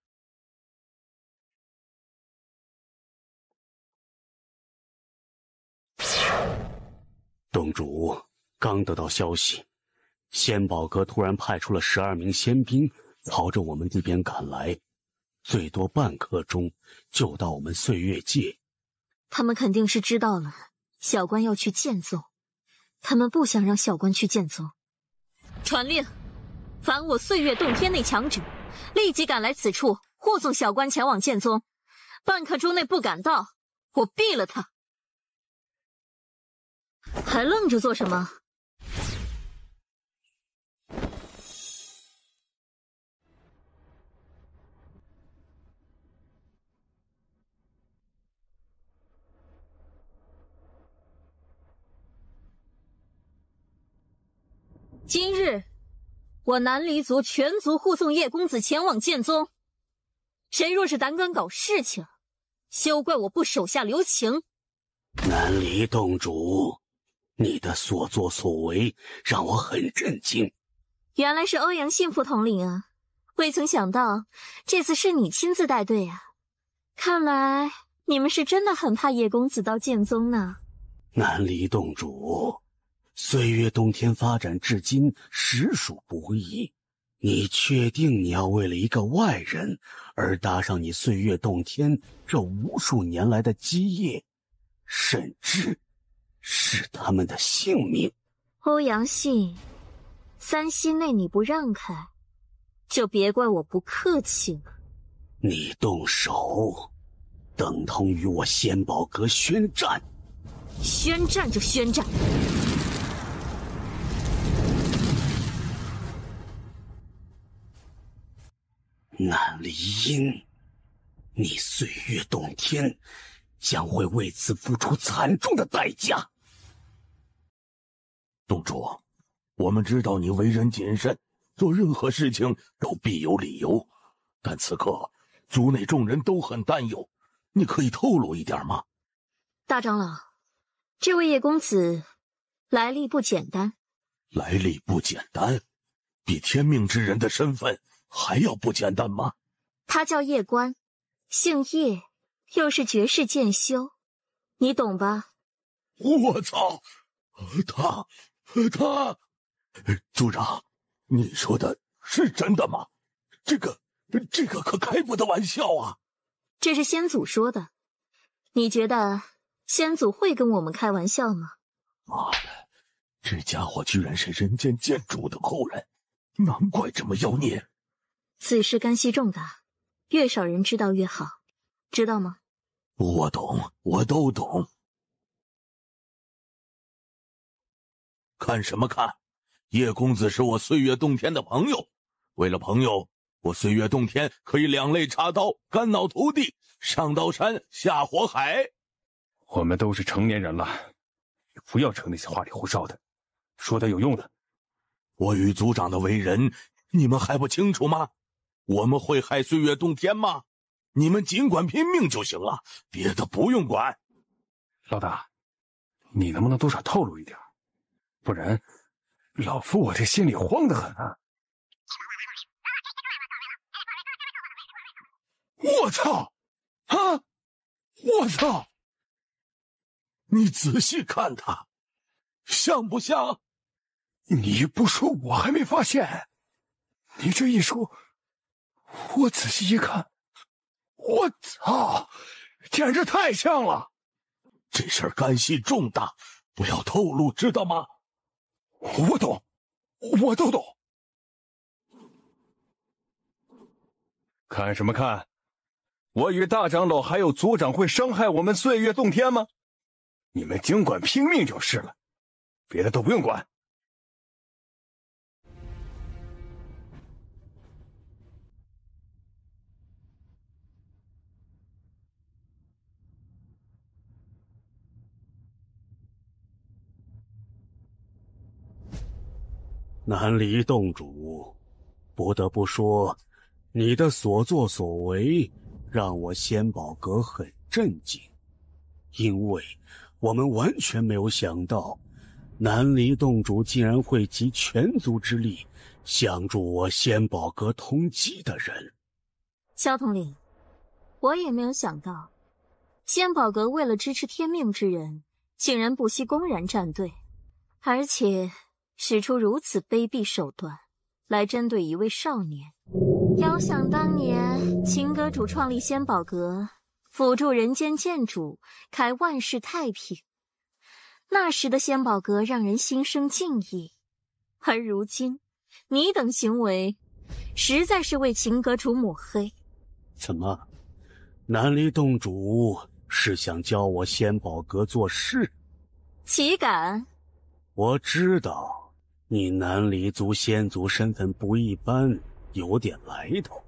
洞主，刚得到消息，仙宝阁突然派出了12名仙兵，朝着我们这边赶来。最多半刻钟就到我们岁月界。他们肯定是知道了小关要去剑宗，他们不想让小关去剑宗。传令，凡我岁月洞天内强者，立即赶来此处护送小关前往剑宗。半刻钟内不赶到，我毙了他！还愣着做什么？今日，我南离族全族护送叶公子前往剑宗。谁若是胆敢搞事情，休怪我不手下留情。南离洞主，你的所作所为让我很震惊。原来是欧阳信副统领啊，未曾想到这次是你亲自带队啊。看来你们是真的很怕叶公子到剑宗呢。南离洞主，岁月洞天发展至今实属不易，你确定你要为了一个外人而搭上你岁月洞天这无数年来的基业，甚至是他们的性命？欧阳信，3息内你不让开，就别怪我不客气了。你动手，等同于我仙宝阁宣战。宣战就宣战。南离阴，你岁月洞天将会为此付出惨重的代价。洞主，我们知道你为人谨慎，做任何事情都必有理由，但此刻族内众人都很担忧，你可以透露一点吗？大长老，这位叶公子来历不简单。来历不简单？比天命之人的身份还要不简单吗？他叫叶关，姓叶，又是绝世剑修，你懂吧？我操！他，族长，你说的是真的吗？这个可开不得玩笑啊！这是先祖说的，你觉得先祖会跟我们开玩笑吗？妈的，这家伙居然是人间剑主的后人，难怪这么妖孽。此事干系重大，越少人知道越好，知道吗？我懂，我都懂。看什么看？叶公子是我岁月洞天的朋友，为了朋友，我岁月洞天可以两肋插刀，肝脑涂地，上刀山下火海。我们都是成年人了，不要扯那些花里胡哨的，说点有用的。我与族长的为人，你们还不清楚吗？我们会害岁月洞天吗？你们尽管拼命就行了，别的不用管。老大，你能不能多少透露一点？不然老夫我这心里慌得很啊！我操！啊！我操！你仔细看他，像不像？你不说我还没发现，你这一说，我仔细一看，我操，简直太像了！这事儿干系重大，不要透露，知道吗？我懂，我都懂。看什么看？我与大长老还有族长会伤害我们岁月洞天吗？你们尽管拼命就是了，别的都不用管。南离洞主，不得不说，你的所作所为让我仙宝阁很震惊，因为我们完全没有想到，南离洞主竟然会集全族之力相助我仙宝阁通缉的人。萧统领，我也没有想到，仙宝阁为了支持天命之人，竟然不惜公然站队，而且使出如此卑鄙手段来针对一位少年。遥想当年，秦阁主创立仙宝阁，辅助人间建主，开万世太平。那时的仙宝阁让人心生敬意，而如今，你等行为，实在是为秦阁主抹黑。怎么，南离洞主是想教我仙宝阁做事？岂敢！我知道你南离族仙族身份不一般，有点来头，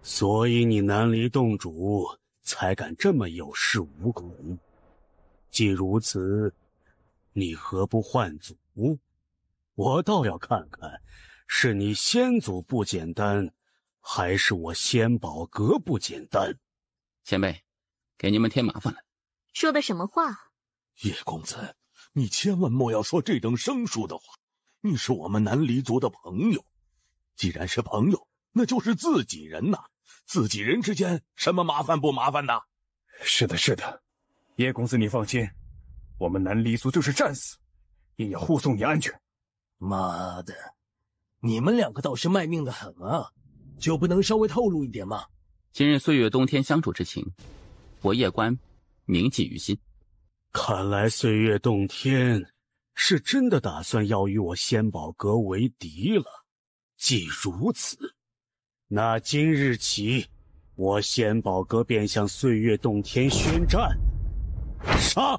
所以你南离洞主才敢这么有恃无恐。既如此，你何不换族？我倒要看看，是你仙族不简单，还是我仙宝阁不简单？前辈，给你们添麻烦了。说的什么话？叶公子，你千万莫要说这等生疏的话。你是我们南离族的朋友，既然是朋友，那就是自己人呐。自己人之间，什么麻烦不麻烦的？是的，是的，叶公子你放心，我们南离族就是战死，也要护送你安全。妈的，你们两个倒是卖命的很啊，就不能稍微透露一点吗？今日岁月冬天相处之情，我叶关铭记于心。看来岁月洞天是真的打算要与我仙宝阁为敌了。既如此，那今日起，我仙宝阁便向岁月洞天宣战。杀！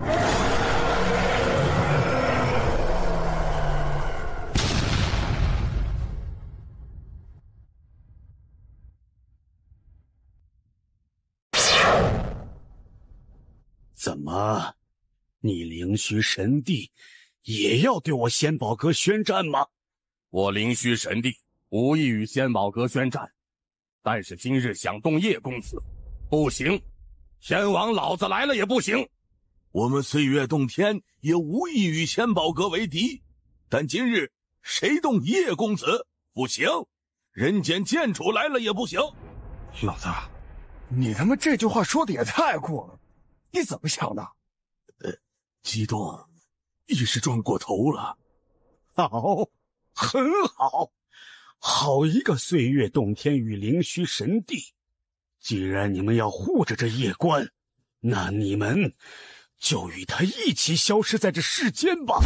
怎么，你灵虚神帝也要对我仙宝阁宣战吗？我灵虚神帝无意与仙宝阁宣战，但是今日想动叶公子，不行，天王老子来了也不行。我们岁月洞天也无意与仙宝阁为敌，但今日谁动叶公子不行，人间剑主来了也不行。老大，你他妈这句话说的也太过了，你怎么想的？激动，一时转过头了。好，很好，好一个岁月洞天与灵虚神帝！既然你们要护着这叶关，那你们就与他一起消失在这世间吧。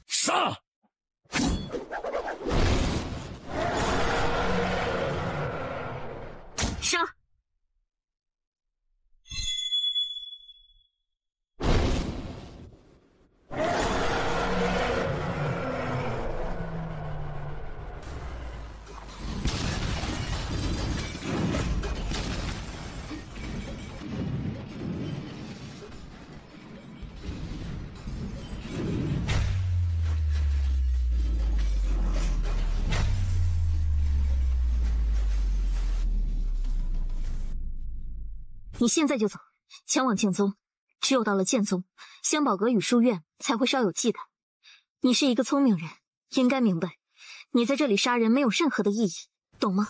杀！杀！你现在就走，前往剑宗。只有到了剑宗，仙宝阁与书院才会稍有忌惮。你是一个聪明人，应该明白，你在这里杀人没有任何的意义，懂吗？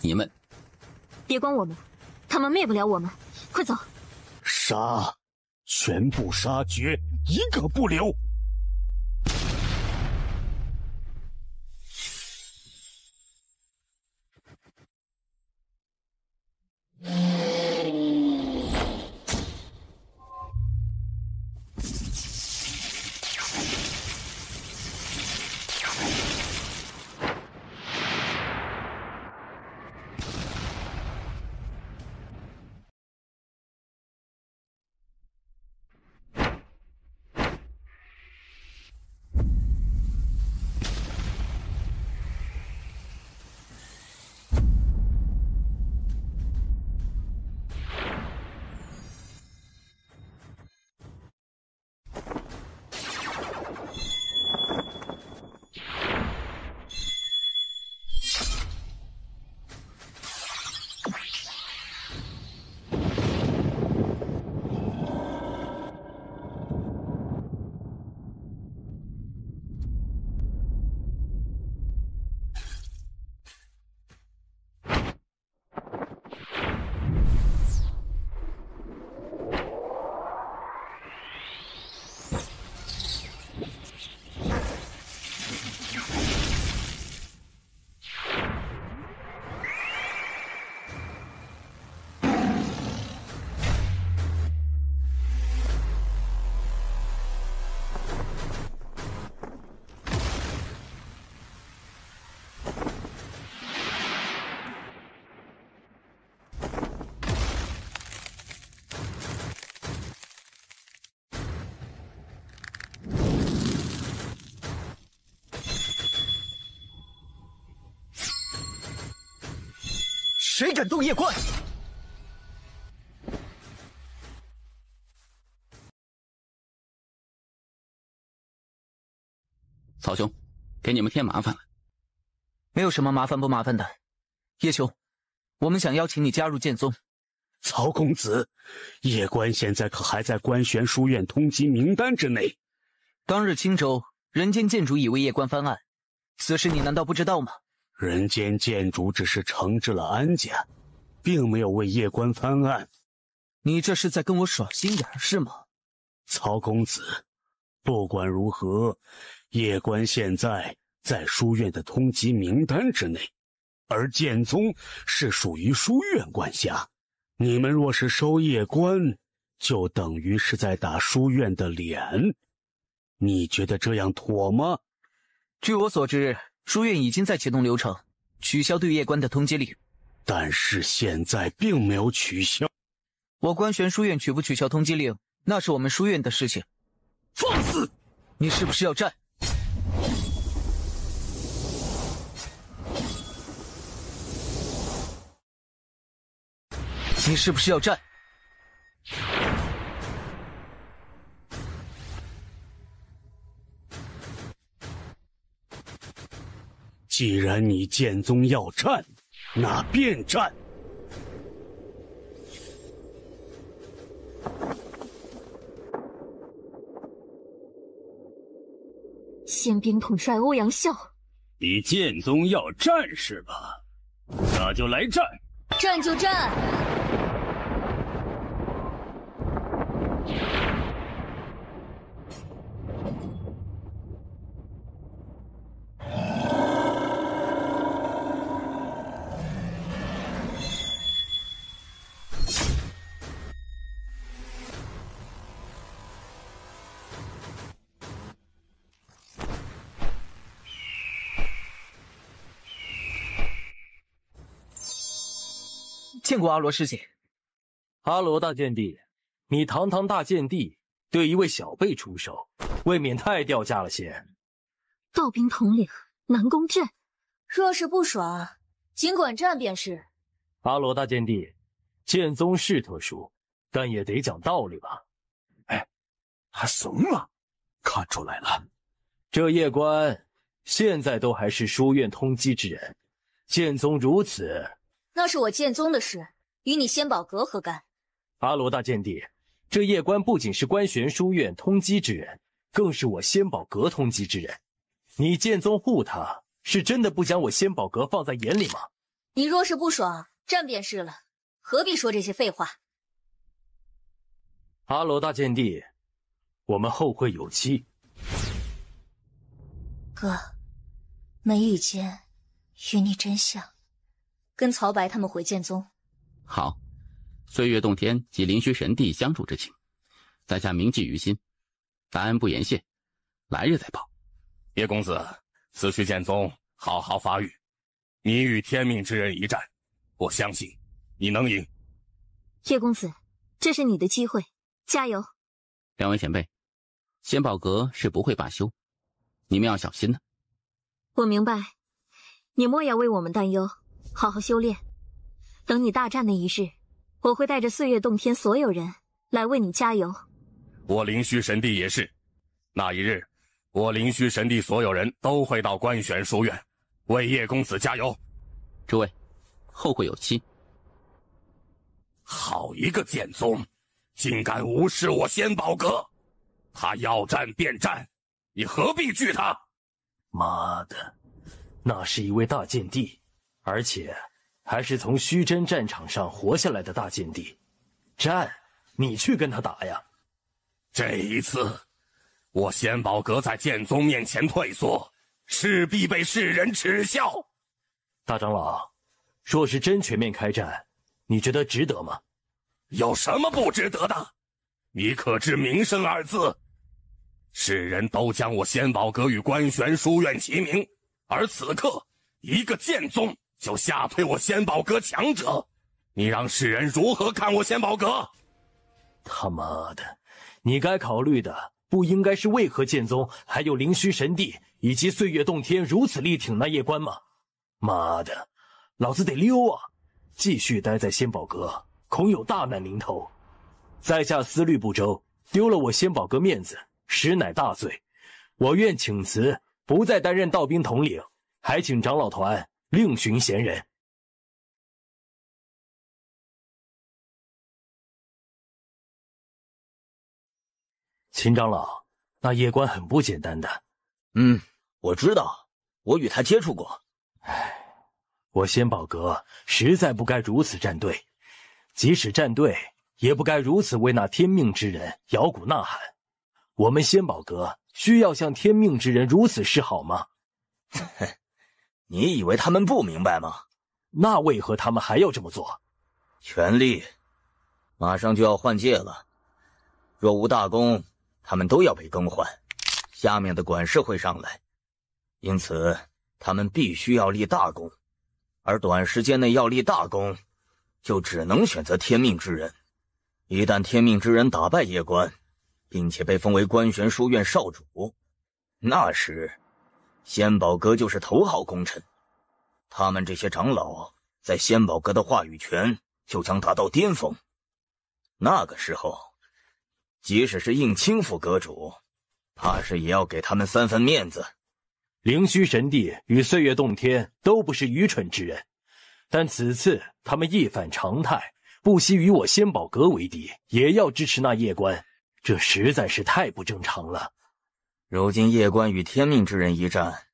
你们别管我们，他们灭不了我们，快走！杀！全部杀绝，一个不留！谁敢动夜关？曹兄，给你们添麻烦了。没有什么麻烦不麻烦的，叶兄，我们想邀请你加入剑宗。曹公子，夜关现在可还在官玄书院通缉名单之内。当日青州人间剑主已为夜关翻案，此事你难道不知道吗？人间剑主只是惩治了安家，并没有为夜关翻案。你这是在跟我耍心眼是吗？曹公子，不管如何，夜关现在在书院的通缉名单之内，而剑宗是属于书院管辖。你们若是收夜关，就等于是在打书院的脸。你觉得这样妥吗？据我所知，书院已经在启动流程，取消对夜关的通缉令。但是现在并没有取消。我官玄书院取不取消通缉令，那是我们书院的事情。放肆！你是不是要战？你是不是要战？既然你剑宗要战，那便战。宪兵统帅欧阳笑，你剑宗要战是吧？那就来战！战就战！见过阿罗师姐。阿罗大剑帝，你堂堂大剑帝对一位小辈出手，未免太掉价了些。道兵统领，南宫镇，若是不爽，尽管战便是。阿罗大剑帝，剑宗是特殊，但也得讲道理吧？哎，他怂了，看出来了。这夜关现在都还是书院通缉之人，剑宗如此。那是我剑宗的事，与你仙宝阁何干？阿罗大剑帝，这夜关不仅是官玄书院通缉之人，更是我仙宝阁通缉之人。你剑宗护他，是真的不将我仙宝阁放在眼里吗？你若是不爽，战便是了，何必说这些废话？阿罗大剑帝，我们后会有期。哥，眉宇间与你真像。跟曹白他们回剑宗。好，岁月洞天及灵虚神帝相助之情，在下铭记于心，大恩不言谢，来日再报。叶公子，此去剑宗好好发育，你与天命之人一战，我相信你能赢。叶公子，这是你的机会，加油！两位前辈，仙宝阁是不会罢休，你们要小心呢。我明白，你莫要为我们担忧。好好修炼，等你大战那一日，我会带着岁月洞天所有人来为你加油。我灵虚神帝也是，那一日，我灵虚神帝所有人都会到官玄书院，为叶公子加油。诸位，后会有期。好一个剑宗，竟敢无视我仙宝阁！他要战便战，你何必惧他？妈的，那是一位大剑帝。而且还是从虚真战场上活下来的大剑帝，战你去跟他打呀！这一次，我仙宝阁在剑宗面前退缩，势必被世人耻笑。大长老，若是真全面开战，你觉得值得吗？有什么不值得的？你可知名声二字？世人都将我仙宝阁与官玄书院齐名，而此刻一个剑宗就吓退我仙宝阁强者，你让世人如何看我仙宝阁？他妈的，你该考虑的不应该是为何剑宗还有灵虚神帝以及岁月洞天如此力挺那夜关吗？妈的，老子得溜啊！继续待在仙宝阁，恐有大难临头。在下思虑不周，丢了我仙宝阁面子，实乃大罪。我愿请辞，不再担任道兵统领，还请长老团另寻贤人。秦长老，那夜官很不简单的。我知道，我与他接触过。我仙宝阁实在不该如此站队，即使站队，也不该如此为那天命之人摇鼓呐喊。我们仙宝阁需要向天命之人如此示好吗？你以为他们不明白吗？那为何他们还要这么做？权力，马上就要换届了，若无大功，他们都要被更换，下面的管事会上来，因此他们必须要立大功，而短时间内要立大功，就只能选择天命之人。一旦天命之人打败夜官，并且被封为官玄书院少主，那时仙宝阁就是头号功臣，他们这些长老在仙宝阁的话语权就将达到巅峰。那个时候，即使是应清府阁主，怕是也要给他们3分面子。灵虚神帝与岁月洞天都不是愚蠢之人，但此次他们一反常态，不惜与我仙宝阁为敌，也要支持那夜官，这实在是太不正常了。如今夜官与天命之人一战，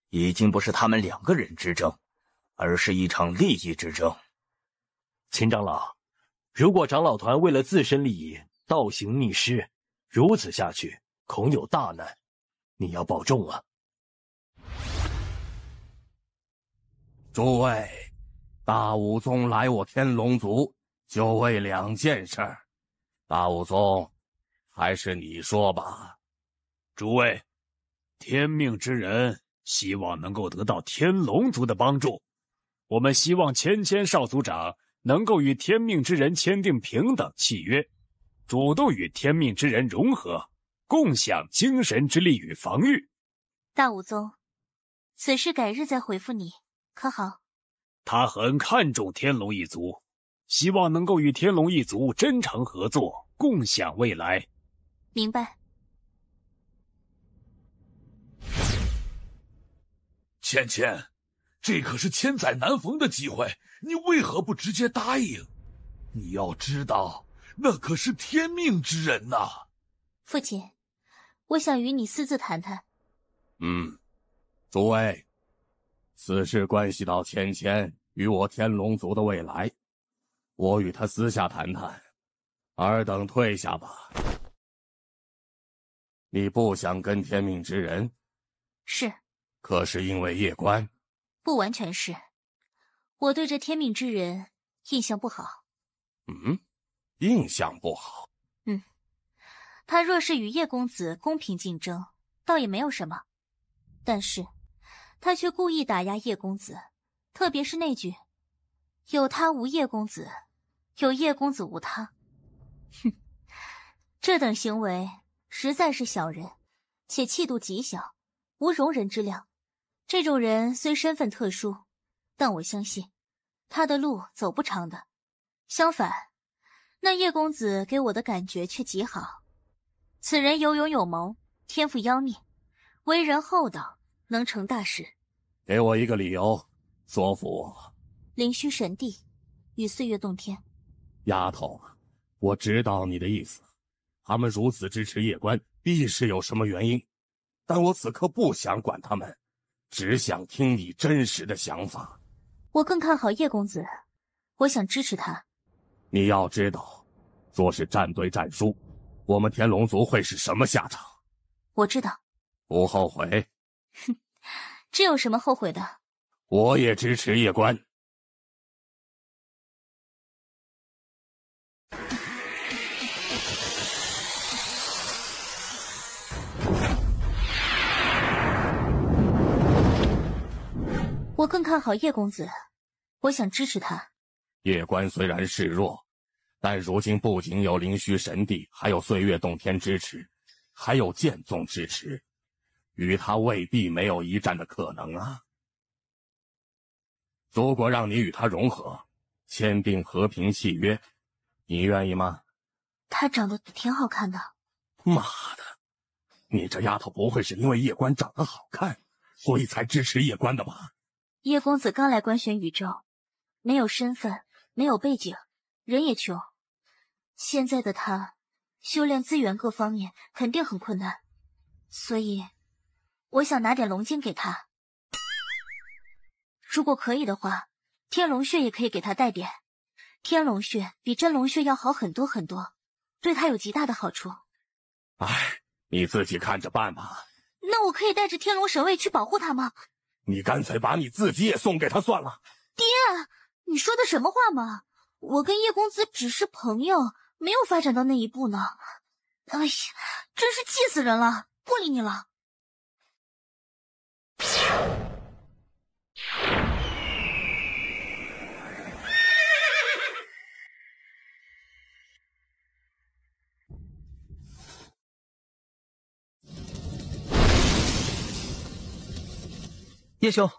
已经不是他们2个人之争，而是一场利益之争。秦长老，如果长老团为了自身利益倒行逆施，如此下去恐有大难，你要保重啊。诸位，大武宗来我天龙族就为2件事儿。大武宗，还是你说吧。诸位，天命之人希望能够得到天龙族的帮助，我们希望芊芊少族长能够与天命之人签订平等契约，主动与天命之人融合，共享精神之力与防御。大武宗，此事改日再回复你，可好？他很看重天龙一族，希望能够与天龙一族真诚合作，共享未来。明白。芊芊，这可是千载难逢的机会，你为何不直接答应？你要知道，那可是天命之人呐。父亲，我想与你私自谈谈。诸位，此事关系到芊芊与我天龙族的未来，我与他私下谈谈，尔等退下吧。你不想跟天命之人？是。可是因为夜官？不完全是，我对这天命之人印象不好。印象不好？他若是与叶公子公平竞争，倒也没有什么。但是，他却故意打压叶公子，特别是那句“有他无叶公子，有叶公子无他”。这等行为实在是小人，且气度极小，无容人之量。这种人虽身份特殊，但我相信他的路走不长的。相反，那叶公子给我的感觉却极好。此人有勇有谋，天赋妖孽，为人厚道，能成大事。给我一个理由，说服我。灵虚神帝与岁月洞天。丫头，我知道你的意思，他们如此支持夜官，必是有什么原因。但我此刻不想管他们，只想听你真实的想法。我更看好叶公子，我想支持他。你要知道，若是战队战输，我们天龙族会是什么下场？我知道。不后悔？这有什么后悔的？我也支持夜官。我更看好叶公子，我想支持他。夜官虽然示弱，但如今不仅有灵虚神帝，还有岁月洞天支持，还有剑宗支持，与他未必没有一战的可能啊。如果让你与他融合，签订和平契约，你愿意吗？他长得挺好看的。妈的，你这丫头不会是因为叶关长得好看，所以才支持叶关的吧？叶公子刚来关玄宇宙，没有身份，没有背景，人也穷。现在的他，修炼资源各方面肯定很困难，所以我想拿点龙晶给他。如果可以的话，天龙血也可以给他带点。天龙血比真龙血要好很多很多，对他有极大的好处。哎，你自己看着办吧。那我可以带着天龙神位去保护他吗？你干脆把你自己也送给他算了。爹，你说的什么话嘛？我跟叶公子只是朋友，没有发展到那一步呢。哎呀，真是气死人了！不理你了。叶兄，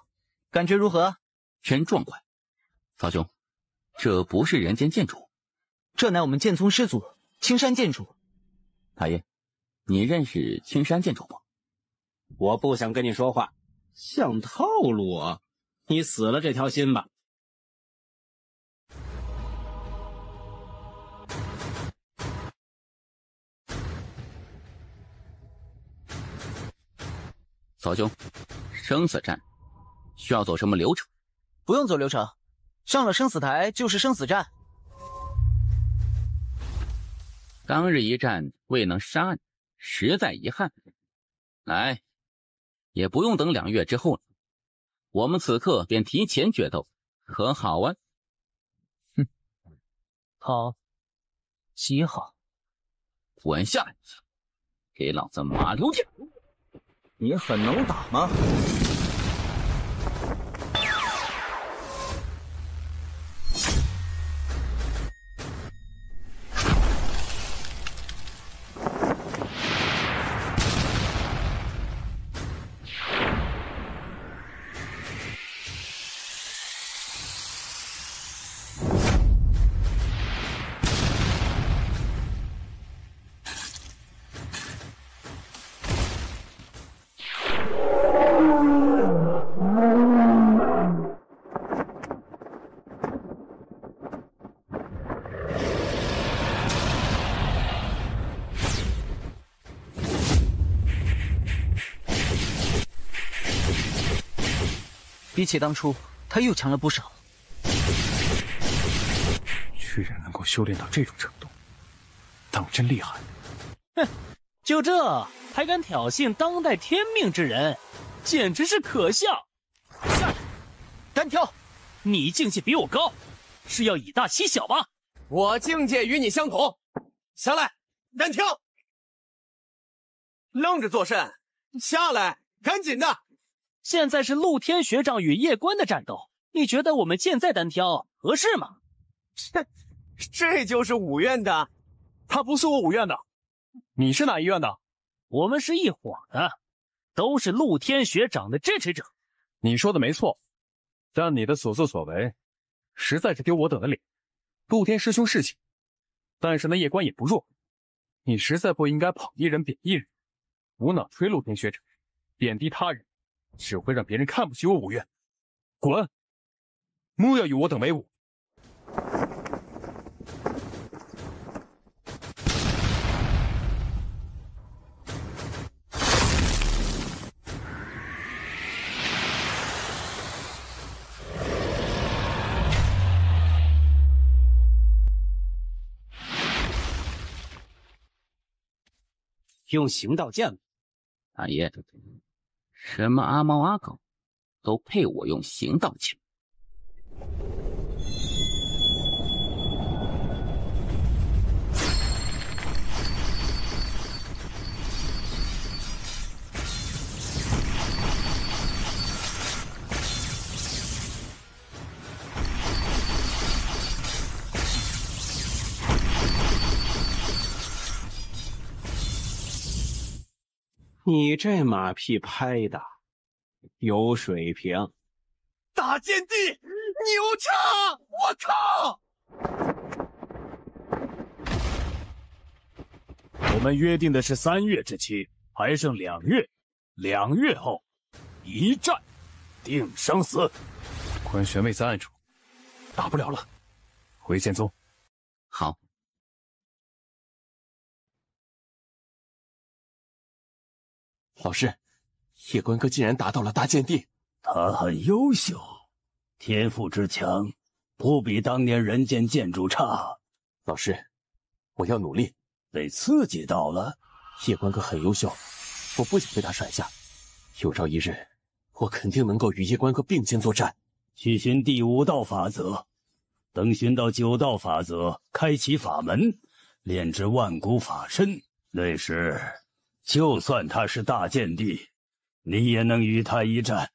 感觉如何？真壮观。曹兄，这不是人间剑主，这乃我们剑宗师祖青山剑主。大爷，你认识青山剑主不？我不想跟你说话，想套路我，你死了这条心吧。曹兄，生死战需要走什么流程？不用走流程，上了生死台就是生死战。当日一战未能杀你，实在遗憾。来，也不用等2月之后了，我们此刻便提前决斗，可好啊？哼，好，极好。滚下来，给老子马溜劲！你很能打吗？比起当初，他又强了不少。居然能够修炼到这种程度，当真厉害！哼，就这还敢挑衅当代天命之人，简直是可笑！下来，单挑，你境界比我高，是要以大欺小吧？我境界与你相同，下来，单挑！愣着做甚？下来，赶紧的！现在是陆天学长与叶关的战斗，你觉得我们现在单挑合适吗？这就是武院的？他不是我武院的，你是哪一院的？我们是一伙的，都是陆天学长的支持者。你说的没错，但你的所作所为实在是丢我等的脸。陆天师兄是情，但是那叶关也不弱，你实在不应该捧一人贬一人，无脑推陆天学长，贬低他人，只会让别人看不起我武院。滚！莫要与我等为伍！用行道剑吗？大爷，什么阿猫阿狗都配我用行道剑？你这马屁拍的有水平。大剑帝，牛叉！我靠！我们约定的是3月之期，还剩2月，2月后一战定生死。官玄位在暗处，打不了了，回剑宗。好。老师，叶关哥竟然达到了大剑帝，他很优秀，天赋之强，不比当年人间剑主差。老师，我要努力。被刺激到了。叶关哥很优秀，我不想被他甩下。有朝一日，我肯定能够与叶关哥并肩作战。去寻第5道法则，等寻到9道法则，开启法门，炼制万古法身。那时，就算他是大剑帝，你也能与他一战。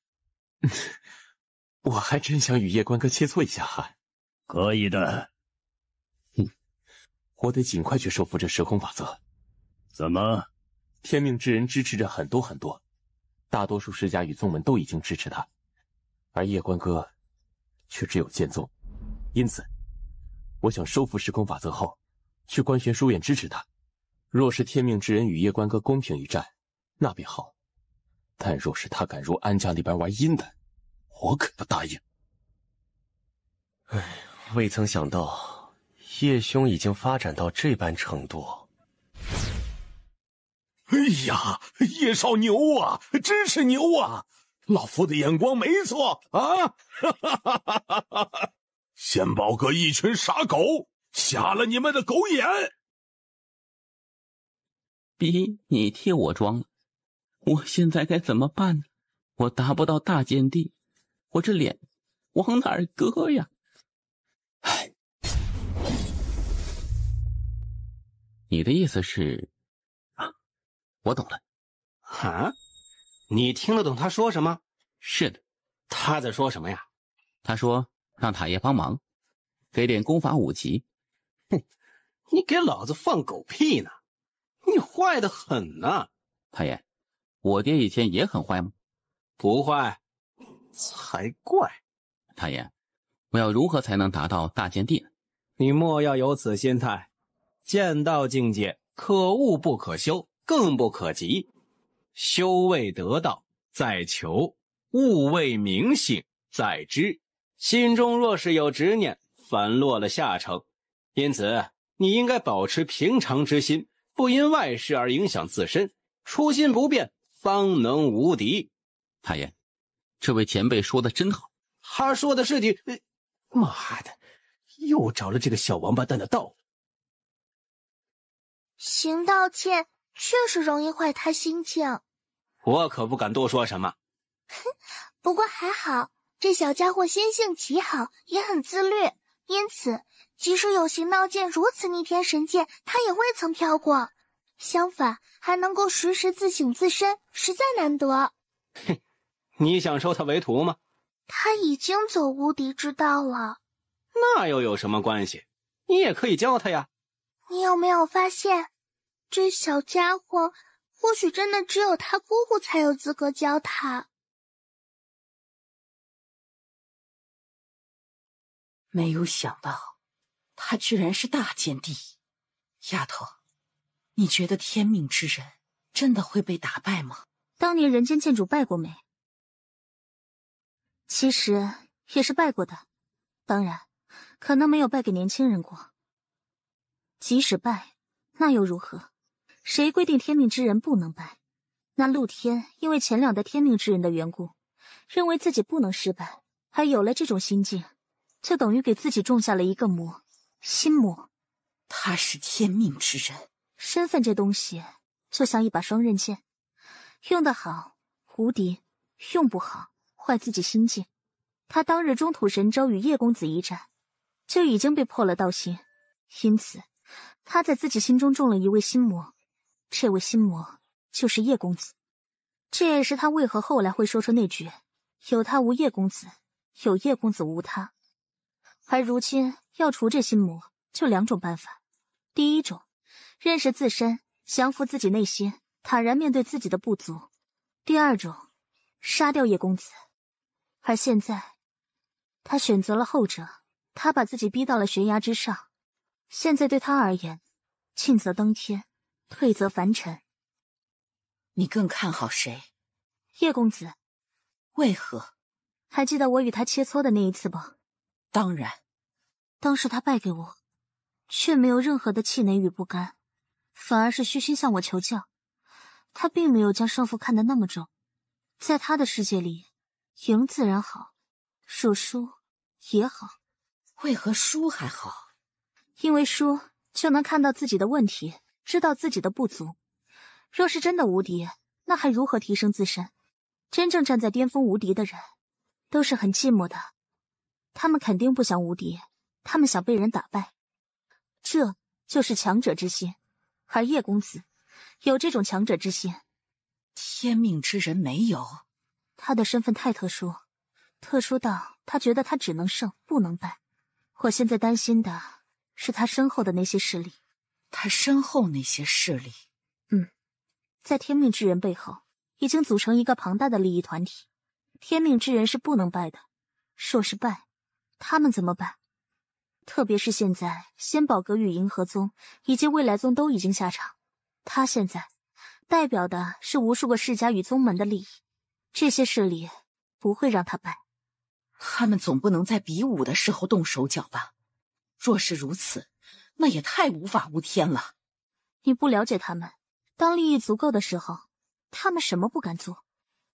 我还真想与叶关哥切磋一下汗。可以的。我得尽快去收服这时空法则。怎么？天命之人支持着很多，大多数世家与宗门都已经支持他，而叶关哥却只有剑宗。因此，我想收服时空法则后，去官玄书院支持他。若是天命之人与叶关哥公平一战，那便好；但若是他敢入安家里边玩阴的，我可不答应。唉，未曾想到叶兄已经发展到这般程度。哎呀，叶少牛啊，真是牛啊！老夫的眼光没错啊！仙宝阁一群傻狗，瞎了你们的狗眼！逼你替我装了，我现在该怎么办呢？我达不到大剑帝，我这脸往哪儿搁呀？唉，你的意思是啊，我懂了。啊？你听得懂他说什么？是的。他在说什么呀？他说让塔爷帮忙，给点功法武器。哼，你给老子放狗屁呢！你坏得很呐！塔爷，我爹以前也很坏吗？不坏，才怪！塔爷，我要如何才能达到大剑帝呢？你莫要有此心态，剑道境界可悟不可修，更不可及。修未得道，在求；悟未明醒，在知。心中若是有执念，反落了下乘。因此，你应该保持平常之心，不因外事而影响自身，初心不变，方能无敌。塔爷，这位前辈说的真好。他说的是你，妈的，又找了这个小王八蛋的道。行道歉确实容易坏他心情。我可不敢多说什么。不过还好，这小家伙心性极好，也很自律，因此即使有行道剑如此逆天神剑，他也未曾飘过。相反，还能够时时自省自身，实在难得。哼，你想收他为徒吗？他已经走无敌之道了。那又有什么关系？你也可以教他呀。你有没有发现，这小家伙或许真的只有他姑姑才有资格教他。没有想到，他居然是大剑帝。丫头，你觉得天命之人真的会被打败吗？当年人间剑主败过没？其实也是败过的，当然，可能没有败给年轻人过。即使败，那又如何？谁规定天命之人不能败？那陆天因为前2代天命之人的缘故，认为自己不能失败，还有了这种心境，就等于给自己种下了一个魔，心魔。他是天命之人，身份这东西就像一把双刃剑，用得好无敌，用不好坏自己心境。他当日中土神州与叶公子一战，就已经被破了道心，因此他在自己心中种了一位心魔，这位心魔就是叶公子。这也是他为何后来会说出那句有他无叶公子，有叶公子无他。而如今要除这心魔，就2种办法。第一种，认识自身，降服自己内心，坦然面对自己的不足。第2种，杀掉叶公子。而现在他选择了后者，他把自己逼到了悬崖之上。现在对他而言，进则登天，退则凡尘。你更看好谁？叶公子。为何？还记得我与他切磋的那一次不？当然。当时他败给我，却没有任何的气馁与不甘，反而是虚心向我求教。他并没有将胜负看得那么重，在他的世界里，赢自然好，输也好。为何输还好？因为输就能看到自己的问题，知道自己的不足。若是真的无敌，那还如何提升自身？真正站在巅峰无敌的人，都是很寂寞的。他们肯定不想无敌，他们想被人打败。这就是强者之心，而叶公子有这种强者之心。天命之人没有。他的身份太特殊，特殊到他觉得他只能胜不能败。我现在担心的是他身后的那些势力。他身后那些势力？在天命之人背后已经组成一个庞大的利益团体。天命之人是不能败的，若是败，他们怎么办？特别是现在仙宝阁与银河宗以及未来宗都已经下场，他现在代表的是无数个世家与宗门的利益，这些势力不会让他败。他们总不能在比武的时候动手脚吧？若是如此，那也太无法无天了。你不了解他们，当利益足够的时候，他们什么不敢做？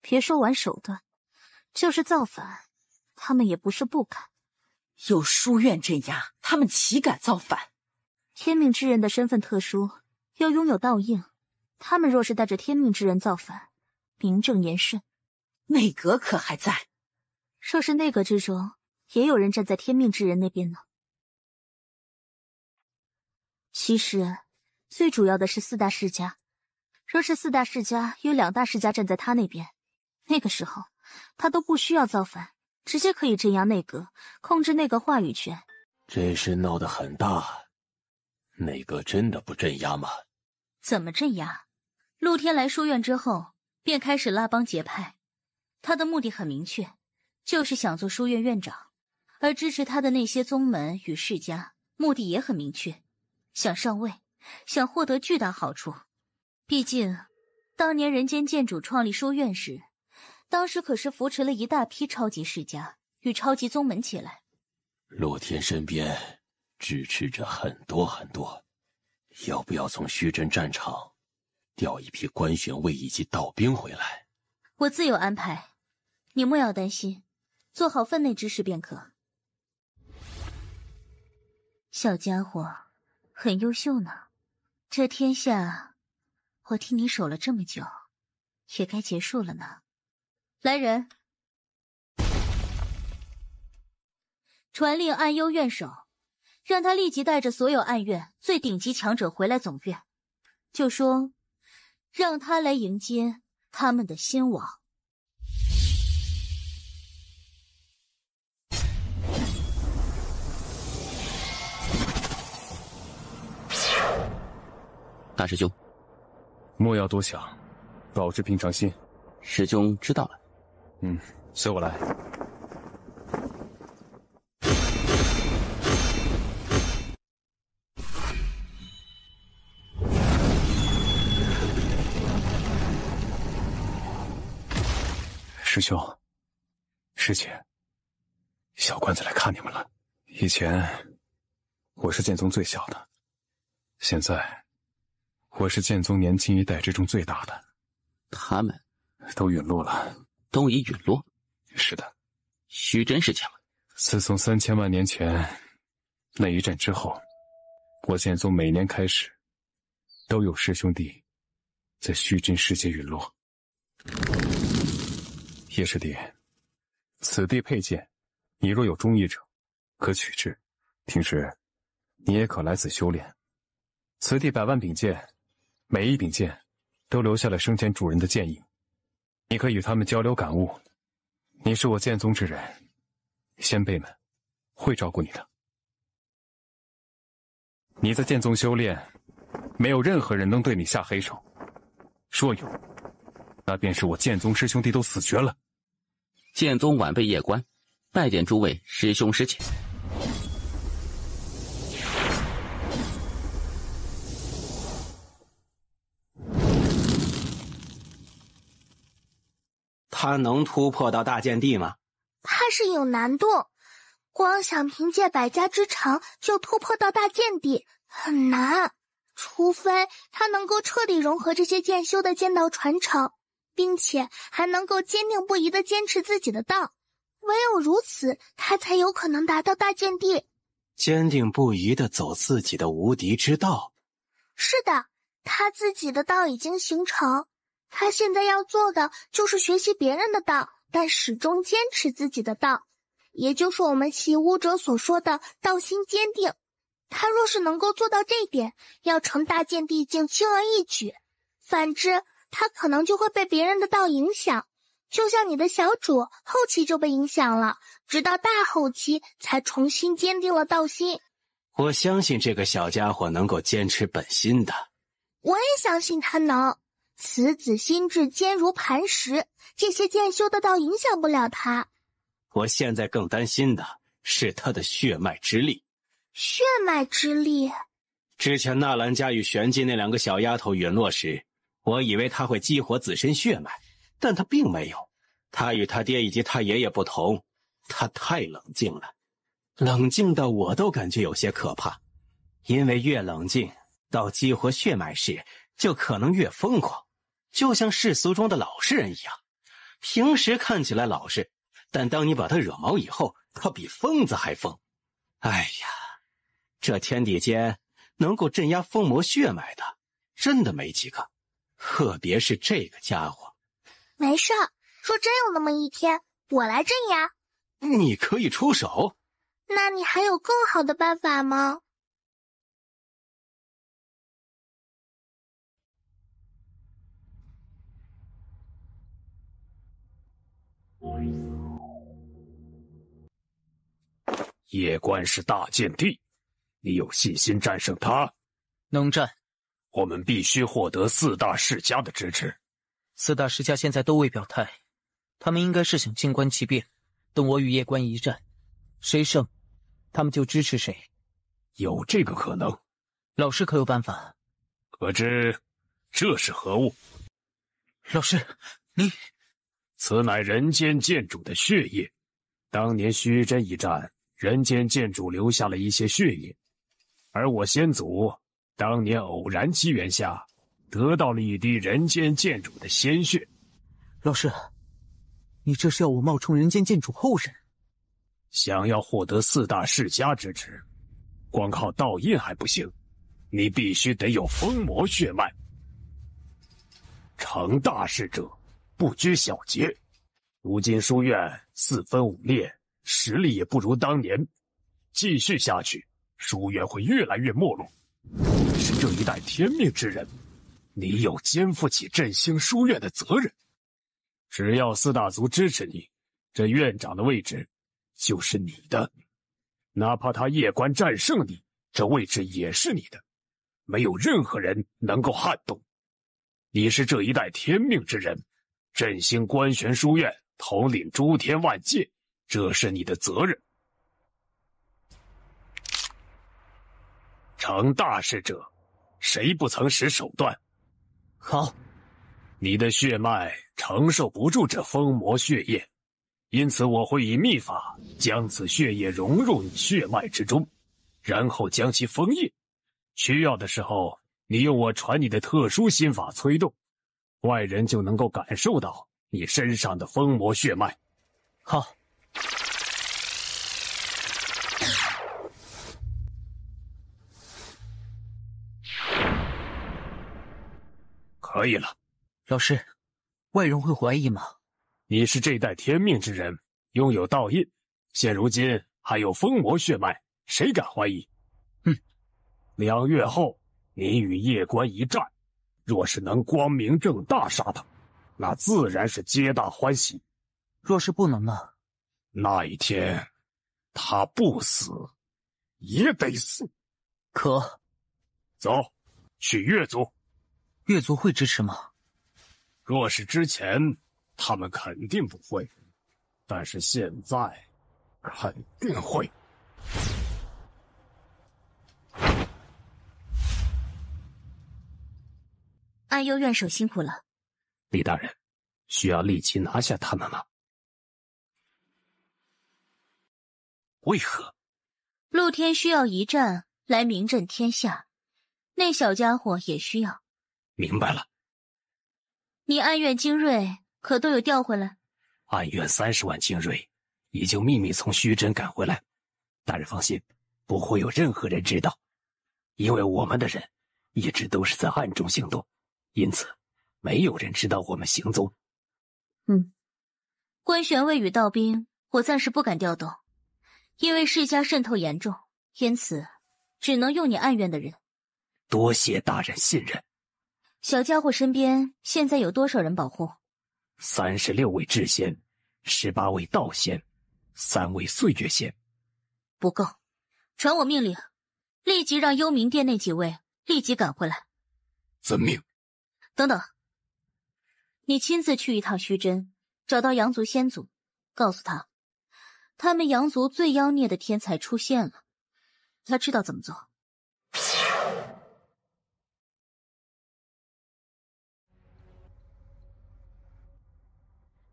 别说玩手段，就是造反，他们也不是不敢。有书院镇压，他们岂敢造反？天命之人的身份特殊，又拥有道印，他们若是带着天命之人造反，名正言顺。内阁可还在？若是内阁之中也有人站在天命之人那边呢？其实最主要的是四大世家，若是四大世家有2大世家站在他那边，那个时候他都不需要造反，直接可以镇压内阁，控制内阁话语权。这事闹得很大，内阁真的不镇压吗？怎么镇压？陆天来书院之后便开始拉帮结派，他的目的很明确，就是想做书院院长，而支持他的那些宗门与世家目的也很明确，想上位，想获得巨大好处。毕竟当年人间剑主创立书院时，当时可是扶持了一大批超级世家与超级宗门起来。陆天身边支持着很多很多，要不要从虚真战场调一批官玄卫以及道兵回来？我自有安排，你莫要担心，做好分内之事便可。小家伙很优秀呢，这天下我替你守了这么久，也该结束了呢。来人，传令暗幽院守，让他立即带着所有暗院最顶级强者回来总院，就说让他来迎接他们的先王。大师兄，莫要多想，保持平常心。师兄知道了。随我来。师兄，师姐，小官子来看你们了。以前我是剑宗最小的，现在我是剑宗年轻一代之中最大的。他们都陨落了。都已陨落？是的。虚真世家吗？自从3000万年前那一战之后，我剑宗每年开始都有师兄弟在虚真世界陨落。叶师弟，此地佩剑，你若有中意者，可取之。平时你也可来此修炼。此地100万柄剑，每一柄剑都留下了生前主人的剑影，你可以与他们交流感悟。你是我剑宗之人，先辈们会照顾你的。你在剑宗修炼，没有任何人能对你下黑手，若有，那便是我剑宗师兄弟都死绝了。剑宗晚辈叶关，拜见诸位师兄师姐。他能突破到大剑地吗？怕是有难度，光想凭借百家之长就突破到大剑地很难，除非他能够彻底融合这些剑修的剑道传承，并且还能够坚定不移地坚持自己的道，唯有如此，他才有可能达到大剑地。坚定不移地走自己的无敌之道。是的，他自己的道已经形成，他现在要做的就是学习别人的道，但始终坚持自己的道，也就是我们习武者所说的道心坚定。他若是能够做到这一点，要成大剑地境轻而易举，反之他可能就会被别人的道影响，就像你的小主后期就被影响了，直到大后期才重新坚定了道心。我相信这个小家伙能够坚持本心的。我也相信他能，此子心智坚如磐石，这些剑修的道影响不了他。我现在更担心的是他的血脉之力。血脉之力？之前纳兰家与玄机那两个小丫头陨落时，我以为他会激活自身血脉，但他并没有。他与他爹以及他爷爷不同，他太冷静了，冷静到我都感觉有些可怕。因为越冷静，到激活血脉时就可能越疯狂，就像世俗中的老实人一样，平时看起来老实，但当你把他惹毛以后，他比疯子还疯。哎呀，这天地间能够镇压疯魔血脉的真的没几个，特别是这个家伙。没事，若真有那么一天，我来镇压。你可以出手？那你还有更好的办法吗？叶关是大剑帝，你有信心战胜他？能战。我们必须获得四大世家的支持。四大世家现在都未表态，他们应该是想静观其变，等我与叶关一战，谁胜，他们就支持谁。有这个可能？老师可有办法？可知这是何物？老师，你……此乃人间剑主的血液。当年虚真一战，人间剑主留下了一些血液，而我先祖当年偶然机缘下得到了一滴人间剑主的鲜血。老师，你这是要我冒充人间剑主后人？想要获得四大世家支持，光靠道印还不行，你必须得有疯魔血脉。成大事者不拘小节，如今书院四分五裂，实力也不如当年，继续下去，书院会越来越没落。你是这一代天命之人，你有肩负起振兴书院的责任。只要四大族支持你，这院长的位置就是你的。哪怕他叶关战胜你，这位置也是你的，没有任何人能够撼动。你是这一代天命之人，振兴关玄书院，统领诸天万界，这是你的责任。成大事者，谁不曾使手段？好，你的血脉承受不住这疯魔血液，因此我会以秘法将此血液融入你血脉之中，然后将其封印。需要的时候，你用我传你的特殊心法催动，外人就能够感受到你身上的疯魔血脉。好。可以了。老师，外人会怀疑吗？你是这代天命之人，拥有道印，现如今还有疯魔血脉，谁敢怀疑？2月后，你与叶关一战，若是能光明正大杀他，那自然是皆大欢喜。若是不能呢？那一天，他不死，也得死。可，走，去越族。越族会支持吗？若是之前，他们肯定不会。但是现在，肯定会。安幽院守辛苦了。李大人，需要立即拿下他们吗？为何？陆天需要一战来名震天下，那小家伙也需要。明白了。你安院精锐可都有调回来？暗院30万精锐已经秘密从虚真赶回来，大人放心，不会有任何人知道，因为我们的人一直都是在暗中行动，因此没有人知道我们行踪。关玄卫与道兵我暂时不敢调动，因为世家渗透严重，因此只能用你暗院的人。多谢大人信任。小家伙身边现在有多少人保护？36位智仙，18位道仙，3位岁月仙。不够，传我命令，立即让幽冥殿那几位立即赶回来。遵命。等等，你亲自去一趟虚真，找到阳族先祖，告诉他，他们阳族最妖孽的天才出现了，他知道怎么做。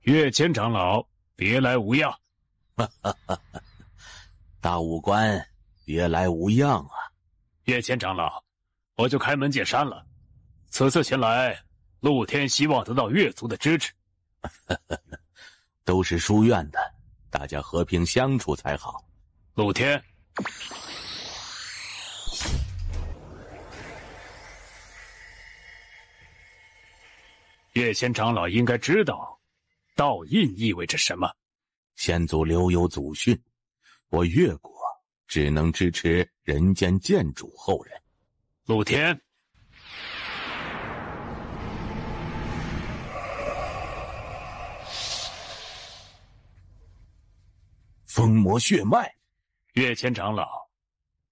岳谦长老，别来无恙。大武官，别来无恙啊！岳谦长老，我就开门见山了，此次前来，陆天希望得到岳族的支持。都是书院的，大家和平相处才好。陆天，岳谦长老应该知道道印意味着什么。先祖留有祖训，我越国只能支持人间剑主后人。陆天，封魔血脉。岳谦长老，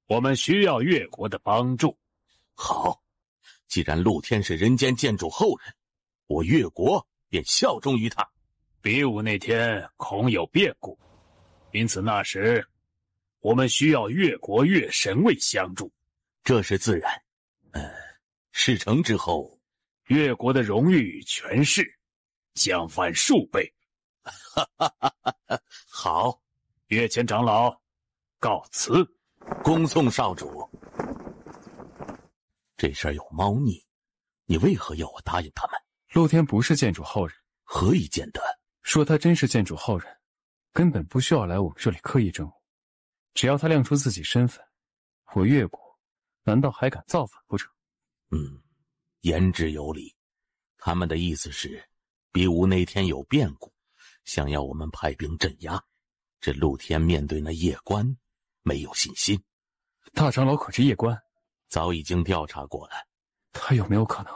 我们需要越国的帮助。好，既然陆天是人间剑主后人，我越国便效忠于他。比武那天恐有变故，因此那时我们需要越国越神卫相助。这是自然。事成之后，越国的荣誉与权势将翻数倍。好，岳谦长老，告辞。恭送少主。这事儿有猫腻，你为何要我答应他们？陆天不是剑主后人，何以见得？说他真是剑主后人，根本不需要来我们这里刻意征务，只要他亮出自己身份，我越国难道还敢造反不成？言之有理。他们的意思是，比武那天有变故，想要我们派兵镇压。这陆天面对那夜官没有信心。大长老可知夜官？早已经调查过了。他有没有可能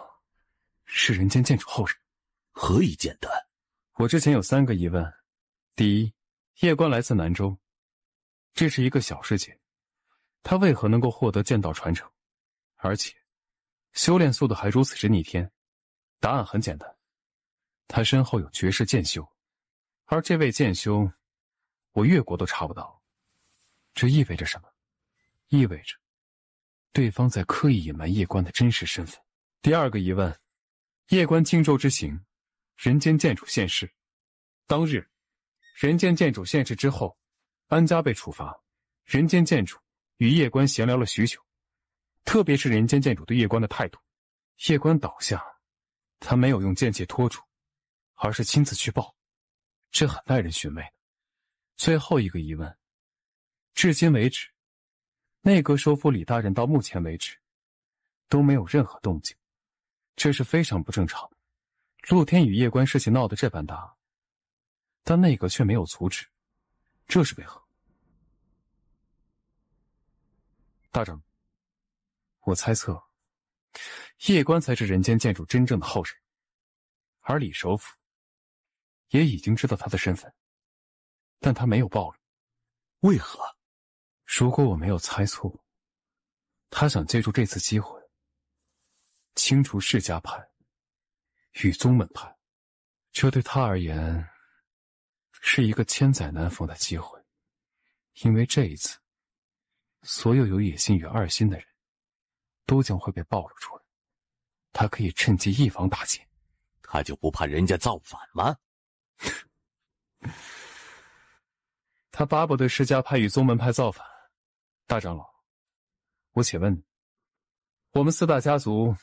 是人间剑主后人？何以见得？我之前有3个疑问。第一，夜官来自南州，这是一个小世界，他为何能够获得剑道传承，而且修炼速度还如此之逆天？答案很简单，他身后有绝世剑修，而这位剑修我越国都查不到。这意味着什么？意味着对方在刻意隐瞒夜官的真实身份。第2个疑问，夜官荆州之行，人间剑主现世，当日人间剑主现世之后，安家被处罚，人间剑主与夜官闲聊了许久，特别是人间剑主对夜官的态度。夜官倒下，他没有用剑气拖住，而是亲自去报，这很耐人寻味。最后一个疑问，至今为止，内阁首辅李大人到目前为止都没有任何动静，这是非常不正常的。陆天与夜官事情闹得这般大，但内阁却没有阻止，这是为何？大长，我猜测夜官才是人间剑主真正的后人，而李首辅也已经知道他的身份，但他没有暴露。为何？如果我没有猜错，他想借助这次机会清除世家派与宗门派，这对他而言是一个千载难逢的机会。因为这一次，所有有野心与二心的人，都将会被暴露出来。他可以趁机一网打尽。他就不怕人家造反吗？他巴不得释迦派与宗门派造反。大长老，我且问你，我们4大家族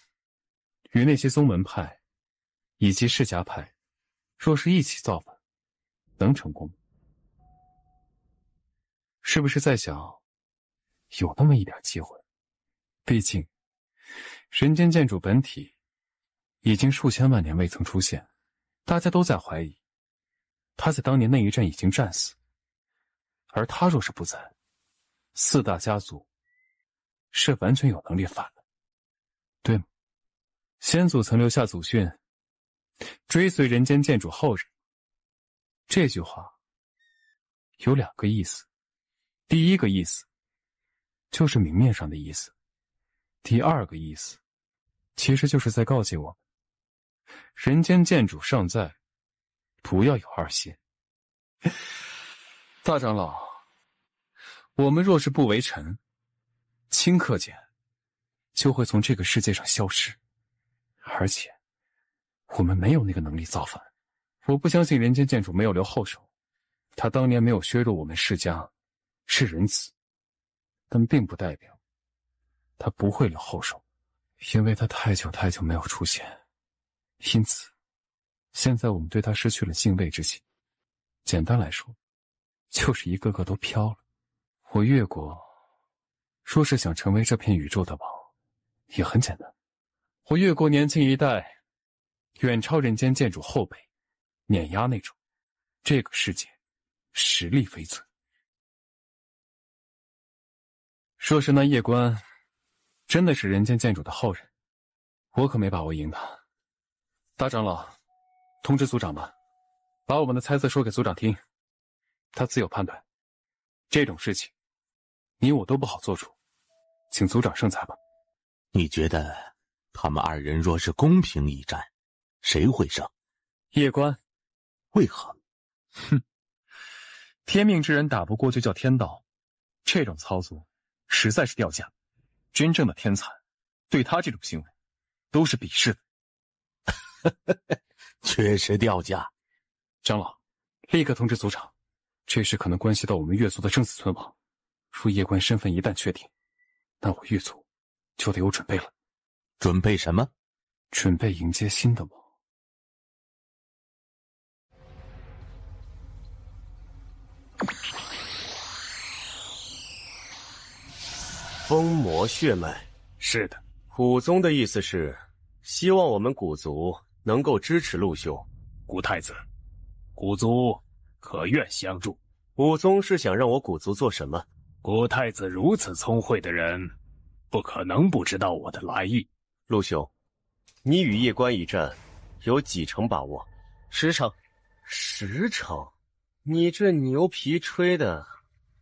与那些宗门派以及释迦派，若是一起造反，能成功吗？是不是在想有那么一点机会？毕竟人间剑主本体已经数千万年未曾出现，大家都在怀疑他在当年那一战已经战死，而他若是不在，4大家族是完全有能力反的，对吗？先祖曾留下祖训，追随人间剑主后人。这句话有2个意思，第一个意思就是明面上的意思，第2个意思其实就是在告诫我们，人间剑主尚在，不要有二心。大长老，我们若是不为臣，顷刻间就会从这个世界上消失，而且我们没有那个能力造反。我不相信人间剑主没有留后手，他当年没有削弱我们释迦是仁慈，但并不代表他不会留后手，因为他太久太久没有出现，因此现在我们对他失去了敬畏之心。简单来说，就是一个个都飘了。我越国若是想成为这片宇宙的王，也很简单，我越国年轻一代远超人间剑主后辈，碾压那种，这个世界实力为尊。若是那叶关真的是人间剑主的后人，我可没把握赢他。大长老，通知族长吧，把我们的猜测说给族长听，他自有判断。这种事情你我都不好做主，请族长圣裁吧。你觉得他们2人若是公平一战，谁会胜？叶关。为何？哼，天命之人打不过就叫天道，这种操作实在是掉价。真正的天才对他这种行为都是鄙视的。确实掉价。长老，立刻通知族长，这事可能关系到我们越族的生死存亡。若叶关身份一旦确定，那我越族就得有准备了。准备什么？准备迎接新的王。封魔血脉。是的，古宗的意思是希望我们古族能够支持陆兄。古太子，古族可愿相助？古宗是想让我古族做什么？古太子如此聪慧的人，不可能不知道我的来意。陆兄，你与叶关一战有几成把握？10成。10成？你这牛皮吹的，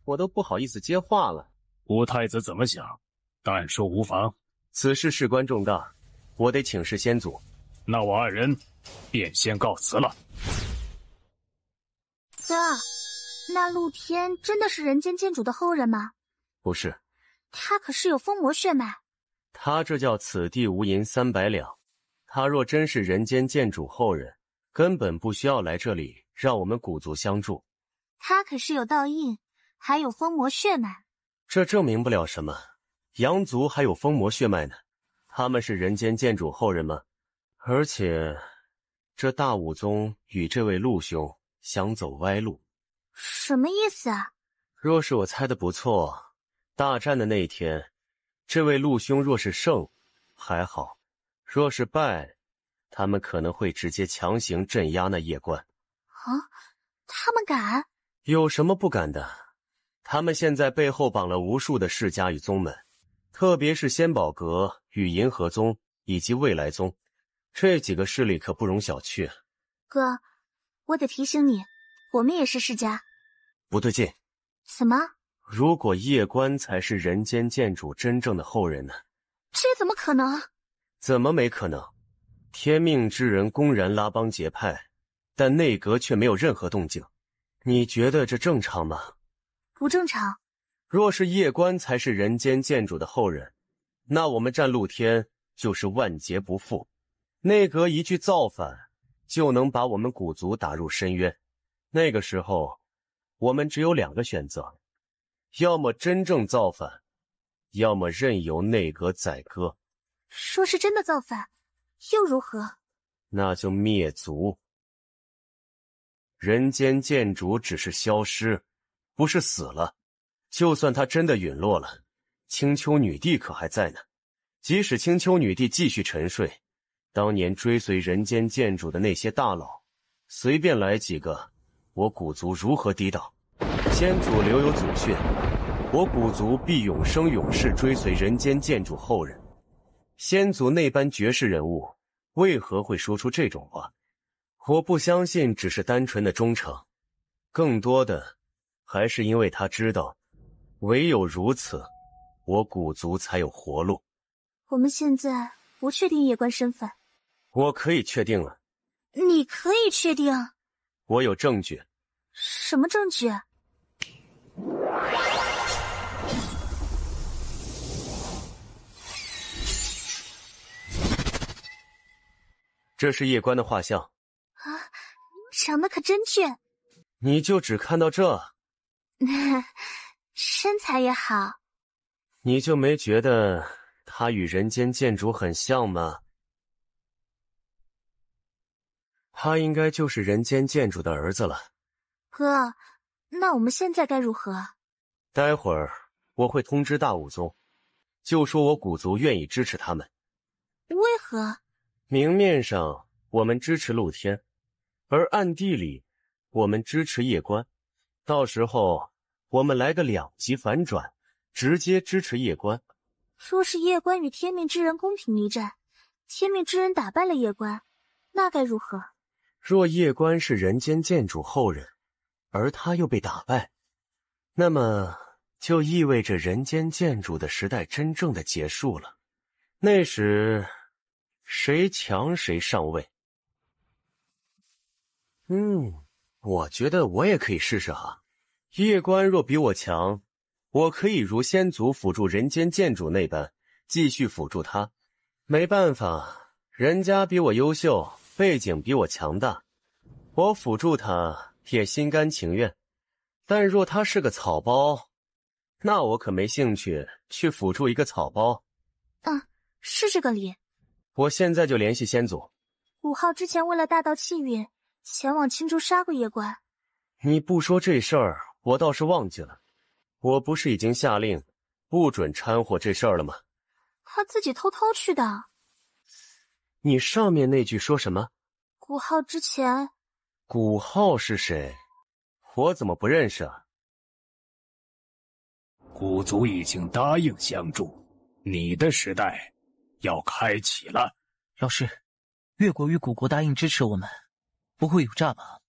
我都不好意思接话了。古太子怎么想？但说无妨。此事事关重大，我得请示先祖。那我2人便先告辞了。哥，那陆天真的是人间剑主的后人吗？不是，他可是有封魔血脉。他这叫此地无银300两。他若真是人间剑主后人，根本不需要来这里让我们古族相助。他可是有道印，还有封魔血脉。这证明不了什么，阳族还有封魔血脉呢，他们是人间剑主后人吗？而且，这大武宗与这位陆兄想走歪路。什么意思啊？若是我猜的不错，大战的那一天，这位陆兄若是胜，还好；若是败，他们可能会直接强行镇压那叶关。啊，他们敢？有什么不敢的？他们现在背后绑了无数的世家与宗门，特别是仙宝阁与银河宗以及未来宗，这几个势力可不容小觑。哥，我得提醒你，我们也是世家。不对劲。怎么？如果叶关才是人间剑主真正的后人呢？这怎么可能？怎么没可能？天命之人公然拉帮结派，但内阁却没有任何动静，你觉得这正常吗？不正常。若是叶关才是人间剑主的后人，那我们战露天就是万劫不复。内阁一句造反，就能把我们古族打入深渊。那个时候，我们只有2个选择，要么真正造反，要么任由内阁宰割。说是真的造反，又如何？那就灭族。人间剑主只是消失，不是死了。就算他真的陨落了，青丘女帝可还在呢。即使青丘女帝继续沉睡，当年追随人间剑主的那些大佬，随便来几个，我古族如何抵挡？先祖留有祖训，我古族必永生永世追随人间剑主后人。先祖那般绝世人物，为何会说出这种话？我不相信只是单纯的忠诚，更多的还是因为他知道，唯有如此，我古族才有活路。我们现在不确定叶关身份。我可以确定了。你可以确定？我有证据。什么证据？这是叶关的画像。啊，长得可真俊。你就只看到这？身材也好。你就没觉得他与人间剑主很像吗？他应该就是人间剑主的儿子了。哥，那我们现在该如何？待会儿我会通知大武宗，就说我古族愿意支持他们。为何？明面上我们支持露天，而暗地里我们支持叶关。到时候我们来个2极反转，直接支持叶关。若是叶关与天命之人公平一战，天命之人打败了叶关，那该如何？若叶关是人间剑主后人，而他又被打败，那么就意味着人间剑主的时代真正的结束了。那时谁强谁上位。我觉得我也可以试试哈。叶关若比我强，我可以如先祖辅助人间剑主那般继续辅助他。没办法，人家比我优秀，背景比我强大，我辅助他也心甘情愿。但若他是个草包，那我可没兴趣去辅助一个草包。是这个理。我现在就联系先祖。5号之前为了大道气运，前往青州杀过叶关。你不说这事儿，我倒是忘记了。我不是已经下令不准掺和这事儿了吗？他自己偷偷去的。你上面那句说什么5号之前。古浩是谁？我怎么不认识啊？古族已经答应相助，你的时代要开启了。老师，越国与古国答应支持我们，不会有诈吧？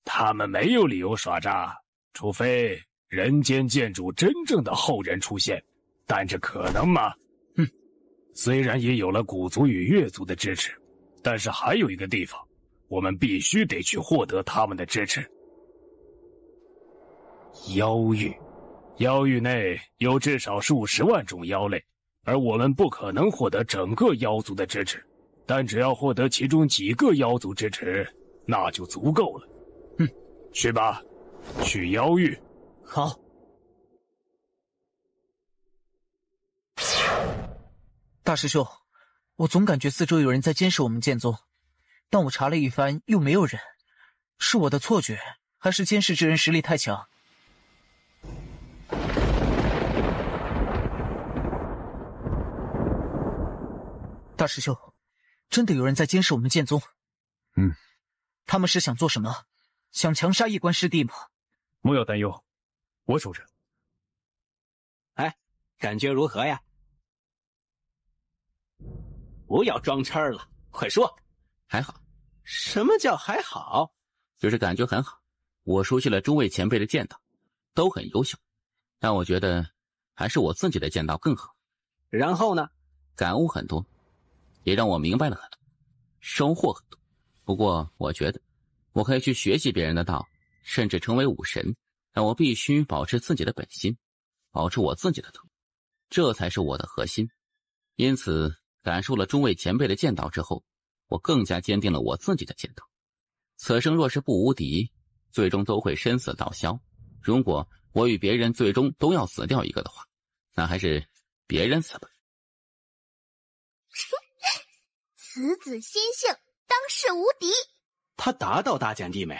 他们没有理由耍诈，除非人间剑主真正的后人出现，但这可能吗？虽然也有了古族与越族的支持，但是还有一个地方，我们必须得去获得他们的支持。妖域，妖域内有至少数十万种妖类，而我们不可能获得整个妖族的支持，但只要获得其中几个妖族支持，那就足够了。去吧，去妖域。好。大师兄，我总感觉四周有人在监视我们剑宗，但我查了一番又没有人，是我的错觉，还是监视之人实力太强？大师兄，真的有人在监视我们剑宗？他们是想做什么？想强杀叶关师弟吗？莫要担忧，我守着。感觉如何呀？不要装叉了，快说。还好。什么叫还好？就是感觉很好。我熟悉了诸位前辈的剑道，都很优秀，但我觉得还是我自己的剑道更好。然后呢？感悟很多，也让我明白了很多，收获很多。不过我觉得我可以去学习别人的道，甚至成为武神，但我必须保持自己的本心，保持我自己的头，这才是我的核心。因此，感受了中尉前辈的剑道之后，我更加坚定了我自己的剑道。此生若是不无敌，最终都会身死道消。如果我与别人最终都要死掉一个的话，那还是别人死吧。此子心性，当世无敌。他打倒大剑弟妹。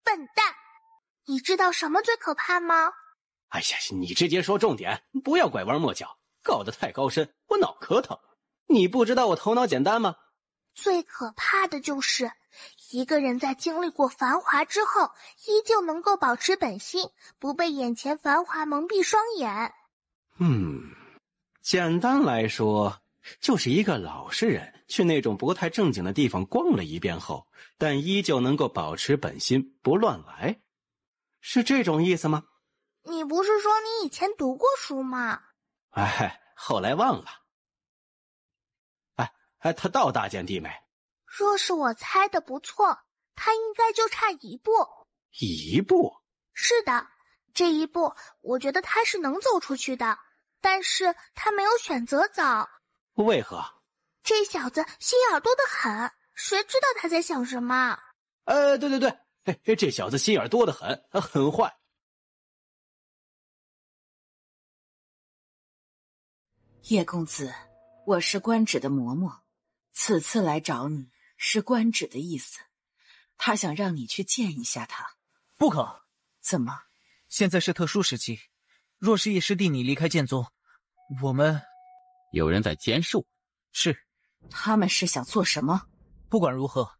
笨蛋，你知道什么最可怕吗？哎呀，你直接说重点，不要拐弯抹角，搞得太高深，我脑壳疼。你不知道我头脑简单吗？最可怕的就是一个人在经历过繁华之后，依旧能够保持本心，不被眼前繁华蒙蔽双眼。简单来说，就是一个老实人去那种不太正经的地方逛了一遍后，但依旧能够保持本心，不乱来，是这种意思吗？你不是说你以前读过书吗？哎，后来忘了。他到大剑弟妹。若是我猜的不错，他应该就差一步。一步？是的，这一步我觉得他是能走出去的，但是他没有选择走。为何？这小子心眼多得很，谁知道他在想什么？对，这小子心眼多得很，很坏。叶公子，我是官职的嬷嬷，此次来找你是官职的意思，他想让你去见一下他。不可！怎么？现在是特殊时期，若是叶师弟你离开剑宗，我们……有人在监视我。是。他们是想做什么？不管如何，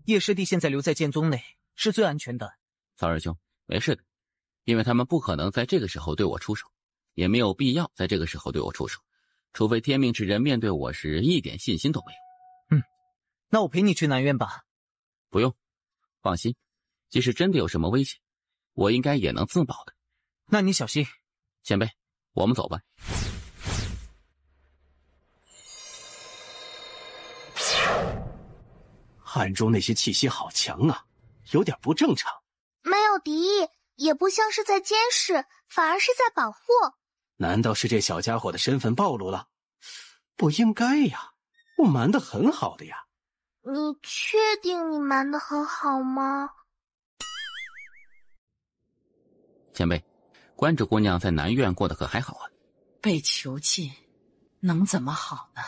叶师弟现在留在剑宗内是最安全的。曹师兄，没事的，因为他们不可能在这个时候对我出手，也没有必要在这个时候对我出手，除非天命之人面对我时一点信心都没有。那我陪你去南苑吧。不用，放心，即使真的有什么危险，我应该也能自保的。那你小心。前辈，我们走吧。暗中那些气息好强啊，有点不正常。没有敌意，也不像是在监视，反而是在保护。难道是这小家伙的身份暴露了？不应该呀，我瞒得很好的呀。你确定你瞒得很好吗？前辈，关芷姑娘在南苑过得可还好啊？被囚禁，能怎么好呢？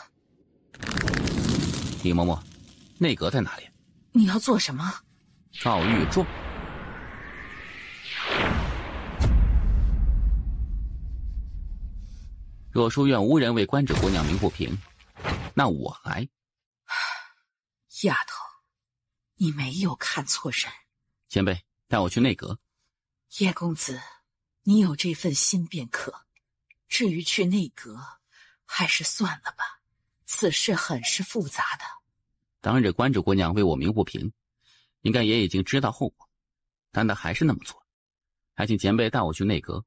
李嬷嬷，内阁在哪里？你要做什么？赵玉柱。若书院无人为关芷姑娘鸣不平，那我来。丫头，你没有看错人。前辈，带我去内阁。叶公子，你有这份心便可。至于去内阁，还是算了吧，此事很是复杂的。当日关芷姑娘为我鸣不平，应该也已经知道后果，但她还是那么做。还请前辈带我去内阁。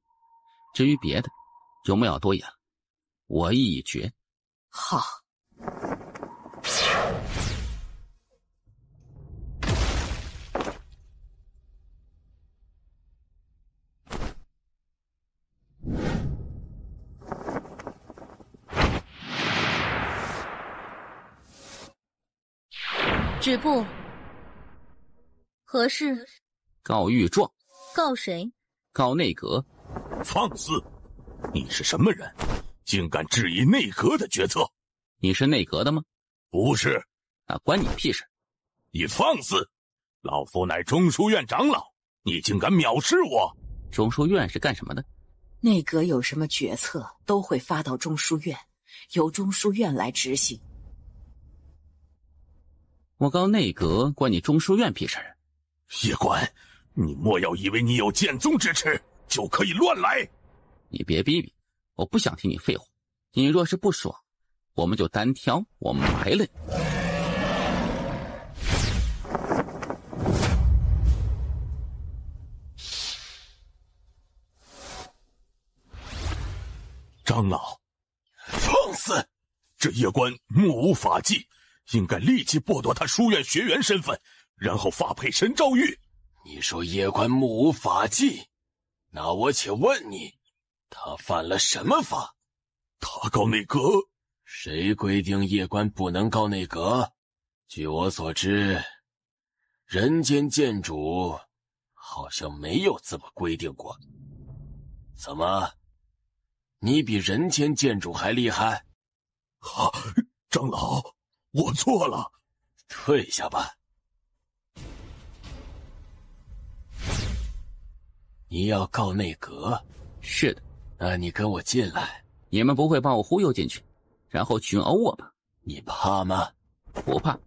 至于别的，就莫要多言了，我意已决。好。止步。何事？告御状。告谁？告内阁。放肆！你是什么人，竟敢质疑内阁的决策？你是内阁的吗？不是。那关你屁事！你放肆！老夫乃中书院长老，你竟敢藐视我！中书院是干什么的？内阁有什么决策都会发到中书院，由中书院来执行。我告内阁，关你中书院屁事？叶官，你莫要以为你有剑宗之耻就可以乱来。你别逼逼，我不想听你废话。你若是不爽，我们就单挑，我埋了你。长老，放肆！这叶官目无法纪，应该立即剥夺他书院学员身份，然后发配神昭狱。你说叶官目无法纪，那我且问你，他犯了什么法？他告内阁。谁规定夜官不能告内阁？据我所知，人间剑主好像没有这么规定过。怎么，你比人间剑主还厉害？长老，我错了。退下吧。你要告内阁？是的。那你跟我进来。你们不会把我忽悠进去，然后群殴我吧？你怕吗？不怕。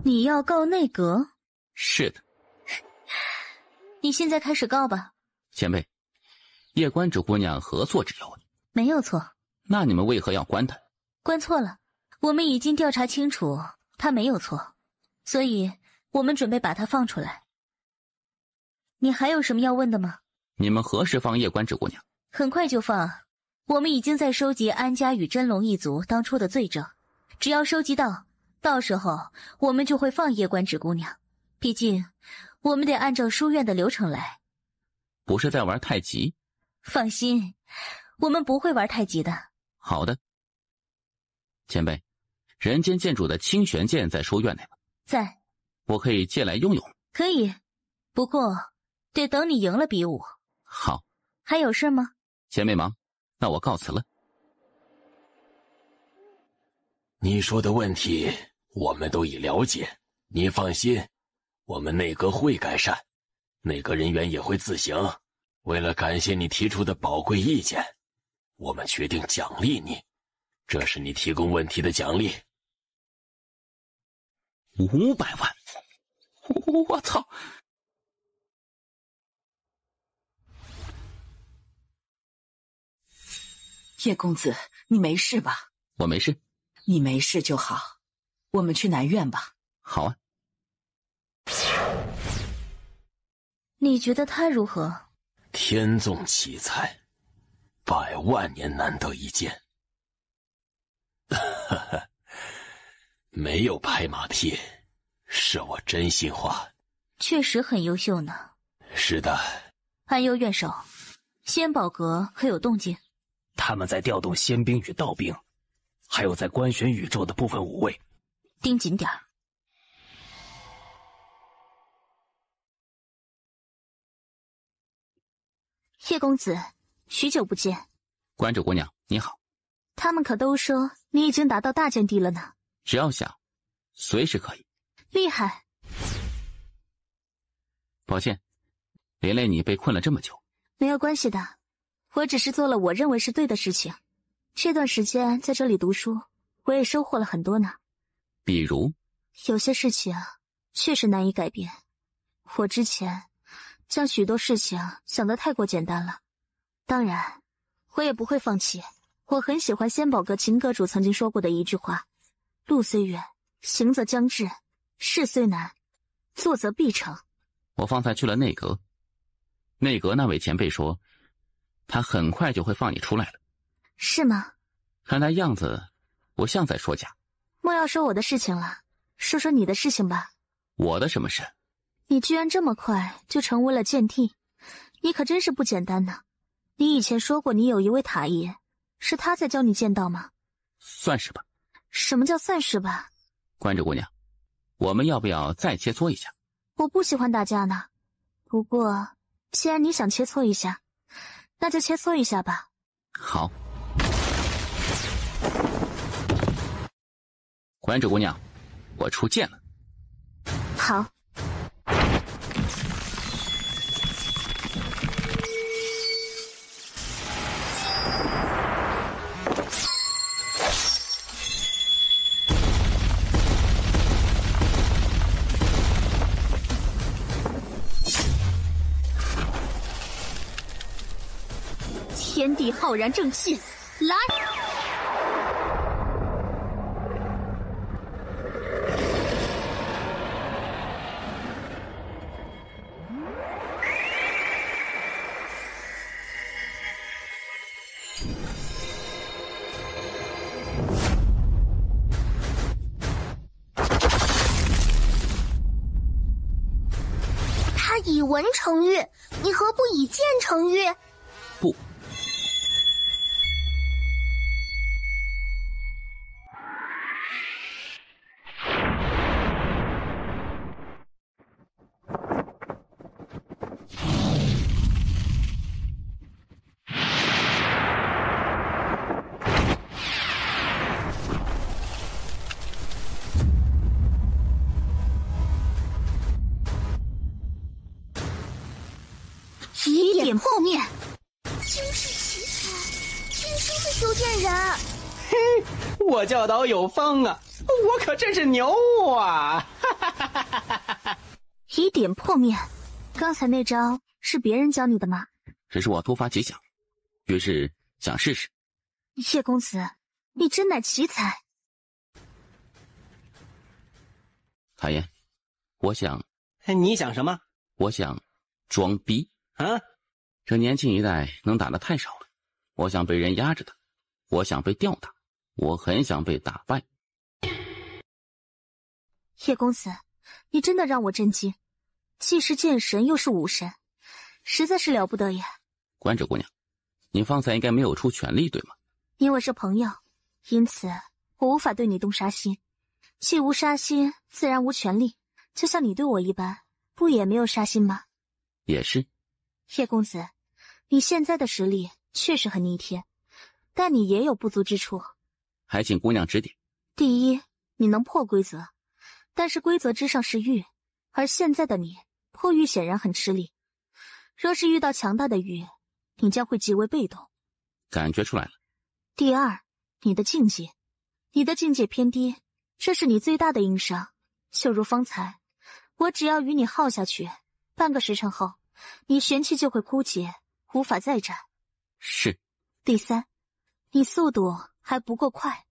你要告内阁？是的。你现在开始告吧。前辈，夜关这姑娘何错之有？没有错。那你们为何要关她？关错了，我们已经调查清楚，她没有错，所以我们准备把她放出来。你还有什么要问的吗？你们何时放夜关这姑娘？很快就放。我们已经在收集安家与真龙一族当初的罪证，只要收集到时候我们就会放夜关纸姑娘。毕竟我们得按照书院的流程来。不是在玩太极？放心，我们不会玩太极的。好的。前辈，人间剑主的清玄剑在书院内吗？在。我可以借来用用。可以，不过得等你赢了比武。好。还有事吗？前辈忙，那我告辞了。你说的问题我们都已了解，你放心，我们内阁会改善，内阁人员也会自省。为了感谢你提出的宝贵意见，我们决定奖励你，这是你提供问题的奖励。500万！我操！叶公子，你没事吧？我没事。你没事就好，我们去南院吧。好啊。你觉得他如何？天纵奇才，100万年难得一见。没有拍马屁，是我真心话。确实很优秀呢。是的。安幽院首，仙宝阁可有动静？他们在调动仙兵与道兵，还有在观玄宇宙的部分武卫。盯紧点儿。叶公子，许久不见。关主姑娘，你好。他们可都说你已经达到大剑帝了呢。只要想，随时可以。厉害。抱歉，连累你被困了这么久。没有关系的，我只是做了我认为是对的事情。这段时间在这里读书，我也收获了很多呢。比如？有些事情确实难以改变。我之前将许多事情想得太过简单了。当然，我也不会放弃。我很喜欢仙宝阁秦阁主曾经说过的一句话：路虽远，行则将至；事虽难，做则必成。我方才去了内阁，内阁那位前辈说，他很快就会放你出来了。是吗？看他样子，不像在说假。莫要说我的事情了，说说你的事情吧。我的什么事？你居然这么快就成为了剑帝，你可真是不简单呢。你以前说过你有一位塔爷，是他在教你剑道吗？算是吧。什么叫算是吧？关主姑娘，我们要不要再切磋一下？我不喜欢打架呢。不过既然你想切磋一下，那就切磋一下吧。好。关主姑娘，我出剑了。好。天地浩然正气，来！文成玉，你何不以剑成玉？不。提点破灭，惊世奇才，天生的修剑人。嘿，我教导有方啊，我可真是牛啊！提点破灭，刚才那招是别人教你的吗？只是我突发奇想，于是想试试。叶公子，你真乃奇才。卡言，我想，你想什么？我想装逼。啊！这年轻一代能打的太少了，我想被人压着打，我想被吊打，我很想被打败。叶公子，你真的让我震惊，既是剑神又是武神，实在是了不得呀！关着姑娘，你方才应该没有出全力，对吗？因为是朋友，因此我无法对你动杀心。既无杀心，自然无权力。就像你对我一般，不也没有杀心吗？也是。叶公子，你现在的实力确实很逆天，但你也有不足之处，还请姑娘指点。第一，你能破规则，但是规则之上是玉，而现在的你破玉显然很吃力。若是遇到强大的玉，你将会极为被动。感觉出来了。第二，你的境界，你的境界偏低，这是你最大的硬伤。就如方才，我只要与你耗下去，半个时辰后，你玄气就会枯竭，无法再战。是。第三，你速度还不够快。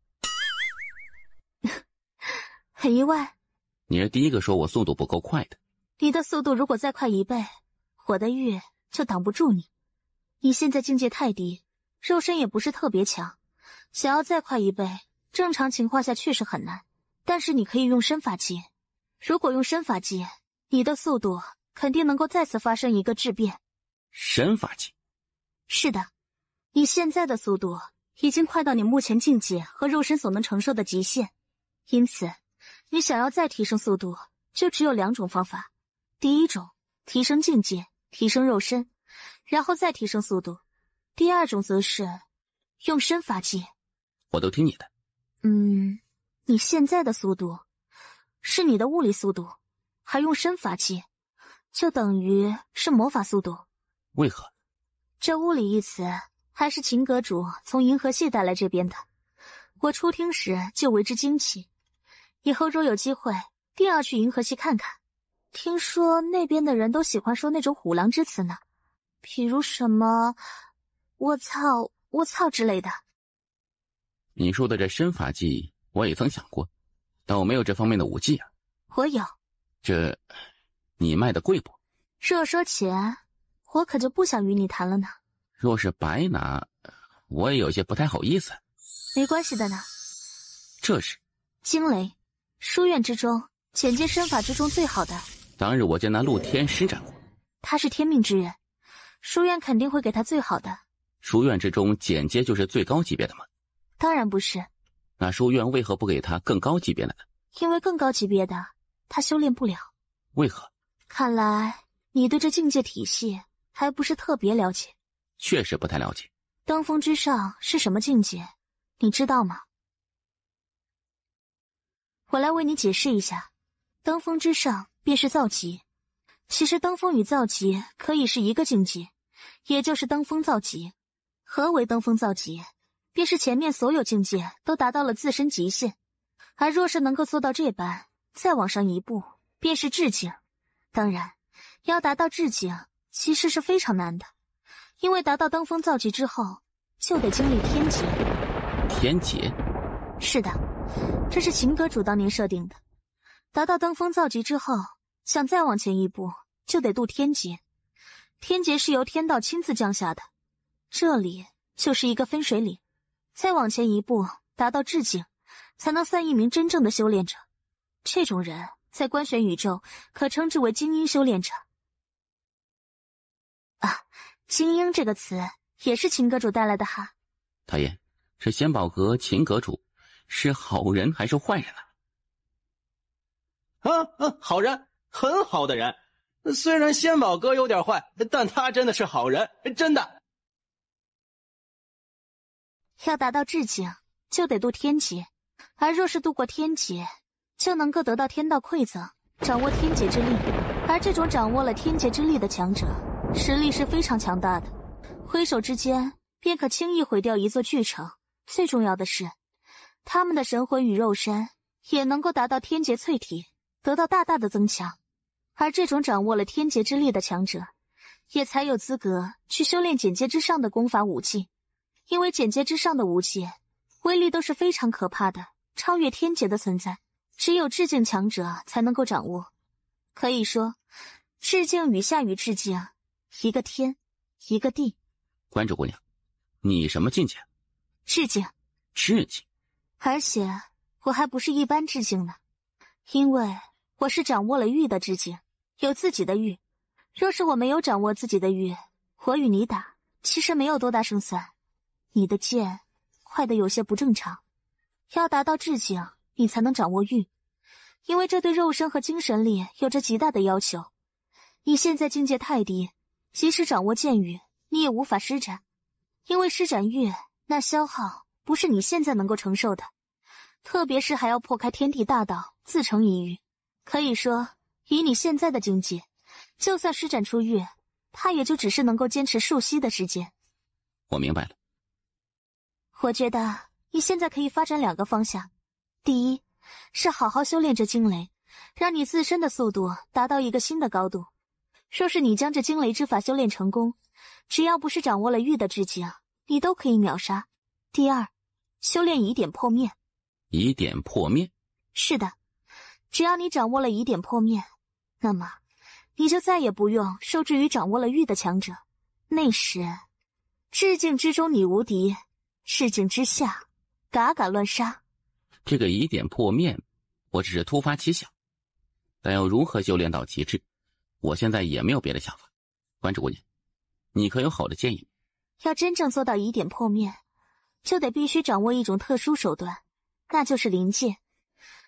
很意外。你是第一个说我速度不够快的。你的速度如果再快1倍，我的玉就挡不住你。你现在境界太低，肉身也不是特别强，想要再快1倍，正常情况下确实很难。但是你可以用身法技，如果用身法技，你的速度肯定能够再次发生一个质变。身法技？是的，你现在的速度已经快到你目前境界和肉身所能承受的极限，因此你想要再提升速度，就只有2种方法。第一种，提升境界，提升肉身，然后再提升速度。第二种则是用身法技。我都听你的。你现在的速度是你的物理速度，还用身法技，就等于是魔法速度。为何？这物理一词还是秦阁主从银河系带来这边的，我初听时就为之惊奇，以后若有机会定要去银河系看看。听说那边的人都喜欢说那种虎狼之词呢，譬如什么我操我操之类的。你说的这身法技我也曾想过，但我没有这方面的武技啊。我有。这你卖的贵不？若说钱，我可就不想与你谈了呢。若是白拿，我也有些不太好意思。没关系的呢。这是惊雷，书院之中简介身法之中最好的。当日我见那陆天施展过，他是天命之人，书院肯定会给他最好的。书院之中简介就是最高级别的吗？当然不是。那书院为何不给他更高级别的呢？因为更高级别的他修炼不了。为何？看来你对这境界体系还不是特别了解。确实不太了解。登峰之上是什么境界，你知道吗？我来为你解释一下，登峰之上便是造极。其实登峰与造极可以是一个境界，也就是登峰造极。何为登峰造极？便是前面所有境界都达到了自身极限，而若是能够做到这般，再往上一步，便是至境。当然，要达到至境，其实是非常难的，因为达到登峰造极之后，就得经历天劫。天劫？是的，这是秦阁主当年设定的。达到登峰造极之后，想再往前一步，就得渡天劫。天劫是由天道亲自降下的，这里就是一个分水岭。再往前一步，达到至境，才能算一名真正的修炼者。这种人在观玄宇宙可称之为精英修炼者。啊，精英这个词也是秦阁主带来的哈。太爷，这仙宝阁秦阁主是好人还是坏人啊？好人，很好的人。虽然仙宝阁有点坏，但他真的是好人，真的。要达到至境，就得渡天劫，而若是渡过天劫，就能够得到天道馈赠，掌握天劫之力。而这种掌握了天劫之力的强者，实力是非常强大的，挥手之间便可轻易毁掉一座巨城。最重要的是，他们的神魂与肉身也能够达到天劫淬体，得到大大的增强。而这种掌握了天劫之力的强者，也才有资格去修炼简阶之上的功法武技。因为简阶之上的武技威力都是非常可怕的，超越天劫的存在，只有至境强者才能够掌握。可以说，至境与下于至境，一个天，一个地。关主姑娘，你什么境界？至境。至境。而且我还不是一般至境呢，因为我是掌握了玉的至境，有自己的玉。若是我没有掌握自己的玉，我与你打，其实没有多大胜算。你的剑快得有些不正常，要达到至境，你才能掌握玉，因为这对肉身和精神力有着极大的要求。你现在境界太低，即使掌握剑玉，你也无法施展，因为施展玉那消耗不是你现在能够承受的，特别是还要破开天地大道，自成一域。可以说，以你现在的境界，就算施展出玉，它也就只是能够坚持数息的时间。我明白了。我觉得你现在可以发展2个方向，第一是好好修炼这惊雷，让你自身的速度达到一个新的高度。若是你将这惊雷之法修炼成功，只要不是掌握了玉的至境，你都可以秒杀。第二，修炼以点破面。以点破面？是的，只要你掌握了以点破面，那么你就再也不用受制于掌握了玉的强者。那时，至境之中你无敌，至境之下，嘎嘎乱杀。这个以点破面，我只是突发奇想，但要如何修炼到极致，我现在也没有别的想法。关主姑娘，你可有好的建议？要真正做到以点破面，就得必须掌握一种特殊手段，那就是临界。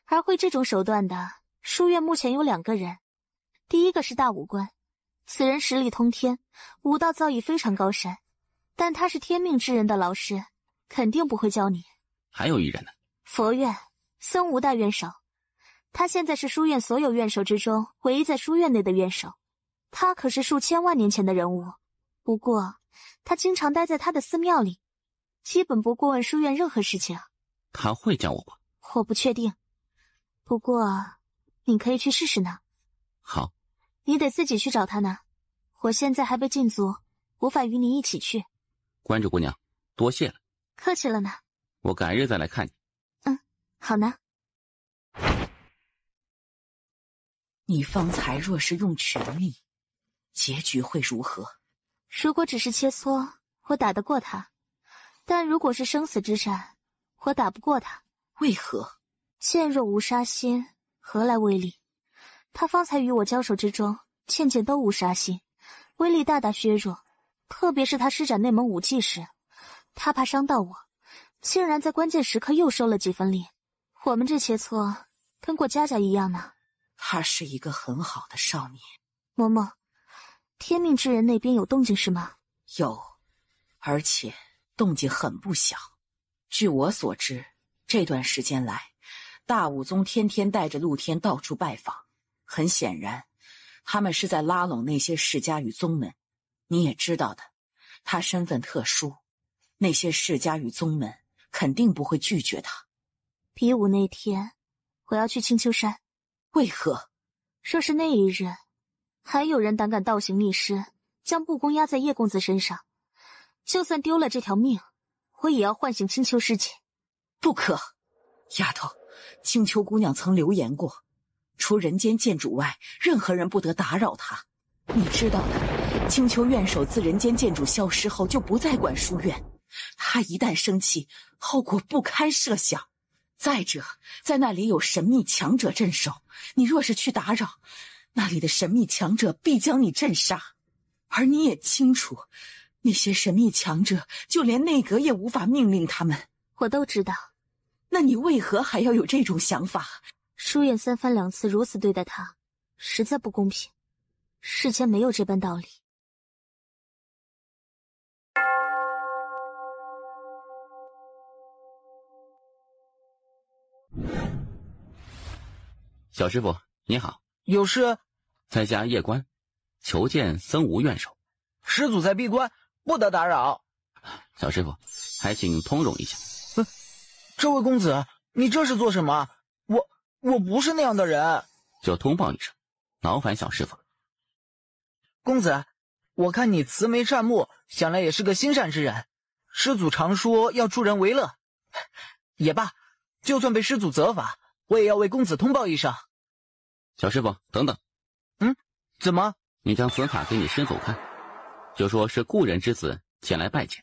而会这种手段的书院目前有2个人，第一个是大武官，此人实力通天，武道造诣非常高深，但他是天命之人的老师，肯定不会教你。还有一人呢？佛院孙无大院首，他现在是书院所有院首之中唯一在书院内的院首，他可是数千万年前的人物。不过他经常待在他的寺庙里，基本不过问书院任何事情。他会教我吗？我不确定，不过你可以去试试呢。好。你得自己去找他呢，我现在还被禁足，无法与你一起去。关主姑娘，多谢了。客气了呢。我改日再来看你。好呢。你方才若是用全力，结局会如何？如果只是切磋，我打得过他；但如果是生死之战，我打不过他。为何？剑若无杀心，何来威力？他方才与我交手之中，件件都无杀心，威力大大削弱。特别是他施展那门武技时，他怕伤到我，竟然在关键时刻又收了几分力。我们这切磋跟过家家一样呢。他是一个很好的少年。嬷嬷，天命之人那边有动静是吗？有，而且动静很不小。据我所知，这段时间来，大武宗天天带着陆天到处拜访，很显然，他们是在拉拢那些世家与宗门。你也知道的，他身份特殊，那些世家与宗门肯定不会拒绝他。比武那天，我要去青丘山。为何？若是那一日，还有人胆敢倒行逆施，将布公压在叶公子身上，就算丢了这条命，我也要唤醒青丘师姐。不可！丫头，青丘姑娘曾留言过，除人间剑主外，任何人不得打扰她。你知道的，青丘院首自人间剑主消失后就不再管书院，他一旦生气，后果不堪设想。再者，在那里有神秘强者镇守，你若是去打扰，那里的神秘强者必将你镇杀。而你也清楚，那些神秘强者就连内阁也无法命令他们。我都知道。那你为何还要有这种想法？书院3番2次如此对待他，实在不公平。世间没有这般道理。小师傅你好，有事？在家夜观，求见僧无院首。师祖在闭关，不得打扰。小师傅，还请通融一下。这位公子，你这是做什么？我不是那样的人。就通报一声，劳烦小师傅了。公子，我看你慈眉善目，想来也是个心善之人。师祖常说要助人为乐，也罢，就算被师祖责罚，我也要为公子通报一声。小师傅，等等。怎么？你将此卡给你师祖看，就说是故人之子前来拜见。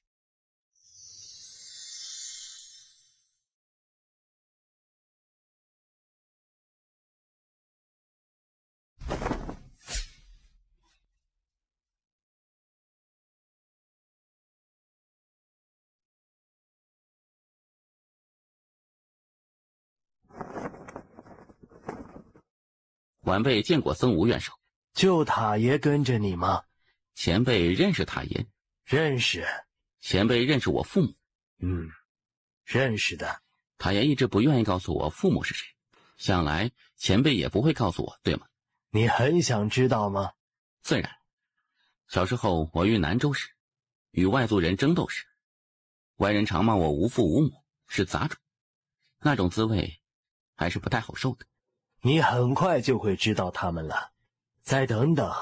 晚辈见过僧无院首。就塔爷跟着你吗？前辈认识塔爷？认识。前辈认识我父母？认识的。塔爷一直不愿意告诉我父母是谁，想来前辈也不会告诉我，对吗？你很想知道吗？自然。小时候我于南州时，与外族人争斗时，外人常骂我无父无母，是杂种，那种滋味还是不太好受的。你很快就会知道他们了，再等等。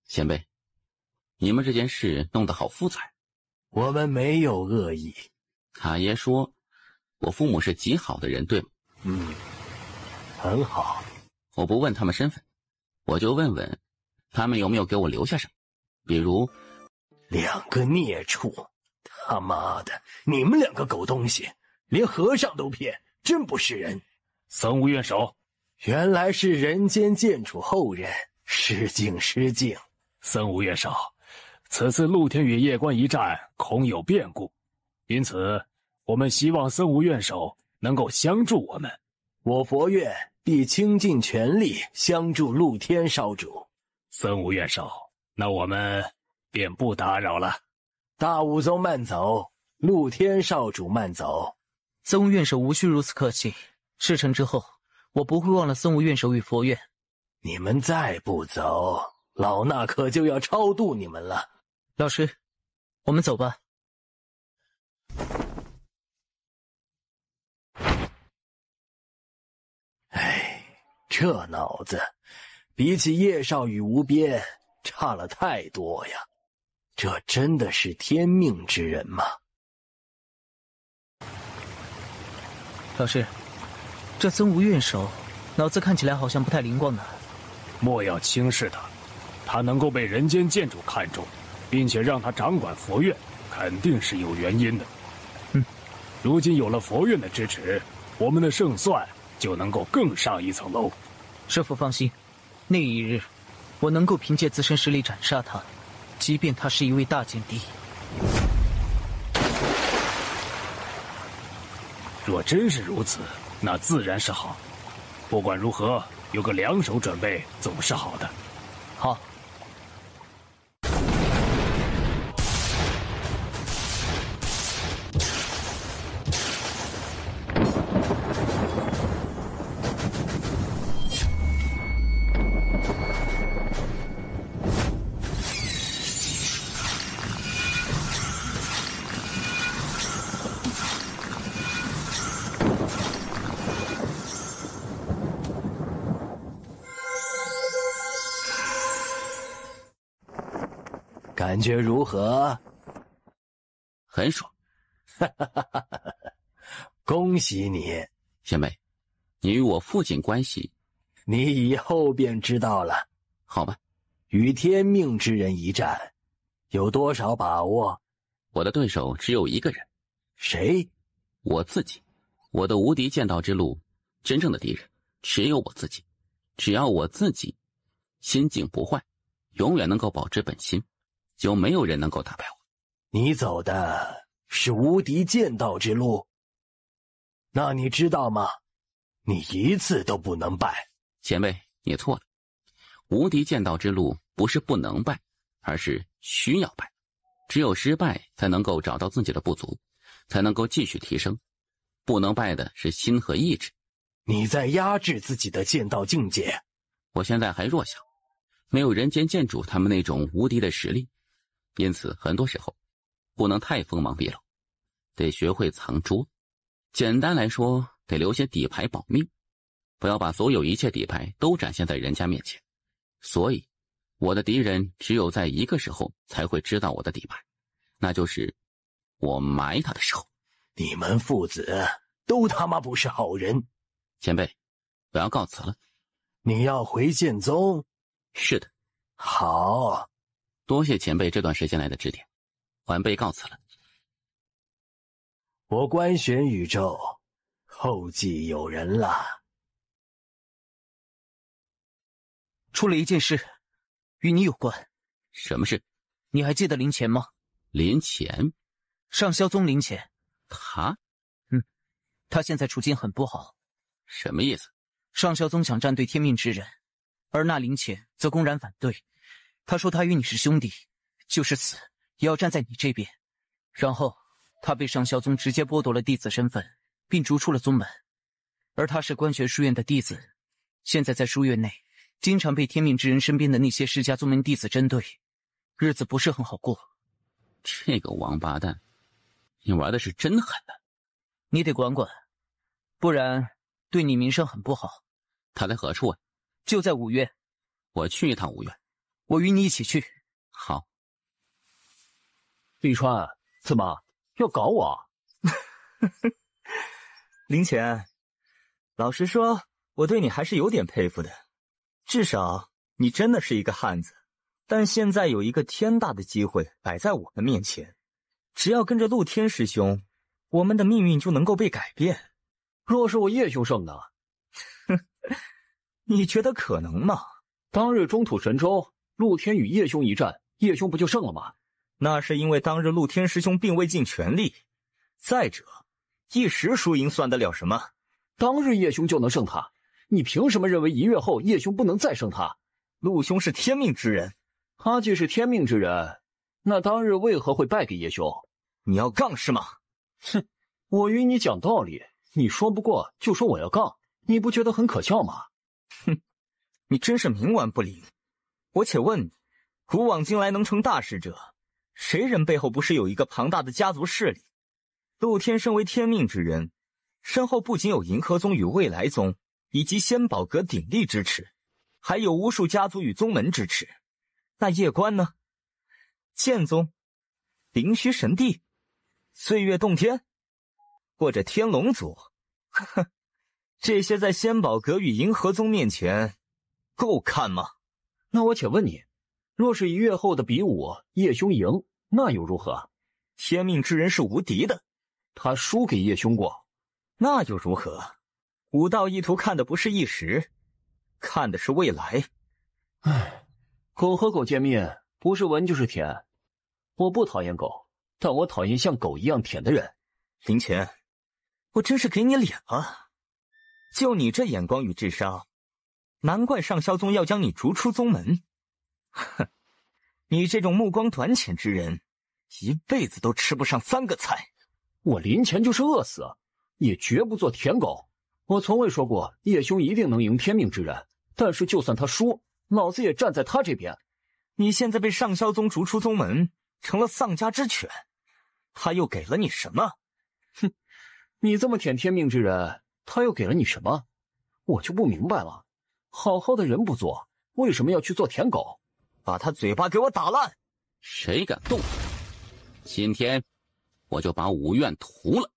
前辈，你们这件事弄得好复杂。我们没有恶意。塔爷说我父母是极好的人，对吗？很好。我不问他们身份，我就问问他们有没有给我留下什么，比如两个孽畜，他妈的，你们两个狗东西，连和尚都骗，真不是人。僧无院首，原来是人间剑主后人，失敬失敬。僧无院首，此次露天与夜观一战恐有变故，因此我们希望僧无院首能够相助我们。我佛院必倾尽全力相助露天少主。僧无院首，那我们便不打扰了。大武宗慢走，露天少主慢走。僧无院首无需如此客气，事成之后，我不会忘了僧无院首与佛院。你们再不走，老衲可就要超度你们了。老师，我们走吧。这脑子比起叶少与无边差了太多呀！这真的是天命之人吗？老师，这僧无院首脑子看起来好像不太灵光呢。莫要轻视他，他能够被人间剑主看中，并且让他掌管佛院，肯定是有原因的。如今有了佛院的支持，我们的胜算就能够更上一层楼。师父放心，那一日我能够凭借自身实力斩杀他，即便他是一位大剑帝。若真是如此，那自然是好。不管如何，有个两手准备总是好的。好。感觉如何？很爽。恭喜你，前辈，你与我父亲关系，你以后便知道了。好吧，与天命之人一战，有多少把握？我的对手只有一个人。谁？我自己。我的无敌剑道之路，真正的敌人只有我自己。只要我自己心境不坏，永远能够保持本心，就没有人能够打败我。你走的是无敌剑道之路，那你知道吗？你一次都不能败。前辈，你错了。无敌剑道之路不是不能败，而是需要败。只有失败才能够找到自己的不足，才能够继续提升。不能败的是心和意志。你在压制自己的剑道境界。我现在还弱小，没有人间剑主他们那种无敌的实力，因此很多时候不能太锋芒毕露，得学会藏拙。简单来说，得留些底牌保命，不要把所有一切底牌都展现在人家面前。所以我的敌人只有在一个时候才会知道我的底牌，那就是我埋他的时候。你们父子都他妈不是好人。前辈，我要告辞了。你要回剑宗？是的。好，多谢前辈这段时间来的指点，晚辈告辞了。我观玄宇宙后继有人了。出了一件事，与你有关。什么事？你还记得林乾吗？林乾？上霄宗林乾。他？他现在处境很不好。什么意思？上霄宗想站队天命之人，而那林乾则公然反对。他说他与你是兄弟，就是死也要站在你这边。然后他被上霄宗直接剥夺了弟子身份，并逐出了宗门。而他是观玄书院的弟子，现在在书院内经常被天命之人身边的那些世家宗门弟子针对，日子不是很好过。这个王八蛋，你玩的是真狠啊！你得管管，不然对你名声很不好。他在何处啊？就在五院。我去一趟五院。我与你一起去。好。碧川，怎么要搞我？林乾，老实说，我对你还是有点佩服的，至少你真的是一个汉子。但现在有一个天大的机会摆在我们面前，只要跟着陆天师兄，我们的命运就能够被改变。若是我叶兄胜呢？你觉得可能吗？当日中土神州，陆天与叶兄一战，叶兄不就胜了吗？那是因为当日陆天师兄并未尽全力。再者，一时输赢算得了什么？当日叶兄就能胜他，你凭什么认为1月后叶兄不能再胜他？陆兄是天命之人，他既是天命之人，那当日为何会败给叶兄？你要杠是吗？哼，我与你讲道理，你说不过就说我要杠，你不觉得很可笑吗？哼，你真是冥顽不灵。我且问你，古往今来能成大事者，谁人背后不是有一个庞大的家族势力？陆天身为天命之人，身后不仅有银河宗与未来宗以及仙宝阁鼎力支持，还有无数家族与宗门支持。那叶关呢？剑宗、灵虚神帝、岁月洞天，或者天龙族，呵呵，这些在仙宝阁与银河宗面前够看吗？那我且问你，若是1月后的比武叶兄赢，那又如何？天命之人是无敌的，他输给叶兄过，那又如何？武道一途看的不是一时，看的是未来。唉，狗和狗见面，不是闻就是舔。我不讨厌狗，但我讨厌像狗一样舔的人。林乾，我真是给你脸了！就你这眼光与智商，难怪上霄宗要将你逐出宗门。哼，你这种目光短浅之人，一辈子都吃不上3个菜。我林乾就是饿死，也绝不做舔狗。我从未说过叶兄一定能赢天命之人，但是就算他输，老子也站在他这边。你现在被上霄宗逐出宗门，成了丧家之犬，他又给了你什么？哼，你这么舔天命之人，他又给了你什么？我就不明白了，好好的人不做，为什么要去做舔狗？把他嘴巴给我打烂！谁敢动他，今天我就把五院屠了。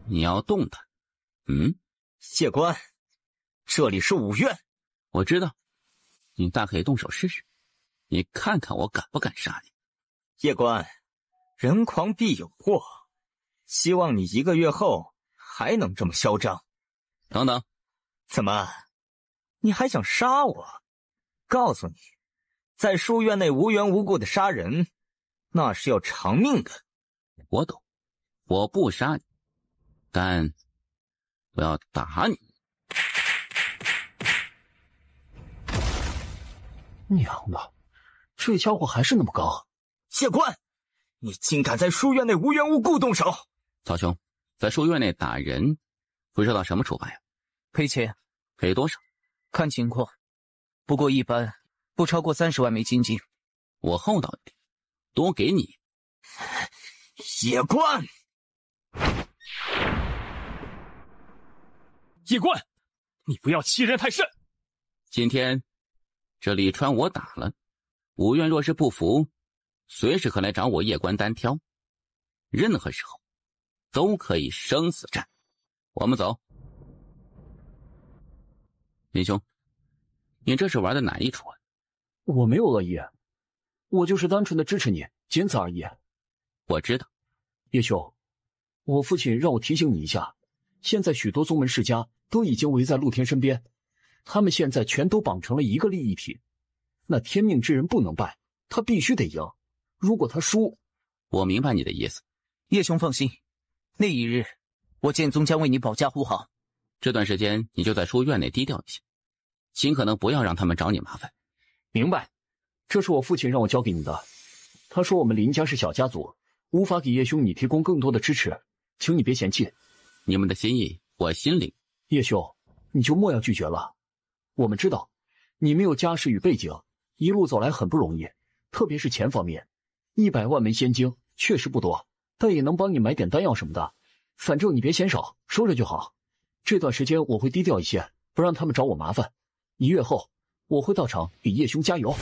你要动他？谢关，这里是五院。我知道，你大可以动手试试，你看看我敢不敢杀你。叶关，人狂必有祸，希望你1个月后还能这么嚣张。等等，怎么，你还想杀我？告诉你，在书院内无缘无故的杀人，那是要偿命的。我懂，我不杀你，但我要打你。娘的，这家伙还是那么高！谢官，你竟敢在书院内无缘无故动手！曹兄，在书院内打人会受到什么处罚呀？赔钱。赔多少？看情况，不过一般不超过30万枚金金。我厚道一点，多给你。叶官，叶官，你不要欺人太甚！今天这李川我打了，武院若是不服，随时可来找我叶官单挑，任何时候都可以生死战。我们走。林兄，你这是玩的哪一出啊？我没有恶意，我就是单纯的支持你，仅此而已。我知道。叶兄，我父亲让我提醒你一下，现在许多宗门世家都已经围在陆天身边，他们现在全都绑成了一个利益体。那天命之人不能败，他必须得赢。如果他输，我明白你的意思。叶兄放心，那一日我剑宗将为你保驾护航。这段时间你就在书院内低调一些，尽可能不要让他们找你麻烦。明白，这是我父亲让我交给你的。他说我们林家是小家族，无法给叶兄你提供更多的支持，请你别嫌弃。你们的心意我心领。叶兄，你就莫要拒绝了。我们知道你没有家世与背景，一路走来很不容易，特别是钱方面，100万枚仙晶确实不多，但也能帮你买点丹药什么的。反正你别嫌少，收着就好。这段时间我会低调一些，不让他们找我麻烦。1月后我会到场给叶兄加油。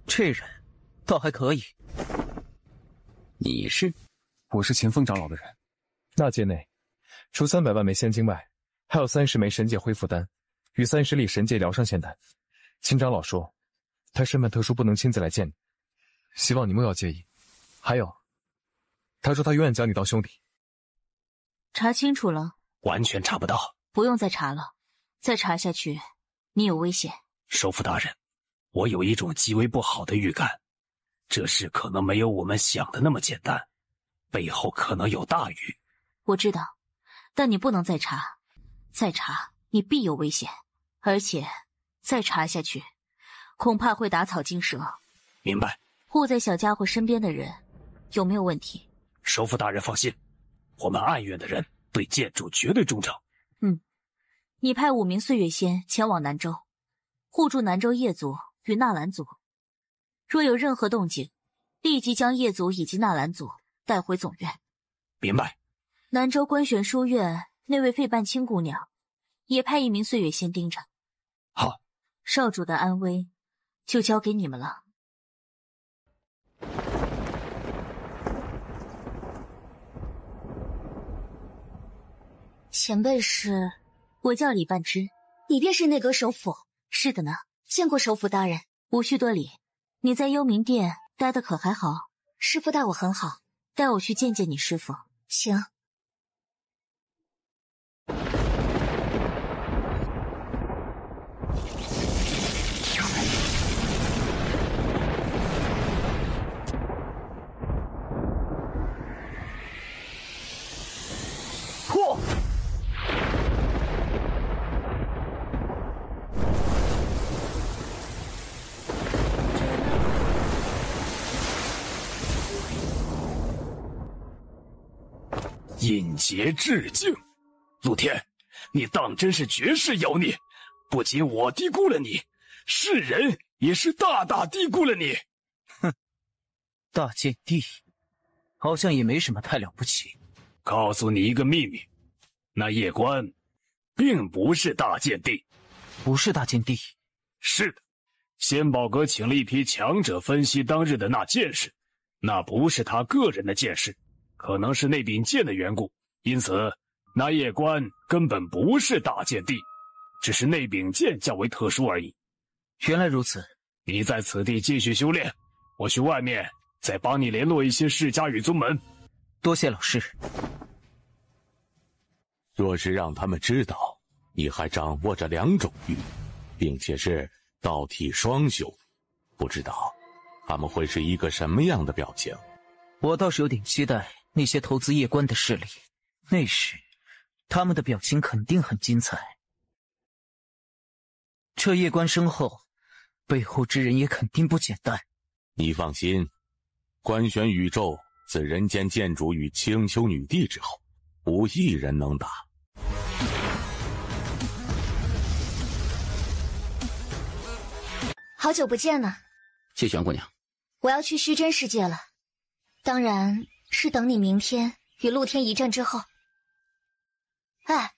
这人倒还可以。你是？我是秦风长老的人。那界内除300万枚仙晶外，还有30枚神界恢复丹与30粒神界疗伤仙丹。秦长老说他身份特殊，不能亲自来见你，希望你莫要介意。还有，他说他永远将你当兄弟。查清楚了？完全查不到。不用再查了，再查下去你有危险。首府大人，我有一种极为不好的预感，这事可能没有我们想的那么简单，背后可能有大鱼。我知道，但你不能再查，再查你必有危险，而且再查下去恐怕会打草惊蛇。明白。护在小家伙身边的人有没有问题？首府大人放心，我们暗院的人对剑主绝对忠诚。你派5名岁月仙前往南州，护住南州叶族与纳兰族，若有任何动静，立即将叶族以及纳兰族带回总院。明白。南州观玄书院那位费半清姑娘，也派1名岁月仙盯着。好。少主的安危就交给你们了。前辈是？我叫李半之。你便是内阁首辅？是的呢。见过首辅大人。无需多礼。你在幽冥殿待得可还好？师父待我很好。带我去见见你师父。请。破！引劫致敬，陆天，你当真是绝世妖孽！不仅我低估了你，世人也是大大低估了你。哼，大剑帝，好像也没什么太了不起。告诉你一个秘密，那叶官并不是大剑帝。不是大剑帝？是的，仙宝阁请了一批强者分析当日的那剑事，那不是他个人的剑事，可能是那柄剑的缘故，因此那叶官根本不是大剑帝，只是那柄剑较为特殊而已。原来如此。你在此地继续修炼，我去外面再帮你联络一些世家与宗门。多谢老师。若是让他们知道你还掌握着2种域，并且是道体双修，不知道他们会是一个什么样的表情。我倒是有点期待那些投资夜观的势力，那时他们的表情肯定很精彩。这夜观身后，背后之人也肯定不简单。你放心，观玄宇宙自人间剑主与青丘女帝之后，无一人能打。好久不见了，谢玄姑娘。我要去虚真世界了，当然是等你明天与陆天一战之后。哎，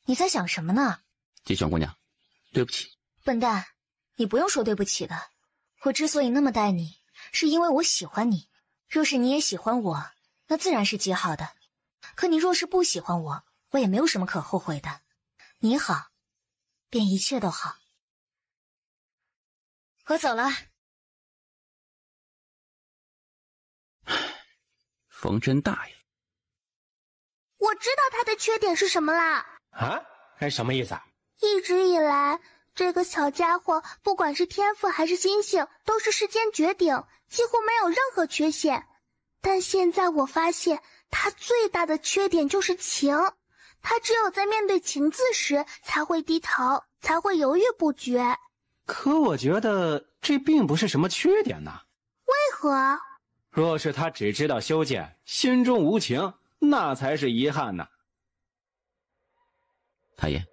你在想什么呢？谢玄姑娘，对不起。笨蛋，你不用说对不起的。我之所以那么待你，是因为我喜欢你。若是你也喜欢我，那自然是极好的。可你若是不喜欢我，我也没有什么可后悔的。你好，便一切都好。我走了。冯真大爷，我知道他的缺点是什么啦。啊？什么意思啊？一直以来，这个小家伙不管是天赋还是心性，都是世间绝顶，几乎没有任何缺陷。但现在我发现，他最大的缺点就是情。他只有在面对情字时才会低头，才会犹豫不决。可我觉得这并不是什么缺点呐。为何？若是他只知道修剑，心中无情，那才是遗憾呢。太爷，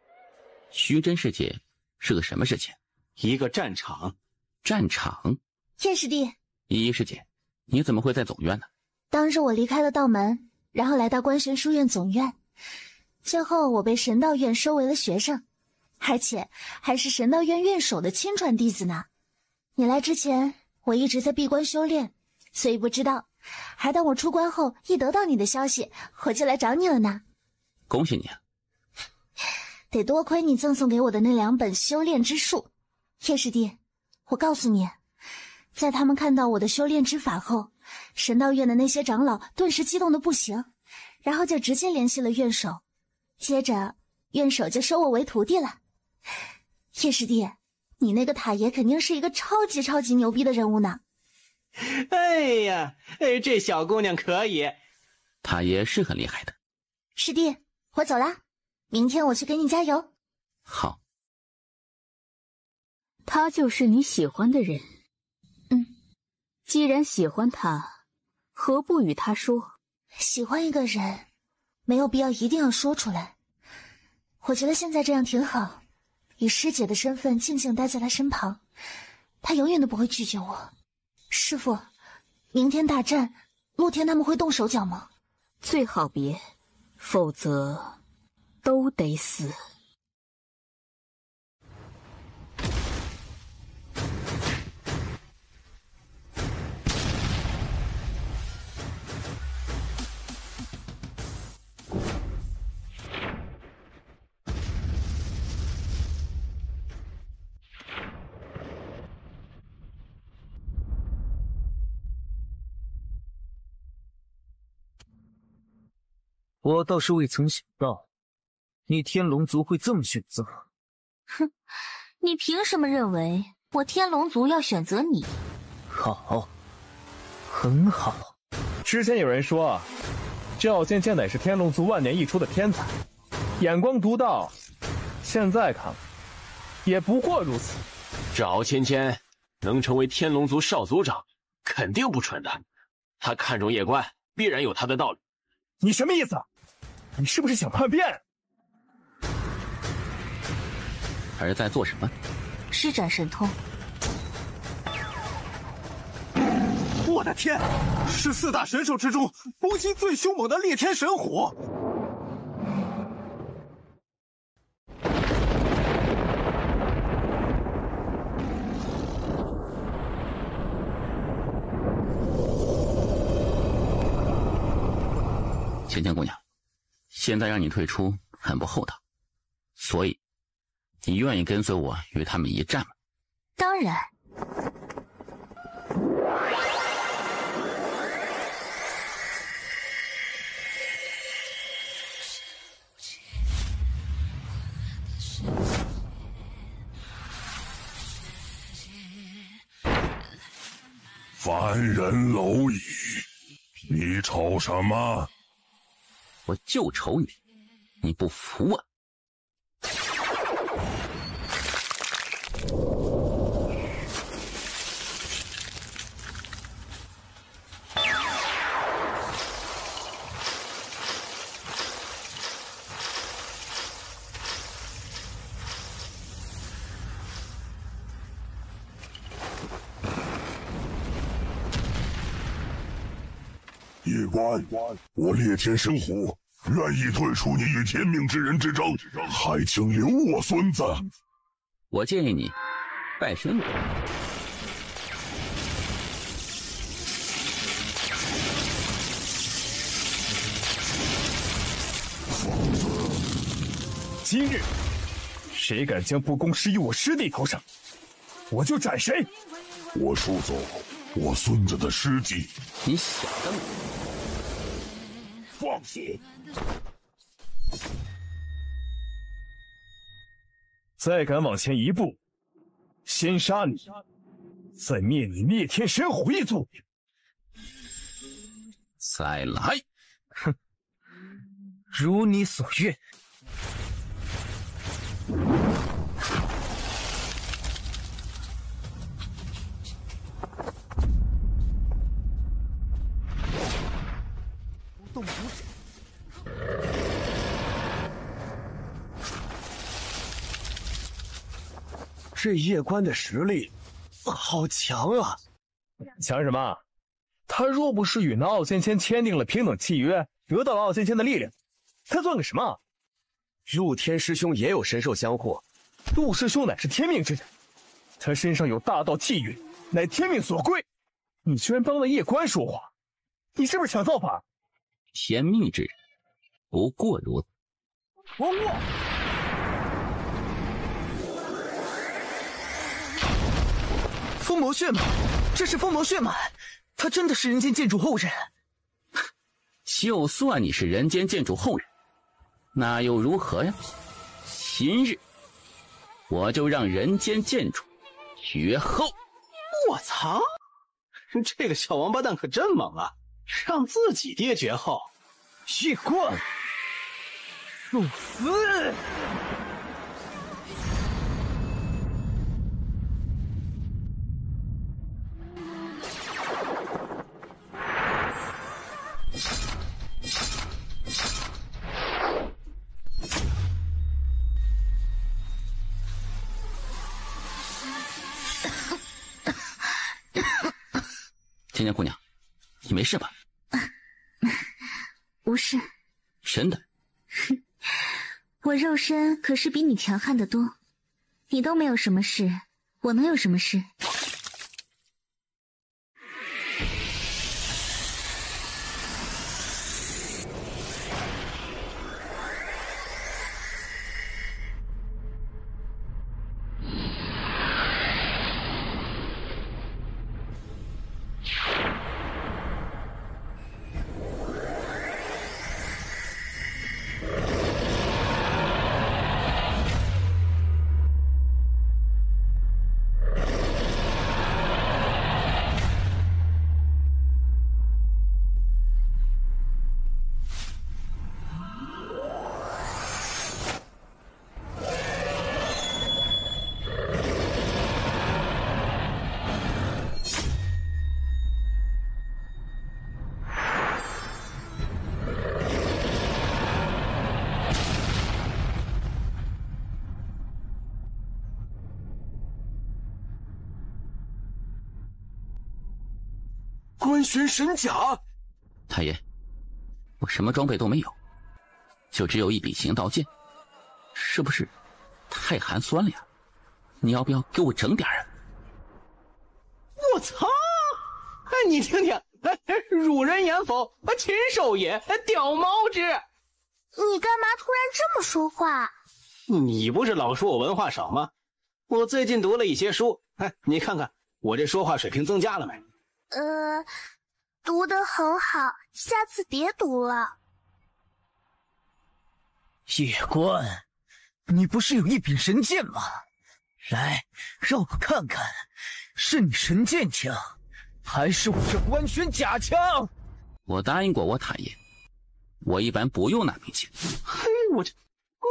虚真世界是个什么世界？一个战场。战场？叶师弟，依依师姐，你怎么会在总院呢？当日我离开了道门，然后来到观玄书院总院，最后我被神道院收为了学生，而且还是神道院院首的亲传弟子呢。你来之前，我一直在闭关修炼，所以不知道，还等我出关后一得到你的消息，我就来找你了呢。恭喜你啊！得多亏你赠送给我的那2本修炼之术。叶师弟，我告诉你，在他们看到我的修炼之法后，神道院的那些长老顿时激动的不行，然后就直接联系了院首，接着院首就收我为徒弟了。叶师弟，你那个塔爷肯定是一个超级牛逼的人物呢。哎呀，这小姑娘可以。塔爷是很厉害的。师弟，我走了，明天我去给你加油。好。他就是你喜欢的人。既然喜欢他，何不与他说？喜欢一个人，没有必要一定要说出来。我觉得现在这样挺好，以师姐的身份静静待在他身旁，他永远都不会拒绝我。师父，明天大战，陆天他们会动手脚吗？最好别，否则都得死。我倒是未曾想到，你天龙族会这么选择。哼，你凭什么认为我天龙族要选择你？好，很好。之前有人说，赵芊芊乃是天龙族万年一出的天才，眼光独到。现在看来，也不过如此。赵芊芊能成为天龙族少族长，肯定不蠢的。他看中叶关，必然有他的道理。你什么意思？你是不是想叛变？还是在做什么？施展神通。我的天，是4大神兽之中攻击最凶猛的烈天神虎。芊芊姑娘，现在让你退出很不厚道，所以你愿意跟随我与他们一战吗？当然。凡人蝼蚁，你瞅什么？我就瞅你，你不服啊！夜官，我烈天神虎愿意退出你与天命之人之争，还请留我孙子。我建议你拜神我。今日谁敢将不公施于我师弟头上，我就斩谁。我输走我孙子的尸体，你想得美！放肆！再敢往前一步，先杀你，再灭你灭天神虎一族。再来！哼，如你所愿。动武者，这夜官的实力好强啊！强什么？他若不是与那傲仙仙签订了平等契约，得到了傲仙仙的力量，他算个什么？陆天师兄也有神兽相护，陆师兄乃是天命之人，他身上有大道气运，乃天命所归。你居然帮了夜官说话，你是不是抢造法？天命之人，不过如此。王沃，疯魔血脉，这是疯魔血脉，他真的是人间剑主后人。就算你是人间剑主后人，那又如何呀？今日我就让人间剑主绝后！我操，这个小王八蛋可真猛啊！让自己爹绝后，夜官，受死！芊芊姑娘，你没事吧？无事。真的？我肉身可是比你强悍得多，你都没有什么事，我能有什么事？官玄神甲，太爷，我什么装备都没有，就只有一柄行道剑，是不是太寒酸了呀？你要不要给我整点啊？我操！哎，你听听，汝人言否？禽兽也，屌毛之！你干嘛突然这么说话？你不是老说我文化少吗？我最近读了一些书，哎，你看看我这说话水平增加了没？读得很好，下次别读了。夜官，你不是有一柄神剑吗？来，让我看看，是你神剑强，还是我这官宣假枪？我答应过我塔爷，我一般不用那兵器。嘿，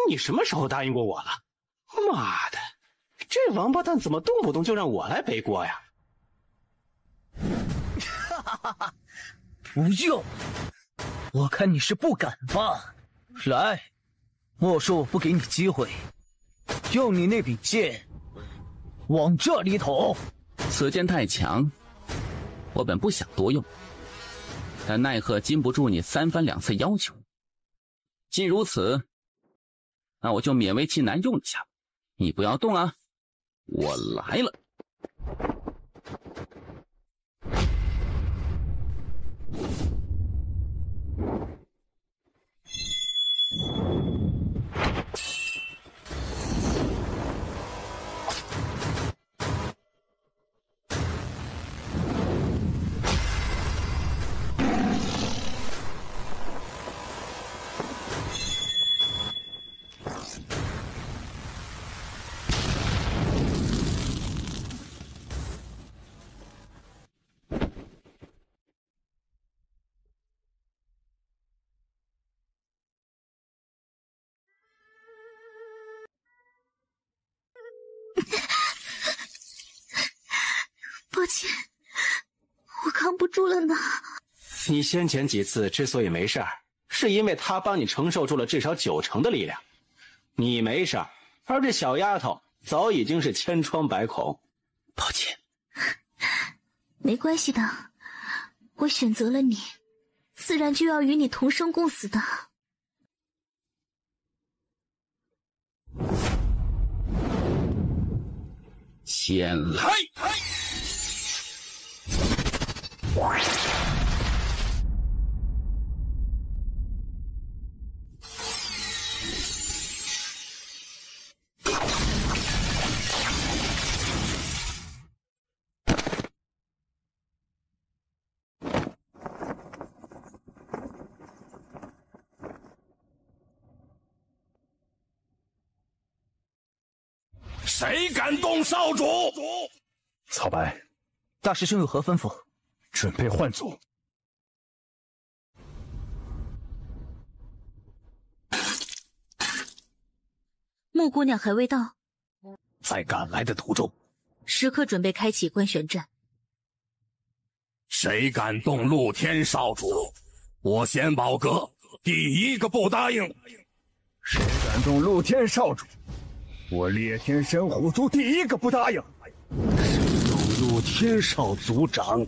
你什么时候答应过我了？妈的，这王八蛋怎么动不动就让我来背锅呀？不用，我看你是不敢吧？来，莫说我不给你机会，用你那柄剑往这里捅。此剑太强，我本不想多用，但奈何禁不住你3番2次要求。既如此，那我就勉为其难用一下。你不要动啊，我来了。抱歉，我扛不住了呢。你先前几次之所以没事儿，是因为他帮你承受住了至少90%的力量。你没事儿，而这小丫头早已经是千疮百孔。抱歉。没关系的，我选择了你，自然就要与你同生共死的。先来！谁敢动少主？草白，大师兄有何吩咐？准备换组。木姑娘还未到，在赶来的途中。时刻准备开启观玄阵。谁敢动陆天少主？我先保哥，第一个不答应。谁敢动陆天少主？我烈天神虎族第一个不答应。动陆天少族长，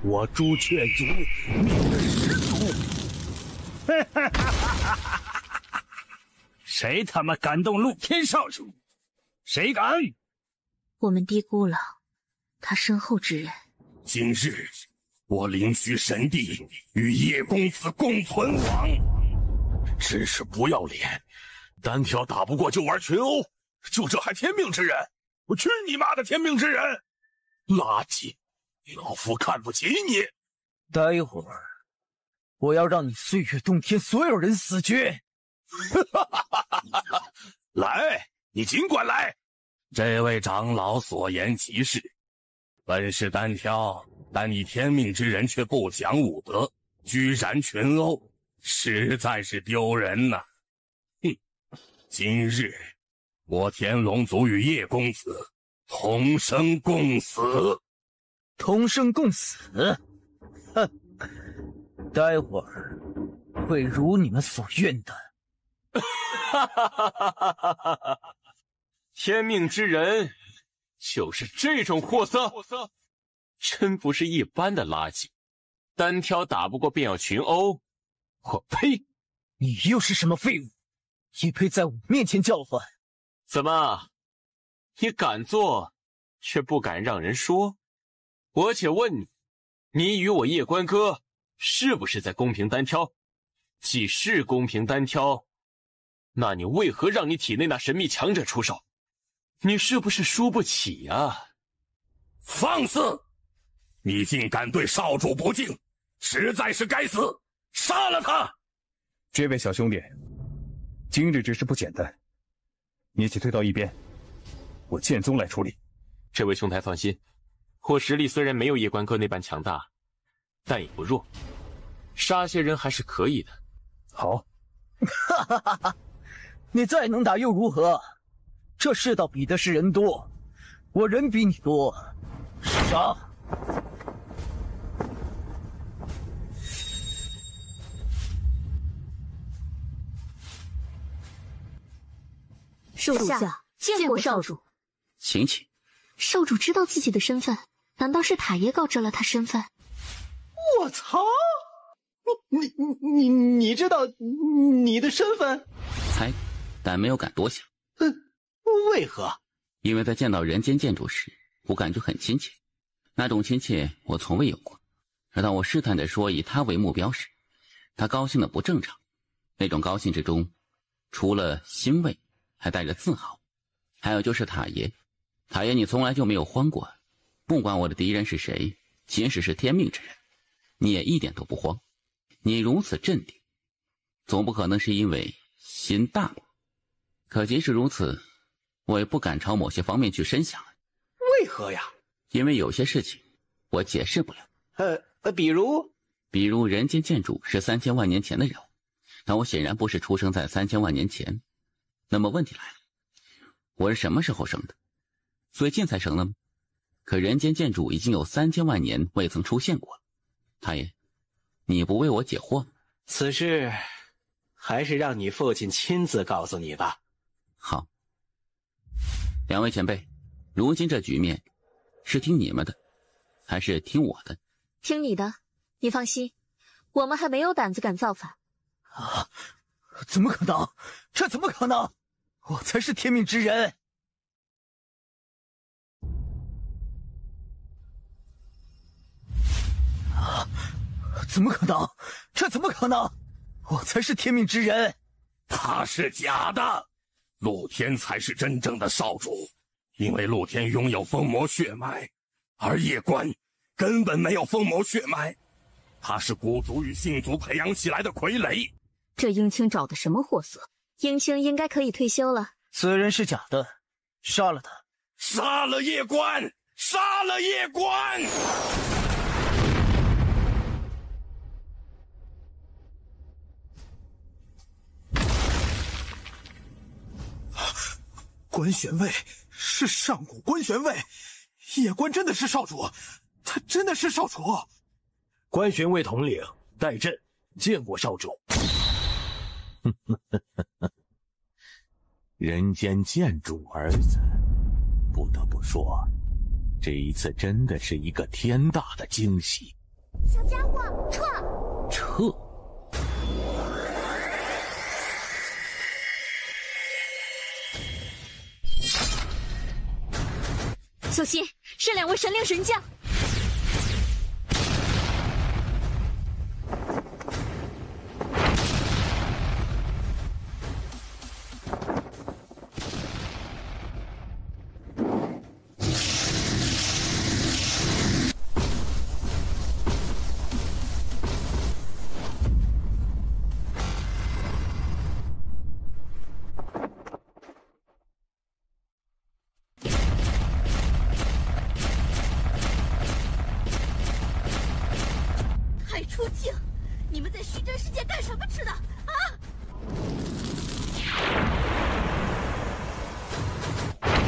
我朱雀族灭了10族。谁他妈敢动陆天少主？谁敢？我们低估了他身后之人。今日我灵虚神帝与叶公子共存亡，真是不要脸！单挑打不过就玩群殴，就这还天命之人？我去你妈的天命之人！垃圾！老夫看不起你！待会儿我要让你岁月洞天所有人死绝！来，你尽管来。这位长老所言极是，本是单挑，但你天命之人却不讲武德，居然群殴，实在是丢人呐！哼，今日我天龙族与叶公子同生共死。同生共死？哼！待会儿会如你们所愿的。天命之人就是这种货色，真不是一般的垃圾，单挑打不过便要群殴，我呸！你又是什么废物，也配在我面前叫唤？怎么，你敢做，却不敢让人说？我且问你，你与我叶关哥是不是在公平单挑？既是公平单挑，那你为何让你体内那神秘强者出手？你是不是输不起啊？放肆！你竟敢对少主不敬，实在是该死！杀了他！这位小兄弟，今日之事不简单，你且退到一边，我剑宗来处理。这位兄台放心，我实力虽然没有夜关哥那般强大，但也不弱，杀些人还是可以的。好，哈哈哈哈！你再能打又如何？这世道比的是人多，我人比你多，杀！属下见过少主。请起。少主知道自己的身份，难道是塔爷告知了他身份？我操！你知道你的身份？猜，但没有敢多想。为何？因为在见到人间建筑时，我感觉很亲切，那种亲切我从未有过。而当我试探着说以他为目标时，他高兴的不正常。那种高兴之中，除了欣慰，还带着自豪。还有就是塔爷，塔爷你从来就没有慌过，不管我的敌人是谁，即使是天命之人，你也一点都不慌。你如此镇定，总不可能是因为心大吧？可即使如此，我也不敢朝某些方面去深想。为何呀？因为有些事情我解释不了。比如人间建筑是3000万年前的人物，但我显然不是出生在3000万年前。那么问题来了，我是什么时候生的？最近才生的吗？可人间建筑已经有3000万年未曾出现过。塔爷，你不为我解惑吗？此事还是让你父亲亲自告诉你吧。好，两位前辈，如今这局面是听你们的，还是听我的？听你的，你放心，我们还没有胆子敢造反。啊！怎么可能？这怎么可能？我才是天命之人！啊！怎么可能？这怎么可能？我才是天命之人！他是假的，陆天才是真正的少主，因为陆天拥有封魔血脉，而叶关根本没有封魔血脉，他是古族与星族培养起来的傀儡。这英青找的什么货色？英青应该可以退休了。此人是假的，杀了他！杀了叶关！杀了叶关！关玄卫是上古关玄卫，叶关真的是少主，他真的是少主。关玄卫统领代朕见过少主。人间建筑儿子，不得不说，这一次真的是一个天大的惊喜。小家伙，撤！撤！小心，是2位神灵神将。出境！你们在虚真世界干什么吃的啊？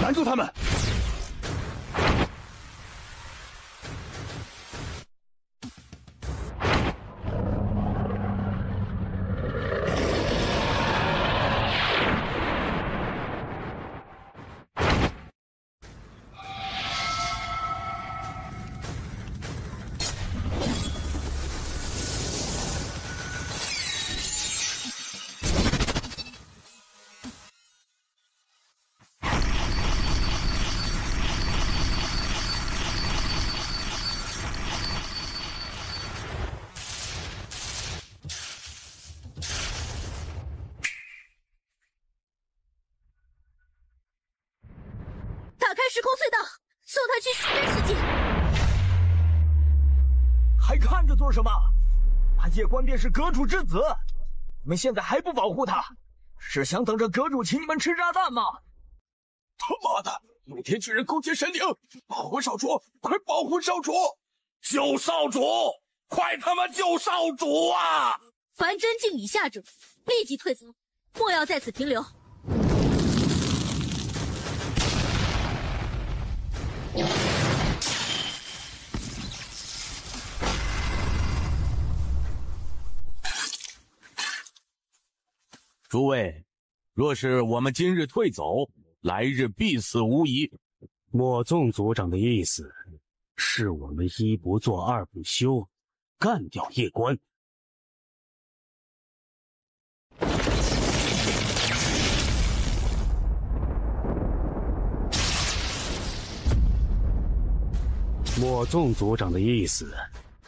拦住他们！打开时空隧道，送他去虚真世界。还看着做什么？那叶关便是阁主之子，你们现在还不保护他，是想等着阁主请你们吃炸弹吗？他妈的，逆天巨人勾结神灵，保护少主，快保护少主！救少主！快他妈救少主啊！凡真境以下者，立即退走，莫要在此停留。诸位，若是我们今日退走，来日必死无疑。莫纵族长的意思是我们一不做二不休，干掉叶关。莫纵族长的意思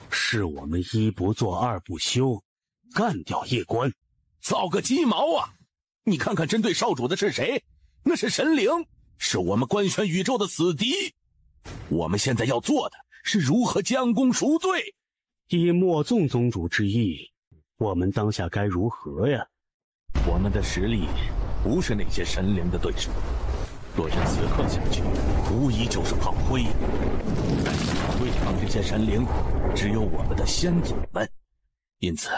是我们一不做二不休，干掉叶关。造个鸡毛啊！你看看针对少主的是谁？那是神灵，是我们官宣宇宙的死敌。我们现在要做的是如何将功赎罪。依莫纵宗主之意，我们当下该如何呀？我们的实力不是那些神灵的对手，若是此刻下去，无疑就是炮灰。但是对抗这些神灵，只有我们的先祖们。因此，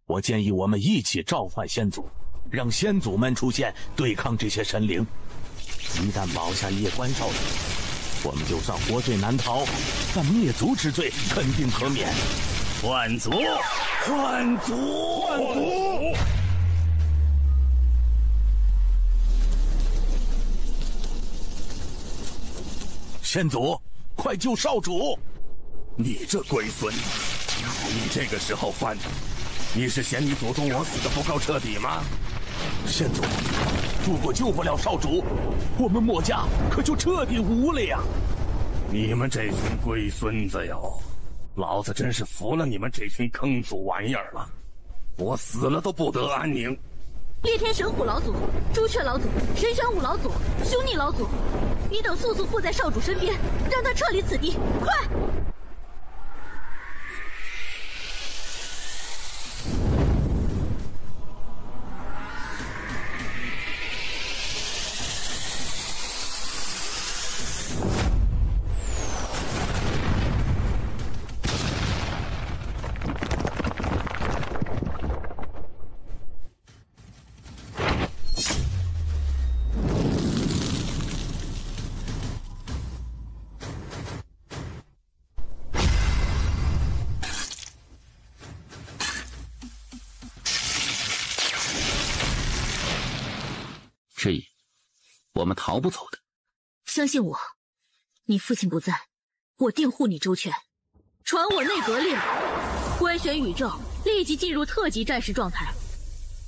我建议我们一起召唤先祖，让先祖们出现对抗这些神灵。一旦保下叶关少主，我们就算活罪难逃，但灭族之罪肯定可免。换族，换族，换族！先祖，快救少主！你这龟孙子，你这个时候犯，你是嫌你祖宗我死的不够彻底吗？先祖，如果救不了少主，我们墨家可就彻底无了呀！你们这群龟孙子哟，老子真是服了你们这群坑祖玩意儿了！我死了都不得安宁。烈天神虎老祖、朱雀老祖、神玄武老祖、凶逆老祖，你等速速护在少主身边，让他撤离此地，快！之意，我们逃不走的。相信我，你父亲不在，我定护你周全。传我内阁令，官选宇宙立即进入特级战士状态。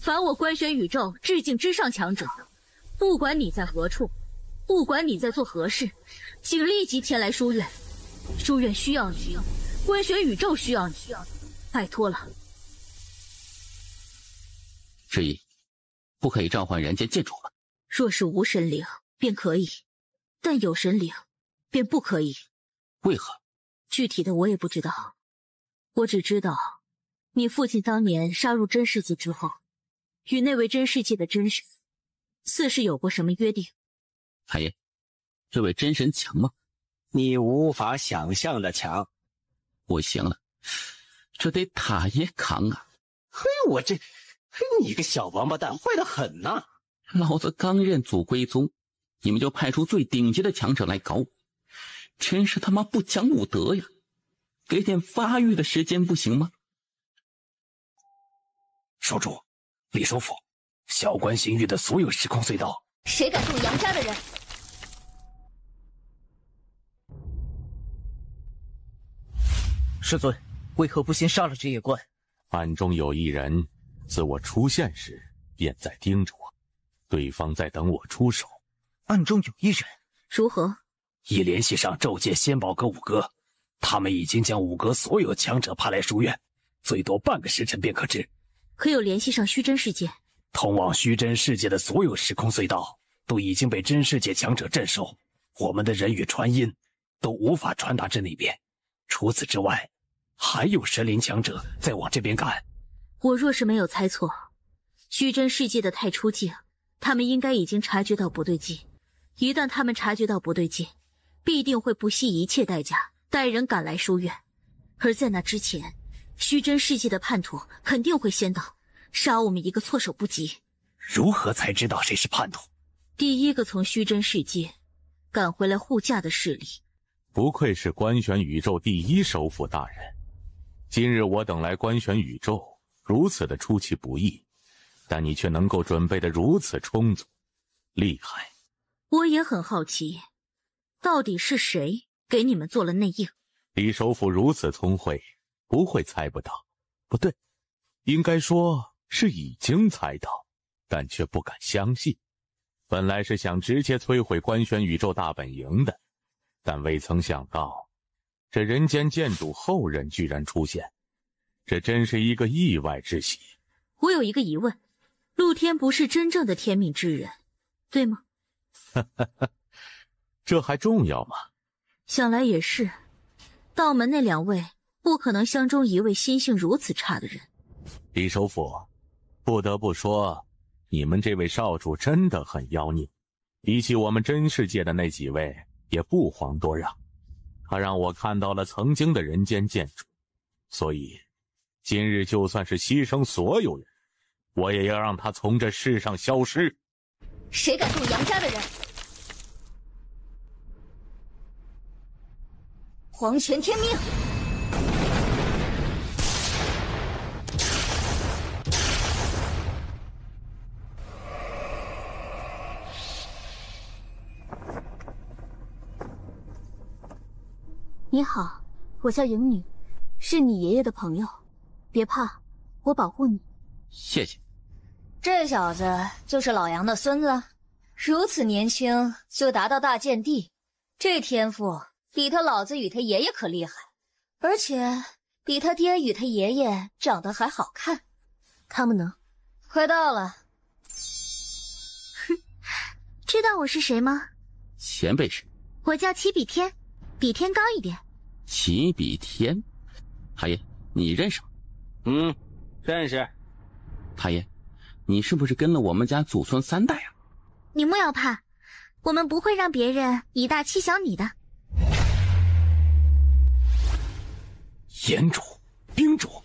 凡我官选宇宙至境之上强者，不管你在何处，不管你在做何事，请立即前来书院。书院需要你，官选宇宙需要你，拜托了。之意，不可以召唤人间剑主了。若是无神灵，便可以；但有神灵，便不可以。为何？具体的我也不知道，我只知道，你父亲当年杀入真世界之后，与那位真世界的真神，似是有过什么约定。太爷，这位真神强吗？你无法想象的强。不行了，这得太爷扛啊！嘿，你个小王八蛋，坏得很呐！老子刚认祖归宗，你们就派出最顶级的强者来搞我，真是他妈不讲武德呀！给点发育的时间不行吗？少主，李首府，小关刑狱的所有时空隧道，谁敢动杨家的人？师尊，为何不先杀了这叶关？暗中有一人，自我出现时便在盯着我，对方在等我出手。暗中有一人？如何？已联系上宙界仙宝阁五阁，他们已经将五阁所有强者派来书院，最多半个时辰便可至。可有联系上虚真世界？通往虚真世界的所有时空隧道都已经被真世界强者镇守，我们的人与传音都无法传达至那边。除此之外，还有神灵强者在往这边赶。我若是没有猜错，虚真世界的太初境，他们应该已经察觉到不对劲，一旦他们察觉到不对劲，必定会不惜一切代价带人赶来书院。而在那之前，虚真世界的叛徒肯定会先到，杀我们一个措手不及。如何才知道谁是叛徒？第一个从虚真世界赶回来护驾的势力。不愧是观玄宇宙第一首府大人，今日我等来观玄宇宙，如此的出其不意，但你却能够准备得如此充足，厉害。我也很好奇，到底是谁给你们做了内应？李首府如此聪慧，不会猜不到。不对，应该说是已经猜到，但却不敢相信。本来是想直接摧毁观玄宇宙大本营的，但未曾想到，这人间剑主后人居然出现，这真是一个意外之喜。我有一个疑问，陆天不是真正的天命之人，对吗？这还重要吗？想来也是，道门那2位不可能相中一位心性如此差的人。李首府，不得不说，你们这位少主真的很妖孽，比起我们真世界的那几位也不遑多让。他让我看到了曾经的人间剑主，所以今日就算是牺牲所有人，我也要让他从这世上消失。谁敢动杨家的人？黄泉天命！你好，我叫莹女，是你爷爷的朋友。别怕，我保护你。谢谢。这小子就是老杨的孙子，如此年轻就达到大剑帝，这天赋比他老子与他爷爷可厉害，而且比他爹与他爷爷长得还好看。他们呢？快到了。知道我是谁吗？前辈是？我叫齐比天，比天高一点。齐比天，太爷，你认识吗？认识。太爷，你是不是跟了我们家祖孙3代啊？你莫要怕，我们不会让别人以大欺小你的。炎主、冰主。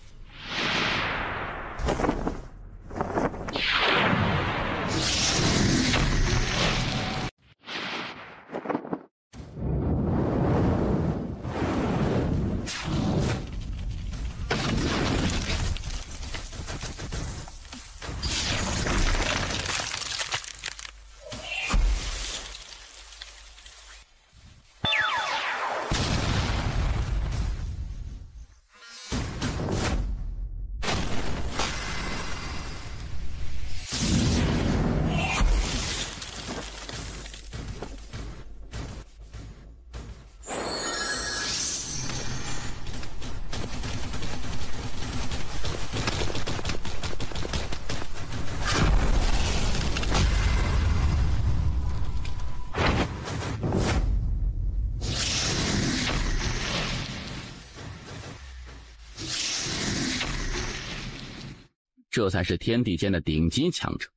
这才是天地间的顶级强者，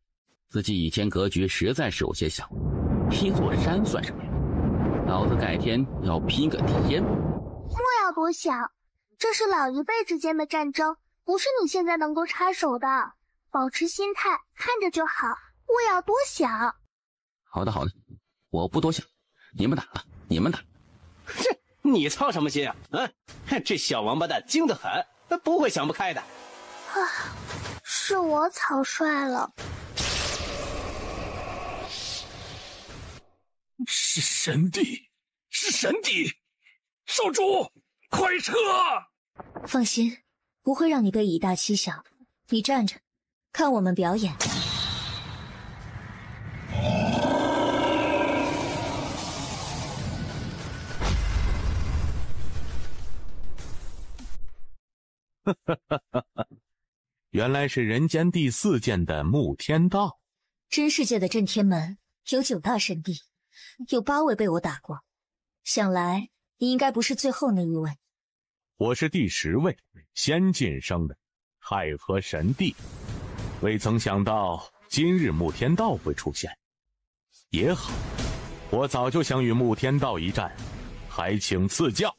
自己以前格局实在是有些小，一座山算什么呀？老子改天要拼个天！莫要多想，这是老一辈之间的战争，不是你现在能够插手的。保持心态，看着就好，莫要多想。好的好的，我不多想，你们打了，你们打。这你操什么心啊？这小王八蛋精得很，不会想不开的。是我草率了。是神帝，是神帝！少主，快撤！放心，不会让你被以大欺小。你站着，看我们表演。原来是人间第4剑的穆天道。真世界的震天门有9大神帝，有8位被我打过，想来你应该不是最后那一位。我是第10位，先晋升的太和神帝。未曾想到今日穆天道会出现，也好，我早就想与穆天道一战，还请赐教。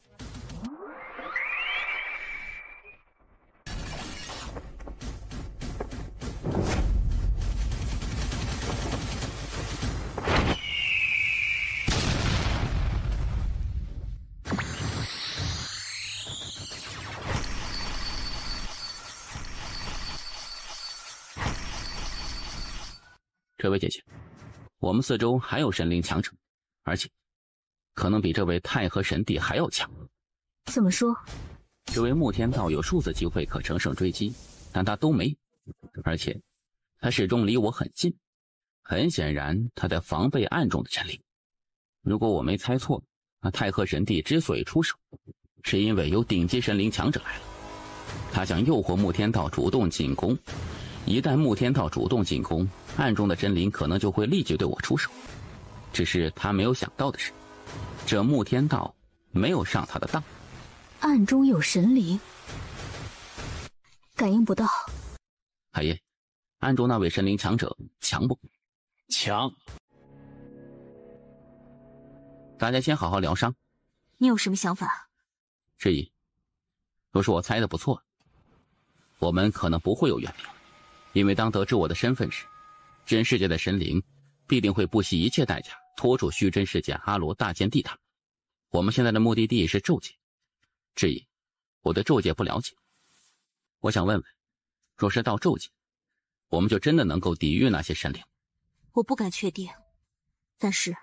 这位姐姐，我们四周还有神灵强者，而且可能比这位太和神帝还要强。怎么说？这位穆天道有数次机会可乘胜追击，但他都没有，而且他始终离我很近。很显然，他在防备暗中的神灵。如果我没猜错，那太和神帝之所以出手，是因为有顶级神灵强者来了。他想诱惑穆天道主动进攻，一旦穆天道主动进攻，暗中的真灵可能就会立即对我出手。只是他没有想到的是，这穆天道没有上他的当。暗中有神灵，感应不到。海爷，暗中那位神灵强者强不？强。大家先好好疗伤。你有什么想法？志毅，若是我猜的不错，我们可能不会有怨灵，因为当得知我的身份时，真世界的神灵必定会不惜一切代价拖住虚真世界阿罗大剑帝他们。我们现在的目的地是咒界。志毅，我对咒界不了解，我想问问，若是到咒界，我们就真的能够抵御那些神灵？我不敢确定，但是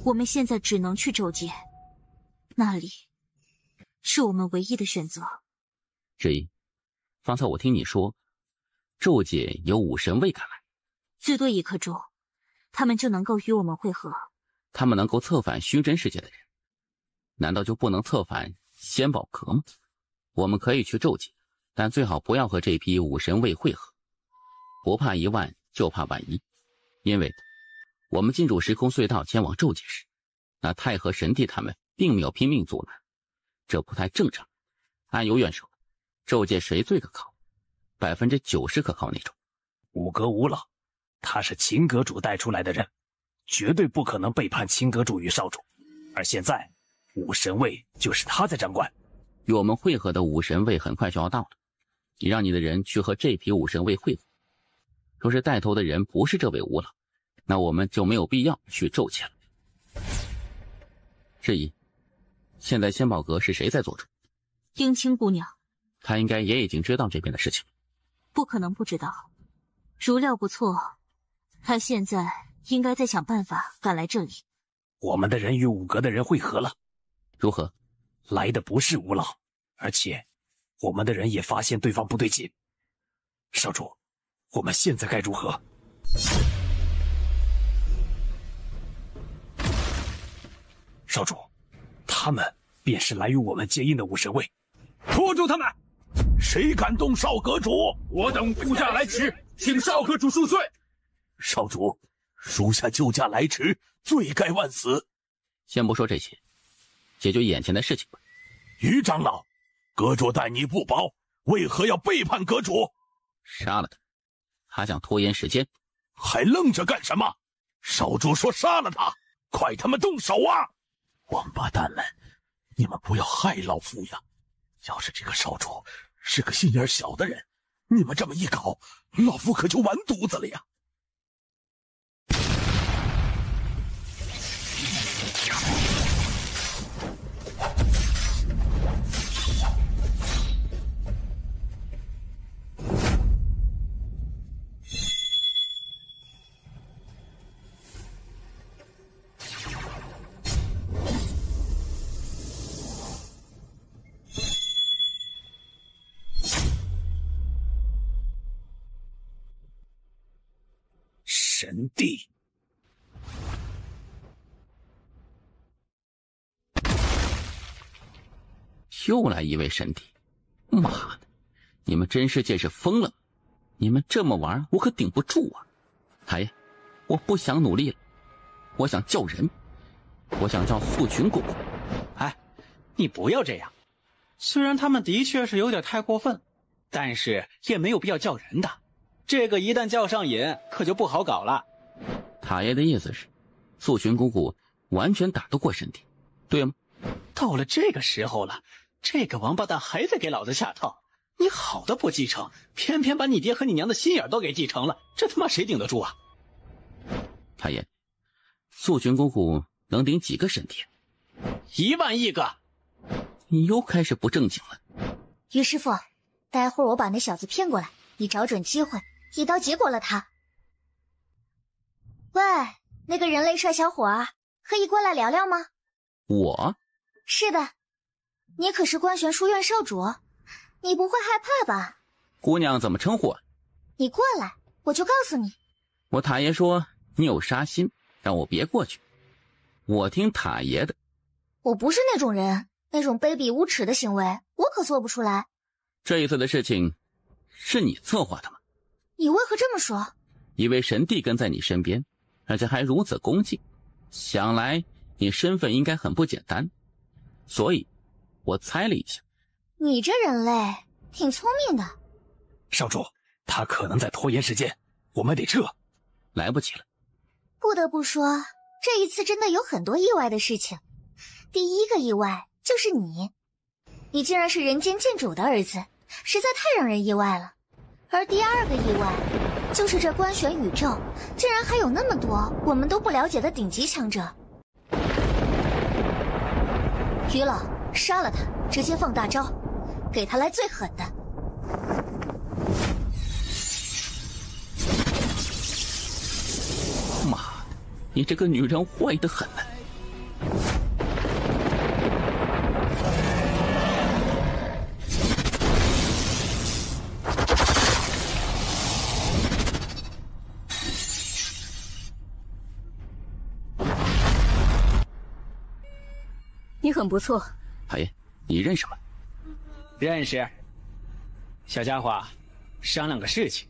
我们现在只能去咒界，那里是我们唯一的选择。志毅，方才我听你说咒界有5神卫赶来，最多1颗咒，他们就能够与我们会合。他们能够策反虚真世界的人，难道就不能策反仙宝阁吗？我们可以去咒界，但最好不要和这批5神卫会合。不怕1万，就怕万一。因为我们进入时空隧道前往咒界时，那太和神帝他们并没有拼命阻拦，这不太正常。按有远说，咒界谁最可靠？90%可靠那种。五阁无老，他是秦阁主带出来的人，绝对不可能背叛秦阁主与少主。而现在5神卫就是他在掌管。与我们会合的5神卫很快就要到了，你让你的人去和这批5神卫会合。若是带头的人不是这位吴老，那我们就没有必要去咒界了。质疑，现在仙宝阁是谁在做主？丁青姑娘，她应该也已经知道这边的事情。不可能不知道，如料不错，她现在应该在想办法赶来这里。我们的人与5阁的人会合了。如何？来的不是吴老，而且我们的人也发现对方不对劲。少主，我们现在该如何？少主，他们便是来与我们结印的5神卫。拖住他们！谁敢动少阁主？我等护驾来迟，请少阁主恕罪。少主，属下救驾来迟，罪该万死。先不说这些，解决眼前的事情吧。于长老，阁主待你不薄，为何要背叛阁主？杀了他，他想拖延时间。还愣着干什么？少主说杀了他，快他妈动手啊！王八蛋们，你们不要害老夫呀！要是这个少主是个心眼小的人，你们这么一搞，老夫可就完犊子了呀！神帝，又来一位神帝！妈的，你们真世界是疯了！你们这么玩，我可顶不住啊！哎，我不想努力了，我想叫人，我想叫素群过来。哎，你不要这样。虽然他们的确是有点太过分，但是也没有必要叫人的。这个一旦叫上瘾，可就不好搞了。塔爷的意思是，素群姑姑完全打得过神帝，对吗？到了这个时候了，这个王八蛋还在给老子下套。你好的不继承，偏偏把你爹和你娘的心眼都给继承了，这他妈谁顶得住啊？太爷，素群姑姑能顶几个神帝？1万亿个！你又开始不正经了。于师傅，待会儿我把那小子骗过来，你找准机会一刀结果了他。喂，那个人类帅小伙儿，可以过来聊聊吗？我？是的，你可是观玄书院少主，你不会害怕吧？姑娘怎么称呼啊？你过来，我就告诉你。我塔爷说你有杀心，让我别过去。我听塔爷的。我不是那种人，那种卑鄙无耻的行为我可做不出来。这一次的事情是你策划的吗？你为何这么说？一位神帝跟在你身边，而且还如此恭敬，想来你身份应该很不简单，所以我猜了一下。你这人类挺聪明的。少主，他可能在拖延时间，我们得撤。来不及了。不得不说，这一次真的有很多意外的事情。第一个意外就是你竟然是人间剑主的儿子，实在太让人意外了。而第二个意外就是这观玄宇宙竟然还有那么多我们都不了解的顶级强者。于老，杀了他，直接放大招，给他来最狠的。妈的，你这个女人坏得很呢。你很不错。塔爷，你认识吗？认识。小家伙，商量个事情。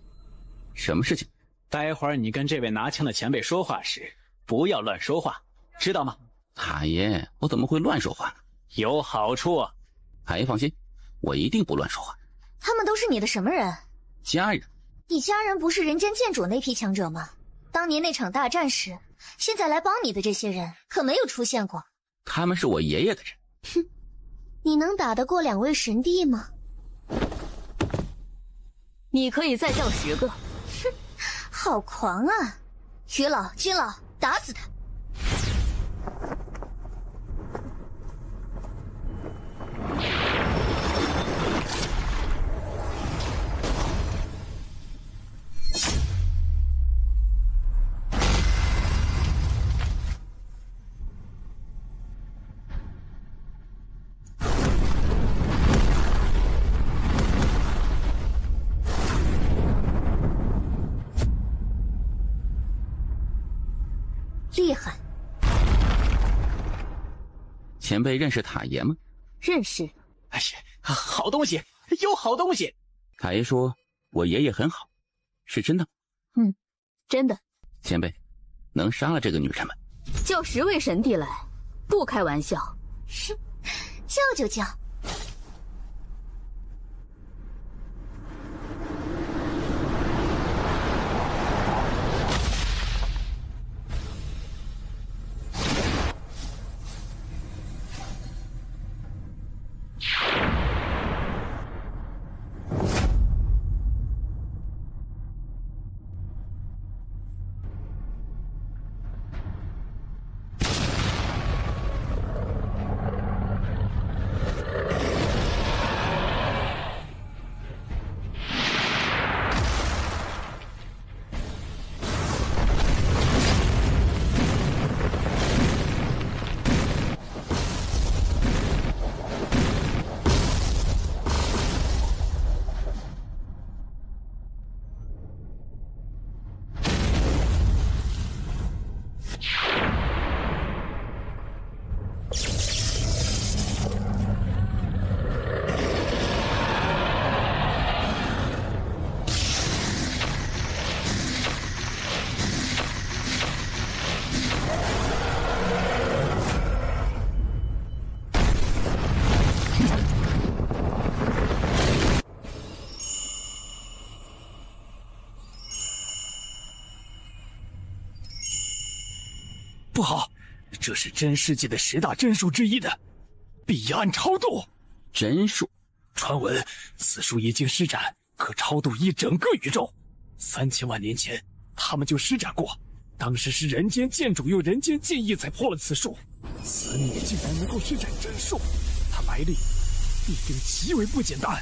什么事情？待会儿你跟这位拿枪的前辈说话时，不要乱说话，知道吗？塔爷，我怎么会乱说话呢？有好处。塔爷放心，我一定不乱说话。他们都是你的什么人？家人。你家人不是人间剑主那批强者吗？当年那场大战时，现在来帮你的这些人可没有出现过。他们是我爷爷的人。哼，你能打得过2位神帝吗？你可以再叫10个。哼，好狂啊！于老、金老，打死他！厉害！前辈认识塔爷吗？认识。哎呀，好东西，有好东西！塔爷说我爷爷很好，是真的吗？嗯，真的。前辈，能杀了这个女人吗？叫10位神帝来，不开玩笑。哼，叫就叫。不好，这是真世界的10大真术之一的彼岸超度真术。传闻此术一经施展，可超度一整个宇宙。3000万年前，他们就施展过，当时是人间剑主用人间剑意才破了此术。此女竟然能够施展真术，她来历必定极为不简单。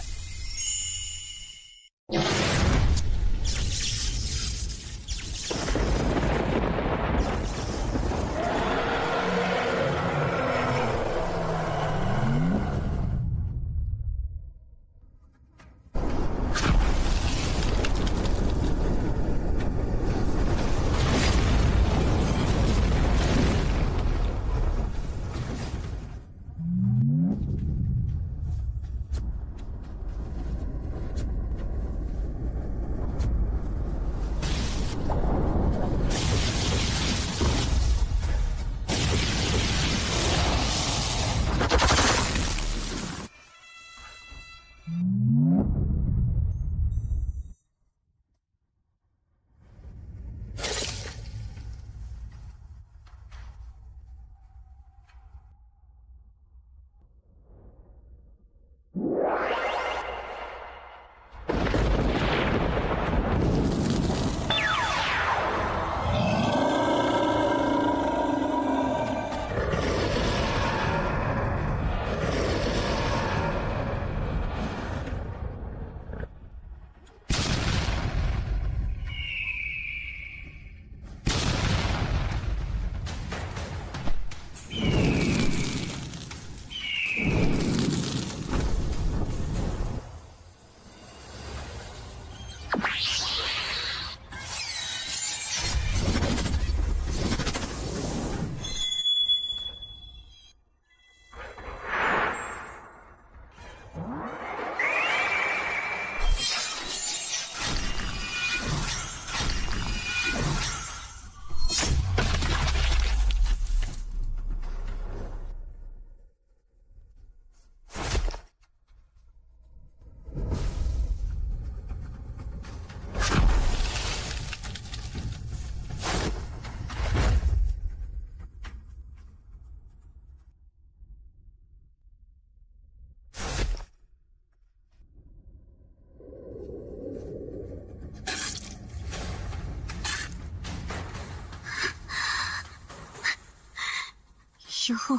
以后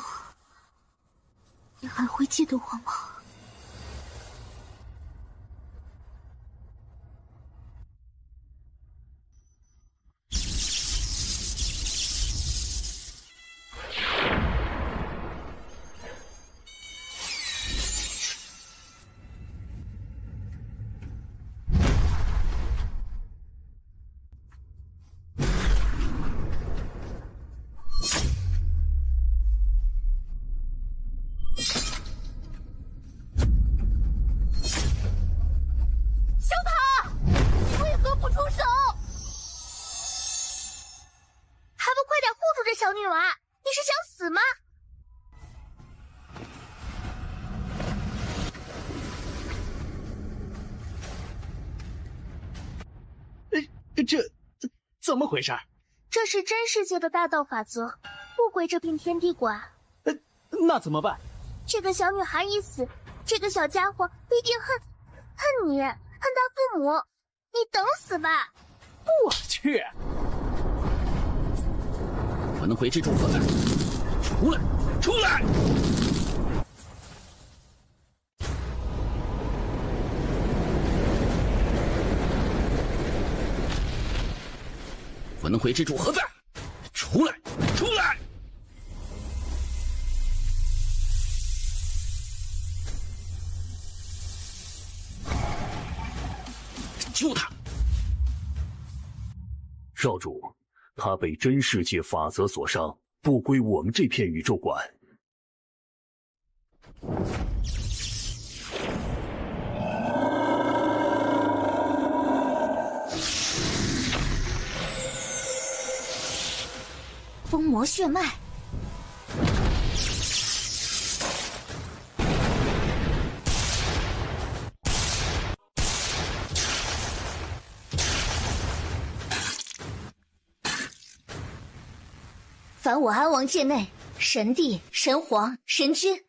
你还会记得我吗？这怎么回事？这是真世界的大道法则，不归这片天地管。那怎么办？这个小女孩一死，这个小家伙必定恨你，恨他父母。你等死吧！我去！我能回之主何在？出来！出来！我能回之主何在？出来！出来！救他！少主，他被真世界法则所伤，不归我们这片宇宙管。封魔血脉，凡我安王界内，神帝、神皇、神君，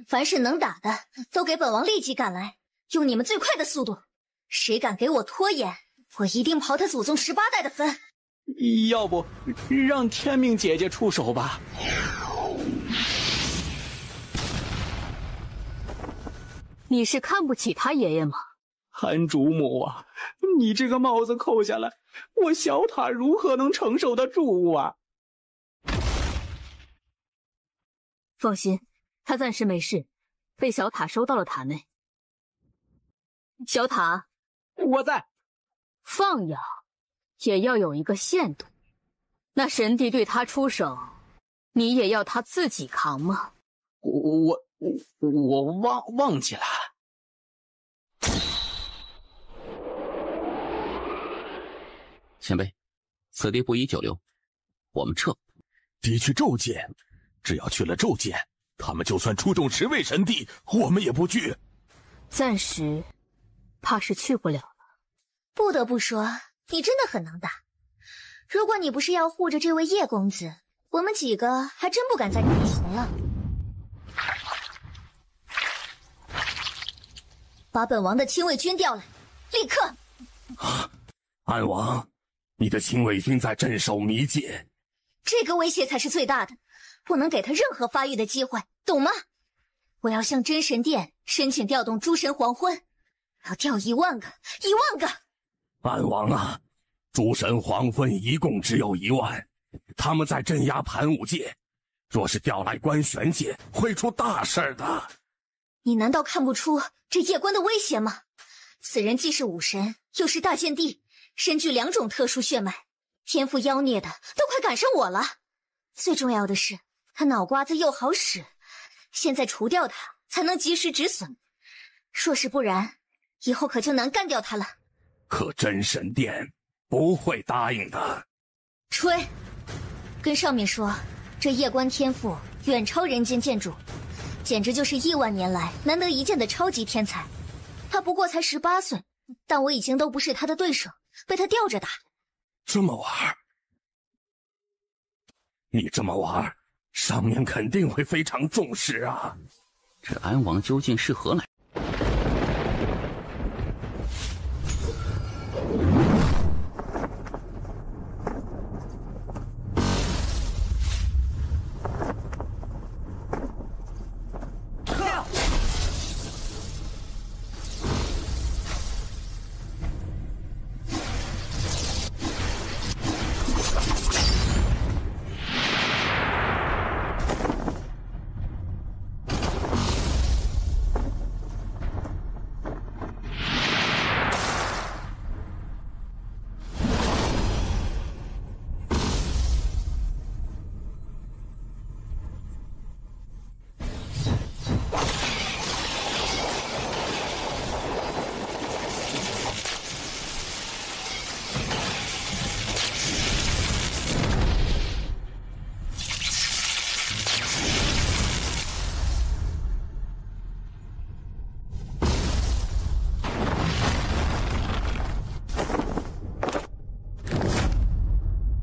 凡是能打的，都给本王立即赶来，用你们最快的速度。谁敢给我拖延，我一定刨他祖宗18代的坟。要不让天命姐姐出手吧？你是看不起他爷爷吗？韩主母啊，你这个帽子扣下来，我小塔如何能承受得住啊？放心，他暂时没事，被小塔收到了塔内。小塔，我在。放养也要有一个限度。那神帝对他出手，你也要他自己扛吗？我忘记了。前辈，此地不宜久留，我们撤。敌去骤见，只要去了骤见，他们就算出动10位神帝，我们也不惧。暂时，怕是去不了了。不得不说，你真的很能打。如果你不是要护着这位叶公子，我们几个还真不敢在你面前了。把本王的亲卫军调来，立刻！安王，你的亲卫军在镇守迷界，这个威胁才是最大的，不能给他任何发育的机会，懂吗？我要向真神殿申请调动诸神黄昏，要调1万个，1万个！安王啊，诸神黄昏一共只有1万，他们在镇压盘武界，若是调来关玄界，会出大事的。你难道看不出这夜关的威胁吗？此人既是武神，又是大剑帝，身具2种特殊血脉，天赋妖孽的都快赶上我了。最重要的是，他脑瓜子又好使，现在除掉他，才能及时止损。若是不然，以后可就难干掉他了。可真神殿不会答应的。吹！跟上面说，这夜关天赋远超人间建筑，简直就是亿万年来难得一见的超级天才。他不过才18岁，但我已经都不是他的对手，被他吊着打。这么玩？你这么玩，上面肯定会非常重视啊。这安王究竟是何来？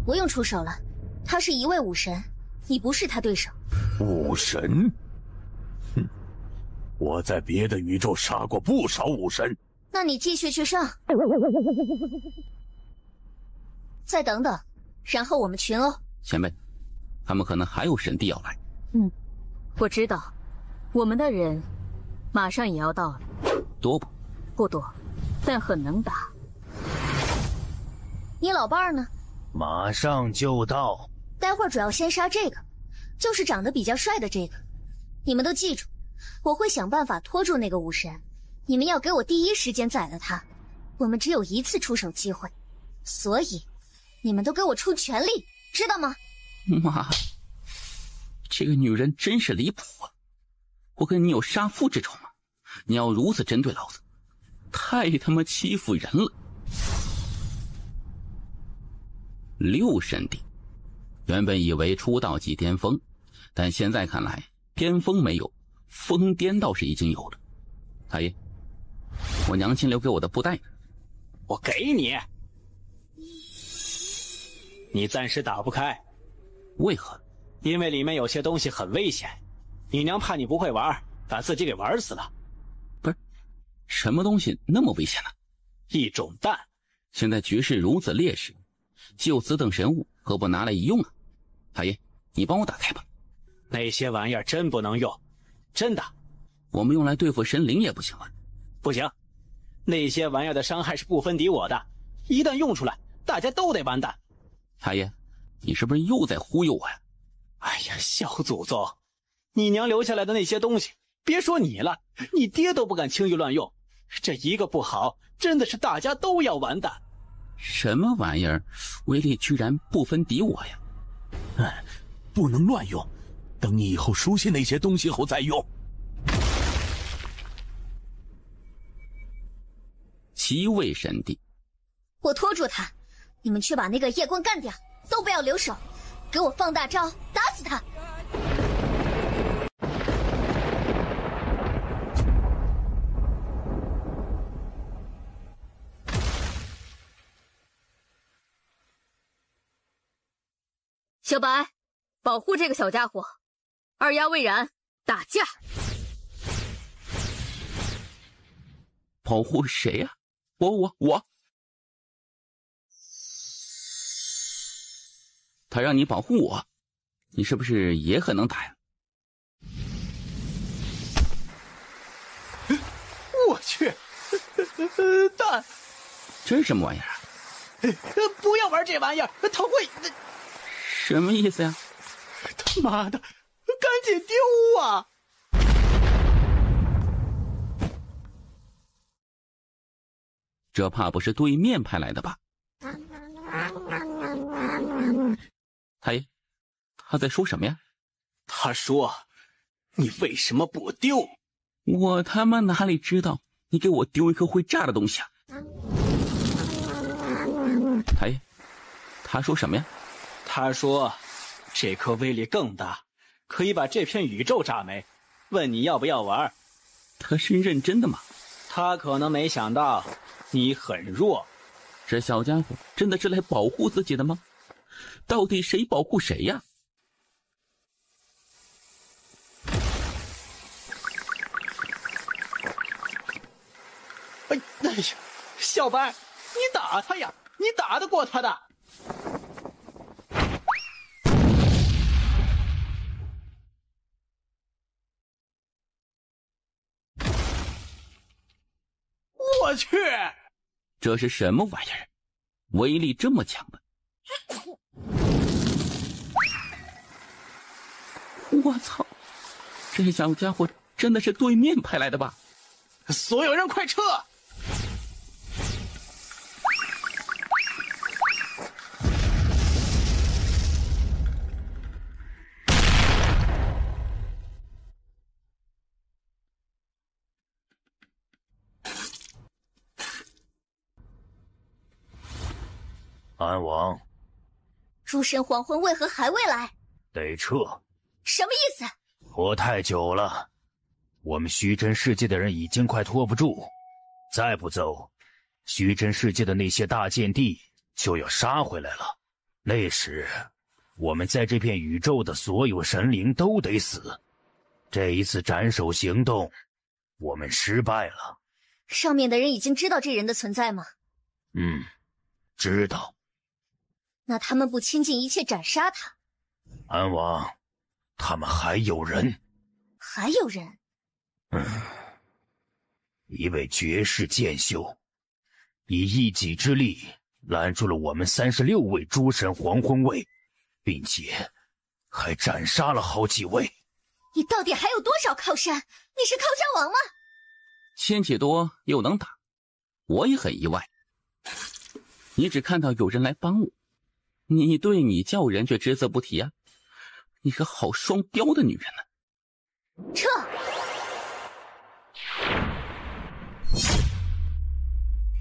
不用出手了，他是一位武神，你不是他对手。武神？哼，我在别的宇宙杀过不少武神。那你继续去上，再等等，然后我们群殴。前辈，他们可能还有神帝要来。我知道，我们的人马上也要到了。多不？不多，但很能打。你老伴儿呢？马上就到。待会儿主要先杀这个，就是长得比较帅的这个。你们都记住，我会想办法拖住那个武神，你们要给我第一时间宰了他。我们只有1次出手机会，所以你们都给我出全力，知道吗？妈，这个女人真是离谱啊！我跟你有杀父之仇吗？你要如此针对老子，太他妈欺负人了。6神帝，原本以为出道即巅峰，但现在看来巅峰没有，疯癫倒是已经有了。大爷，我娘亲留给我的布袋呢？我给你，你暂时打不开。为何？因为里面有些东西很危险，你娘怕你不会玩，把自己给玩死了。不是，什么东西那么危险呢？一种蛋。现在局势如此劣势，就此等神物何不拿来一用啊？太爷，你帮我打开吧。那些玩意儿真不能用，真的。我们用来对付神灵也不行吗？不行，那些玩意儿的伤害是不分敌我的，一旦用出来，大家都得完蛋。太爷，你是不是又在忽悠我呀？哎呀，小祖宗，你娘留下来的那些东西，别说你了，你爹都不敢轻易乱用。这一个不好，真的是大家都要完蛋。什么玩意儿，威力居然不分敌我呀？不能乱用，等你以后熟悉那些东西后再用。七位神帝，我拖住他，你们去把那个夜光干掉，都不要留手，给我放大招，打死他！小白，保护这个小家伙。二丫未然，打架。保护谁呀？我。他让你保护我，你是不是也很能打呀？我去，蛋！这是什么玩意儿啊？不要玩这玩意儿，他会……什么意思呀？他妈的，赶紧丢啊！这怕不是对面派来的吧？太爷，他在说什么呀？他说：“你为什么不丢？”我他妈哪里知道你给我丢一颗会炸的东西啊！太爷，他说什么呀？他说：“这颗威力更大，可以把这片宇宙炸没。问你要不要玩？”他是认真的吗？他可能没想到你很弱。这小家伙真的是来保护自己的吗？到底谁保护谁呀？哎呀，小白，你打他呀！你打得过他的。我去！这是什么玩意儿？威力这么强的！我操！这小家伙真的是对面派来的吧？所有人快撤！安王，诸神黄昏为何还未来？得撤。什么意思？拖太久了，我们虚真世界的人已经快拖不住，再不走，虚真世界的那些大剑帝就要杀回来了。那时，我们在这片宇宙的所有神灵都得死。这一次斩首行动，我们失败了。上面的人已经知道这人的存在吗？知道。那他们不倾尽一切斩杀他？安王，他们还有人。还有人？一位绝世剑修，以一己之力拦住了我们36位诸神黄昏卫，并且还斩杀了好几位。你到底还有多少靠山？你是靠山王吗1000几多又能打，我也很意外。你只看到有人来帮我，你对你叫人却只字不提啊！你个好双标的女人呢！撤！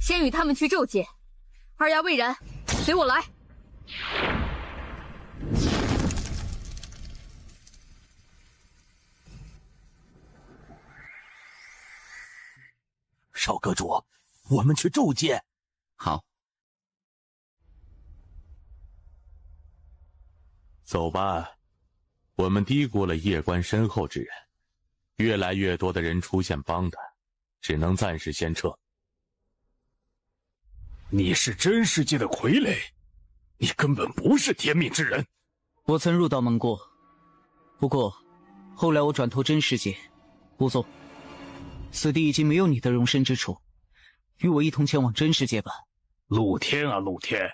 先与他们去咒界。二丫未然，随我来。少阁主，我们去咒界。好。走吧，我们低估了叶关身后之人，越来越多的人出现帮他，只能暂时先撤。你是真世界的傀儡，你根本不是天命之人。我曾入道门过，不过后来我转投真世界。吴总，此地已经没有你的容身之处，与我一同前往真世界吧。陆天啊陆天，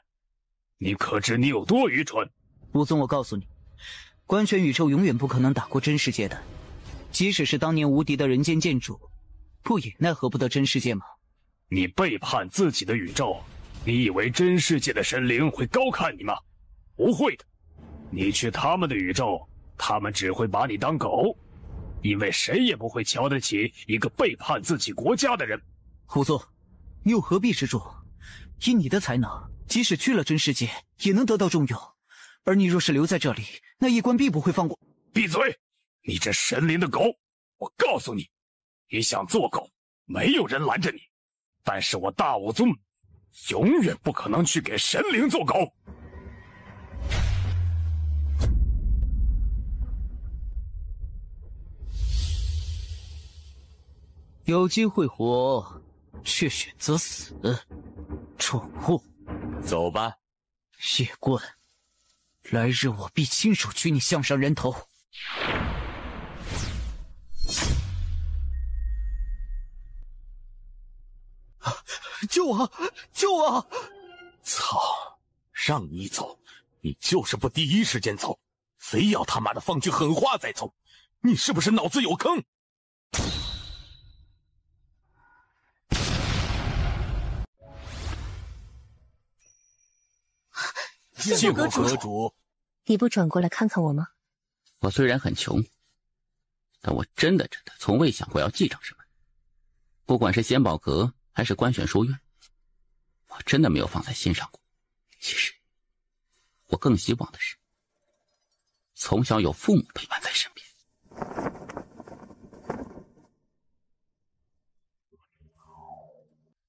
你可知你有多愚蠢？吴总，我告诉你，官权宇宙永远不可能打过真世界的，即使是当年无敌的人间剑主，不也奈何不得真世界吗？你背叛自己的宇宙，你以为真世界的神灵会高看你吗？不会的，你去他们的宇宙，他们只会把你当狗，因为谁也不会瞧得起一个背叛自己国家的人。胡总，你又何必执着？以你的才能，即使去了真世界，也能得到重用。而你若是留在这里，那一关必不会放过。闭嘴！你这神灵的狗！我告诉你，你想做狗，没有人拦着你。但是我大武宗永远不可能去给神灵做狗。有机会活，却选择死，蠢货！走吧，叶关，来日我必亲手取你项上人头。救我！救我！操！让你走，你就是不第一时间走，非要他妈的放句狠话再走，你是不是脑子有坑？谢过阁主，你不转过来看看我吗？我虽然很穷，但我真的从未想过要继承什么。不管是仙宝阁还是官选书院，我真的没有放在心上过。其实，我更希望的是，从小有父母陪伴在身边。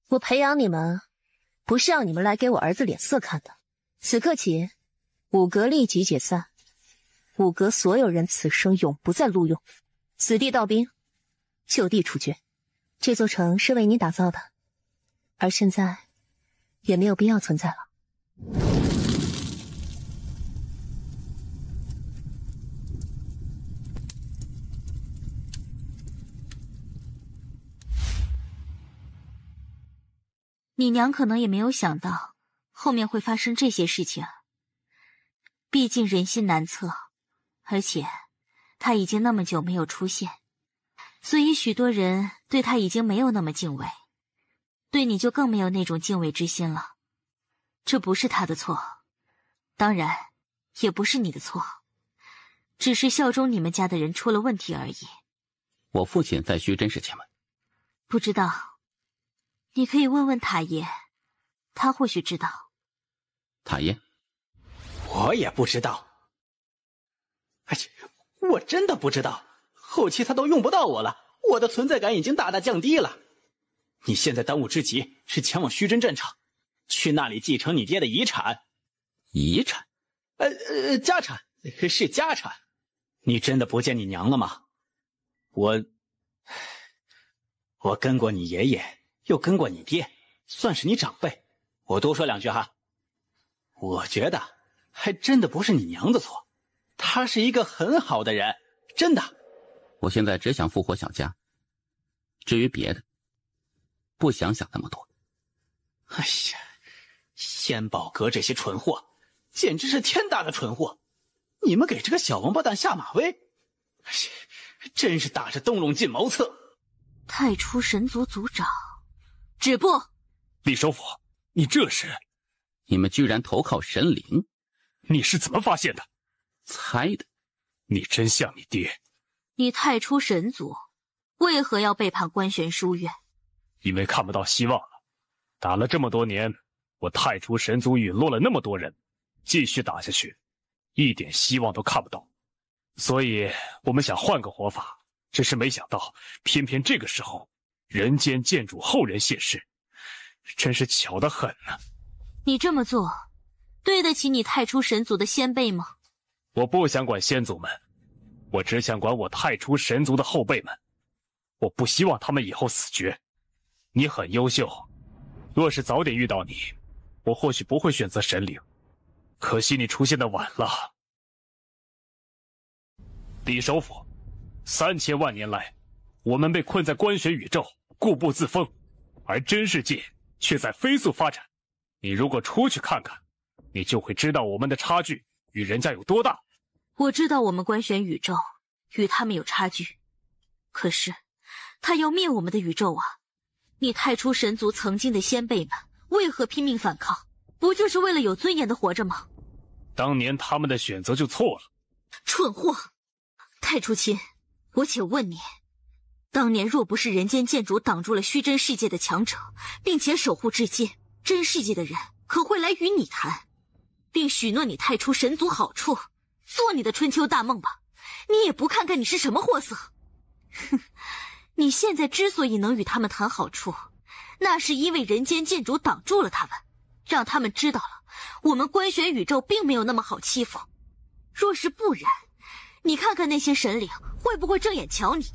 我培养你们，不是让你们来给我儿子脸色看的。此刻起，五阁立即解散，五阁所有人此生永不再录用，此地盗兵，就地处决。这座城是为你打造的，而现在也没有必要存在了。你娘可能也没有想到后面会发生这些事情，毕竟人心难测，而且他已经那么久没有出现，所以许多人对他已经没有那么敬畏，对你就更没有那种敬畏之心了。这不是他的错，当然也不是你的错，只是效忠你们家的人出了问题而已。我父亲在虚真实前问，不知道，你可以问问塔爷，他或许知道。塔爷，我也不知道。哎，我真的不知道。后期他都用不到我了，我的存在感已经大大降低了。你现在当务之急是前往虚真战场，去那里继承你爹的遗产。遗产？家产，是家产。你真的不见你娘了吗？我跟过你爷爷，又跟过你爹，算是你长辈。我多说两句哈，我觉得还真的不是你娘的错，她是一个很好的人，真的。我现在只想复活小家，至于别的，不想那么多。哎呀，仙宝阁这些蠢货，简直是天大的蠢货！你们给这个小王八蛋下马威，真是打着东龙进茅厕。太初神族族长，止步！李首府，你这是……你们居然投靠神灵？你是怎么发现的？猜的。你真像你爹。你太初神族为何要背叛官玄书院？因为看不到希望了。打了这么多年，我太初神族陨落了那么多人，继续打下去，一点希望都看不到。所以我们想换个活法，只是没想到，偏偏这个时候，人间剑主后人现世，真是巧得很呢。你这么做，对得起你太初神族的先辈吗？我不想管先祖们，我只想管我太初神族的后辈们，我不希望他们以后死绝。你很优秀，若是早点遇到你，我或许不会选择神灵。可惜你出现的晚了。李首府，3000万年来，我们被困在关玄宇宙，固步自封，而真世界却在飞速发展。你如果出去看看，你就会知道我们的差距与人家有多大。我知道我们关玄宇宙与他们有差距，可是他要灭我们的宇宙啊！你太初神族曾经的先辈们为何拼命反抗？不就是为了有尊严的活着吗？当年他们的选择就错了。蠢货！太初亲，我且问你，当年若不是人间剑主挡住了虚真世界的强者，并且守护至今，真世界的人可会来与你谈，并许诺你太初神族好处，做你的春秋大梦吧？你也不看看你是什么货色！哼，你现在之所以能与他们谈好处，那是因为人间剑主挡住了他们，让他们知道了我们关玄宇宙并没有那么好欺负。若是不然，你看看那些神灵会不会正眼瞧你？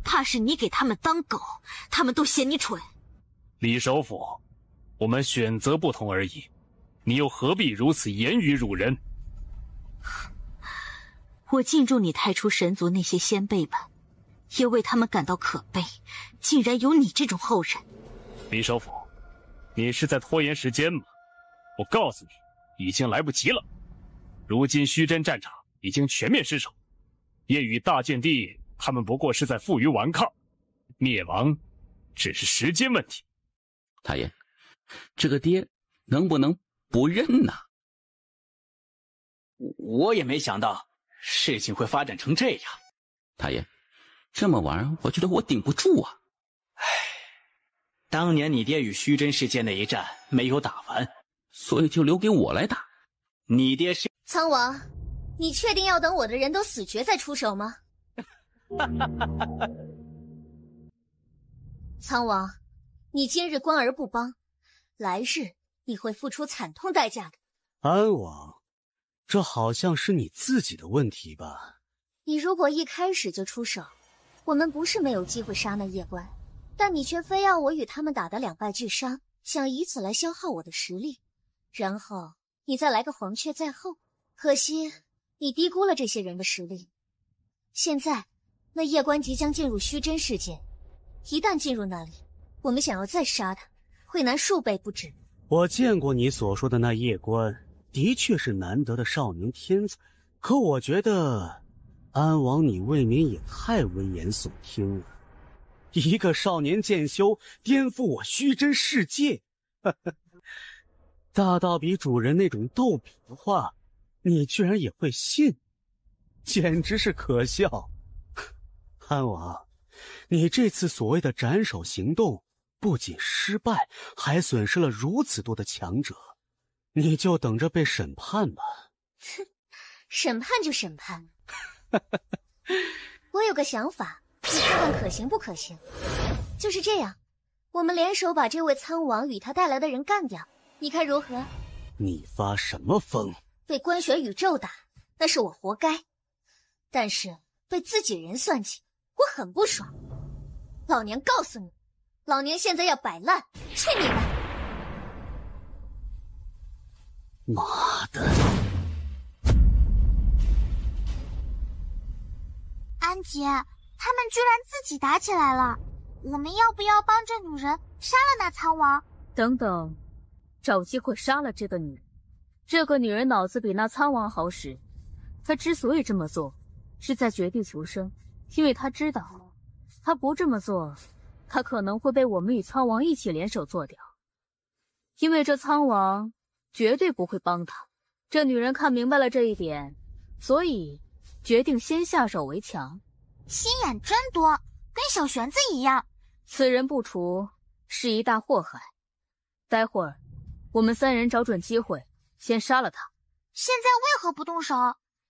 怕是你给他们当狗，他们都嫌你蠢。李首府，我们选择不同而已，你又何必如此言语辱人？我敬重你太初神族那些先辈们，也为他们感到可悲，竟然有你这种后人。李首府，你是在拖延时间吗？我告诉你，已经来不及了。如今虚真战场已经全面失守，夜雨大剑帝他们不过是在负隅顽抗，灭亡只是时间问题。大爷，这个爹能不能不认呢？我也没想到事情会发展成这样。大爷，这么玩我觉得我顶不住啊。唉，当年你爹与虚真世界那一战没有打完，所以就留给我来打。你爹是苍王，你确定要等我的人都死绝再出手吗？苍王，你今日观而不帮，来日你会付出惨痛代价的。安王，这好像是你自己的问题吧？你如果一开始就出手，我们不是没有机会杀那夜官，但你却非要我与他们打得两败俱伤，想以此来消耗我的实力，然后你再来个黄雀在后。可惜你低估了这些人的实力。现在那夜官即将进入虚真世界，一旦进入那里，我们想要再杀他，会难数倍不止。我见过你所说的那夜官，的确是难得的少年天才，可我觉得安王你未免也太危言耸听了。一个少年剑修颠覆我虚真世界，大到比主人那种逗比的话，你居然也会信，简直是可笑。安王，你这次所谓的斩首行动不仅失败，还损失了如此多的强者，你就等着被审判吧。哼，审判就审判。我有个想法，你看看可行不可行？就是这样，我们联手把这位苍王与他带来的人干掉，你看如何？你发什么疯？被关玄宇宙打，那是我活该，但是被自己人算计，我很不爽。老娘告诉你，老娘现在要摆烂，去你的！妈的！安姐，他们居然自己打起来了，我们要不要帮这女人杀了那苍王？等等，找机会杀了这个女人。这个女人脑子比那苍王好使，她之所以这么做，是在绝地求生，因为她知道，她不这么做，她可能会被我们与苍王一起联手做掉。因为这苍王绝对不会帮她，这女人看明白了这一点，所以决定先下手为强。心眼真多，跟小玄子一样。此人不除，是一大祸害。待会儿，我们三人找准机会，先杀了他。现在为何不动手？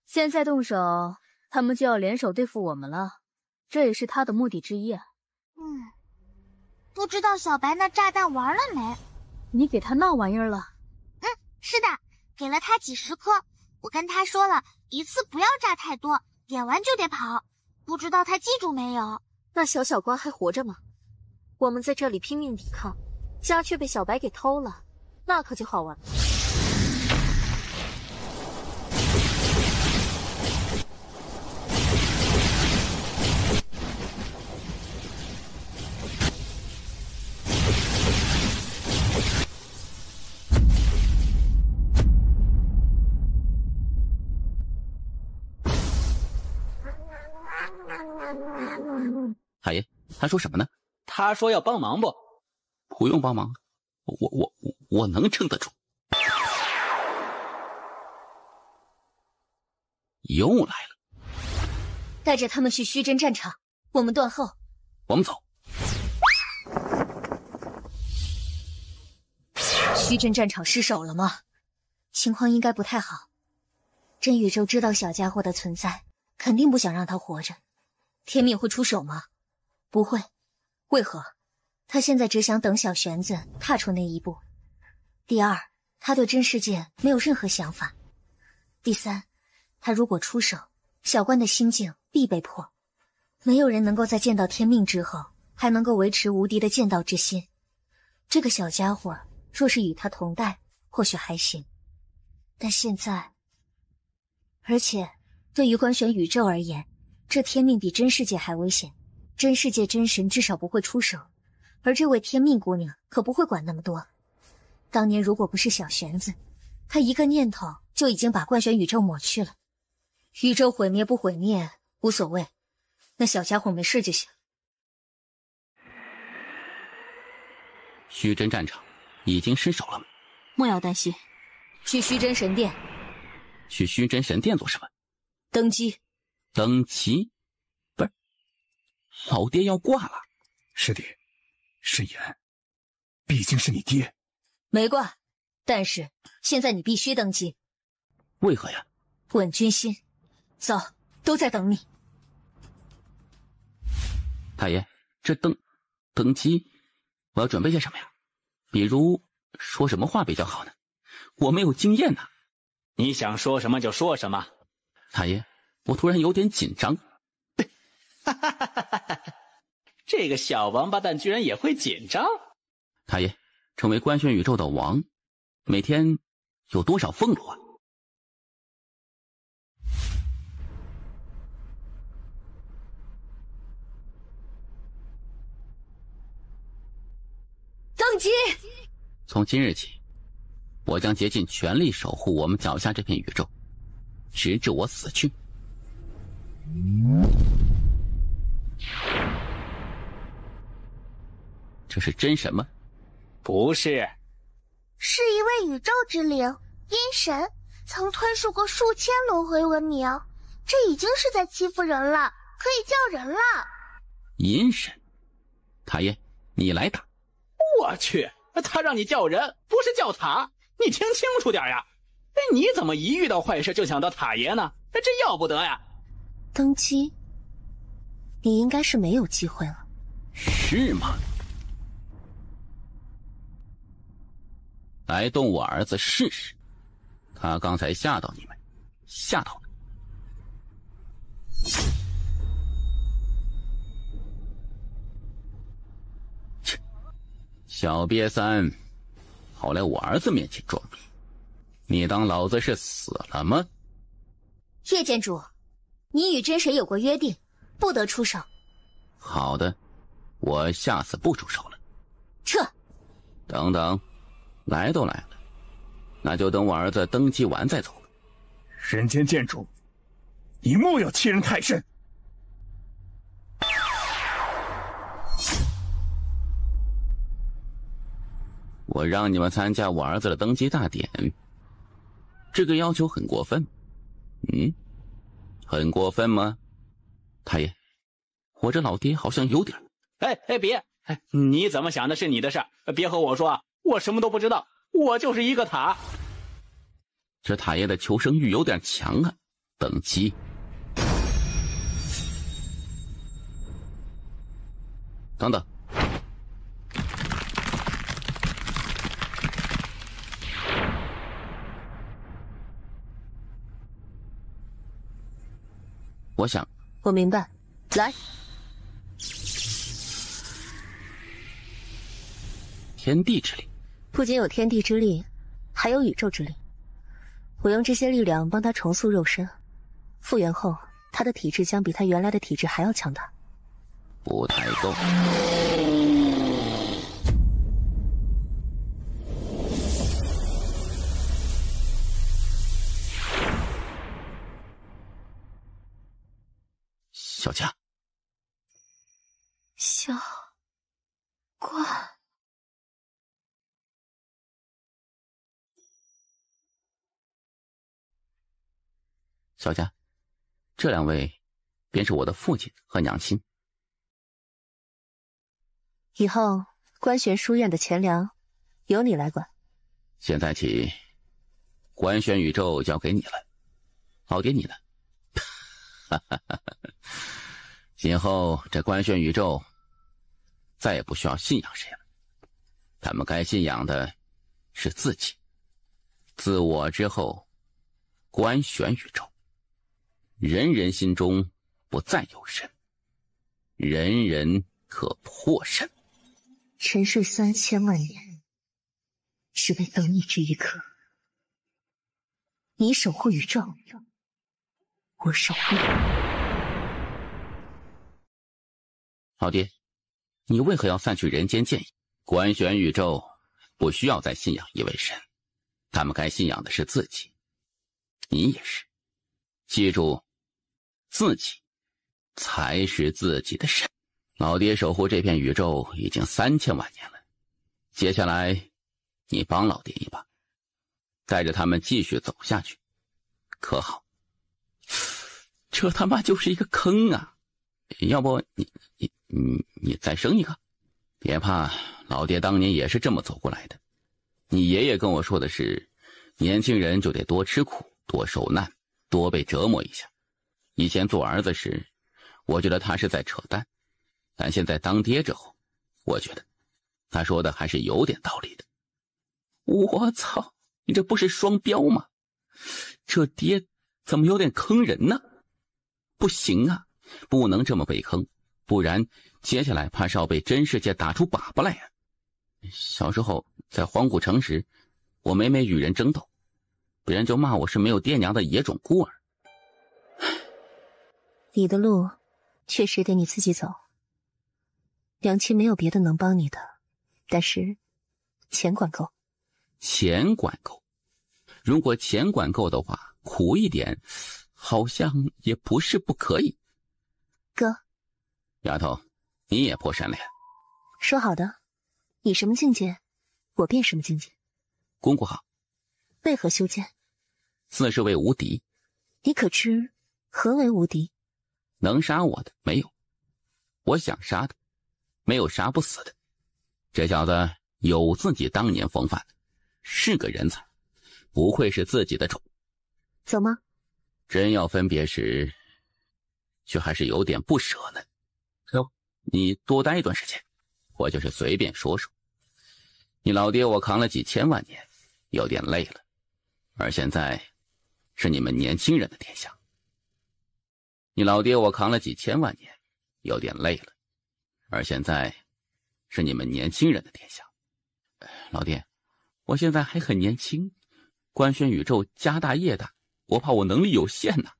现在动手，他们就要联手对付我们了，这也是他的目的之一啊。不知道小白那炸弹玩了没？你给他闹玩意儿了？是的，给了他几10颗。我跟他说了，一次不要炸太多，点完就得跑，不知道他记住没有？那小关还活着吗？我们在这里拼命抵抗，家却被小白给偷了，那可就好玩了。海爷，他说什么呢？他说要帮忙不？不用帮忙，我能撑得住。又来了，带着他们去虚真战场，我们断后。我们走。虚真战场失守了吗？情况应该不太好。真宇宙知道小家伙的存在，肯定不想让他活着。天命会出手吗？不会。为何？他现在只想等小玄子踏出那一步。第二，他对真世界没有任何想法。第三，他如果出手，小关的心境必被破。没有人能够在见到天命之后，还能够维持无敌的剑道之心。这个小家伙若是与他同代，或许还行。但现在，而且对于观选宇宙而言，这天命比真世界还危险。真世界真神至少不会出手，而这位天命姑娘可不会管那么多。当年如果不是小玄子，她一个念头就已经把观选宇宙抹去了。宇宙毁灭不毁灭无所谓，那小家伙没事就行。虚真战场已经失守了吗？莫要担心，去虚真神殿。去虚真神殿做什么？登基。登基？不是，老爹要挂了。师弟，慎言，毕竟是你爹。没挂，但是现在你必须登基。为何呀？稳军心。走，都在等你。太爷，这登基，我要准备些什么呀？比如说什么话比较好呢？我没有经验呢。你想说什么就说什么。太爷，我突然有点紧张。这个小王八蛋居然也会紧张。太爷，成为观选宇宙的王，每天有多少俸禄啊？登基！从今日起，我将竭尽全力守护我们脚下这片宇宙，直至我死去。这是真神吗？不是，是一位宇宙之灵，阴神，曾吞噬过数千轮回文明，这已经是在欺负人了，可以叫人了。阴神，太爷，你来打。我去，他让你叫人，不是叫塔，你听清楚点呀！你怎么一遇到坏事就想到塔爷呢？这要不得呀！登基，你应该是没有机会了。是吗？来动我儿子试试，他刚才吓到你们，吓到了。切，小瘪三，跑来我儿子面前装逼，你当老子是死了吗？叶监主，你与真神有过约定，不得出手。好的，我下次不出手了。撤。等等，来都来了，那就等我儿子登基完再走。人间剑主，你莫要欺人太甚！我让你们参加我儿子的登基大典，这个要求很过分。很过分吗？太爷，我这老爹好像有点……别！你怎么想的是你的事，别和我说，我什么都不知道，我就是一个塔。这塔爷的求生欲有点强啊！登基。等等。我想，我明白。来，天地之力，不仅有天地之力，还有宇宙之力。我用这些力量帮他重塑肉身，复原后，他的体质将比他原来的体质还要强大。不太够。小佳，小冠，小佳，这两位便是我的父亲和娘亲。以后官玄书院的钱粮由你来管。现在起，官玄宇宙交给你了，老爹你呢？今后这官玄宇宙再也不需要信仰谁了，他们该信仰的是自己。自我之后，官玄宇宙，人人心中不再有神，人人可破神。沉睡3000万年，只为等你这一刻。你守护宇宙，我守护你。老爹，你为何要散去人间剑意？官玄宇宙不需要再信仰一位神，他们该信仰的是自己。你也是，记住，自己才是自己的神。老爹守护这片宇宙已经3000万年了，接下来你帮老爹一把，带着他们继续走下去，可好？这他妈就是一个坑啊！要不你再生一个？别怕，老爹当年也是这么走过来的。你爷爷跟我说的是，年轻人就得多吃苦，多受难，多被折磨一下。以前做儿子时，我觉得他是在扯淡，但现在当爹之后，我觉得他说的还是有点道理的。我操，你这不是双标吗？这爹怎么有点坑人呢？不行啊，不能这么被坑，不然接下来怕是要被真世界打出粑粑来呀。小时候在黄古城时，我每每与人争斗，别人就骂我是没有爹娘的野种孤儿。你的路确实得你自己走，娘亲没有别的能帮你的，但是钱管够。钱管够？如果钱管够的话，苦一点好像也不是不可以。哥，丫头，你也破神了呀？说好的，你什么境界，我便什么境界。公公好。为何修剑？自是为无敌。你可知何为无敌？能杀我的没有，我想杀的没有杀不死的。这小子有自己当年风范，是个人才，不愧是自己的种。走吗？真要分别时，却还是有点不舍呢。走，你多待一段时间，我就是随便说说。你老爹我扛了几千万年，有点累了，而现在是你们年轻人的天下。你老爹我扛了几千万年，有点累了，而现在是你们年轻人的天下。老爹，我现在还很年轻，官宣宇宙家大业大，我怕我能力有限呐。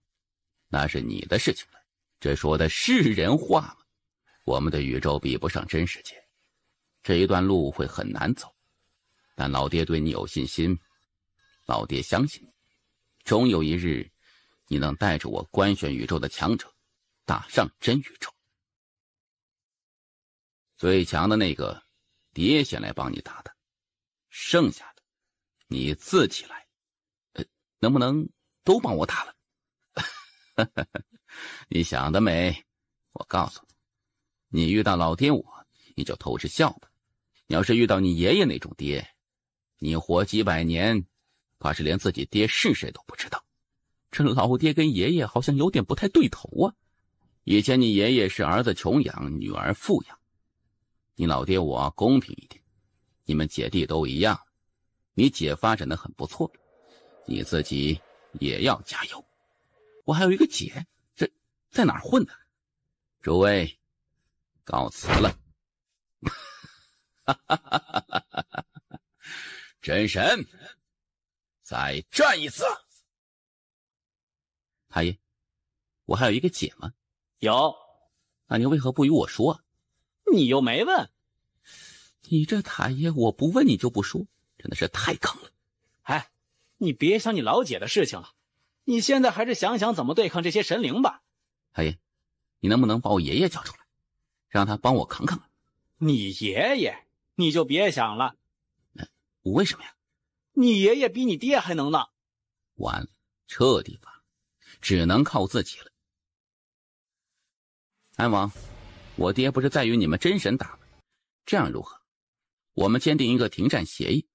那是你的事情了，这说的是人话吗？我们的宇宙比不上真世界，这一段路会很难走，但老爹对你有信心，老爹相信你，终有一日你能带着我官宣宇宙的强者打上真宇宙。最强的那个爹先来帮你打的，剩下的你自己来。能不能都帮我打了？你想得美！我告诉你，你遇到老爹我，你就偷着笑吧。要是遇到你爷爷那种爹，你活几百年，怕是连自己爹是谁都不知道。这老爹跟爷爷好像有点不太对头啊。以前你爷爷是儿子穷养，女儿富养，你老爹我公平一点，你们姐弟都一样。你姐发展得很不错，你自己也要加油。我还有一个姐，在哪儿混呢？诸位，告辞了。真神，再战一次。太爷，我还有一个解吗？有。那你为何不与我说啊？你又没问。你这太爷，我不问你就不说，真的是太坑了。哎，你别想你老姐的事情了，你现在还是想想怎么对抗这些神灵吧。太爷，你能不能把我爷爷叫出来，让他帮我扛扛啊？你爷爷，你就别想了。为什么呀？你爷爷比你爹还能呢。完了，这地方只能靠自己了。安王，我爹不是在与你们真神打吗？这样如何？我们签订一个停战协议，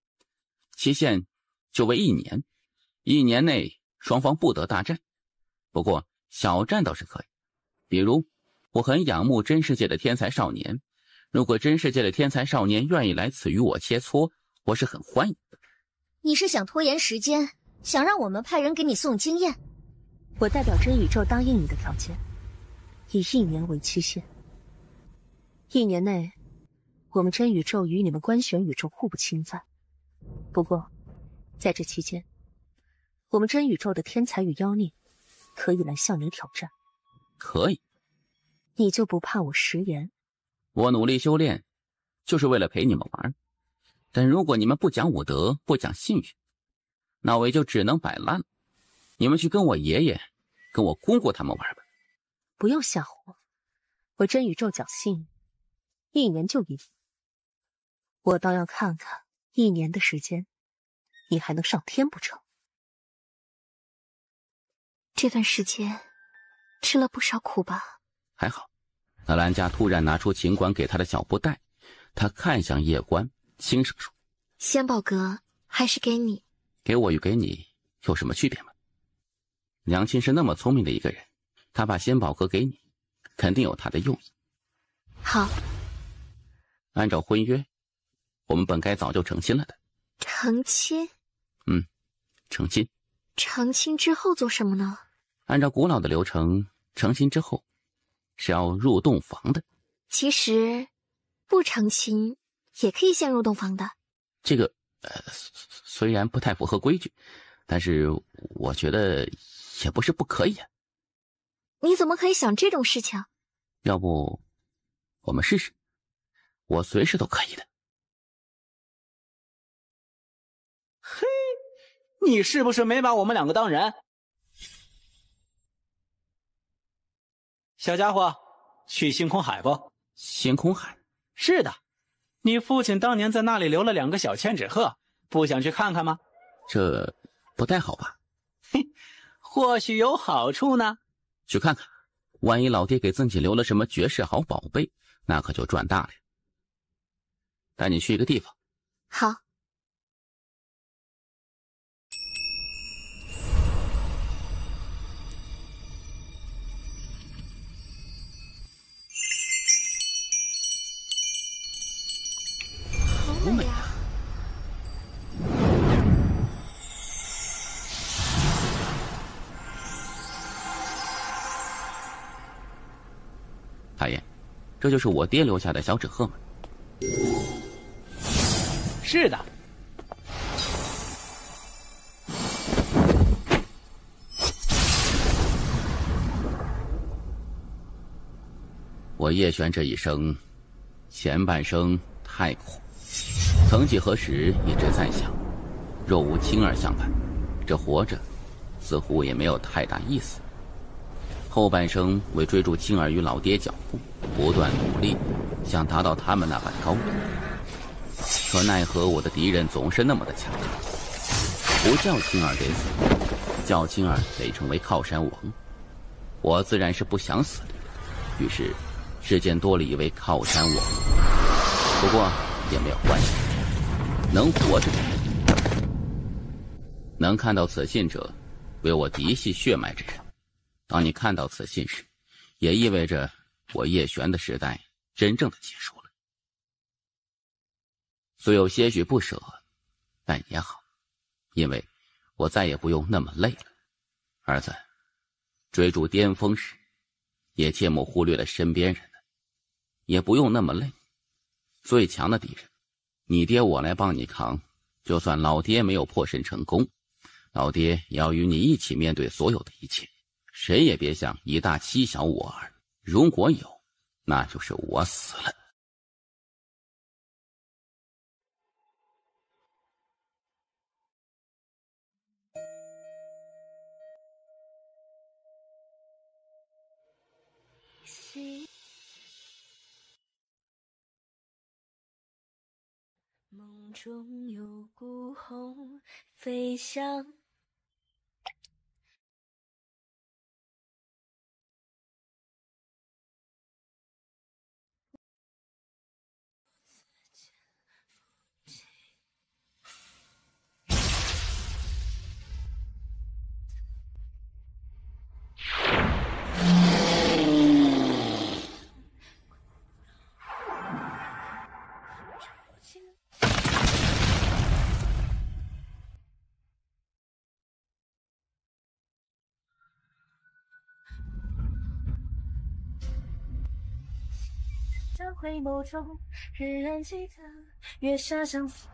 期限就为1年，1年内双方不得大战。不过小战倒是可以，比如我很仰慕真世界的天才少年，如果真世界的天才少年愿意来此与我切磋，我是很欢迎的。你是想拖延时间，想让我们派人给你送经验？我代表真宇宙答应你的条件，以1年为期限。1年内，我们真宇宙与你们官选宇宙互不侵犯。不过，在这期间，我们真宇宙的天才与妖孽可以来向你挑战。可以。你就不怕我食言？我努力修炼，就是为了陪你们玩。但如果你们不讲武德，不讲信誉，那我也就只能摆烂了。你们去跟我爷爷、跟我姑姑他们玩吧。不用吓唬我，我真宇宙侥幸，1年就赢。我倒要看看1年的时间，你还能上天不成？这段时间吃了不少苦吧？还好。纳兰家突然拿出尽管给他的小布袋，他看向叶关，轻声说：“仙宝阁还是给你。”给我与给你有什么区别吗？娘亲是那么聪明的一个人，她把仙宝阁给你，肯定有她的用意。好，按照婚约，我们本该早就成亲了的。成亲？成亲。成亲之后做什么呢？按照古老的流程，成亲之后是要入洞房的。其实不成亲也可以先入洞房的。这个虽然不太符合规矩，但是我觉得也不是不可以啊。你怎么可以想这种事情？要不我们试试？我随时都可以的。嘿，你是不是没把我们2个当人？小家伙，去星空海不？星空海？是的，你父亲当年在那里留了2个小千纸鹤，不想去看看吗？这不太好吧？嘿，或许有好处呢。去看看，万一老爹给自己留了什么绝世好宝贝，那可就赚大了。带你去一个地方。好。好美啊！大爷，这就是我爹留下的小纸鹤吗？是的。我叶璇这一生，前半生太苦，曾几何时一直在想，若无青儿相伴，这活着似乎也没有太大意思。后半生为追逐青儿与老爹脚步，不断努力，想达到他们那般高度。可奈何我的敌人总是那么的强大，不叫青儿得死，叫青儿得成为靠山王。我自然是不想死的，于是世间多了一位靠山王。不过也没有关系，能活着能看到此信者，为我嫡系血脉之人。当你看到此信时，也意味着我叶璇的时代真正的结束了。虽有些许不舍，但也好，因为我再也不用那么累了。儿子，追逐巅峰时，也切莫忽略了身边人，也不用那么累。最强的敌人，你爹我来帮你扛，就算老爹没有破身成功，老爹也要与你一起面对所有的一切，谁也别想以大欺小我儿，如果有，那就是我死了。梦中有孤鸿飞翔，这回眸中仍然记得月下相逢。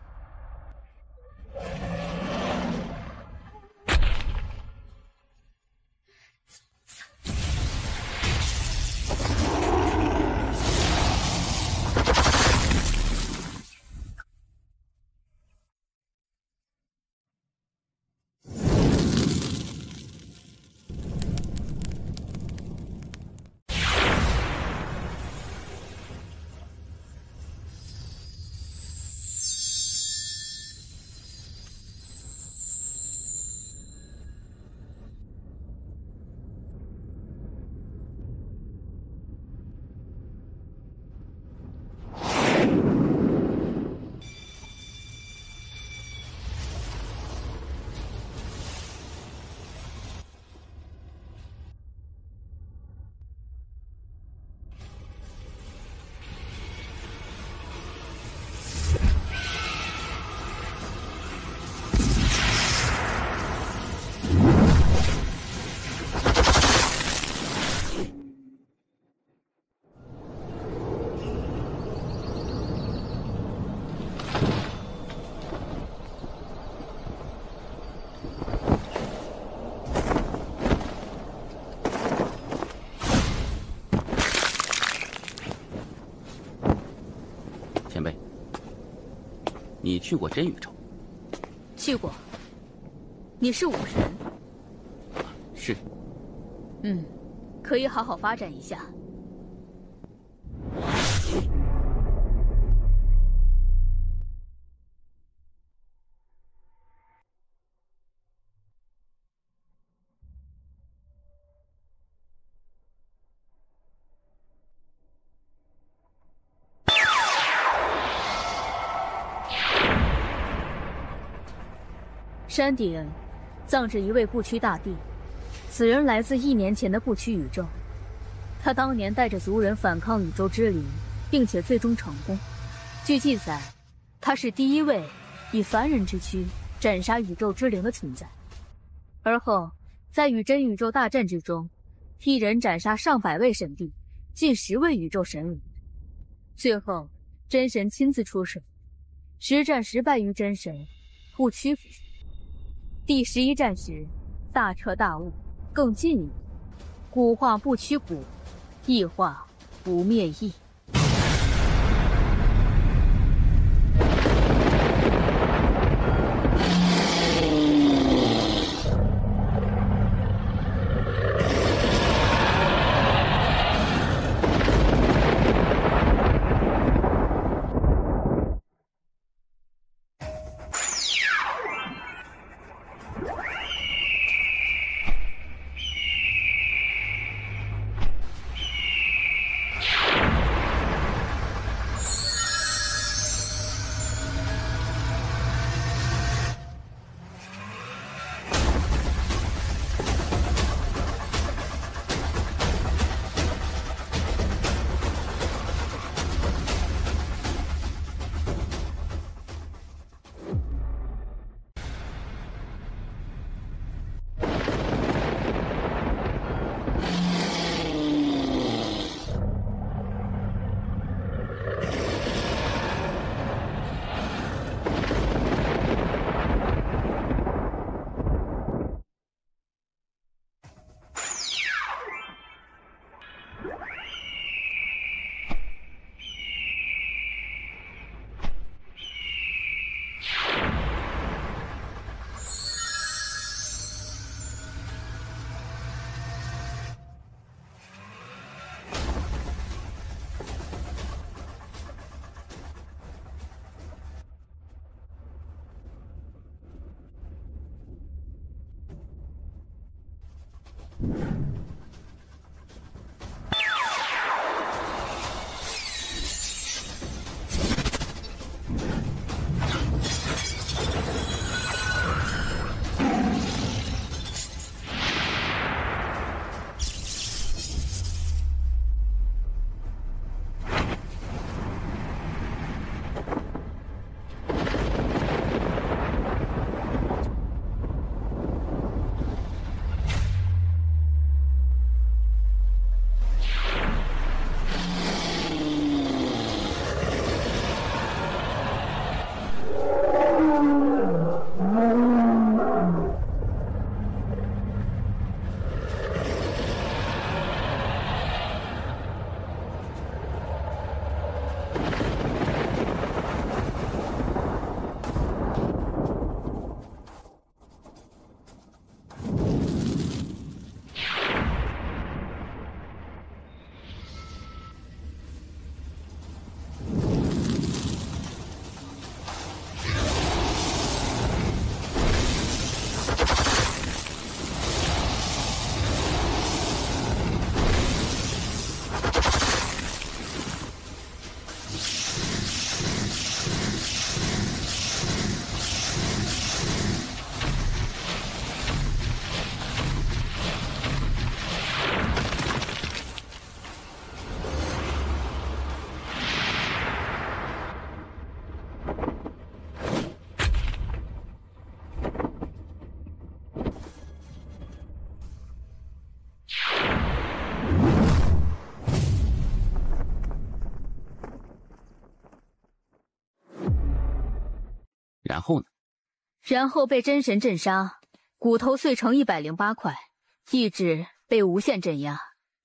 你去过真宇宙？去过。你是武神？是。可以好好发展一下。山顶葬着一位不屈大帝，此人来自1年前的不屈宇宙。他当年带着族人反抗宇宙之灵，并且最终成功。据记载，他是第一位以凡人之躯斩杀宇宙之灵的存在。而后，在与真宇宙大战之中，一人斩杀上百位神帝，近10位宇宙神灵。最后，真神亲自出手，实战10败于真神，不屈服。第11战时，大彻大悟，更进一步，古话不屈古，异话不灭异。然后呢？然后被真神镇杀，骨头碎成108块，意志被无限镇压，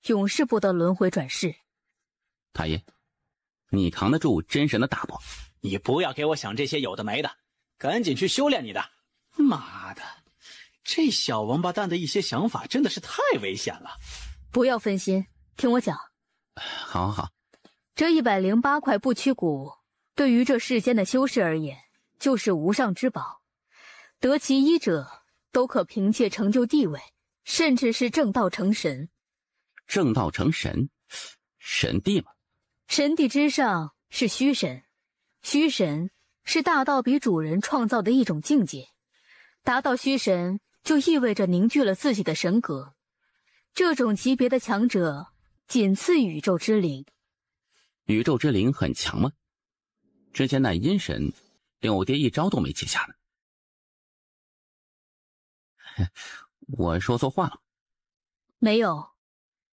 永世不得轮回转世。太爷，你扛得住真神的打不？你不要给我想这些有的没的，赶紧去修炼你的。妈的，这小王八蛋的一些想法真的是太危险了。不要分心，听我讲。好好好。这108块不屈骨，对于这世间的修士而言，就是无上之宝，得其一者，都可凭借成就地位，甚至是正道成神。正道成神，神帝嘛。神帝之上是虚神，虚神是大道比主人创造的一种境界。达到虚神，就意味着凝聚了自己的神格。这种级别的强者，仅次宇宙之灵。宇宙之灵很强吗？之前那阴神连我爹一招都没接下呢。我说错话了？没有，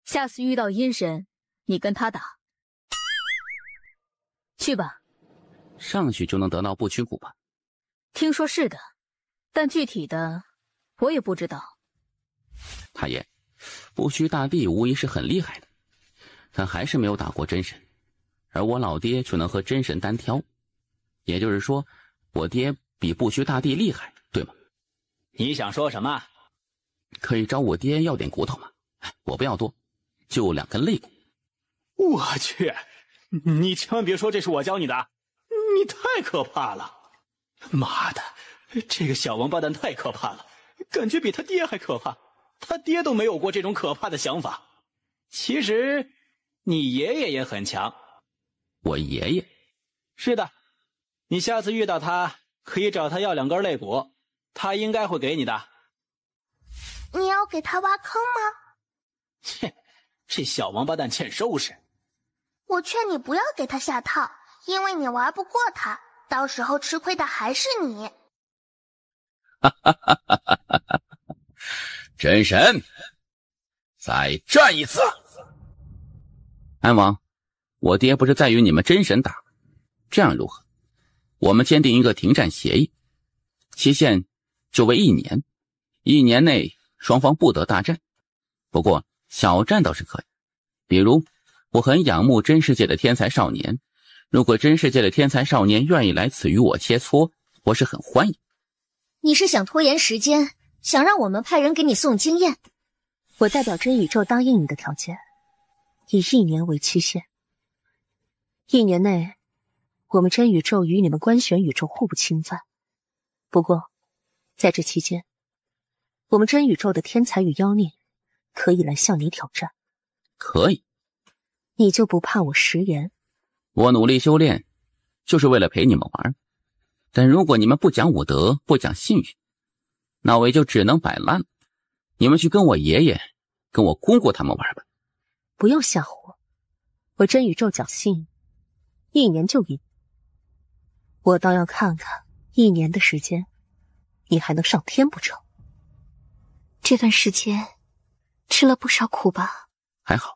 下次遇到阴神，你跟他打。去吧。上去就能得到不屈骨吧？听说是的，但具体的我也不知道。太爷，不屈大帝无疑是很厉害的，但还是没有打过真神，而我老爹却能和真神单挑，也就是说，我爹比不屈大帝厉害，对吗？你想说什么？可以找我爹要点骨头吗？我不要多，就2根肋骨。我去，你千万别说这是我教你的，你太可怕了！妈的，这个小王八蛋太可怕了，感觉比他爹还可怕。他爹都没有过这种可怕的想法。其实，你爷爷也很强。我爷爷？是的，你下次遇到他，可以找他要2根肋骨，他应该会给你的。你要给他挖坑吗？切，这小王八蛋欠收拾。我劝你不要给他下套，因为你玩不过他，到时候吃亏的还是你。哈哈哈哈哈哈！真神，再战一次！安王，我爹不是在与你们真神打，这样如何？我们签订一个停战协议，期限就为1年，1年内双方不得大战。不过小战倒是可以，比如我很仰慕真世界的天才少年，如果真世界的天才少年愿意来此与我切磋，我是很欢迎。你是想拖延时间，想让我们派人给你送经验？我代表真宇宙答应你的条件，以1年为期限。1年内，我们真宇宙与你们观选宇宙互不侵犯。不过，在这期间，我们真宇宙的天才与妖孽可以来向你挑战。可以。你就不怕我食言？我努力修炼，就是为了陪你们玩。但如果你们不讲武德，不讲信誉，那我也就只能摆烂了。你们去跟我爷爷、跟我姑姑他们玩吧。不用吓唬我，我真宇宙侥幸，1年就赢。我倒要看看1年的时间，你还能上天不成？这段时间吃了不少苦吧？还好。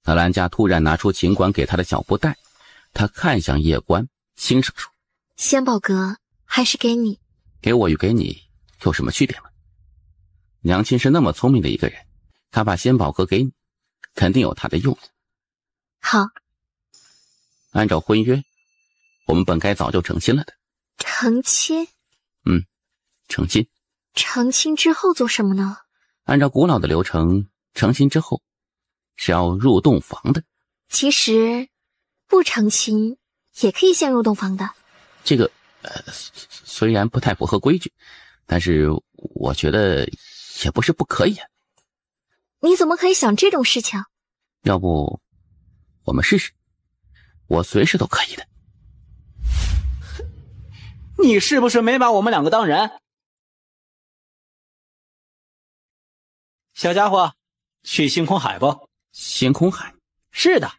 纳兰家突然拿出尽管给他的小布袋，他看向叶关，轻声说：仙宝阁还是给你。给我与给你有什么区别吗？娘亲是那么聪明的一个人，她把仙宝阁给你，肯定有她的用意。好。按照婚约，我们本该早就成亲了的。成亲？成亲。成亲之后做什么呢？按照古老的流程，成亲之后是要入洞房的。其实不成亲也可以先入洞房的。这个虽然不太符合规矩，但是我觉得也不是不可以啊。你怎么可以想这种事情？要不我们试试，我随时都可以的。你是不是没把我们2个当人？小家伙，去星空海不？星空海？是的，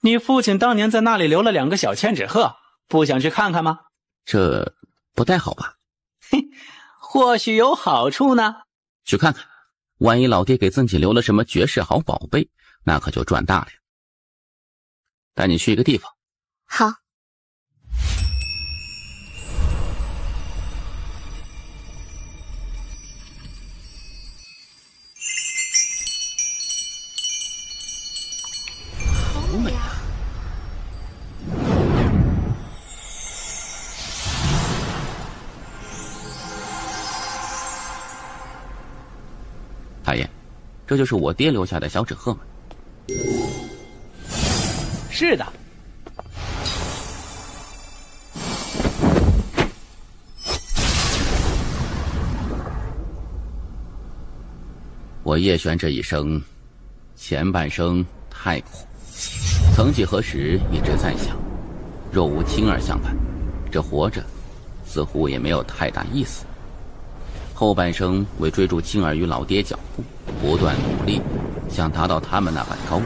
你父亲当年在那里留了2个小千纸鹤，不想去看看吗？这不太好吧？或许有好处呢。去看看，万一老爹给自己留了什么绝世好宝贝，那可就赚大了。带你去一个地方。好。好美啊！大爷，这就是我爹留下的小纸鹤吗？是的。我叶璇这一生，前半生太苦，曾几何时一直在想，若无青儿相伴，这活着似乎也没有太大意思。后半生为追逐青儿与老爹脚步，不断努力，想达到他们那般高度。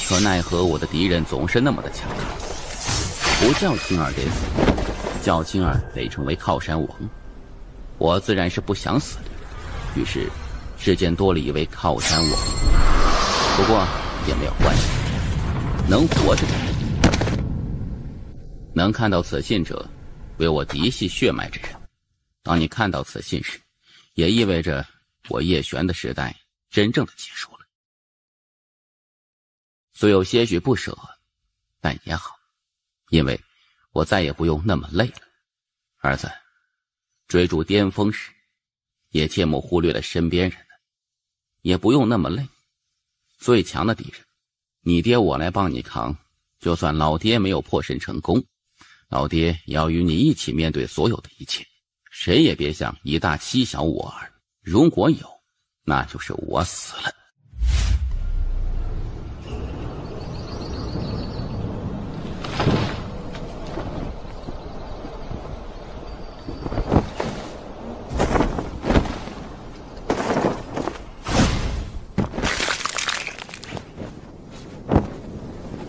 可奈何我的敌人总是那么的强大，不叫青儿得死，叫青儿得成为靠山王。我自然是不想死的，于是世间多了一位靠山王。不过也没有关系，能活着的人，能看到此信者，为我嫡系血脉之人。当你看到此信时，也意味着我叶璇的时代真正的结束了。虽有些许不舍，但也好，因为我再也不用那么累了。儿子，追逐巅峰时，也切莫忽略了身边人了，也不用那么累。最强的敌人，你爹我来帮你扛，就算老爹没有破身成功，老爹也要与你一起面对所有的一切。谁也别想以大欺小我儿，如果有，那就是我死了。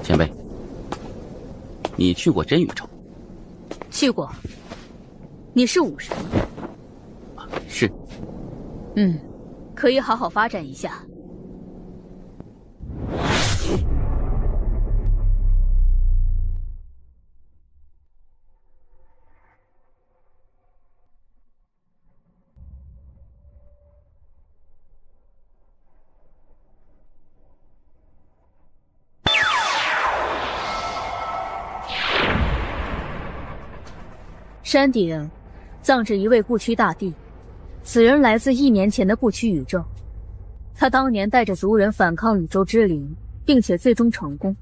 前辈，你去过真宇宙？去过。你是武神？是。可以好好发展一下。山顶葬着一位不屈大帝，此人来自1年前的不屈宇宙。他当年带着族人反抗宇宙之灵，并且最终成功。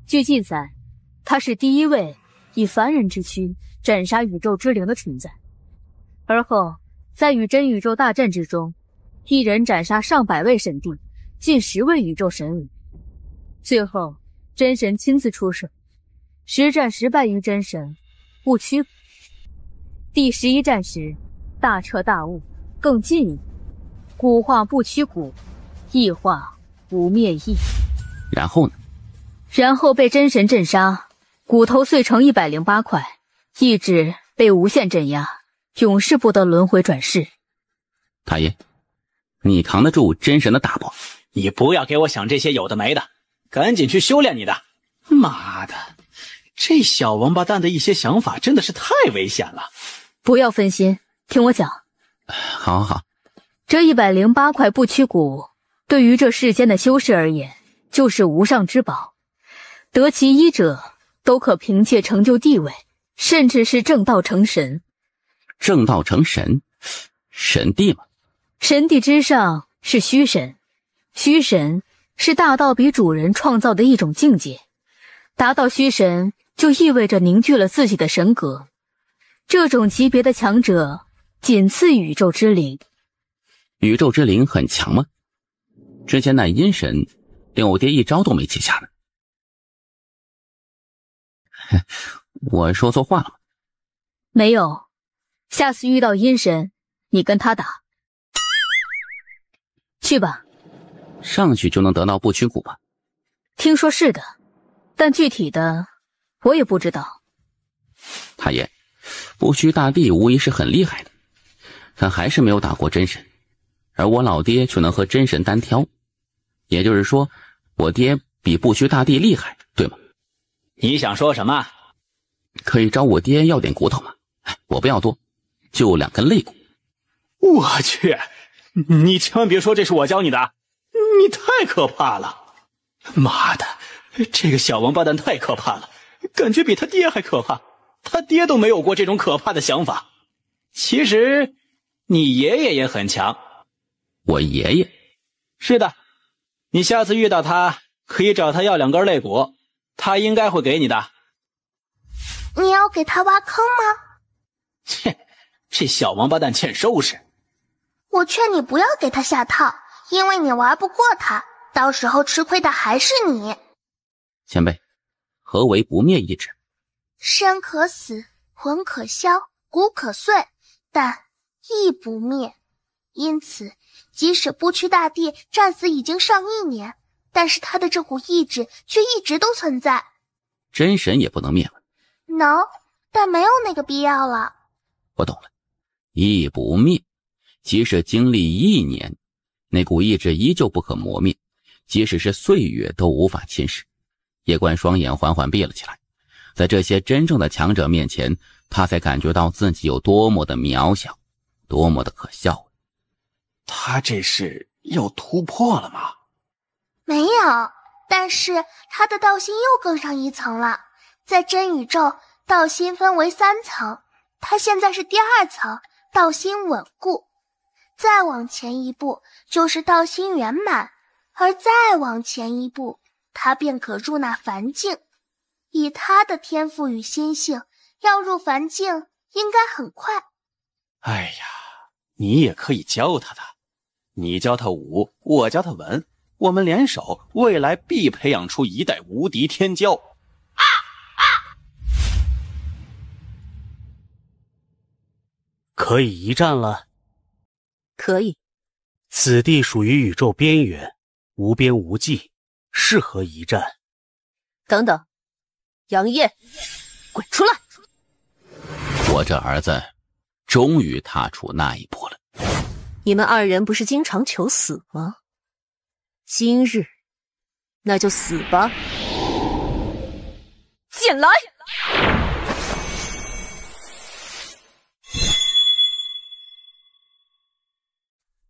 据记载，他是第一位以凡人之躯斩杀宇宙之灵的存在。而后，在与真宇宙大战之中，一人斩杀上百位神帝，近10位宇宙神灵。最后，真神亲自出手，实战10败于真神，不屈。第11战时，大彻大悟，更进一步，古化不屈骨，异化不灭异。然后呢？然后被真神镇杀，骨头碎成108块，意志被无限镇压，永世不得轮回转世。太爷，你扛得住真神的大不？你不要给我想这些有的没的，赶紧去修炼你的。妈的，这小王八蛋的一些想法真的是太危险了。不要分心，听我讲。好好好。这108块不屈骨，对于这世间的修士而言，就是无上之宝。得其一者，都可凭借成就地位，甚至是正道成神。正道成神？神帝吗？神帝之上是虚神，虚神是大道比主人创造的一种境界。达到虚神，就意味着凝聚了自己的神格。这种级别的强者，仅次宇宙之灵。宇宙之灵很强吗？之前那阴神，连我爹一招都没接下呢。我说错话了吗？没有，下次遇到阴神，你跟他打。去吧。上去就能得到不屈骨吧？听说是的，但具体的我也不知道。太爷，不屈大帝无疑是很厉害的，但还是没有打过真神，而我老爹却能和真神单挑，也就是说，我爹比不屈大帝厉害，对吗？你想说什么？可以找我爹要点骨头吗？我不要多，就2根肋骨。我去，你千万别说这是我教你的，你太可怕了！妈的，这个小王八蛋太可怕了，感觉比他爹还可怕。他爹都没有过这种可怕的想法。其实，你爷爷也很强。我爷爷？是的，你下次遇到他，可以找他要2根肋骨，他应该会给你的。你要给他挖坑吗？切，这小王八蛋欠收拾。我劝你不要给他下套，因为你玩不过他，到时候吃亏的还是你。前辈，何为不灭意志？身可死，魂可消，骨可碎，但意不灭。因此，即使不屈大帝战死已经上亿年，但是他的这股意志却一直都存在。真神也不能灭了。能，但没有那个必要了。我懂了，意不灭，即使经历1年，那股意志依旧不可磨灭，即使是岁月都无法侵蚀。叶关双眼缓缓闭了起来，在这些真正的强者面前，他才感觉到自己有多么的渺小，多么的可笑。他这是要突破了吗？没有，但是他的道心又更上一层了。在真宇宙，道心分为3层，他现在是第2层，道心稳固。再往前一步就是道心圆满，而再往前一步，他便可入那凡境。以他的天赋与心性，要入凡境应该很快。哎呀，你也可以教他的，你教他武，我教他文，我们联手，未来必培养出一代无敌天骄。可以一战了。可以。此地属于宇宙边缘，无边无际，适合一战。等等，杨业，滚出来！我这儿子终于踏出那一步了。你们2人不是经常求死吗？今日，那就死吧！进来！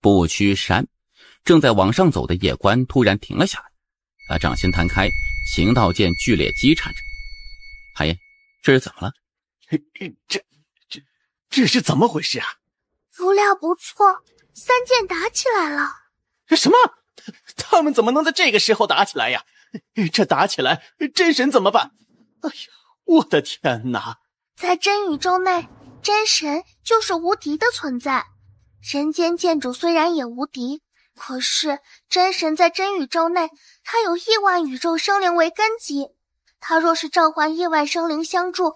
不屈山，正在往上走的叶关突然停了下来，他掌心摊开，行道剑剧烈击颤着。太爷，这是怎么了？这是怎么回事啊？如料不错，3剑打起来了。什么？他们怎么能在这个时候打起来呀？这打起来，真神怎么办？哎呀，我的天哪！在真宇宙内，真神就是无敌的存在。人间剑主虽然也无敌，可是真神在真宇宙内，他有亿万宇宙生灵为根基。他若是召唤亿万生灵相助，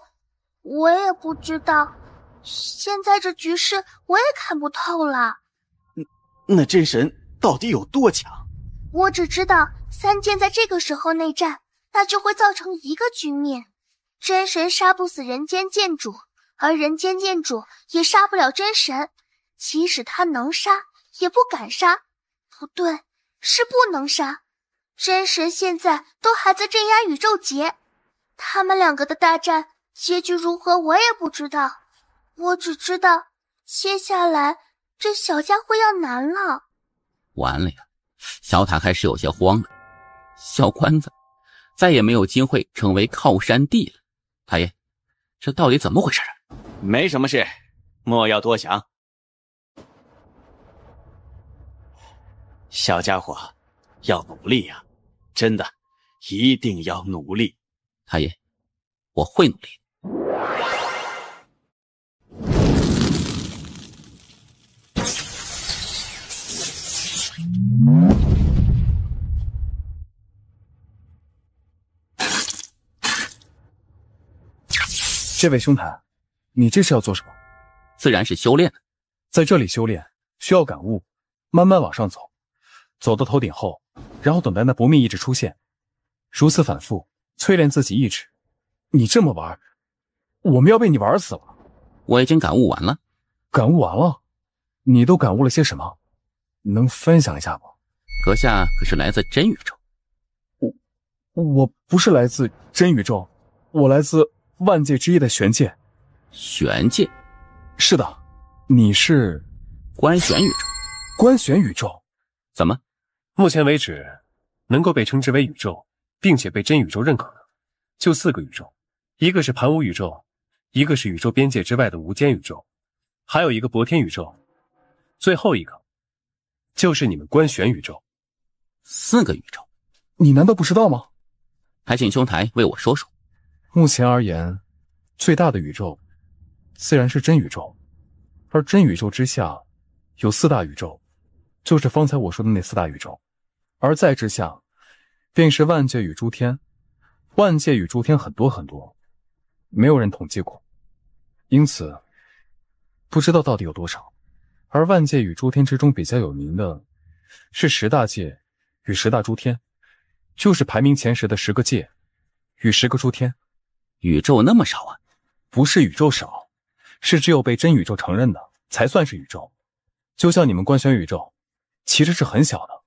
我也不知道。现在这局势我也看不透了。那真神到底有多强？我只知道三剑在这个时候内战，那就会造成一个局面：真神杀不死人间剑主，而人间剑主也杀不了真神。即使他能杀，也不敢杀。不对，是不能杀。真神现在都还在镇压宇宙劫，他们两个的大战结局如何我也不知道。我只知道接下来这小家伙要难了。完了呀，小塔还是有些慌了。小关子再也没有机会成为靠山帝了。太爷，这到底怎么回事？没什么事，莫要多想。小家伙，要努力呀，真的，一定要努力。太爷，我会努力。这位兄台，你这是要做什么？自然是修炼的。在这里修炼需要感悟，慢慢往上走，走到头顶后，然后等待那不灭意志出现，如此反复淬炼自己意志。你这么玩，我们要被你玩死了。我已经感悟完了。感悟完了？你都感悟了些什么？能分享一下吗？阁下可是来自真宇宙？我不是来自真宇宙，我来自万界之一的玄界。玄界？是的。你是观玄宇宙？观玄宇宙？怎么？目前为止，能够被称之为宇宙，并且被真宇宙认可的，就4个宇宙，一个是盘无宇宙，一个是宇宙边界之外的无间宇宙，还有一个博天宇宙，最后一个就是你们观玄宇宙。4个宇宙？你难道不知道吗？还请兄台为我说说。目前而言，最大的宇宙自然是真宇宙，而真宇宙之下有4大宇宙，就是方才我说的那4大宇宙，而在之下便是万界与诸天。万界与诸天很多很多，没有人统计过，因此不知道到底有多少。而万界与诸天之中比较有名的是10大界与10大诸天，就是排名前10的10个界与10个诸天。宇宙那么少啊？不是宇宙少，是只有被真宇宙承认的才算是宇宙。就像你们观玄宇宙其实是很小的，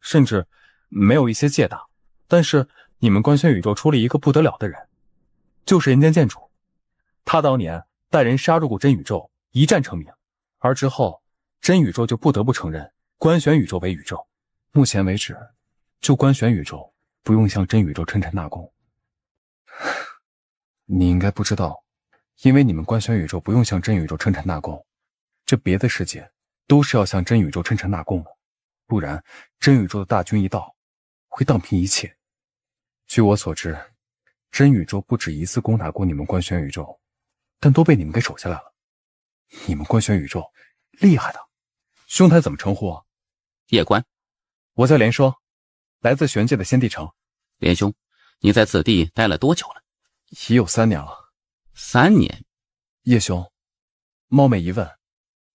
甚至没有一些界大，但是你们观玄宇宙出了一个不得了的人，就是人间剑主。他当年带人杀入过真宇宙，一战成名，而之后真宇宙就不得不承认观玄宇宙为宇宙。目前为止，就观玄宇宙不用向真宇宙称臣纳贡。你应该不知道，因为你们观玄宇宙不用向真宇宙称臣纳贡，这别的世界都是要向真宇宙称臣纳贡的，不然真宇宙的大军一到，会荡平一切。据我所知，真宇宙不止一次攻打过你们观玄宇宙，但都被你们给守下来了。你们观玄宇宙厉害的。兄台怎么称呼啊？叶关。我叫连双，来自玄界的仙帝城。连兄，你在此地待了多久了？已有3年了。3年？叶兄，冒昧一问，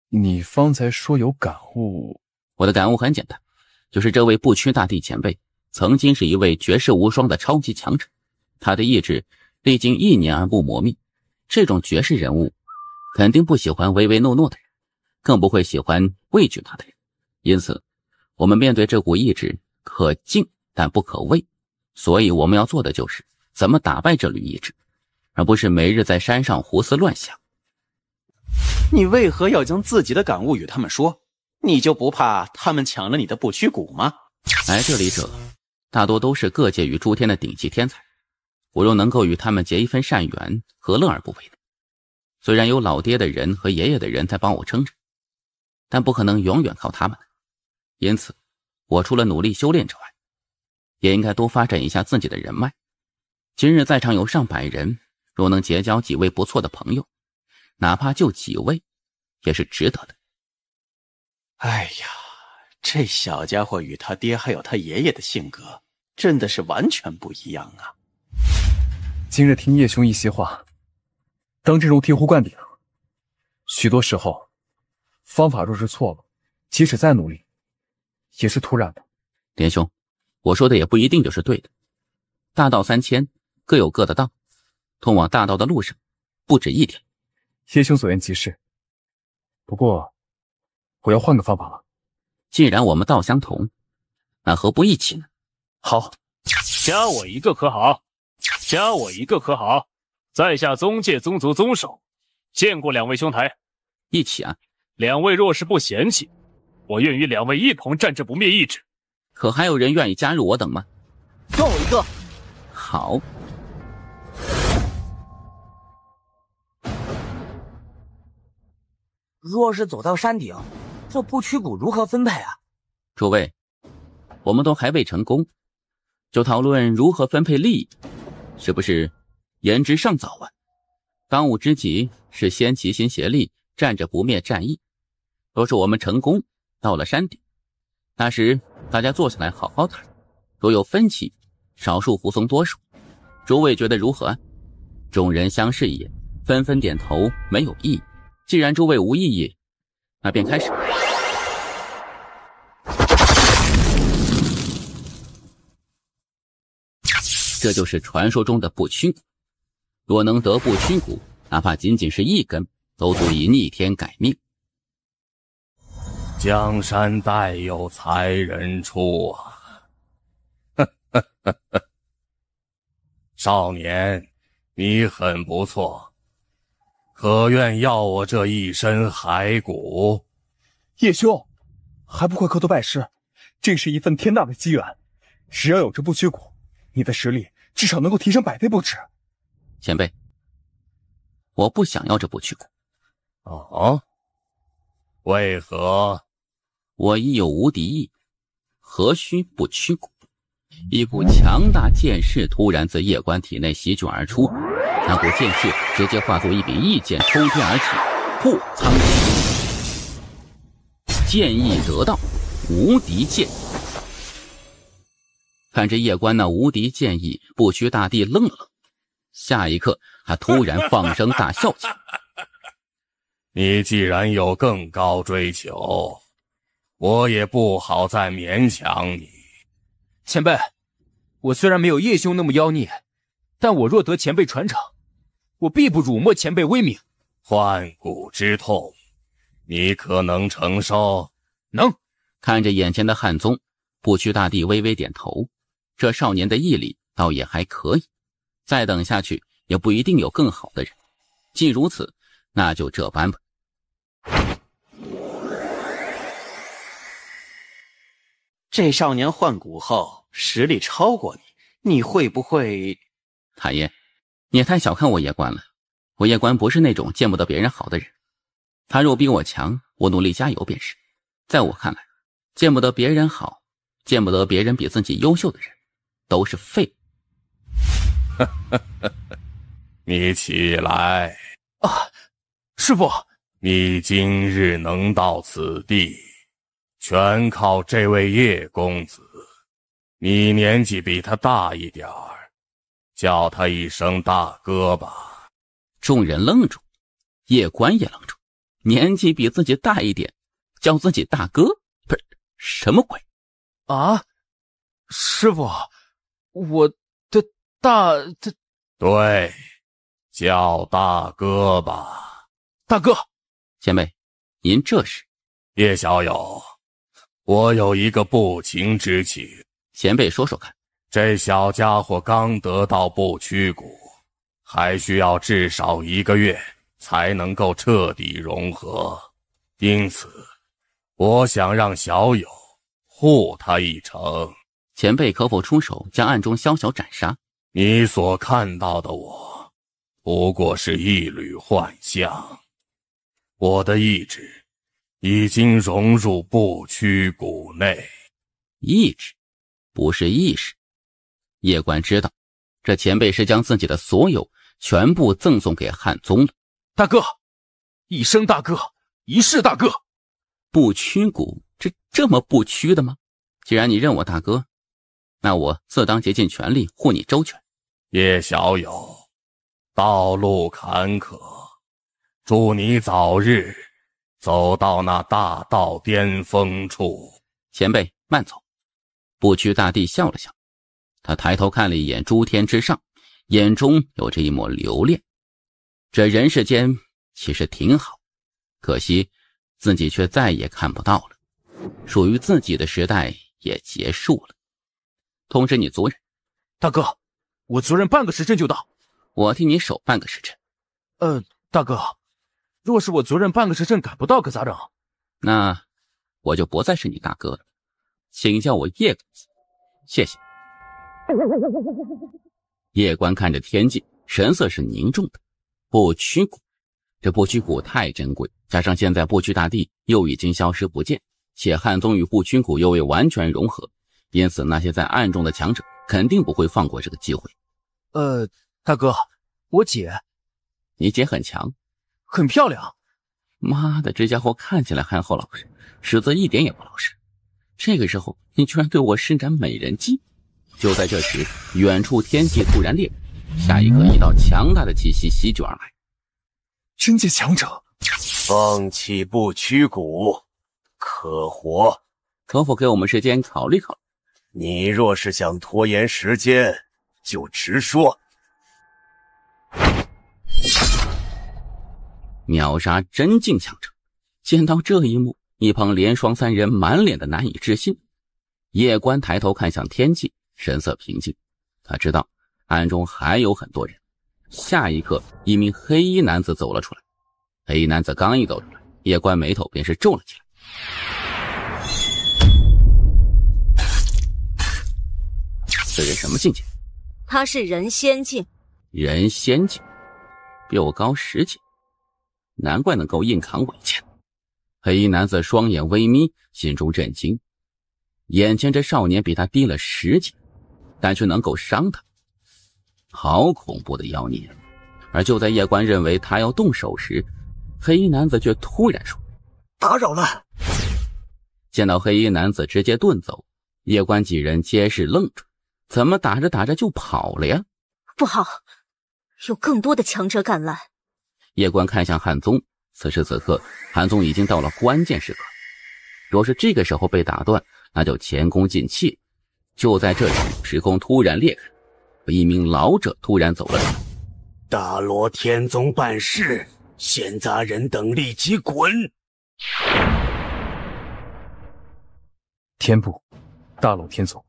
你方才说有感悟？我的感悟很简单，就是这位不屈大帝前辈曾经是一位绝世无双的超级强者，他的意志历经1年而不磨灭。这种绝世人物肯定不喜欢唯唯诺诺的人，更不会喜欢畏惧他的人。因此我们面对这股意志可敬但不可畏，所以我们要做的就是怎么打败这缕意志，而不是每日在山上胡思乱想。你为何要将自己的感悟与他们说？你就不怕他们抢了你的不屈骨吗？来这里者大多都是各界与诸天的顶级天才，我若能够与他们结一份善缘，何乐而不为呢？虽然有老爹的人和爷爷的人在帮我撑着，但不可能永远靠他们。因此我除了努力修炼之外，也应该多发展一下自己的人脉。今日在场有上百人，若能结交几位不错的朋友，哪怕就几位，也是值得的。哎呀，这小家伙与他爹还有他爷爷的性格真的是完全不一样啊。今日听叶兄一席话，当真如醍醐灌顶。许多时候，方法若是错了，即使再努力，也是突然的。连兄，我说的也不一定就是对的。大道3000，各有各的道，通往大道的路上不止一条。叶兄所言极是，不过我要换个方法了。既然我们道相同，那何不一起呢？好，加我一个可好？加我一个可好？在下宗界宗族宗首，见过两位兄台。一起啊！两位若是不嫌弃，我愿与两位一同战这不灭意志。可还有人愿意加入我等吗？算我一个。好。若是走到山顶，这不屈谷如何分配啊？诸位，我们都还未成功，就讨论如何分配利益，是不是言之尚早啊？当务之急是先齐心协力，战着不灭战役。若是我们成功到了山顶，那时大家坐下来好好谈，若有分歧，少数服从多数。诸位觉得如何？众人相视一眼，纷纷点头，没有异议。既然诸位无异议，那便开始。这就是传说中的不屈骨。若能得不屈骨，哪怕仅仅是一根，都足以逆天改命。江山代有才人出啊！少年，你很不错，可愿要我这一身骸骨？叶兄，还不快磕头拜师？这是一份天大的机缘，只要有这不屈骨，你的实力至少能够提升100倍不止。前辈，我不想要这不屈骨。哦，为何？我已有无敌意，何须不屈骨？一股强大剑势突然自叶关体内席卷而出，那股剑势直接化作一柄异剑冲天而起，破苍天。剑意得道，无敌剑。看着叶关那无敌剑意，不屈大帝愣了愣，下一刻他突然放声大笑起来。你既然有更高追求，我也不好再勉强你。前辈，我虽然没有叶兄那么妖孽，但我若得前辈传承，我必不辱没前辈威名。换骨之痛，你可能承受？能。看着眼前的汉宗，不屈大帝微微点头，这少年的毅力倒也还可以，再等下去也不一定有更好的人。既如此，那就这般吧。这少年换骨后实力超过你，你会不会……太爷，你也太小看我叶关了。我叶关不是那种见不得别人好的人，他若比我强，我努力加油便是。在我看来，见不得别人好，见不得别人比自己优秀的人，都是废物。你起来啊，师父！你今日能到此地，全靠这位叶公子。你年纪比他大一点儿，叫他一声大哥吧。众人愣住，叶关也愣住，年纪比自己大一点，叫自己大哥，不是什么鬼啊？师父，我的对，叫大哥吧。大哥，前辈，您这是？叶小友，我有一个不情之请。前辈说说看。这小家伙刚得到不屈骨，还需要至少1个月才能够彻底融合，因此我想让小友护他一程。前辈可否出手将暗中宵小斩杀？你所看到的我不过是一缕幻象，我的意志已经融入不屈骨内。意志不是意识。叶关知道这前辈是将自己的所有全部赠送给汉宗了。大哥，一声大哥，一世大哥。不屈骨，这么不屈的吗？既然你认我大哥，那我自当竭尽全力护你周全。叶小友，道路坎坷，祝你早日走到那大道巅峰处。前辈慢走。不屈大帝笑了笑，他抬头看了一眼诸天之上，眼中有着一抹留恋。这人世间其实挺好，可惜自己却再也看不到了，属于自己的时代也结束了。通知你族人。大哥，我族人半个时辰就到。我替你守半个时辰。大哥，若是我族人半个时辰赶不到可咋整？那我就不再是你大哥了，请叫我叶公子。谢谢。叶关看着天际，神色是凝重的。不屈骨，这不屈骨太珍贵，加上现在不屈大帝又已经消失不见，且汉宗与不屈骨又未完全融合，因此那些在暗中的强者肯定不会放过这个机会。大哥，我姐。你姐很强？很漂亮。妈的，这家伙看起来憨厚老实，实则一点也不老实。这个时候你居然对我施展美人计。就在这时，远处天际突然裂开，下一刻一道强大的气息席卷而来。真界强者。放弃不屈骨，可活。可否给我们时间考虑考虑？你若是想拖延时间，就直说。秒杀真境强者。见到这一幕，一旁连双三人满脸的难以置信。叶关抬头看向天际，神色平静，他知道暗中还有很多人。下一刻，一名黑衣男子走了出来。黑衣男子刚一走出来，叶关眉头便是皱了起来。此人什么境界？他是人仙境。人仙境，比我高10级，难怪能够硬扛我一剑。黑衣男子双眼微眯，心中震惊。眼前这少年比他低了10级，但却能够伤他，好恐怖的妖孽。而就在叶关认为他要动手时，黑衣男子却突然说：打扰了。见到黑衣男子直接遁走，叶关几人皆是愣住，怎么打着打着就跑了呀？不好，有更多的强者赶来。叶关看向汉宗，此时此刻汉宗已经到了关键时刻，若是这个时候被打断，那就前功尽弃。就在这时，时空突然裂开，一名老者突然走了出来。大罗天宗办事，闲杂人等立即滚！天部，大罗天宗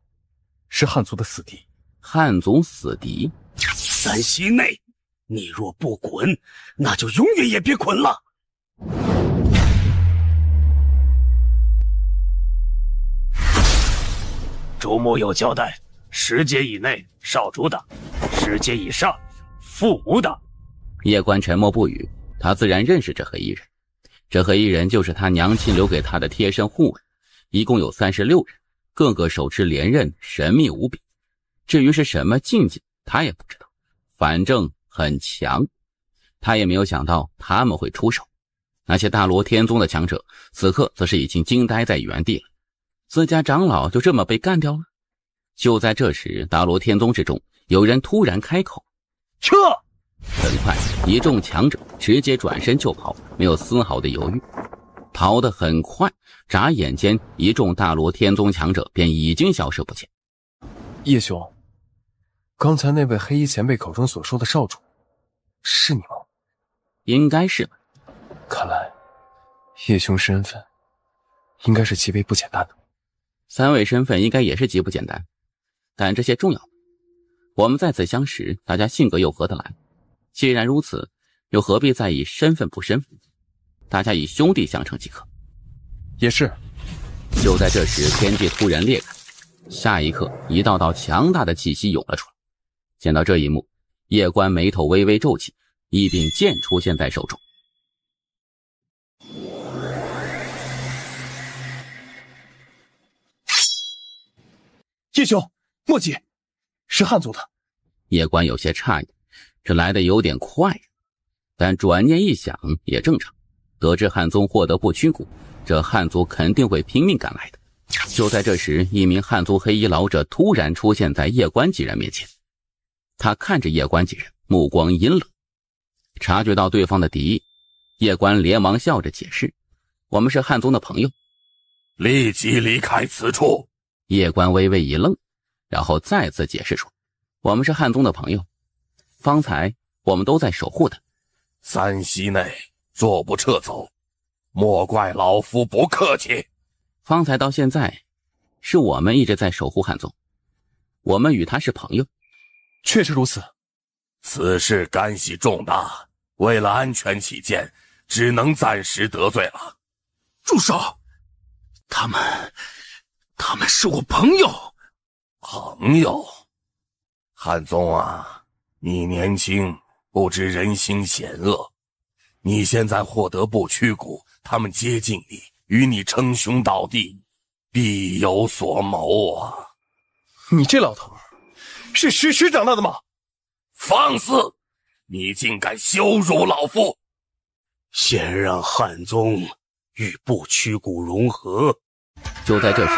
是汉族的死敌。汉族死敌？3息内，你若不滚，那就永远也别滚了。主母有交代，10阶以内少主打，10阶以上父母打。叶关沉默不语，他自然认识这黑衣人。这黑衣人就是他娘亲留给他的贴身护卫，一共有36人，个个手持连刃，神秘无比。至于是什么境界，他也不知道，反正很强。他也没有想到他们会出手。那些大罗天宗的强者，此刻则是已经惊呆在原地了。自家长老就这么被干掉了？就在这时，大罗天宗之中，有人突然开口：撤！很快，一众强者直接转身就跑，没有丝毫的犹豫。跑得很快，眨眼间，一众大罗天宗强者便已经消失不见。叶兄，刚才那位黑衣前辈口中所说的少主，是你吗？应该是吧。看来，叶兄身份应该是极为不简单的。3位身份应该也是极不简单，但这些重要吗？我们在此相识，大家性格又合得来。既然如此，又何必在意身份不身份？大家以兄弟相称即可。也是。就在这时，天地突然裂开，下一刻，一道道强大的气息涌了出来。见到这一幕，叶关眉头微微皱起，一柄剑出现在手中。叶兄，莫急，是汉族的。叶关有些诧异，这来得有点快，但转念一想也正常。得知汉宗获得不屈骨，这汉族肯定会拼命赶来的。就在这时，一名汉族黑衣老者突然出现在叶关几人面前。他看着叶关几人，目光阴冷。察觉到对方的敌意，叶关连忙笑着解释：“我们是汉宗的朋友。”立即离开此处。叶关微微一愣，然后再次解释说：“我们是汉宗的朋友，方才我们都在守护他。3息内若不撤走，莫怪老夫不客气。方才到现在，是我们一直在守护汉宗，我们与他是朋友。”确实如此。此事干系重大，为了安全起见，只能暂时得罪了。住手！他们是我朋友。朋友？汉宗啊，你年轻，不知人心险恶。你现在获得不屈骨，他们接近你，与你称兄道弟，必有所谋啊！你这老头是吃屎长大的吗？放肆！你竟敢羞辱老夫！先让汉宗与不屈骨融合。就在这时，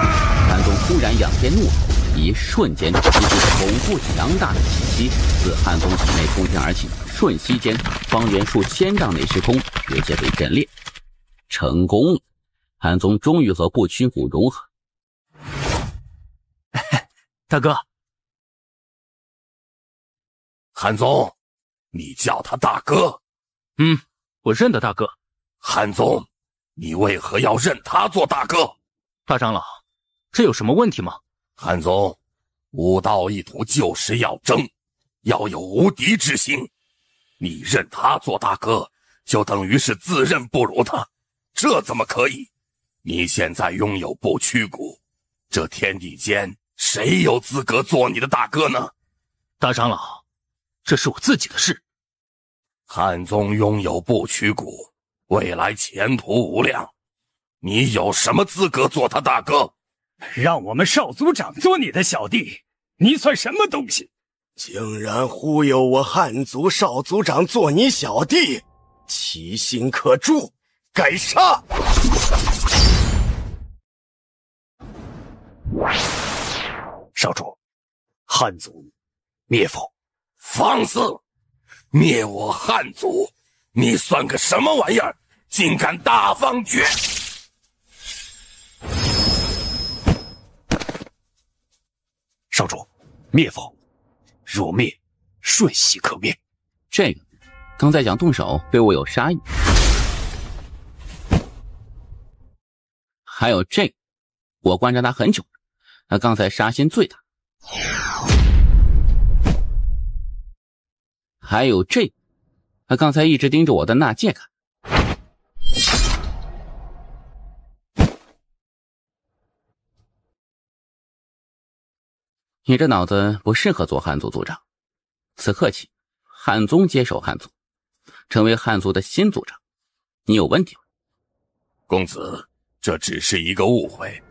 汉宗突然仰天怒吼，一瞬间，一股恐怖强大的气息自汉宗体内冲天而起，瞬息间，方圆数千丈内时空直接被震裂，成功了！汉宗终于和不屈骨融合。大哥，汉宗，你叫他大哥？我认得大哥。汉宗，你为何要认他做大哥？大长老，这有什么问题吗？汉宗，武道一途就是要争，要有无敌之心。你认他做大哥，就等于是自认不如他，这怎么可以？你现在拥有不屈骨，这天地间谁有资格做你的大哥呢？大长老，这是我自己的事。汉宗拥有不屈骨，未来前途无量，你有什么资格做他大哥？让我们少族长做你的小弟，你算什么东西？竟然忽悠我汉族少族长做你小弟，其心可诛，该杀！少主，汉族灭否？放肆！灭我汉族，你算个什么玩意儿？竟敢大放厥！少主，灭否？若灭，瞬息可灭。这个，刚才想动手，对我有杀意。还有这个，我观察他很久了，他刚才杀心最大。还有这个，他刚才一直盯着我的纳戒看。你这脑子不适合做汉族族长，此刻起，汉宗接手汉族，成为汉族的新族长，你有问题吗？公子，这只是一个误会。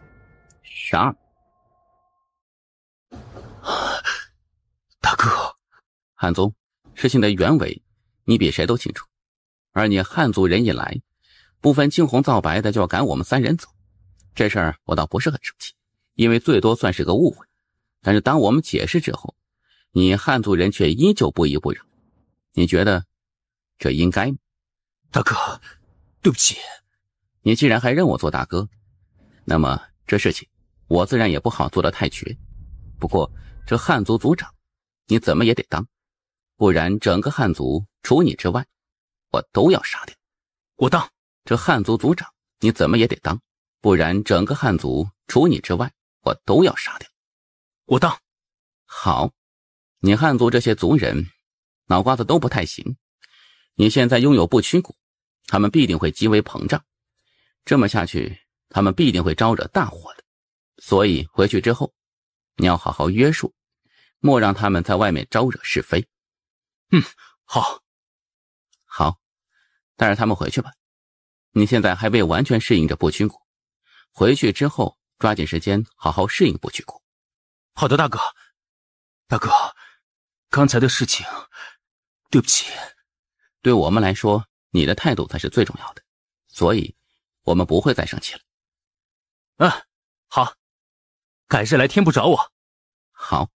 啥？大哥，汉宗，事情的原委你比谁都清楚，而你汉族人一来，不分青红皂白的就要赶我们3人走，这事儿我倒不是很生气，因为最多算是个误会。但是当我们解释之后，你汉族人却依旧不依不饶，你觉得这应该吗？大哥，对不起。你既然还认我做大哥，那么这事情我自然也不好做得太绝。不过这汉族族长你怎么也得当，不然整个汉族除你之外我都要杀掉。我当。这汉族族长你怎么也得当，不然整个汉族除你之外我都要杀掉。我当。好，你汉族这些族人脑瓜子都不太行，你现在拥有不屈骨，他们必定会极为膨胀，这么下去他们必定会招惹大祸的。所以回去之后你要好好约束，莫让他们在外面招惹是非。好。好，带着他们回去吧。你现在还未完全适应着不屈骨，回去之后抓紧时间好好适应不屈骨。好的，大哥。大哥，刚才的事情，对不起。对我们来说，你的态度才是最重要的，所以我们不会再生气了。好，改日来天部找我。好。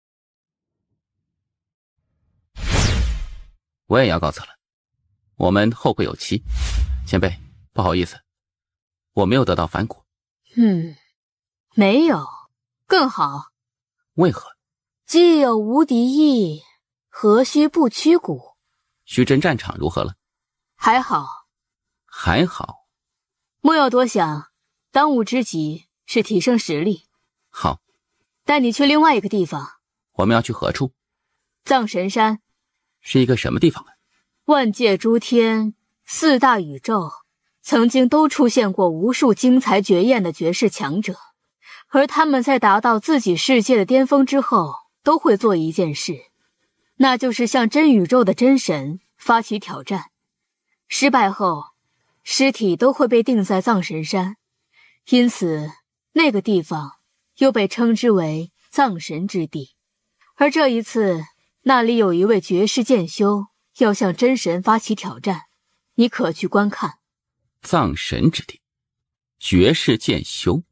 我也要告辞了，我们后会有期。前辈，不好意思，我没有得到反骨。没有，更好。为何？既有无敌意，何须不屈骨？虚真战场如何了？还好。还好。莫要多想，当务之急是提升实力。好。带你去另外一个地方。我们要去何处？藏神山。是一个什么地方啊？万界诸天，4大宇宙，曾经都出现过无数精彩绝艳的绝世强者，而他们在达到自己世界的巅峰之后，都会做一件事，那就是向真宇宙的真神发起挑战。失败后，尸体都会被钉在藏神山，因此那个地方又被称之为藏神之地。而这一次，那里有一位绝世剑修要向真神发起挑战，你可去观看。藏神之地，绝世剑修。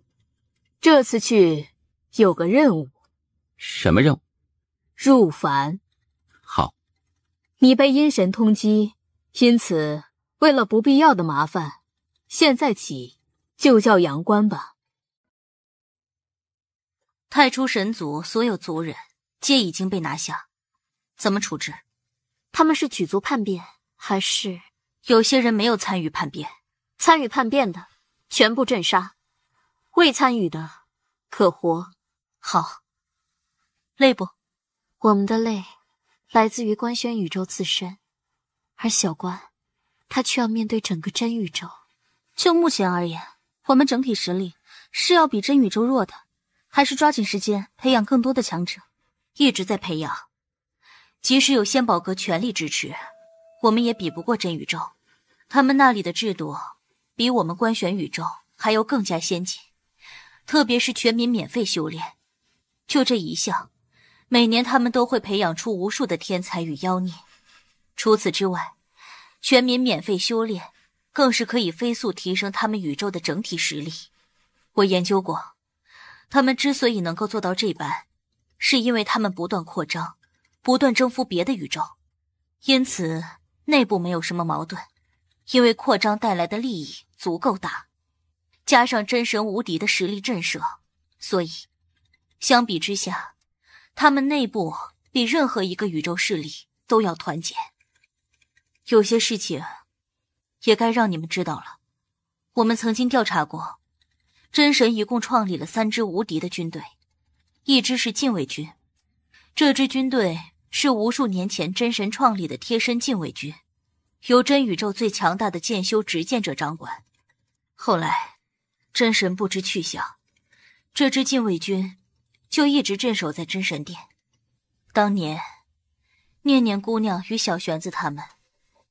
这次去有个任务。什么任务？入凡。好。你被阴神通缉，因此为了不必要的麻烦，现在起就叫阳关吧。太初神族所有族人皆已经被拿下，怎么处置？他们是举族叛变，还是有些人没有参与叛变？参与叛变的全部镇杀，未参与的可活。好。累不？我们的累来自于官宣宇宙自身，而小关他却要面对整个真宇宙。就目前而言，我们整体实力是要比真宇宙弱的，还是抓紧时间培养更多的强者？一直在培养，即使有仙宝阁全力支持，我们也比不过真宇宙。他们那里的制度比我们官选宇宙还要更加先进，特别是全民免费修炼，就这一项，每年他们都会培养出无数的天才与妖孽。除此之外，全民免费修炼更是可以飞速提升他们宇宙的整体实力。我研究过，他们之所以能够做到这般，是因为他们不断扩张，不断征服别的宇宙，因此内部没有什么矛盾。因为扩张带来的利益足够大，加上真神无敌的实力震慑，所以相比之下，他们内部比任何一个宇宙势力都要团结。有些事情也该让你们知道了。我们曾经调查过，真神一共创立了3支无敌的军队，一支是禁卫军，这支军队是无数年前真神创立的贴身禁卫军，由真宇宙最强大的剑修执剑者掌管。后来真神不知去向，这支禁卫军就一直镇守在真神殿。当年念念姑娘与小玄子他们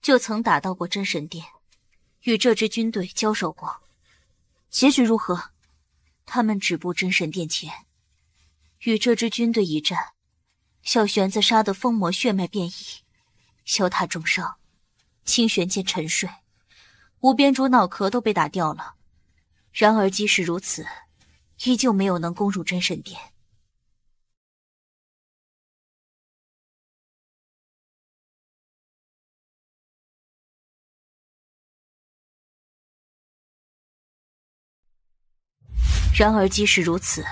就曾打到过真神殿，与这支军队交手过。结局如何？他们止步真神殿前，与这支军队一战，小玄子杀得疯魔血脉遍溢，小塔重伤，清玄剑沉睡，无边珠脑壳都被打掉了。然而即使如此，依旧没有能攻入真神殿。然而即使如此，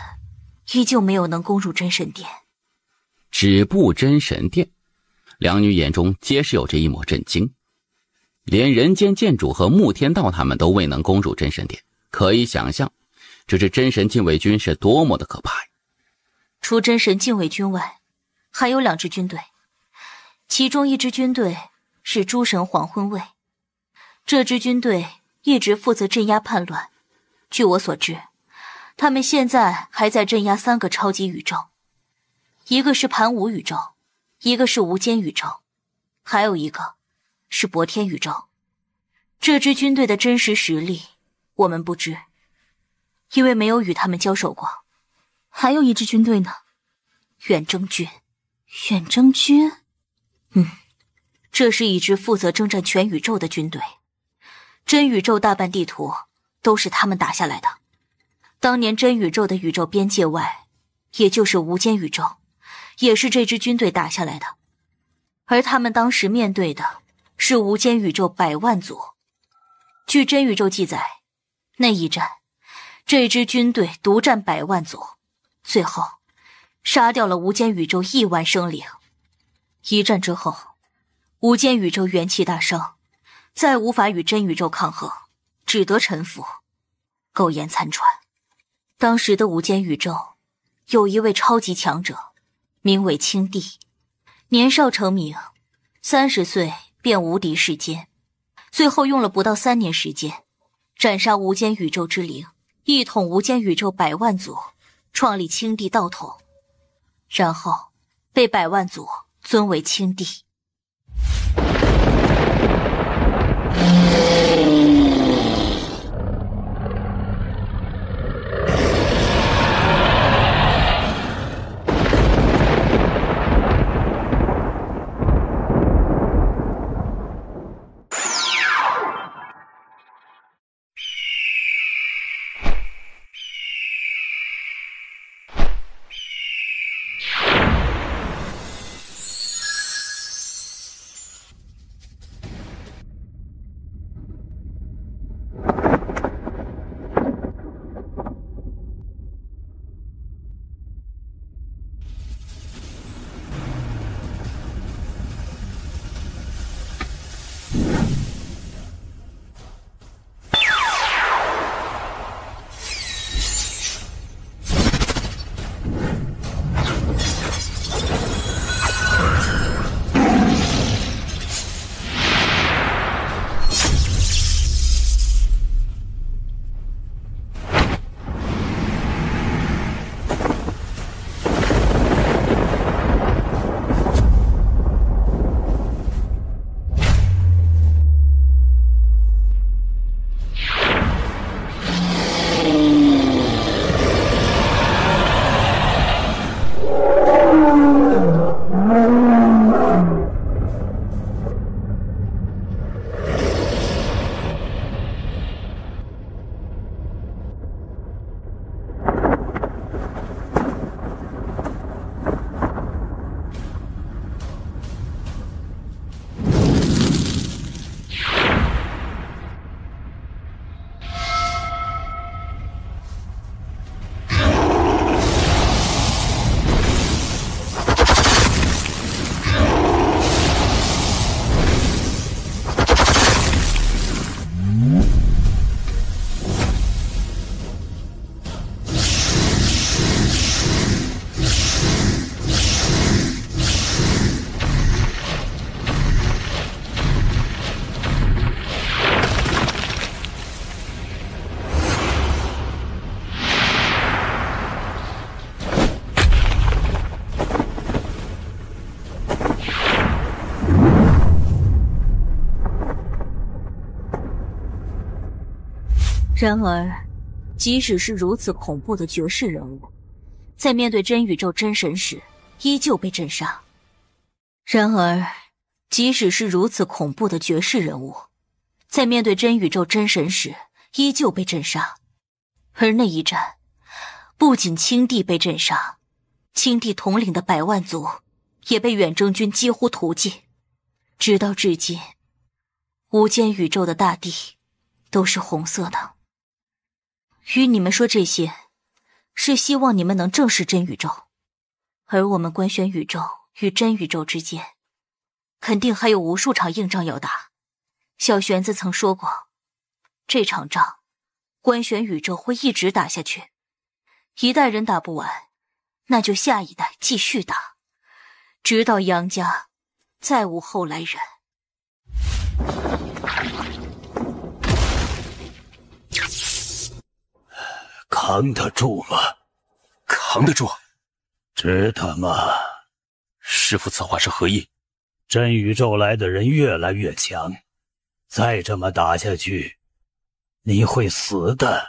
依旧没有能攻入真神殿。止步真神殿，两女眼中皆是有着一抹震惊。连人间剑主和穆天道他们都未能攻入真神殿，可以想象这支真神禁卫军是多么的可怕。除真神禁卫军外，还有2支军队，其中一支军队是诸神黄昏卫。这支军队一直负责镇压叛乱，据我所知，他们现在还在镇压3个超级宇宙，一个是盘古宇宙，一个是无间宇宙，还有一个是博天宇宙。这支军队的真实实力我们不知，因为没有与他们交手过。还有一支军队呢，远征军。远征军？这是一支负责征战全宇宙的军队。真宇宙大半地图都是他们打下来的。当年真宇宙的宇宙边界外，也就是无间宇宙，也是这支军队打下来的。而他们当时面对的是无间宇宙100万族。据真宇宙记载，那一战，这支军队独占100万族，最后杀掉了无间宇宙1万生灵。一战之后，无间宇宙元气大伤，再无法与真宇宙抗衡，只得臣服，苟延残喘。当时的无间宇宙有一位超级强者，名为青帝，年少成名，30岁便无敌世间，最后用了不到3年时间，斩杀无间宇宙之灵，一统无间宇宙100万族，创立青帝道统，然后被100万族尊为青帝。然而，即使是如此恐怖的绝世人物，在面对真宇宙真神时，依旧被震杀。然而，即使是如此恐怖的绝世人物，在面对真宇宙真神时，依旧被震杀。而那一战，不仅青帝被震杀，青帝统领的100万族也被远征军几乎屠尽。直到至今，无间宇宙的大地都是红色的。与你们说这些，是希望你们能正视真宇宙，而我们官宣宇宙与真宇宙之间，肯定还有无数场硬仗要打。小玄子曾说过，这场仗，官宣宇宙会一直打下去，一代人打不完，那就下一代继续打，直到杨家再无后来人。扛得住吗？扛得住。知道吗？师父此话是何意？真宇宙来的人越来越强，再这么打下去，你会死的。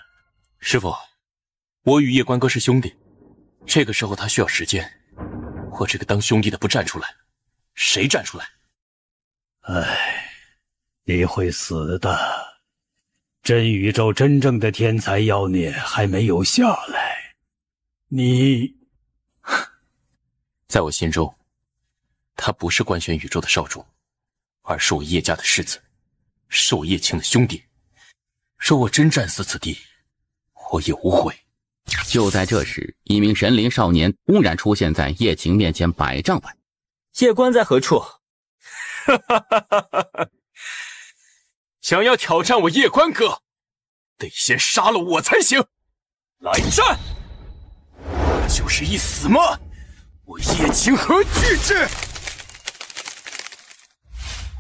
师父，我与叶关哥是兄弟，这个时候他需要时间，我这个当兄弟的不站出来，谁站出来？唉，你会死的。真宇宙真正的天才妖孽还没有下来，你……在我心中，他不是官宣宇宙的少主，而是我叶家的世子，是我叶青的兄弟。若我真战死此地，我也无悔。就在这时，一名神灵少年突然出现在叶晴面前100丈外。叶官在何处？想要挑战我叶关哥，得先杀了我才行。来战！我就是一死吗？我叶晴何惧之？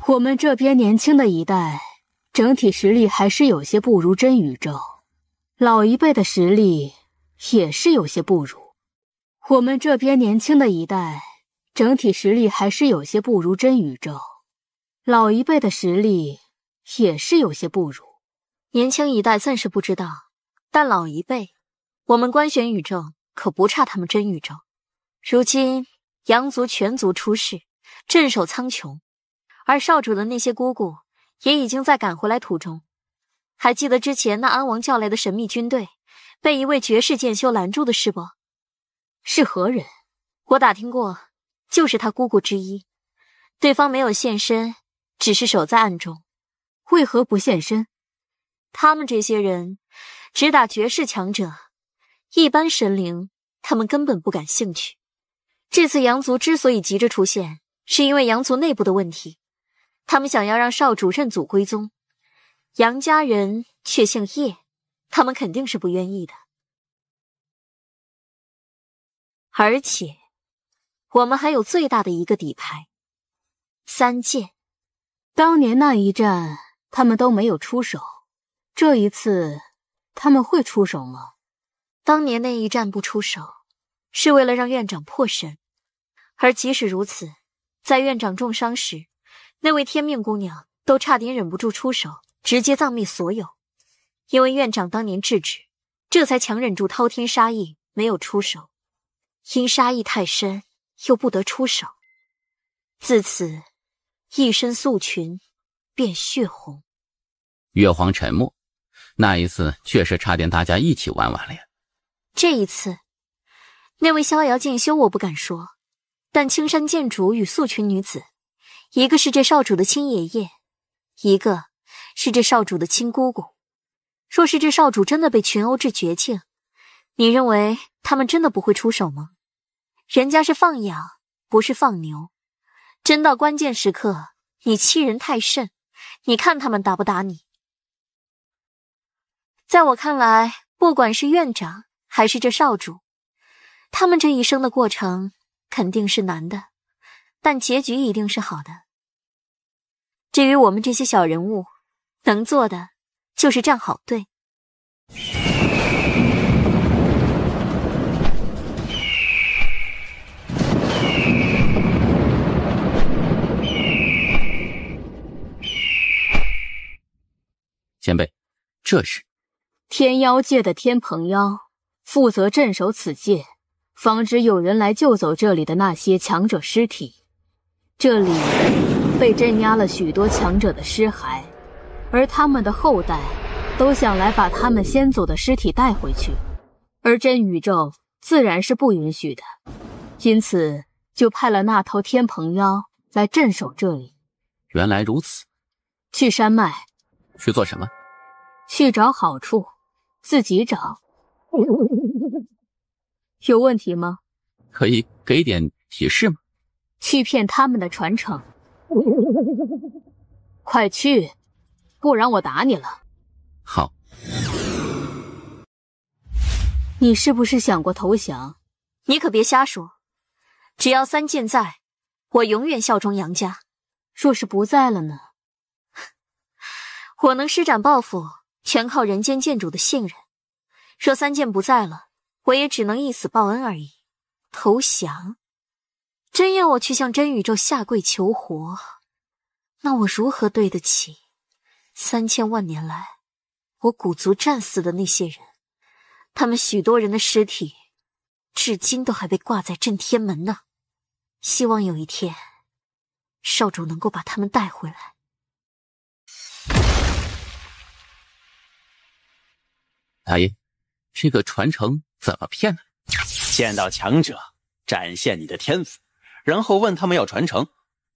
我们这边年轻的一代，整体实力还是有些不如真宇宙，老一辈的实力也是有些不如。我们这边年轻的一代，整体实力还是有些不如真宇宙，老一辈的实力也是有些不如。年轻一代暂时不知道，但老一辈，我们官选宇宙可不差他们真宇宙。如今阳族全族出世，镇守苍穹，而少主的那些姑姑也已经在赶回来途中。还记得之前那安王叫来的神秘军队被一位绝世剑修拦住的事不？是何人？我打听过，就是他姑姑之一。对方没有现身，只是守在暗中。为何不现身？他们这些人只打绝世强者，一般神灵他们根本不感兴趣。这次阳族之所以急着出现，是因为阳族内部的问题，他们想要让少主认祖归宗。杨家人却姓叶，他们肯定是不愿意的。而且我们还有最大的一个底牌，3剑。当年那一战他们都没有出手，这一次他们会出手吗？当年那一战不出手，是为了让院长破神，而即使如此，在院长重伤时，那位天命姑娘都差点忍不住出手，直接葬灭所有。因为院长当年制止，这才强忍住滔天杀意，没有出手。因杀意太深，又不得出手，自此一身素裙变血红。月皇沉默，那一次确实差点大家一起玩完了呀。这一次，那位逍遥剑修我不敢说，但青山剑主与素裙女子，一个是这少主的亲爷爷，一个是这少主的亲姑姑。若是这少主真的被群殴至绝境，你认为他们真的不会出手吗？人家是放羊，不是放牛。真到关键时刻，你欺人太甚，你看他们打不打你？在我看来，不管是院长还是这少主，他们这一生的过程肯定是难的，但结局一定是好的。至于我们这些小人物，能做的就是站好队。前辈，这是天妖界的天蓬妖，负责镇守此界，防止有人来救走这里的那些强者尸体。这里被镇压了许多强者的尸骸，而他们的后代都想来把他们先祖的尸体带回去，而真宇宙自然是不允许的，因此就派了那头天蓬妖来镇守这里。原来如此。去山脉。去做什么？去找好处，自己找。有问题吗？可以给点提示吗？去骗他们的传承。快去，不然我打你了。好。你是不是想过投降？你可别瞎说，只要3剑在，我永远效忠杨家。若是不在了呢？我能施展抱负，全靠人间剑主的信任。若3剑不在了，我也只能以死报恩而已。投降？真要我去向真宇宙下跪求活，那我如何对得起3000万年来我鼓足战死的那些人？他们许多人的尸体，至今都还被挂在震天门呢。希望有一天，少主能够把他们带回来。大爷，这个传承怎么骗呢？见到强者，展现你的天赋，然后问他们要传承。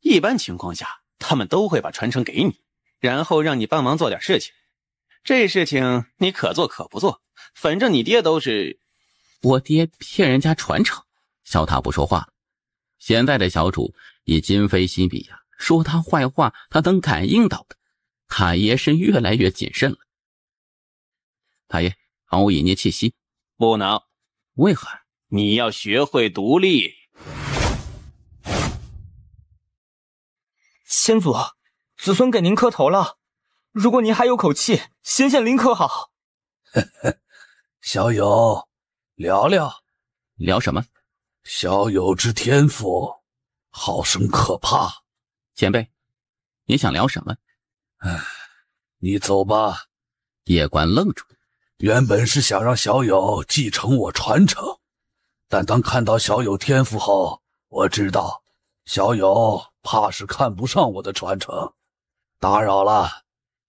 一般情况下，他们都会把传承给你，然后让你帮忙做点事情。这事情你可做可不做，反正你爹都是……我爹骗人家传承。小塔不说话了。现在的小主已今非昔比呀，说他坏话，他能感应到的。他爷是越来越谨慎了。大爷，帮我以捏气息。不能。为何？你要学会独立。先祖，子孙给您磕头了。如果您还有口气，显显灵可好？小友，聊聊。聊什么？小友之天赋，好生可怕。前辈，你想聊什么？你走吧。叶关愣住。原本是想让小友继承我传承，但当看到小友天赋后，我知道小友怕是看不上我的传承。打扰了。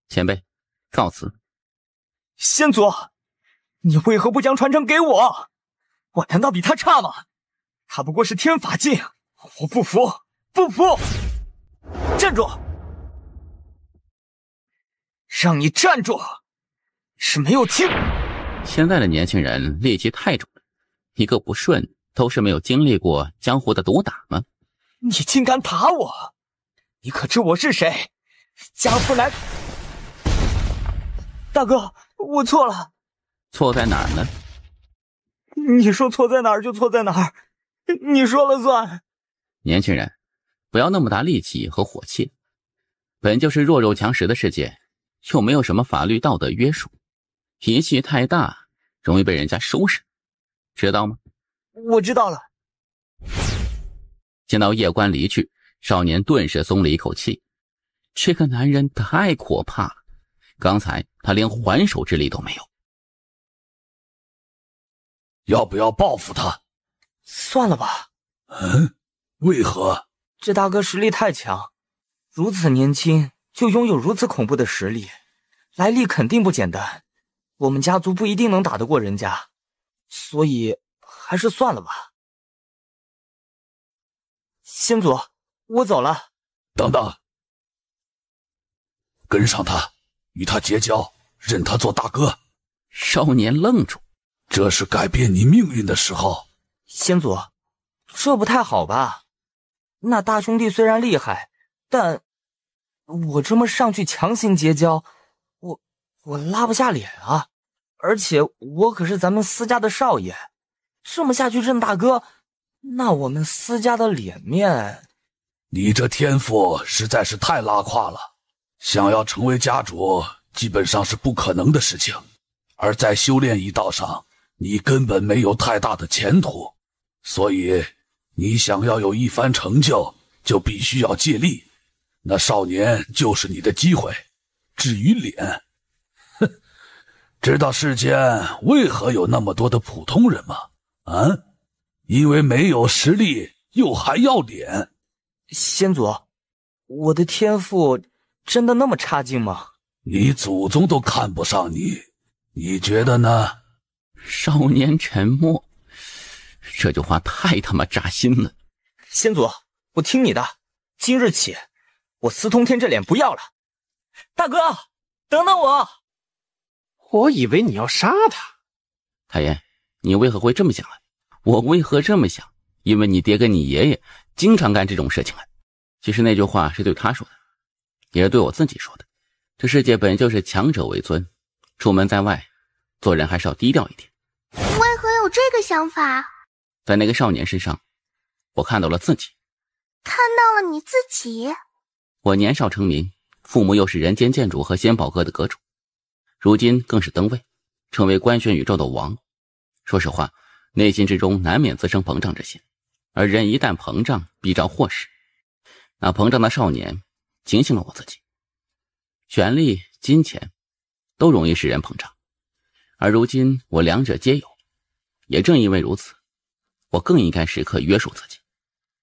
前辈，告辞。先祖，你为何不将传承给我？我难道比他差吗？他不过是天法境，我不服，不服！站住！让你站住！是没有听。现在的年轻人戾气太重了，一个不顺都是没有经历过江湖的毒打吗？你竟敢打我！你可知我是谁？家父来。大哥，我错了。错在哪儿呢？你说错在哪儿就错在哪儿，你说了算。年轻人，不要那么大力气和火气。本就是弱肉强食的世界，又没有什么法律道德约束，脾气太大容易被人家收拾，知道吗？我知道了。见到叶关离去，少年顿时松了一口气。这个男人太可怕了，刚才他连还手之力都没有。要不要报复他？算了吧。为何？这大哥实力太强，如此年轻就拥有如此恐怖的实力，来历肯定不简单。我们家族不一定能打得过人家，所以还是算了吧。先祖，我走了。等等，跟上他，与他结交，认他做大哥。少年愣住。这是改变你命运的时候。先祖，这不太好吧？那大兄弟虽然厉害，但我这么上去强行结交，我拉不下脸啊！而且我可是咱们私家的少爷，这么下去认大哥，那我们私家的脸面……你这天赋实在是太拉胯了，想要成为家主，基本上是不可能的事情。而在修炼一道上，你根本没有太大的前途，所以你想要有一番成就，就必须要借力。那少年就是你的机会。至于脸，知道世间为何有那么多的普通人吗？因为没有实力，又还要脸。先祖，我的天赋真的那么差劲吗？你祖宗都看不上你，你觉得呢？少年沉默，这句话太他妈扎心了。先祖，我听你的，今日起，我司通天这脸不要了。大哥，等等我！我以为你要杀他。太爷，你为何会这么想？我为何这么想？因为你爹跟你爷爷经常干这种事情。其实那句话是对他说的，也是对我自己说的。这世界本就是强者为尊，出门在外，做人还是要低调一点。为何有这个想法？在那个少年身上，我看到了自己。看到了你自己？我年少成名，父母又是人间剑主和仙宝阁的阁主，如今更是登位，成为官宣宇宙的王。说实话，内心之中难免滋生膨胀之心，而人一旦膨胀，必招祸事。那膨胀的少年警醒了我自己，权力、金钱都容易使人膨胀，而如今我两者皆有，也正因为如此，我更应该时刻约束自己。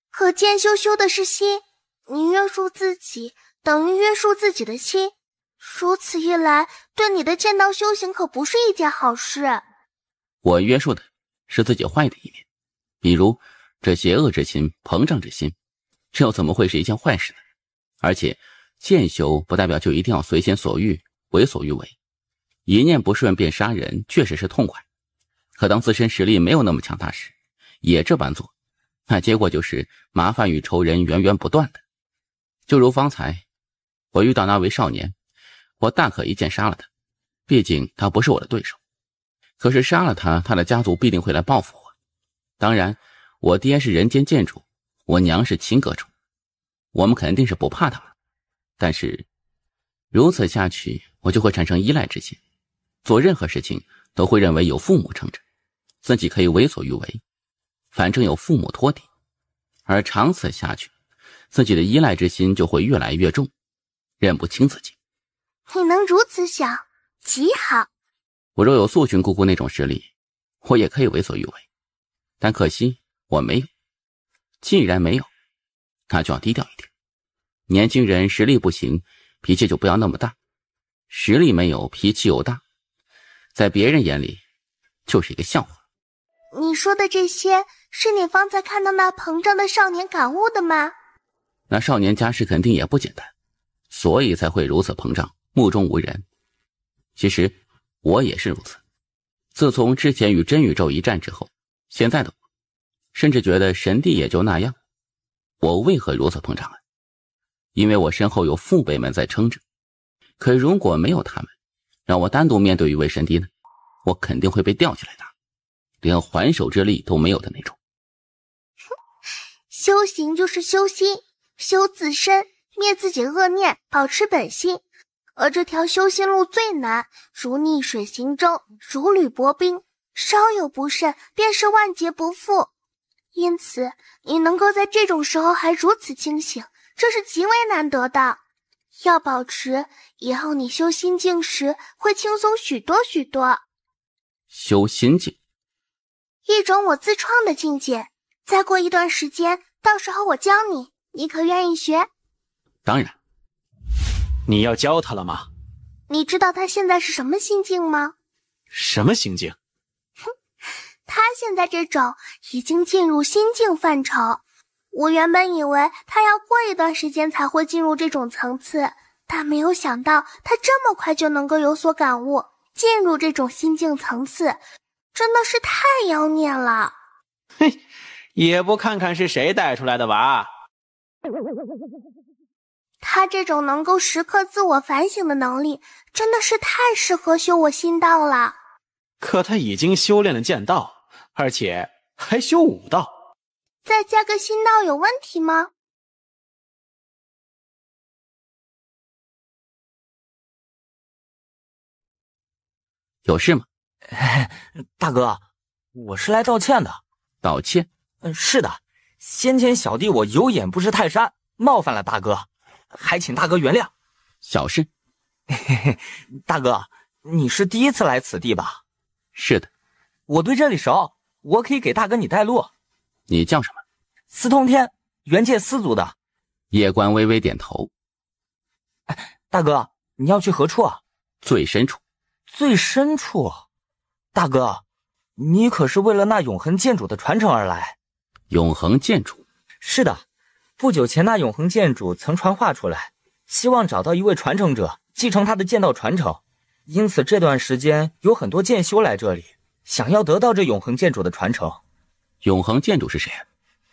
可见羞羞的是心，你约束自己等于约束自己的心，如此一来，对你的剑道修行可不是一件好事。我约束的是自己坏的一面，比如这邪恶之心、膨胀之心，这又怎么会是一件坏事呢？而且剑修不代表就一定要随心所欲、为所欲为，一念不顺便杀人，确实是痛快。可当自身实力没有那么强大时，也这般做，那结果就是麻烦与仇人源源不断的。就如方才我遇到那位少年，我大可一剑杀了他，毕竟他不是我的对手。可是杀了他，他的家族必定会来报复我。当然，我爹是人间剑主，我娘是秦阁主，我们肯定是不怕他们。但是如此下去，我就会产生依赖之心，做任何事情都会认为有父母撑着，自己可以为所欲为，反正有父母托底。而长此下去，自己的依赖之心就会越来越重，认不清自己。你能如此想，极好。我若有素裙姑姑那种实力，我也可以为所欲为，但可惜我没有。既然没有，那就要低调一点。年轻人实力不行，脾气就不要那么大。实力没有，脾气又大，在别人眼里就是一个笑话。你说的这些，是你方才看到那膨胀的少年感悟的吗？那少年家世肯定也不简单，所以才会如此膨胀，目中无人。其实我也是如此。自从之前与真宇宙一战之后，现在的我甚至觉得神帝也就那样。我为何如此膨胀啊？因为我身后有父辈们在撑着。可如果没有他们，让我单独面对一位神帝呢，我肯定会被吊起来打，连还手之力都没有的那种。修行就是修心，修自身，灭自己恶念，保持本心。而这条修心路最难，如逆水行舟，如履薄冰，稍有不慎便是万劫不复。因此你能够在这种时候还如此清醒，这是极为难得的。要保持，以后你修心境时会轻松许多许多。修心境，一种我自创的境界，再过一段时间，到时候我教你，你可愿意学？当然。你要教他了吗？你知道他现在是什么心境吗？什么心境？他现在这种已经进入心境范畴。我原本以为他要过一段时间才会进入这种层次，但没有想到他这么快就能够有所感悟，进入这种心境层次，真的是太妖孽了。嘿，也不看看是谁带出来的娃。他这种能够时刻自我反省的能力，真的是太适合修我心道了。可他已经修炼了剑道，而且还修武道，再加个心道有问题吗？有事吗？大哥，我是来道歉的。道歉？是的，先前小弟我有眼不识泰山，冒犯了大哥，还请大哥原谅。小事。大哥，你是第一次来此地吧？是的。我对这里熟，我可以给大哥你带路。你叫什么？司通天，元界司族的。叶关微微点头。大哥，你要去何处啊？最深处。最深处？大哥，你可是为了那永恒剑主的传承而来。永恒剑主？是的，不久前那永恒剑主曾传话出来，希望找到一位传承者继承他的剑道传承，因此这段时间有很多剑修来这里，想要得到这永恒剑主的传承。永恒剑主是谁？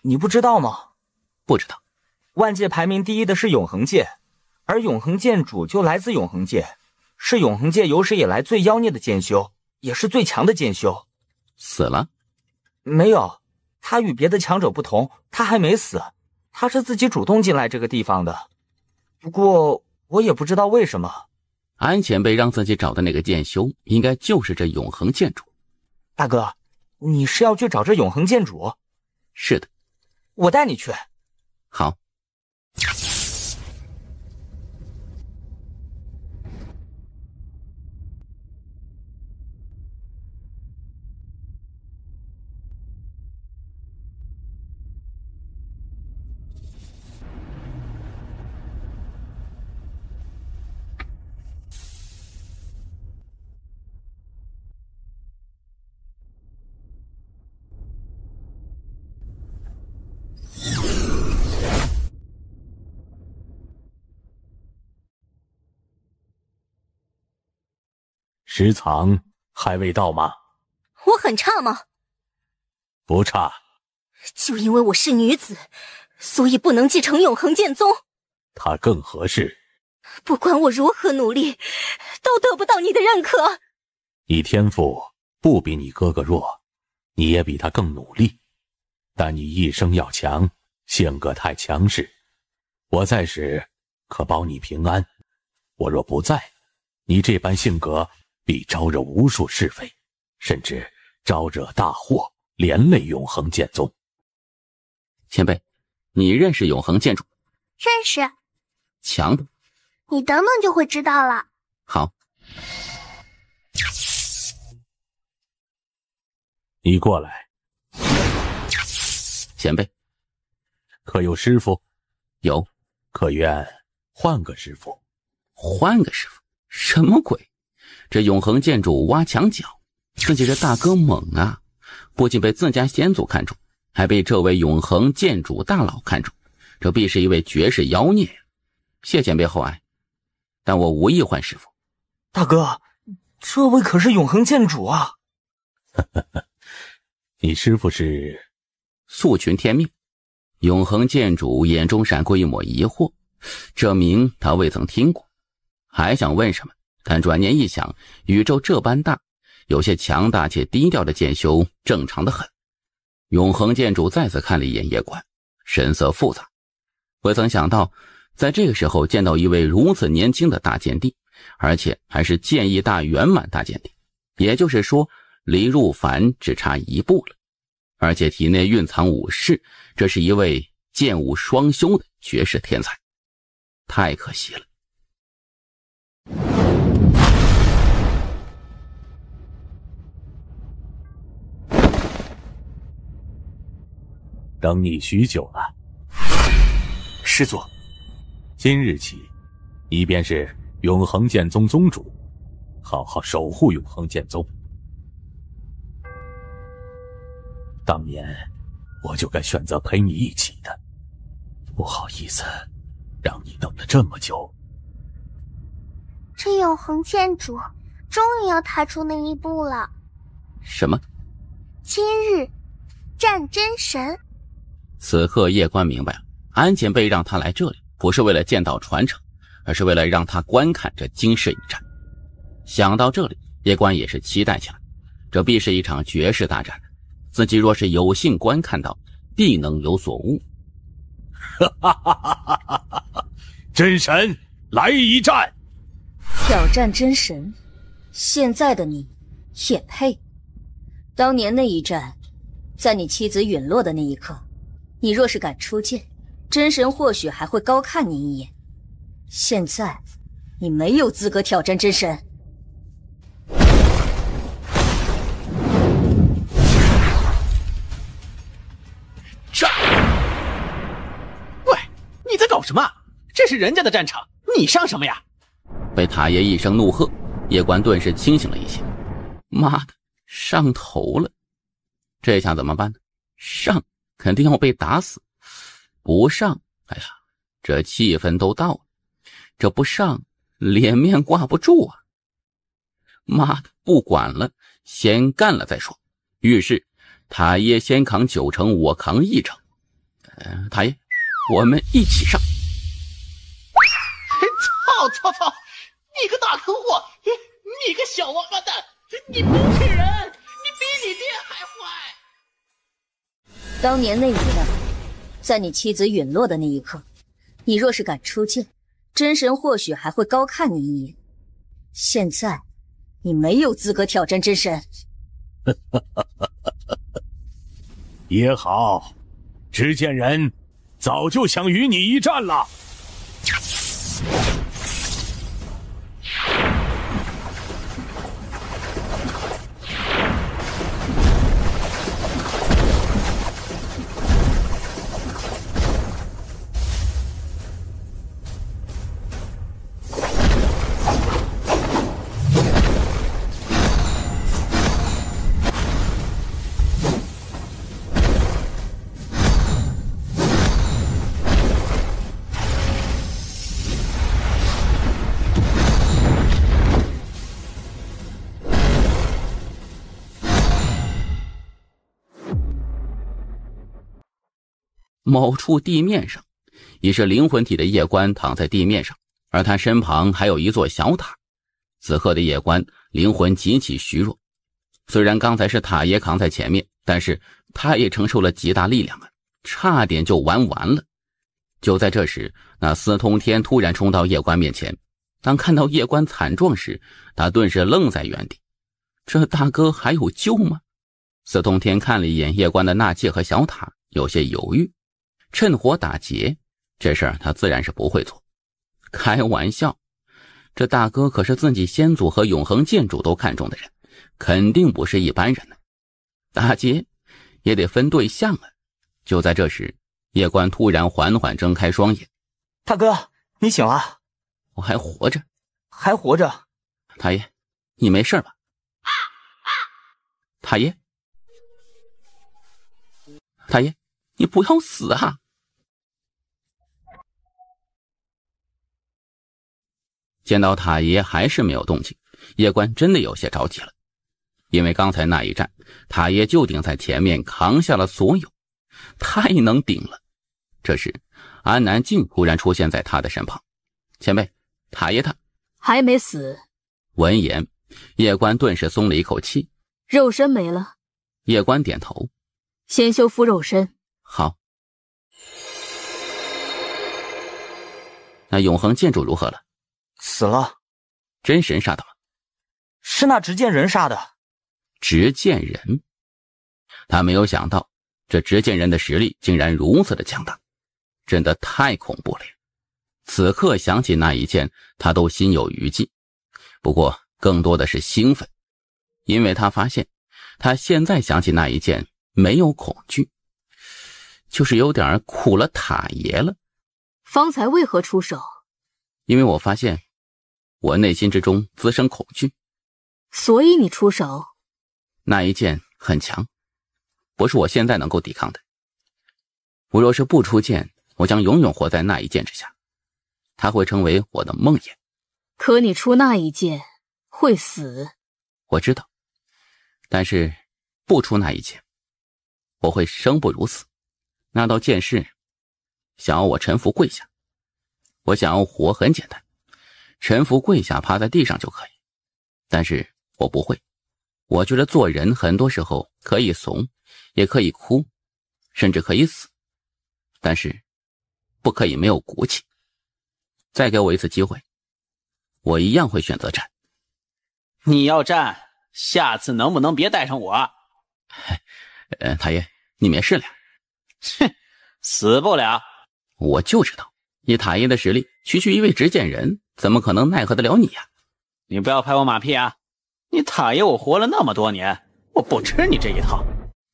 你不知道吗？不知道。万界排名第一的是永恒界，而永恒剑主就来自永恒界，是永恒界有史以来最妖孽的剑修，也是最强的剑修。死了？没有，他与别的强者不同，他还没死，他是自己主动进来这个地方的。不过我也不知道为什么。安前辈让自己找的那个剑修，应该就是这永恒剑主。大哥，你是要去找这永恒剑主？是的。我带你去。好。时藏还未到吗？我很差吗？不差。就因为我是女子，所以不能继承永恒剑宗。他更合适。不管我如何努力，都得不到你的认可。你天赋不比你哥哥弱，你也比他更努力，但你一生要强，性格太强势。我在时可保你平安，我若不在，你这般性格必招惹无数是非，甚至招惹大祸，连累永恒剑宗。前辈，你认识永恒剑主？认识。强的？你等等就会知道了。好。你过来。前辈，可有师傅？有。可愿换个师傅？换个师傅？什么鬼？这永恒剑主挖墙脚，自己这大哥猛啊！不仅被自家先祖看中，还被这位永恒剑主大佬看中，这必是一位绝世妖孽呀！谢前辈厚爱，但我无意换师傅。大哥，这位可是永恒剑主啊！你师傅是素群天命。永恒剑主眼中闪过一抹疑惑，这名他未曾听过，还想问什么，但转念一想，宇宙这般大，有些强大且低调的剑修正常的很。永恒剑主再次看了一眼叶关，神色复杂。未曾想到在这个时候见到一位如此年轻的大剑帝，而且还是剑意大圆满大剑帝，也就是说离入凡只差一步了，而且体内蕴藏武士，这是一位剑武双修的绝世天才，太可惜了。等你许久了。师祖，今日起，你便是永恒剑宗宗主，好好守护永恒剑宗。当年我就该选择陪你一起的，不好意思让你等了这么久。这永恒剑主终于要踏出那一步了。什么？今日战真神。此刻叶关明白了，安前辈让他来这里不是为了剑道传承，而是为了让他观看这惊世一战。想到这里，叶关也是期待起来，这必是一场绝世大战，自己若是有幸观看到，必能有所悟。真神，来一战！挑战真神，现在的你也配？当年那一战，在你妻子陨落的那一刻，你若是敢出剑，真神或许还会高看你一眼。现在，你没有资格挑战真神。杀！喂，你在搞什么？这是人家的战场，你上什么呀？被塔爷一声怒喝，叶关顿时清醒了一些。妈的，上头了！这下怎么办呢？上肯定要被打死，不上，哎呀，这气氛都到了，这不上脸面挂不住啊！妈的，不管了，先干了再说。于是塔爷先扛9成，我扛1成。塔爷，我们一起上！操！你个大坑货！你个小王八蛋！你不是人！你比你爹还坏！当年那一战，在你妻子陨落的那一刻，你若是敢出剑，真神或许还会高看你一眼。现在，你没有资格挑战真神。也好，执剑人早就想与你一战了。某处地面上，已是灵魂体的夜观躺在地面上，而他身旁还有一座小塔。此刻的夜观灵魂极其虚弱，虽然刚才是塔爷扛在前面，但是他也承受了极大力量啊，差点就玩完了。就在这时，那司通天突然冲到夜观面前，当看到夜观惨状时，他顿时愣在原地。这大哥还有救吗？司通天看了一眼夜观的纳戒和小塔，有些犹豫。趁火打劫，这事儿他自然是不会做。开玩笑，这大哥可是自己先祖和永恒建筑都看中的人，肯定不是一般人呢。打劫也得分对象啊。就在这时，夜观突然缓缓睁开双眼。大哥，你醒了？我还活着。还活着？太爷，你没事吧？太爷，太爷，你不要死啊！见到塔爷还是没有动静，夜观真的有些着急了。因为刚才那一战，塔爷就顶在前面扛下了所有，太能顶了。这时安南静突然出现在他的身旁。前辈，塔爷他还没死。闻言，夜观顿时松了一口气。肉身没了。夜观点头。先修复肉身。好。那永恒建筑如何了？死了。真神杀的吗？是那执剑人杀的。执剑人？他没有想到这执剑人的实力竟然如此的强大，真的太恐怖了。此刻想起那一剑，他都心有余悸。不过更多的是兴奋，因为他发现他现在想起那一剑没有恐惧，就是有点苦了塔爷了。方才为何出手？因为我发现我内心之中滋生恐惧。所以你出手？那一剑很强，不是我现在能够抵抗的。我若是不出剑，我将永远活在那一剑之下，它会成为我的梦魇。可你出那一剑会死。我知道，但是不出那一剑，我会生不如死。那道剑是想要我臣服跪下，我想要活很简单，臣服跪下趴在地上就可以。但是我不会，我觉得做人很多时候可以怂，也可以哭，甚至可以死，但是不可以没有骨气。再给我一次机会，我一样会选择战。你要战，下次能不能别带上我？太爷，你没事了？哼，死不了。我就知道，以塔爷的实力，区区一位执剑人，怎么可能奈何得了你呀？你不要拍我马屁啊！你塔爷我活了那么多年，我不吃你这一套。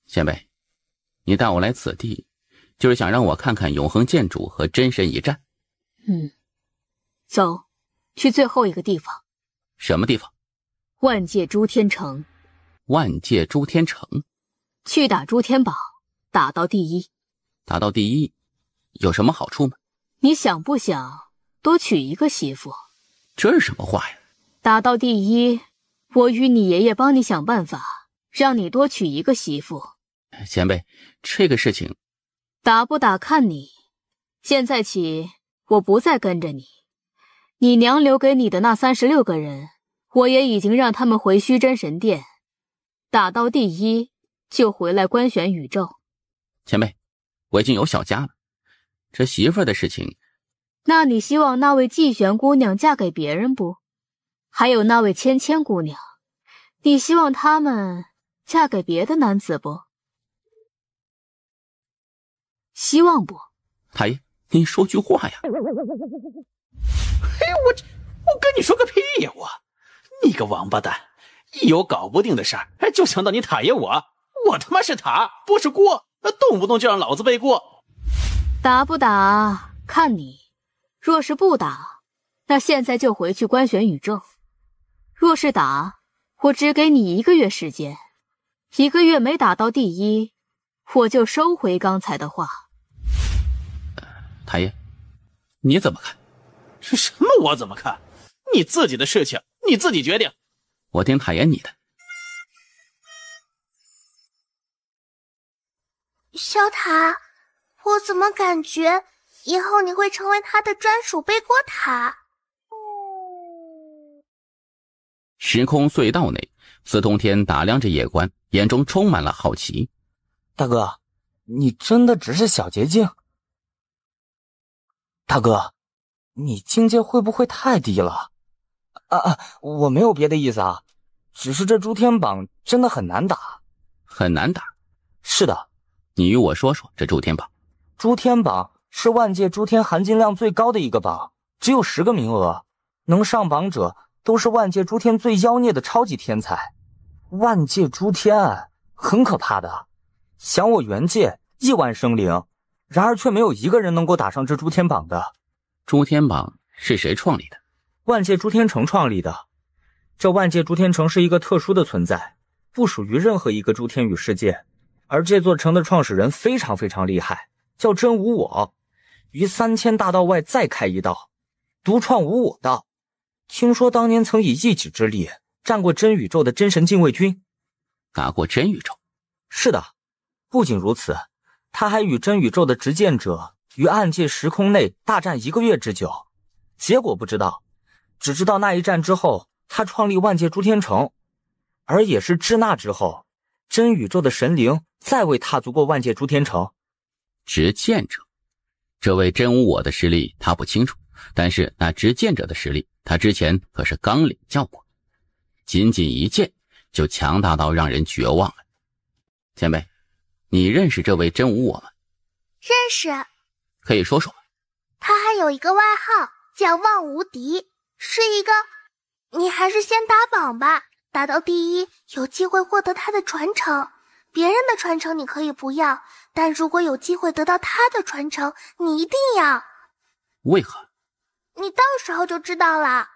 前辈，你带我来此地，就是想让我看看永恒建筑和真神一战。走，去最后一个地方。什么地方？万界诸天城。万界诸天城？去打诸天宝，打到第一。打到第一，有什么好处吗？你想不想多娶一个媳妇？这是什么话呀？打到第一，我与你爷爷帮你想办法，让你多娶一个媳妇。前辈，这个事情打不打看你。现在起，我不再跟着你。你娘留给你的那36个人，我也已经让他们回虚真神殿。打到第一，就回来观选宇宙。前辈，我已经有小家了，这媳妇儿的事情……那你希望那位季玄姑娘嫁给别人不？还有那位芊芊姑娘，你希望她们嫁给别的男子不？希望不？太爷，你说句话呀！我跟你说个屁呀！你个王八蛋，一有搞不定的事儿就想到你塔爷我他妈是塔，不是锅，动不动就让老子背锅。打不打看你，若是不打，那现在就回去观选宇宙。若是打，我只给你1个月时间，1个月没打到第一，我就收回刚才的话。太爷，你怎么看？什么我怎么看？你自己的事情你自己决定。我听太爷你的。小塔，我怎么感觉以后你会成为他的专属背锅塔？时空隧道内，司通天打量着叶关，眼中充满了好奇。大哥，你真的只是小捷径？大哥，你境界会不会太低了？我没有别的意思啊，只是这诸天榜真的很难打。很难打？是的。你与我说说这诸天榜。诸天榜是万界诸天含金量最高的一个榜，只有10个名额，能上榜者都是万界诸天最妖孽的超级天才。万界诸天很可怕的，想我元界1万生灵，然而却没有一个人能够打上这诸天榜的。诸天榜是谁创立的？万界诸天城创立的。这万界诸天城是一个特殊的存在，不属于任何一个诸天宇世界，而这座城的创始人非常非常厉害，叫真无我，于3000大道外再开一道，独创无我道。听说当年曾以一己之力战过真宇宙的真神禁卫军。打过真宇宙？是的，不仅如此，他还与真宇宙的执剑者于暗界时空内大战1个月之久，结果不知道，只知道那一战之后他创立万界诸天城，而也是至那之后，真宇宙的神灵再未踏足过万界诸天城。执剑者，这位真无我的实力他不清楚，但是那执剑者的实力他之前可是刚领教过，仅仅一剑就强大到让人绝望了。前辈，你认识这位真无我吗？认识。可以说说吗？他还有一个外号叫望无敌，是一个……你还是先打榜吧，打到第1有机会获得他的传承，别人的传承你可以不要，但如果有机会得到他的传承，你一定要。为何？你到时候就知道了。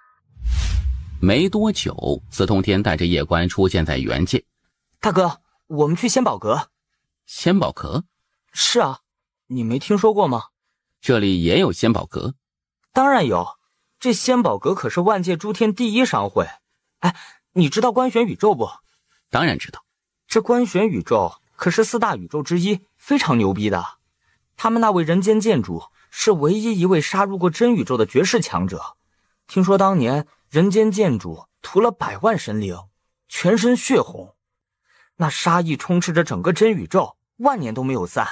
没多久，司通天带着叶关出现在元界。大哥，我们去仙宝阁。仙宝阁？是啊，你没听说过吗？这里也有仙宝阁？当然有，这仙宝阁可是万界诸天第1商会。哎，你知道观玄宇宙不？当然知道。这观玄宇宙可是4大宇宙之一，非常牛逼的。他们那位人间剑主是唯一一位杀入过真宇宙的绝世强者。听说当年人间剑主屠了100万神灵，全身血红，那杀意充斥着整个真宇宙，万年都没有散。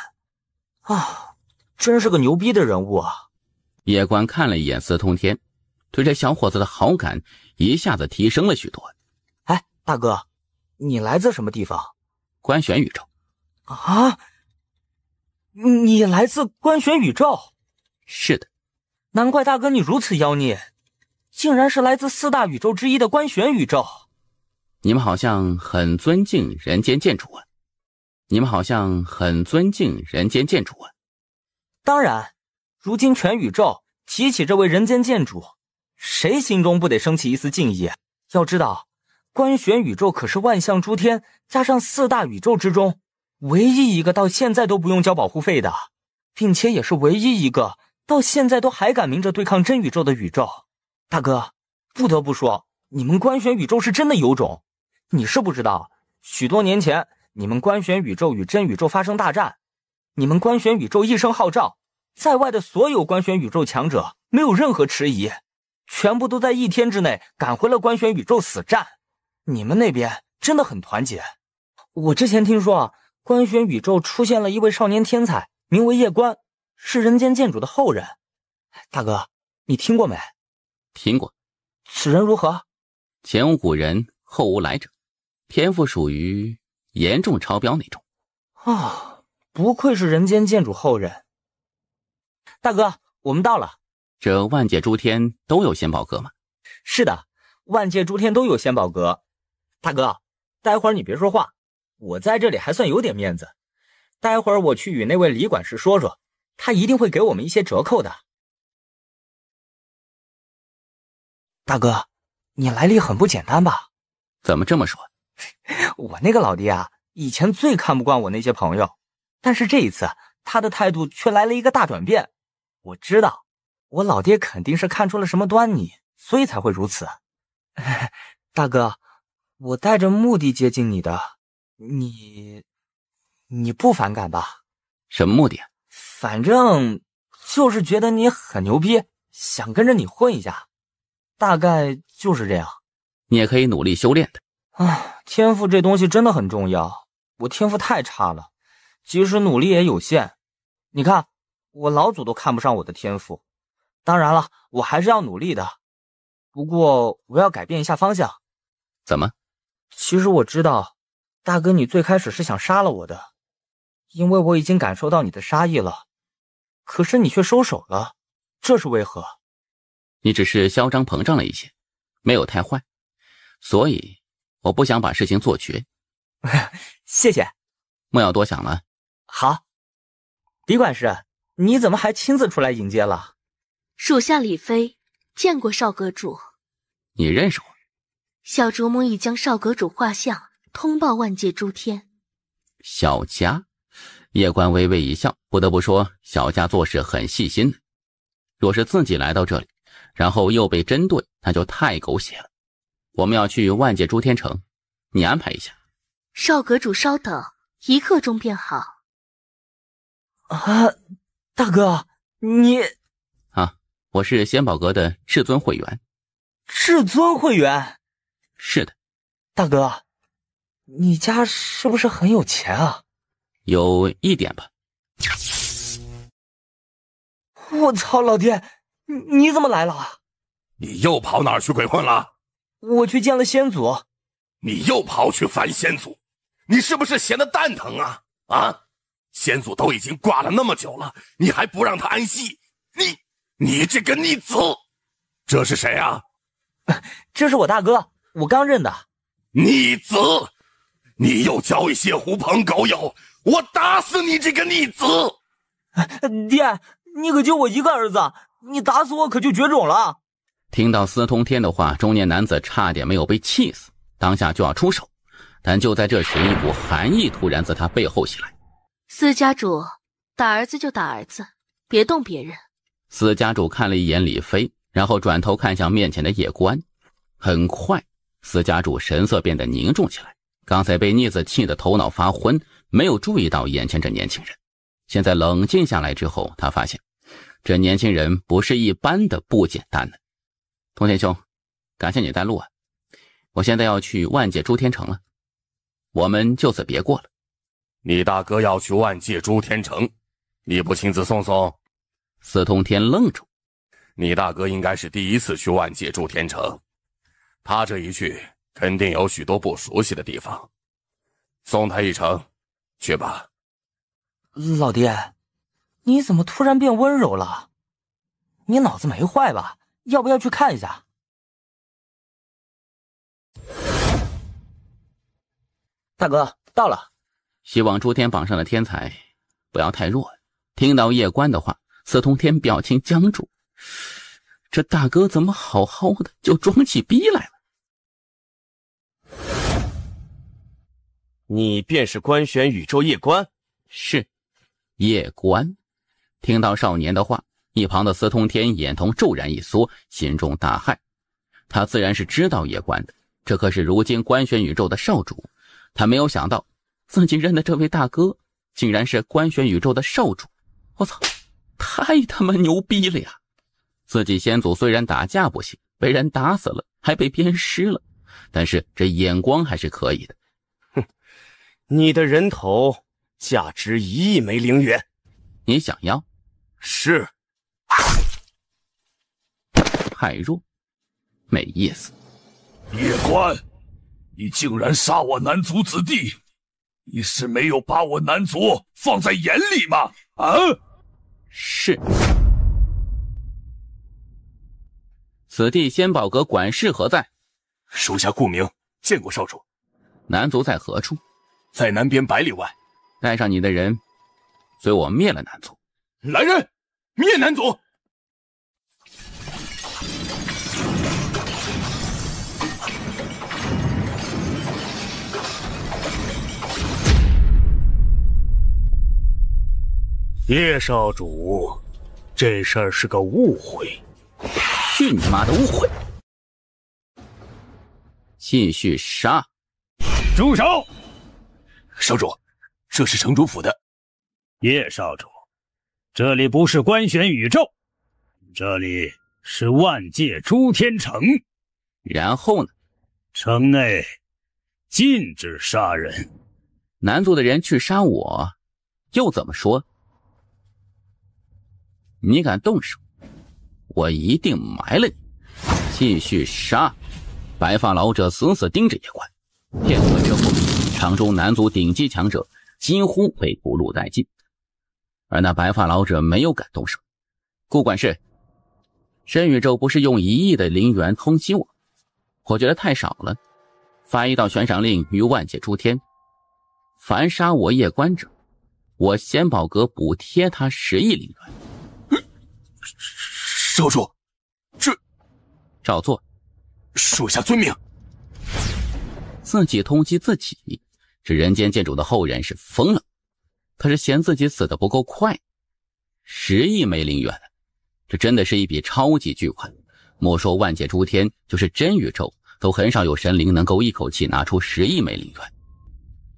真是个牛逼的人物啊！叶关看了一眼司通天，对这小伙子的好感一下子提升了许多。哎，大哥，你来自什么地方？观玄宇宙。啊？你来自观玄宇宙？是的。难怪大哥你如此妖孽，竟然是来自4大宇宙之一的观玄宇宙。你们好像很尊敬人间剑主啊。当然，如今全宇宙提起这位人间剑主，谁心中不得升起一丝敬意？要知道，观玄宇宙可是万象诸天加上4大宇宙之中唯一一个到现在都不用交保护费的，并且也是唯一一个到现在都还敢明着对抗真宇宙的宇宙。大哥，不得不说，你们观玄宇宙是真的有种。你是不知道，许多年前你们观玄宇宙与真宇宙发生大战，你们观玄宇宙一声号召，在外的所有观玄宇宙强者没有任何迟疑，全部都在1天之内赶回了观玄宇宙死战。你们那边真的很团结。我之前听说观玄宇宙出现了一位少年天才，名为叶关，是人间剑主的后人。大哥，你听过没？听过。此人如何？前无古人，后无来者，天赋属于严重超标那种。不愧是人间剑主后人。大哥，我们到了。这万界诸天都有仙宝阁吗？是的，万界诸天都有仙宝阁。大哥，待会儿你别说话，我在这里还算有点面子。待会儿我去与那位李管事说说，他一定会给我们一些折扣的。大哥，你来历很不简单吧？怎么这么说？我那个老爹以前最看不惯我那些朋友，但是这一次他的态度却来了一个大转变。我知道，我老爹肯定是看出了什么端倪，所以才会如此。大哥，我带着目的接近你的，你不反感吧？什么目的？反正就是觉得你很牛逼，想跟着你混一下，大概就是这样。你也可以努力修炼的。天赋这东西真的很重要，我天赋太差了，即使努力也有限。你看，我老祖都看不上我的天赋。当然了，我还是要努力的。不过我要改变一下方向。怎么？其实我知道，大哥你最开始是想杀了我的，因为我已经感受到你的杀意了。可是你却收手了，这是为何？你只是嚣张膨胀了一些，没有太坏，所以我不想把事情做绝。谢谢。莫要多想了。好。李管事，你怎么还亲自出来迎接了？属下李妃见过少阁主。你认识我？小主母已将少阁主画像通报万界诸天。小家？叶官微微一笑，不得不说，小家做事很细心的。若是自己来到这里，然后又被针对，那就太狗血了。我们要去万界诸天城，你安排一下。少阁主稍等，1刻钟便好。大哥，你我是仙宝阁的至尊会员。至尊会员？是的。大哥，你家是不是很有钱啊？有一点吧。我操，老爹，你怎么来了？你又跑哪儿去鬼混了？我去见了先祖。你又跑去烦先祖？你是不是闲得蛋疼啊？先祖都已经挂了那么久了，你还不让他安息？你这个逆子！这是谁啊？这是我大哥，我刚认的。逆子！你又交一些狐朋狗友，我打死你这个逆子！爹，你可就我一个儿子，你打死我可就绝种了。听到司通天的话，中年男子差点没有被气死，当下就要出手，但就在这时，一股寒意突然自他背后袭来。司家主，打儿子就打儿子，别动别人。司家主看了一眼李飞，然后转头看向面前的叶官。很快，司家主神色变得凝重起来。刚才被逆子气得头脑发昏，没有注意到眼前这年轻人。现在冷静下来之后，他发现这年轻人不是一般的不简单呢。通天兄，感谢你带路啊！我现在要去万界诸天城了，我们就此别过了。你大哥要去万界诸天城，你不亲自送送？司通天愣住。你大哥应该是第一次去万界诸天城，他这一去肯定有许多不熟悉的地方，送他一程，去吧。老爹，你怎么突然变温柔了？你脑子没坏吧？要不要去看一下？大哥，到了。希望诸天榜上的天才不要太弱。听到叶官的话，司通天表情僵住。这大哥怎么好好的就装起逼来了？你便是官选宇宙叶官？是，叶官。听到少年的话，一旁的司通天眼瞳骤然一缩，心中大骇。他自然是知道叶官的，这可是如今官选宇宙的少主。他没有想到自己认的这位大哥竟然是官选宇宙的少主。我操，太他妈牛逼了呀！自己先祖虽然打架不行，被人打死了，还被鞭尸了，但是这眼光还是可以的。你的人头价值1亿枚灵元，你想要？是。太弱，没意思。叶官，你竟然杀我南族子弟，你是没有把我南族放在眼里吗？是。此地仙宝阁管事何在？属下顾明，见过少主。南族在何处？在南边100里外。带上你的人，随我灭了南族。来人，灭南族！叶少主，这事儿是个误会。去你妈的误会！继续杀！住手！少主，这是城主府的。叶少主，这里不是官选宇宙，这里是万界诸天城。然后呢？城内禁止杀人。南族的人去杀我，又怎么说？你敢动手，我一定埋了你。继续杀！白发老者死死盯着叶关。片刻之后，场中南族顶级强者几乎被不露殆尽，而那白发老者没有敢动手。顾管事，申宇宙不是用1亿的灵元通缉我觉得太少了，发一道悬赏令于万界诸天，凡杀我叶关者，我仙宝阁补贴他10亿灵元。少主，这照做。属下遵命。自己通缉自己，这人间剑主的后人是疯了。他是嫌自己死得不够快。10亿枚灵元，这真的是一笔超级巨款。莫说万界诸天，就是真宇宙都很少有神灵能够一口气拿出10亿枚灵元。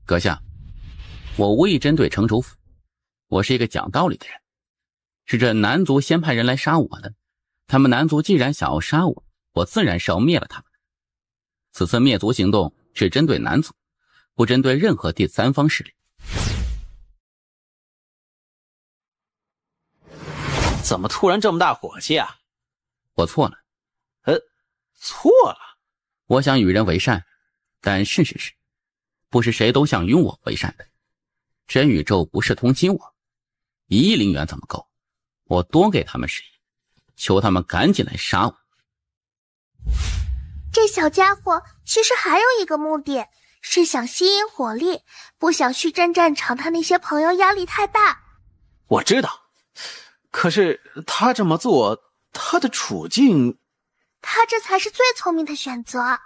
阁下，我无意针对城主府，我是一个讲道理的人。是这南族先派人来杀我的，他们南族既然想要杀我，我自然是要灭了他们。此次灭族行动是针对南族，不针对任何第三方势力。怎么突然这么大火气啊？我错了。错了？我想与人为善，但事实是，不是谁都想与我为善的。真宇宙不是通缉我，1亿灵元怎么够？我多给他们10亿，求他们赶紧来杀我。这小家伙其实还有一个目的，是想吸引火力，不想续战战场，他那些朋友压力太大。我知道，可是他这么做，他的处境……他这才是最聪明的选择。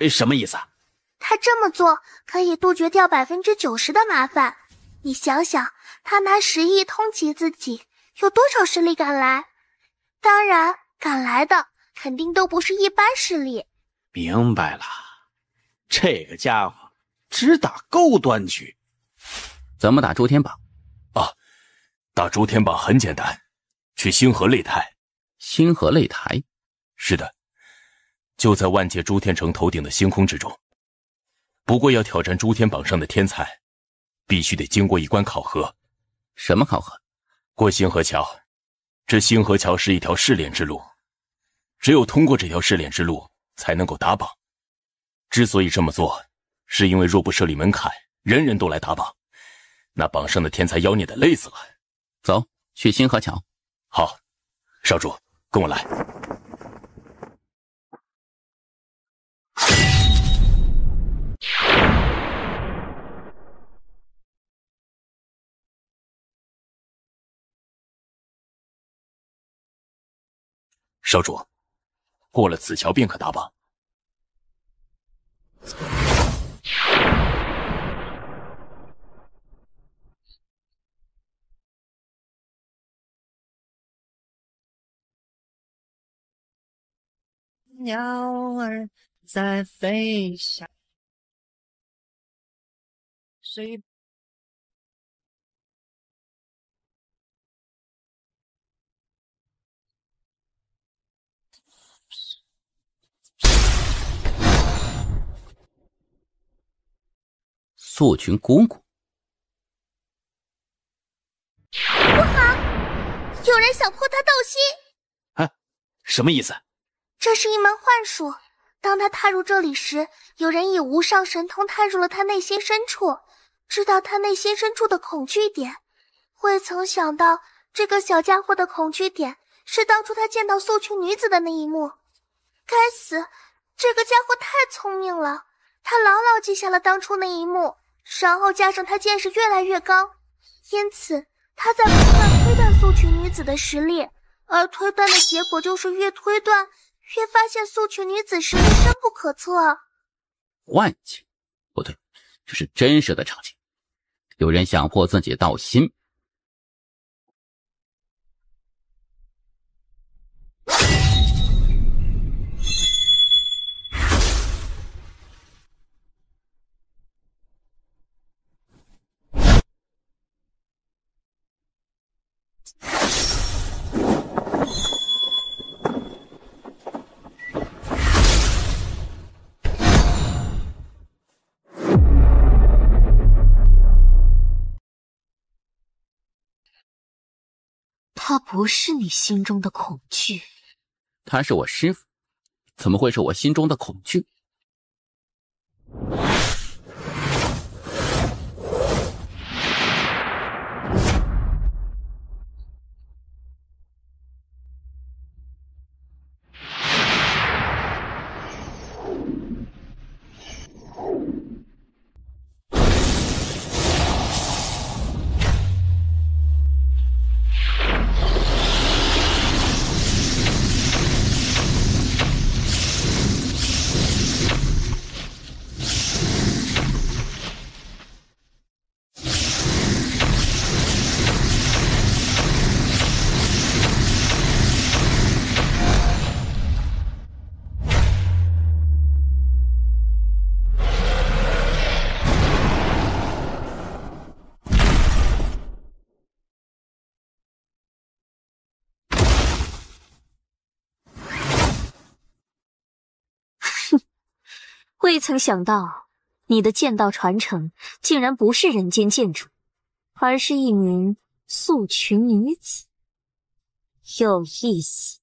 什么意思啊？他这么做可以杜绝掉90%的麻烦。你想想，他拿10亿通缉自己，有多少势力赶来？当然，赶来的肯定都不是一般势力。明白了，这个家伙只打高端局。怎么打诸天榜？打诸天榜很简单，去星河擂台。星河擂台？是的，就在万界诸天城头顶的星空之中。不过要挑战诸天榜上的天才，必须得经过一关考核。什么考核？过星河桥。这星河桥是一条试炼之路，只有通过这条试炼之路才能够打榜。之所以这么做，是因为若不设立门槛，人人都来打榜，那榜上的天才妖孽得累死了。走，去星河桥。好，少主，跟我来。少主，过了此桥便可打榜。鸟儿在飞翔，谁？素群姑姑，不好，有人想破他斗心。什么意思？这是一门幻术，当他踏入这里时，有人以无上神通探入了他内心深处，知道他内心深处的恐惧点。未曾想到，这个小家伙的恐惧点是当初他见到素裙女子的那一幕。该死，这个家伙太聪明了，他牢牢记下了当初那一幕，然后加上他见识越来越高，因此他在不断推断素裙女子的实力，而推断的结果就是越推断越发现素裙女子实力深不可测。幻境？不对，这是真实的场景。有人想破自己道心。他不是你心中的恐惧，他是我师父，怎么会是我心中的恐惧？未曾想到，你的剑道传承竟然不是人间剑主，而是一名素裙女子，有意思。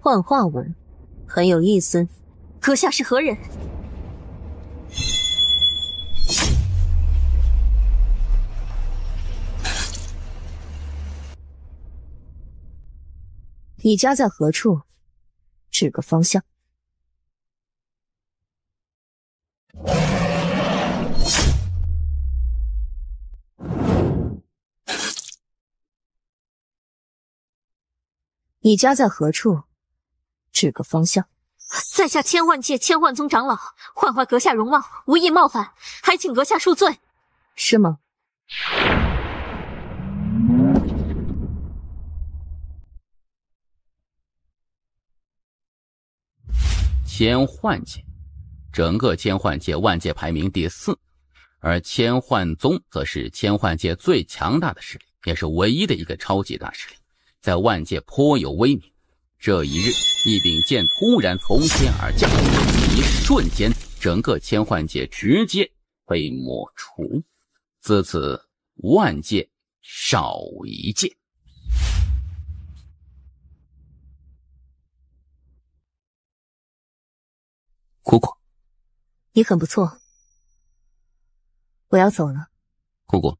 幻化文，很有意思。阁下是何人？你家在何处？指个方向。你家在何处？指个方向。在下千幻界千幻宗长老，幻化阁下容貌，无意冒犯，还请阁下恕罪。是吗？千幻界，整个千幻界万界排名第4，而千幻宗则是千幻界最强大的势力，也是唯一的一个超级大势力，在万界颇有威名。这一日，一柄剑突然从天而降，一瞬间，整个千幻界直接被抹除，自此万界少一界。苦苦，你很不错，我要走了。苦苦，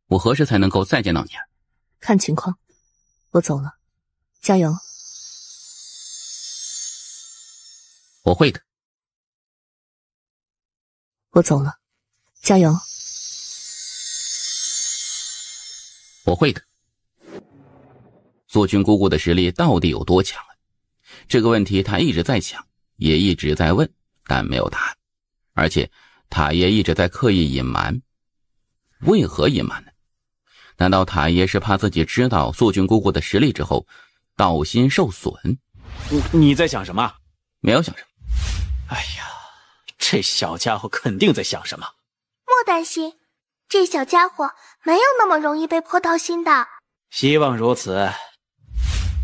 我何时才能够再见到你啊？看情况，我走了，加油。我会的。我走了，加油。我会的。素君姑姑的实力到底有多强啊？这个问题他一直在想，也一直在问，但没有答案。而且塔爷一直在刻意隐瞒。为何隐瞒呢？难道塔爷是怕自己知道素君姑姑的实力之后道心受损？你在想什么？没有想什么。哎呀，这小家伙肯定在想什么。莫担心，这小家伙没有那么容易被泼到心的。希望如此。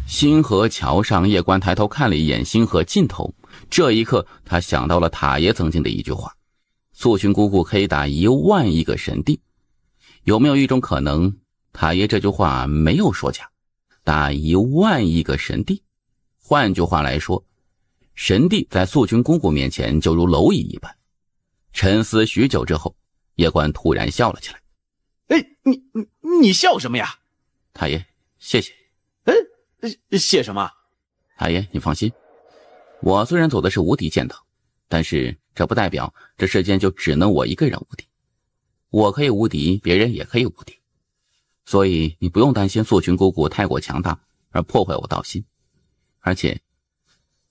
星河桥上，叶关抬头看了一眼星河尽头，这一刻他想到了塔爷曾经的一句话：素君姑姑可以打10000个神帝。有没有一种可能，塔爷这句话没有说假，打10000个神帝？换句话来说，神帝在素君姑姑面前就如蝼蚁一般。沉思许久之后，叶关突然笑了起来。哎，你笑什么呀？塔爷，谢谢。谢什么？塔爷，你放心，我虽然走的是无敌剑道，但是这不代表这世间就只能我一个人无敌。我可以无敌，别人也可以无敌。所以你不用担心素君姑姑太过强大而破坏我道心。而且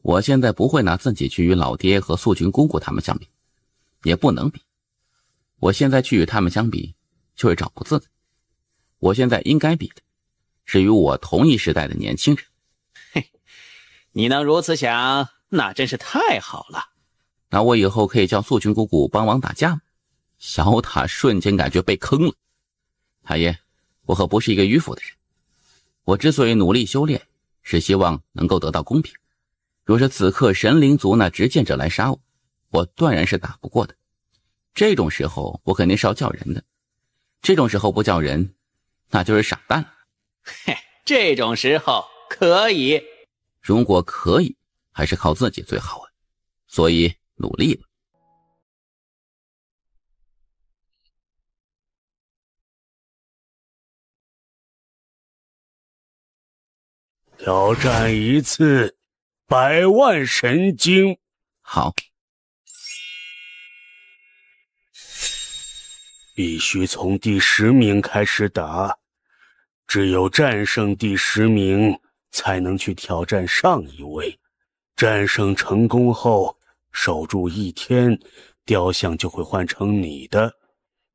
我现在不会拿自己去与老爹和素君姑姑他们相比，也不能比。我现在去与他们相比，就是找不自在。我现在应该比的是与我同一时代的年轻人。嘿，你能如此想，那真是太好了。那我以后可以叫素君姑姑帮忙打架吗？小塔瞬间感觉被坑了。塔爷，我可不是一个迂腐的人。我之所以努力修炼，是希望能够得到公平。若是此刻神灵族那执剑者来杀我，我断然是打不过的。这种时候我肯定是要叫人的，这种时候不叫人，那就是傻蛋了。嘿，这种时候可以。如果可以，还是靠自己最好啊。所以努力吧。挑战一次100万神经。好。必须从第10名开始打，只有战胜第10名才能去挑战上一位。战胜成功后，守住1天，雕像就会换成你的，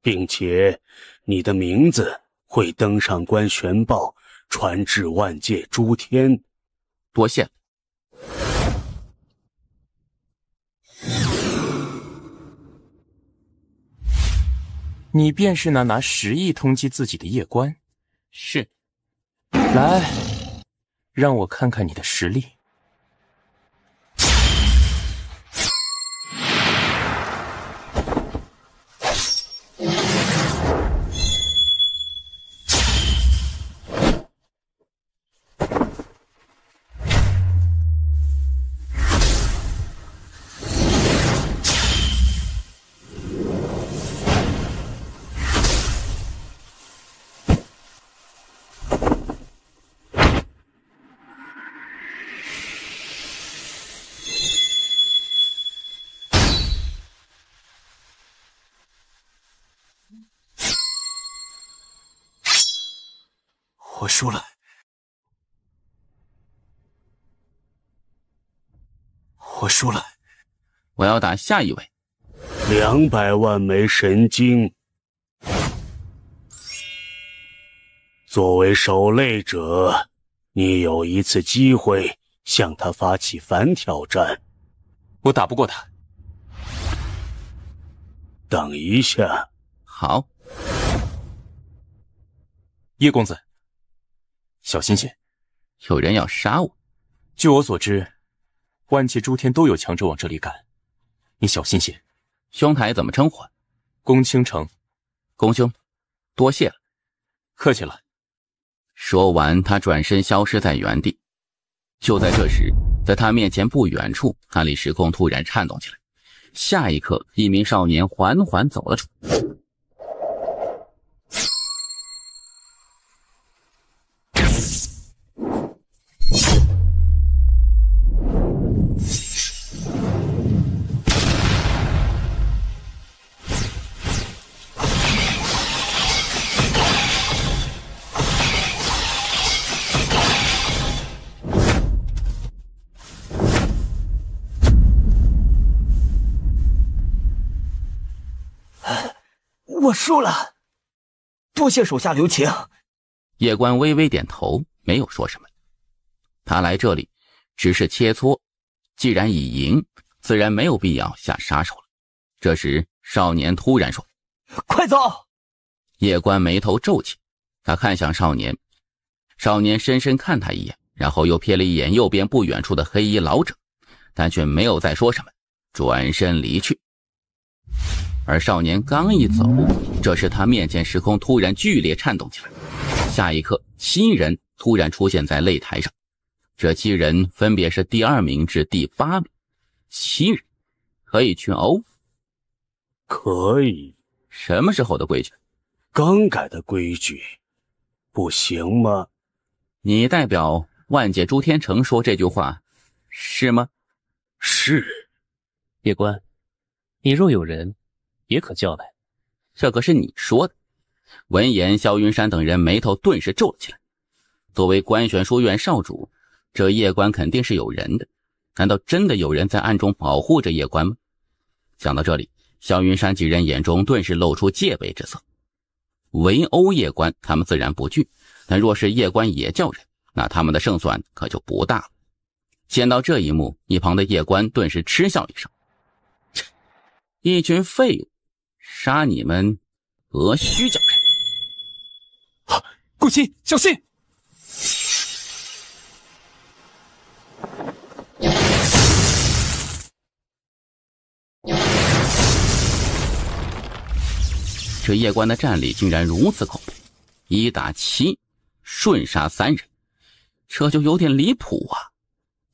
并且你的名字会登上官玄报，传至万界诸天。多谢了。你便是那拿10亿通缉自己的叶关？是。来，让我看看你的实力。我输了，我输了。我要打下一位。200万枚神经。作为守擂者，你有一次机会向他发起反挑战。我打不过他。等一下。好。叶公子，小心些，有人要杀我。据我所知，万界诸天都有强者往这里赶，你小心些。兄台怎么称呼？宫倾城。宫兄，多谢了。客气了。说完，他转身消失在原地。就在这时，在他面前不远处，那里时空突然颤动起来。下一刻，一名少年缓缓走了出来。我输了，多谢手下留情。叶关微微点头，没有说什么。他来这里只是切磋，既然已赢，自然没有必要下杀手了。这时少年突然说：快走！叶关眉头皱起，他看向少年，少年深深看他一眼，然后又瞥了一眼右边不远处的黑衣老者，但却没有再说什么，转身离去。而少年刚一走，这时他面前时空突然剧烈颤动起来，下一刻7人突然出现在擂台上，这7人分别是第2名至第8名。7人可以群殴？可以。什么时候的规矩？刚改的规矩，不行吗？你代表万界诸天城说这句话，是吗？是。叶关，你若有人，也可叫来。这可是你说的。闻言，萧云山等人眉头顿时皱了起来。作为官玄书院少主，这叶关肯定是有人的，难道真的有人在暗中保护着叶关吗？想到这里，萧云山几人眼中顿时露出戒备之色。围殴叶关他们自然不惧，但若是叶关也叫人，那他们的胜算可就不大了。见到这一幕，一旁的叶关顿时嗤笑一声：一群废物，杀你们何须叫人？顾七，小心！这叶关的战力竟然如此恐怖，1打7，瞬杀3人，这就有点离谱啊！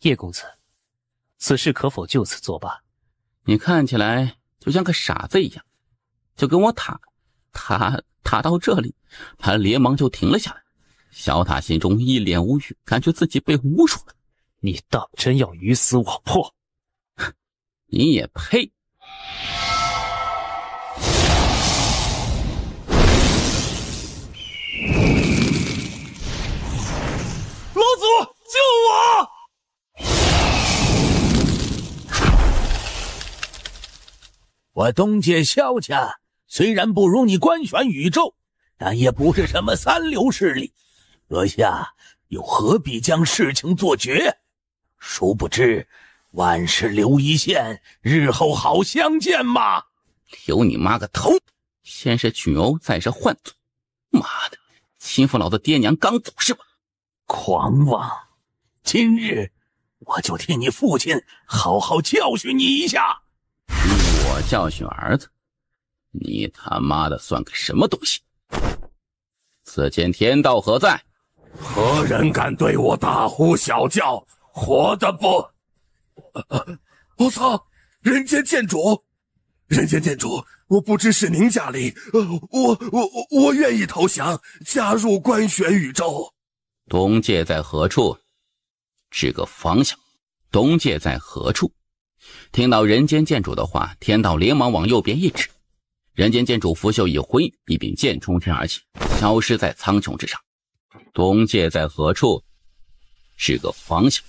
叶公子，此事可否就此作罢？你看起来就像个傻子一样，就跟我塔到这里，他连忙就停了下来。小塔心中一脸无语，感觉自己被侮辱了。你当真要鱼死网破？你也配！老祖，救我！我东界萧家虽然不如你官选宇宙，但也不是什么3流势力，阁下又何必将事情做绝？殊不知万事留一线，日后好相见嘛！留你妈个头！先是群殴，再是换罪，妈的，欺负老子爹娘刚走是吧？狂妄！今日我就替你父亲好好教训你一下。我教训儿子，你他妈的算个什么东西？此间天道何在？何人敢对我大呼小叫？活的不？我操！人间剑主，人间剑主，我不知是您驾临，我愿意投降，加入官选宇宙。东界在何处？指个方向。东界在何处？听到人间剑主的话，天道连忙往右边一指。人间剑主拂袖一挥，一柄剑冲天而起，消失在苍穹之上。东界在何处？指个方向。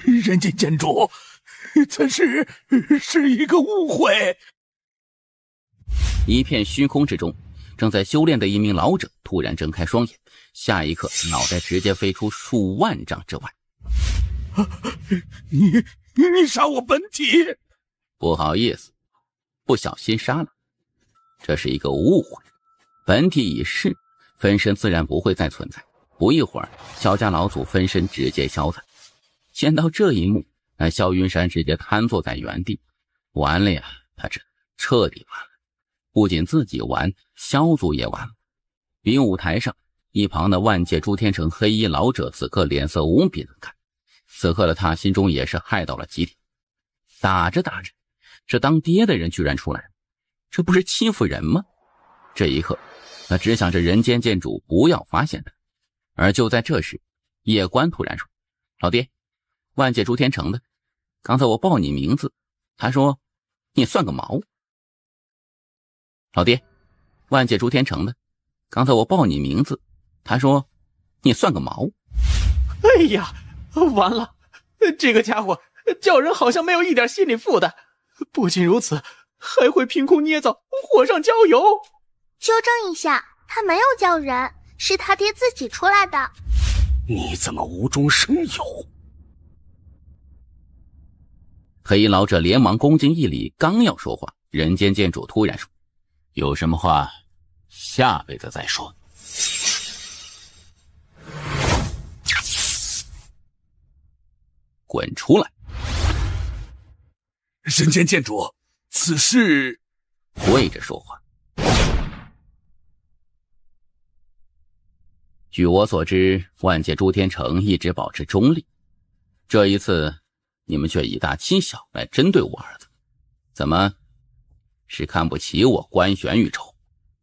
人间剑主，此事是一个误会。一片虚空之中，正在修炼的一名老者突然睁开双眼，下一刻脑袋直接飞出数万丈之外。你杀我本体！不好意思，不小心杀了。这是一个误会，本体已逝，分身自然不会再存在。不一会儿，萧家老祖分身直接消散。见到这一幕，那萧云山直接瘫坐在原地。完了呀，他这彻底完了。不仅自己完，萧族也完了。比武台上，一旁的万界诸天城黑衣老者此刻脸色无比难看，此刻的他心中也是害到了极点。打着打着，这当爹的人居然出来了，这不是欺负人吗？这一刻他只想着人间剑主不要发现他。而就在这时，叶关突然说：老爹，万界朱天成的，刚才我报你名字，他说你算个毛。老爹，万界朱天成的，刚才我报你名字，他说你算个毛。哎呀，完了，这个家伙叫人好像没有一点心理负担，不仅如此，还会凭空捏造火上浇油。纠正一下，他没有叫人，是他爹自己出来的。你怎么无中生有？黑老者连忙恭敬一礼，刚要说话，人间剑主突然说：有什么话下辈子再说。滚出来！人间剑主，此事跪着说话。据我所知，万界朱天成一直保持中立，这一次你们却以大欺小来针对我儿子，怎么是看不起我关玄宇宙？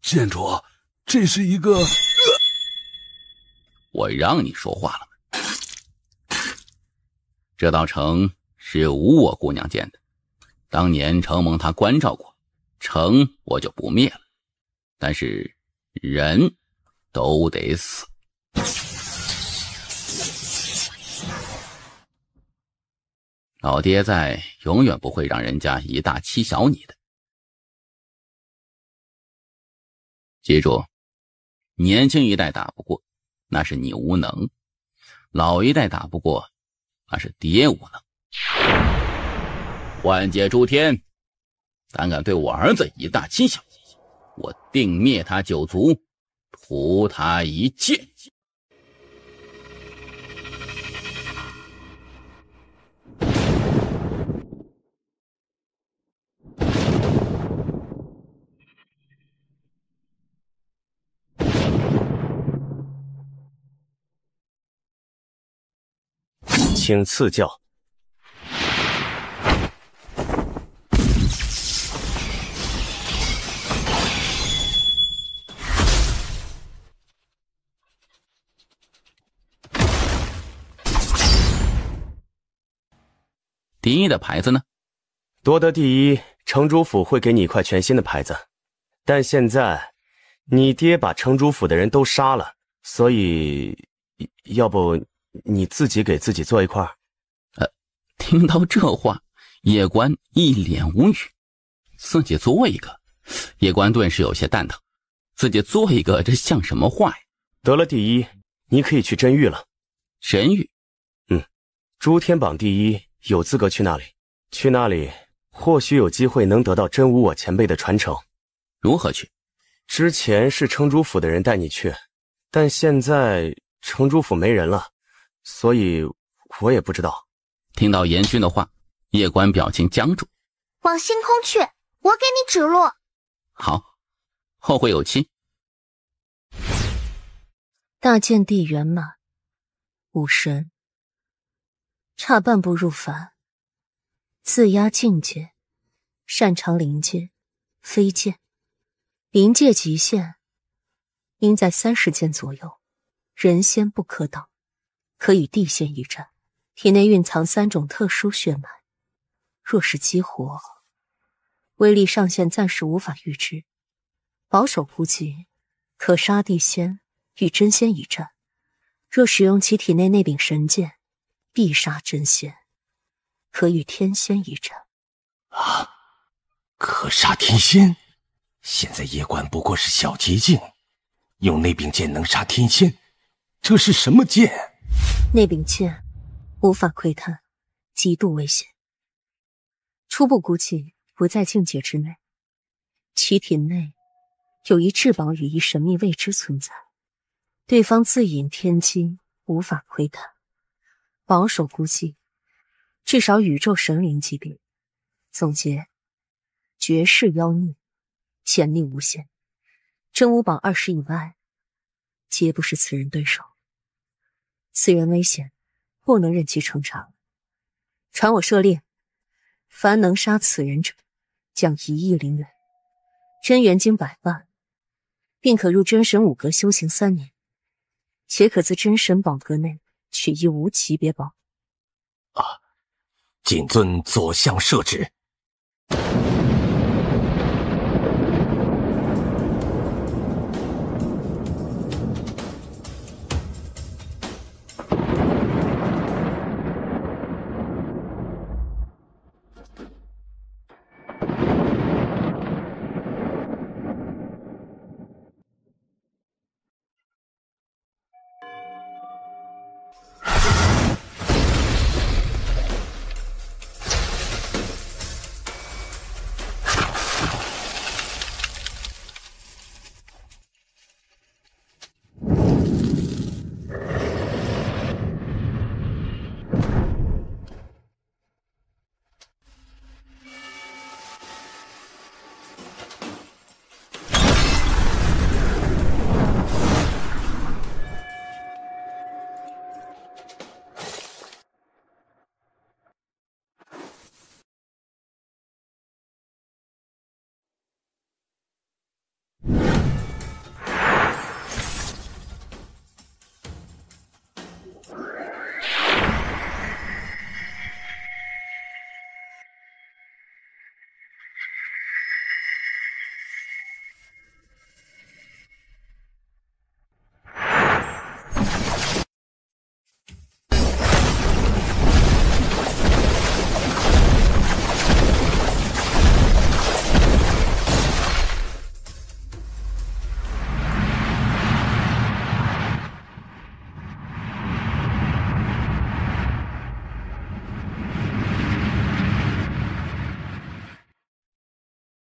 剑主，这是一个……我让你说话了吗？这道城是无我姑娘建的，当年承蒙她关照过，城我就不灭了，但是人都得死。老爹在，永远不会让人家以大欺小你的。记住，年轻一代打不过，那是你无能；老一代打不过，那是爹无能。万界诸天，胆敢对我儿子以大欺小，我定灭他九族，屠他一切。请赐教。第一的牌子呢？夺得第一，城主府会给你一块全新的牌子。但现在，你爹把城主府的人都杀了，所以，要不你自己给自己做一块？听到这话，叶关一脸无语。自己做一个，叶关顿时有些蛋疼。自己做一个，这像什么话呀？得了第一，你可以去真域了。神域？诸天榜第一，有资格去那里。去那里，或许有机会能得到真无我前辈的传承。如何去？之前是城主府的人带你去，但现在城主府没人了，所以我也不知道。听到严勋的话，叶关表情僵住。往星空去，我给你指路。好，后会有期。大剑帝圆满，武神，差半步入凡，自压境界，擅长灵界、飞剑。灵界极限应在30剑左右，人仙不可挡，可与地仙一战。体内蕴藏3种特殊血脉，若是激活，威力上限暂时无法预知。保守估计，可杀地仙与真仙一战。若使用其体内那柄神剑，必杀真仙，可与天仙一战。可杀天仙？现在叶关不过是小捷径，用那柄剑能杀天仙，这是什么剑？那柄剑无法窥探，极度危险。初步估计不在境界之内，其体内有一至宝与一神秘未知存在，对方自引天机，无法窥探。保守估计至少宇宙神灵级别。总结：绝世妖孽，潜力无限，真武榜20以外皆不是此人对手。此人危险，不能任其成长。传我设令，凡能杀此人者，将1亿灵元，真元金100万，并可入真神5阁修行3年，且可自真神宝阁内取一无级别宝。谨遵左相圣旨。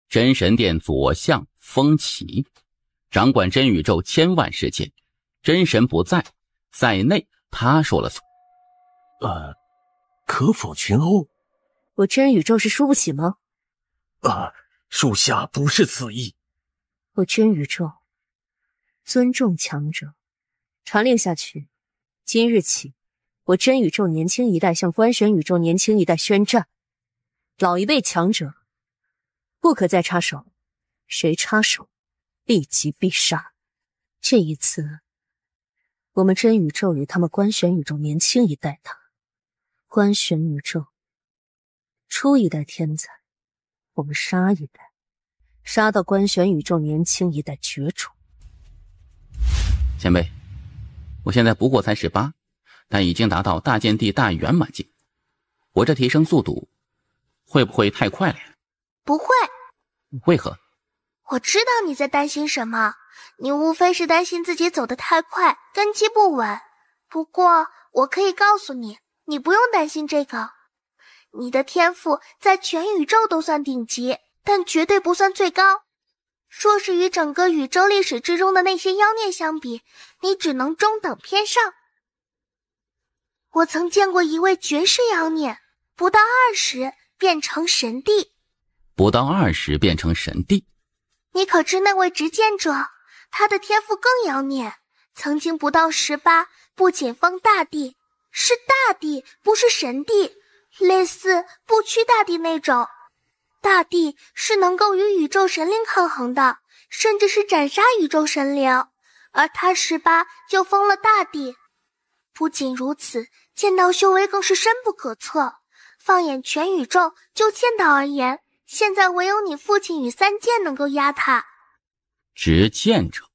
真神殿左相风起，掌管真宇宙千万世界，真神不在，在内他说了算。可否群殴？我真宇宙是输不起吗？属下不是此意。我真宇宙尊重强者，传令下去，今日起，我真宇宙年轻一代向官选宇宙年轻一代宣战，老一辈强者不可再插手，谁插手，立即必杀。这一次，我们真宇宙与他们官选宇宙年轻一代打。官选宇宙出一代天才，我们杀一代，杀到官选宇宙年轻一代绝种。前辈，我现在不过才18，但已经达到大剑帝大圆满境，我这提升速度会不会太快了呀？不会。为何？我知道你在担心什么，你无非是担心自己走得太快，根基不稳。不过我可以告诉你，你不用担心这个。你的天赋在全宇宙都算顶级，但绝对不算最高。若是与整个宇宙历史之中的那些妖孽相比，你只能中等偏上。我曾见过一位绝世妖孽，不到20变成神帝。不到20变成神帝？你可知那位执剑者，他的天赋更妖孽，曾经不到18，不仅封大帝，是大帝，不是神帝，类似不屈大帝那种。大帝是能够与宇宙神灵抗衡的，甚至是斩杀宇宙神灵，而他18就封了大帝。不仅如此，剑道修为更是深不可测。放眼全宇宙，就剑道而言，现在唯有你父亲与3剑能够压他。执剑者，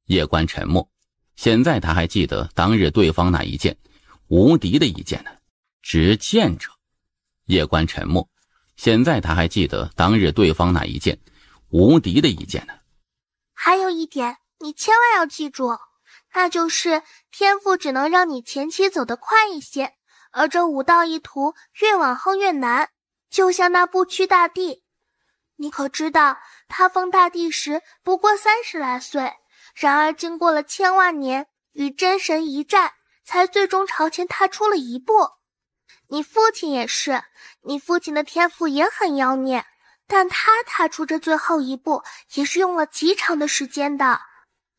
叶关沉默。现在他还记得当日对方那一剑，无敌的一剑呢。执剑者，叶关沉默。现在他还记得当日对方那一剑，无敌的一剑呢。还有一点，你千万要记住，那就是天赋只能让你前期走得快一些，而这武道一途越往后越难。就像那不屈大帝，你可知道他封大帝时不过30来岁，然而经过了千万年，与真神一战，才最终朝前踏出了一步。你父亲也是，你父亲的天赋也很妖孽，但他踏出这最后一步也是用了极长的时间的。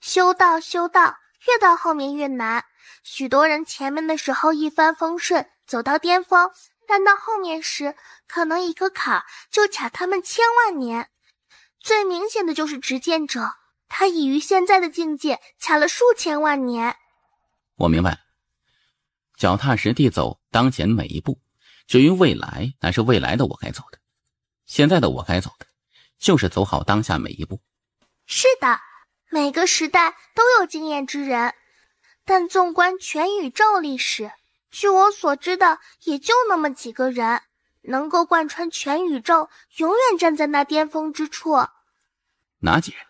修道越到后面越难，许多人前面的时候一帆风顺，走到巅峰，但到后面时，可能一个坎就卡他们千万年。最明显的就是执剑者，他已于现在的境界卡了数千万年。我明白了，脚踏实地走当前每一步，至于未来，那是未来的我该走的，现在的我该走的就是走好当下每一步。是的，每个时代都有经验之人，但纵观全宇宙历史，据我所知的也就那么几个人能够贯穿全宇宙，永远站在那巅峰之处。哪几人？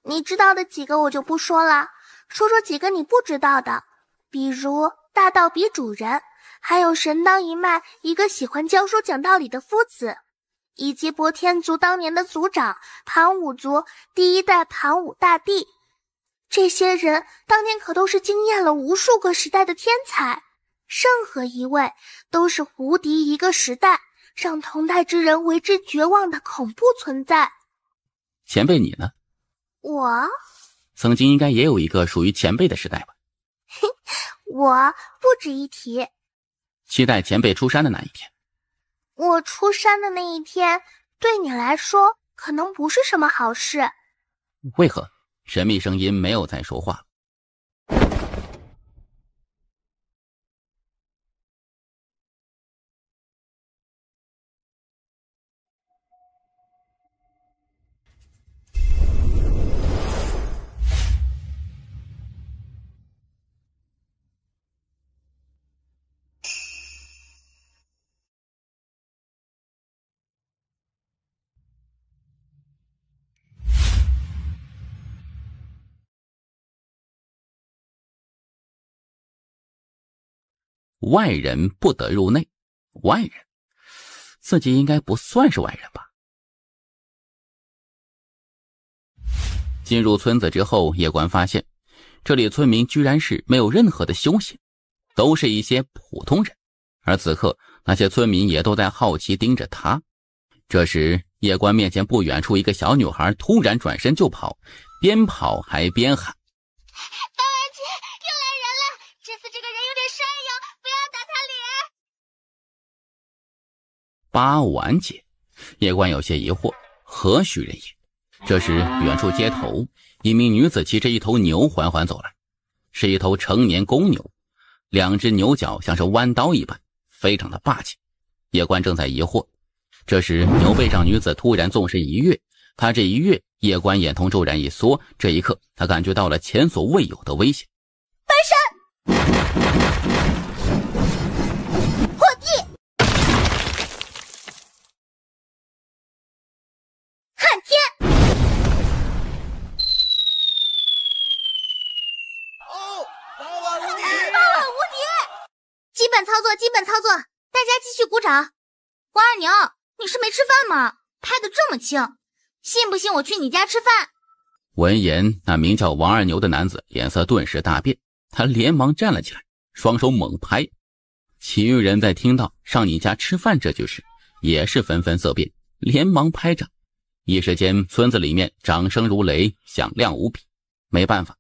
你知道的几个我就不说了，说说几个你不知道的，比如大道比主人，还有神道一脉一个喜欢教书讲道理的夫子，以及博天族当年的族长盘武族第一代盘武大帝。这些人当年可都是惊艳了无数个时代的天才，任何一位都是无敌一个时代，让同代之人为之绝望的恐怖存在。前辈你呢？我曾经应该也有一个属于前辈的时代吧？我不值一提。期待前辈出山的那一天。我出山的那一天，对你来说可能不是什么好事。为何？神秘声音没有再说话。外人不得入内。外人？自己应该不算是外人吧？进入村子之后，叶关发现这里村民居然是没有任何的修行，都是一些普通人。而此刻那些村民也都在好奇盯着他。这时叶关面前不远处一个小女孩突然转身就跑，边跑还边喊：八丸姐，又来人了！这次这个人有点山羊，不要打他脸。八丸姐，叶关有些疑惑，何许人也？这时远处街头，一名女子骑着一头牛缓缓走来，是一头成年公牛，两只牛角像是弯刀一般，非常的霸气。叶关正在疑惑，这时牛背上女子突然纵身一跃，她这一跃，叶关眼瞳骤然一缩，这一刻他感觉到了前所未有的危险。翻身，破地，撼天，八碗无敌！基本操作，基本操作，大家继续鼓掌。王二牛，你是没吃饭吗？拍得这么轻，信不信我去你家吃饭？闻言，那名叫王二牛的男子脸色顿时大变，他连忙站了起来，双手猛拍。其余人在听到上你家吃饭这句时，也是纷纷色变，连忙拍掌。一时间村子里面掌声如雷，响亮无比。没办法，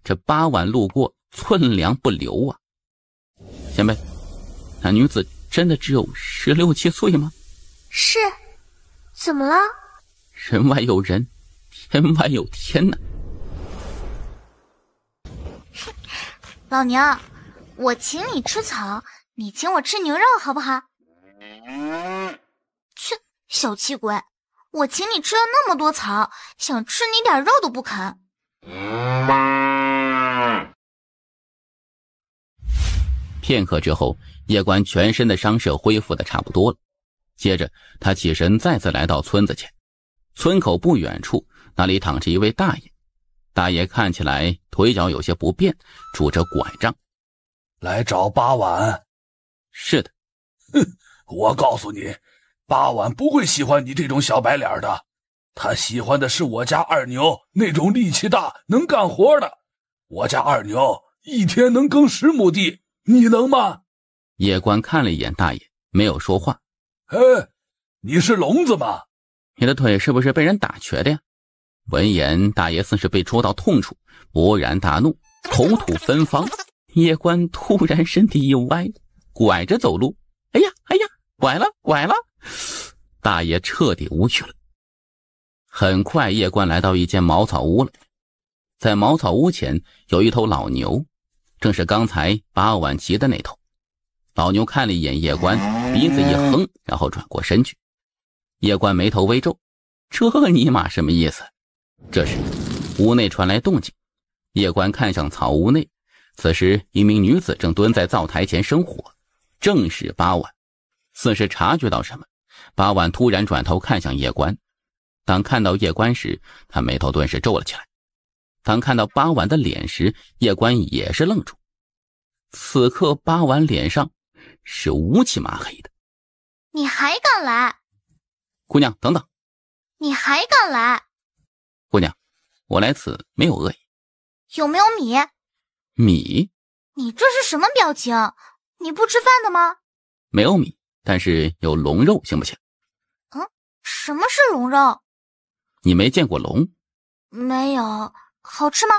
这八碗路过，寸粮不留啊。前辈，那女子真的只有16、17岁吗？是，怎么了？人外有人，天外有天呢。老娘，我请你吃草，你请我吃牛肉，好不好？切，小气鬼，我请你吃了那么多草，想吃你点肉都不肯。片刻之后，叶关全身的伤势恢复的差不多了。接着他起身再次来到村子前，村口不远处那里躺着一位大爷。大爷看起来腿脚有些不便，拄着拐杖。来找八碗？是的。哼，我告诉你，八碗不会喜欢你这种小白脸的，他喜欢的是我家二牛那种力气大能干活的。我家二牛一天能耕10亩地，你能吗？叶关看了一眼大爷，没有说话。你是聋子吗？你的腿是不是被人打瘸的呀？闻言，大爷似是被戳到痛处，勃然大怒，口吐芬芳，叶关突然身体一歪，拐着走路。哎呀，拐了！大爷彻底无语了。很快，叶关来到一间茅草屋了。在茅草屋前有一头老牛，正是刚才8晚骑的那头。老牛看了一眼叶关，鼻子一哼，然后转过身去。叶关眉头微皱，这尼玛什么意思？这时屋内传来动静，叶关看向草屋内，此时一名女子正蹲在灶台前生火，正是8晚。似是察觉到什么，8晚突然转头看向叶关。当看到叶关时，他眉头顿时皱了起来。当看到8晚的脸时，叶关也是愣住。此刻8晚脸上是乌漆麻黑的。你还敢来？姑娘，等等。你还敢来？姑娘，我来此没有恶意。有没有米？米？你这是什么表情？你不吃饭的吗？没有米，但是有龙肉，行不行？什么是龙肉？你没见过龙？没有。好吃吗？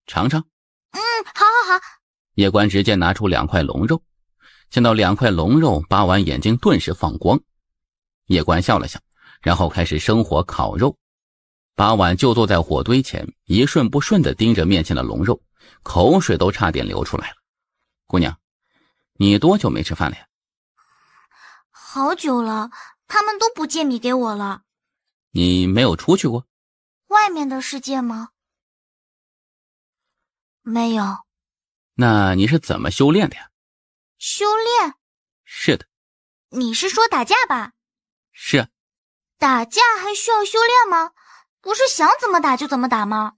尝尝。好。叶关直接拿出2块龙肉，见到2块龙肉，8晚眼睛顿时放光。叶关笑了笑，然后开始生火烤肉。8晚就坐在火堆前，一顺不顺地盯着面前的龙肉，口水都差点流出来了。姑娘，你多久没吃饭了呀？好久了，他们都不借米给我了。你没有出去过？外面的世界吗？没有。那你是怎么修炼的呀？修炼？是的。你是说打架吧？是啊。打架还需要修炼吗？不是想怎么打就怎么打吗？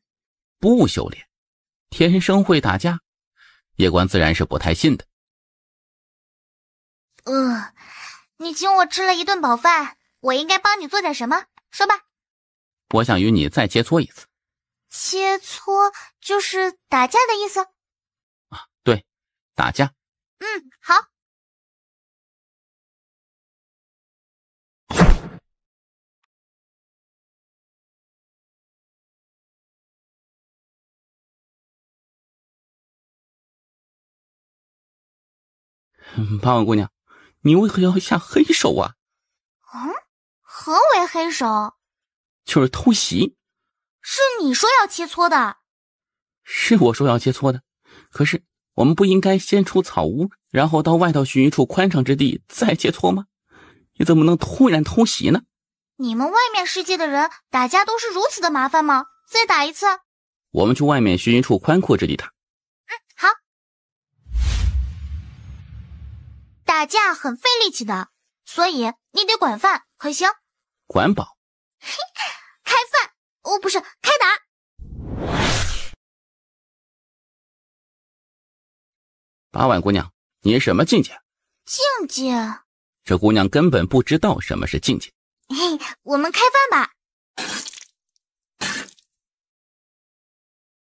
不修炼，天生会打架？叶关自然是不太信的。你请我吃了一顿饱饭，我应该帮你做点什么？说吧。我想与你再切磋一次。切磋就是打架的意思？对，打架。好。8晚姑娘，你为何要下黑手啊？何为黑手？就是偷袭。是你说要切磋的。是我说要切磋的，可是我们不应该先出草屋，然后到外头寻一处宽敞之地再切磋吗？你怎么能突然偷袭呢？你们外面世界的人打架都是如此的麻烦吗？再打一次。我们去外面寻一处宽阔之地打。好。打架很费力气的，所以你得管饭，可行？管饱。开饭。不是，开打。8晚姑娘，你什么境界？境界？这姑娘根本不知道什么是境界。我们开饭吧。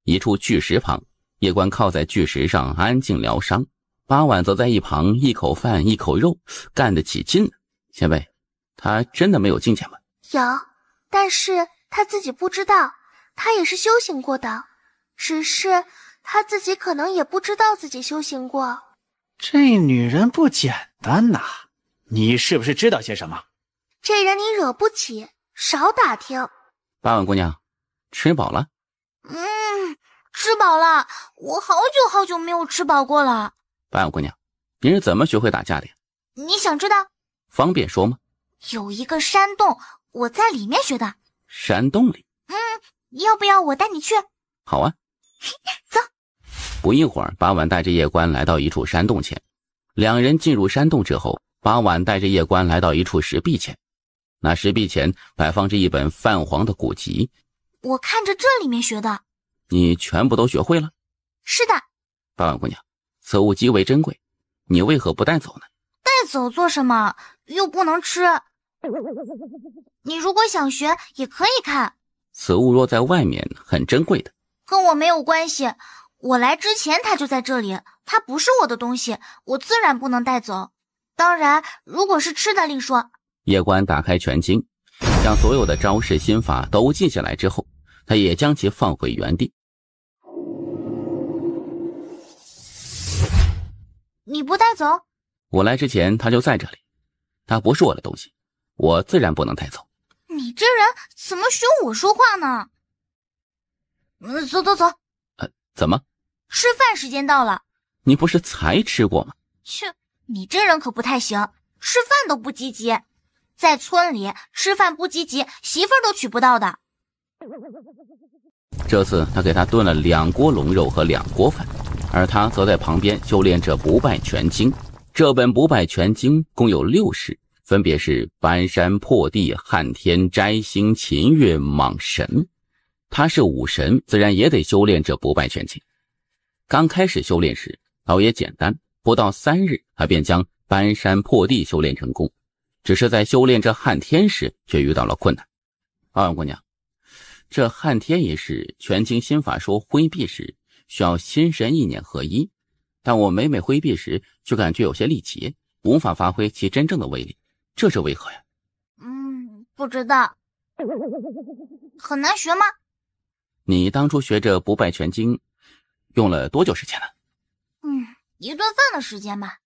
一处巨石旁，叶关靠在巨石上安静疗伤，8晚则在一旁一口饭一口肉，干得起劲呢。前辈，他真的没有境界吗？有，但是他自己不知道，他也是修行过的，只是他自己可能也不知道自己修行过。这女人不简单呐，你是不是知道些什么？这人你惹不起，少打听。8晚姑娘，吃饱了？吃饱了，我好久没有吃饱过了。8晚姑娘，你是怎么学会打架的呀？你想知道？方便说吗？有一个山洞，我在里面学的。山洞里？要不要我带你去？好啊。走。不一会儿，8晚带着叶关来到一处山洞前。2人进入山洞之后，8晚带着叶关来到一处石壁前。那石壁前摆放着一本泛黄的古籍。我看着这里面学的。你全部都学会了？是的。8晚姑娘，此物极为珍贵，你为何不带走呢？带走做什么？又不能吃。你如果想学，也可以看。此物若在外面很珍贵的。跟我没有关系，我来之前它就在这里，它不是我的东西，我自然不能带走。当然，如果是吃的另说。叶关打开拳经，将所有的招式心法都记下来之后，他也将其放回原地。你不带走？我来之前他就在这里，他不是我的东西，我自然不能带走。你这人怎么学我说话呢？走走走。怎么？吃饭时间到了。你不是才吃过吗？切，你这人可不太行，吃饭都不积极。在村里吃饭不积极，媳妇儿都娶不到的。这次他给他炖了2锅龙肉和2锅饭，而他则在旁边修炼着不败全经。这本不败全经共有6式，分别是搬山破地、撼天摘星、秦月蟒神。他是武神，自然也得修炼这不败全经。刚开始修炼时倒也简单，不到3日他便将搬山破地修炼成功，只是在修炼这撼天时却遇到了困难。婉姑娘，这撼天一式全经心法说挥臂时需要心神意念合一，但我每每挥臂时却感觉有些力竭，无法发挥其真正的威力，这是为何呀？不知道。很难学吗？你当初学这不败全经用了多久时间呢？一顿饭的时间吧。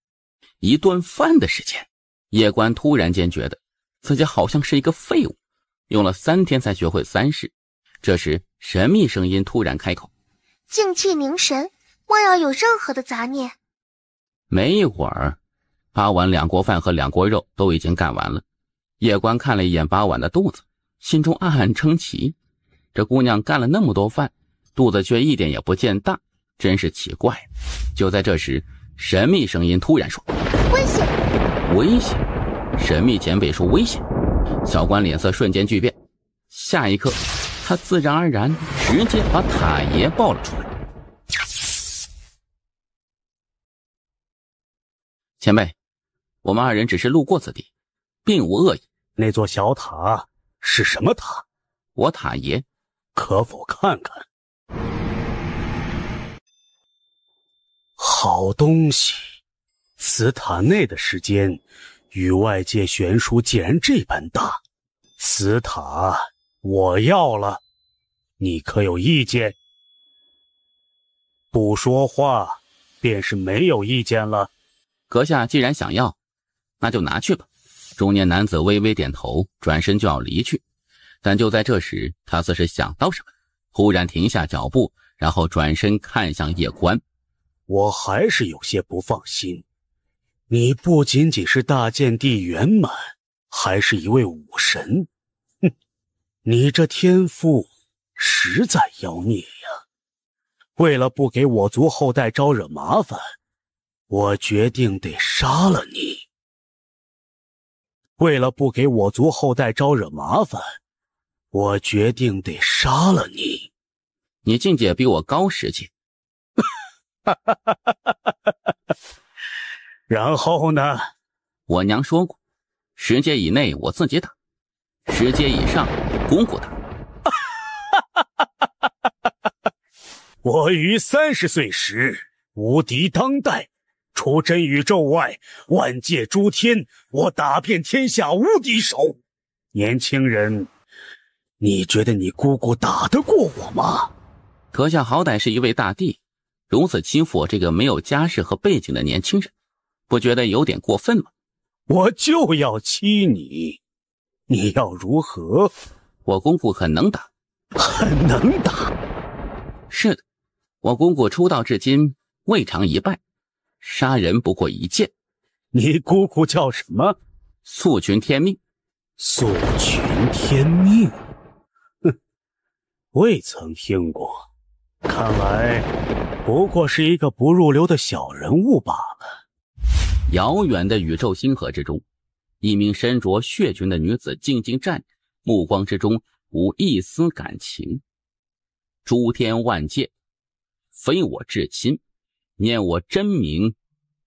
一顿饭的时间？叶关突然间觉得自己好像是一个废物，用了3天才学会3式。这时神秘声音突然开口：静气凝神，莫要有任何的杂念。没一会儿8碗2锅饭和2锅肉都已经干完了。叶关看了一眼8碗的肚子，心中暗暗称奇，这姑娘干了那么多饭，肚子却一点也不见大，真是奇怪。就在这时，神秘声音突然说：危险！危险！神秘前辈说危险。小关脸色瞬间巨变，下一刻他自然而然直接把塔爷抱了出来。前辈，我们2人只是路过此地，并无恶意。那座小塔是什么塔？我塔爷。可否看看？好东西！此塔内的时间与外界悬殊竟然这般大，此塔我要了，你可有意见？不说话便是没有意见了。阁下既然想要，那就拿去吧。中年男子微微点头，转身就要离去。但就在这时，他似是想到什么，忽然停下脚步，然后转身看向叶关。我还是有些不放心，你不仅仅是大剑帝圆满，还是一位武神。你这天赋实在妖孽呀！为了不给我族后代招惹麻烦，我决定得杀了你。为了不给我族后代招惹麻烦，我决定得杀了你。你境界比我高10级。然后呢？我娘说过，10阶以内我自己打，10阶以上姑姑打。我于30岁时无敌当代，除真宇宙外，万界诸天，我打遍天下无敌手。年轻人，你觉得你姑姑打得过我吗？阁下好歹是一位大帝，如此欺负我这个没有家世和背景的年轻人，不觉得有点过分吗？我就要欺你，你要如何？我姑姑很能打。很能打？是的，我姑姑出道至今未尝一败，杀人不过一剑。你姑姑叫什么？素群天命。素群天命？哼，未曾听过，看来不过是一个不入流的小人物罢了。遥远的宇宙星河之中，一名身着血裙的女子静静站着，目光之中无一丝感情。诸天万界，非我至亲，念我真名，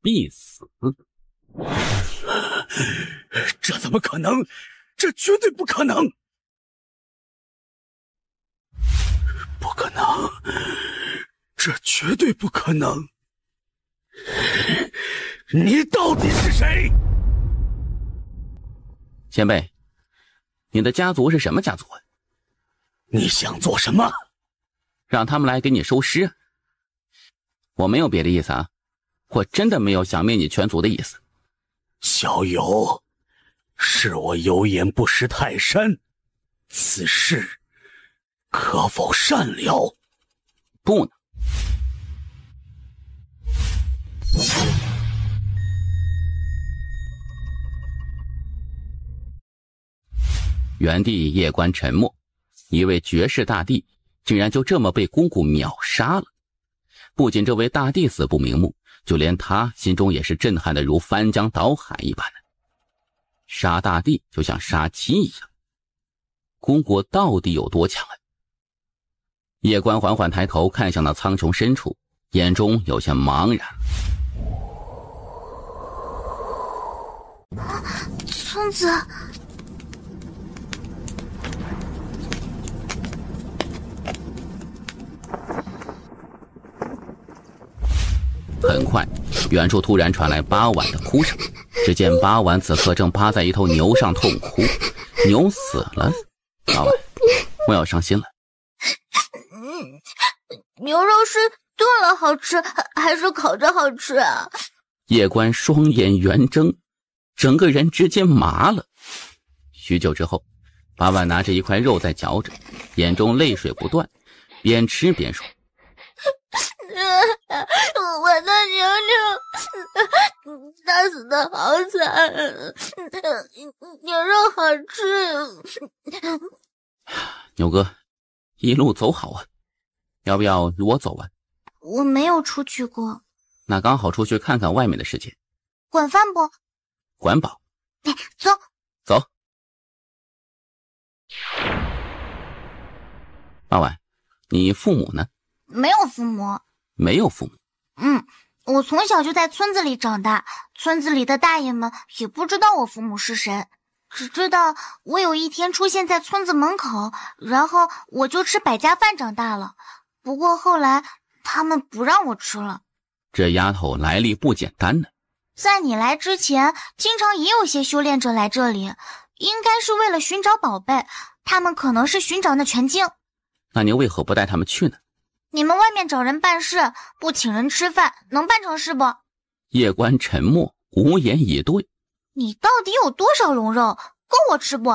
必死。这怎么可能？这绝对不可能！不可能！这绝对不可能！你到底是谁？前辈，你的家族是什么家族啊？你想做什么？让他们来给你收尸啊！我没有别的意思啊，我真的没有想灭你全族的意思。小友，是我有眼不识泰山，此事可否善了？不呢。原地夜观沉默，一位绝世大帝竟然就这么被姑姑秒杀了。不仅这位大帝死不瞑目，就连他心中也是震撼的如翻江倒海一般的。杀大帝就像杀鸡一样，姑姑到底有多强啊？夜观缓缓抬头看向那苍穹深处，眼中有些茫然。村子，很快，远处突然传来八婉的哭声。只见八婉此刻正趴在一头牛上痛哭，牛死了。八婉，我要伤心了。牛肉是炖了好吃，还是烤着好吃啊？夜观双眼圆睁，整个人直接麻了。许久之后，八婉拿着一块肉在嚼着，眼中泪水不断，边吃边说：我的牛牛，他死的好惨，牛肉好吃。牛哥，一路走好啊，要不要我走啊？我没有出去过。那刚好出去看看外面的世界。管饭不？管饱。走。走。八婉，你父母呢？没有父母。没有父母。我从小就在村子里长大，村子里的大爷们也不知道我父母是谁，只知道我有一天出现在村子门口，然后我就吃百家饭长大了。不过后来他们不让我吃了。这丫头来历不简单呢。在你来之前，经常也有些修炼者来这里，应该是为了寻找宝贝，他们可能是寻找那全境。那你为何不带他们去呢？你们外面找人办事，不请人吃饭，能办成事不？夜观沉默，无言以对。你到底有多少龙肉？够我吃不？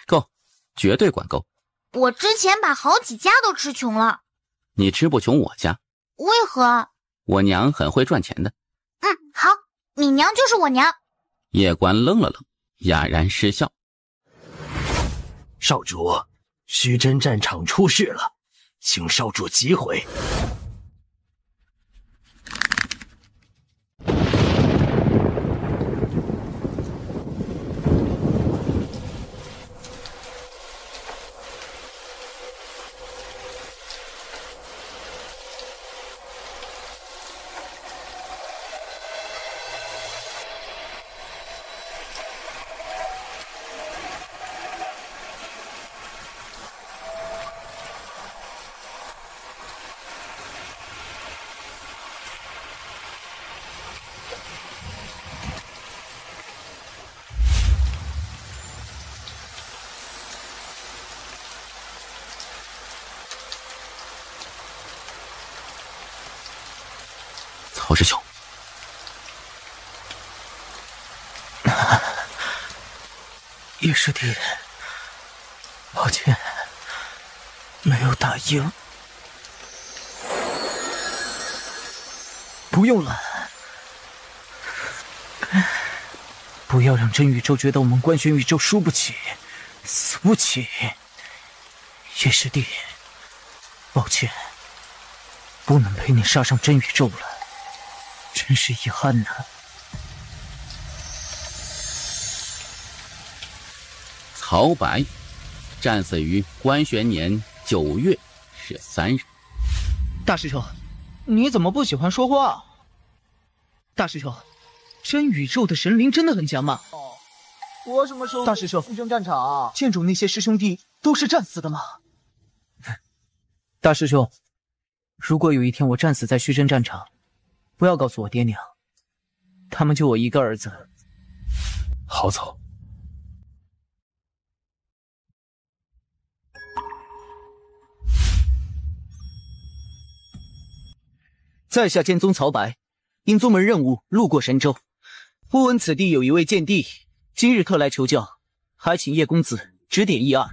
够，绝对管够。我之前把好几家都吃穷了。你吃不穷我家。为何？我娘很会赚钱的。好，你娘就是我娘。夜观愣了愣，哑然失笑。少主，虚真战场出事了，请少主急回。曹师兄，叶师弟，抱歉，没有打赢。不用了，不要让真宇宙觉得我们官宣宇宙输不起、死不起。叶师弟，抱歉，不能陪你杀上真宇宙了。真是遗憾呐！曹白，战死于官玄年9月13日。大师兄，你怎么不喜欢说话？大师兄，真宇宙的神灵真的很强吗？我什么时候？大师兄，虚真战场，剑主那些师兄弟都是战死的吗？大师兄，如果有一天我战死在虚真战场，不要告诉我爹娘，他们就我一个儿子。好走。在下剑宗曹白，因宗门任务路过神州，忽闻此地有一位剑帝，今日特来求教，还请叶公子指点一二。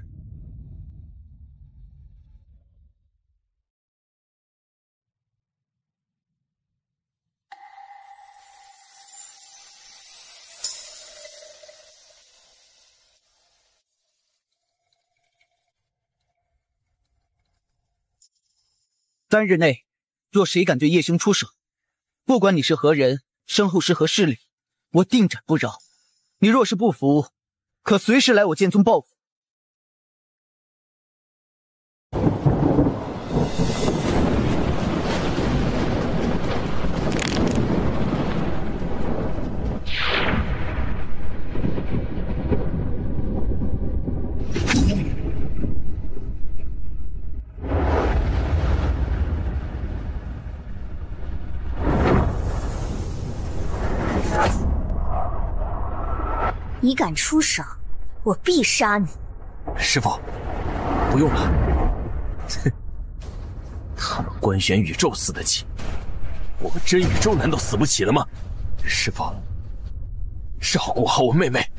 3日内，若谁敢对叶兄出手，不管你是何人，身后是何势力，我定斩不饶。你若是不服，可随时来我剑宗报复。你敢出手，我必杀你！师父，不用了。哼，他们关玄宇宙死得起，我们真宇宙难道死不起了吗？师父，照顾好我妹妹。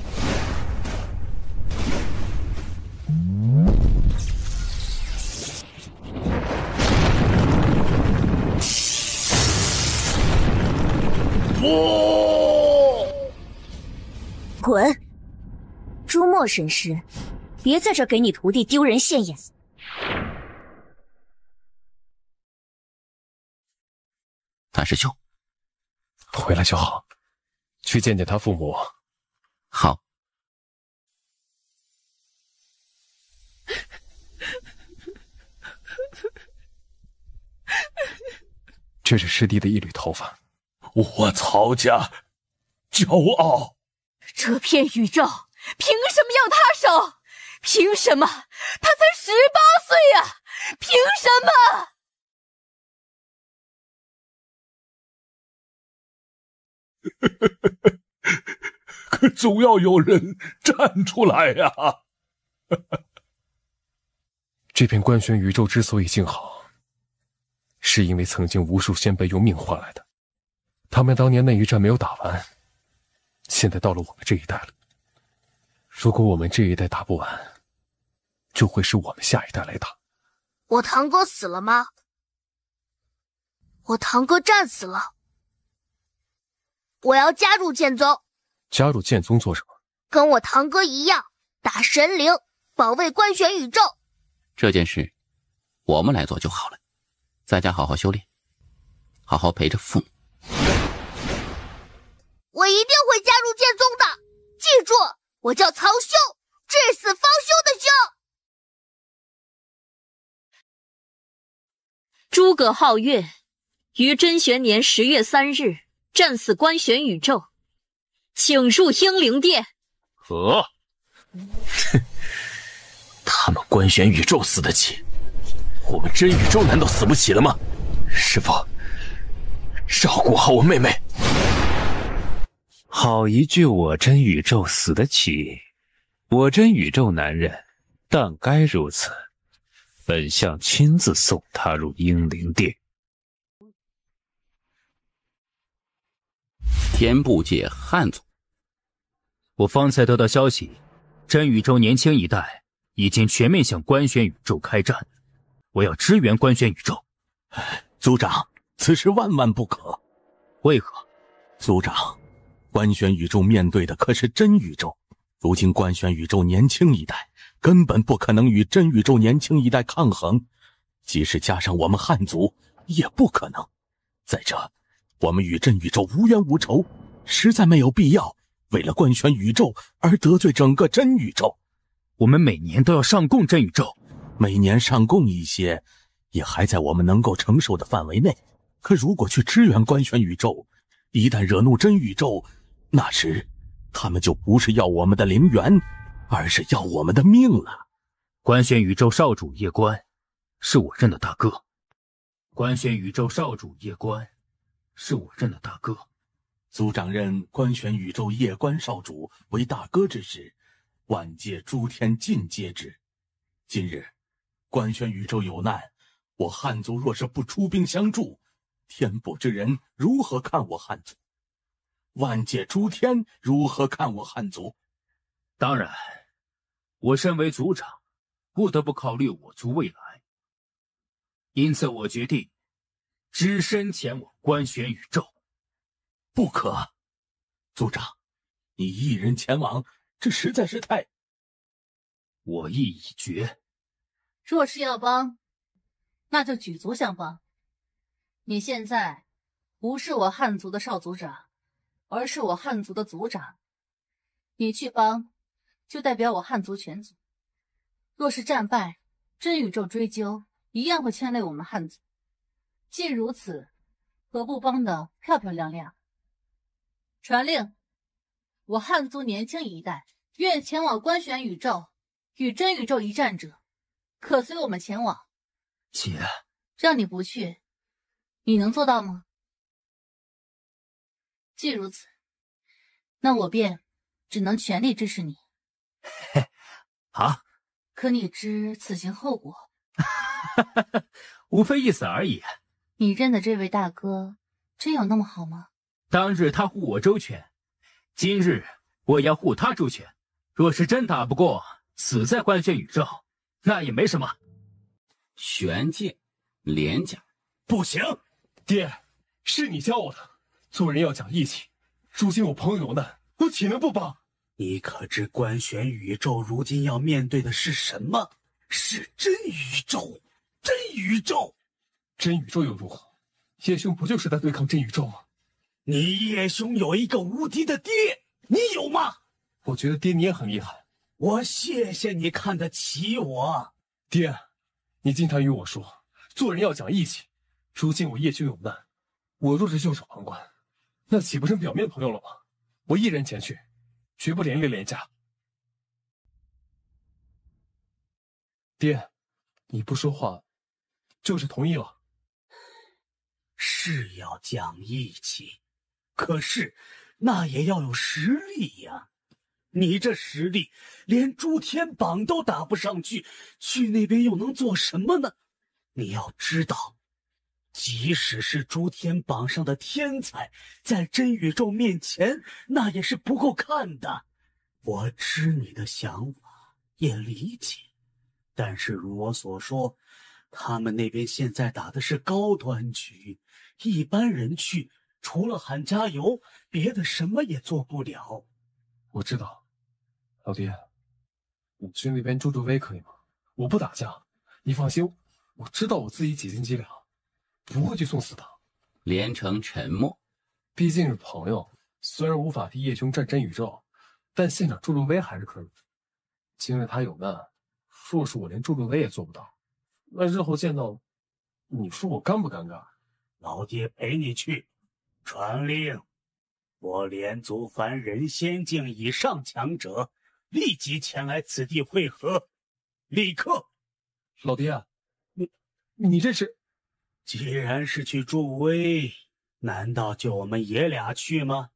滚！朱墨神师，别在这给你徒弟丢人现眼。大师兄，回来就好，去见见他父母。好。这是师弟的一缕头发，我曹家骄傲。这片宇宙凭什么要他守？凭什么？他才18岁呀！凭什么？可总要有人站出来呀！这片关玄宇宙之所以静好，是因为曾经无数先辈用命换来的。他们当年那一战没有打完，现在到了我们这一代了。如果我们这一代打不完，就会是我们下一代来打。我堂哥死了吗？我堂哥战死了。我要加入剑宗。加入剑宗做什么？跟我堂哥一样，打神灵，保卫关玄宇宙。这件事我们来做就好了，在家好好修炼，好好陪着父母。我一定会加入剑宗的，记住，我叫曹修，至死方休的休。诸葛皓月于真玄年10月3日战死关玄宇宙，请入英灵殿。哼，他们关玄宇宙死得起，我们真宇宙难道死不起了吗？师父，照顾好我妹妹。好一句我真宇宙死得起，我真宇宙男人，但该如此。本相亲自送他入英灵殿。天部界汉族，我方才得到消息，真宇宙年轻一代已经全面向关玄宇宙开战，我要支援关玄宇宙。族长，此事万万不可。为何？族长，关玄宇宙面对的可是真宇宙，如今关玄宇宙年轻一代根本不可能与真宇宙年轻一代抗衡，即使加上我们汉族也不可能。再者，我们与真宇宙无冤无仇，实在没有必要为了关玄宇宙而得罪整个真宇宙。我们每年都要上供真宇宙，每年上供一些也还在我们能够承受的范围内，可如果去支援关玄宇宙，一旦惹怒真宇宙，那时他们就不是要我们的灵元，而是要我们的命了。关玄宇宙少主叶关是我认的大哥，关玄宇宙少主叶关是我认的大哥。族长认关玄宇宙叶关少主为大哥之时，万界诸天尽皆知。今日关玄宇宙有难，我汉族若是不出兵相助，天部之人如何看我汉族？万界诸天如何看我汉族？当然，我身为族长，不得不考虑我族未来。因此，我决定只身前往观玄宇宙。不可，族长，你一人前往，这实在是太……我意已决。若是要帮，那就举族相帮。你现在不是我汉族的少族长，而是我汉族的族长。你去帮，就代表我汉族全族。若是战败，真宇宙追究，一样会牵累我们汉族。既如此，何不帮得漂漂亮亮？传令，我汉族年轻一代愿前往观玄宇宙，与真宇宙一战者，可随我们前往。姐，让你不去，你能做到吗？既如此，那我便只能全力支持你。好，可你知此行后果？无非一死而已。你认的这位大哥，真有那么好吗？当日他护我周全，今日我要护他周全。若是真打不过，死在观玄宇宙，那也没什么。玄界连讲不行，爹，是你教我的，做人要讲义气。如今我朋友有难，我岂能不帮？你可知观玄宇宙如今要面对的是什么？是真宇宙！真宇宙！真宇宙又如何？叶兄不就是在对抗真宇宙吗？你叶兄有一个无敌的爹，你有吗？我觉得爹你也很厉害。我谢谢你看得起我。爹，你经常与我说，做人要讲义气。如今我叶兄有难，我若是袖手旁观，那岂不成表面朋友了吗？我一人前去，绝不连累连家。爹，你不说话，就是同意了。是要讲义气，可是那也要有实力呀。你这实力连诸天榜都打不上去，去那边又能做什么呢？你要知道，即使是诸天榜上的天才，在真宇宙面前，那也是不够看的。我知你的想法，也理解，但是如我所说，他们那边现在打的是高端局，一般人去除了喊加油，别的什么也做不了。我知道，老爹，你去那边助助威可以吗？我不打架，你放心，我知道我自己几斤几两，不会去送死的。连城沉默，毕竟是朋友，虽然无法替叶兄战真宇宙，但现场助助威还是可以。今日他有难，若是我连助助威也做不到，那日后见到你说我尴不尴尬？老爹陪你去。传令，我连族凡人仙境以上强者，立即前来此地会合。立刻！老爹，你这是……既然是去助威，难道就我们爷俩去吗？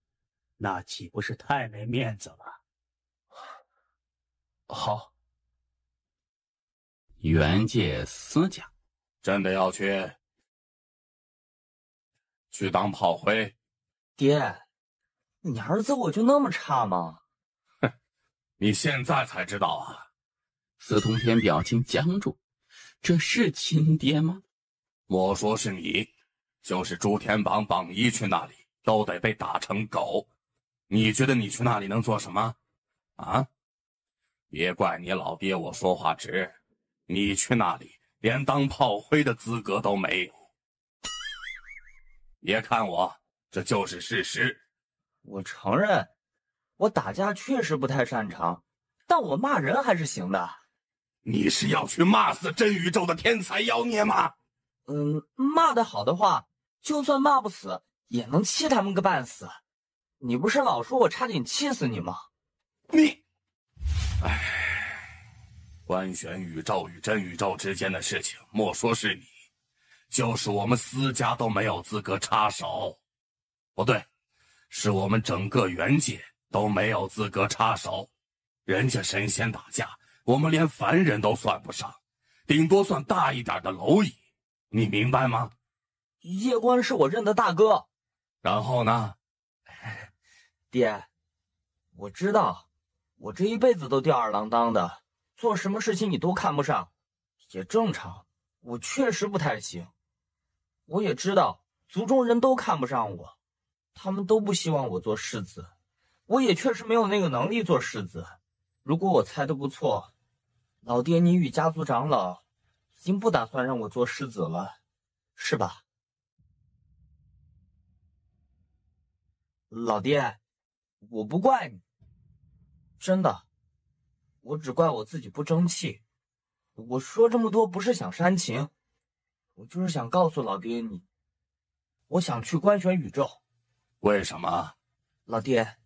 那岂不是太没面子了？好。元界私讲，真的要去当炮灰？爹，你儿子我就那么差吗？哼，你现在才知道啊！司通天表情僵住，这是亲爹吗？莫说是你，就是诸天榜榜一去那里，都得被打成狗。你觉得你去那里能做什么？啊？别怪你老爹我说话直，你去那里连当炮灰的资格都没有。别看我，这就是事实。我承认，我打架确实不太擅长，但我骂人还是行的。你是要去骂死真宇宙的天才妖孽吗？骂得好的话，就算骂不死，也能气他们个半死。你不是老说我差点气死你吗？你，观玄宇宙与真宇宙之间的事情，莫说是你，就是我们司家都没有资格插手。不对，是我们整个元界都没有资格插手。人家神仙打架，我们连凡人都算不上，顶多算大一点的蝼蚁，你明白吗？叶关是我认的大哥。然后呢？爹，我知道，我这一辈子都吊儿郎当的，做什么事情你都看不上，也正常。我确实不太行。我也知道，族中人都看不上我，他们都不希望我做世子。我也确实没有那个能力做世子。如果我猜的不错，老爹你与家族长老已经不打算让我做世子了，是吧？老爹，我不怪你，真的，我只怪我自己不争气。我说这么多不是想煽情，我就是想告诉老爹你，我想去官选宇宙。为什么？老爹，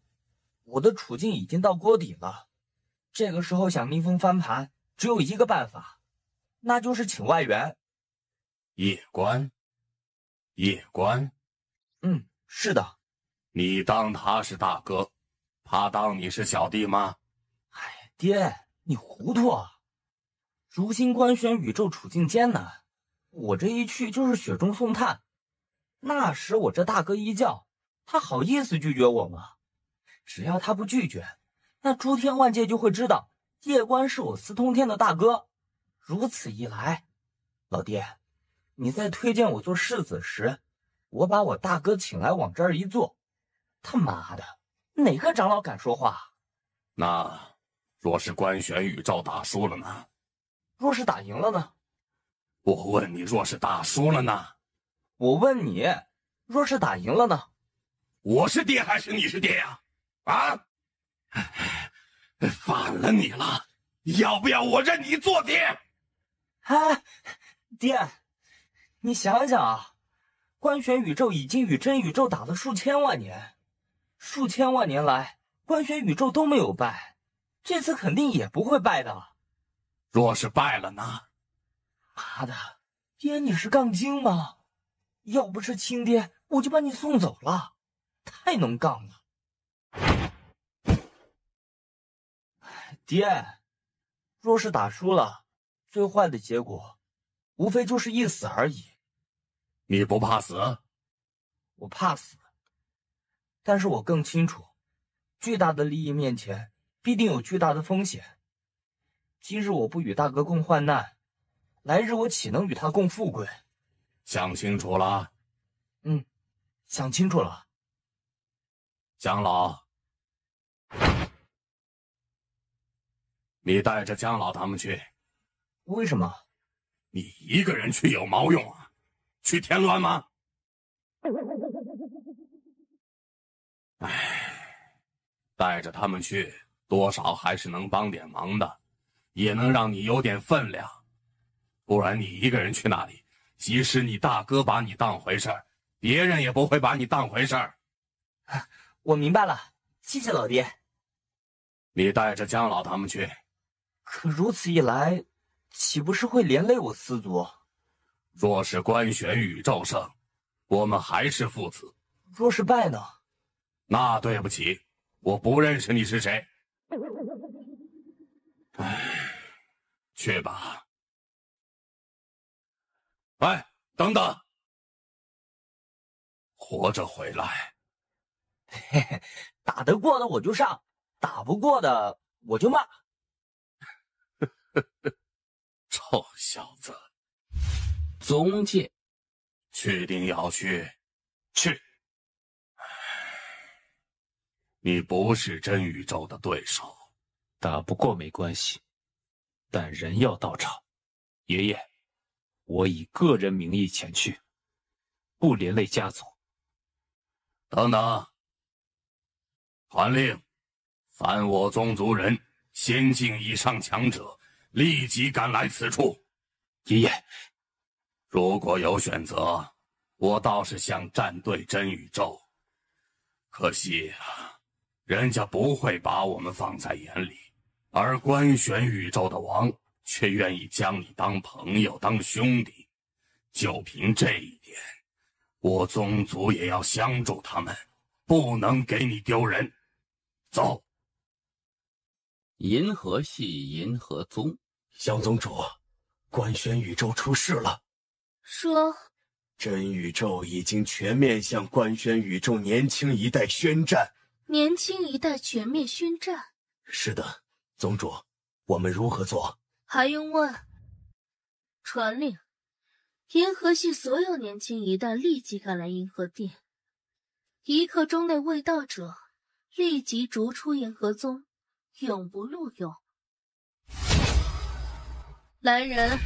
我的处境已经到锅底了，这个时候想逆风翻盘，只有一个办法，那就是请外援。叶关？叶关？是的。你当他是大哥，他当你是小弟吗？爹，你糊涂啊！如今官选宇宙处境艰难，我这一去就是雪中送炭。那时我这大哥一叫，他好意思拒绝我吗？只要他不拒绝，那诸天万界就会知道叶关是我司通天的大哥。如此一来，老爹，你在推荐我做世子时，我把我大哥请来往这儿一坐，他妈的，哪个长老敢说话？那若是官选宇宙打输了呢？若是打赢了呢？我问你，若是打输了呢？我问你，若是打赢了呢？我是爹还是你是爹呀？啊！反了你了！要不要我认你做爹？爹，你想想啊，官选宇宙已经与真宇宙打了数千万年，数千万年来，官选宇宙都没有败，这次肯定也不会败的。若是败了呢？妈的，爹你是杠精吗？要不是亲爹，我就把你送走了，太能杠了。爹，若是打输了，最坏的结果无非就是一死而已。你不怕死？我怕死，但是我更清楚，巨大的利益面前必定有巨大的风险。今日我不与大哥共患难，来日我岂能与他共富贵？想清楚了？想清楚了。姜老，你带着姜老他们去。为什么？你一个人去有毛用啊？去添乱吗？带着他们去，多少还是能帮点忙的，也能让你有点分量。不然你一个人去那里，即使你大哥把你当回事儿，别人也不会把你当回事儿。我明白了，谢谢老爹。你带着姜老他们去。可如此一来，岂不是会连累我司族？若是官选宇宙胜，我们还是父子；若是败呢？那对不起，我不认识你是谁。去吧。等等，活着回来。嘿嘿，打得过的我就上，打不过的我就骂。臭小子，宗介，确定要去？去。你不是真宇宙的对手，打不过没关系，但人要到场。爷爷，我以个人名义前去，不连累家族。等等，传令，凡我宗族人仙境以上强者，立即赶来此处。爷爷，如果有选择，我倒是想站队真宇宙，可惜啊，人家不会把我们放在眼里，而官选宇宙的王却愿意将你当朋友当兄弟，就凭这一点，我宗族也要相助他们，不能给你丢人。走。银河系银河宗，萧宗主，官宣宇宙出事了。说真宇宙已经全面向官宣宇宙年轻一代宣战。年轻一代全面宣战？是的，宗主，我们如何做？还用问？传令，银河系所有年轻一代立即赶来银河殿，1刻钟内未到者，立即逐出银河宗，永不录用。来人！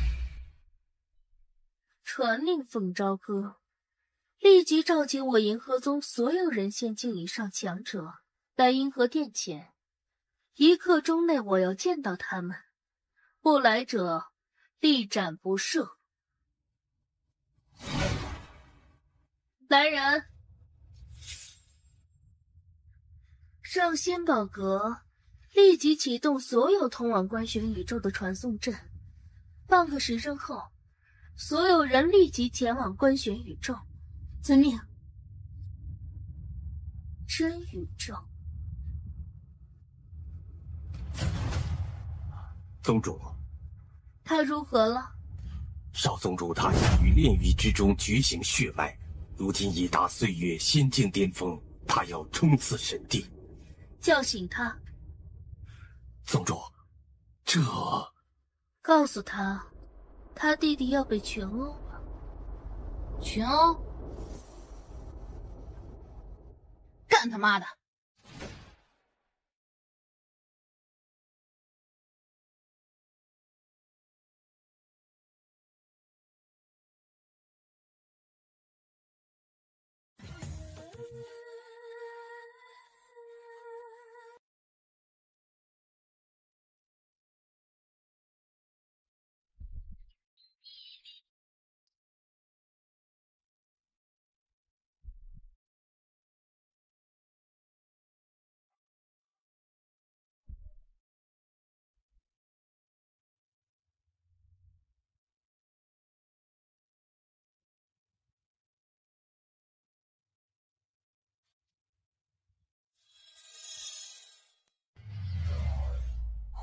传令凤朝歌，立即召集我银河宗所有人仙境以上强者来银河殿前，1刻钟内我要见到他们，不来者立斩不赦。来人！上仙宝阁，立即启动所有通往官玄宇宙的传送阵，半个时辰后，所有人立即前往官玄宇宙。遵命。真宇宙。宗主，他如何了？少宗主他已于炼狱之中觉醒血脉，如今已达岁月仙境巅峰，他要冲刺神帝。叫醒他。宗主，这……告诉他，他弟弟要被群殴了。群殴？干他妈的！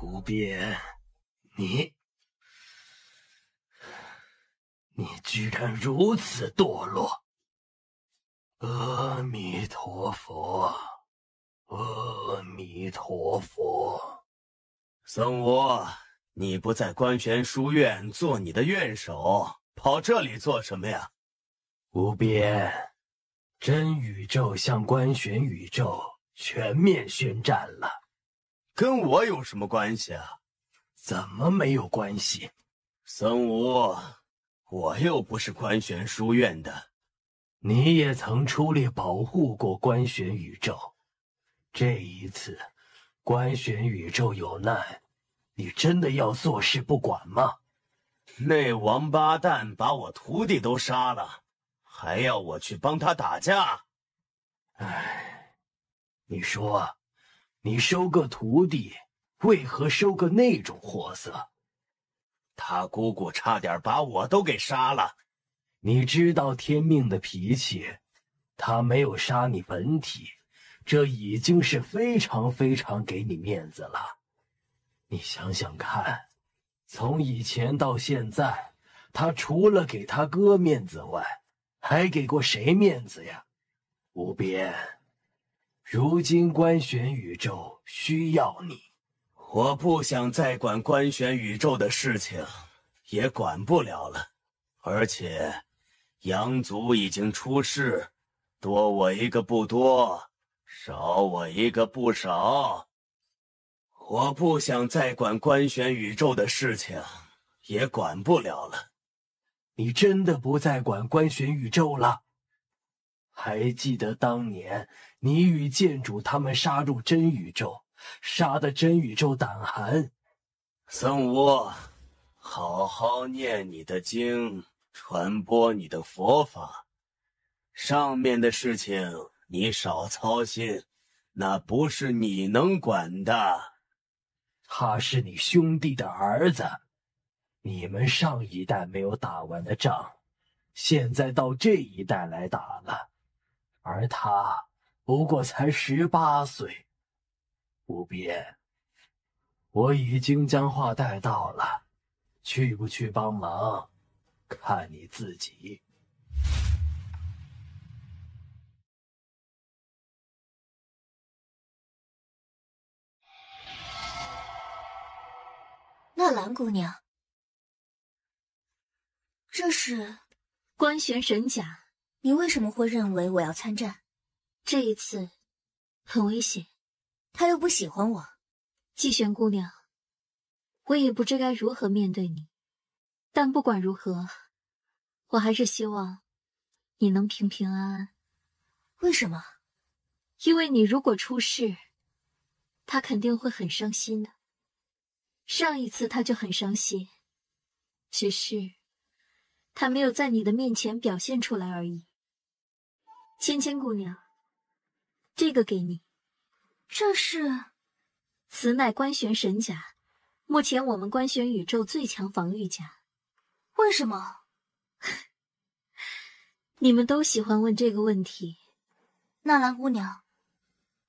无边，你居然如此堕落！阿弥陀佛，阿弥陀佛。僧武，你不在官玄书院做你的院守，跑这里做什么呀？无边，真宇宙向官玄宇宙全面宣战了。跟我有什么关系啊？怎么没有关系？僧武，我又不是官玄书院的。你也曾出力保护过官玄宇宙，这一次官玄宇宙有难，你真的要坐视不管吗？那王八蛋把我徒弟都杀了，还要我去帮他打架？唉，你说你收个徒弟，为何收个那种货色？他姑姑差点把我都给杀了。你知道天命的脾气，他没有杀你本体，这已经是非常非常给你面子了。你想想看，从以前到现在，他除了给他哥面子外，还给过谁面子呀？无边，如今官玄宇宙需要你。我不想再管官玄宇宙的事情，也管不了了。而且阳族已经出世，多我一个不多，少我一个不少。我不想再管官玄宇宙的事情，也管不了了。你真的不再管官玄宇宙了？还记得当年你与剑主他们杀入真宇宙，杀得真宇宙胆寒。僧武，好好念你的经，传播你的佛法。上面的事情你少操心，那不是你能管的。他是你兄弟的儿子，你们上一代没有打完的仗，现在到这一代来打了，而他不过才18岁。无边，我已经将话带到了，去不去帮忙，看你自己。纳兰姑娘，这是官玄神甲。你为什么会认为我要参战？这一次很危险，他又不喜欢我。季玄姑娘，我也不知该如何面对你，但不管如何，我还是希望你能平平安安。为什么？因为你如果出事，他肯定会很伤心的。上一次他就很伤心，只是他没有在你的面前表现出来而已。芊芊姑娘，这个给你。这是？此乃官玄神甲，目前我们官玄宇宙最强防御甲。为什么？你们都喜欢问这个问题。纳兰姑娘，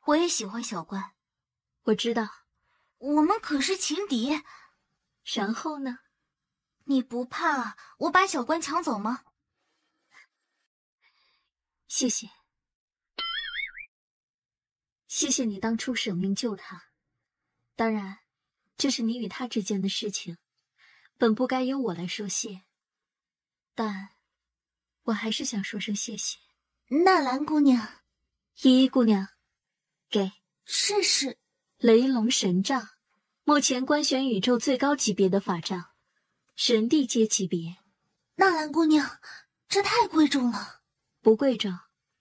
我也喜欢小关。我知道。我们可是情敌。然后呢？你不怕我把小关抢走吗？谢谢。谢谢你当初舍命救他。当然，这是你与他之间的事情，本不该由我来说谢。但我还是想说声谢谢。纳兰姑娘。依依姑娘，给。这是雷龙神杖，目前官玄宇宙最高级别的法杖，神帝阶级别。纳兰姑娘，这太贵重了。不贵重，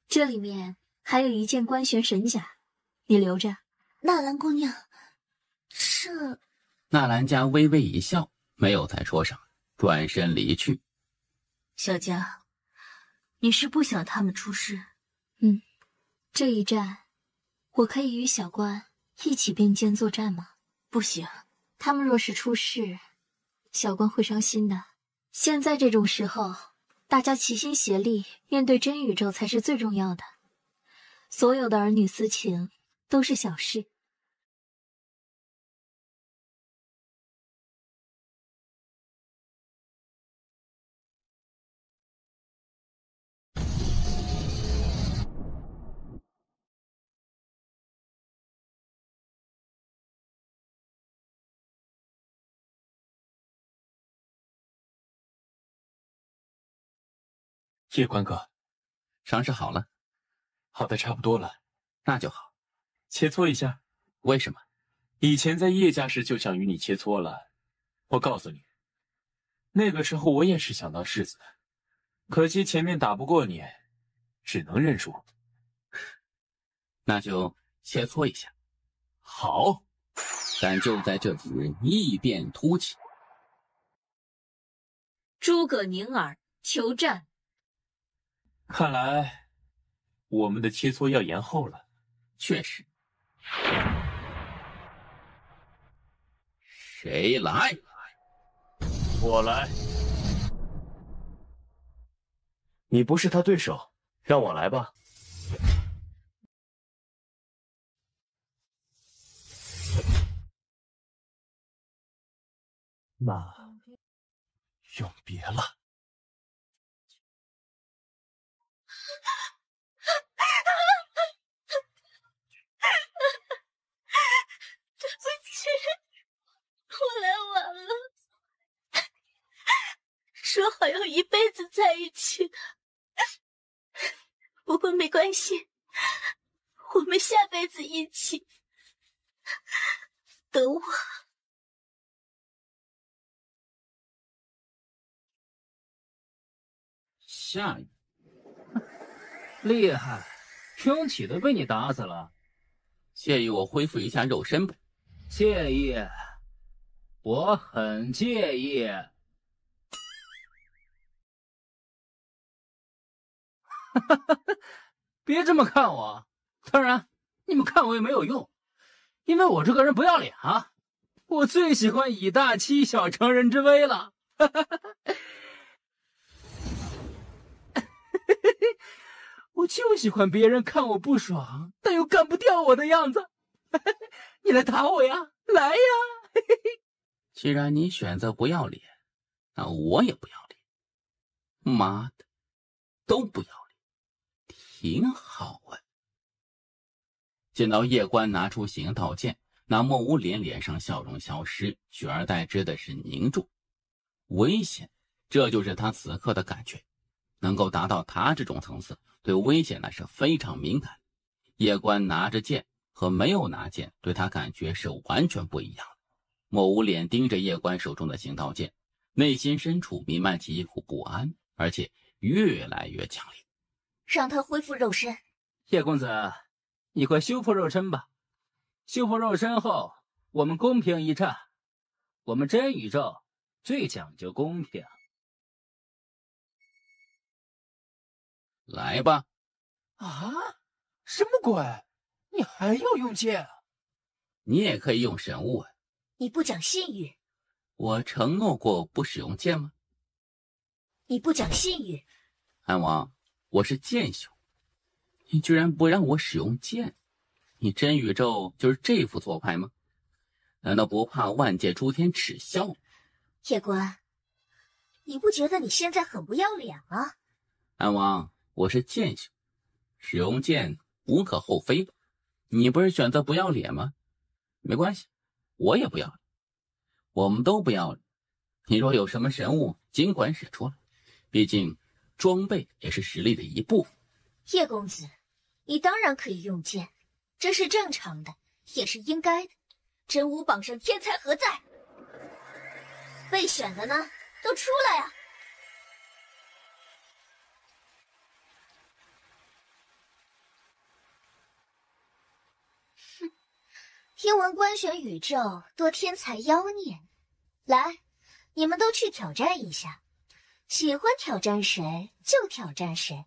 这里面还有一件官玄神甲，你留着。纳兰姑娘，这……纳兰家微微一笑，没有再说什么，转身离去。小佳，你是不想他们出事？这一战，我可以与小关一起并肩作战吗？不行，他们若是出事，小关会伤心的。现在这种时候，大家齐心协力面对真宇宙才是最重要的。所有的儿女私情都是小事。叶关哥，伤势好了？好的差不多了。那就好。切磋一下。为什么？以前在叶家时就想与你切磋了。我告诉你，那个时候我也是想当世子的，可惜前面打不过你，只能认输。那就切磋一下。好。但就在这时，异变突起。诸葛宁儿求战。看来我们的切磋要延后了。确实。谁来？我来。你不是他对手，让我来吧。那永别了。对不起，我来晚了。说好要一辈子在一起的，不过没关系，我们下辈子一起。等我。下雨。厉害，兄起的被你打死了。介意我恢复一下肉身不？介意，我很介意。别这么看我，当然你们看我也没有用，因为我这个人不要脸啊！我最喜欢以大欺小，乘人之危了。我就喜欢别人看我不爽，但又干不掉我的样子。你来打我呀，来呀！既然你选择不要脸，那我也不要脸。妈的，都不要脸，挺好啊！见到叶关拿出行道剑，那莫无脸脸上笑容消失，取而代之的是凝重。危险，这就是他此刻的感觉。能够达到他这种层次，对危险那是非常敏感。叶关拿着剑和没有拿剑对他感觉是完全不一样的。莫无脸盯着叶关手中的行道剑，内心深处弥漫起一股不安，而且越来越强烈。让他恢复肉身。叶公子，你快修复肉身吧。修复肉身后，我们公平一战。我们真宇宙最讲究公平。来吧。啊？什么鬼？你还要用剑？你也可以用神物啊。你不讲信誉。我承诺过不使用剑吗？你不讲信誉。安王，我是剑雄，你居然不让我使用剑，你真宇宙就是这副做派吗？难道不怕万界诸天耻笑？叶关，你不觉得你现在很不要脸吗？安王，我是剑雄，使用剑无可厚非吧？你不是选择不要脸吗？没关系，我也不要脸，我们都不要脸。你若有什么神物，尽管使出来，毕竟装备也是实力的一部分。叶公子，你当然可以用剑，这是正常的，也是应该的。真武榜上天才何在？被选的呢，都出来啊！哼，听闻官选宇宙多天才妖孽，来，你们都去挑战一下，喜欢挑战谁就挑战谁，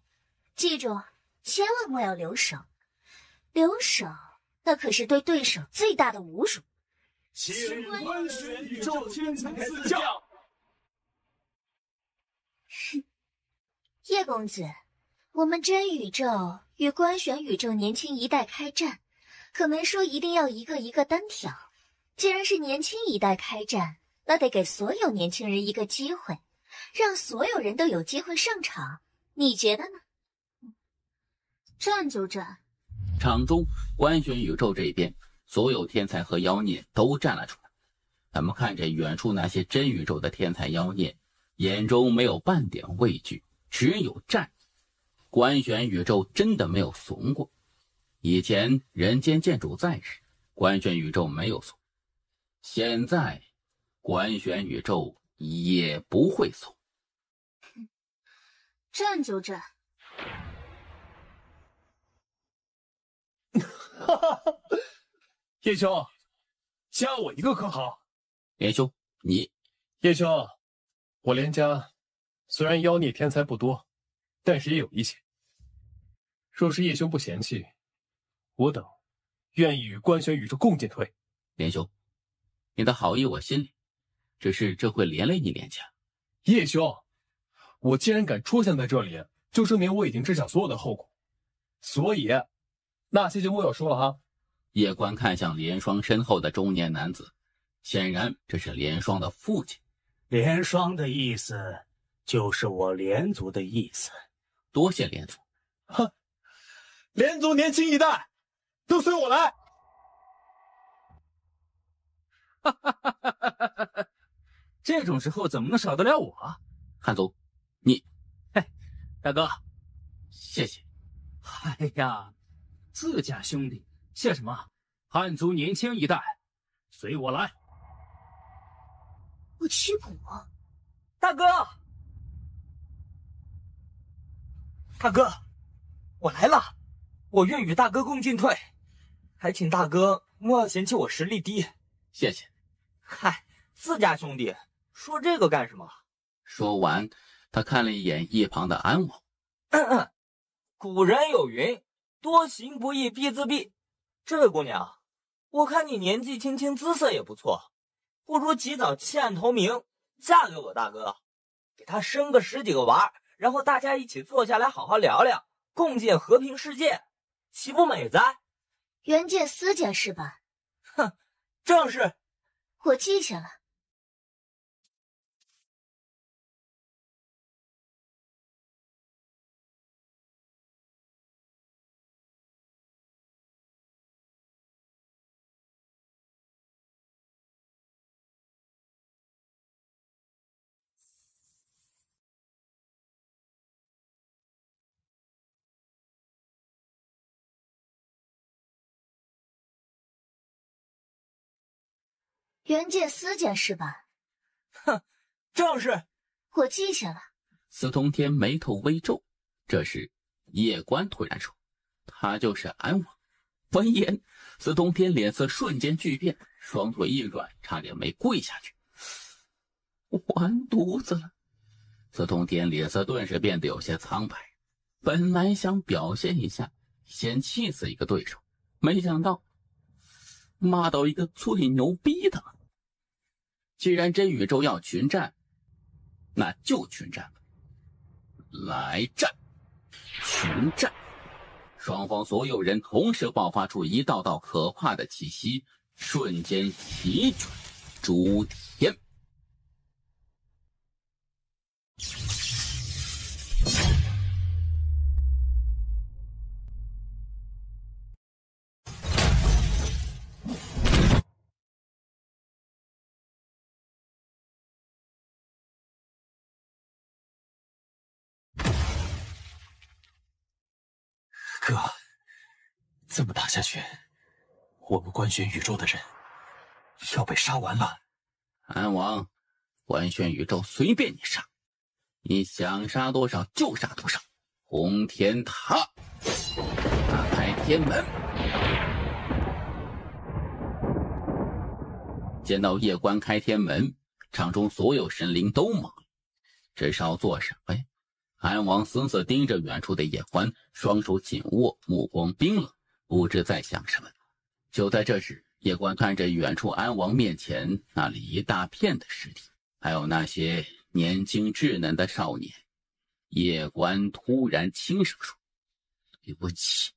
记住，千万莫要留手，留手那可是对对手最大的侮辱。请官选宇宙天才四将。哼，叶公子，我们真宇宙与官选宇宙年轻一代开战，可没说一定要一个一个单挑。既然是年轻一代开战，那得给所有年轻人一个机会，让所有人都有机会上场。你觉得呢？战就战。场中官选宇宙这边，所有天才和妖孽都站了出来。他们看着远处那些真宇宙的天才妖孽，眼中没有半点畏惧，只有战意。官选宇宙真的没有怂过。以前人间剑主在时，官选宇宙没有怂，现在官选宇宙也不会怂。战就战。哈哈，叶兄，加我一个可好？叶兄，你，叶兄，我连家虽然妖孽天才不多，但是也有一些。若是叶兄不嫌弃，我等愿意与官选宇宙共进退。连兄，你的好意我心里，只是这会连累你连家。叶兄，我既然敢出现在这里，就证明我已经知晓所有的后果，所以那些就莫要说了哈。叶关看向连双身后的中年男子，显然这是连双的父亲。连双的意思就是我连族的意思。多谢连族。哼，连族年轻一代，都随我来。哈哈哈哈哈哈！这种时候怎么能少得了我？汉族，你，嘿，大哥，谢谢。哎呀，自家兄弟，谢什么？汉族年轻一代，随我来。我屈服。大哥，大哥，我来了，我愿与大哥共进退，还请大哥莫要嫌弃我实力低。谢谢。嗨，自家兄弟，说这个干什么？说完，他看了一眼一旁的安王。古人有云，多行不义必自毙。这位姑娘，我看你年纪轻轻，姿色也不错，不如及早弃暗投明，嫁给我大哥，给他生个10几个娃，然后大家一起坐下来好好聊聊，共建和平世界，岂不美哉？原见私家是吧？哼，正是。我记下了。原件私件是吧？哼，正是。我记下了。司通天眉头微皱，这时叶关突然说：“他就是安王。”闻言，司通天脸色瞬间巨变，双腿一软，差点没跪下去。完犊子了！司通天脸色顿时变得有些苍白，本来想表现一下，先气死一个对手，没想到骂到一个最牛逼的了。既然真宇宙要群战，那就群战吧！来战！群战！双方所有人同时爆发出一道道可怕的气息，瞬间席卷诸天。哥，这么打下去，我们官宣宇宙的人要被杀完了。安王，官宣宇宙随便你杀，你想杀多少就杀多少。红天塔，打开天门。见到夜关开天门，场中所有神灵都懵了，这是要做什么呀？安王死死盯着远处的夜关，双手紧握，目光冰冷，不知在想什么。就在这时，夜关看着远处安王面前那里一大片的尸体，还有那些年轻稚嫩的少年，夜关突然轻声说：“对不起，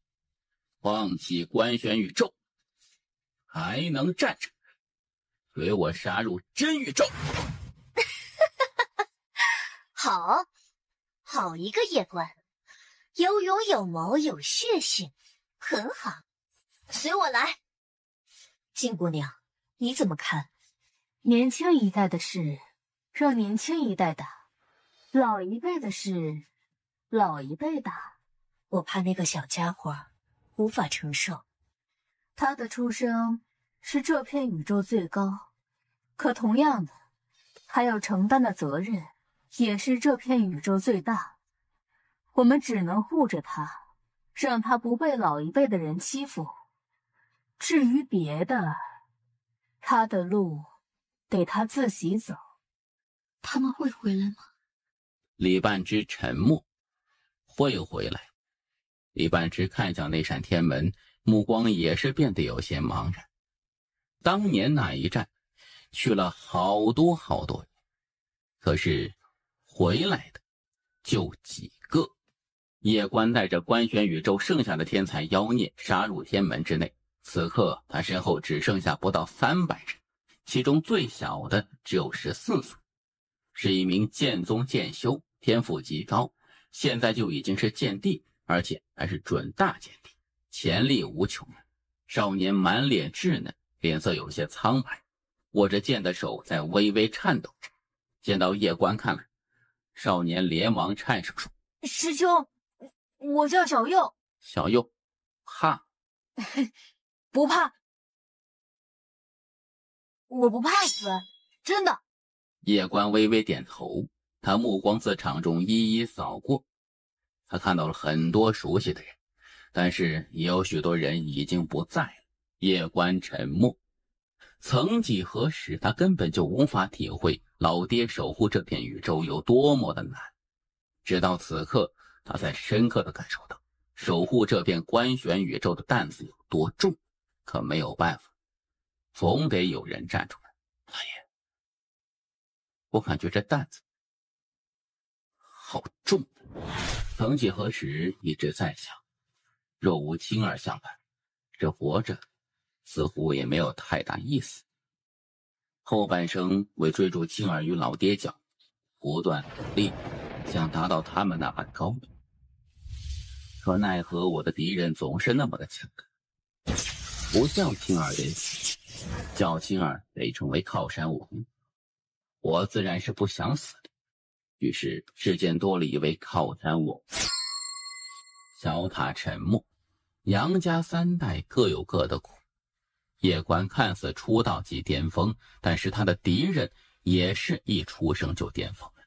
放弃官宣宇宙，还能战胜，随我杀入真宇宙。”好。好一个夜关，有勇有谋有血性，很好，随我来。金姑娘，你怎么看？年轻一代的事让年轻一代打，老一辈的事老一辈打。我怕那个小家伙无法承受。他的出生是这片宇宙最高，可同样的，他要承担的责任也是这片宇宙最大，我们只能护着他，让他不被老一辈的人欺负。至于别的，他的路得他自己走。他们会回来吗？李半之沉默。会回来。李半之看向那扇天门，目光也是变得有些茫然。当年那一战，去了好多好多人，可是回来的就几个。夜关带着官宣宇宙剩下的天才妖孽杀入天门之内，此刻他身后只剩下不到300人，其中最小的只有14岁，是一名剑宗剑修，天赋极高，现在就已经是剑帝，而且还是准大剑帝，潜力无穷。少年满脸稚嫩，脸色有些苍白，握着剑的手在微微颤抖着。见到夜关看来，少年连忙颤声说：“师兄，我叫小右。”小右，怕？不怕，我不怕死，真的。夜关微微点头，他目光自场中一一扫过，他看到了很多熟悉的人，但是也有许多人已经不在了。夜关沉默，曾几何时，他根本就无法体会老爹守护这片宇宙有多么的难。直到此刻，他才深刻地感受到守护这片官玄宇宙的担子有多重。可没有办法，总得有人站出来。老爷，我感觉这担子好重。曾几何时，一直在想，若无青儿相伴，这活着似乎也没有太大意思。后半生为追逐青儿与老爹脚，不断努力，想达到他们那般高度。可奈何我的敌人总是那么的强大。不叫青儿得死，叫青儿得成为靠山武功，我自然是不想死的。于是世间多了一位靠山武。小塔沉默，杨家3代各有各的苦，叶关看似出道即巅峰，但是他的敌人也是一出生就巅峰的。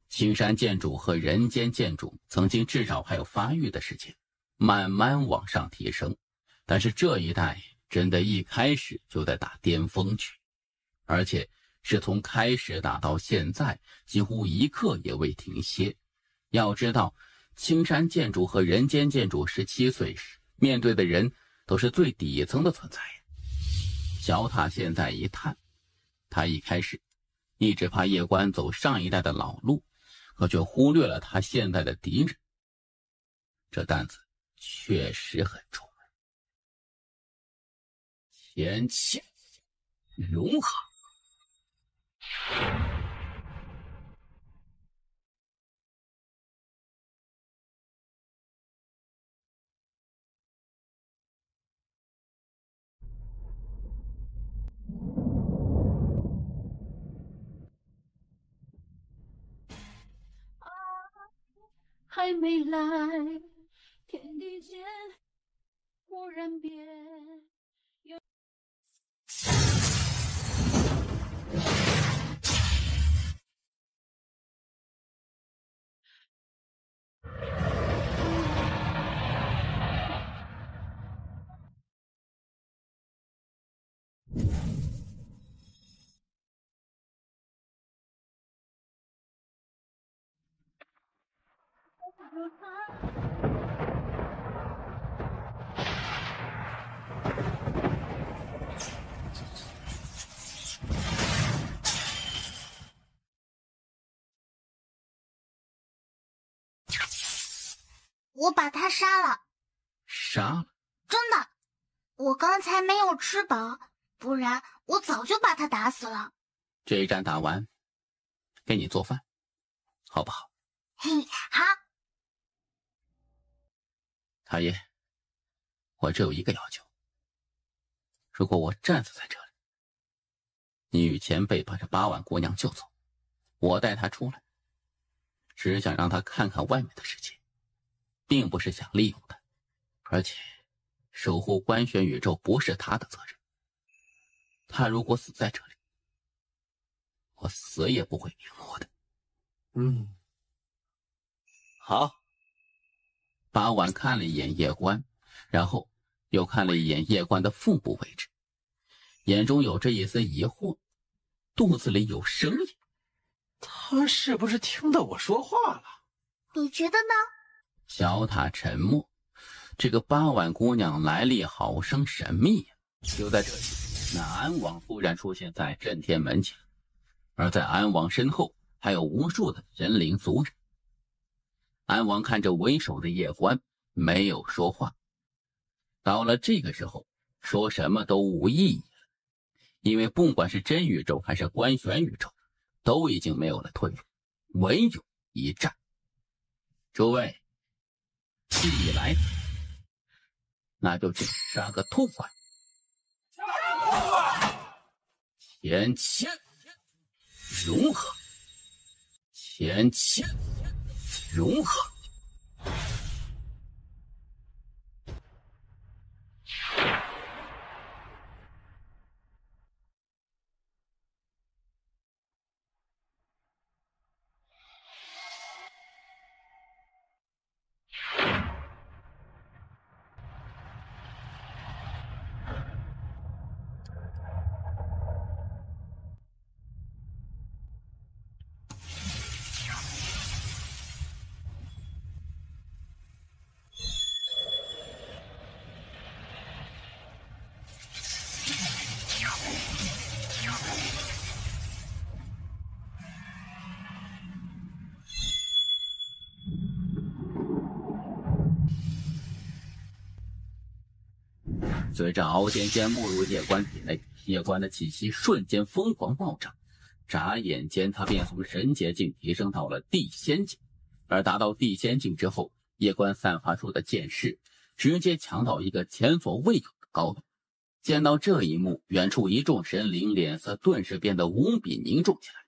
青山剑主和人间剑主曾经至少还有发育的时间，慢慢往上提升，但是这一代真的一开始就在打巅峰区，而且是从开始打到现在，几乎一刻也未停歇。要知道，青山剑主和人间剑主17岁时面对的人都是最底层的存在呀。小塔现在一叹，他一开始一直怕叶关走上一代的老路，可却忽略了他现在的敌人，这担子确实很重。前期融合，还没来，天地间忽然变。我把他杀了。杀了？真的，我刚才没有吃饱，不然我早就把他打死了。这一战打完，给你做饭，好不好？嘿，好。塔爷，我只有一个要求，如果我战死在这里，你与前辈把这8万姑娘救走，我带她出来，只想让她看看外面的世界，并不是想利用她，而且守护官选宇宙不是她的责任。她如果死在这里，我死也不会瞑目的。好。8万看了一眼叶关，然后又看了一眼叶关的腹部位置，眼中有着一丝疑惑，肚子里有声音。他是不是听到我说话了？你觉得呢？小塔沉默。这个8万姑娘来历好生神秘呀。就在这时，那安王突然出现在震天门前，而在安王身后还有无数的神灵族人。安王看着为首的叶关，没有说话。到了这个时候，说什么都无意义了，因为不管是真宇宙还是官选宇宙，都已经没有了退路，唯有一战。诸位，既来，那就去杀个痛快。前期融合，前期融合。随着敖尖尖没入叶关体内，叶关的气息瞬间疯狂暴涨，眨眼间他便从神阶境提升到了地仙境，而达到地仙境之后，叶关散发出的剑势直接强到一个前所未有的高度。见到这一幕，远处一众神灵脸色顿时变得无比凝重起来。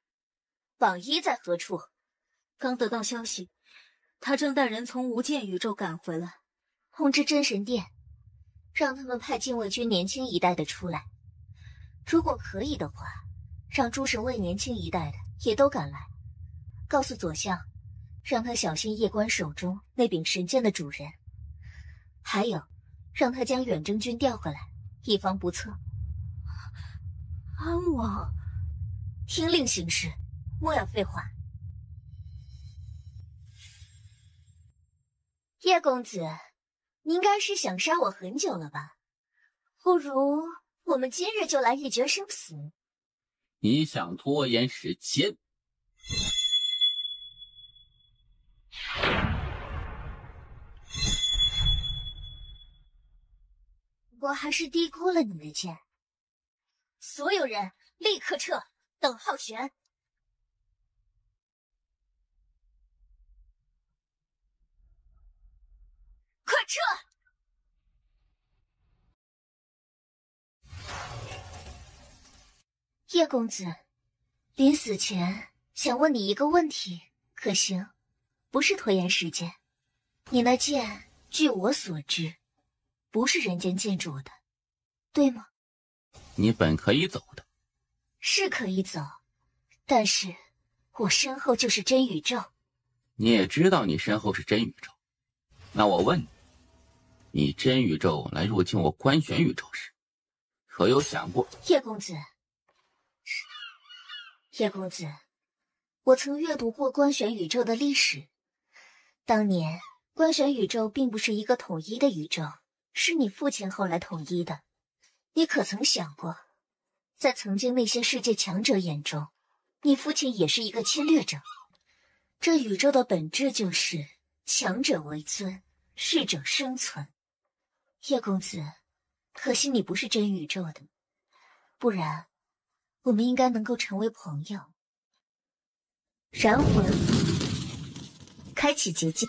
榜一在何处？刚得到消息，他正带人从无间宇宙赶回来，通知真神殿，让他们派禁卫军年轻一代的出来，如果可以的话，让诸神卫年轻一代的也都赶来，告诉左相，让他小心夜官手中那柄神剑的主人。还有，让他将远征军调回来，以防不测。安王，听令行事，莫要废话。叶公子，你应该是想杀我很久了吧？不如我们今日就来一决生死。你想拖延时间？我还是低估了你的剑。所有人立刻撤，等候选。快撤！叶公子，临死前想问你一个问题，可行？不是拖延时间。你那剑，据我所知，不是人间剑主的，对吗？你本可以走的。是可以走，但是我身后就是真宇宙。你也知道你身后是真宇宙，那我问你，你真宇宙来入侵我官玄宇宙时，可有想过？叶公子，我曾阅读过官玄宇宙的历史。当年官玄宇宙并不是一个统一的宇宙，是你父亲后来统一的。你可曾想过，在曾经那些世界强者眼中，你父亲也是一个侵略者。这宇宙的本质就是强者为尊，适者生存。叶公子，可惜你不是真宇宙的，不然我们应该能够成为朋友。燃魂，开启结界。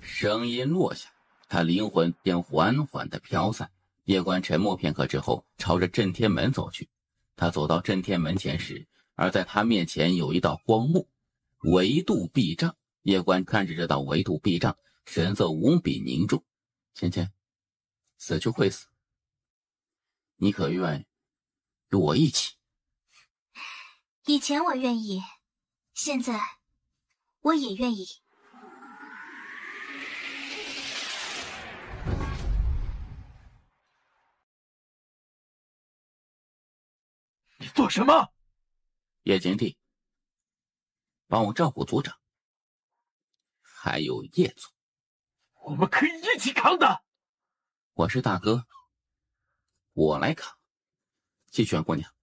声音落下，他灵魂便缓缓地飘散。叶关沉默片刻之后，朝着震天门走去。他走到震天门前时，而在他面前有一道光幕，维度壁障。叶关看着这道维度壁障，神色无比凝重。芊芊，死去会死，你可愿与我一起？以前我愿意，现在我也愿意。你做什么？叶景帝，帮我照顾族长，还有叶族，我们可以一起扛的。我是大哥，我来扛。季玄姑娘，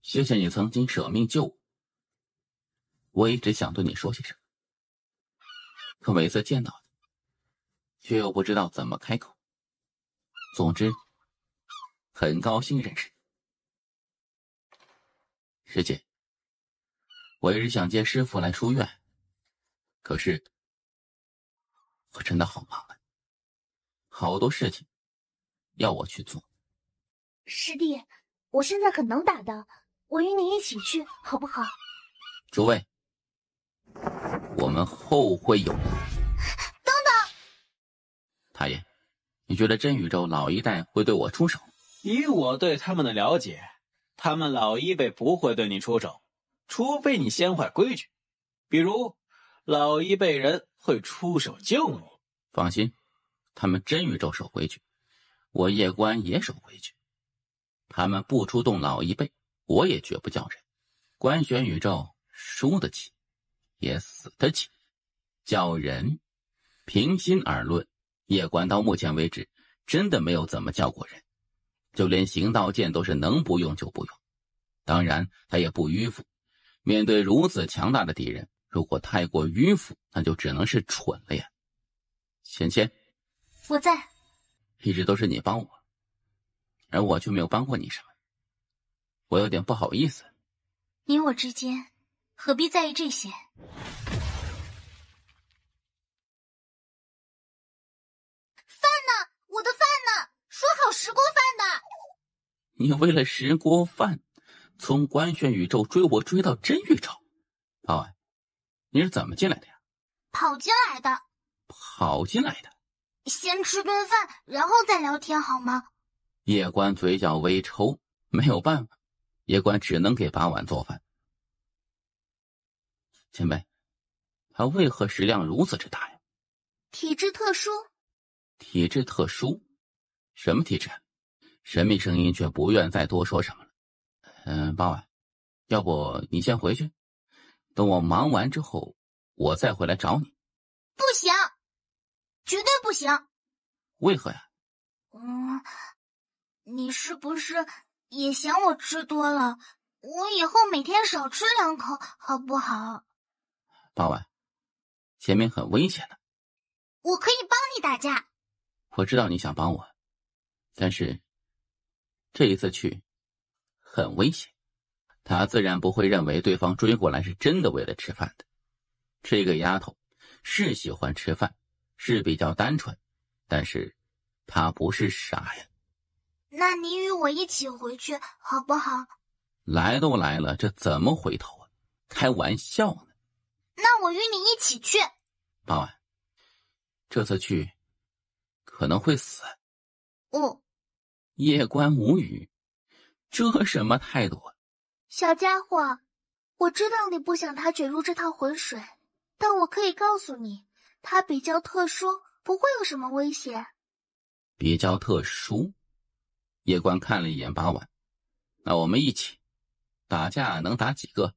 谢谢你曾经舍命救我。我一直想对你说些什么，可每次见到你，却又不知道怎么开口。总之，很高兴认识你。师姐，我一直想接师父来书院，可是我真的好忙啊，好多事情要我去做。师弟，我现在很能打的，我与你一起去，好不好？诸位，我们后会有。等等，太爷，你觉得真宇宙老一代会对我出手？以我对他们的了解，他们老一辈不会对你出手，除非你先坏规矩，比如老一辈人会出手救你。放心，他们真宇宙守规矩，我叶关也守规矩。他们不出动老一辈，我也绝不叫人。官玄宇宙输得起，也死得起。叫人，平心而论，叶关到目前为止真的没有怎么叫过人，就连行道剑都是能不用就不用。当然他也不迂腐，面对如此强大的敌人，如果太过迂腐，那就只能是蠢了呀。芊芊，我在。一直都是你帮我，而我却没有帮过你什么，我有点不好意思。你我之间何必在意这些？饭呢？我的饭呢？说好10锅饭的。你为了10锅饭，从官玄宇宙追我追到真宇宙。pau爱，你是怎么进来的呀？跑进来的。跑进来的？先吃顿饭，然后再聊天好吗？叶关嘴角微抽，没有办法，叶关只能给八碗做饭。前辈，他为何食量如此之大呀？体质特殊。体质特殊？什么体质？神秘声音却不愿再多说什么了。八碗，要不你先回去，等我忙完之后，我再回来找你。不行，绝对不行。为何呀？你是不是也嫌我吃多了？我以后每天少吃2口，好不好？八碗，前面很危险的。我可以帮你打架。我知道你想帮我，但是这一次去很危险。他自然不会认为对方追过来是真的为了吃饭的。这个丫头是喜欢吃饭，是比较单纯，但是她不是傻呀。那你与我一起回去好不好？来都来了，这怎么回头啊？开玩笑呢。那我与你一起去。八碗，这次去可能会死。叶关无语，这什么态度啊？小家伙，我知道你不想他卷入这趟浑水，但我可以告诉你，他比较特殊，不会有什么危险。比较特殊？叶关看了一眼八碗，那我们一起打架能打几个？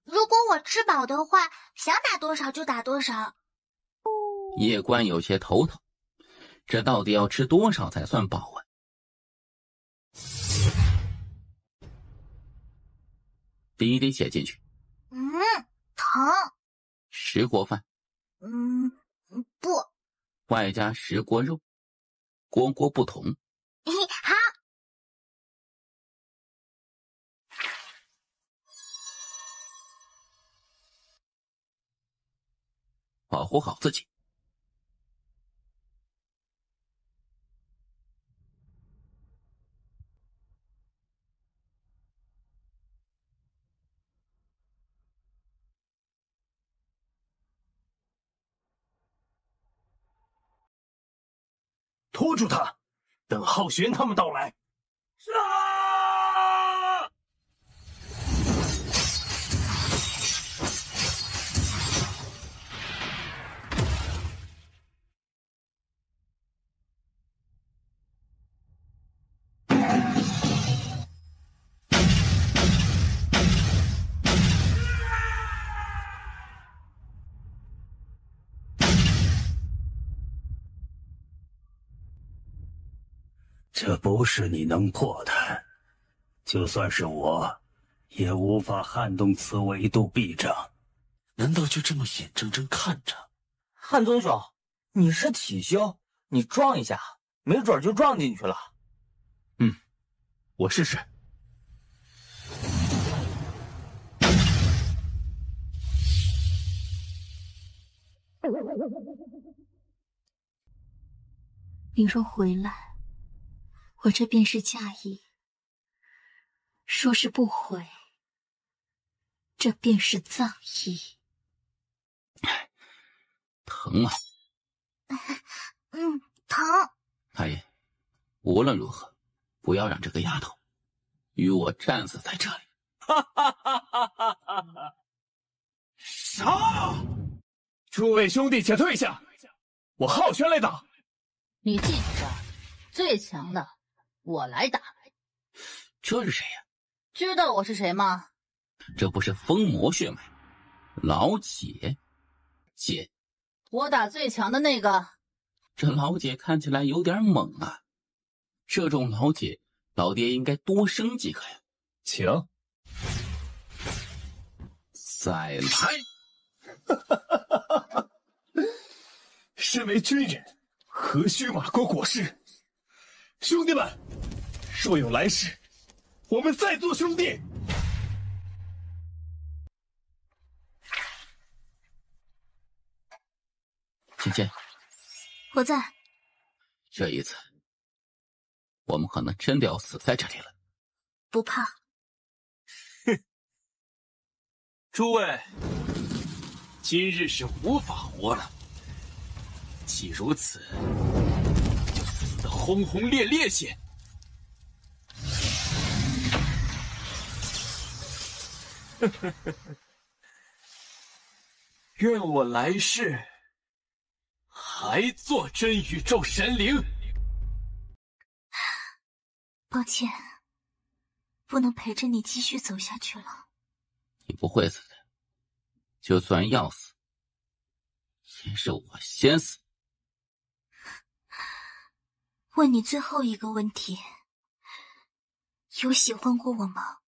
如果我吃饱的话，想打多少就打多少。叶关有些头疼，这到底要吃多少才算饱啊？滴滴血进去。疼。石锅饭。不。外加石锅肉，锅锅不同。好。保护好自己。拖住他，等浩玄他们到来。这不是你能破的，就算是我，也无法撼动此维度壁障。难道就这么眼睁睁看着？汉宗兄，你是体修，你撞一下，没准就撞进去了。我试试。你若回来，我这便是嫁衣；说是不回，这便是葬衣。疼啊！疼。太爷，无论如何，不要让这个丫头与我战死在这里。杀！诸位兄弟且退下，我浩玄来打。你记着，最强的我来打。这是谁呀？知道我是谁吗？这不是封魔血脉老姐？姐，我打最强的那个。这老姐看起来有点猛啊，这种老姐老爹应该多生几个呀。请。再来。身为军人，何须马狗裹尸？兄弟们，若有来世，我们再做兄弟。芊芊，我在。这一次，我们可能真的要死在这里了。不怕。诸位，今日是无法活了。既如此，就死得轰轰烈烈些。愿我来世还做真宇宙神灵。抱歉，不能陪着你继续走下去了。你不会死的，就算要死，也是我先死。问你最后一个问题，有喜欢过我吗？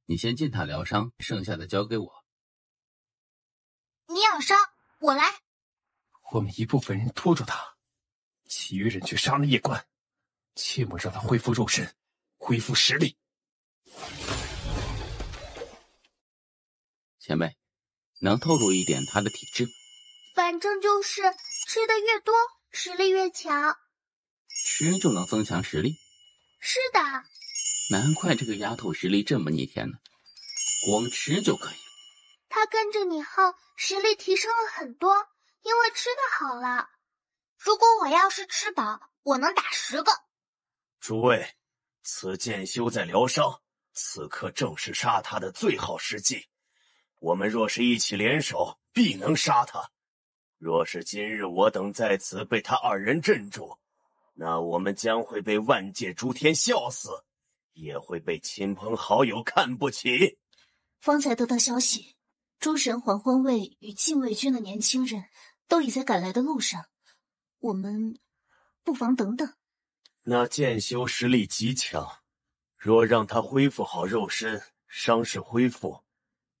你先进塔疗伤，剩下的交给我。你养伤，我来。我们一部分人拖住他，其余人去杀了叶关，切莫让他恢复肉身，恢复实力。前辈，能透露一点他的体质？反正就是吃的越多，实力越强。吃就能增强实力？是的。难怪这个丫头实力这么逆天呢，光吃就可以。她跟着你后，实力提升了很多，因为吃的好了。如果我要是吃饱，我能打10个。诸位，此剑修在疗伤，此刻正是杀他的最好时机。我们若是一起联手，必能杀他。若是今日我等在此被他2人镇住，那我们将会被万界诸天笑死，也会被亲朋好友看不起。方才得到消息，诸神黄昏卫与禁卫军的年轻人都已在赶来的路上，我们不妨等等。那剑修实力极强，若让他恢复好肉身，伤势恢复，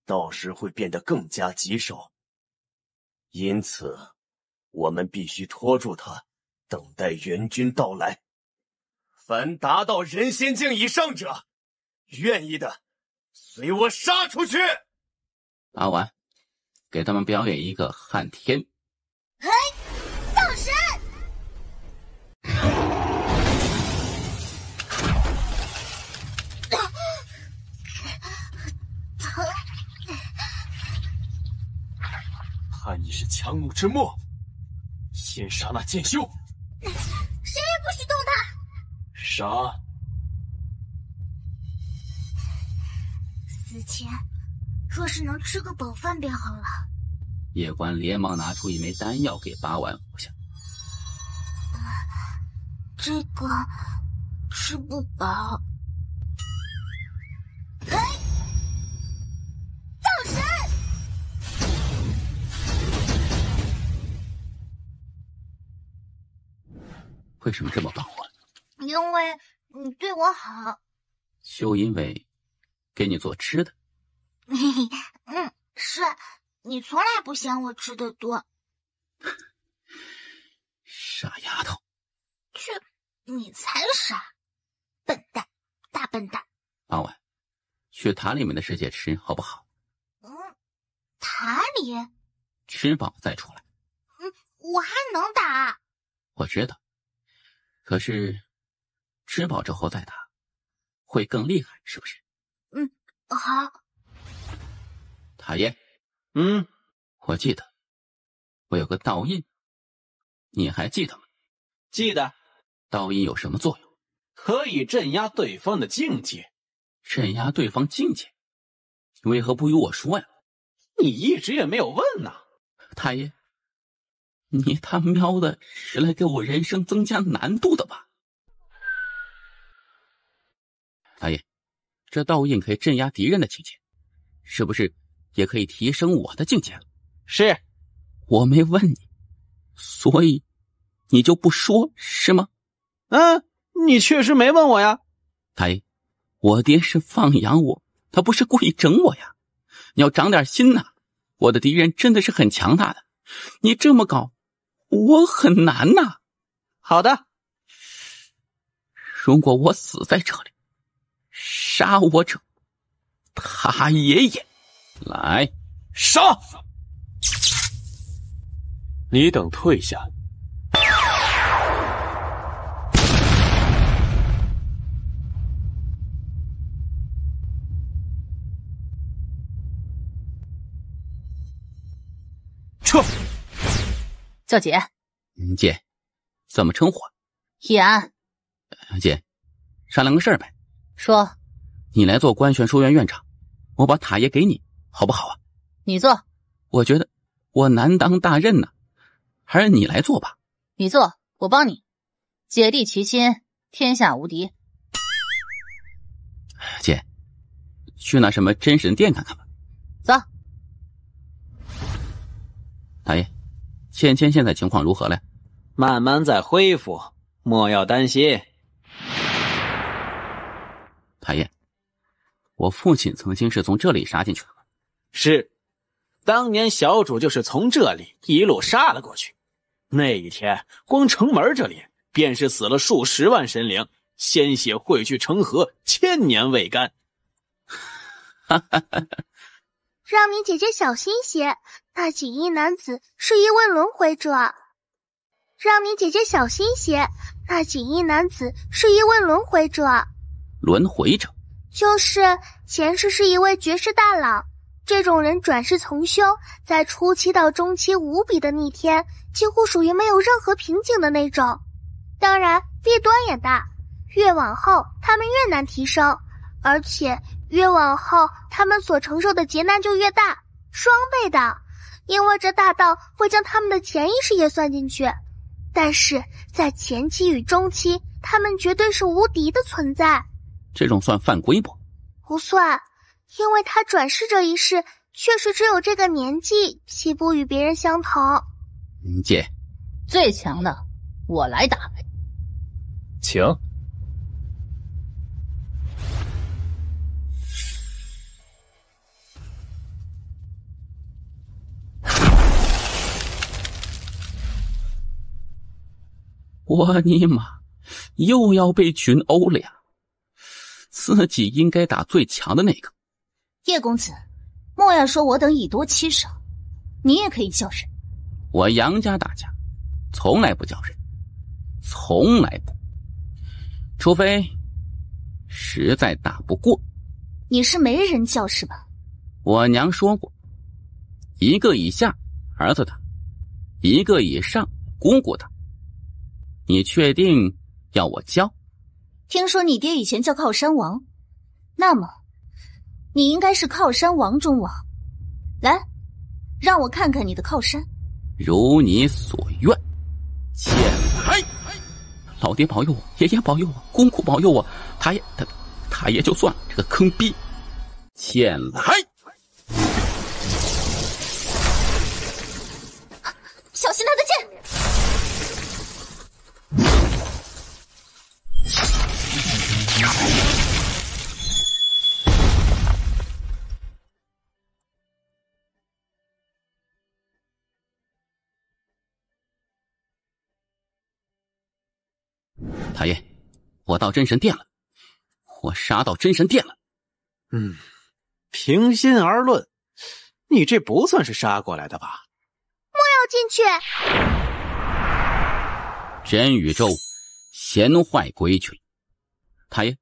到时会变得更加棘手。因此，我们必须拖住他，等待援军到来。凡达到人仙境以上者，愿意的随我杀出去。阿丸，给他们表演一个撼天。嘿，造神！疼！叛逆是强弩之末，先杀那剑修。谁也不许动他！杀！死前若是能吃个饱饭便好了。叶关连忙拿出一枚丹药给八丸服下。这个吃不饱。嘿，造神！为什么这么帮我？因为你对我好。就因为给你做吃的。是你从来不嫌我吃的多。傻丫头。去，你才傻，笨蛋，大笨蛋。八丸，去塔里面的世界吃好不好？塔里？吃饱再出来。我还能打。我知道，可是吃饱之后再打，会更厉害，是不是？好。塔爷，我记得我有个道印，你还记得吗？记得。道印有什么作用？可以镇压对方的境界。镇压对方境界？为何不与我说呀？你一直也没有问呐。塔爷，你他喵的是来给我人生增加难度的吧？塔爷，这道印可以镇压敌人的境界，是不是也可以提升我的境界？是。我没问你，所以你就不说是吗？你确实没问我呀。塔爷，我爹是放养我，他不是故意整我呀。你要长点心呐，我的敌人真的是很强大的，你这么搞我很难呐。好的。如果我死在这里，杀我者他爷爷来杀！你等退下。撤！叫姐。姐，怎么称呼？易安。姐，商量个事儿呗。说。你来做官宣书院院长，我把塔爷给你，好不好啊？你做。我觉得我难当大任呢，还是你来做吧。你做，我帮你。姐弟齐心，天下无敌。姐，去那什么真神殿看看吧。走。大爷，芊芊现在情况如何了？慢慢在恢复，莫要担心。大爷，我父亲曾经是从这里杀进去的。是，当年小主就是从这里一路杀了过去。那一天，光城门这里便是死了数十万神灵，鲜血汇聚成河，千年未干。让你姐姐小心些，那锦衣男子是一位轮回者。让你姐姐小心些，那锦衣男子是一位轮回者。轮回者？就是前世是一位绝世大佬，这种人转世从修，在初期到中期无比的逆天，几乎属于没有任何瓶颈的那种。当然弊端也大，越往后他们越难提升，而且越往后他们所承受的劫难就越大，双倍的，因为这大道会将他们的潜意识也算进去。但是在前期与中期，他们绝对是无敌的存在。这种算犯规不？不算，因为他转世这一世确实只有这个年纪，岂不与别人相同？姐，最强的我来打。请。我尼玛，又要被群殴了呀！自己应该打最强的那个。叶公子，莫要说我等以多欺少，你也可以叫人。我杨家打架，从来不叫人，从来不，除非实在打不过。你是没人叫是吧？我娘说过，一个以下儿子打，一个以上姑姑打。你确定要我教？听说你爹以前叫靠山王，那么你应该是靠山王中王。来，让我看看你的靠山。如你所愿。前来！老爹保佑我，爷爷保佑我，公公保佑我，他也就算了，这个坑逼！前来！小心他的剑！太爷，我到真神殿了，我杀到真神殿了。平心而论，你这不算是杀过来的吧？莫要进去！真宇宙贤坏规矩，太爷，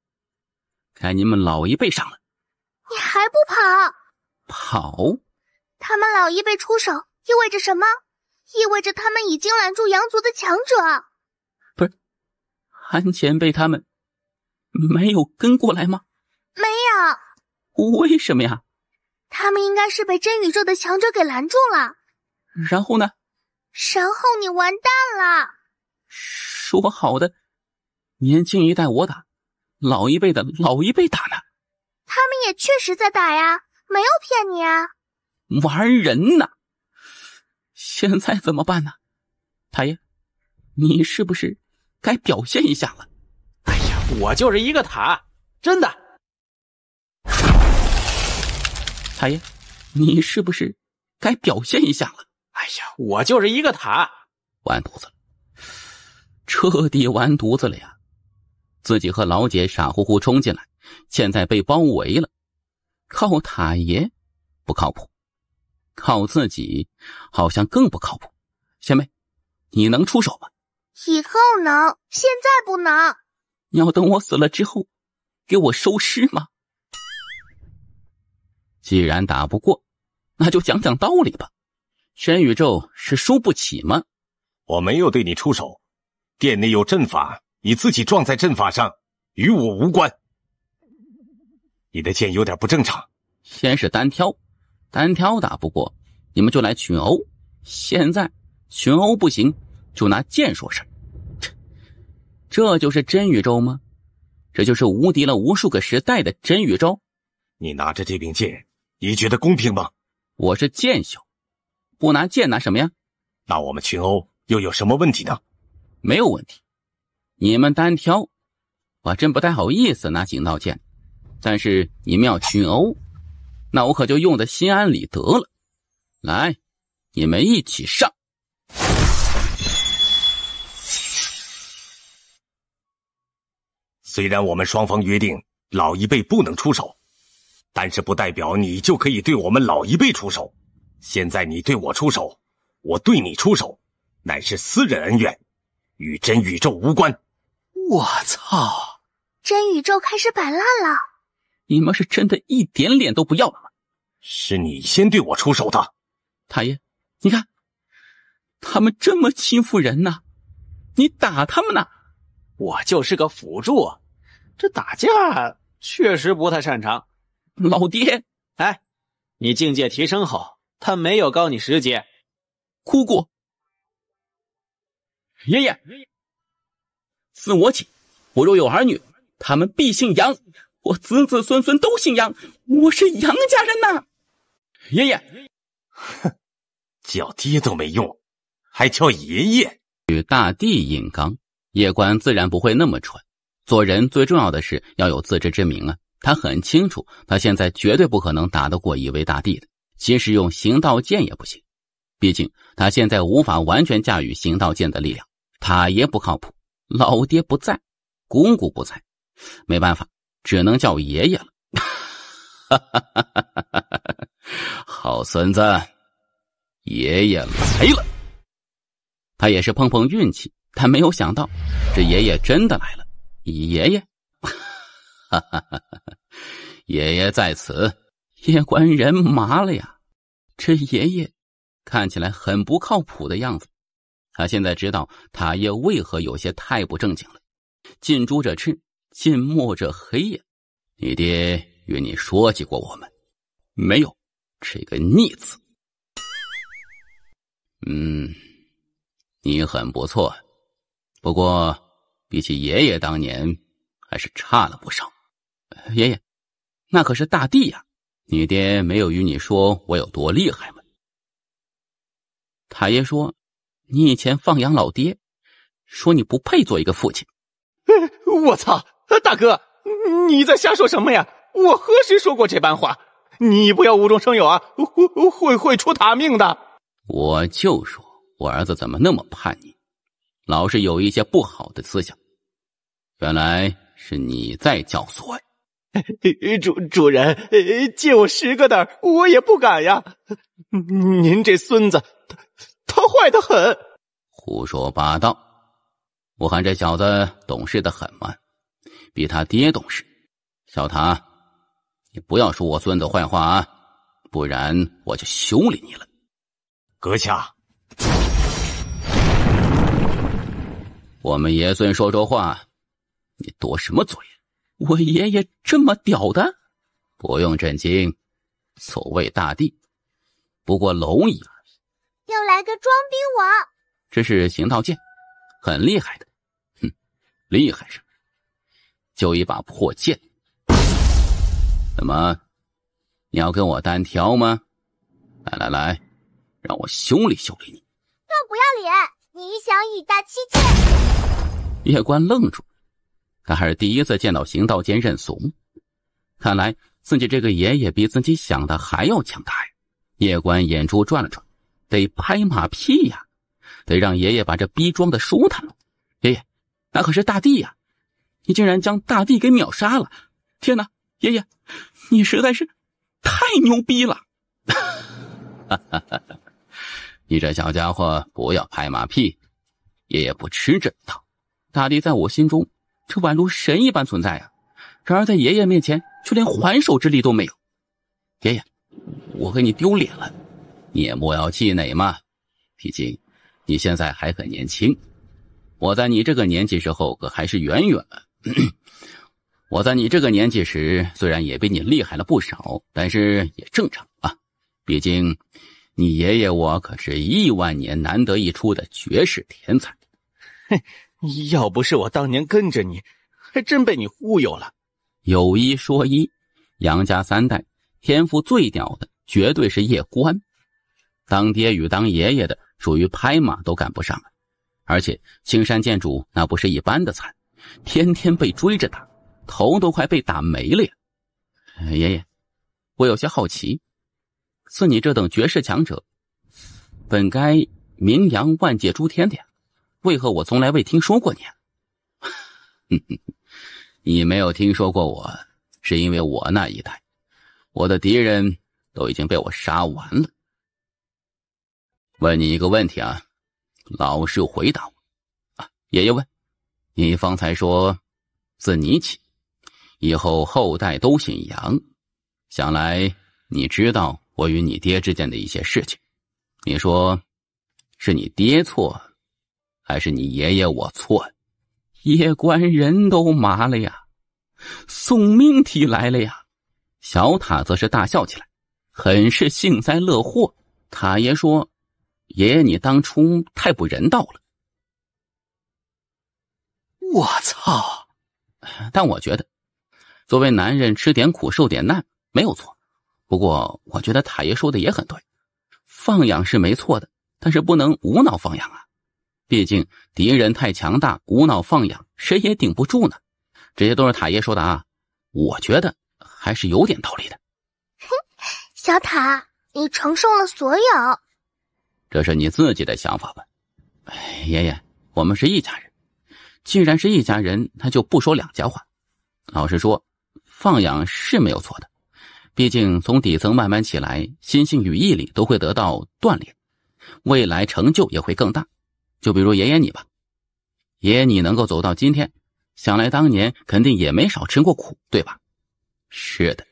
该你们老一辈上了。你还不跑？跑？他们老一辈出手意味着什么？意味着他们已经拦住阳族的强者。不是，韩前辈他们没有跟过来吗？没有。为什么呀？他们应该是被真宇宙的强者给拦住了。然后呢？然后你完蛋了。说好的年轻一代我打，老一辈的老一辈打呢？他们也确实在打呀，没有骗你啊。玩人呢？现在怎么办呢？太爷，你是不是该表现一下了？哎呀，我就是一个塔，真的。太爷，你是不是该表现一下了？哎呀，我就是一个塔。完犊子了，彻底完犊子了呀！自己和老姐傻乎乎冲进来，现在被包围了，靠塔爷不靠谱，靠自己好像更不靠谱。仙妹，你能出手吗？以后能，现在不能。你要等我死了之后给我收尸吗？既然打不过，那就讲讲道理吧。真宇宙是输不起吗？我没有对你出手，殿内有阵法，你自己撞在阵法上，与我无关。你的剑有点不正常。先是单挑，单挑打不过，你们就来群殴。现在群殴不行，就拿剑说事。这就是真宇宙吗？这就是无敌了无数个时代的真宇宙？你拿着这柄剑，你觉得公平吗？我是剑修，不拿剑拿什么呀？那我们群殴又有什么问题呢？没有问题。你们单挑，我真不太好意思拿行道剑，但是你们要群殴，那我可就用得心安理得了。来，你们一起上。虽然我们双方约定老一辈不能出手，但是不代表你就可以对我们老一辈出手。现在你对我出手，我对你出手，乃是私人恩怨，与真宇宙无关。我操！真宇宙开始摆烂了。你们是真的一点脸都不要了吗？是你先对我出手的。太爷，你看，他们这么欺负人呢，你打他们呢？我就是个辅助，这打架确实不太擅长。老爹，哎，你境界提升后，他没有高你10阶。哭过。爷爷，自我起，我若有儿女，他们必姓杨，我子子孙孙都姓杨，我是杨家人呐。爷爷，哼，叫爹都没用，还叫爷爷。与大帝硬刚，叶关自然不会那么蠢。做人最重要的是要有自知之明啊！他很清楚，他现在绝对不可能打得过一位大帝的，即使用行道剑也不行。毕竟他现在无法完全驾驭行道剑的力量，他也不靠谱，老爹不在，姑姑不在，没办法，只能叫爷爷了。好孙子，爷爷来了。他也是碰碰运气，但没有想到这爷爷真的来了。爷爷，爷爷在此。叶关人麻了呀，这爷爷看起来很不靠谱的样子。他现在知道塔爷为何有些太不正经了。近朱者赤，近墨者黑呀。你爹与你说起过我们没有？这个逆子。你很不错，不过比起爷爷当年还是差了不少。爷爷，那可是大帝呀，你爹没有与你说我有多厉害吗？塔爷说你以前放养老爹，说你不配做一个父亲。我操，大哥，你在瞎说什么呀？我何时说过这般话？你不要无中生有啊，会出塔命的。我就说我儿子怎么那么叛逆，老是有一些不好的思想。原来是你在教唆呀。主人，借我10个胆，我也不敢呀。您这孙子，他坏得很。胡说八道！我看这小子懂事得很嘛，比他爹懂事。小塔，你不要说我孙子坏话啊，不然我就修理你了。阁下，我们爷孙说话，你多什么嘴？我爷爷这么屌的？不用震惊，所谓大帝不过蝼蚁而已。又来个装逼王，这是行道剑，很厉害的。厉害什么？就一把破剑。怎么，你要跟我单挑吗？来，让我修理修理你。又不要脸，你想以大欺贱？叶关愣住，他还是第一次见到行道剑认怂。看来自己这个爷爷比自己想的还要强大呀。叶关眼珠转了转，得拍马屁呀，得让爷爷把这逼装的舒坦了。爷爷，那可是大帝呀，你竟然将大帝给秒杀了！天哪，爷爷，你实在是太牛逼了！你这小家伙不要拍马屁，爷爷不吃这套。大帝在我心中这宛如神一般存在啊，然而在爷爷面前却连还手之力都没有。爷爷，我给你丢脸了，你也莫要气馁嘛，毕竟你现在还很年轻，我在你这个年纪时候可还是远远我在你这个年纪时，虽然也比你厉害了不少，但是也正常啊。毕竟，你爷爷我可是10000年难得一出的绝世天才。嘿，要不是我当年跟着你，还真被你忽悠了。有一说一，杨家3代天赋最屌的绝对是叶关，当爹与当爷爷的属于拍马都赶不上了。而且青山剑主那不是一般的惨，天天被追着打，头都快被打没了呀。爷爷，我有些好奇，似你这等绝世强者，本该名扬万界诸天的呀，为何我从来未听说过你啊？你没有听说过我，是因为我那一代，我的敌人都已经被我杀完了。问你一个问题啊，老实回答我啊。爷爷问，你方才说自你起，以后后代都姓杨，想来你知道我与你爹之间的一些事情。你说是你爹错，还是你爷爷我错？叶关人都麻了呀，送命题来了呀。小塔则是大笑起来，很是幸灾乐祸。塔爷说，爷爷你当初太不人道了。我操！但我觉得作为男人吃点苦受点难没有错，不过我觉得塔爷说的也很对，放养是没错的，但是不能无脑放养啊。毕竟敌人太强大，无脑放养谁也顶不住呢。这些都是塔爷说的啊，我觉得还是有点道理的。哼，小塔，你承受了所有。这是你自己的想法吧？爷爷，我们是一家人，既然是一家人，那就不说两家话。老实说，放养是没有错的，毕竟从底层慢慢起来，心性与毅力都会得到锻炼，未来成就也会更大。就比如爷爷你吧，爷爷你能够走到今天，想来当年肯定也没少吃过苦，对吧？是的，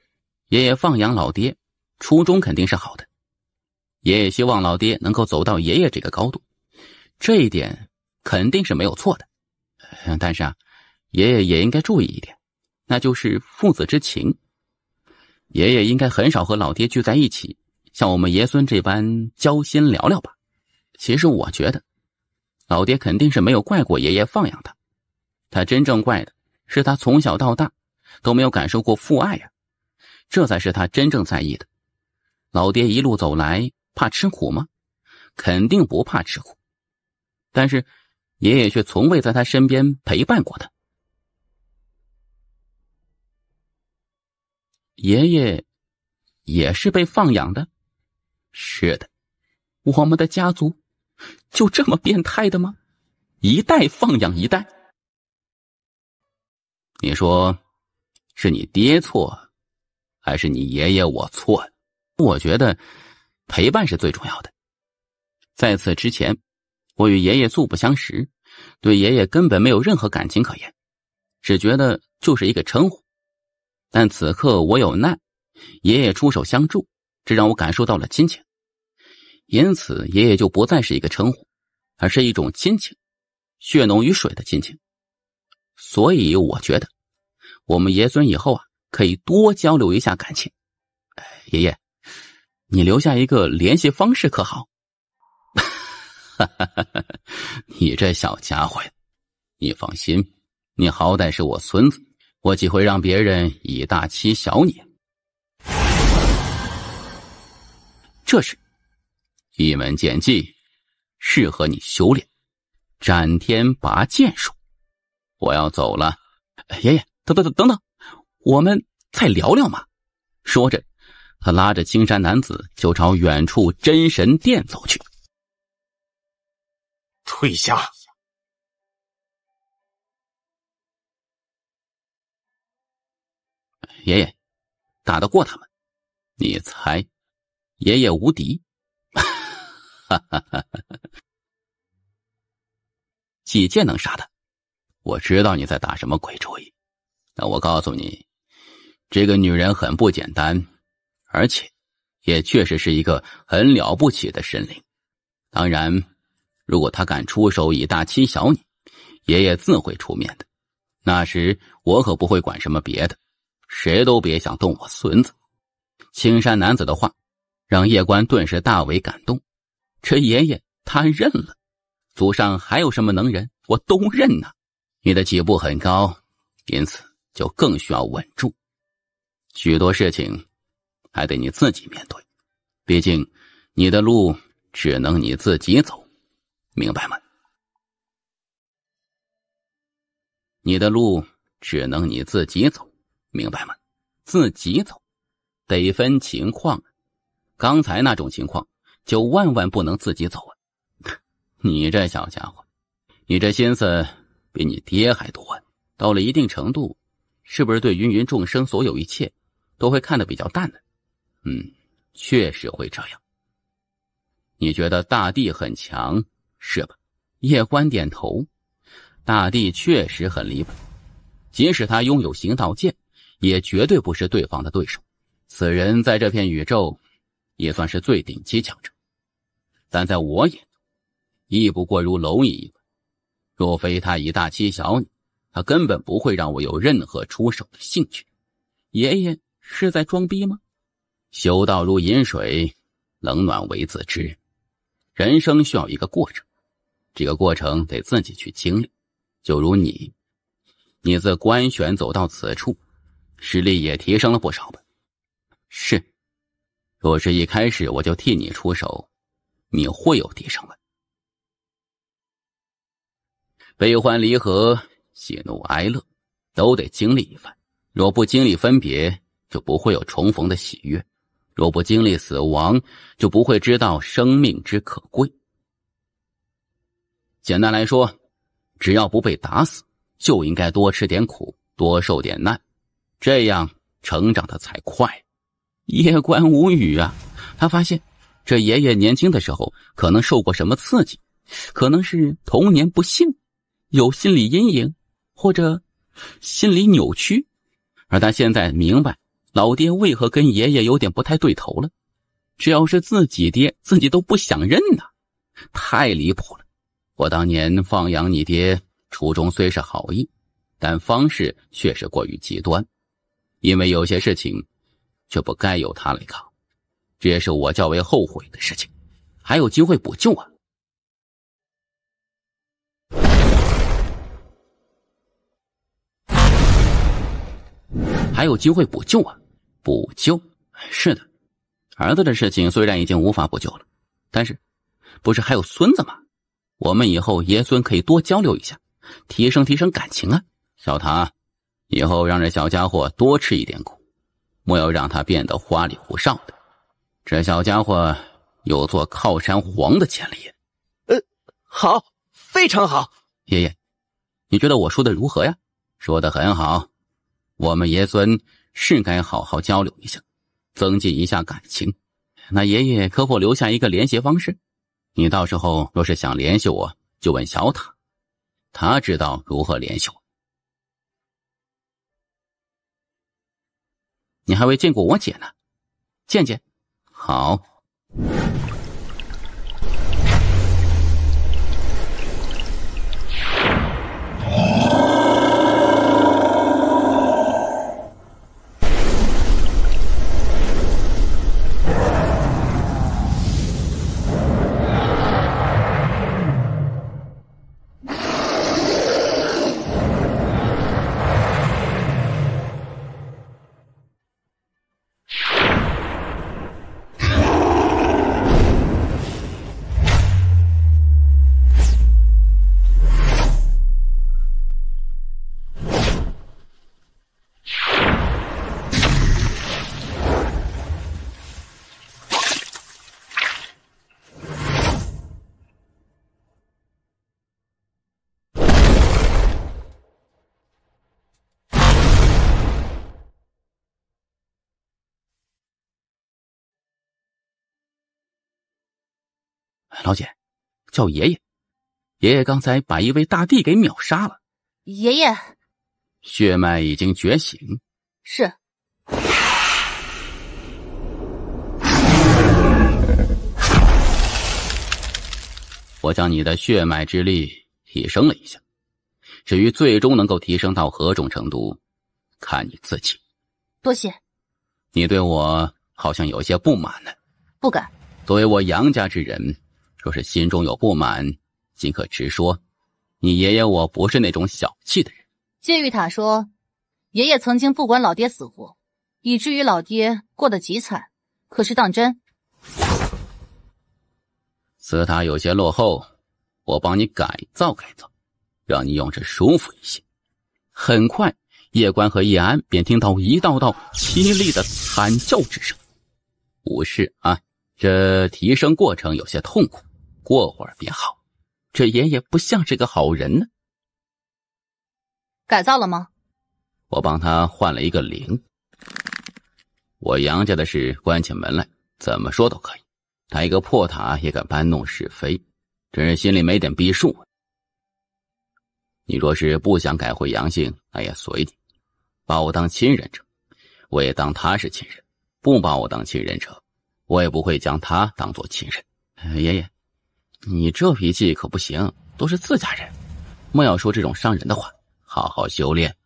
爷爷放养老爹，初衷肯定是好的。爷爷希望老爹能够走到爷爷这个高度，这一点肯定是没有错的。但是啊，爷爷也应该注意一点，那就是父子之情。爷爷应该很少和老爹聚在一起，像我们爷孙这般交心聊聊吧。其实我觉得老爹肯定是没有怪过爷爷放养他，他真正怪的是他从小到大都没有感受过父爱呀，这才是他真正在意的。老爹一路走来怕吃苦吗？肯定不怕吃苦，但是爷爷却从未在他身边陪伴过他。爷爷也是被放养的？是的，我们的家族就这么变态的吗？一代放养一代？你说是你爹错，还是你爷爷我错？我觉得陪伴是最重要的。在此之前，我与爷爷素不相识，对爷爷根本没有任何感情可言，只觉得就是一个称呼。但此刻我有难，爷爷出手相助，这让我感受到了亲情。因此爷爷就不再是一个称呼，而是一种亲情，血浓于水的亲情。所以我觉得我们爷孙以后啊，可以多交流一下感情。爷爷，你留下一个联系方式可好？你这小家伙呀，你放心，你好歹是我孙子，我岂会让别人以大欺小你？这时一门剑技适合你修炼，斩天拔剑术。我要走了。爷爷，等等，我们再聊聊嘛。说着他拉着青山男子就朝远处真神殿走去。退下！爷爷，打得过他们？你猜？爷爷无敌。几剑能杀他？我知道你在打什么鬼主意，但我告诉你，这个女人很不简单，而且也确实是一个很了不起的神灵。当然，如果她敢出手以大欺小你，爷爷自会出面的。那时我可不会管什么别的，谁都别想动我孙子。青山男子的话让叶官顿时大为感动，这爷爷他认了，祖上还有什么能忍，我都认呐。你的起步很高，因此就更需要稳住，许多事情还得你自己面对，毕竟你的路只能你自己走，明白吗？你的路只能你自己走，明白吗？自己走得分情况，刚才那种情况就万万不能自己走啊！你这小家伙，你这心思比你爹还多啊！到了一定程度，是不是对芸芸众生所有一切都会看得比较淡呢？确实会这样。你觉得大地很强，是吧？叶官点头，大地确实很离谱，即使他拥有行道剑，也绝对不是对方的对手。此人在这片宇宙也算是最顶级强者，但在我眼中亦不过如蝼蚁一般，若非他以大欺小你，他根本不会让我有任何出手的兴趣。爷爷是在装逼吗？修道如饮水，冷暖为自知。人生需要一个过程，这个过程得自己去经历。就如你自官选走到此处，实力也提升了不少吧？是，若是一开始我就替你出手，你会有提升吗？悲欢离合，喜怒哀乐，都得经历一番。若不经历分别，就不会有重逢的喜悦；若不经历死亡，就不会知道生命之可贵。简单来说，只要不被打死，就应该多吃点苦，多受点难，这样成长的才快。叶官无语啊，他发现这爷爷年轻的时候可能受过什么刺激，可能是童年不幸，有心理阴影，或者心理扭曲，而他现在明白老爹为何跟爷爷有点不太对头了。只要是自己爹，自己都不想认呐，太离谱了。我当年放养你爹，初衷虽是好意，但方式却是过于极端，因为有些事情却不该由他来扛，这也是我较为后悔的事情。还有机会补救啊！还有机会补救啊！补救？是的，儿子的事情虽然已经无法补救了，但是不是还有孙子吗？我们以后爷孙可以多交流一下，提升感情啊！小唐，以后让这小家伙多吃一点苦，莫要让他变得花里胡哨的。这小家伙有做靠山皇的潜力。好，非常好。爷爷，你觉得我说的如何呀？说得很好，我们爷孙是该好好交流一下，增进一下感情。那爷爷可否留下一个联系方式？你到时候若是想联系我，就问小塔，他知道如何联系我。你还未见过我姐呢，见见。好。老姐，叫爷爷。爷爷刚才把一位大帝给秒杀了。爷爷，血脉已经觉醒。是。我将你的血脉之力提升了一下，至于最终能够提升到何种程度，看你自己。多谢。你对我好像有些不满呢。不敢。作为我杨家之人，若是心中有不满，尽可直说。你爷爷我不是那种小气的人。谢玉塔说，爷爷曾经不管老爹死活，以至于老爹过得极惨。可是当真？此塔有些落后，我帮你改造改造，让你用着舒服一些。很快，叶关和叶安便听到一道道凄厉的惨叫之声。不是啊，这提升过程有些痛苦，过会儿便好。这爷爷不像是个好人呢。改造了吗？我帮他换了一个灵。我杨家的事关起门来，怎么说都可以。他一个破塔也敢搬弄是非，真是心里没点逼数啊。你若是不想改回阳性，那也随你，把我当亲人者，我也当他是亲人；不把我当亲人者，我也不会将他当作亲人。爷爷，你这脾气可不行，都是自家人，莫要说这种伤人的话，好好修炼。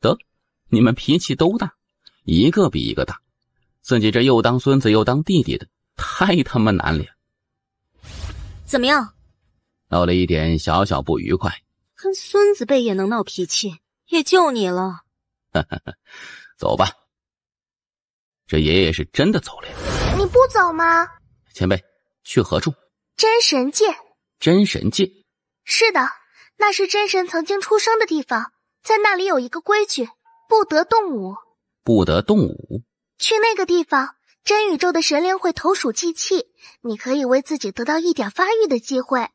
得，你们脾气都大，一个比一个大，自己这又当孙子又当弟弟的，太他妈难了。怎么样？闹了一点小小不愉快。跟孙子辈也能闹脾气，也就你了。走吧。这爷爷是真的走了。你不走吗？前辈，去何处？真神界。真神界？是的，那是真神曾经出生的地方，在那里有一个规矩，不得动武。不得动武？去那个地方，真宇宙的神灵会投鼠忌器，你可以为自己得到一点发育的机会。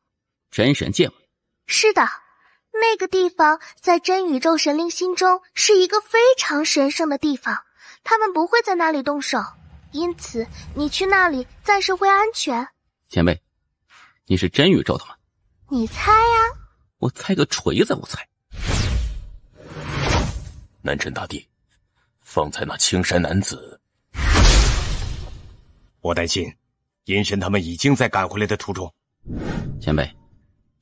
真神界吗？是的，那个地方在真宇宙神灵心中是一个非常神圣的地方，他们不会在那里动手，因此你去那里暂时会安全。前辈，你是真宇宙的吗？你猜呀？我猜个锤子，我猜。南辰大帝，方才那青山男子，我担心阴神他们已经在赶回来的途中。前辈，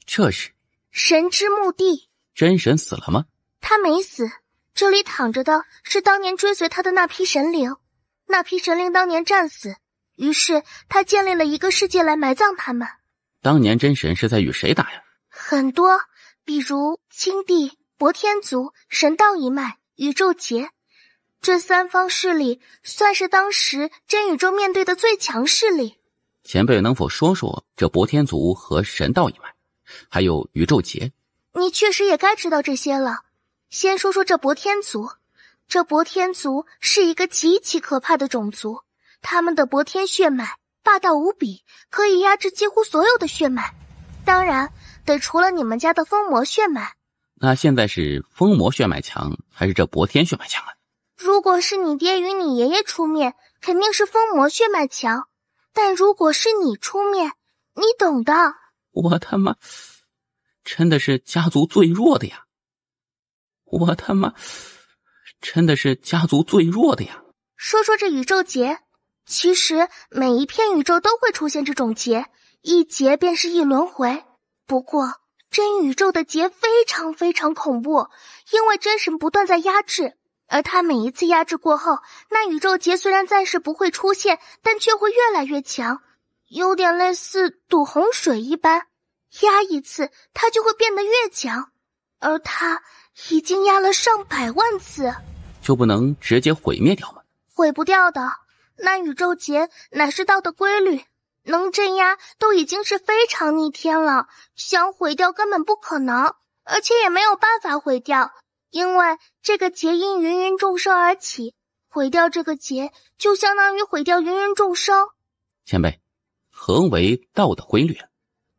这是神之墓地。真神死了吗？他没死，这里躺着的是当年追随他的那批神灵，那批神灵当年战死，于是他建立了一个世界来埋葬他们。当年真神是在与谁打呀？很多，比如青帝、博天族、神道一脉、宇宙劫，这三方势力算是当时真宇宙面对的最强势力。前辈能否说说这博天族和神道一脉，还有宇宙劫？你确实也该知道这些了。先说说这博天族，这博天族是一个极其可怕的种族，他们的博天血脉霸道无比，可以压制几乎所有的血脉，当然得除了你们家的风魔血脉。那现在是风魔血脉强，还是这博天血脉强啊？如果是你爹与你爷爷出面，肯定是风魔血脉强，但如果是你出面，你懂的。我他妈真的是家族最弱的呀！我他妈真的是家族最弱的呀！说说这宇宙劫，其实每一片宇宙都会出现这种劫，一劫便是一轮回。不过真宇宙的劫非常非常恐怖，因为真神不断在压制，而他每一次压制过后，那宇宙劫虽然暂时不会出现，但却会越来越强，有点类似堵洪水一般，压一次它就会变得越强，而它已经压了上百万次。就不能直接毁灭掉吗？毁不掉的，那宇宙劫乃是道的规律，能镇压都已经是非常逆天了，想毁掉根本不可能，而且也没有办法毁掉，因为这个劫因芸芸众生而起，毁掉这个劫就相当于毁掉芸芸众生。前辈，何为道的规律啊？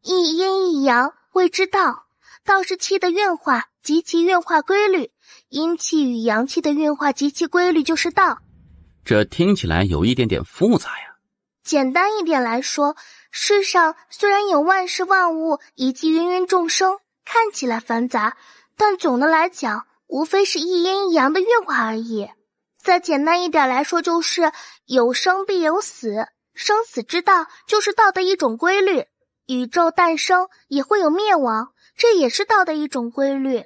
一阴一阳谓之道，道是气的运化及其运化规律，阴气与阳气的运化及其规律就是道。这听起来有一点点复杂呀。简单一点来说，世上虽然有万事万物以及芸芸众生，看起来繁杂，但总的来讲无非是一阴一阳的运化而已。再简单一点来说，就是有生必有死，生死之道就是道的一种规律，宇宙诞生也会有灭亡，这也是道的一种规律。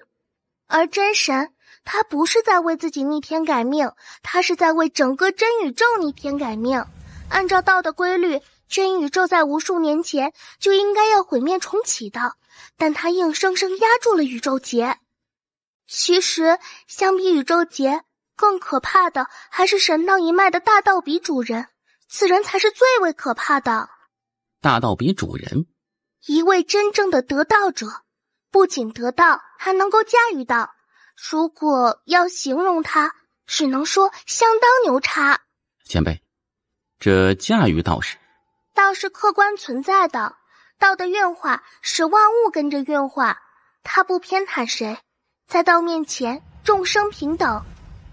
而真神，他不是在为自己逆天改命，他是在为整个真宇宙逆天改命。按照道的规律，真宇宙在无数年前就应该要毁灭重启的，但他硬生生压住了宇宙劫。其实相比宇宙劫，更可怕的还是神道一脉的大道比主人，此人才是最为可怕的。大道比主人，一位真正的得道者，不仅得道，还能够驾驭道。如果要形容他，只能说相当牛叉。前辈，这驾驭道是？道是客观存在的，道的运化使万物跟着运化，他不偏袒谁，在道面前众生平等。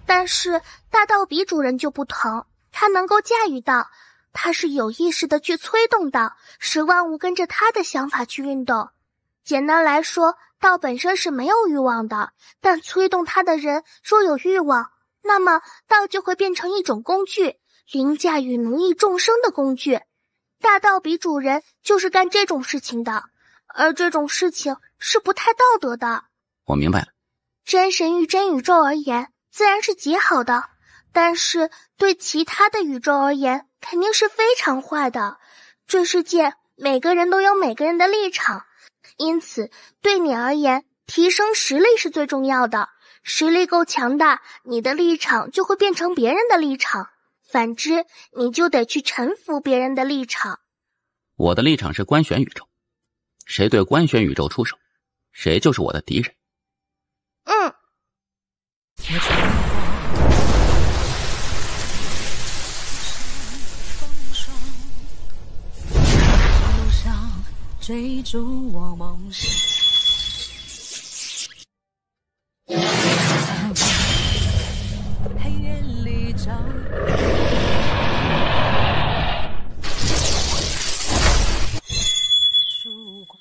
但是大道比主人就不同，他能够驾驭道，他是有意识的去催动道，使万物跟着他的想法去运动。简单来说，道本身是没有欲望的，但催动他的人若有欲望，那么道就会变成一种工具，凌驾于奴役众生的工具。大道比主人就是干这种事情的，而这种事情是不太道德的。我明白了。真神与真宇宙而言自然是极好的，但是对其他的宇宙而言肯定是非常坏的。这世界每个人都有每个人的立场，因此对你而言，提升实力是最重要的。实力够强大，你的立场就会变成别人的立场，反之你就得去臣服别人的立场。我的立场是官选宇宙，谁对官选宇宙出手，谁就是我的敌人。追逐我梦想，黑夜里照曙光，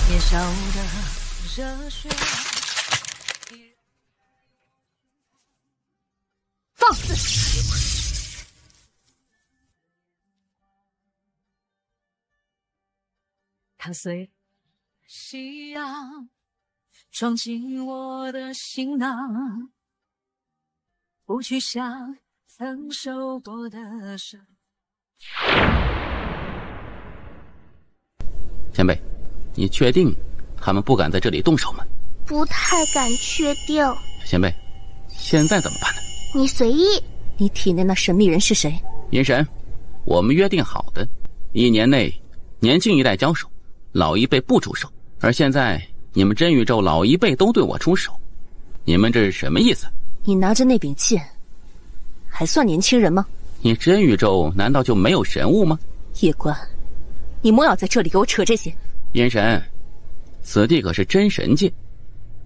年少的热血。放肆！踏碎夕阳，装进我的行囊，不去想曾受过的伤。前辈，你确定他们不敢在这里动手吗？不太敢确定。前辈，现在怎么办呢？你随意。你体内那神秘人是谁？阴神，我们约定好的，1年内年轻一代交手，老一辈不出手。而现在你们真宇宙老一辈都对我出手，你们这是什么意思？你拿着那柄剑，还算年轻人吗？你真宇宙难道就没有神物吗？叶关，你莫要在这里给我扯这些。阴神，此地可是真神界，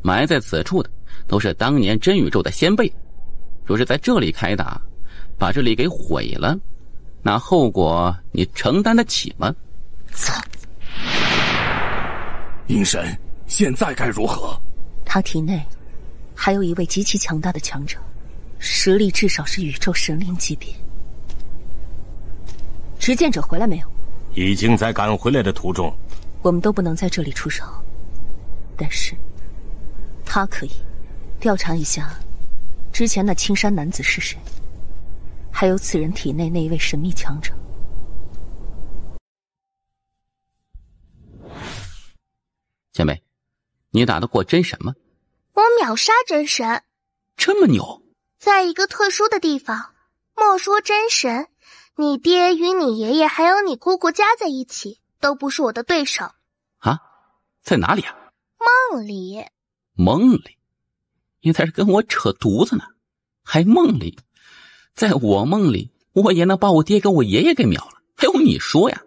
埋在此处的都是当年真宇宙的先辈，若是在这里开打，把这里给毁了，那后果你承担得起吗？操！阴神，现在该如何？他体内还有一位极其强大的强者，实力至少是宇宙神灵级别。执剑者回来没有？已经在赶回来的途中。我们都不能在这里出手，但是他可以调查一下之前那青山男子是谁，还有此人体内那一位神秘强者。前辈，你打得过真神吗？我秒杀真神。这么牛？在一个特殊的地方，莫说真神，你爹与你爷爷还有你姑姑加在一起都不是我的对手。啊？在哪里啊？梦里。梦里？你在这跟我扯犊子呢？还梦里？在我梦里，我也能把我爹跟我爷爷给秒了，还用你说呀？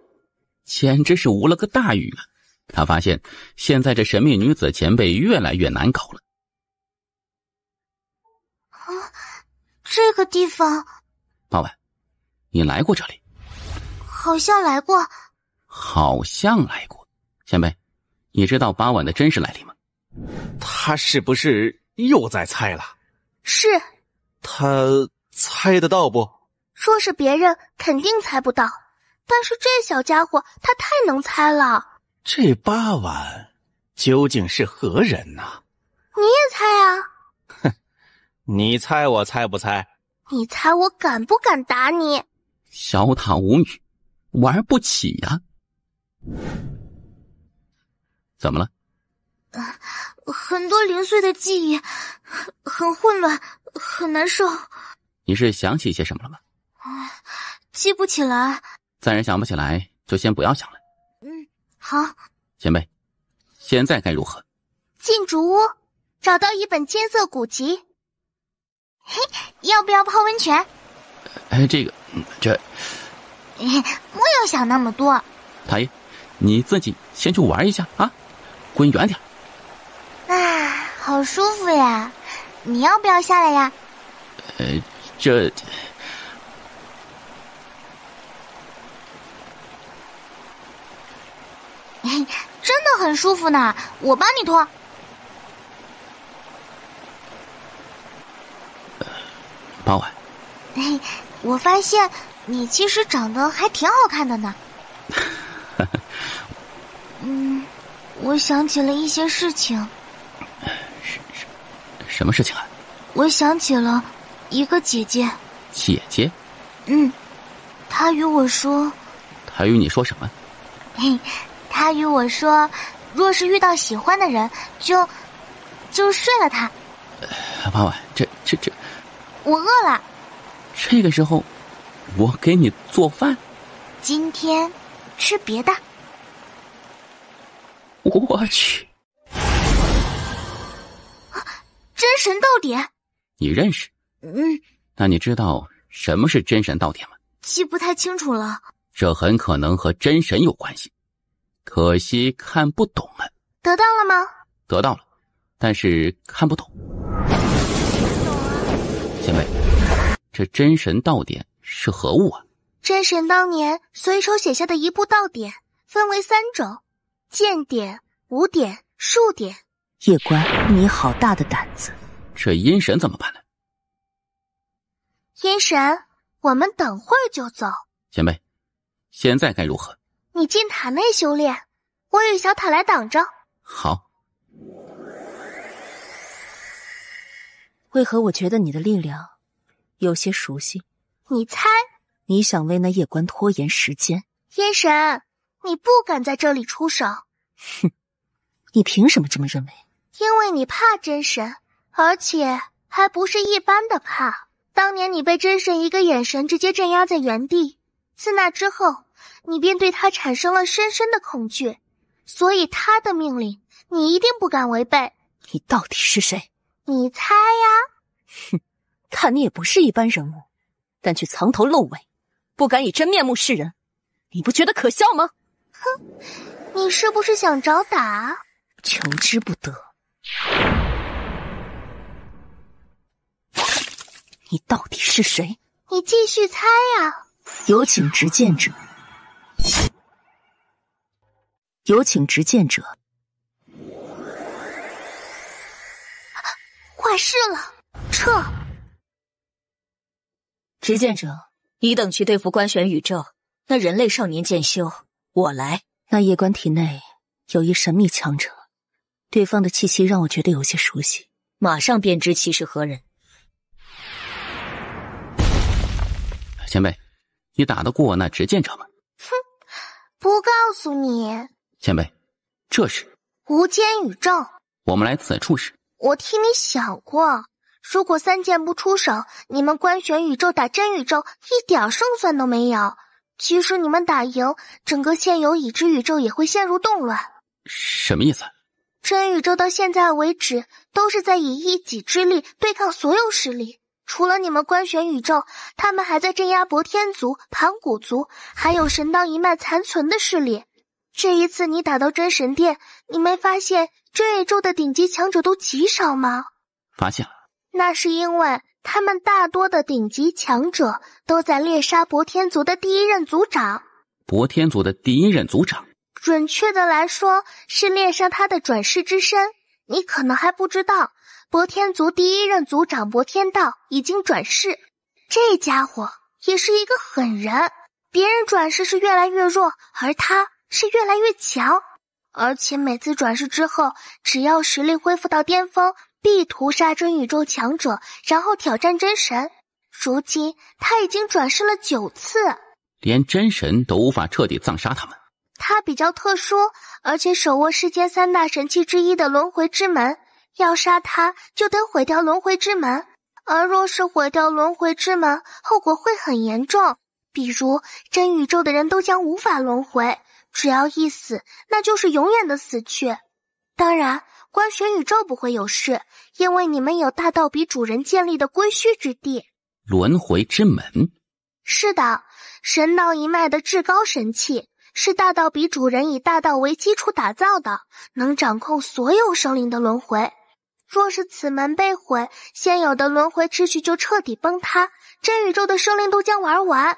简直是无了个大雨啊！他发现现在这神秘女子前辈越来越难搞了。这个地方，傍晚，你来过这里？好像来过。好像来过。前辈，你知道八晚的真实来历吗？他是不是又在猜了？是。他猜得到不？若是别人肯定猜不到，但是这小家伙他太能猜了。这8碗究竟是何人呢？你也猜啊？你猜我猜不猜？你猜我敢不敢打你？小塔无语，玩不起呀。怎么了？很多零碎的记忆，很混乱，很难受。你是想起些什么了吗？记不起来。暂时想不起来，就先不要想了。好。前辈，现在该如何？进竹屋，找到一本金色古籍。嘿，要不要泡温泉？莫要想那么多。塔爷，你自己先去玩一下啊，滚远点。好舒服呀！你要不要下来呀？真的很舒服呢，我帮你脱。8碗。我发现你其实长得还挺好看的呢。我想起了一些事情。什么事情啊？我想起了一个姐姐。姐姐？她与我说。她与你说什么？她与我说，若是遇到喜欢的人，就睡了他。8碗，这。我饿了。这个时候，我给你做饭。今天吃别的。我去！真神到点。你认识？那你知道什么是真神到点吗？记不太清楚了。这很可能和真神有关系，可惜看不懂了。得到了吗？得到了，但是看不懂。前辈，这真神到点是何物啊？真神当年随手写下的一部道典，分为3种：剑典、武典、术典。叶关，你好大的胆子！这阴神怎么办呢？阴神，我们等会儿就走。前辈，现在该如何？你进塔内修炼，我与小塔来挡着。好。为何我觉得你的力量有些熟悉？你猜？你想为那夜关拖延时间？阴神，你不敢在这里出手。哼，你凭什么这么认为？因为你怕真神，而且还不是一般的怕。当年你被真神一个眼神直接镇压在原地，自那之后，你便对他产生了深深的恐惧，所以他的命令你一定不敢违背。你到底是谁？你猜呀？哼，看你也不是一般人物，但却藏头露尾，不敢以真面目示人，你不觉得可笑吗？哼，你是不是想找打？求之不得。你到底是谁？你继续猜呀。有请执剑者。有请执剑者。坏事了，撤！执剑者，你等去对付关玄宇宙，那人类少年剑修，我来。那夜关体内有一神秘强者，对方的气息让我觉得有些熟悉，马上便知其是何人。前辈，你打得过那执剑者吗？哼，不告诉你。前辈，这是无间宇宙。我们来此处时，我替你想过，如果3剑不出手，你们关玄宇宙打真宇宙一点胜算都没有。即使你们打赢，整个现有已知宇宙也会陷入动乱。什么意思？真宇宙到现在为止都是在以一己之力对抗所有势力，除了你们关玄宇宙，他们还在镇压博天族、盘古族，还有神道一脉残存的势力。这一次你打到真神殿，你没发现真宇宙的顶级强者都极少吗？发现了。那是因为他们大多的顶级强者都在猎杀博天族的第一任族长。博天族的第一任族长？准确的来说，是猎杀他的转世之身。你可能还不知道，博天族第一任族长博天道已经转世。这家伙也是一个狠人，别人转世是越来越弱，而他是越来越强。而且每次转世之后，只要实力恢复到巅峰，必屠杀真宇宙强者，然后挑战真神。如今他已经转世了9次，连真神都无法彻底葬杀他们。他比较特殊，而且手握世间3大神器之一的轮回之门，要杀他就得毁掉轮回之门。而若是毁掉轮回之门，后果会很严重，比如真宇宙的人都将无法轮回，只要一死，那就是永远的死去。当然，观玄宇宙不会有事，因为你们有大道比主人建立的归墟之地。轮回之门？是的，神道一脉的至高神器，是大道比主人以大道为基础打造的，能掌控所有生灵的轮回。若是此门被毁，现有的轮回秩序就彻底崩塌，真宇宙的生灵都将玩完。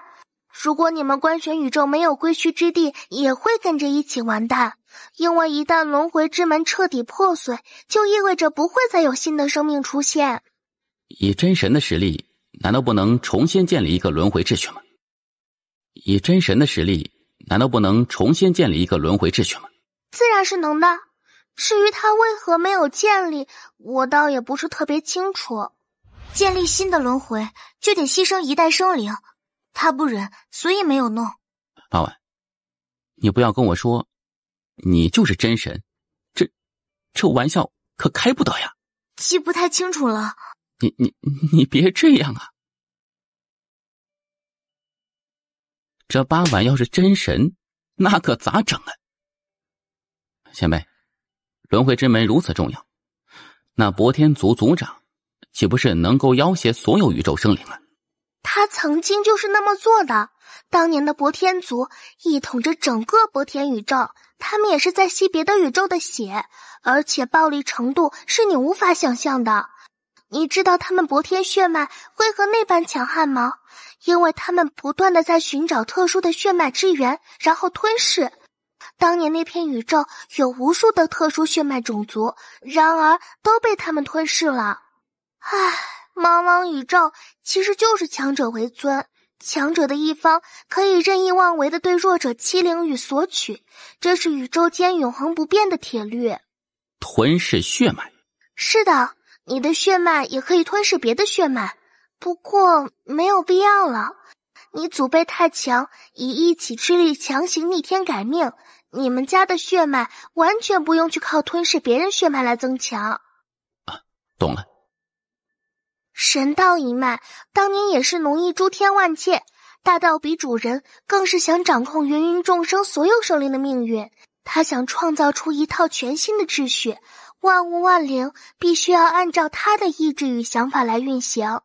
如果你们观玄宇宙没有归墟之地，也会跟着一起完蛋。因为一旦轮回之门彻底破碎，就意味着不会再有新的生命出现。以真神的实力，难道不能重新建立一个轮回秩序吗？以真神的实力，难道不能重新建立一个轮回秩序吗？自然是能的。至于他为何没有建立，我倒也不是特别清楚。建立新的轮回，就得牺牲一代生灵，他不忍，所以没有弄。老婉，你不要跟我说你就是真神，这玩笑可开不得呀。记不太清楚了。你别这样啊。这8碗要是真神，那可咋整啊？前辈，轮回之门如此重要，那博天族族长岂不是能够要挟所有宇宙生灵啊？他曾经就是那么做的。当年的博天族一统着整个博天宇宙，他们也是在吸别的宇宙的血，而且暴力程度是你无法想象的。你知道他们博天血脉为何那般强悍吗？因为他们不断的在寻找特殊的血脉之源，然后吞噬。当年那片宇宙有无数的特殊血脉种族，然而都被他们吞噬了。唉，茫茫宇宙其实就是强者为尊，强者的一方可以任意妄为的对弱者欺凌与索取，这是宇宙间永恒不变的铁律。吞噬血脉？是的，你的血脉也可以吞噬别的血脉，不过没有必要了。你祖辈太强，以一己之力强行逆天改命，你们家的血脉完全不用去靠吞噬别人血脉来增强。懂了。神道一脉当年也是奴役诸天万界，大道比主人更是想掌控芸芸众生所有生灵的命运。他想创造出一套全新的秩序，万物万灵必须要按照他的意志与想法来运行。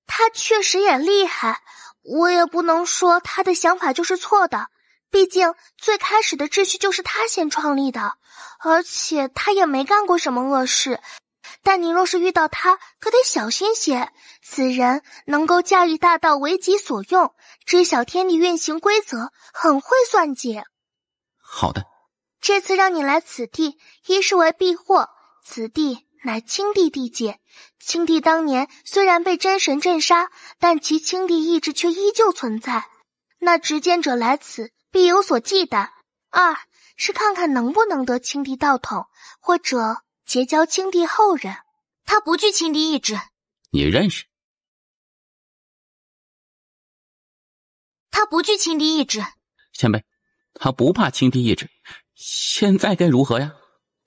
他确实也厉害，我也不能说他的想法就是错的，毕竟最开始的秩序就是他先创立的，而且他也没干过什么恶事。但你若是遇到他，可得小心些。此人能够驾驭大道为己所用，知晓天地运行规则，很会算计。好的。这次让你来此地，一是为避祸，此地乃青帝地界。青帝当年虽然被真神镇杀，但其青帝意志却依旧存在。那执剑者来此，必有所忌惮。二是看看能不能得青帝道统，或者结交青帝后人。他不惧青帝意志。你认识？他不惧青帝意志。前辈，他不怕青帝意志，现在该如何呀？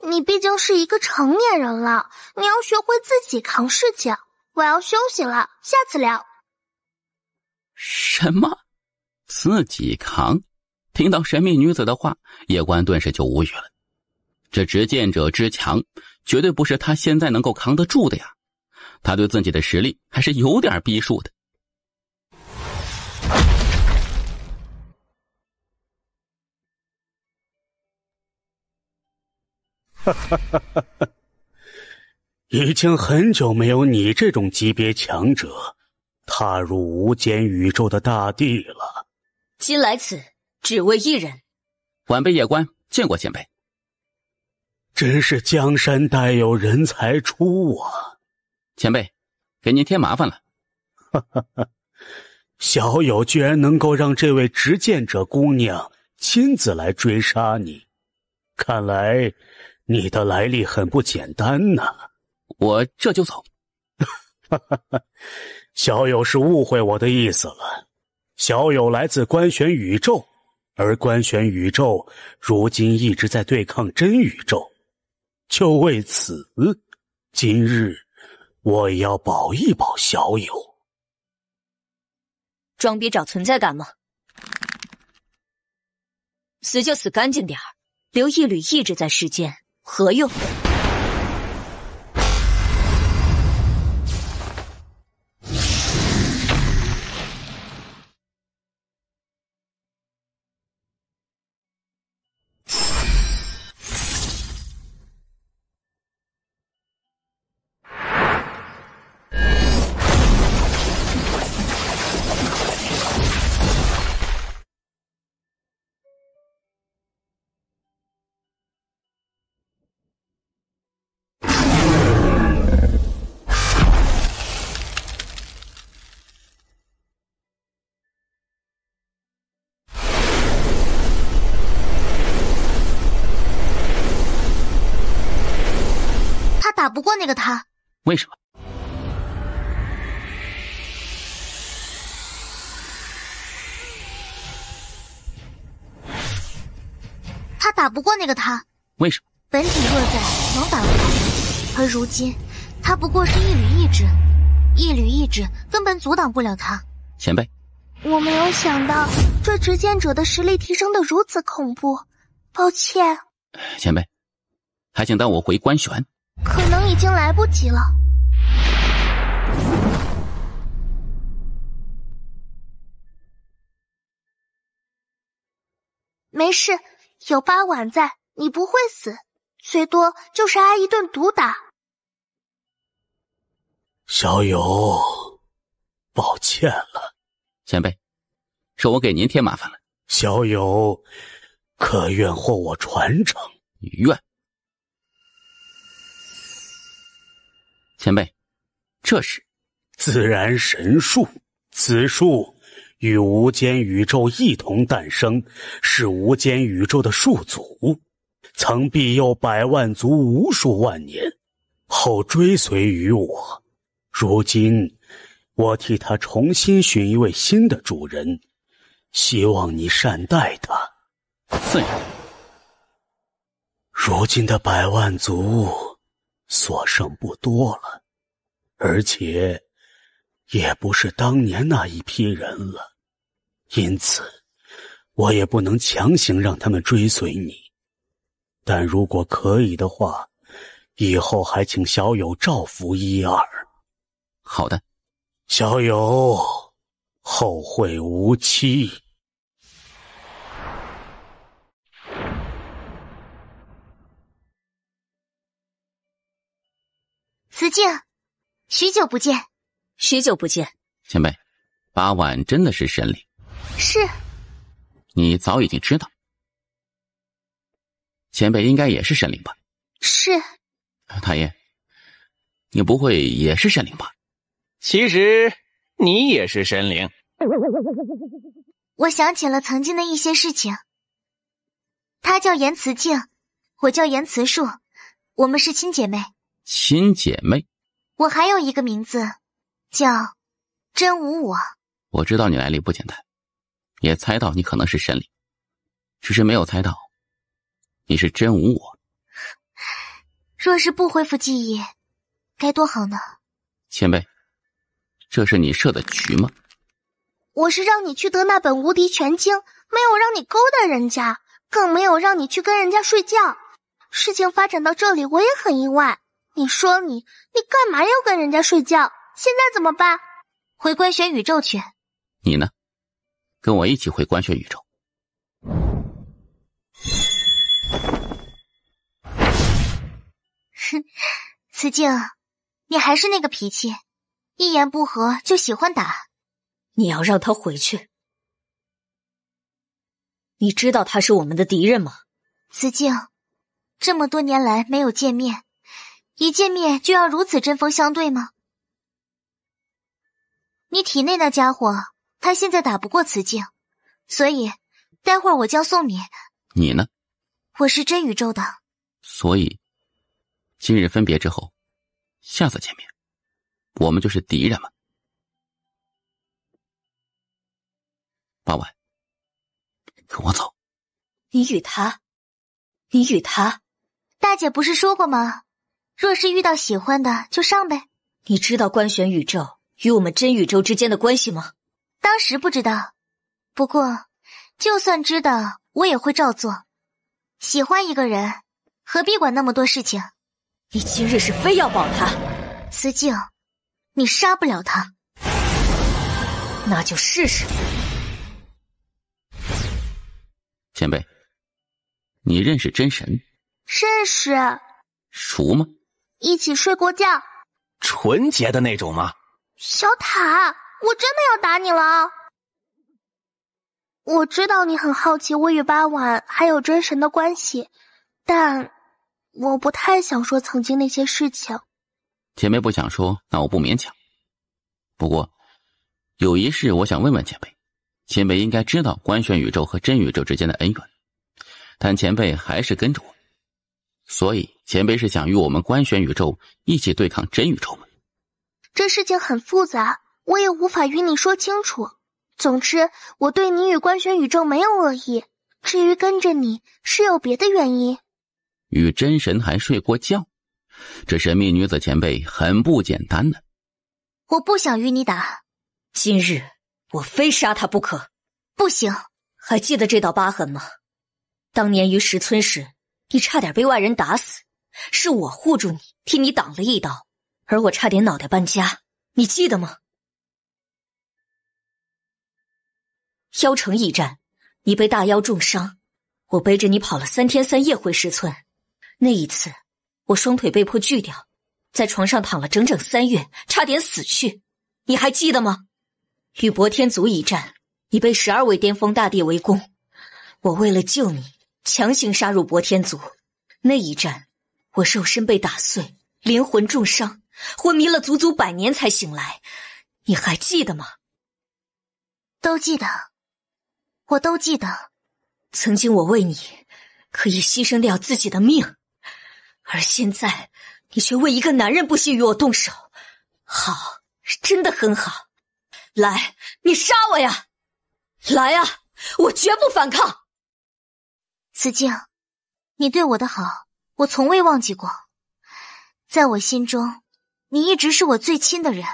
你毕竟是一个成年人了，你要学会自己扛事情。我要休息了，下次聊。什么？自己扛？听到神秘女子的话，叶关顿时就无语了。这执剑者之强，绝对不是他现在能够扛得住的呀。他对自己的实力还是有点逼数的。已经很久没有你这种级别强者踏入无间宇宙的大地了。今来此，只为一人。晚辈叶关见过前辈。真是江山代有人才出啊！前辈，给您添麻烦了。小友居然能够让这位执剑者姑娘亲自来追杀你，看来你的来历很不简单呐。我这就走。小友是误会我的意思了。小友来自观玄宇宙，而观玄宇宙如今一直在对抗真宇宙，就为此，今日我也要保一保小友。装逼找存在感吗？死就死干净点儿，留一缕意志在世间何用？打不过那个他。为什么？他打不过那个他。为什么？本体若在，能打过他，而如今他不过是一缕意志，一缕意志根本阻挡不了他。前辈，我没有想到这执剑者的实力提升的如此恐怖，抱歉。前辈，还请带我回观玄。可能已经来不及了。没事，有八碗在，你不会死，最多就是挨一顿毒打。小友，抱歉了。前辈，是我给您添麻烦了。小友，可愿获我传承？愿。前辈，这是自然神树，此树与无间宇宙一同诞生，是无间宇宙的树祖，曾庇佑100万族无数万年，后追随于我。如今我替他重新寻一位新的主人，希望你善待他。自然。如今的100万族所剩不多了，而且也不是当年那一批人了，因此我也不能强行让他们追随你。但如果可以的话，以后还请小友照拂1、2。好的，小友后会无期。慈静，许久不见。许久不见。前辈，8碗真的是神灵？是。你早已经知道。前辈应该也是神灵吧？是。大爷，你不会也是神灵吧？其实你也是神灵。我想起了曾经的一些事情。她叫严慈静，我叫严慈树，我们是亲姐妹。亲姐妹。我还有一个名字叫真无我。我知道你来历不简单，也猜到你可能是神灵，只是没有猜到你是真无我。若是不恢复记忆，该多好呢。前辈，这是你设的局吗？我是让你去得那本无敌全经，没有让你勾搭人家，更没有让你去跟人家睡觉。事情发展到这里，我也很意外。你说你干嘛要跟人家睡觉？现在怎么办？回观玄宇宙去。你呢？跟我一起回观玄宇宙。哼，慈静，你还是那个脾气，一言不合就喜欢打。你要让他回去。你知道他是我们的敌人吗？慈静，这么多年来没有见面，一见面就要如此针锋相对吗？你体内那家伙，他现在打不过慈静，所以待会儿我将送你。你呢？我是真宇宙的。所以，今日分别之后，下次见面，我们就是敌人吗？八万，跟我走。你与他，大姐不是说过吗？若是遇到喜欢的，就上呗。你知道官选宇宙与我们真宇宙之间的关系吗？当时不知道，不过就算知道，我也会照做。喜欢一个人，何必管那么多事情？你今日是非要保他？慈静，你杀不了他。那就试试。前辈，你认识真神？认识。熟吗？一起睡过觉。纯洁的那种吗？小塔，我真的要打你了。我知道你很好奇我与八婉还有真神的关系，但我不太想说曾经那些事情。前辈不想说，那我不勉强。不过，有一事我想问问前辈。前辈应该知道官选宇宙和真宇宙之间的恩怨，但前辈还是跟着我，所以前辈是想与我们官选宇宙一起对抗真宇宙吗？这事情很复杂，我也无法与你说清楚。总之，我对你与官选宇宙没有恶意，至于跟着你是有别的原因。与真神还睡过觉，这神秘女子前辈很不简单呢。我不想与你打，今日我非杀他不可。不行。还记得这道疤痕吗？当年于石村时，你差点被外人打死，是我护住你，替你挡了一刀，而我差点脑袋搬家，你记得吗？妖城驿站，你被大妖重伤，我背着你跑了3天3夜回石村。那一次，我双腿被迫锯掉，在床上躺了整整3月，差点死去，你还记得吗？与博天族一战，你被12位巅峰大帝围攻，我为了救你，强行杀入博天族。那一战，我肉身被打碎，灵魂重伤，昏迷了足足100年才醒来，你还记得吗？都记得，我都记得。曾经我为你可以牺牲掉自己的命，而现在你却为一个男人不惜与我动手。好，真的很好。来，你杀我呀！来啊，我绝不反抗。慈静，你对我的好，我从未忘记过。在我心中，你一直是我最亲的人，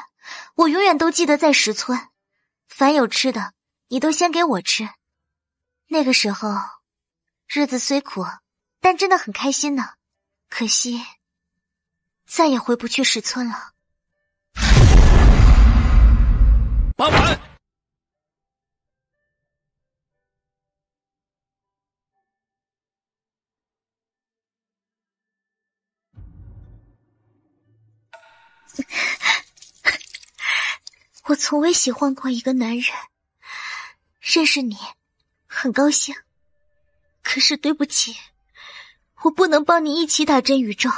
我永远都记得在石村，凡有吃的，你都先给我吃。那个时候，日子虽苦，但真的很开心呢。可惜，再也回不去石村了。八婉，我从未喜欢过一个男人，认识你，很高兴。可是对不起，我不能帮你一起打真宇宙，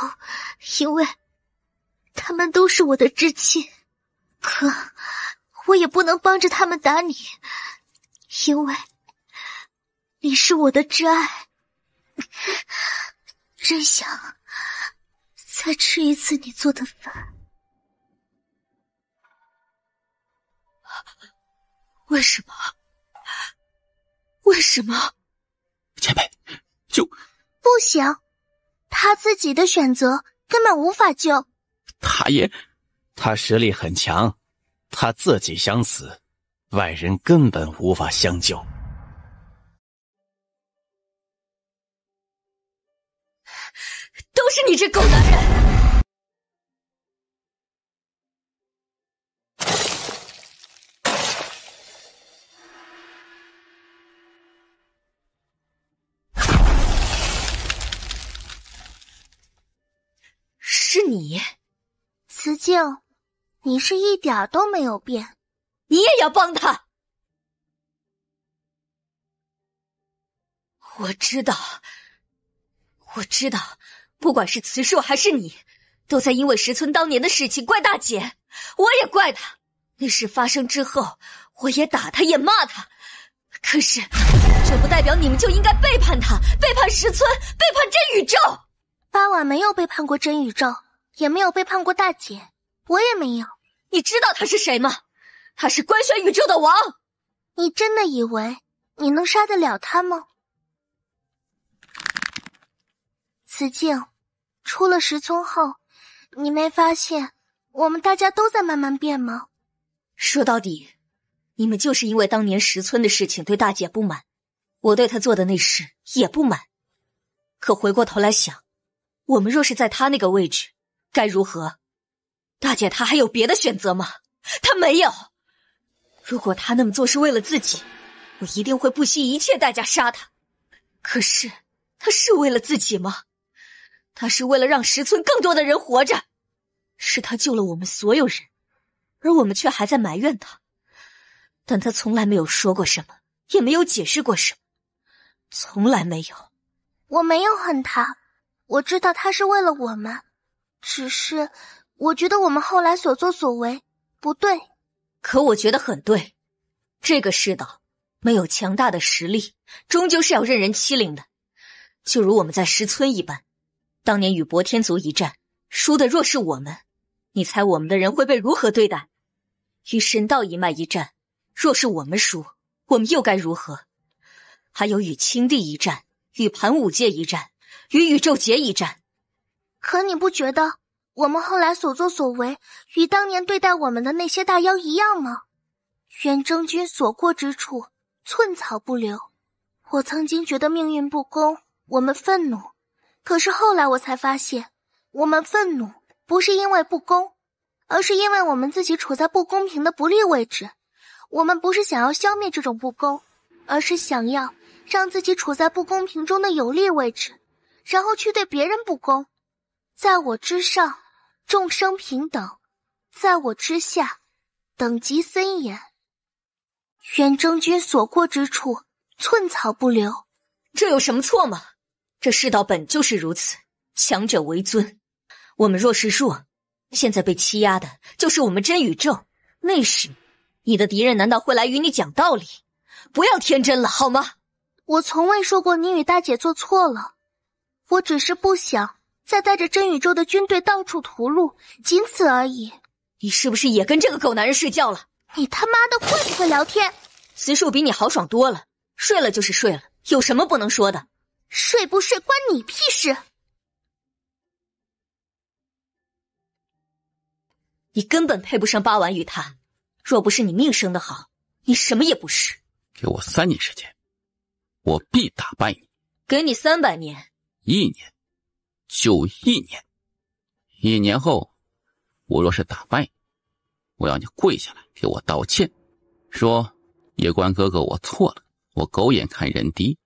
因为他们都是我的至亲。可我也不能帮着他们打你，因为你是我的挚爱。真想再吃一次你做的饭。为什么？为什么？前辈，就不行，他自己的选择根本无法救。他实力很强，他自己想死，外人根本无法相救。都是你这狗男人！是你，慈静，你是一点都没有变，你也要帮他。我知道，不管是慈硕还是你，都在因为石村当年的事情怪大姐，我也怪他。那事发生之后，我也打他，也骂他。可是，这不代表你们就应该背叛他，背叛石村，背叛真宇宙。八婉没有背叛过真宇宙，也没有背叛过大姐，我也没有。你知道他是谁吗？他是官选宇宙的王。你真的以为你能杀得了他吗？子敬，出了石村后，你没发现我们大家都在慢慢变吗？说到底，你们就是因为当年石村的事情对大姐不满，我对她做的那事也不满。可回过头来想，我们若是在她那个位置，该如何？大姐她还有别的选择吗？她没有。如果她那么做是为了自己，我一定会不惜一切代价杀她。可是她是为了自己吗？她是为了让石村更多的人活着，是她救了我们所有人，而我们却还在埋怨她。但她从来没有说过什么，也没有解释过什么，从来没有。我没有恨她，我知道她是为了我们，只是我觉得我们后来所作所为不对。可我觉得很对。这个世道没有强大的实力，终究是要任人欺凌的。就如我们在石村一般，当年与博天族一战，输的若是我们，你猜我们的人会被如何对待？与神道一脉一战，若是我们输，我们又该如何？还有与青帝一战，与盘五界一战，与宇宙劫一战。可你不觉得我们后来所作所为与当年对待我们的那些大妖一样吗？远征军所过之处，寸草不留。我曾经觉得命运不公，我们愤怒，可是后来我才发现，我们愤怒不是因为不公，而是因为我们自己处在不公平的不利位置。我们不是想要消灭这种不公，而是想要让自己处在不公平中的有利位置，然后去对别人不公。在我之上，众生平等；在我之下，等级森严。远征军所过之处，寸草不留。这有什么错吗？这世道本就是如此，强者为尊。我们若是弱，现在被欺压的就是我们真宇宙。那时，你的敌人难道会来与你讲道理？不要天真了，好吗？我从未说过你与大姐做错了，我只是不想再带着真宇宙的军队到处屠戮，仅此而已。你是不是也跟这个狗男人睡觉了？你他妈的会不会聊天？慈树比你豪爽多了，睡了就是睡了，有什么不能说的？睡不睡关你屁事！你根本配不上八丸与他，若不是你命生的好，你什么也不是。给我3年时间，我必打败你。给你300年，1年，就1年。1年后，我若是打败你，我要你跪下来给我道歉，说夜观哥哥我错了，我狗眼看人低。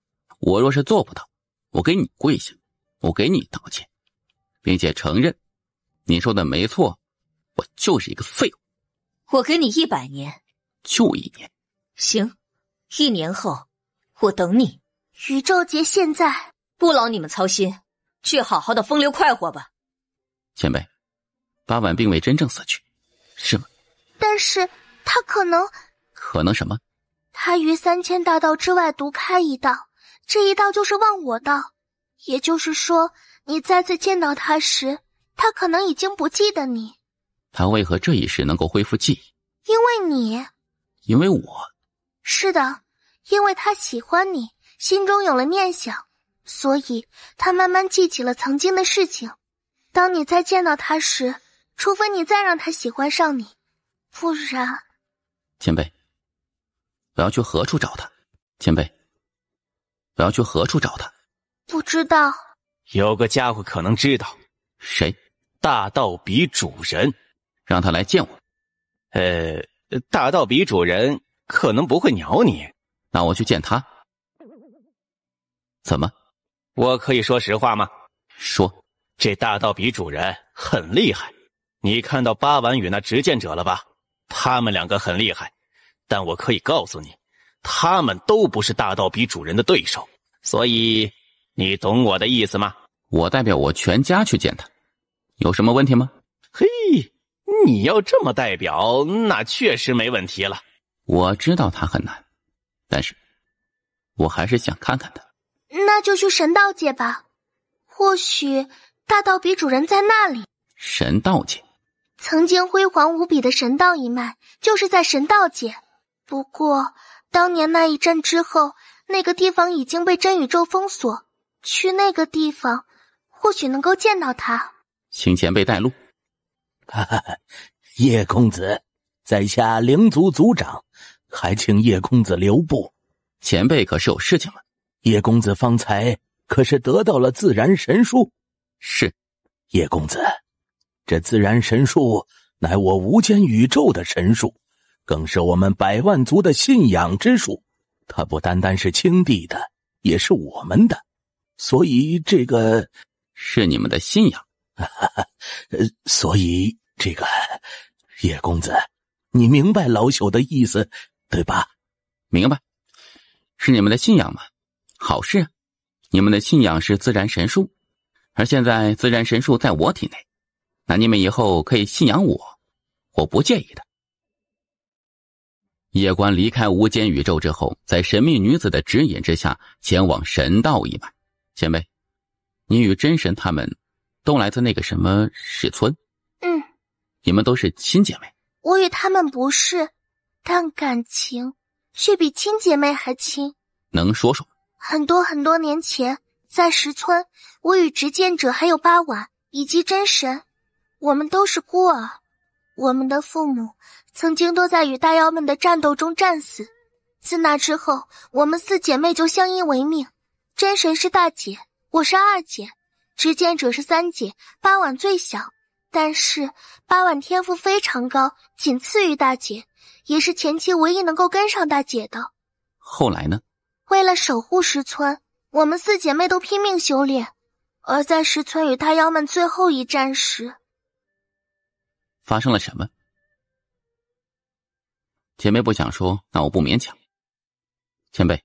我若是做不到，我给你跪下，我给你道歉，并且承认你说的没错，我就是一个废物。我给你100年，就1年。行，1年后我等你。宇宙劫现在不劳你们操心，去好好的风流快活吧。前辈，八婉并未真正死去，是吗？但是他可能什么？他于3000大道之外独开一道，这一道就是忘我道。也就是说，你再次见到他时，他可能已经不记得你。他为何这一时能够恢复记忆？因为你。因为我。是的，因为他喜欢你，心中有了念想，所以他慢慢记起了曾经的事情。当你再见到他时，除非你再让他喜欢上你，不然。前辈，我要去何处找他？前辈，我要去何处找他？不知道。有个家伙可能知道。谁？大道比主人。让他来见我。大道比主人可能不会鸟你。那我去见他。怎么？我可以说实话吗？说。这大道比主人很厉害。你看到八丸与那执剑者了吧？他们2个很厉害，但我可以告诉你，他们都不是大道比主人的对手。所以，你懂我的意思吗？我代表我全家去见他，有什么问题吗？嘿，你要这么代表，那确实没问题了。我知道它很难，但是我还是想看看它。那就去神道界吧，或许大道比主人在那里。神道界，曾经辉煌无比的神道一脉，就是在神道界。不过，当年那一战之后，那个地方已经被真宇宙封锁。去那个地方，或许能够见到他。请前辈带路。哈哈，叶公子，在下灵族族长，还请叶公子留步。前辈可是有事情了？叶公子方才可是得到了自然神术？是。叶公子，这自然神术乃我无间宇宙的神术，更是我们百万族的信仰之术。它不单单是青帝的，也是我们的。所以这个是你们的信仰。所以这个叶公子，你明白老朽的意思对吧？明白。是你们的信仰吗？好事啊，你们的信仰是自然神术，而现在自然神术在我体内，那你们以后可以信仰我，我不介意的。叶关离开无间宇宙之后，在神秘女子的指引之下，前往神道一脉。前辈，你与真神他们都来自那个什么史村？你们都是亲姐妹？我与他们不是，但感情却比亲姐妹还亲。能说说？很多很多年前，在石村，我与执剑者还有八婉以及真神，我们都是孤儿。我们的父母曾经都在与大妖们的战斗中战死。自那之后，我们四姐妹就相依为命。真神是大姐，我是二姐，执剑者是三姐，八婉最小。但是八婉天赋非常高，仅次于大姐，也是前期唯一能够跟上大姐的。后来呢？为了守护石村，我们四姐妹都拼命修炼。而在石村与大妖们最后一战时，发生了什么？前辈不想说，那我不勉强。前辈，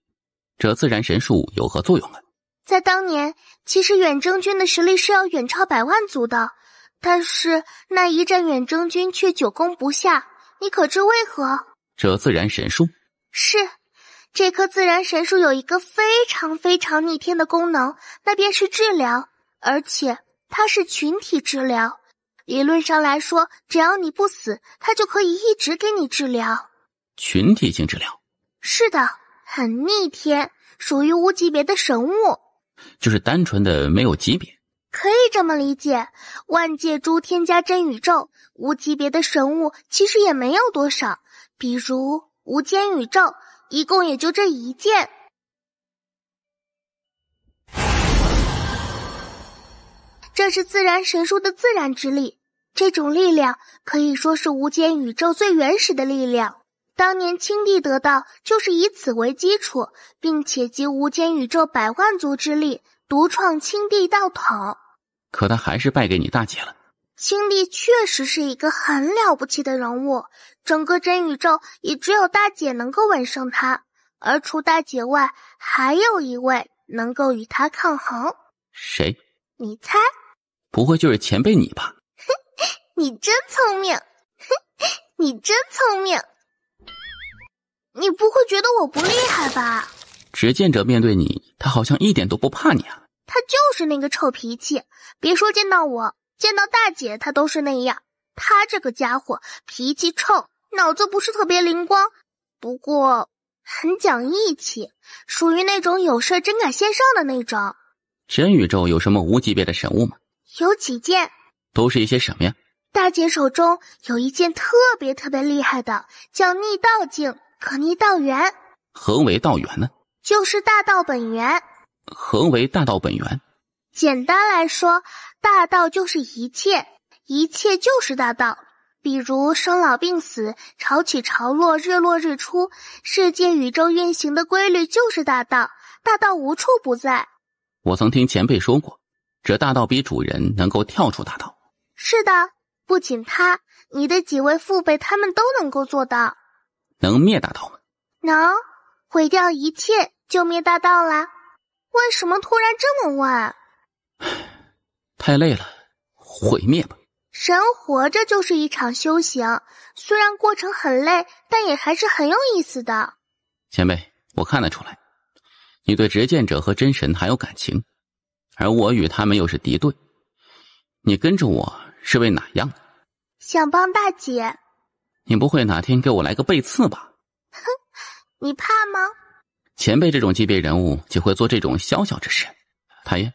这自然神术有何作用啊？在当年，其实远征军的实力是要远超百万族的，但是那一战远征军却久攻不下，你可知为何？这自然神术？是，这颗自然神术有一个非常非常逆天的功能，那便是治疗，而且它是群体治疗。理论上来说，只要你不死，它就可以一直给你治疗。群体性治疗？是的，很逆天，属于无级别的神物。就是单纯的没有级别？可以这么理解，万界诸天加真宇宙，无级别的神物其实也没有多少，比如无间宇宙，一共也就这一件。这是自然神术的自然之力，这种力量可以说是无间宇宙最原始的力量。当年青帝得到就是以此为基础，并且集无间宇宙百万族之力，独创青帝道统。可他还是败给你大姐了。青帝确实是一个很了不起的人物，整个真宇宙也只有大姐能够稳胜他，而除大姐外，还有一位能够与他抗衡。谁？你猜？不会就是前辈你吧？你真聪明，你真聪明。你不会觉得我不厉害吧？执剑者面对你，他好像一点都不怕你啊。他就是那个臭脾气，别说见到我，见到大姐他都是那样。他这个家伙脾气臭，脑子不是特别灵光，不过很讲义气，属于那种有事真敢献上的那种。真宇宙有什么无级别的神物吗？有几件。都是一些什么呀？大姐手中有一件特别特别厉害的，叫逆道镜，可逆道元。何为道元呢？就是大道本源。何为大道本源？简单来说，大道就是一切，一切就是大道。比如生老病死、潮起潮落、日落日出，世界宇宙运行的规律就是大道，大道无处不在。我曾听前辈说过，这大道比主人能够跳出大道。是的，不仅他，你的几位父辈他们都能够做到。能灭大道吗？能，毁掉一切就灭大道啦。为什么突然这么问？太累了，毁灭吧。人活着就是一场修行，虽然过程很累，但也还是很有意思的。前辈，我看得出来，你对执剑者和真神还有感情，而我与他们又是敌对。你跟着我是为哪样的？想帮大姐。你不会哪天给我来个背刺吧？哼，你怕吗？前辈这种级别人物就会做这种小小之事。太爷，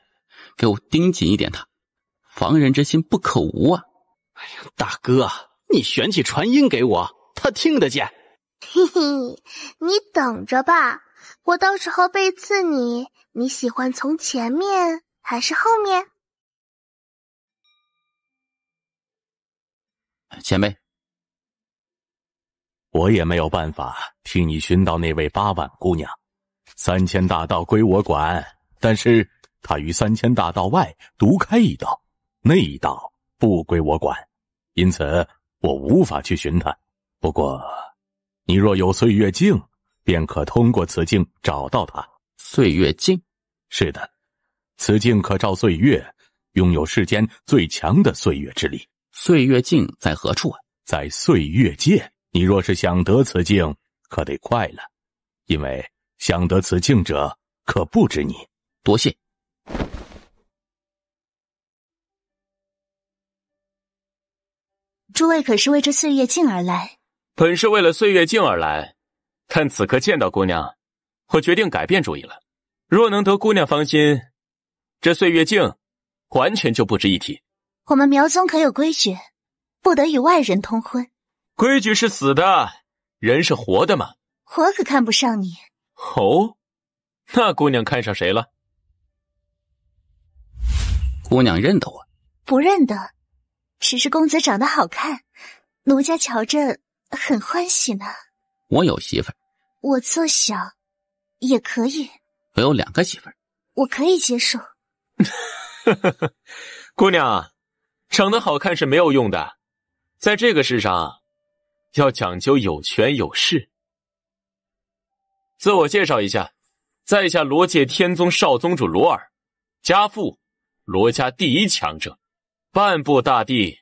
给我盯紧一点他，防人之心不可无啊！哎呀，大哥，你旋起传音给我，他听得见。嘿嘿，你等着吧，我到时候背刺你，你喜欢从前面还是后面？前辈，我也没有办法替你寻到那位8万姑娘。3000大道归我管，但是她于3000大道外独开一道，那一道不归我管，因此我无法去寻她。不过你若有岁月镜，便可通过此镜找到她。岁月镜？是的，此镜可照岁月，拥有世间最强的岁月之力。岁月镜在何处啊？在岁月界。你若是想得此镜，可得快了，因为想得此镜者可不止你。多谢。诸位可是为这岁月镜而来？本是为了岁月镜而来，但此刻见到姑娘，我决定改变主意了。若能得姑娘芳心，这岁月镜完全就不值一提。我们苗宗可有规矩，不得与外人通婚。规矩是死的，人是活的嘛。我可看不上你。哦，那姑娘看上谁了？姑娘认得我？不认得，只是公子长得好看，奴家瞧着很欢喜呢。我有媳妇儿。我做小也可以。我有2个媳妇儿。我可以接受。姑娘，长得好看是没有用的，在这个世上要讲究有权有势。自我介绍一下，在下罗界天宗少宗主罗尔，家父罗家第1强者，半步大帝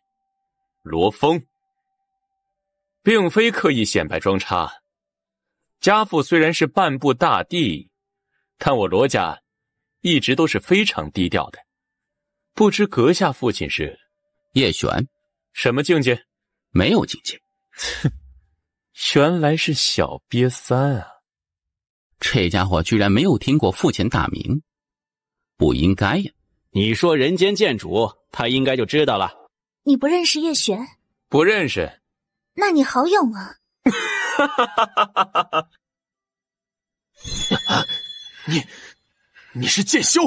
罗峰。并非刻意显摆装叉，家父虽然是半步大帝，但我罗家一直都是非常低调的。不知阁下父亲是？叶璇。什么境界？没有境界。原来是小瘪三啊！这家伙居然没有听过父亲大名，不应该呀。你说人间剑主，他应该就知道了。你不认识叶璇？不认识。那你好勇啊！你是剑修？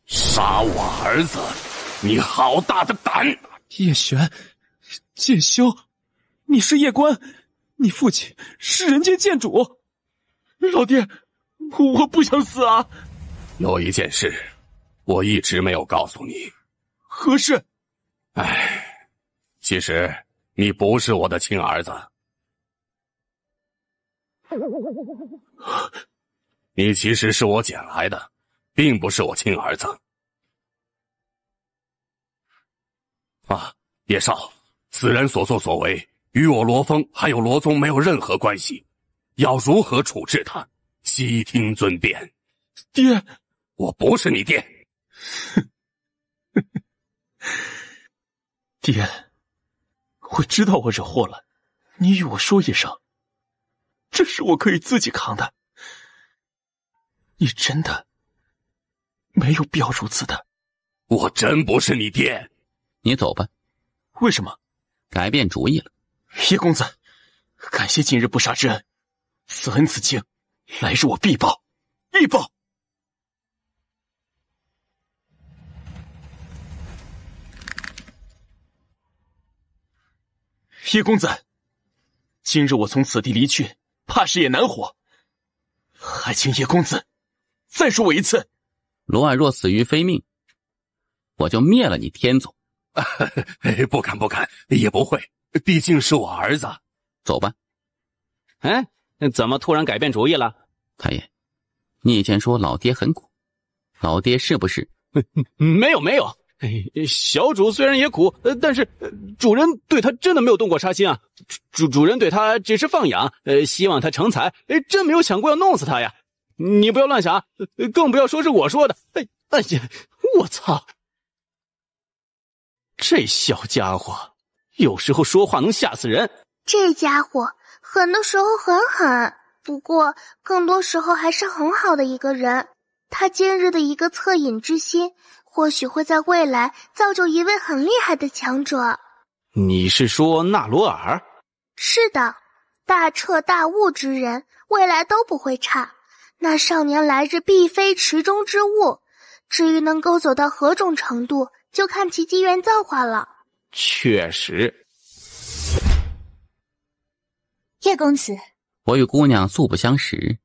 杀我儿子，你好大的胆！叶璇，剑修，你是叶关，你父亲是人间剑主。老爹，我不想死啊！有一件事，我一直没有告诉你。何事？唉，其实你不是我的亲儿子。你其实是我捡来的，并不是我亲儿子。啊，叶少，此人所作所为与我罗峰还有罗宗没有任何关系，要如何处置他，悉听尊便。爹，我不是你爹。爹，我知道我惹祸了，你与我说一声，这事我可以自己扛的。你真的没有必要如此的。我真不是你爹。你走吧。为什么？改变主意了。叶公子，感谢今日不杀之恩，此恩此情，来日我必报，必报。叶公子，今日我从此地离去，怕是也难活，还请叶公子再说我一次。罗尔若死于非命，我就灭了你天宗。不敢不敢，也不会，毕竟是我儿子。走吧。哎，怎么突然改变主意了？太爷，你以前说老爹很苦，老爹是不是？没有，小主虽然也苦，但是主人对他真的没有动过杀心啊。主人对他只是放养，希望他成才，真没有想过要弄死他呀。你不要乱想，更不要说是我说的。哎呀，我操！这小家伙有时候说话能吓死人。这家伙狠的时候很狠，不过更多时候还是很好的一个人。他今日的一个恻隐之心，或许会在未来造就一位很厉害的强者。你是说纳罗尔？是的，大彻大悟之人，未来都不会差。那少年来日必非池中之物。至于能够走到何种程度，就看其机缘造化了。确实。叶公子，我与姑娘素不相识，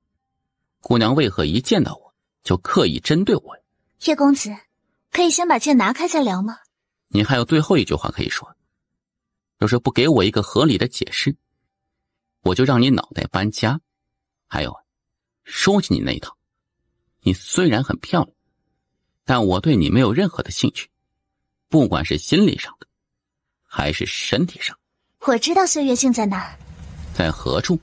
姑娘为何一见到我就刻意针对我？叶公子，可以先把剑拿开再聊吗？你还有最后一句话可以说，要是不给我一个合理的解释，我就让你脑袋搬家。还有，说起你那一套，你虽然很漂亮，但我对你没有任何的兴趣，不管是心理上的还是身体上。我知道岁月镜在哪。在何处？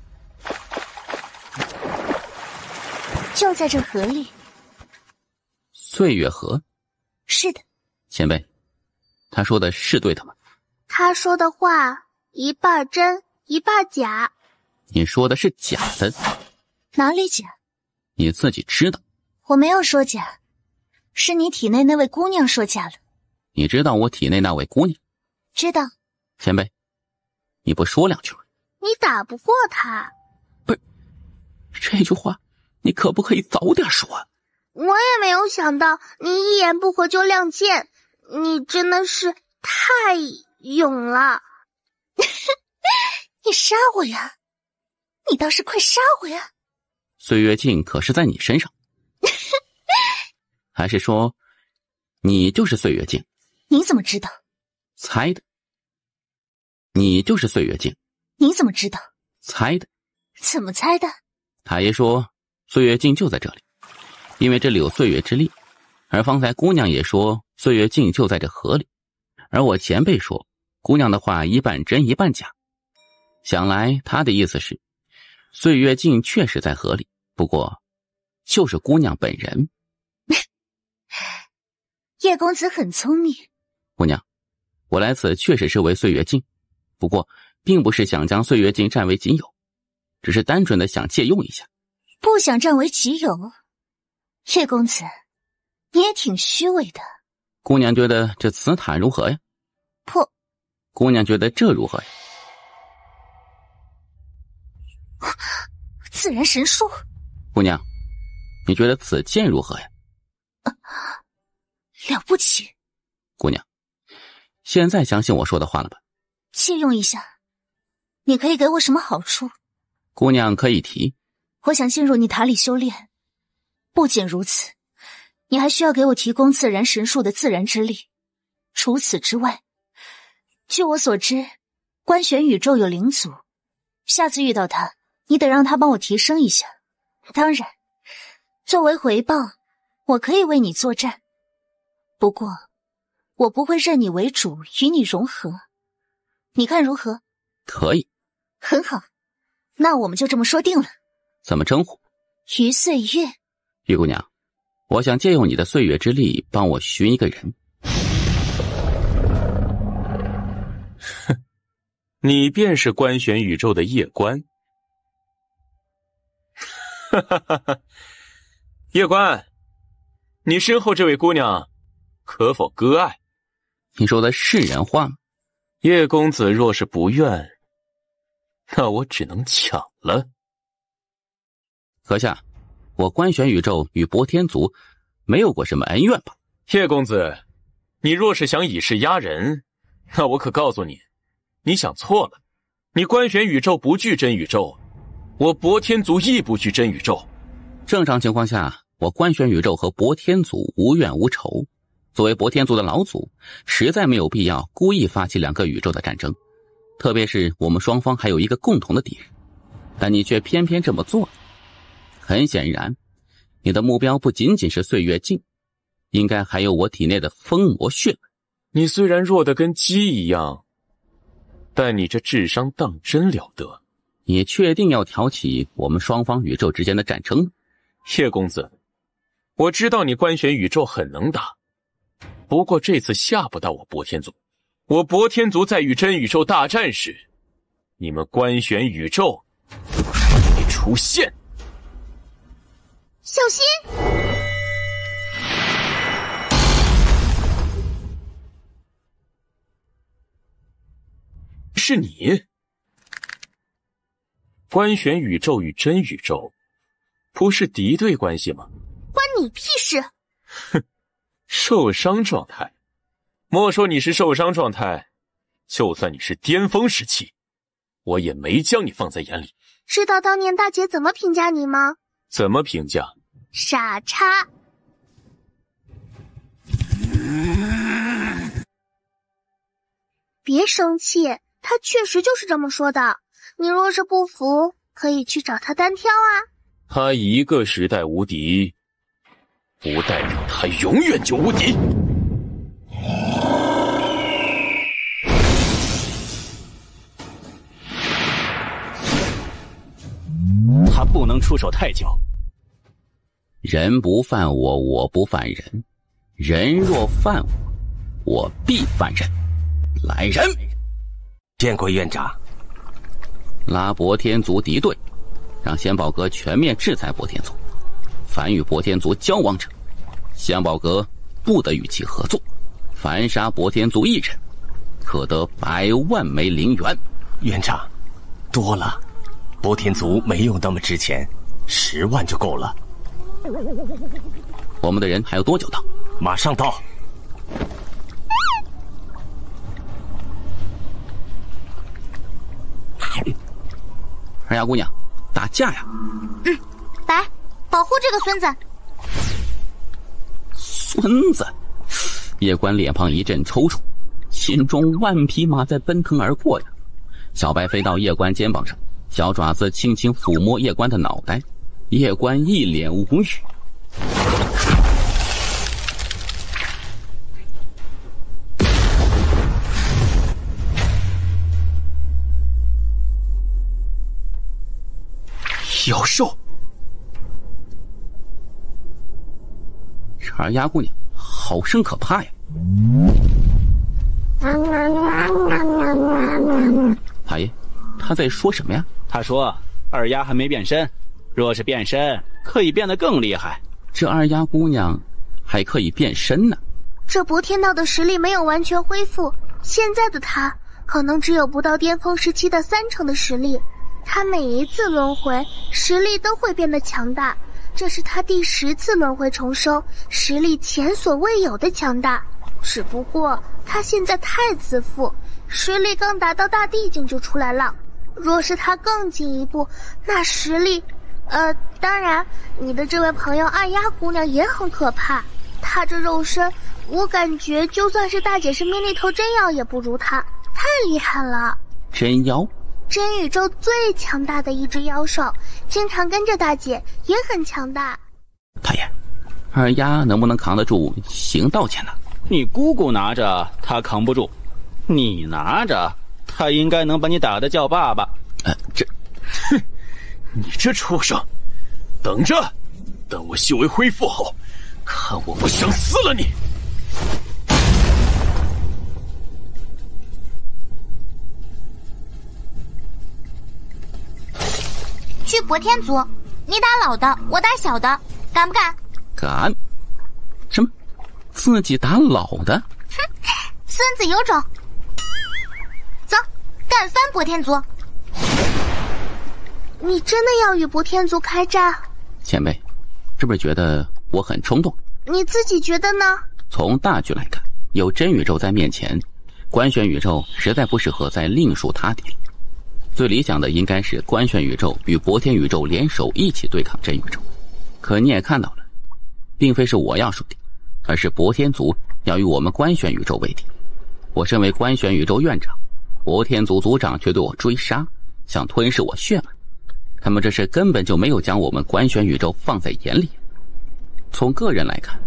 就在这河里。岁月河？是的。前辈，他说的是对的吗？他说的话一半真一半假。你说的是假的。哪里假？你自己知道。我没有说假，是你体内那位姑娘说假了。你知道我体内那位姑娘？知道。前辈，你不说两句吗？你打不过他。不是，这句话你可不可以早点说？我也没有想到你一言不合就亮剑，你真的是太勇了。你杀我呀！你倒是快杀我呀！岁月镜可是在你身上。还是说你就是岁月镜？你怎么知道？猜的。你就是岁月镜？你怎么知道？猜的。怎么猜的？太爷说岁月镜就在这里，因为这里有岁月之力。而方才姑娘也说岁月镜就在这河里，而我前辈说姑娘的话一半真一半假。想来他的意思是岁月镜确实在河里，不过就是姑娘本人。叶公子很聪明。姑娘，我来此确实是为岁月镜，不过并不是想将岁月镜占为己有，只是单纯的想借用一下。不想占为己有？叶公子，你也挺虚伪的。姑娘觉得这瓷塔如何呀？破。姑娘觉得这如何呀？自然神术。姑娘，你觉得此剑如何呀？了不起。姑娘，现在相信我说的话了吧？借用一下。你可以给我什么好处？姑娘可以提。我想进入你塔里修炼。不仅如此，你还需要给我提供自然神术的自然之力。除此之外，据我所知，观玄宇宙有灵祖，下次遇到他，你得让他帮我提升一下。当然，作为回报，我可以为你作战。不过，我不会认你为主，与你融合。你看如何？可以。很好，那我们就这么说定了。怎么称呼？于岁月。玉姑娘，我想借用你的岁月之力帮我寻一个人。哼，你便是观玄宇宙的叶观。哈哈哈哈！叶观，你身后这位姑娘可否割爱？你说的是人话吗？叶公子若是不愿，那我只能抢了。阁下，我观玄宇宙与博天族没有过什么恩怨吧？叶公子，你若是想以势压人，那我可告诉你，你想错了。你观玄宇宙不惧真宇宙，我博天族亦不惧真宇宙。正常情况下，我观玄宇宙和博天族无怨无仇。作为博天族的老祖，实在没有必要故意发起两个宇宙的战争，特别是我们双方还有一个共同的敌人，但你却偏偏这么做了。很显然，你的目标不仅仅是岁月镜，应该还有我体内的疯魔血脉。你虽然弱得跟鸡一样，但你这智商当真了得。你确定要挑起我们双方宇宙之间的战争？叶公子，我知道你官选宇宙很能打，不过这次吓不到我博天族。我博天族在与真宇宙大战时，你们官选宇宙没出现。小心！是你？官选宇宙与真宇宙不是敌对关系吗？关你屁事！哼，受伤状态。莫说你是受伤状态，就算你是巅峰时期，我也没将你放在眼里。知道当年大姐怎么评价你吗？怎么评价？傻叉。别生气，他确实就是这么说的。你若是不服，可以去找他单挑啊。他一个时代无敌，不代表他永远就无敌。他不能出手太久。人不犯我，我不犯人；人若犯我，我必犯人。来人！见过院长。拉博天族敌对，让仙宝阁全面制裁博天族。凡与博天族交往者，仙宝阁不得与其合作。凡杀博天族一人，可得100万枚灵元。院长，多了，博天族没有那么值钱，10万就够了。我们的人还有多久到？马上到。二丫姑娘，打架呀！来，保护这个孙子。孙子！叶关脸庞一阵抽搐，心中万匹马在奔腾而过呀。小白飞到叶关肩膀上，小爪子轻轻抚摸叶关的脑袋。叶关一脸无语。妖兽！这二丫姑娘好生可怕呀！大爷，他在说什么呀？他说二丫还没变身，若是变身，可以变得更厉害。这二丫姑娘还可以变身呢。这博天道的实力没有完全恢复，现在的他可能只有不到巅峰时期的30%的实力。他每一次轮回实力都会变得强大，这是他第10次轮回重生，实力前所未有的强大。只不过他现在太自负，实力刚达到大地境就出来了。若是他更进一步，那实力……当然，你的这位朋友二丫姑娘也很可怕。她这肉身，我感觉就算是大姐身边那头真妖也不如她，太厉害了。真妖？真宇宙最强大的一只妖兽，经常跟着大姐，也很强大。大爷，二丫能不能扛得住行道剑呢？你姑姑拿着，她扛不住；你拿着，她应该能把你打得叫爸爸。哼，你这畜生，等着，等我修为恢复后，看我不想撕了你！去博天族，你打老的，我打小的，敢不敢？敢。什么？自己打老的？哼，孙子有种！走，干翻博天族！你真的要与博天族开战？前辈，是不是觉得我很冲动？你自己觉得呢？从大局来看，有真宇宙在面前，官选宇宙实在不适合再另树他点。最理想的应该是官选宇宙与博天宇宙联手一起对抗真宇宙。可你也看到了，并非是我要输敌，而是博天族要与我们官选宇宙为敌。我身为官选宇宙院长，博天族族长却对我追杀，想吞噬我血脉。他们这是根本就没有将我们官选宇宙放在眼里。从个人来看，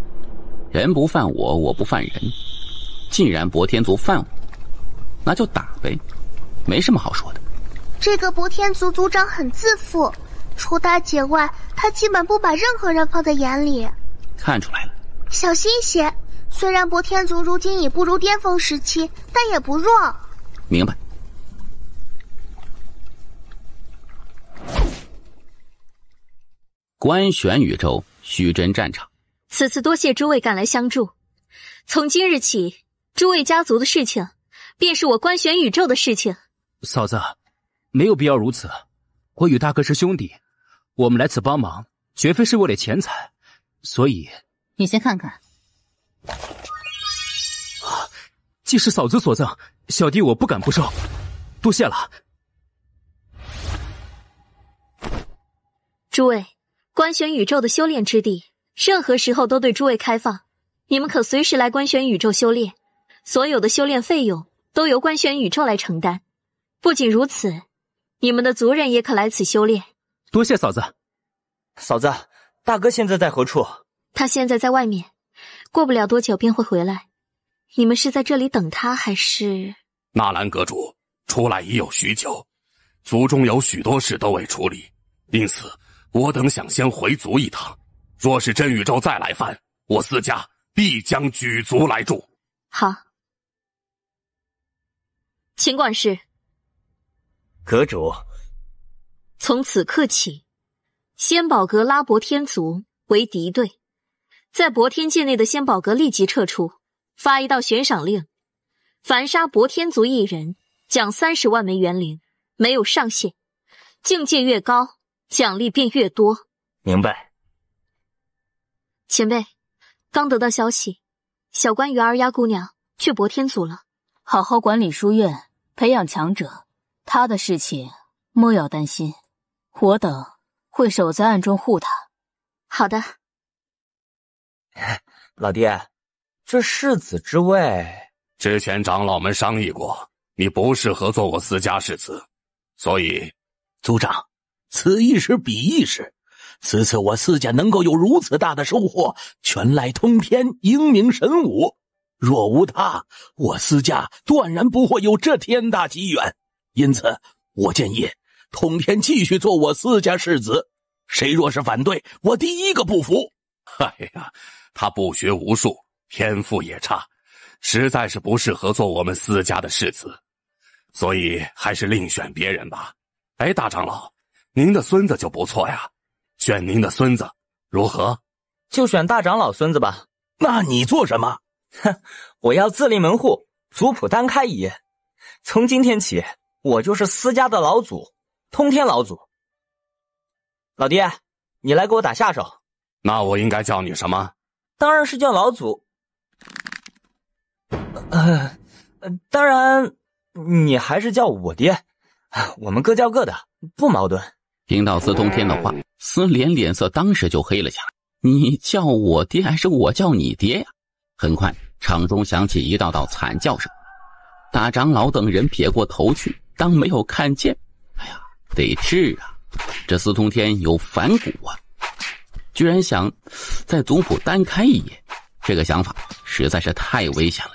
人不犯我，我不犯人。既然博天族犯我，那就打呗，没什么好说的。这个博天族族长很自负，除大姐外，他基本不把任何人放在眼里。看出来了，小心些。虽然博天族如今已步入巅峰时期，但也不弱。明白。官选宇宙虚真战场，此次多谢诸位赶来相助。从今日起，诸位家族的事情，便是我官选宇宙的事情。嫂子，没有必要如此。我与大哥是兄弟，我们来此帮忙，绝非是为了钱财，所以你先看看。既是嫂子所赠，小弟我不敢不收，多谢了。诸位，官选宇宙的修炼之地，任何时候都对诸位开放，你们可随时来官选宇宙修炼，所有的修炼费用都由官选宇宙来承担。不仅如此，你们的族人也可来此修炼。多谢嫂子。嫂子，大哥现在在何处？他现在在外面，过不了多久便会回来。你们是在这里等他，还是……纳兰阁主出来已有许久，族中有许多事都未处理，因此我等想先回族一趟。若是真宇宙再来犯，我私家必将举族来助。好，请管事。阁主，从此刻起，仙宝阁拉博天族为敌对，在博天界内的仙宝阁立即撤出。发一道悬赏令，凡杀博天族一人，奖30万枚元灵，没有上限。境界越高，奖励便越多。明白。前辈，刚得到消息，小关于二丫姑娘去博天族了。好好管理书院，培养强者，她的事情莫要担心，我等会守在暗中护她。好的。老爹，这世子之位，之前长老们商议过，你不适合做我私家世子，所以族长，此一时彼一时，此次我私家能够有如此大的收获，全赖通天英明神武。若无他，我私家断然不会有这天大机缘。因此，我建议通天继续做我私家世子。谁若是反对，我第一个不服。哎呀，他不学无术，天赋也差，实在是不适合做我们私家的世子，所以还是另选别人吧。哎，大长老，您的孙子就不错呀，选您的孙子如何？就选大长老孙子吧。那你做什么？哼，我要自立门户，族谱单开一页。从今天起，我就是私家的老祖，通天老祖。老爹，你来给我打下手。那我应该叫你什么？当然是叫老祖。当然，你还是叫我爹，我们各叫各的，不矛盾。听到司通天的话，司莲脸色当时就黑了下来。你叫我爹还是我叫你爹呀？很快，场中响起一道道惨叫声。大长老等人撇过头去，当没有看见。哎呀，得治啊！这司通天有反骨啊！居然想在族谱单开一页，这个想法实在是太危险了。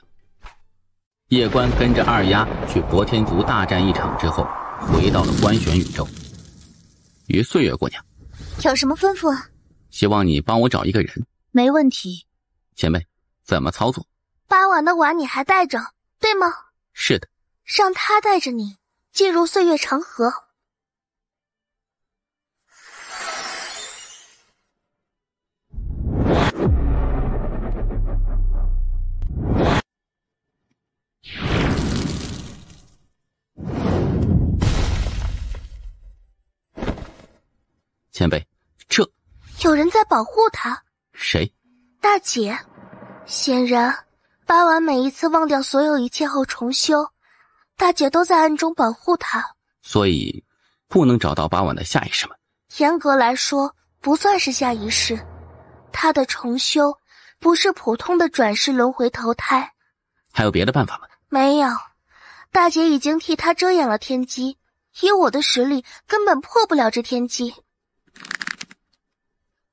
叶关跟着二丫去博天族大战一场之后，回到了官选宇宙。于岁月姑娘，有什么吩咐啊？希望你帮我找一个人。没问题。前辈，怎么操作？8碗的碗你还带着，对吗？是的。让他带着你进入岁月长河。前辈，这有人在保护他。谁？大姐。显然8碗每一次忘掉所有一切后重修，大姐都在暗中保护他。所以不能找到8碗的下一世吗？严格来说不算是下一世，他的重修不是普通的转世轮回投胎。还有别的办法吗？没有，大姐已经替他遮掩了天机，以我的实力根本破不了这天机。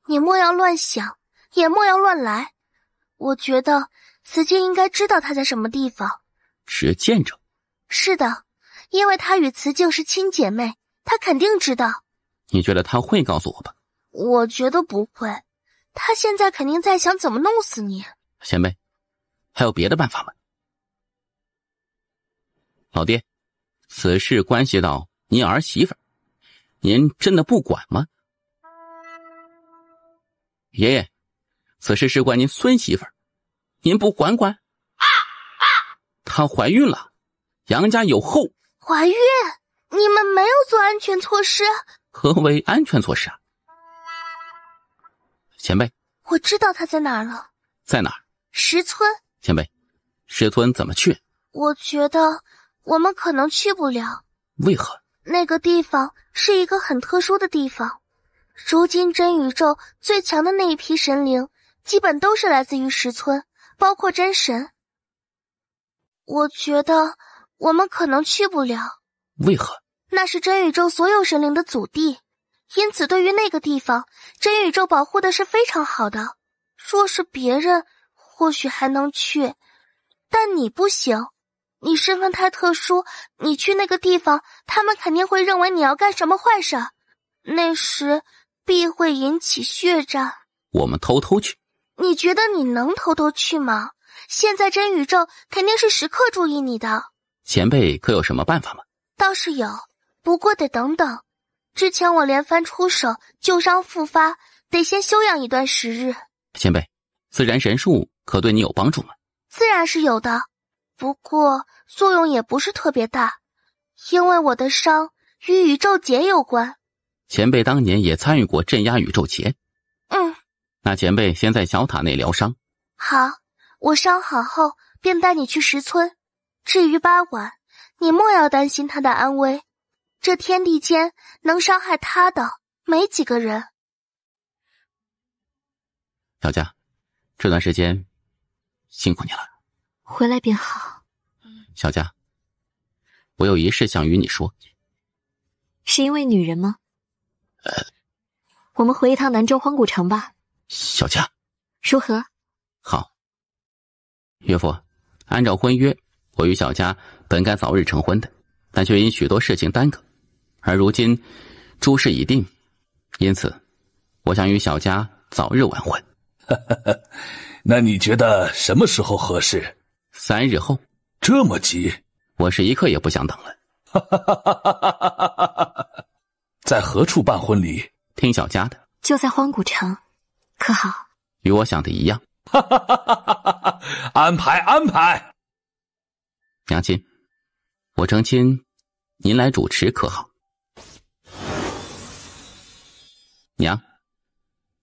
你莫要乱想，也莫要乱来，我觉得慈剑应该知道他在什么地方。执剑者？是的，因为他与慈静是亲姐妹，他肯定知道。你觉得他会告诉我吧？我觉得不会，他现在肯定在想怎么弄死你。前辈，还有别的办法吗？老爹，此事关系到您儿媳妇，您真的不管吗？爷爷，此事事关您孙媳妇，您不管管？她怀孕了，杨家有后。怀孕？你们没有做安全措施？何为安全措施啊？前辈，我知道她在哪儿了。在哪儿？石村。前辈，石村怎么去？我觉得我们可能去不了。为何？那个地方是一个很特殊的地方，如今真宇宙最强的那一批神灵基本都是来自于石村，包括真神。我觉得我们可能去不了。为何？那是真宇宙所有神灵的祖地，因此对于那个地方，真宇宙保护的是非常好的。若是别人或许还能去，但你不行，你身份太特殊，你去那个地方，他们肯定会认为你要干什么坏事，那时必会引起血战。我们偷偷去。你觉得你能偷偷去吗？现在真宇宙肯定是时刻注意你的。前辈可有什么办法吗？倒是有，不过得等等。之前我连番出手，旧伤复发，得先休养一段时日。前辈，自然神术可对你有帮助吗？自然是有的，不过作用也不是特别大，因为我的伤与宇宙劫有关。前辈当年也参与过镇压宇宙劫。那前辈先在小塔内疗伤。好，我伤好后便带你去石村。至于八婉，你莫要担心他的安危，这天地间能伤害他的没几个人。小佳，这段时间辛苦你了。回来便好。小佳，我有一事想与你说。是因为女人吗？我们回一趟南州荒古城吧。小佳，如何？好。岳父，按照婚约，我与小佳本该早日成婚的，但却因许多事情耽搁，而如今诸事已定，因此我想与小佳早日完婚。那你觉得什么时候合适？3日后。这么急？我是一刻也不想等了。在何处办婚礼？听小佳的。就在荒古城，可好？与我想的一样。安排安排。娘亲，我成亲，您来主持可好？娘，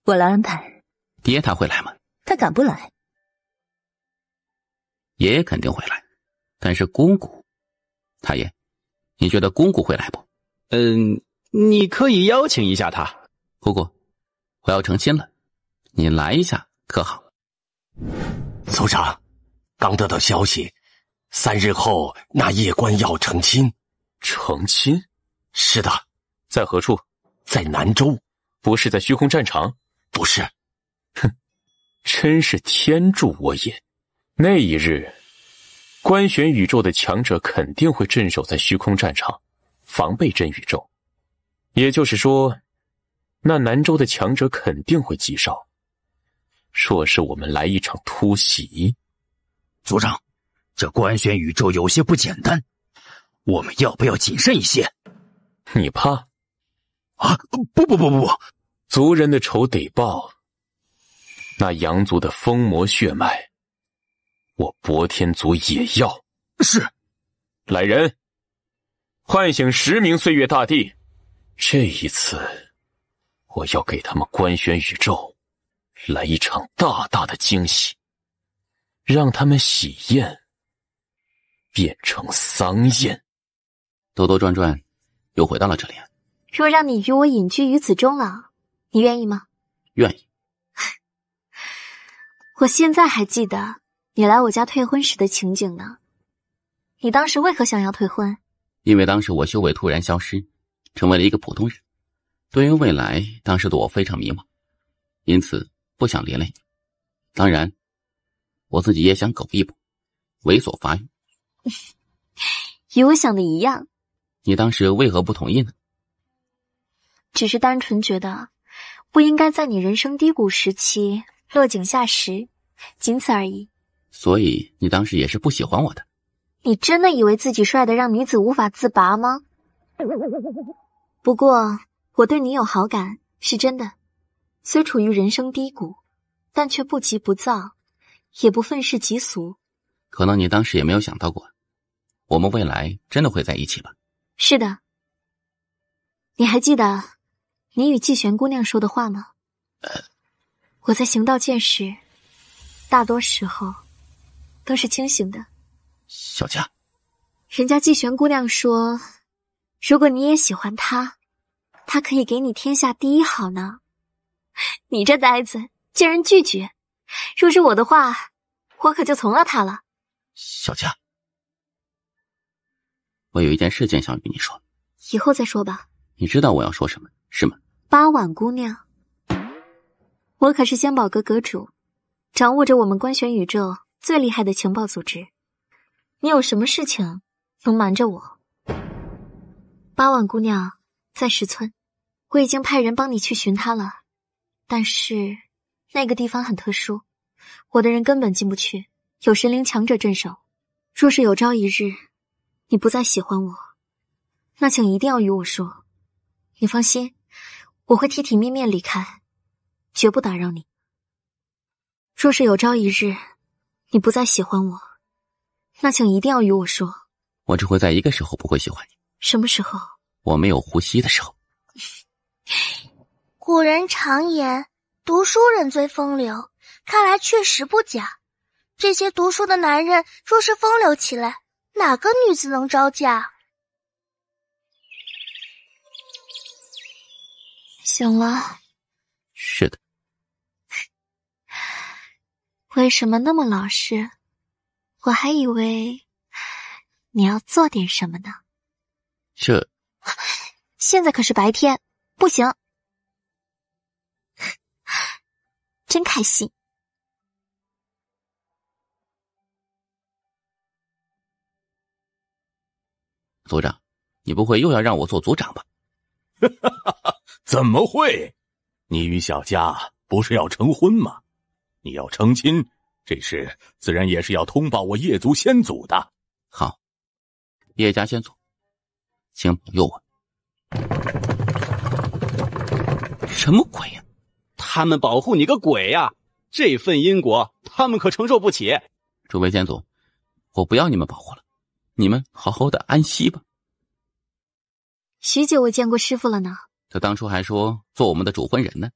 我来安排。爹他会来吗？他敢不来？爷爷肯定会来，但是姑姑，太爷，你觉得姑姑会来不？你可以邀请一下她。姑姑，我要成亲了，你来一下可好？族长，刚得到消息，3日后那夜官要成亲。成亲？是的。在何处？在南州。不是在虚空战场？不是。哼，真是天助我也！那一日，官选宇宙的强者肯定会镇守在虚空战场，防备真宇宙。也就是说，那南州的强者肯定会击哨。若是我们来一场突袭，族长，这官选宇宙有些不简单，我们要不要谨慎一些？你怕？啊，不，族人的仇得报，那阳族的封魔血脉，我博天族也要。是。来人，唤醒10名岁月大帝。这一次，我要给他们官选宇宙来一场大大的惊喜，让他们喜宴变成丧宴。兜兜转转，又回到了这里。若让你与我隐居于此终老，你愿意吗？愿意。我现在还记得你来我家退婚时的情景呢。你当时为何想要退婚？因为当时我修为突然消失，成为了一个普通人，对于未来当时的我非常迷茫，因此不想连累你。当然我自己也想苟一步，猥琐发育。与我想的一样。你当时为何不同意呢？只是单纯觉得不应该在你人生低谷时期落井下石，仅此而已。所以你当时也是不喜欢我的？你真的以为自己帅得让女子无法自拔吗？不过我对你有好感是真的，虽处于人生低谷，但却不急不躁，也不愤世嫉俗。可能你当时也没有想到过，我们未来真的会在一起吧？是的。你还记得你与季璇姑娘说的话吗？我在行道见时，大多时候都是清醒的。小佳，人家季璇姑娘说，如果你也喜欢她，她可以给你天下第一好呢。你这呆子竟然拒绝，若是我的话，我可就从了她了。小佳，我有一件事情想与你说。以后再说吧。你知道我要说什么，是吗？八婉姑娘，我可是仙宝阁阁主，掌握着我们观玄宇宙最厉害的情报组织。你有什么事情能瞒着我？八婉姑娘在石村，我已经派人帮你去寻她了，但是那个地方很特殊，我的人根本进不去，有神灵强者镇守。若是有朝一日你不再喜欢我，那请一定要与我说。你放心，我会体体面面离开，绝不打扰你。若是有朝一日你不再喜欢我，那请一定要与我说。我只会在一个时候不会喜欢你。什么时候？我没有呼吸的时候。古人常言，读书人最风流，看来确实不假。这些读书的男人若是风流起来，哪个女子能招架？醒了。是的。为什么那么老实？我还以为你要做点什么呢。现在可是白天，不行。真开心。组长，你不会又要让我做组长吧？怎么会？你与小佳不是要成婚吗？你要成亲，这事自然也是要通报我叶族先祖的。好，叶家先祖，请保佑我。什么鬼呀？他们保护你个鬼呀！这份因果，他们可承受不起。诸位先祖，我不要你们保护了，你们好好的安息吧。许久未见过师父了呢。他当初还说做我们的主婚人呢。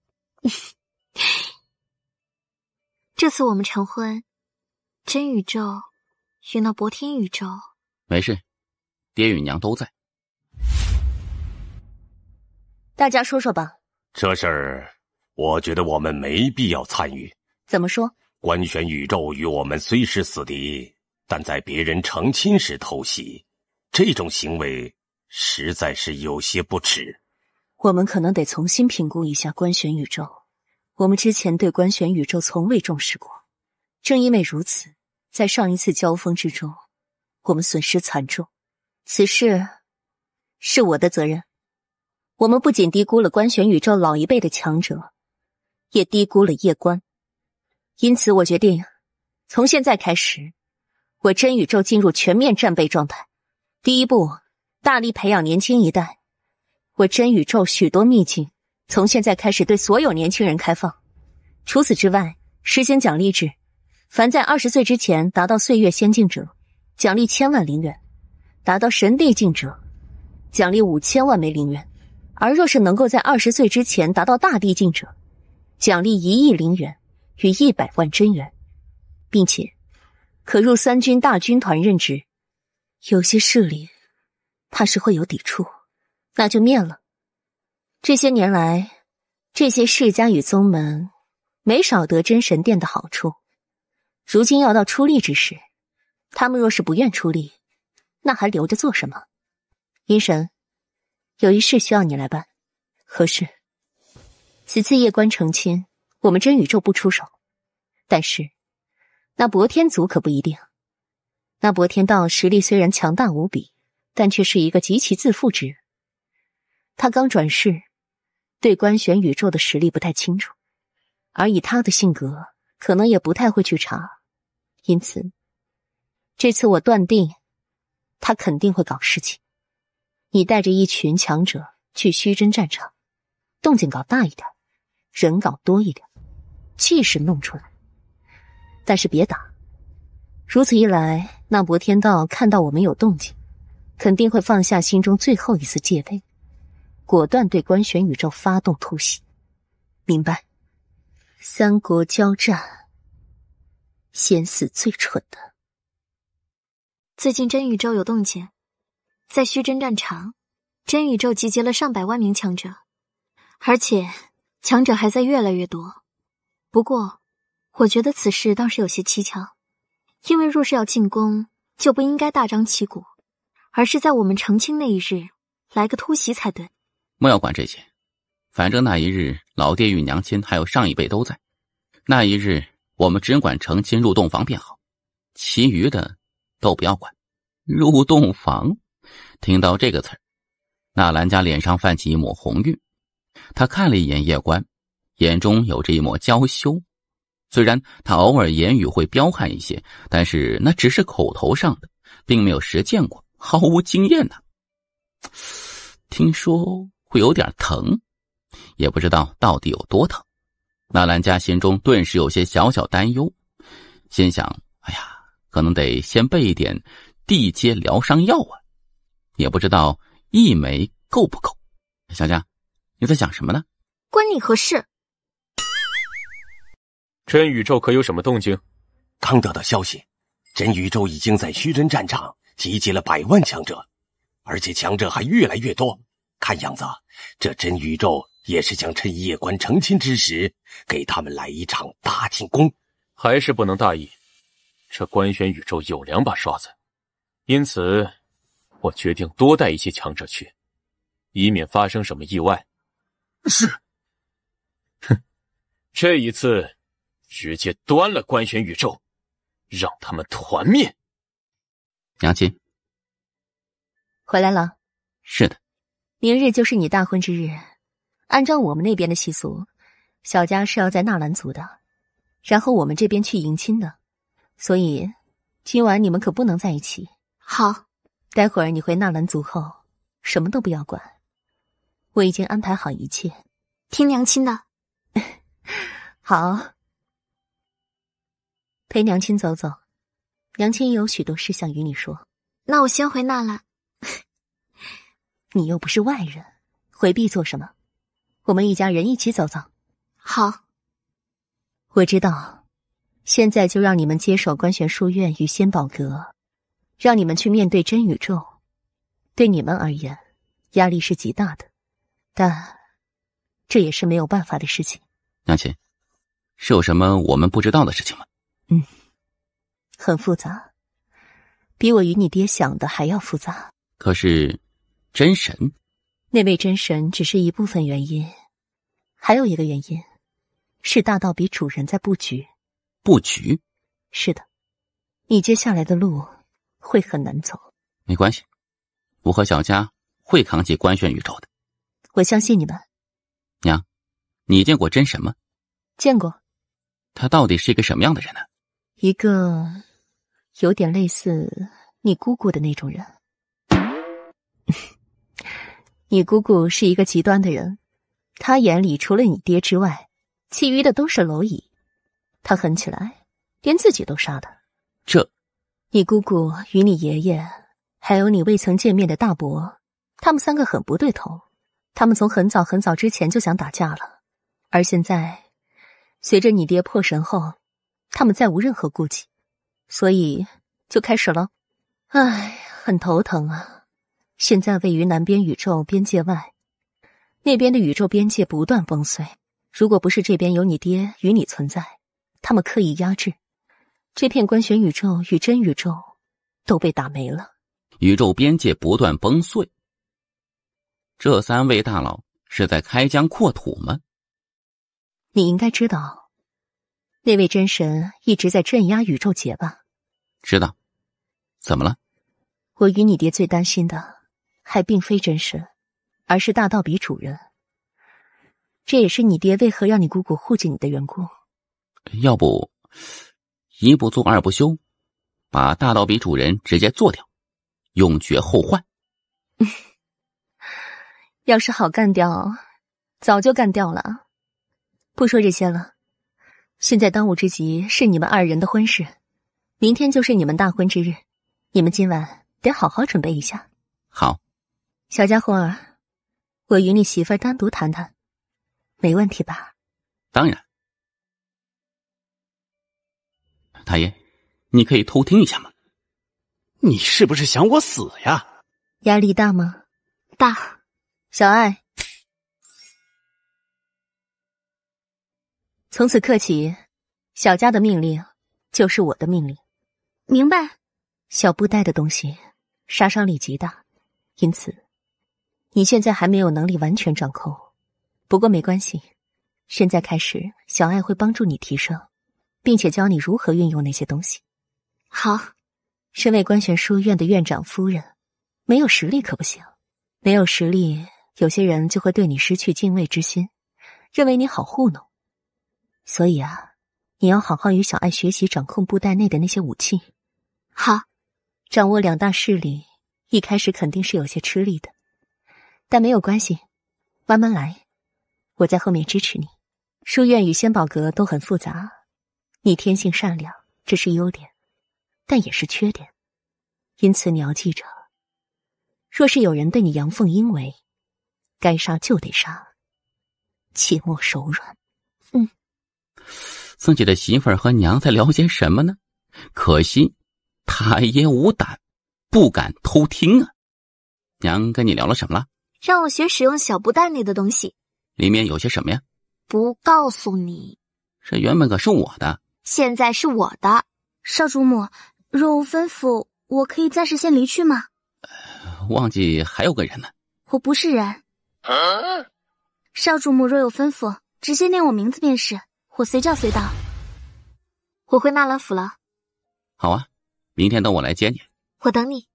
这次我们成婚，真宇宙与那博天宇宙。没事，爹与娘都在。大家说说吧。这事儿，我觉得我们没必要参与。怎么说？观玄宇宙与我们虽是死敌，但在别人成亲时偷袭，这种行为实在是有些不耻。我们可能得重新评估一下观玄宇宙。我们之前对观玄宇宙从未重视过，正因为如此，在上一次交锋之中，我们损失惨重。此事是我的责任。我们不仅低估了观玄宇宙老一辈的强者，也低估了叶关。因此我决定，从现在开始，我真宇宙进入全面战备状态。第一步，大力培养年轻一代。我真宇宙许多秘境，从现在开始对所有年轻人开放。除此之外，实行奖励制，凡在20岁之前达到岁月仙境者，奖励1000万灵元；达到神帝境者，奖励5000万枚灵元；而若是能够在20岁之前达到大帝境者，奖励1亿灵元与100万真元，并且可入3军大军团任职。有些势力怕是会有抵触，那就灭了。这些年来，这些世家与宗门没少得真神殿的好处，如今要到出力之时，他们若是不愿出力，那还留着做什么？阴神，有一事需要你来办。何事？此次夜观成亲，我们真宇宙不出手，但是那博天族可不一定。那博天道实力虽然强大无比，但却是一个极其自负之人。他刚转世，对观玄宇宙的实力不太清楚，而以他的性格，可能也不太会去查。因此，这次我断定，他肯定会搞事情。你带着一群强者去虚真战场，动静搞大一点，人搞多一点，气势弄出来。但是别打，如此一来，那博天道看到我们有动静，肯定会放下心中最后一丝戒备，果断对观玄宇宙发动突袭。明白？三国交战，先死最蠢的。最近真宇宙有动静，在虚真战场，真宇宙集结了上百万名强者，而且强者还在越来越多。不过，我觉得此事倒是有些蹊跷，因为若是要进攻，就不应该大张旗鼓，而是在我们成亲那一日来个突袭才对。莫要管这些，反正那一日老爹与娘亲还有上一辈都在，那一日我们只管成亲入洞房便好，其余的都不要管。入洞房，听到这个词儿，纳兰家脸上泛起一抹红晕。他看了一眼叶关，眼中有着一抹娇羞。虽然他偶尔言语会彪悍一些，但是那只是口头上的，并没有实践过，毫无经验呢。听说会有点疼，也不知道到底有多疼。纳兰家心中顿时有些小小担忧，心想：哎呀，可能得先备一点地阶疗伤药啊，也不知道一枚够不够。小佳，你在想什么呢？关你何事？真宇宙可有什么动静？刚得到消息，真宇宙已经在虚真战场集结了100万强者，而且强者还越来越多。看样子，这真宇宙也是想趁叶关成亲之时，给他们来一场大进攻。还是不能大意，这观玄宇宙有2把刷子，因此我决定多带一些强者去，以免发生什么意外。是。哼，这一次直接端了观玄宇宙，让他们团灭。娘亲回来了。是的，明日就是你大婚之日。按照我们那边的习俗，小家是要在纳兰族的，然后我们这边去迎亲的，所以今晚你们可不能在一起。好，待会儿你回纳兰族后，什么都不要管，我已经安排好一切。听娘亲的。好，陪娘亲走走，娘亲有许多事想与你说。那我先回纳兰。你又不是外人，回避做什么？我们一家人一起走走。好。我知道，现在就让你们接手观玄书院与仙宝阁，让你们去面对真宇宙。对你们而言，压力是极大的，但这也是没有办法的事情。娘亲，是有什么我们不知道的事情吗？很复杂，比我与你爹想的还要复杂。可是真神，那位真神只是一部分原因，还有一个原因是大道比主人在布局。布局？是的，你接下来的路会很难走。没关系，我和小佳会扛起观玄宇宙的。我相信你们。娘，你见过真神吗？见过。他到底是一个什么样的人呢？一个有点类似你姑姑的那种人。你姑姑是一个极端的人，她眼里除了你爹之外，其余的都是蝼蚁。她狠起来，连自己都杀的。你姑姑与你爷爷，还有你未曾见面的大伯，他们3个很不对头。他们从很早很早之前就想打架了，而现在，随着你爹破神后，他们再无任何顾忌，所以就开始了。唉，很头疼啊。现在位于南边宇宙边界外，那边的宇宙边界不断崩碎。如果不是这边有你爹与你存在，他们刻意压制，这片观玄宇宙与真宇宙都被打没了。宇宙边界不断崩碎，这3位大佬是在开疆扩土吗？你应该知道，那位真神一直在镇压宇宙劫吧？知道。怎么了？我与你爹最担心的还并非真神，而是大道比主人。这也是你爹为何让你姑姑护着你的缘故。要不一不做二不休，把大道比主人直接做掉，永绝后患。要是好干掉，早就干掉了。不说这些了，现在当务之急是你们二人的婚事，明天就是你们大婚之日，你们今晚得好好准备一下。好。小家伙儿，我与你媳妇儿单独谈谈，没问题吧？当然。大爷，你可以偷听一下吗？你是不是想我死呀？压力大吗？大。小爱，从此刻起，小家的命令就是我的命令。明白。小布袋的东西杀伤力极大，因此你现在还没有能力完全掌控。不过没关系，现在开始，小爱会帮助你提升，并且教你如何运用那些东西。好。身为官玄书院的院长夫人，没有实力可不行。没有实力，有些人就会对你失去敬畏之心，认为你好糊弄。所以啊，你要好好与小爱学习掌控布袋内的那些武器。好。掌握两大势力，一开始肯定是有些吃力的，但没有关系，慢慢来，我在后面支持你。书院与仙宝阁都很复杂，你天性善良，这是优点，但也是缺点。因此你要记着，若是有人对你阳奉阴违，该杀就得杀，切莫手软。自己的媳妇儿和娘在聊些什么呢？可惜他也无胆，不敢偷听啊。娘跟你聊了什么了？让我学使用小布袋内的东西。里面有些什么呀？不告诉你。这原本可是我的，现在是我的。少主母，若无吩咐，我可以暂时先离去吗？忘记还有个人呢。我不是人。少主母若有吩咐，直接念我名字便是，我随叫随到。我回纳兰府了。好啊，明天等我来接你。我等你。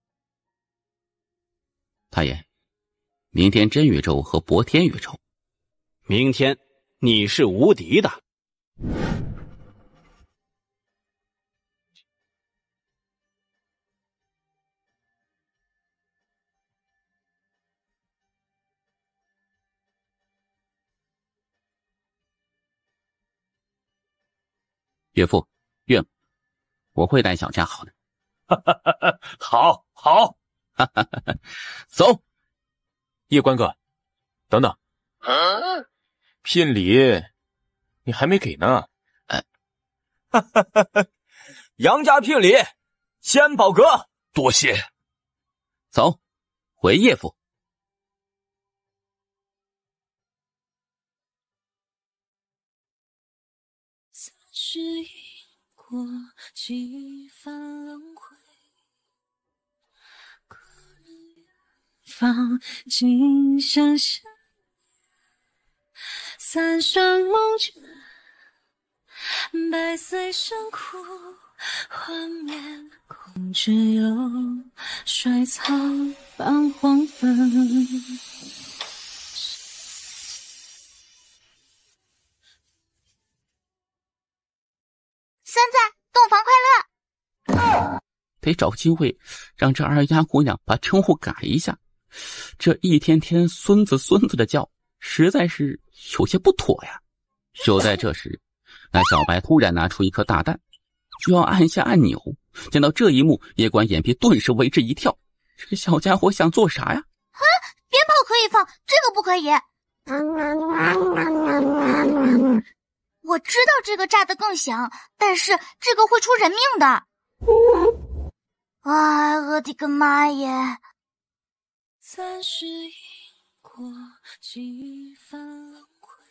太爷，明天真宇宙和博天宇宙。明天你是无敌的。岳父、岳母，我会带小家好的。好，好，走。叶关哥，等等，聘礼你还没给呢。杨家聘礼，仙宝阁，多谢。走，回叶府。是因果几番轮回，可人放尽想象，三生梦卷，百岁山苦，幻灭空，只有衰草般黄昏。三仔，洞房快乐！得找机会让这二丫姑娘把称呼改一下，这一天天孙子孙子的叫，实在是有些不妥呀。就在这时，那小白突然拿出一颗大蛋，就要按下按钮。见到这一幕，叶关眼皮顿时为之一跳。这个小家伙想做啥呀？啊！鞭炮可以放，这个不可以。我知道这个炸得更响，但是这个会出人命的。啊，我的个妈耶！暂时因果几番轮回，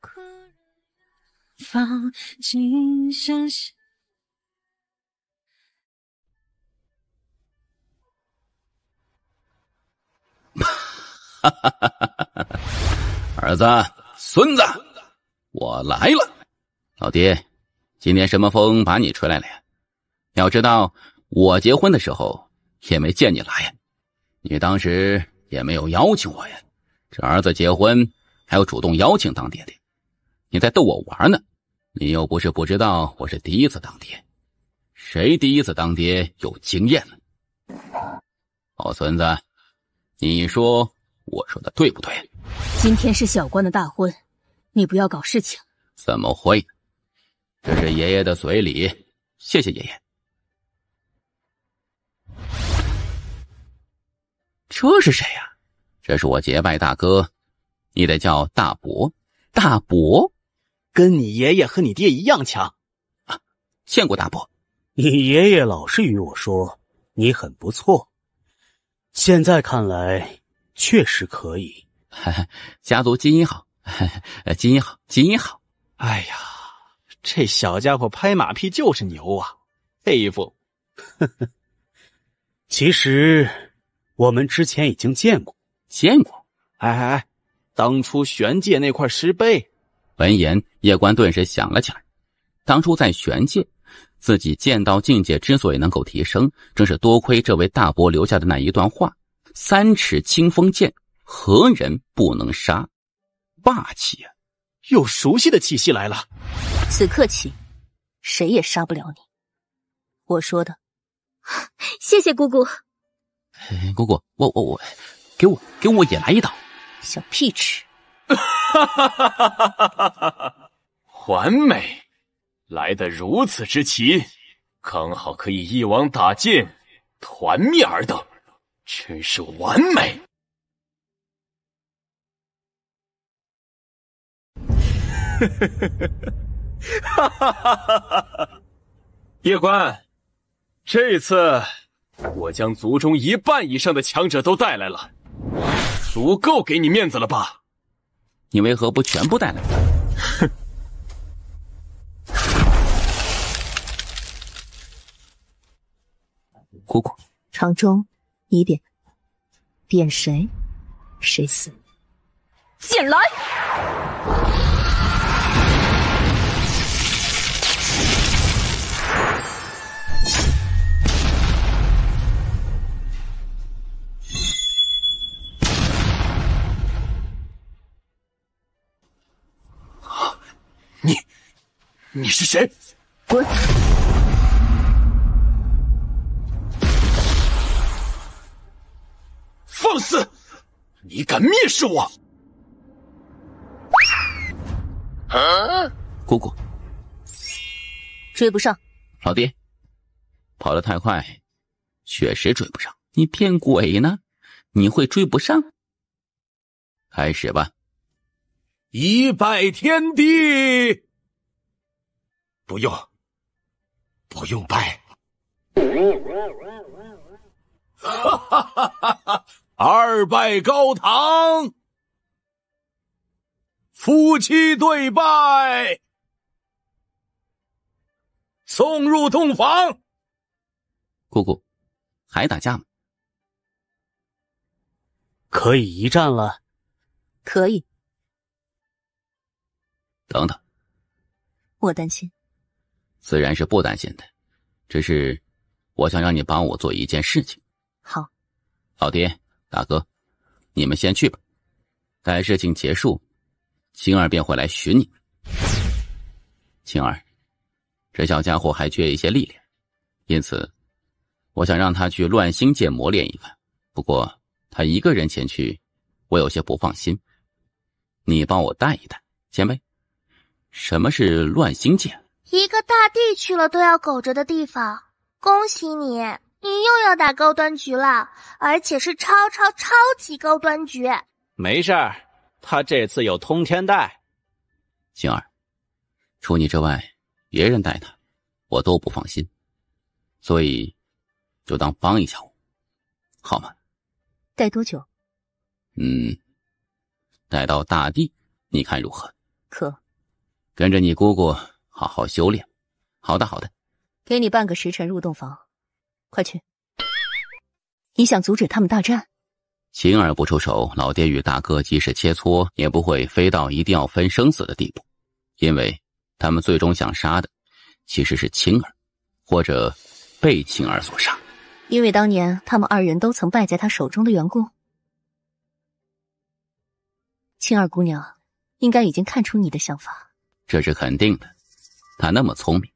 可人放尽想象。儿子，孙子，我来了。老爹，今天什么风把你吹来了呀？要知道我结婚的时候也没见你来呀，你当时也没有邀请我呀。这儿子结婚还要主动邀请当爹的，你在逗我玩呢。你又不是不知道我是第一次当爹，谁第一次当爹有经验呢？好孙子，你说我说的对不对？今天是小官的大婚，你不要搞事情。怎么会呢？这是爷爷的随礼，谢谢爷爷。这是谁呀？这是我结拜大哥，你得叫大伯。大伯，跟你爷爷和你爹一样强啊！见过大伯。你爷爷老是与我说你很不错，现在看来确实可以。家族基因好，基因好，基因好。哎呀，这小家伙拍马屁就是牛啊，佩服。其实我们之前已经见过。哎，当初玄界那块石碑。闻言，叶关顿时想了起来。当初在玄界，自己剑道境界之所以能够提升，正是多亏这位大伯留下的那一段话：3尺清风剑，何人不能杀？霸气啊！有熟悉的气息来了。此刻起，谁也杀不了你。我说的。谢谢姑姑。姑姑，我，给我也来一刀。小屁吃。完美，来得如此之齐，刚好可以一网打尽，团灭而斗，真是完美。叶关，这次我将族中1半以上的强者都带来了，足够给你面子了吧？你为何不全部带来？哼！姑姑，场中你点，点谁，谁死。进来！你是谁？滚！放肆！你敢蔑视我？姑姑，追不上。老爹，跑得太快，确实追不上。你骗鬼呢？你会追不上？开始吧。一拜天地。不用拜。哈哈哈哈哈！2拜高堂，夫妻对拜，送入洞房。姑姑，还打架吗？可以一战了。可以。等等，我担心。自然是不担心的，只是我想让你帮我做一件事情。好，老爹、大哥，你们先去吧。待事情结束，青儿便会来寻你。青儿，这小家伙还缺一些历练，因此我想让他去乱星界磨练一番。不过他一个人前去，我有些不放心。你帮我带一带，前辈。什么是乱星界？一个大帝去了都要苟着的地方。恭喜你，你又要打高端局了，而且是超级高端局。没事儿，他这次有通天带。星儿，除你之外，别人带他，我都不放心，所以就当帮一下我，好吗？带多久？带到大地，你看如何？可。跟着你姑姑好好修炼。好的，好的。给你半个时辰入洞房，快去。你想阻止他们大战？青儿不出手，老爹与大哥即使切磋，也不会飞到一定要分生死的地步，因为他们最终想杀的其实是青儿，或者被青儿所杀。因为当年他们二人都曾败在他手中的缘故。青儿姑娘应该已经看出你的想法。这是肯定的，她那么聪明，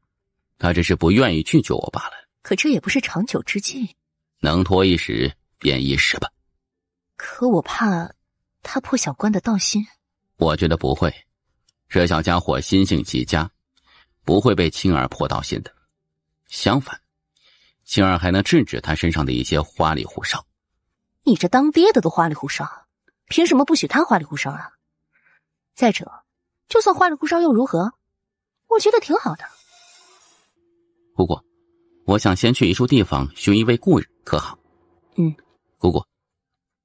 她只是不愿意去救我罢了。可这也不是长久之计，能拖一时便一时吧。可我怕他破小关的道心。我觉得不会，这小家伙心性极佳，不会被青儿破道心的。相反，青儿还能制止他身上的一些花里胡哨。你这当爹的都花里胡哨，凭什么不许他花里胡哨啊？再者，就算花里胡哨又如何？我觉得挺好的。姑姑，我想先去一处地方寻一位故人，可好？姑姑，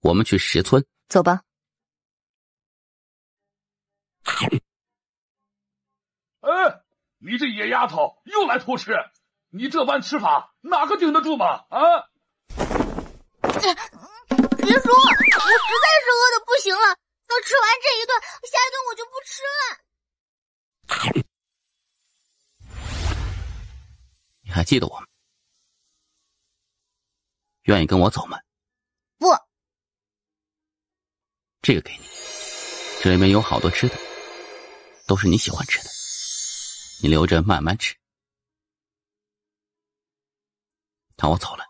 我们去石村。走吧。哎，你这野丫头又来偷吃！你这般吃法，哪个顶得住嘛？啊！别说，我实在是饿得不行了，要吃完这一顿，下一顿我就不吃了。你还记得我吗？愿意跟我走吗？不。这个给你，这里面有好多吃的，都是你喜欢吃的，你留着慢慢吃。那我走了。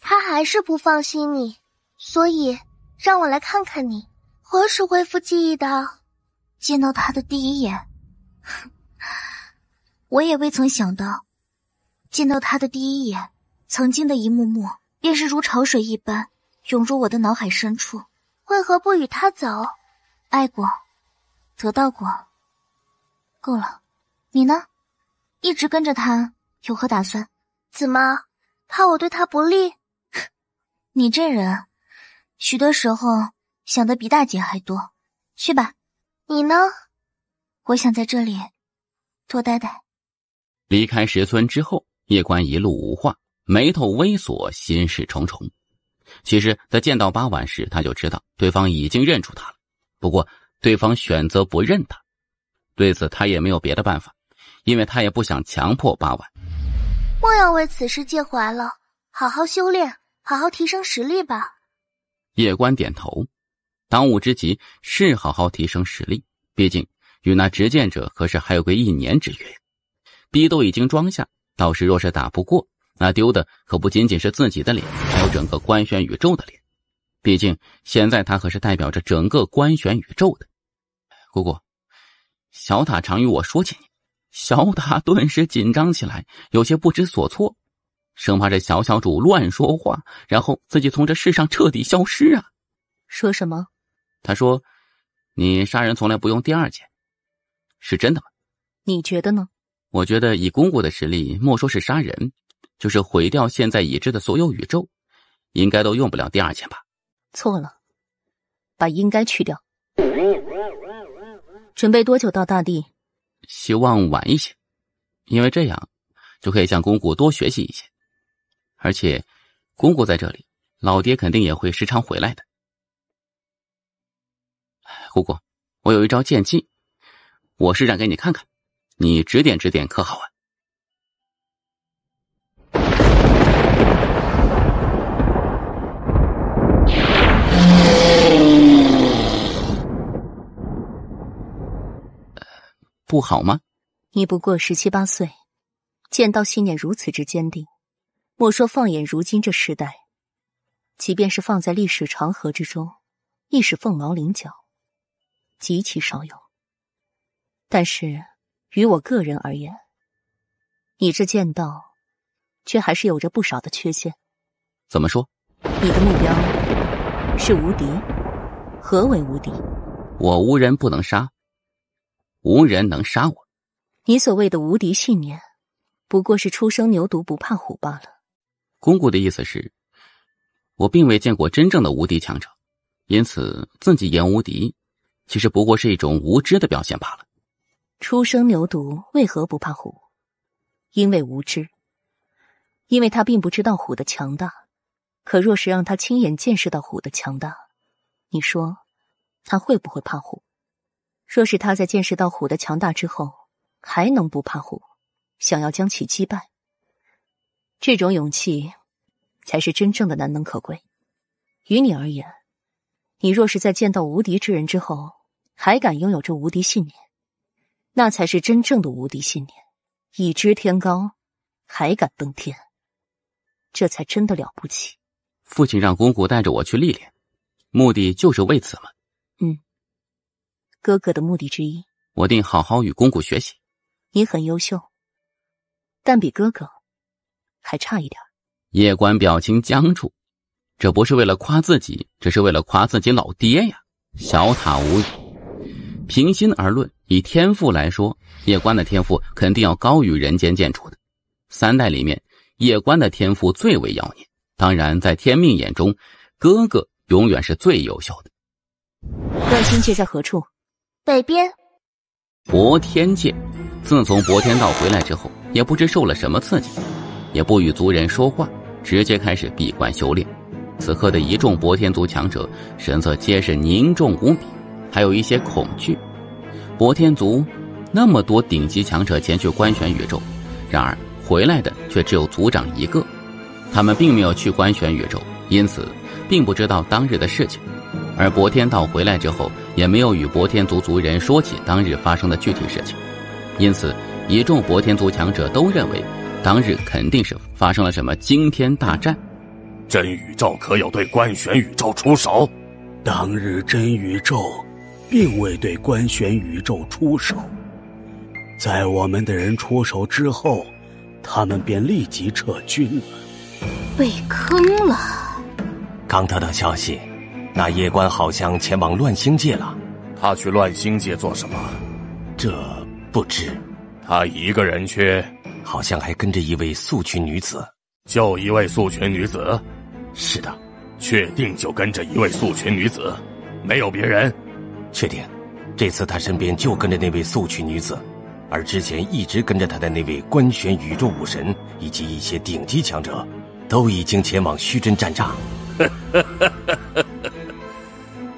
他还是不放心你，所以让我来看看你何时恢复记忆的。见到他的第一眼，我也未曾想到，见到他的第一眼，曾经的一幕幕便是如潮水一般涌入我的脑海深处。为何不与他走？爱过，得到过，够了。你呢？一直跟着他，有何打算？怎么，怕我对他不利？你这人，许多时候想的比大姐还多。去吧。你呢？我想在这里多待待。离开石村之后，叶关一路无话，眉头微锁，心事重重。其实在见到八婉时，他就知道对方已经认出他了，不过对方选择不认他，对此他也没有别的办法，因为他也不想强迫八婉。莫要为此事介怀了，好好修炼，好好提升实力吧。叶关点头，当务之急是好好提升实力，毕竟与那执剑者可是还有个1年之约，逼都已经装下，到时若是打不过，那丢的可不仅仅是自己的脸，还有整个官玄宇宙的脸。毕竟现在他可是代表着整个官玄宇宙的。姑姑，小塔常与我说起你。小塔顿时紧张起来，有些不知所措，生怕这小小主乱说话，然后自己从这世上彻底消失啊。说什么？他说你杀人从来不用第二件，是真的吗？你觉得呢？我觉得以姑姑的实力，莫说是杀人，就是毁掉现在已知的所有宇宙，应该都用不了第二件吧。错了，把应该去掉。准备多久到大地？希望晚一些，因为这样就可以向公姑多学习一些，而且公姑在这里，老爹肯定也会时常回来的。姑姑，我有一招剑技，我施展给你看看，你指点指点可好啊？不好吗？你不过17、18岁，剑道信念如此之坚定，莫说放眼如今这时代，即便是放在历史长河之中，亦是凤毛麟角，极其少有。但是于我个人而言，你这剑道却还是有着不少的缺陷。怎么说？你的目标是无敌。何为无敌？我无人不能杀，无人能杀我。你所谓的无敌信念，不过是初生牛犊不怕虎罢了。公姑的意思是，我并未见过真正的无敌强者，因此自己言无敌，其实不过是一种无知的表现罢了。初生牛犊为何不怕虎？因为无知。因为他并不知道虎的强大，可若是让他亲眼见识到虎的强大，你说他会不会怕虎？若是他在见识到虎的强大之后，还能不怕虎，想要将其击败，这种勇气才是真正的难能可贵。于你而言，你若是在见到无敌之人之后，还敢拥有这无敌信念，那才是真正的无敌信念。已知天高，还敢登天，这才真的了不起。父亲让公公带着我去历练，目的就是为此吗？哥哥的目的之一。我定好好与公公学习。你很优秀，但比哥哥还差一点。叶关表情僵住，这不是为了夸自己，这是为了夸自己老爹呀。小塔无语。平心而论，以天赋来说，叶关的天赋肯定要高于人间剑主的。3代里面，叶关的天赋最为妖孽。当然，在天命眼中，哥哥永远是最优秀的。乱星界在何处？北边。博天界，自从博天道回来之后，也不知受了什么刺激，也不与族人说话，直接开始闭关修炼。此刻的一众博天族强者神色皆是凝重无比，还有一些恐惧。博天族那么多顶级强者前去观选宇宙，然而回来的却只有族长一个。他们并没有去观选宇宙，因此并不知道当日的事情。而博天道回来之后，也没有与博天族族人说起当日发生的具体事情，因此一众博天族强者都认为当日肯定是发生了什么惊天大战。真宇宙可有对观选宇宙出手？当日真宇宙并未对观选宇宙出手，在我们的人出手之后，他们便立即撤军了。被坑了。刚得到消息，那叶关好像前往乱星界了。他去乱星界做什么？这不知。他一个人去？好像还跟着一位素裙女子。就一位素裙女子？是的。确定就跟着一位素裙女子，没有别人？确定。这次他身边就跟着那位素裙女子，而之前一直跟着他的那位观选宇宙武神以及一些顶级强者，都已经前往虚真战场。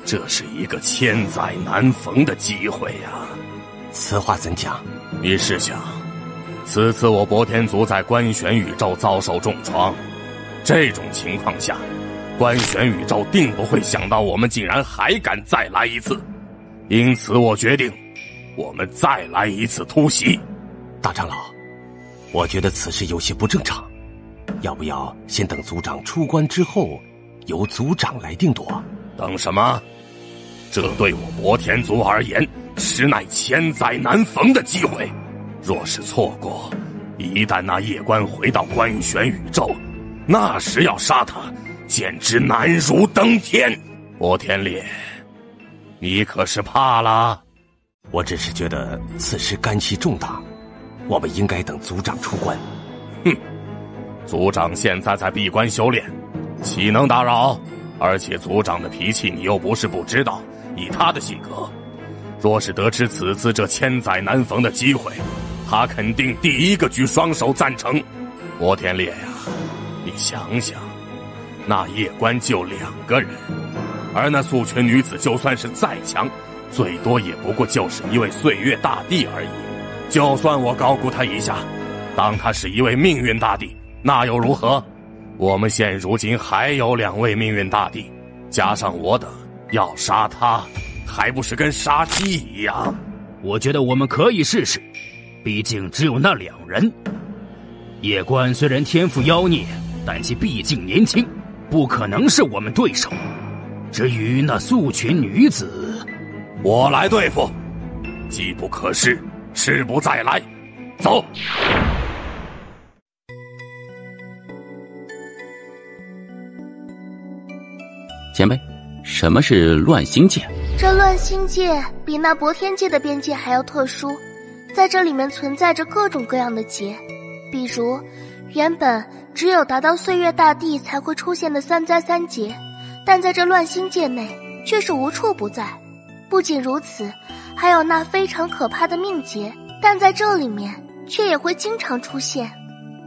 这是一个千载难逢的机会呀！此话怎讲？你试想，此次我博天族在观选宇宙遭受重创，这种情况下，观选宇宙定不会想到我们竟然还敢再来一次，因此我决定，我们再来一次突袭。大长老，我觉得此事有些不正常，要不要先等族长出关之后，由族长来定夺？等什么？这对我博天族而言，实乃千载难逢的机会。若是错过，一旦那叶关回到观选宇宙，那时要杀他，简直难如登天。博天烈，你可是怕了？我只是觉得此事干系重大，我们应该等族长出关。哼，族长现在在闭关修炼，岂能打扰？而且族长的脾气你又不是不知道，以他的性格，若是得知此次这千载难逢的机会，他肯定第一个举双手赞成。博天烈呀，你想想，那叶关就2个人，而那素裙女子就算是再强，最多也不过就是一位岁月大帝而已。就算我高估他一下，当他是一位命运大帝，那又如何？我们现如今还有2位命运大帝，加上我等，要杀他，还不是跟杀鸡一样？我觉得我们可以试试，毕竟只有那2人。叶关虽然天赋妖孽，但其毕竟年轻，不可能是我们对手。至于那素裙女子，我来对付。机不可失，失不再来。走。前辈，什么是乱星界？这乱星界比那博天界的边界还要特殊，在这里面存在着各种各样的劫，比如原本只有达到岁月大帝才会出现的3灾3劫，但在这乱星界内，却是无处不在。不仅如此，还有那非常可怕的命劫，但在这里面却也会经常出现。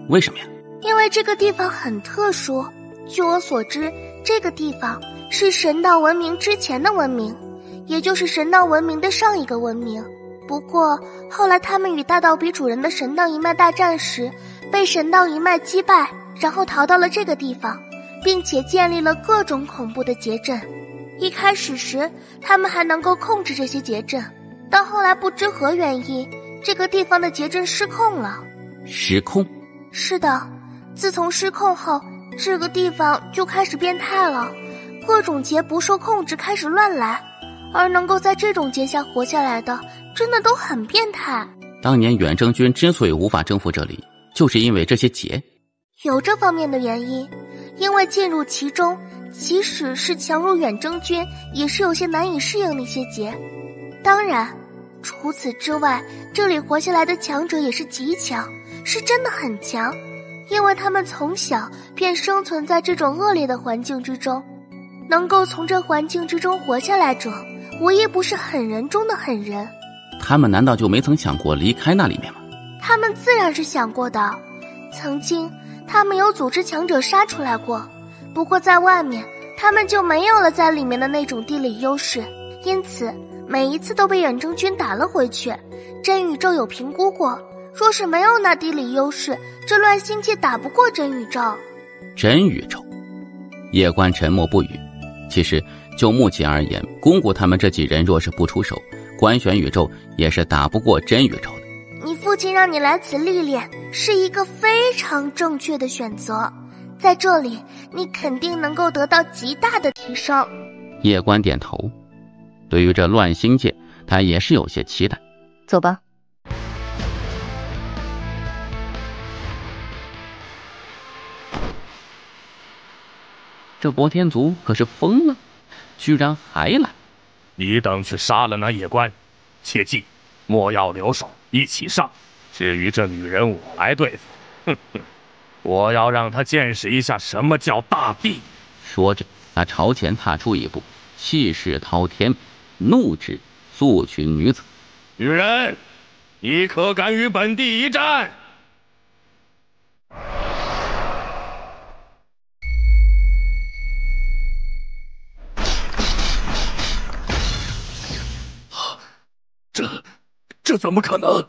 为什么呀？因为这个地方很特殊。据我所知，这个地方是神道文明之前的文明，也就是神道文明的上一个文明。不过后来他们与大道比主人的神道一脉大战时，被神道一脉击败，然后逃到了这个地方，并且建立了各种恐怖的劫阵。一开始时他们还能够控制这些劫阵，到后来不知何原因，这个地方的劫阵失控了。失控？是的，自从失控后，这个地方就开始变态了，各种劫不受控制开始乱来，而能够在这种劫下活下来的真的都很变态。当年远征军之所以无法征服这里，就是因为这些劫。有这方面的原因，因为进入其中，即使是强如远征军，也是有些难以适应那些劫。当然除此之外，这里活下来的强者也是极强，是真的很强，因为他们从小便生存在这种恶劣的环境之中，能够从这环境之中活下来者，无一不是狠人中的狠人。他们难道就没曾想过离开那里面吗？他们自然是想过的，曾经他们有组织强者杀出来过，不过在外面他们就没有了在里面的那种地理优势，因此每一次都被远征军打了回去。真宇宙有评估过，若是没有那地理优势，这乱星界打不过真宇宙。真宇宙？叶关沉默不语。其实就目前而言，公谷他们这几人若是不出手，官选宇宙也是打不过真宇宙的。你父亲让你来此历练，是一个非常正确的选择，在这里你肯定能够得到极大的提升。叶关点头，对于这乱星界他也是有些期待。走吧。这博天族可是疯了，居然还来！你等去杀了那夜官，切记莫要留手，一起上。至于这女人，我来对付。哼哼，我要让她见识一下什么叫大地。说着，他朝前踏出一步，气势滔天，怒指素裙女子：“女人，你可敢与本地一战？”这怎么可能？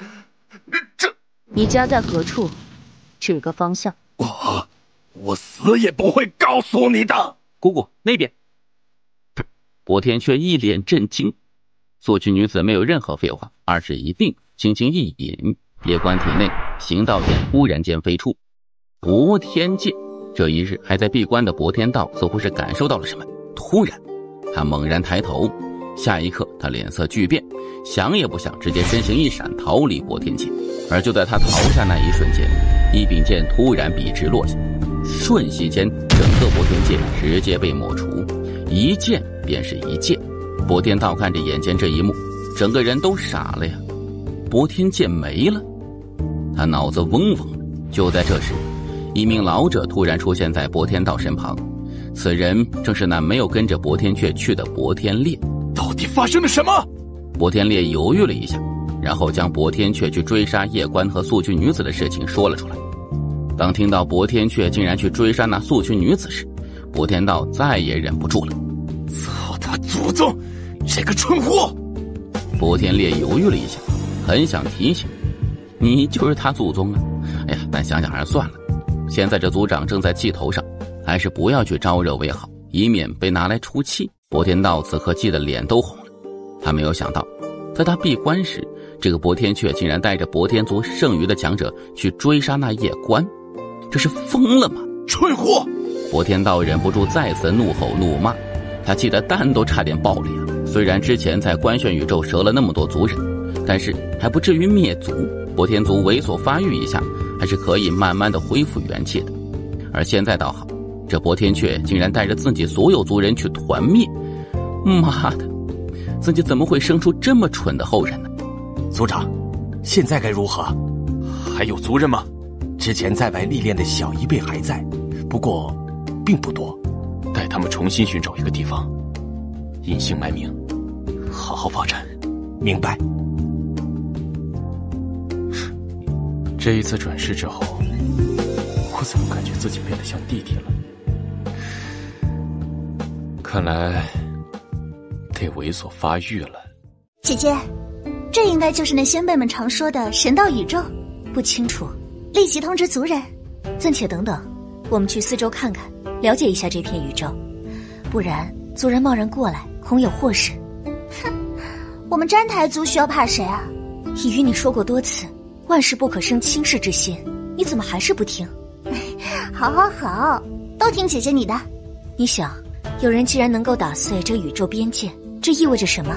你家在何处？指个方向。我死也不会告诉你的。姑姑那边。博天却一脸震惊。素裙女子没有任何废话，而是一定，轻轻一引，列关体内行道剑忽然间飞出。博天剑。这一日还在闭关的博天道似乎是感受到了什么，突然他猛然抬头，下一刻他脸色巨变，想也不想直接身形一闪逃离博天剑。而就在他逃下那一瞬间，一柄剑突然笔直落下，瞬息间整个博天剑直接被抹除，一剑便是一剑。博天道看着眼前这一幕，整个人都傻了呀，博天剑没了。他脑子嗡嗡的。就在这时，一名老者突然出现在博天道身旁，此人正是那没有跟着博天阙去的博天烈。到底发生了什么？博天烈犹豫了一下，然后将博天阙去追杀夜官和素裙女子的事情说了出来。当听到博天阙竟然去追杀那素裙女子时，博天道再也忍不住了。操他祖宗，这个蠢货！博天烈犹豫了一下，很想提醒你就是他祖宗啊。哎呀，但想想还是算了，现在这族长正在气头上，还是不要去招惹为好，以免被拿来出气。博天道此刻气得脸都红了，他没有想到在他闭关时，这个博天阙竟然带着博天族剩余的强者去追杀那夜官，这是疯了吗？蠢货！博天道忍不住再次怒吼怒骂，他气得蛋都差点爆了呀。虽然之前在官宣宇宙折了那么多族人，但是还不至于灭族，博天族猥琐发育一下，还是可以慢慢的恢复元气的。而现在倒好，这博天阙竟然带着自己所有族人去团灭，妈的，自己怎么会生出这么蠢的后人呢？族长，现在该如何？还有族人吗？之前在外历练的小一辈还在，不过并不多。带他们重新寻找一个地方。隐姓埋名，好好发展。明白。这一次转世之后，我怎么感觉自己变得像弟弟了？看来得猥琐发育了。姐姐，这应该就是那先辈们常说的神道宇宙。不清楚，立即通知族人。暂且等等，我们去四周看看，了解一下这片宇宙，不然族人贸然过来，恐有祸事。哼，我们詹台族需要怕谁啊？已与你说过多次，万事不可生轻视之心，你怎么还是不听？好好好，都听姐姐你的。你想，有人既然能够打碎这宇宙边界，这意味着什么？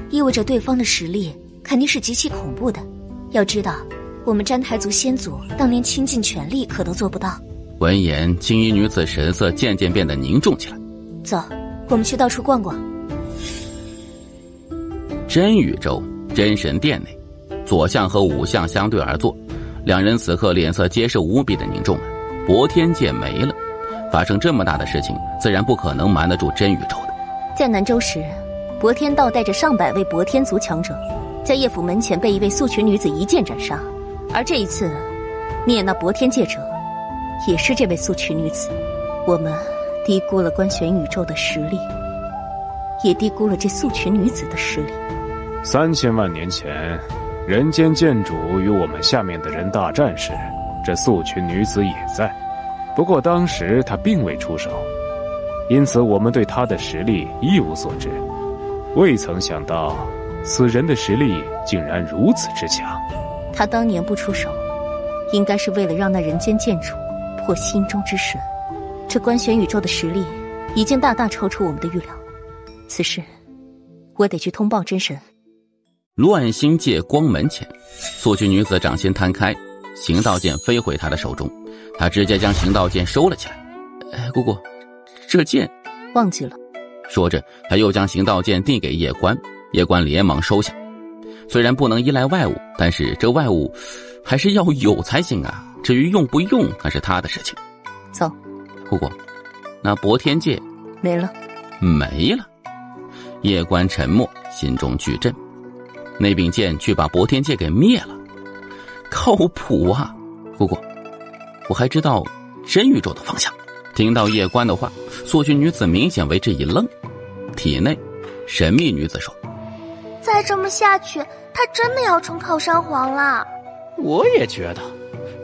意味着对方的实力肯定是极其恐怖的。要知道，我们詹台族先祖当年倾尽全力可都做不到。闻言，青衣女子神色渐渐变得凝重起来。走，我们去到处逛逛。真宇宙真神殿内，左相和武相相对而坐，两人此刻脸色皆是无比的凝重。博天界没了，发生这么大的事情，自然不可能瞒得住真宇宙的。在南州时，博天道带着上百位博天族强者，在叶府门前被一位素裙女子一剑斩杀。而这一次灭那博天界者，也是这位素裙女子。我们低估了观玄宇宙的实力，也低估了这素裙女子的实力。3000万年前，人间剑主与我们下面的人大战时，这素裙女子也在，不过当时她并未出手，因此我们对她的实力一无所知。未曾想到，此人的实力竟然如此之强。他当年不出手，应该是为了让那人间剑主破心中之神。这观玄宇宙的实力已经大大超出我们的预料，此事我得去通报真神。乱星界光门前，素裙女子掌心摊开，行道剑飞回她的手中，她直接将行道剑收了起来。姑姑，这剑忘记了。说着，她又将行道剑递给叶关，叶关连忙收下。虽然不能依赖外物，但是这外物还是要有才行啊。至于用不用，那是他的事情。走，姑姑，那博天界没了。没了。叶关沉默，心中巨震。那柄剑却把博天界给灭了，靠谱啊！姑姑，我还知道真宇宙的方向。听到叶关的话，素裙女子明显为之一愣。体内，神秘女子说：“再这么下去，他真的要成靠山皇了。”我也觉得，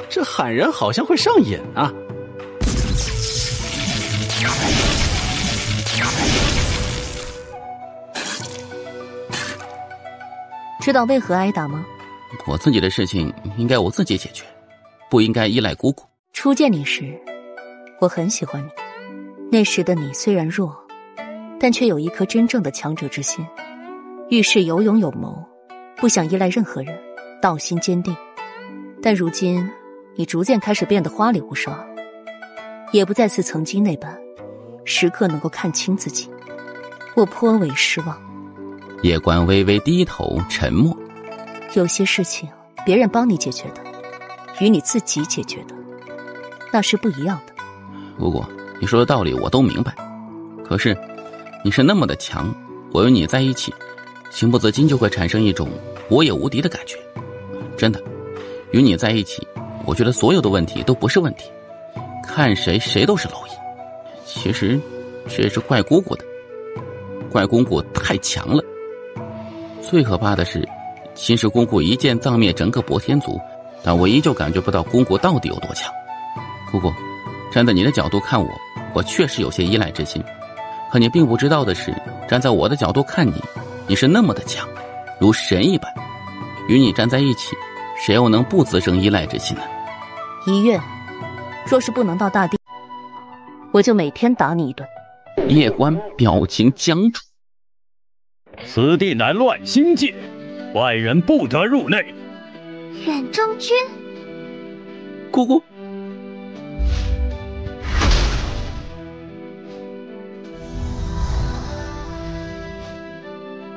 这喊人好像会上瘾啊。知道为何挨打吗？我自己的事情应该我自己解决，不应该依赖姑姑。初见你时，我很喜欢你。那时的你虽然弱，但却有一颗真正的强者之心，遇事有勇有谋，不想依赖任何人，道心坚定。但如今你逐渐开始变得花里胡哨，也不再似曾经那般时刻能够看清自己，我颇为失望。叶关微微低头沉默。有些事情别人帮你解决的，与你自己解决的，那是不一样的。姑姑，你说的道理我都明白，可是你是那么的强，我与你在一起，情不自禁就会产生一种我也无敌的感觉。真的，与你在一起，我觉得所有的问题都不是问题，看谁都是蝼蚁。其实这是怪姑姑的，怪姑姑太强了。最可怕的是，秦氏姑姑一剑葬灭整个博天族，但我依旧感觉不到姑姑到底有多强。姑姑，站在你的角度看我，我确实有些依赖之心。可你并不知道的是，站在我的角度看你，你是那么的强，如神一般。与你站在一起，谁又能不滋生依赖之心呢？一月，若是不能到大地，我就每天打你一顿。叶关表情僵住。此地乃乱星界，外人不得入内。远征军，姑姑，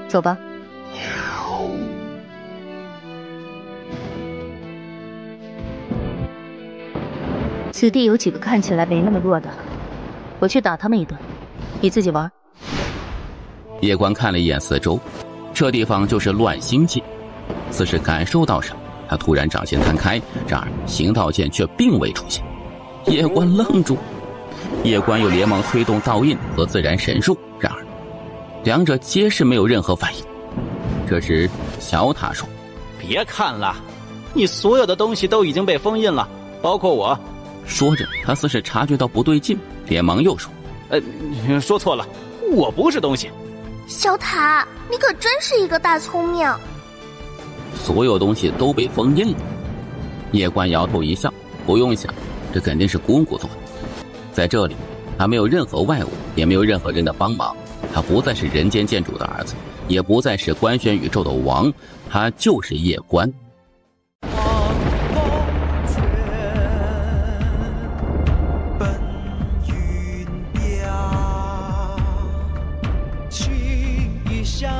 走吧。此地有几个看起来没那么弱的，我去打他们一顿，你自己玩。叶关看了一眼四周，这地方就是乱星界。似是感受到什么，他突然掌心摊开，然而行道剑却并未出现。叶关愣住，叶关又连忙催动道印和自然神术，然而两者皆是没有任何反应。这时小塔说：别看了，你所有的东西都已经被封印了，包括我。说着他似是察觉到不对劲，连忙又说：说错了，我不是东西。小塔，你可真是一个大聪明。所有东西都被封印了。叶关摇头一笑，不用想，这肯定是姑姑做的。在这里他没有任何外物，也没有任何人的帮忙，他不再是人间剑主的儿子，也不再是官宣宇宙的王，他就是叶关。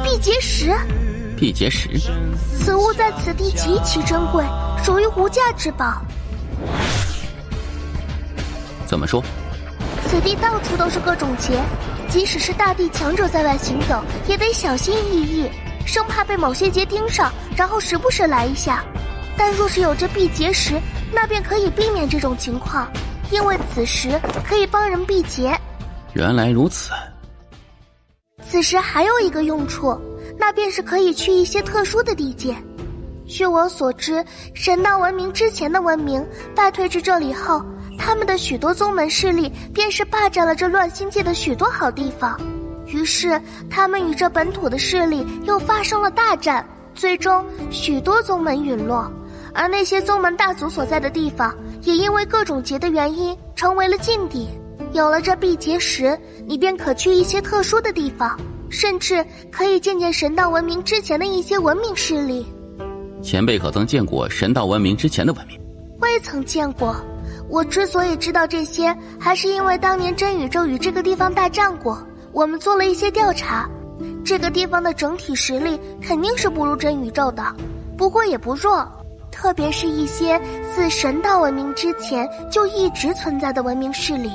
辟劫石，辟劫石，此物在此地极其珍贵，属于无价之宝。怎么说？此地到处都是各种劫，即使是大地强者在外行走，也得小心翼翼，生怕被某些劫盯上，然后时不时来一下。但若是有这辟劫石，那便可以避免这种情况，因为此石可以帮人辟劫。原来如此。此时还有一个用处，那便是可以去一些特殊的地界。据我所知，神道文明之前的文明败退至这里后，他们的许多宗门势力便是霸占了这乱星界的许多好地方，于是他们与这本土的势力又发生了大战，最终许多宗门陨落，而那些宗门大族所在的地方也因为各种劫的原因成为了禁地。有了这辟劫石，你便可去一些特殊的地方，甚至可以见见神道文明之前的一些文明势力。前辈可曾见过神道文明之前的文明？未曾见过。我之所以知道这些，还是因为当年真宇宙与这个地方大战过，我们做了一些调查。这个地方的整体实力肯定是不如真宇宙的，不过也不弱，特别是一些自神道文明之前就一直存在的文明势力，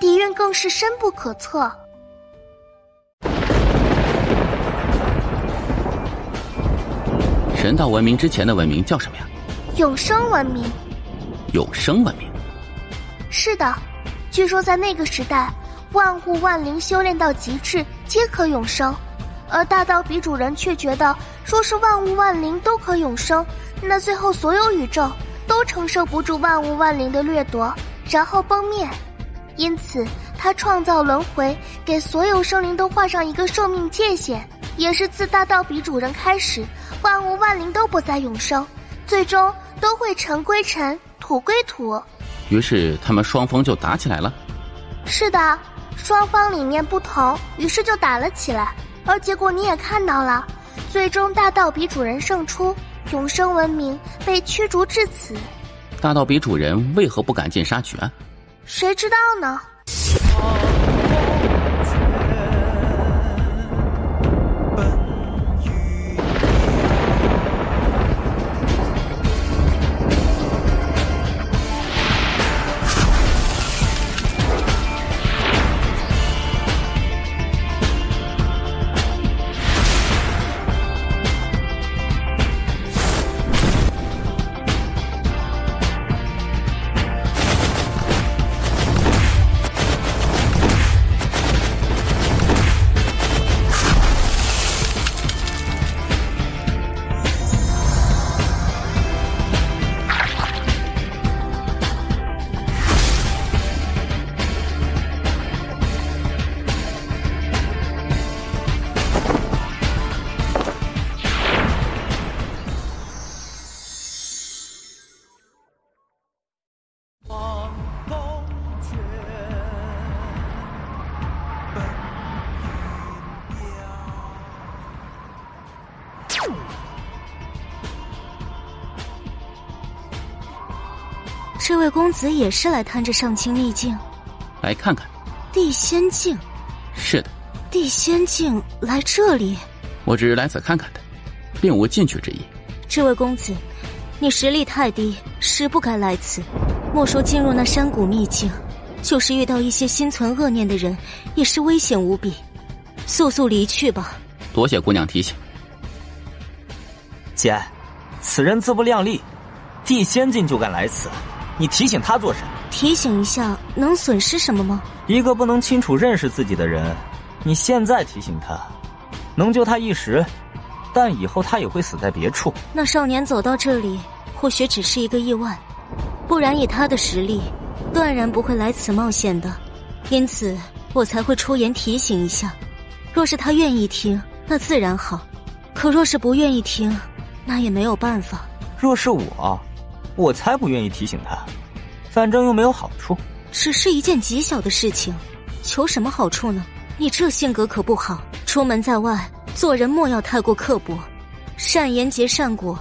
底蕴更是深不可测。神道文明之前的文明叫什么呀？永生文明。永生文明？是的，据说在那个时代，万物万灵修炼到极致皆可永生，而大道比主人却觉得，若是万物万灵都可永生，那最后所有宇宙都承受不住万物万灵的掠夺，然后崩灭。因此他创造轮回，给所有生灵都画上一个寿命界限，也是自大道比主人开始，万物万灵都不再永生，最终都会尘归尘，土归土。于是他们双方就打起来了。是的，双方理念不同，于是就打了起来，而结果你也看到了，最终大道比主人胜出，永生文明被驱逐至此。大道比主人为何不赶尽杀绝？谁知道呢？这位公子也是来探这上清秘境？来看看。地仙境？是的。地仙境来这里？我只是来此看看的，并无进去之意。这位公子，你实力太低，实不该来此。莫说进入那山谷秘境，就是遇到一些心存恶念的人，也是危险无比。速速离去吧。多谢姑娘提醒。姐，此人自不量力，地仙境就敢来此，你提醒他做什么？提醒一下能损失什么吗？一个不能清楚认识自己的人，你现在提醒他，能救他一时，但以后他也会死在别处。那少年走到这里，或许只是一个意外，不然以他的实力，断然不会来此冒险的。因此，我才会出言提醒一下。若是他愿意听，那自然好；可若是不愿意听，那也没有办法。若是我才不愿意提醒他，反正又没有好处。只是一件极小的事情，求什么好处呢？你这性格可不好，出门在外，做人莫要太过刻薄，善言结善果，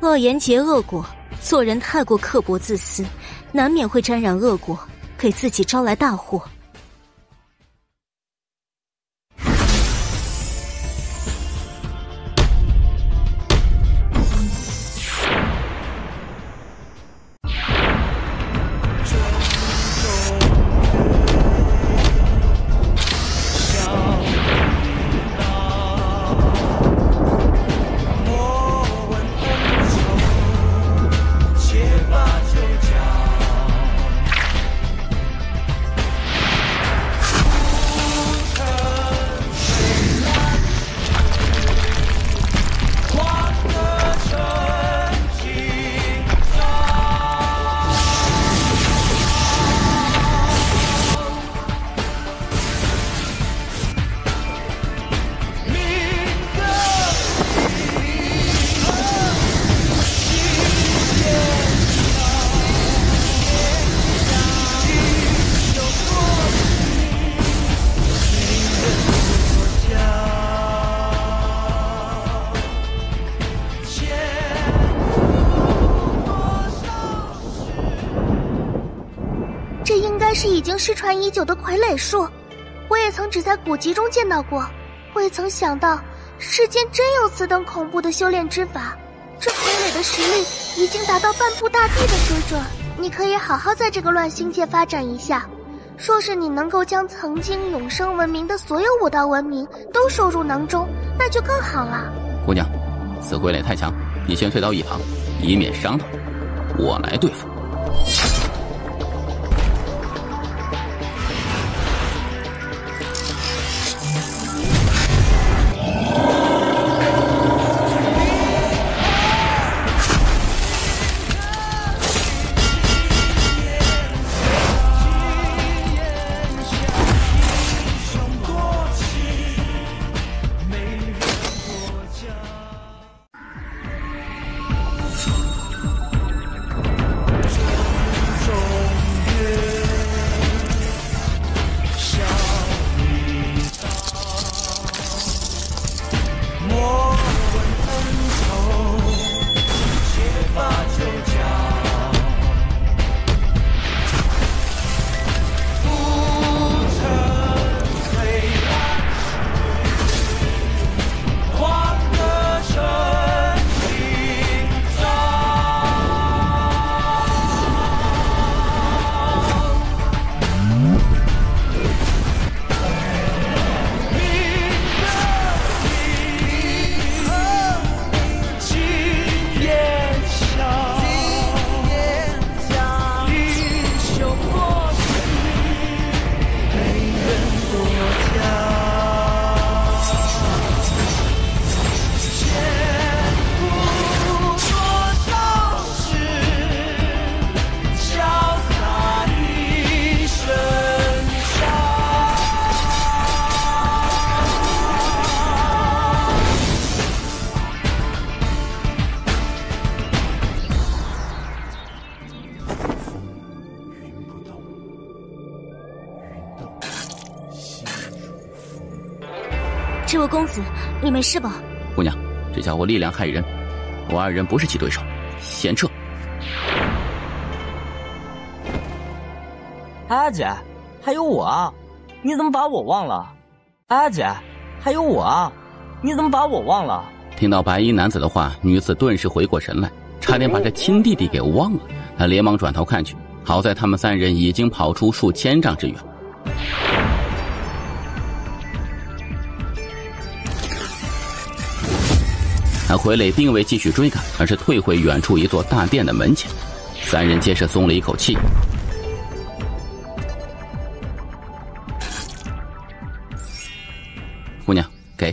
恶言结恶果。做人太过刻薄自私，难免会沾染恶果，给自己招来大祸。是已经失传已久的傀儡术，我也曾只在古籍中见到过，未曾想到世间真有此等恐怖的修炼之法。这傀儡的实力已经达到半步大地的水准，你可以好好在这个乱星界发展一下。若是你能够将曾经永生文明的所有武道文明都收入囊中，那就更好了。姑娘，此傀儡太强，你先退到一旁，以免伤到我来对付。这位公子，你没事吧？姑娘，这家伙力量骇人，我二人不是其对手，先撤。阿姐，还有我啊！你怎么把我忘了？阿姐，还有我啊！你怎么把我忘了？听到白衣男子的话，女子顿时回过神来，差点把这亲弟弟给忘了。她连忙转头看去，好在他们三人已经跑出数千丈之远。那傀儡并未继续追赶，而是退回远处一座大殿的门前。三人皆是松了一口气。姑娘，给。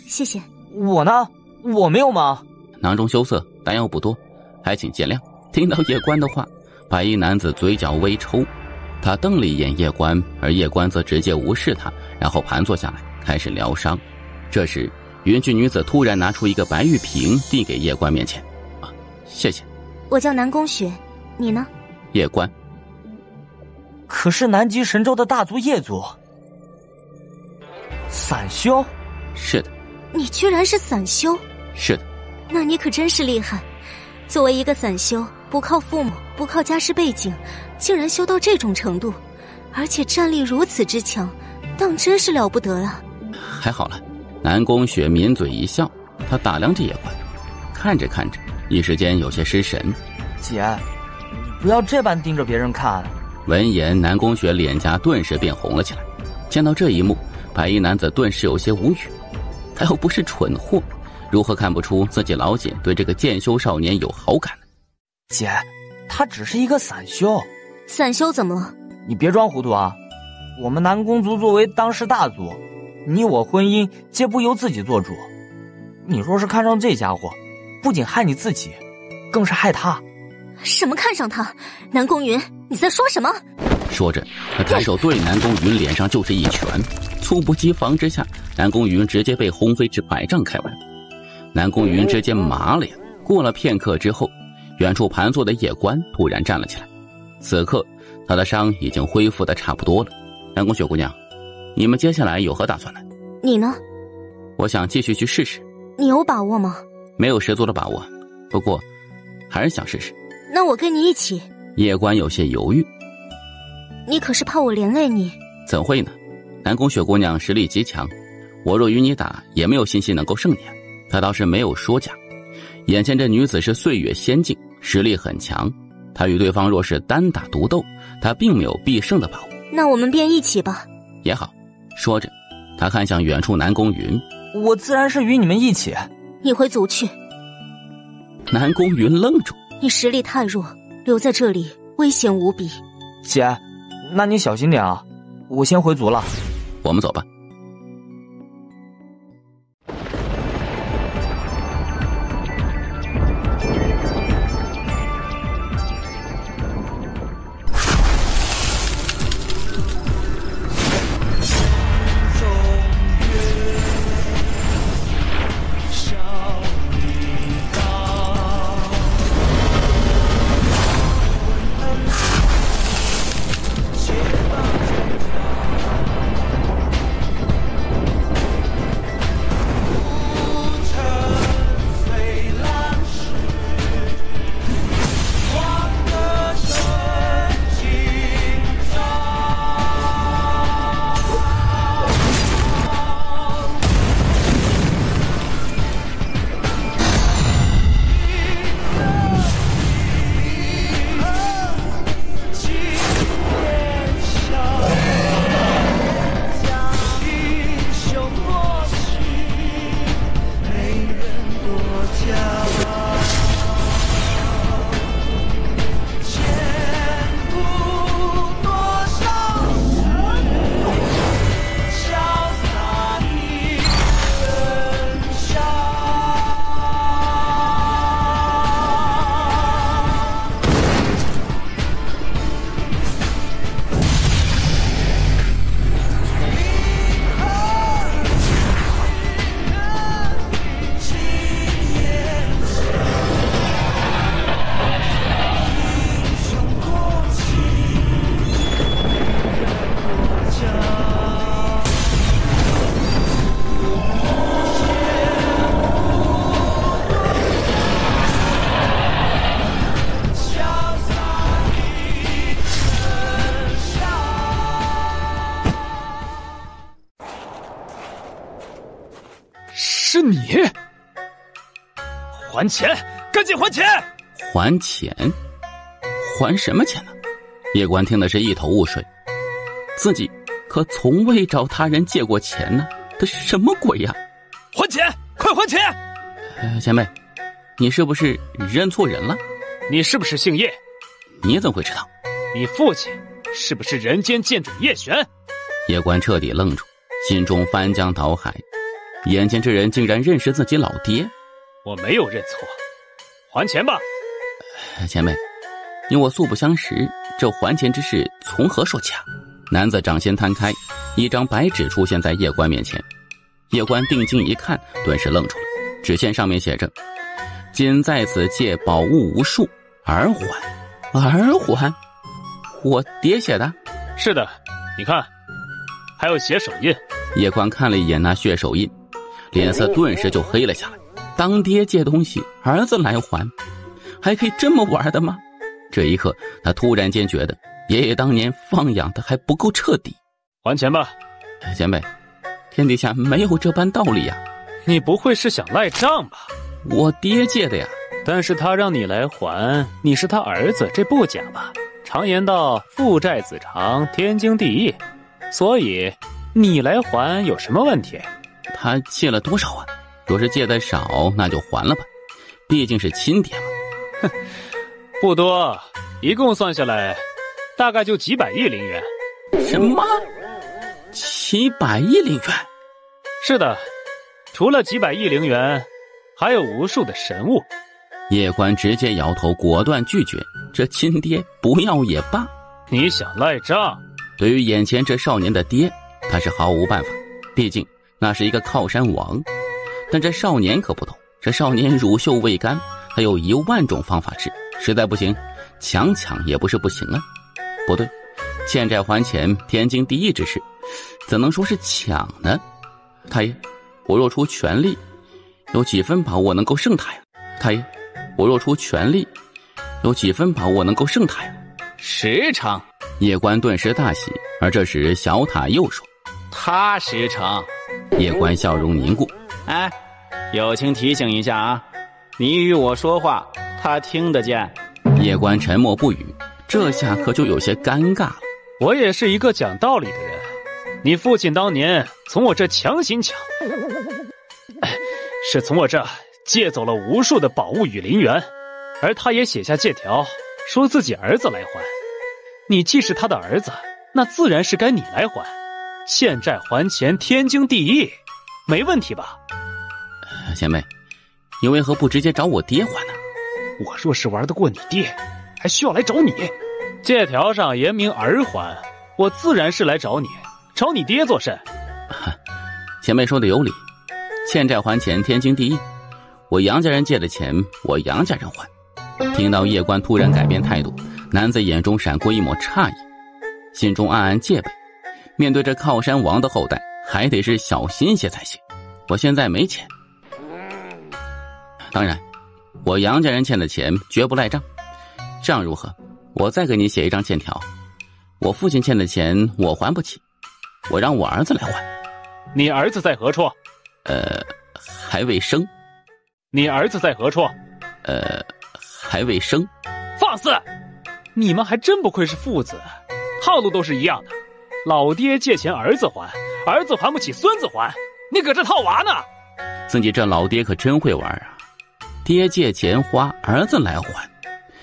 谢谢。我呢？我没有吗？囊中羞涩，弹药不多，还请见谅。听到叶关的话，白衣男子嘴角微抽，他瞪了一眼叶关，而叶关则直接无视他，然后盘坐下来开始疗伤。这时云居女子突然拿出一个白玉瓶递给叶关面前。谢谢。我叫南宫雪，你呢？叶关。可是南极神州的大族叶族散修？是的。你居然是散修？是的。那你可真是厉害，作为一个散修，不靠父母，不靠家世背景，竟然修到这种程度，而且战力如此之强，当真是了不得啊。还好了。南宫雪抿嘴一笑，他打量着叶关，看着看着一时间有些失神。姐，你不要这般盯着别人看。闻言，南宫雪脸颊顿时变红了起来。见到这一幕，白衣男子顿时有些无语。他又不是蠢货，如何看不出自己老姐对这个剑修少年有好感呢？姐，他只是一个散修。散修怎么了？你别装糊涂啊！我们南宫族作为当世大族，你我婚姻皆不由自己做主。你若是看上这家伙，不仅害你自己，更是害他。什么看上他？南宫云，你在说什么？说着，他抬手对南宫云脸上就是一拳，猝不及防之下，南宫云直接被轰飞至100丈开外。南宫云直接麻了呀。过了片刻之后，远处盘坐的叶关突然站了起来。此刻，他的伤已经恢复的差不多了。南宫雪姑娘，你们接下来有何打算呢？你呢？我想继续去试试。你有把握吗？没有十足的把握，不过还是想试试。那我跟你一起。叶关有些犹豫。你可是怕我连累你？怎会呢？南宫雪姑娘实力极强，我若与你打，也没有信心能够胜你。她倒是没有说假。眼前这女子是岁月仙境，实力很强。她与对方若是单打独斗，她并没有必胜的把握。那我们便一起吧。也好。说着，她看向远处南宫云。我自然是与你们一起。你回族去。南宫云愣住。你实力太弱，留在这里危险无比。姐，那你小心点啊，我先回族了。我们走吧。是你！还钱！赶紧还钱！还钱？还什么钱呢？叶关听的是一头雾水，自己可从未找他人借过钱呢，这什么鬼呀？还钱！快还钱！前辈，你是不是认错人了？你是不是姓叶？你怎么会知道？你父亲是不是人间剑主叶璇？叶关彻底愣住，心中翻江倒海，眼前这人竟然认识自己老爹。我没有认错，还钱吧。前辈，你我素不相识，这还钱之事从何说起啊？男子掌心摊开，一张白纸出现在叶关面前。叶关定睛一看，顿时愣住了。纸签上面写着：今在此借宝物无数，而还。而还？我爹写的？是的，你看，还有血手印。叶关看了一眼那血手印，脸色顿时就黑了下来。当爹借东西，儿子来还，还可以这么玩的吗？这一刻，他突然间觉得爷爷当年放养的还不够彻底。还钱吧。前辈，天底下没有这般道理呀。你不会是想赖账吧？我爹借的呀。但是他让你来还，你是他儿子，这不假吧？常言道，父债子偿，天经地义。所以，你来还有什么问题？他借了多少啊？若是借的少，那就还了吧，毕竟是亲爹嘛。哼，不多，一共算下来，大概就几百亿灵元。什么？几百亿灵元？是的，除了几百亿灵元，还有无数的神物。叶关直接摇头，果断拒绝。这亲爹不要也罢。你想赖账？对于眼前这少年的爹，他是毫无办法，毕竟那是一个靠山王。但这少年可不同，这少年乳臭未干，他有10000种方法治，实在不行，强也不是不行啊。不对，欠债还钱，天经地义之事，怎能说是抢呢？太爷，我若出全力，有几分把握能够胜他呀？太爷，我若出全力，有几分把握能够胜他呀？10成。叶关顿时大喜，而这时小塔又说：“他10成。”叶关笑容凝固。哎，友情提醒一下啊，你与我说话，他听得见。叶关沉默不语，这下可就有些尴尬了。我也是一个讲道理的人，你父亲当年从我这强行抢，是从我这借走了无数的宝物与灵元，而他也写下借条，说自己儿子来还。你既是他的儿子，那自然是该你来还。欠债还钱，天经地义，没问题吧？前辈，你为何不直接找我爹还呢？我若是玩得过你爹，还需要来找你？借条上言明儿还，我自然是来找你，找你爹做甚？前辈说的有理，欠债还钱，天经地义。我杨家人借的钱，我杨家人还。听到叶关突然改变态度，男子眼中闪过一抹诧异，心中暗暗戒备。面对这靠山王的后代，还得是小心些才行。我现在没钱，当然，我杨家人欠的钱绝不赖账。这样如何？我再给你写一张欠条，我父亲欠的钱我还不起，我让我儿子来还。你儿子在何处？还未生。你儿子在何处？还未生。放肆！你们还真不愧是父子，套路都是一样的。老爹借钱儿子还，儿子还不起孙子还，你搁这套娃呢？自己这老爹可真会玩啊！爹借钱花，儿子来还，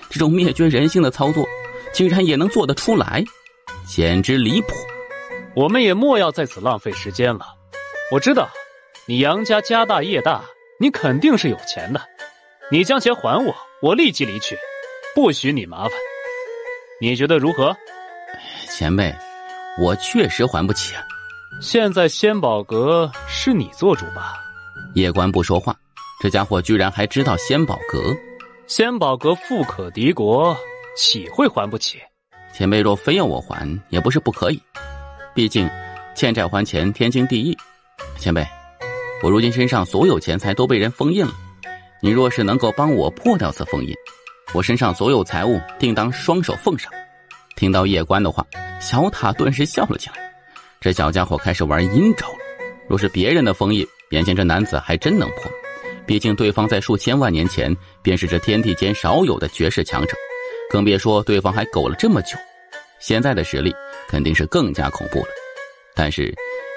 这种灭绝人性的操作，竟然也能做得出来，简直离谱！我们也莫要在此浪费时间了。我知道，你杨家家大业大，你肯定是有钱的。你将钱还我，我立即离去，不许你麻烦。你觉得如何？前辈，我确实还不起啊。现在仙宝阁是你做主吧？叶关不说话，这家伙居然还知道仙宝阁。仙宝阁富可敌国，岂会还不起？前辈若非要我还，也不是不可以。毕竟欠债还钱，天经地义。前辈，我如今身上所有钱财都被人封印了，你若是能够帮我破掉此封印，我身上所有财物定当双手奉上。听到叶关的话，小塔顿时笑了起来。这小家伙开始玩阴招了。若是别人的封印，眼前这男子还真能破。毕竟对方在数千万年前便是这天地间少有的绝世强者，更别说对方还苟了这么久，现在的实力肯定是更加恐怖了。但是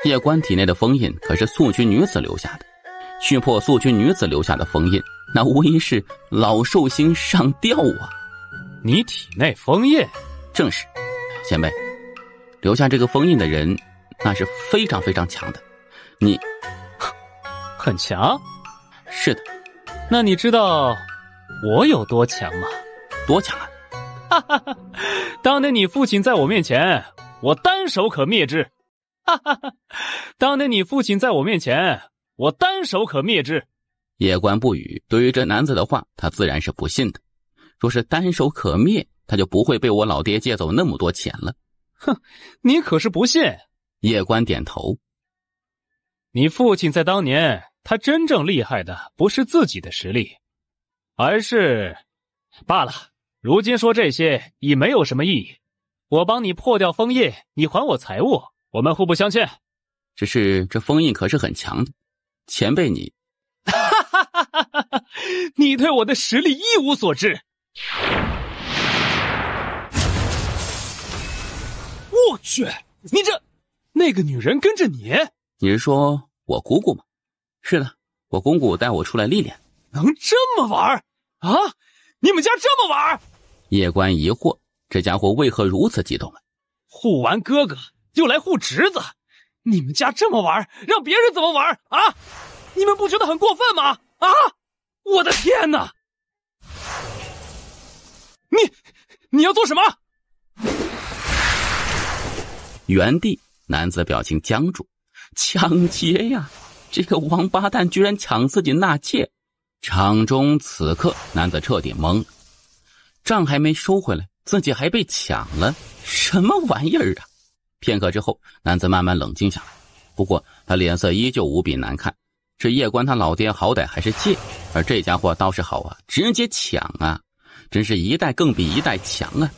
叶关体内的封印可是素裙女子留下的，续破素裙女子留下的封印，那无疑是老寿星上吊啊！你体内封印？正是，前辈，留下这个封印的人，那是非常非常强的。你很强？是的。那你知道我有多强吗？多强啊！哈哈哈！当年你父亲在我面前，我单手可灭之。哈哈哈！当年你父亲在我面前，我单手可灭之。叶关不语，对于这男子的话，他自然是不信的。若是单手可灭，他就不会被我老爹借走那么多钱了。哼，你可是不信？叶关点头。你父亲在当年，他真正厉害的不是自己的实力，而是……罢了，如今说这些已没有什么意义。我帮你破掉封印，你还我财物，我们互不相欠。只是这封印可是很强的，前辈你……你对我的实力一无所知。我去，你这……那个女人跟着你？你是说我姑姑吗？是的，我公公带我出来历练。能这么玩啊？你们家这么玩？叶关疑惑，这家伙为何如此激动啊？护完哥哥又来护侄子，你们家这么玩，让别人怎么玩啊？你们不觉得很过分吗？啊！我的天哪！你要做什么？原地，男子表情僵住。抢劫呀！这个王八蛋居然抢自己纳妾！场中此刻，男子彻底懵了，账还没收回来，自己还被抢了，什么玩意儿啊！片刻之后，男子慢慢冷静下来，不过他脸色依旧无比难看。这叶关他老爹好歹还是借，而这家伙倒是好啊，直接抢啊！真是一代更比一代强啊！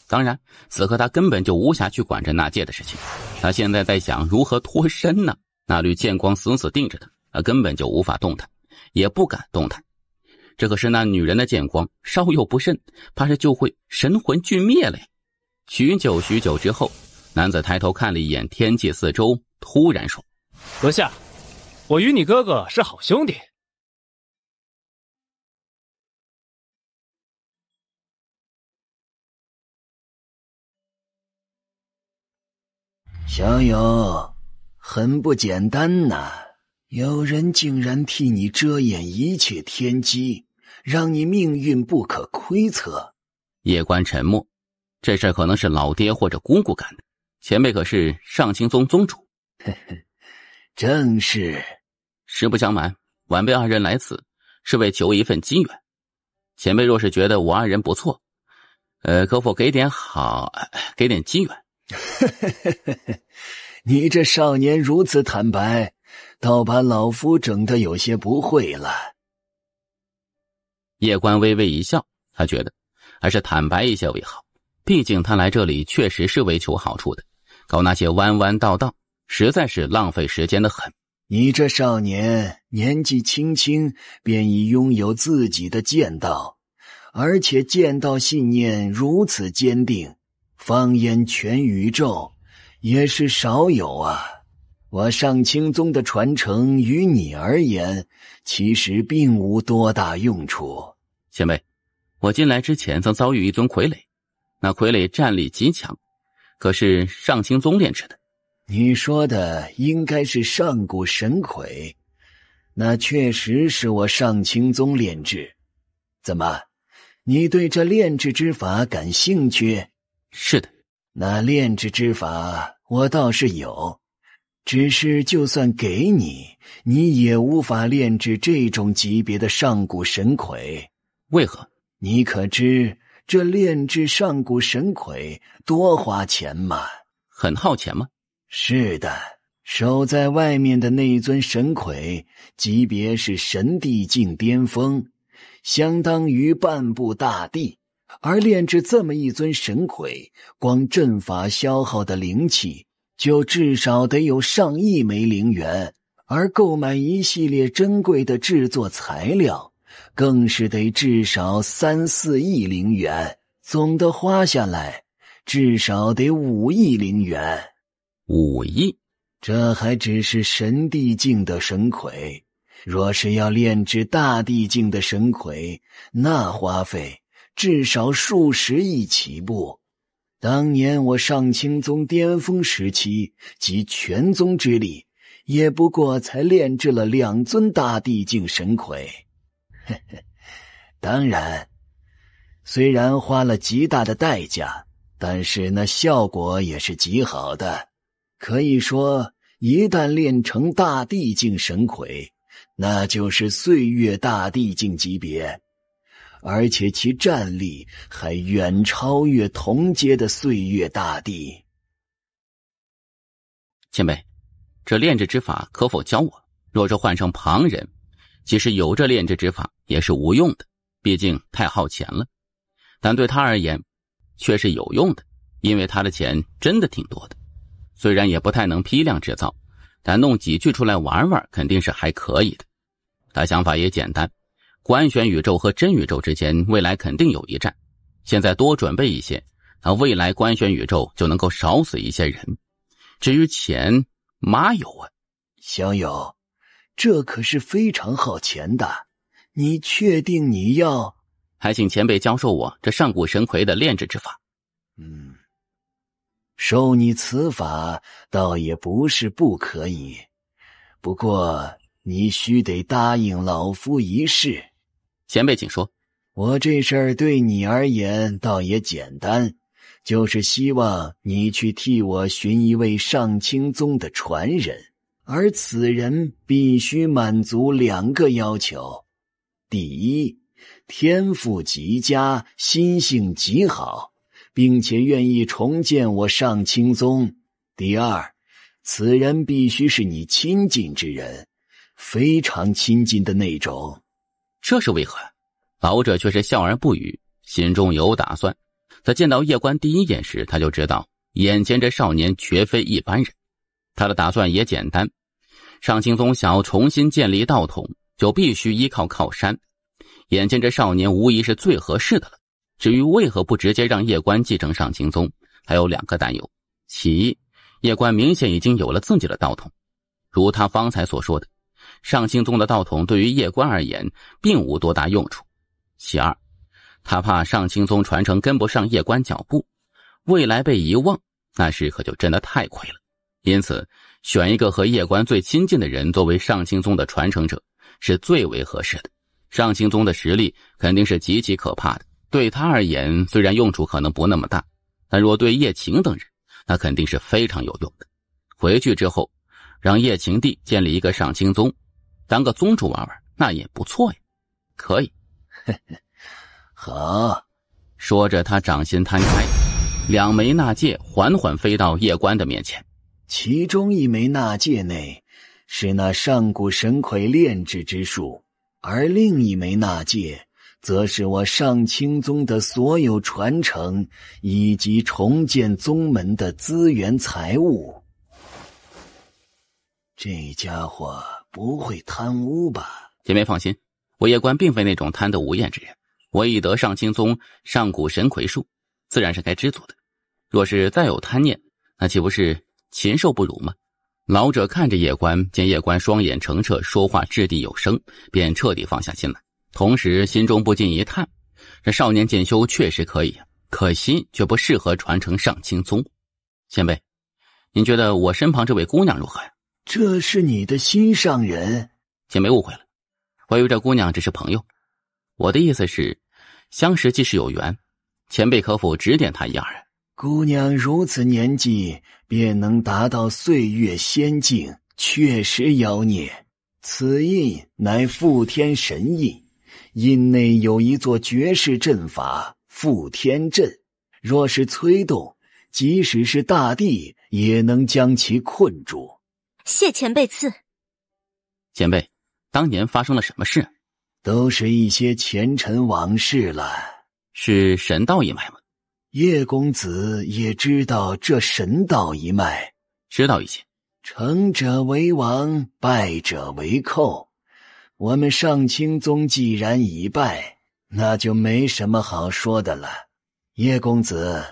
当然，此刻他根本就无暇去管这纳戒的事情，他现在在想如何脱身呢？那缕剑光死死盯着他，他根本就无法动弹，也不敢动弹。这可是那女人的剑光，稍有不慎，怕是就会神魂俱灭了呀！许久之后，男子抬头看了一眼天际四周，突然说：“阁下，我与你哥哥是好兄弟。”小友，很不简单呐！有人竟然替你遮掩一切天机，让你命运不可窥测。叶关沉默，这事可能是老爹或者姑姑干的。前辈可是上清宗宗主。正是。实不相瞒，晚辈二人来此是为求一份机缘。前辈若是觉得我二人不错，可否给点机缘？你这少年如此坦白，倒把老夫整得有些不会了。叶关微微一笑，他觉得还是坦白一些为好，毕竟他来这里确实是为求好处的，搞那些弯弯道道实在是浪费时间的很。你这少年年纪轻轻便已拥有自己的剑道，而且剑道信念如此坚定，放眼全宇宙也是少有啊！我上清宗的传承于你而言，其实并无多大用处。前辈，我进来之前曾遭遇一尊傀儡，那傀儡战力极强，可是上清宗炼制的。你说的应该是上古神傀，那确实是我上清宗炼制。怎么，你对这炼制之法感兴趣？是的。那炼制之法我倒是有，只是就算给你，你也无法炼制这种级别的上古神傀。为何？你可知这炼制上古神傀多花钱吗？很耗钱吗？是的，守在外面的那一尊神傀级别是神帝境巅峰，相当于半步大地。而炼制这么一尊神傀，光阵法消耗的灵气就至少得有上亿枚灵元，而购买一系列珍贵的制作材料更是得至少3-4亿灵元，总的花下来至少得5亿灵元。5亿？这还只是神帝境的神傀，若是要炼制大地境的神魁，那花费至少数十亿起步。当年我上清宗巅峰时期集全宗之力，也不过才炼制了2尊大地境神魁。当然，虽然花了极大的代价，但是那效果也是极好的。可以说，一旦炼成大地境神魁，那就是岁月大地境级别，而且其战力还远超越同阶的岁月大帝。前辈，这炼制之法可否教我？若是换成旁人，即使有这炼制之法也是无用的，毕竟太耗钱了。但对他而言却是有用的，因为他的钱真的挺多的。虽然也不太能批量制造，但弄几具出来玩玩肯定是还可以的。他想法也简单，官选宇宙和真宇宙之间未来肯定有一战，现在多准备一些，那未来官选宇宙就能够少死一些人。至于钱，妈有啊。小友，这可是非常耗钱的，你确定你要？还请前辈教授我这上古神魁的炼制之法。授你此法倒也不是不可以，不过你须得答应老夫一事。前辈请说。我这事儿对你而言倒也简单，就是希望你去替我寻一位上清宗的传人，而此人必须满足2个要求。第一，天赋极佳，心性极好，并且愿意重建我上清宗。第二，此人必须是你亲近之人，非常亲近的那种。这是为何？老者却是笑而不语，心中有打算。在见到叶关第一眼时，他就知道眼前这少年绝非一般人。他的打算也简单，上清宗想要重新建立道统，就必须依靠靠山。眼前这少年无疑是最合适的了。至于为何不直接让叶关继承上清宗，他有2个担忧。其一，叶关明显已经有了自己的道统，如他方才所说的，上清宗的道统对于叶关而言并无多大用处。其二，他怕上清宗传承跟不上叶关脚步，未来被遗忘，那时可就真的太亏了。因此，选一个和叶关最亲近的人作为上清宗的传承者是最为合适的。上清宗的实力肯定是极其可怕的，对他而言虽然用处可能不那么大，但若对叶晴等人，那肯定是非常有用的。回去之后，让叶晴帝建立一个上清宗，当个宗主玩玩，那也不错呀。可以。好。说着他掌心摊开，2枚纳戒缓缓飞到叶关的面前。其中1枚纳戒内是那上古神魁炼制之术，而另1枚纳戒则是我上清宗的所有传承以及重建宗门的资源财物。这家伙不会贪污吧？前辈放心，我叶关并非那种贪得无厌之人。我已得上清宗上古神魁术，自然是该知足的。若是再有贪念，那岂不是禽兽不如吗？老者看着叶关，见叶关双眼澄澈，说话掷地有声，便彻底放下心来。同时心中不禁一叹，这少年剑修确实可以啊，可惜却不适合传承上清宗。前辈，您觉得我身旁这位姑娘如何呀？这是你的心上人。前辈误会了，我与这姑娘只是朋友。我的意思是，相识即是有缘，前辈可否指点她一二啊？姑娘如此年纪便能达到岁月仙境，确实妖孽。此印乃覆天神印，印内有一座绝世阵法覆天阵，若是催动，即使是大地也能将其困住。谢前辈赐。前辈，当年发生了什么事？都是一些前尘往事了。是神道一脉吗？叶公子也知道这神道一脉。知道一些。成者为王，败者为寇。我们上清宗既然已败，那就没什么好说的了。叶公子，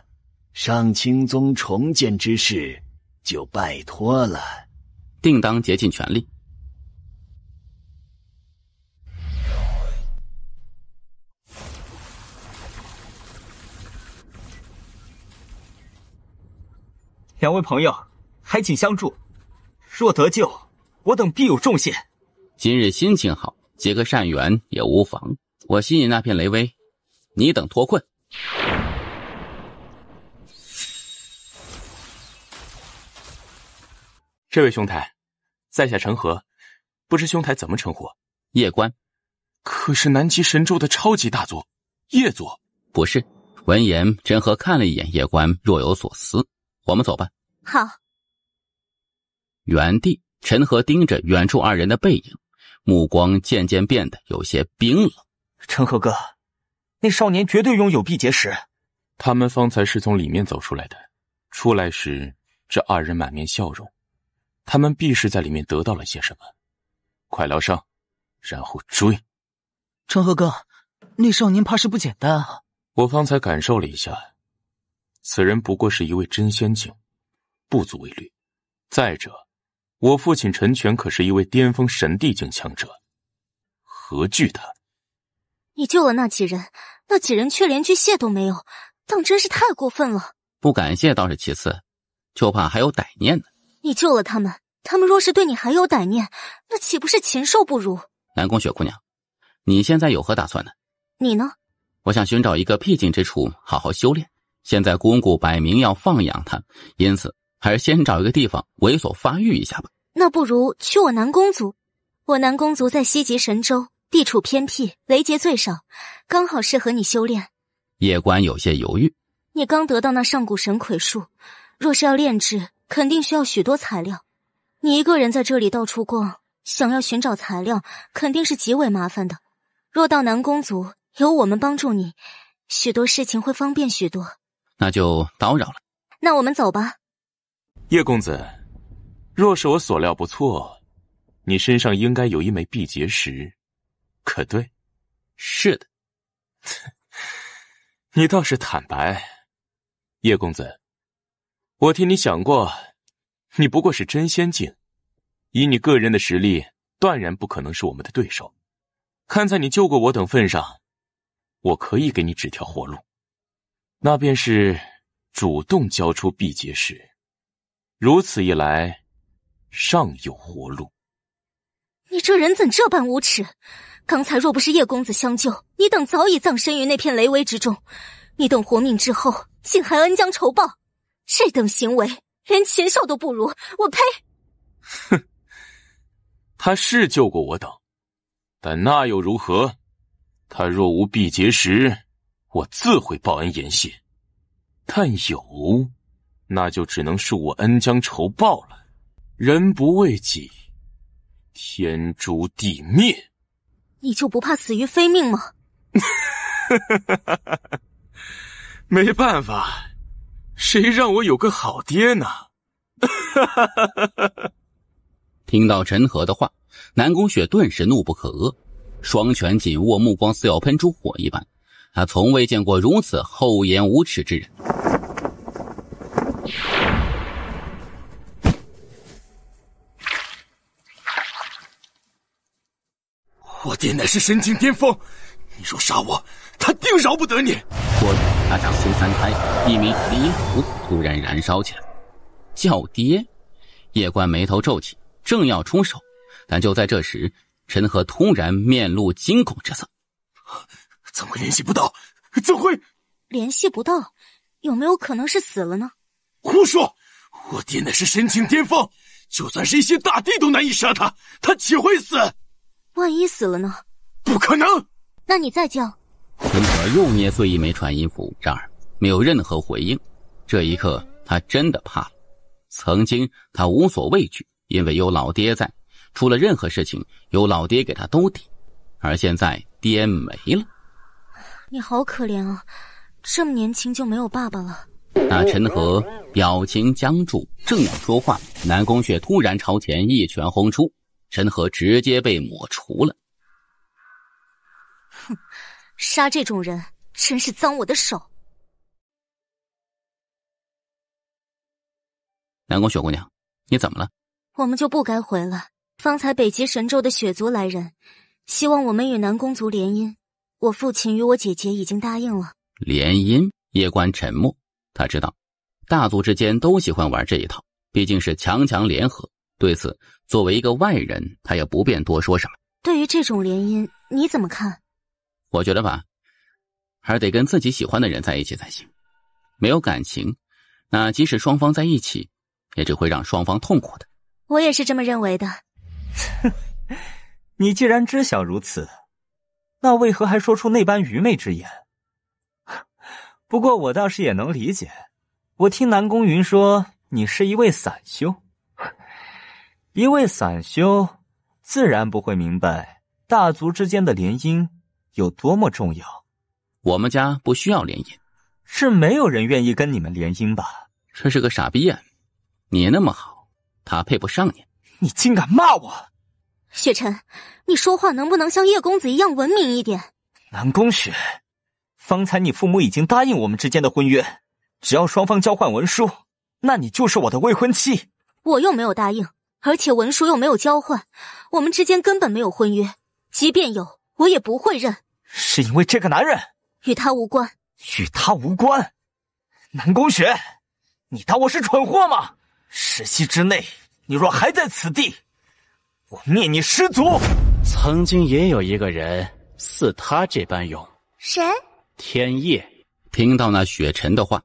上清宗重建之事就拜托了。定当竭尽全力。两位朋友，还请相助。若得救，我等必有重谢。今日心情好，结个善缘也无妨。我吸引那片雷威，你等脱困。这位兄台，在下陈和，不知兄台怎么称呼？叶关。可是南极神州的超级大族，叶族。不是。闻言，陈和看了一眼叶关，若有所思。我们走吧。好。原地，陈和盯着远处二人的背影，目光渐渐变得有些冰冷。陈和哥，那少年绝对拥有辟劫石。他们方才是从里面走出来的，出来时这二人满面笑容，他们必是在里面得到了些什么。快聊上，然后追。陈和哥，那少年怕是不简单啊。我方才感受了一下，此人不过是一位真仙境，不足为虑。再者，我父亲陈全可是一位巅峰神帝境强者，何惧他？你救了那几人，那几人却连句谢都没有，当真是太过分了。不感谢倒是其次，就怕还有歹念呢。你救了他们，他们若是对你还有歹念，那岂不是禽兽不如？南宫雪姑娘，你现在有何打算呢？你呢？我想寻找一个僻静之处好好修炼，现在姑姑摆明要放养他，因此还是先找一个地方猥琐发育一下吧。那不如去我南宫族。我南宫族在西极神州，地处偏僻，雷劫最少，刚好适合你修炼。叶关有些犹豫。你刚得到那上古神魁术，若是要炼制，肯定需要许多材料。你一个人在这里到处逛，想要寻找材料，肯定是极为麻烦的。若到南宫族，有我们帮助你，许多事情会方便许多。那就叨扰了。那我们走吧。叶公子，若是我所料不错，你身上应该有一枚辟劫石，可对？是的。你倒是坦白。叶公子，我替你想过，你不过是真仙境，以你个人的实力，断然不可能是我们的对手。看在你救过我等份上，我可以给你指条活路，那便是主动交出辟劫石，如此一来，尚有活路。你这人怎这般无耻？刚才若不是叶公子相救，你等早已葬身于那片雷威之中。你等活命之后，竟还恩将仇报，这等行为连禽兽都不如！我呸！哼，他是救过我等，但那又如何？他若无辟劫石，我自会报恩言谢；但有，那就只能恕我恩将仇报了。人不为己，天诛地灭。你就不怕死于非命吗？没办法，谁让我有个好爹呢？听到陈和的话，南宫雪顿时怒不可遏，双拳紧握，目光似要喷出火一般。他从未见过如此厚颜无耻之人。我爹乃是神境巅峰，你若杀我，他定饶不得你。说着，他掌心三开，一枚离符突然燃烧起来。叫爹！叶关眉头皱起，正要出手，但就在这时，陈和突然面露惊恐之色。怎会联系不到？怎会联系不到？有没有可能是死了呢？胡说！我爹乃是神境巅峰，就算是一些大帝都难以杀他，他岂会死？万一死了呢？不可能！那你再叫。陈可又捏碎一枚传音符，然而没有任何回应。这一刻，他真的怕了。曾经他无所畏惧，因为有老爹在，出了任何事情有老爹给他兜底。而现在爹没了，你好可怜啊！这么年轻就没有爸爸了。那陈和表情僵住，正要说话，南宫雪突然朝前一拳轰出，陈和直接被抹除了。哼，杀这种人真是脏我的手。南宫雪姑娘，你怎么了？我们就不该回了。方才北极神州的血族来人，希望我们与南宫族联姻。我父亲与我姐姐已经答应了。联姻？叶关沉默，他知道大族之间都喜欢玩这一套，毕竟是强强联合。对此，作为一个外人，他也不便多说什么。对于这种联姻，你怎么看？我觉得吧，还是得跟自己喜欢的人在一起才行。没有感情，那即使双方在一起，也只会让双方痛苦的。我也是这么认为的。你既然知晓如此，那为何还说出那般愚昧之言？不过我倒是也能理解，我听南宫云说你是一位散修，一位散修自然不会明白大族之间的联姻有多么重要。我们家不需要联姻，是没有人愿意跟你们联姻吧？这是个傻逼呀！你那么好，他配不上你。你竟敢骂我！雪晨，你说话能不能像叶公子一样文明一点？南宫雪，方才你父母已经答应我们之间的婚约，只要双方交换文书，那你就是我的未婚妻。我又没有答应，而且文书又没有交换，我们之间根本没有婚约，即便有，我也不会认。是因为这个男人？与他无关。与他无关？南宫雪，你当我是蠢货吗？10息之内，你若还在此地，我灭你师族！曾经也有一个人似他这般勇。谁？天夜。听到那雪尘的话，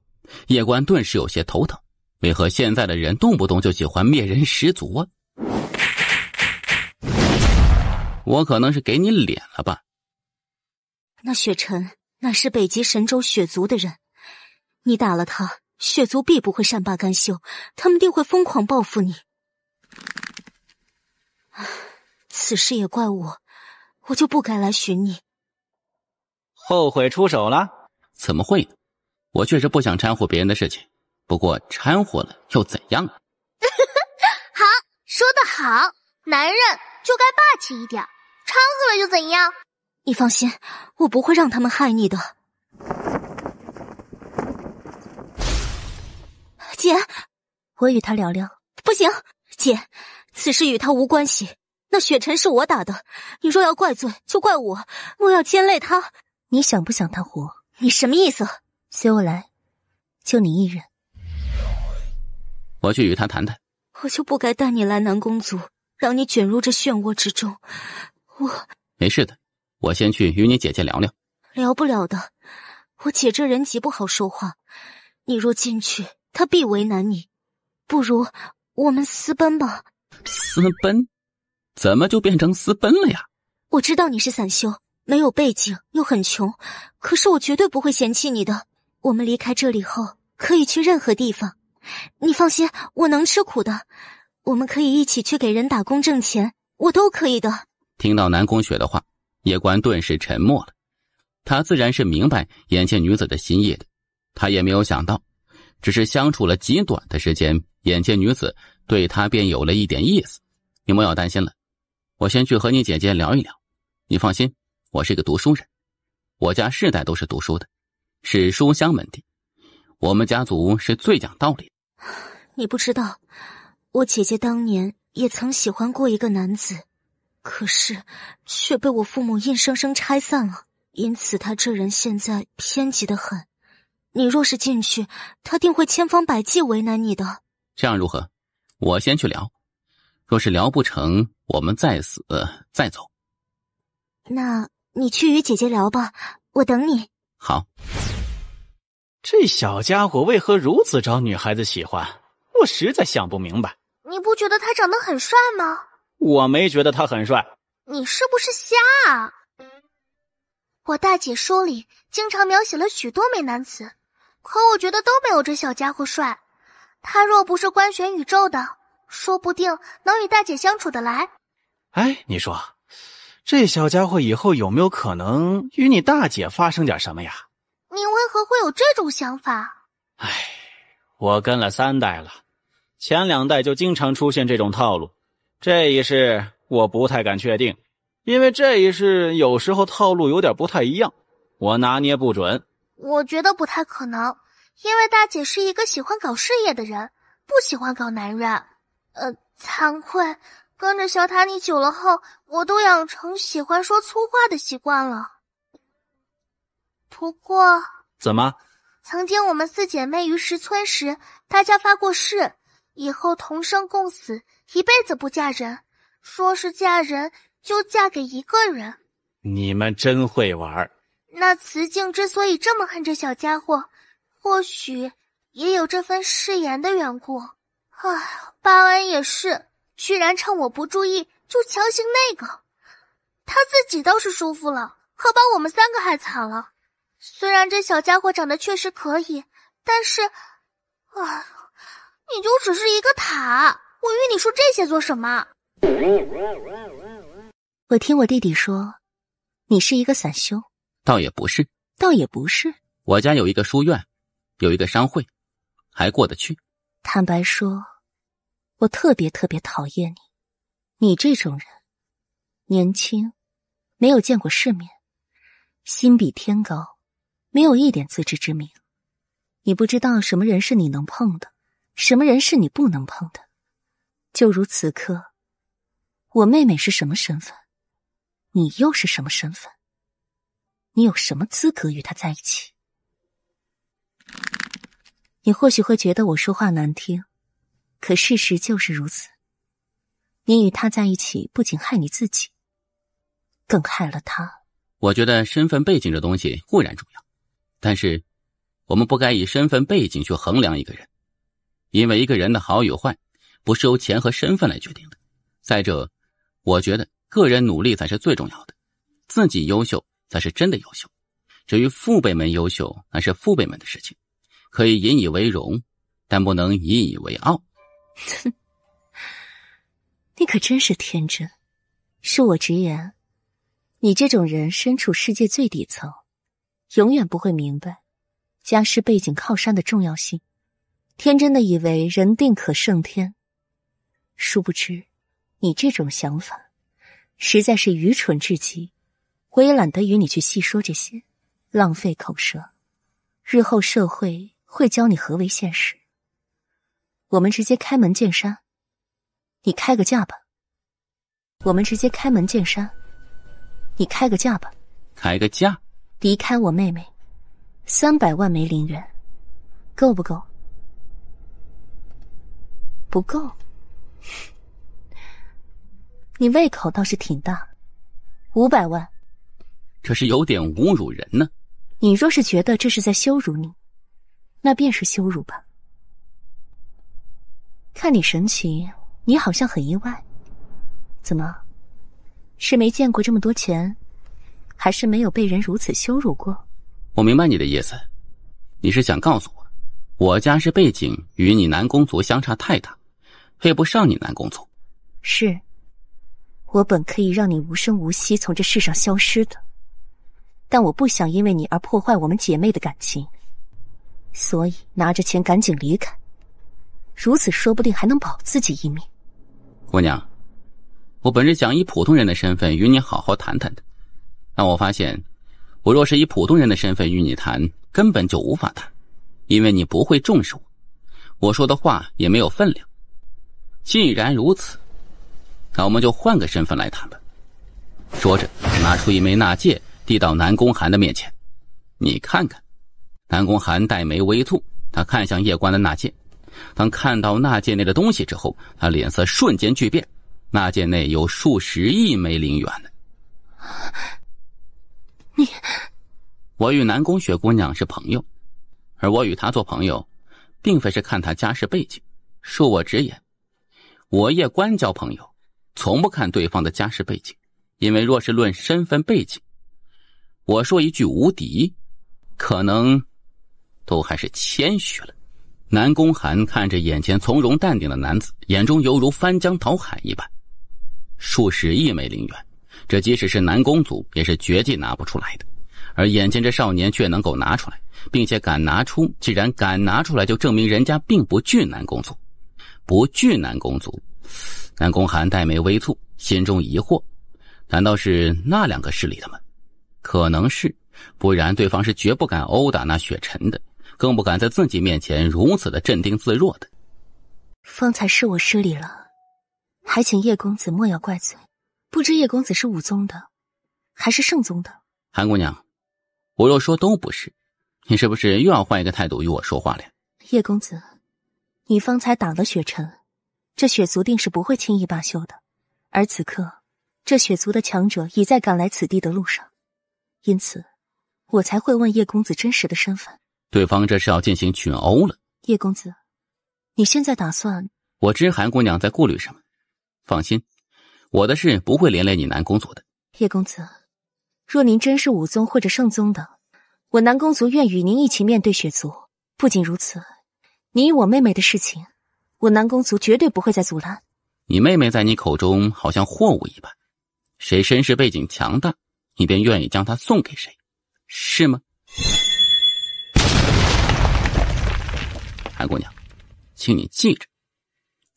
叶关顿时有些头疼。为何现在的人动不动就喜欢灭人十族啊？我可能是给你脸了吧？那雪尘乃是北极神州雪族的人，你打了他，雪族必不会善罢甘休，他们定会疯狂报复你。此事也怪我，我就不该来寻你。后悔出手了？怎么会呢？我确实不想掺和别人的事情，不过掺和了又怎样呢？好，说得好，男人就该霸气一点，掺和了又怎样？你放心，我不会让他们害你的。姐，我与他聊聊。不行，姐，此事与他无关系。那雪尘是我打的，你若要怪罪，就怪我。我要牵累他。你想不想他活？你什么意思？随我来，就你一人。我去与他谈谈。我就不该带你来南宫族，让你卷入这漩涡之中。没事的，我先去与你姐姐聊聊。聊不了的，我姐这人极不好说话，你若进去，她必为难你。不如我们私奔吧。私奔？怎么就变成私奔了呀？我知道你是散修，没有背景，又很穷，可是我绝对不会嫌弃你的。我们离开这里后，可以去任何地方。你放心，我能吃苦的。我们可以一起去给人打工挣钱，我都可以的。听到南宫雪的话，叶关顿时沉默了。他自然是明白眼前女子的心意的，他也没有想到，只是相处了极短的时间，眼前女子对他便有了一点意思。你莫要担心了，我先去和你姐姐聊一聊。你放心，我是个读书人，我家世代都是读书的，是书香门第，我们家族是最讲道理。你不知道，我姐姐当年也曾喜欢过一个男子，可是却被我父母硬生生拆散了，因此他这人现在偏激得很。你若是进去，他定会千方百计为难你的。这样如何？我先去聊，若是聊不成，我们再死再走。那你去与姐姐聊吧，我等你。好。这小家伙为何如此招女孩子喜欢？我实在想不明白。你不觉得他长得很帅吗？我没觉得他很帅。你是不是瞎啊？我大姐书里经常描写了许多美男子，可我觉得都没有这小家伙帅。他若不是官选宇宙的，说不定能与大姐相处得来。哎，你说这小家伙以后有没有可能与你大姐发生点什么呀？你为何会有这种想法？哎，我跟了3代了，前2代就经常出现这种套路，这一世我不太敢确定，因为这一世有时候套路有点不太一样，我拿捏不准。我觉得不太可能，因为大姐是一个喜欢搞事业的人，不喜欢搞男人。惭愧，跟着小塔你久了后，我都养成喜欢说粗话的习惯了。不过，怎么？曾经我们4姐妹于石村时，大家发过誓，以后同生共死，一辈子不嫁人。说是嫁人，就嫁给一个人。你们真会玩。那慈静之所以这么恨这小家伙，或许也有这份誓言的缘故。巴恩也是，居然趁我不注意就强行那个。他自己倒是舒服了，可把我们3个害惨了。虽然这小家伙长得确实可以，但是你就只是一个塔，我与你说这些做什么？我听我弟弟说，你是一个散修。倒也不是。倒也不是。我家有一个书院，有一个商会，还过得去。坦白说，我特别讨厌你。你这种人，年轻，没有见过世面，心比天高，没有一点自知之明。你不知道什么人是你能碰的，什么人是你不能碰的。就如此刻，我妹妹是什么身份，你又是什么身份？你有什么资格与她在一起？你或许会觉得我说话难听，可事实就是如此。你与她在一起，不仅害你自己，更害了她。我觉得身份背景这东西固然重要，但是我们不该以身份背景去衡量一个人，因为一个人的好与坏不是由钱和身份来决定的。再者，我觉得个人努力才是最重要的，自己优秀才是真的优秀。至于父辈们优秀，那是父辈们的事情，可以引以为荣，但不能引以为傲。你可真是天真。恕我直言，你这种人身处世界最底层，永远不会明白家世背景靠山的重要性，天真的以为人定可胜天。殊不知，你这种想法实在是愚蠢至极，我也懒得与你去细说这些，浪费口舌。日后社会会教你何为现实。我们直接开门见山，你开个价吧。我们直接开门见山，你开个价吧。开个价？离开我妹妹，300万枚灵元，够不够？不够。你胃口倒是挺大，500万。这是有点侮辱人呢。你若是觉得这是在羞辱你，那便是羞辱吧。看你神情，你好像很意外。怎么？是没见过这么多钱，还是没有被人如此羞辱过？我明白你的意思，你是想告诉我，我家世背景与你南宫族相差太大，配不上你南宫族。是，我本可以让你无声无息从这世上消失的，但我不想因为你而破坏我们姐妹的感情，所以拿着钱赶紧离开，如此说不定还能保自己一命。姑娘，我本是想以普通人的身份与你好好谈谈的，但我发现我若是以普通人的身份与你谈，根本就无法谈，因为你不会重视我，我说的话也没有分量。既然如此，那我们就换个身份来谈吧。说着拿出一枚纳戒递到南宫寒的面前，你看看。南宫寒黛眉微蹙，他看向叶关的纳戒，当看到纳戒内的东西之后，他脸色瞬间巨变，纳戒内有数十亿枚灵元呢。我与南宫雪姑娘是朋友，而我与她做朋友并非是看她家世背景。恕我直言，我叶关交朋友从不看对方的家世背景，因为若是论身份背景，我说一句无敌，可能都还是谦虚了。南宫寒看着眼前从容淡定的男子，眼中犹如翻江倒海一般。数十亿枚灵元，这即使是南宫族也是绝技拿不出来的，而眼前这少年却能够拿出来，并且敢拿出，既然敢拿出来，就证明人家并不惧南宫族。不惧南宫族，南宫寒黛眉微蹙，心中疑惑，难道是那2个势力的吗？可能是，不然对方是绝不敢殴打那雪尘的，更不敢在自己面前如此的镇定自若的。方才是我失礼了，还请叶公子莫要怪罪。不知叶公子是武宗的还是圣宗的？韩姑娘，我若说都不是，你是不是又要换一个态度与我说话了呀？叶公子，你方才打了雪尘，这雪族定是不会轻易罢休的。而此刻，这雪族的强者已在赶来此地的路上，因此我才会问叶公子真实的身份。对方这是要进行群殴了。叶公子，你现在打算……我知韩姑娘在顾虑什么，放心，我的事不会连累你南公族的。叶公子，若您真是武宗或者圣宗的，我南公族愿与您一起面对雪族。不仅如此，你与我妹妹的事情，我南公族绝对不会再阻拦。你妹妹在你口中好像货物一般，谁身世背景强大，你便愿意将她送给谁，是吗？韩姑娘，请你记着，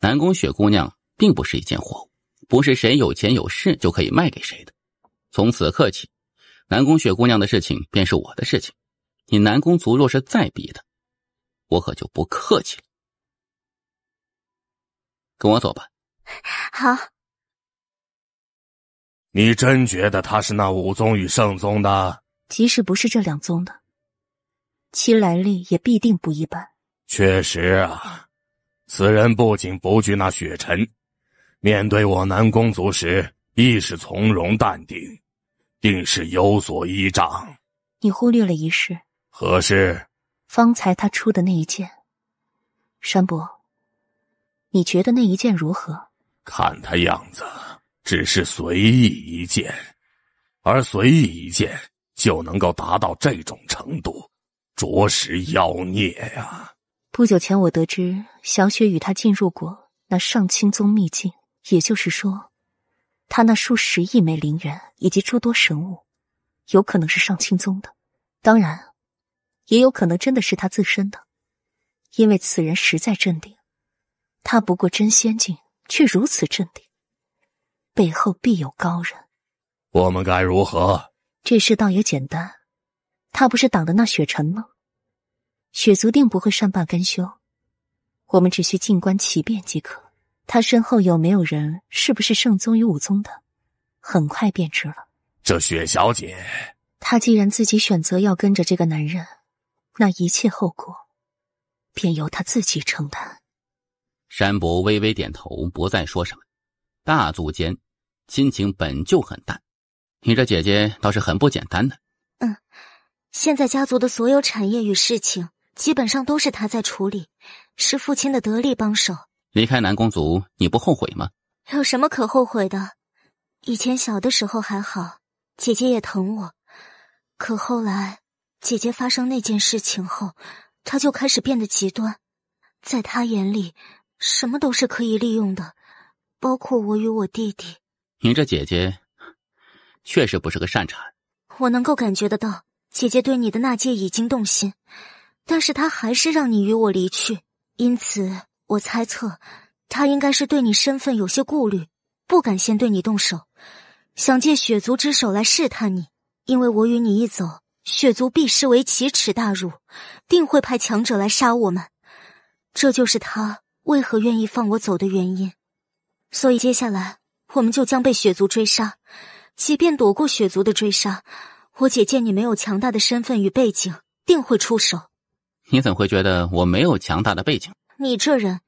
南宫雪姑娘并不是一件货物，不是谁有钱有势就可以卖给谁的。从此刻起，南宫雪姑娘的事情便是我的事情，你南宫族若是再逼她，我可就不客气了。跟我走吧。好。你真觉得他是那武宗与圣宗的？即使不是这两宗的，其来历也必定不一般。确实啊，此人不仅不惧那雪尘，面对我南宫族时亦是从容淡定，定是有所依仗。你忽略了一事。何事？方才他出的那一剑。山伯，你觉得那一剑如何？看他样子只是随意一剑，而随意一剑就能够达到这种程度，着实妖孽呀。不久前我得知小雪与他进入过那上清宗秘境，也就是说，他那数十亿枚灵元以及诸多神物，有可能是上清宗的，当然，也有可能真的是他自身的，因为此人实在镇定，他不过真仙境，却如此镇定，背后必有高人。我们该如何？这事倒也简单，他不是挡的那雪尘吗？雪族定不会善罢甘休，我们只需静观其变即可。他身后有没有人，是不是圣宗与武宗的，很快便知了。这雪小姐，她既然自己选择要跟着这个男人，那一切后果便由她自己承担。山伯微微点头，不再说什么。大族间亲情本就很淡，你这姐姐倒是很不简单的。现在家族的所有产业与事情基本上都是他在处理，是父亲的得力帮手。离开南宫族你不后悔吗？有什么可后悔的？以前小的时候还好，姐姐也疼我，可后来姐姐发生那件事情后，她就开始变得极端。在她眼里，什么都是可以利用的，包括我与我弟弟。你这姐姐确实不是个善茬。我能够感觉得到姐姐对你的那戒已经动心，但是她还是让你与我离去，因此我猜测她应该是对你身份有些顾虑，不敢先对你动手，想借雪族之手来试探你。因为我与你一走，雪族必视为奇耻大辱，定会派强者来杀我们，这就是她为何愿意放我走的原因。所以接下来我们就将被雪族追杀，即便躲过雪族的追杀，我姐见你没有强大的身份与背景，定会出手。你怎会觉得我没有强大的背景？你这人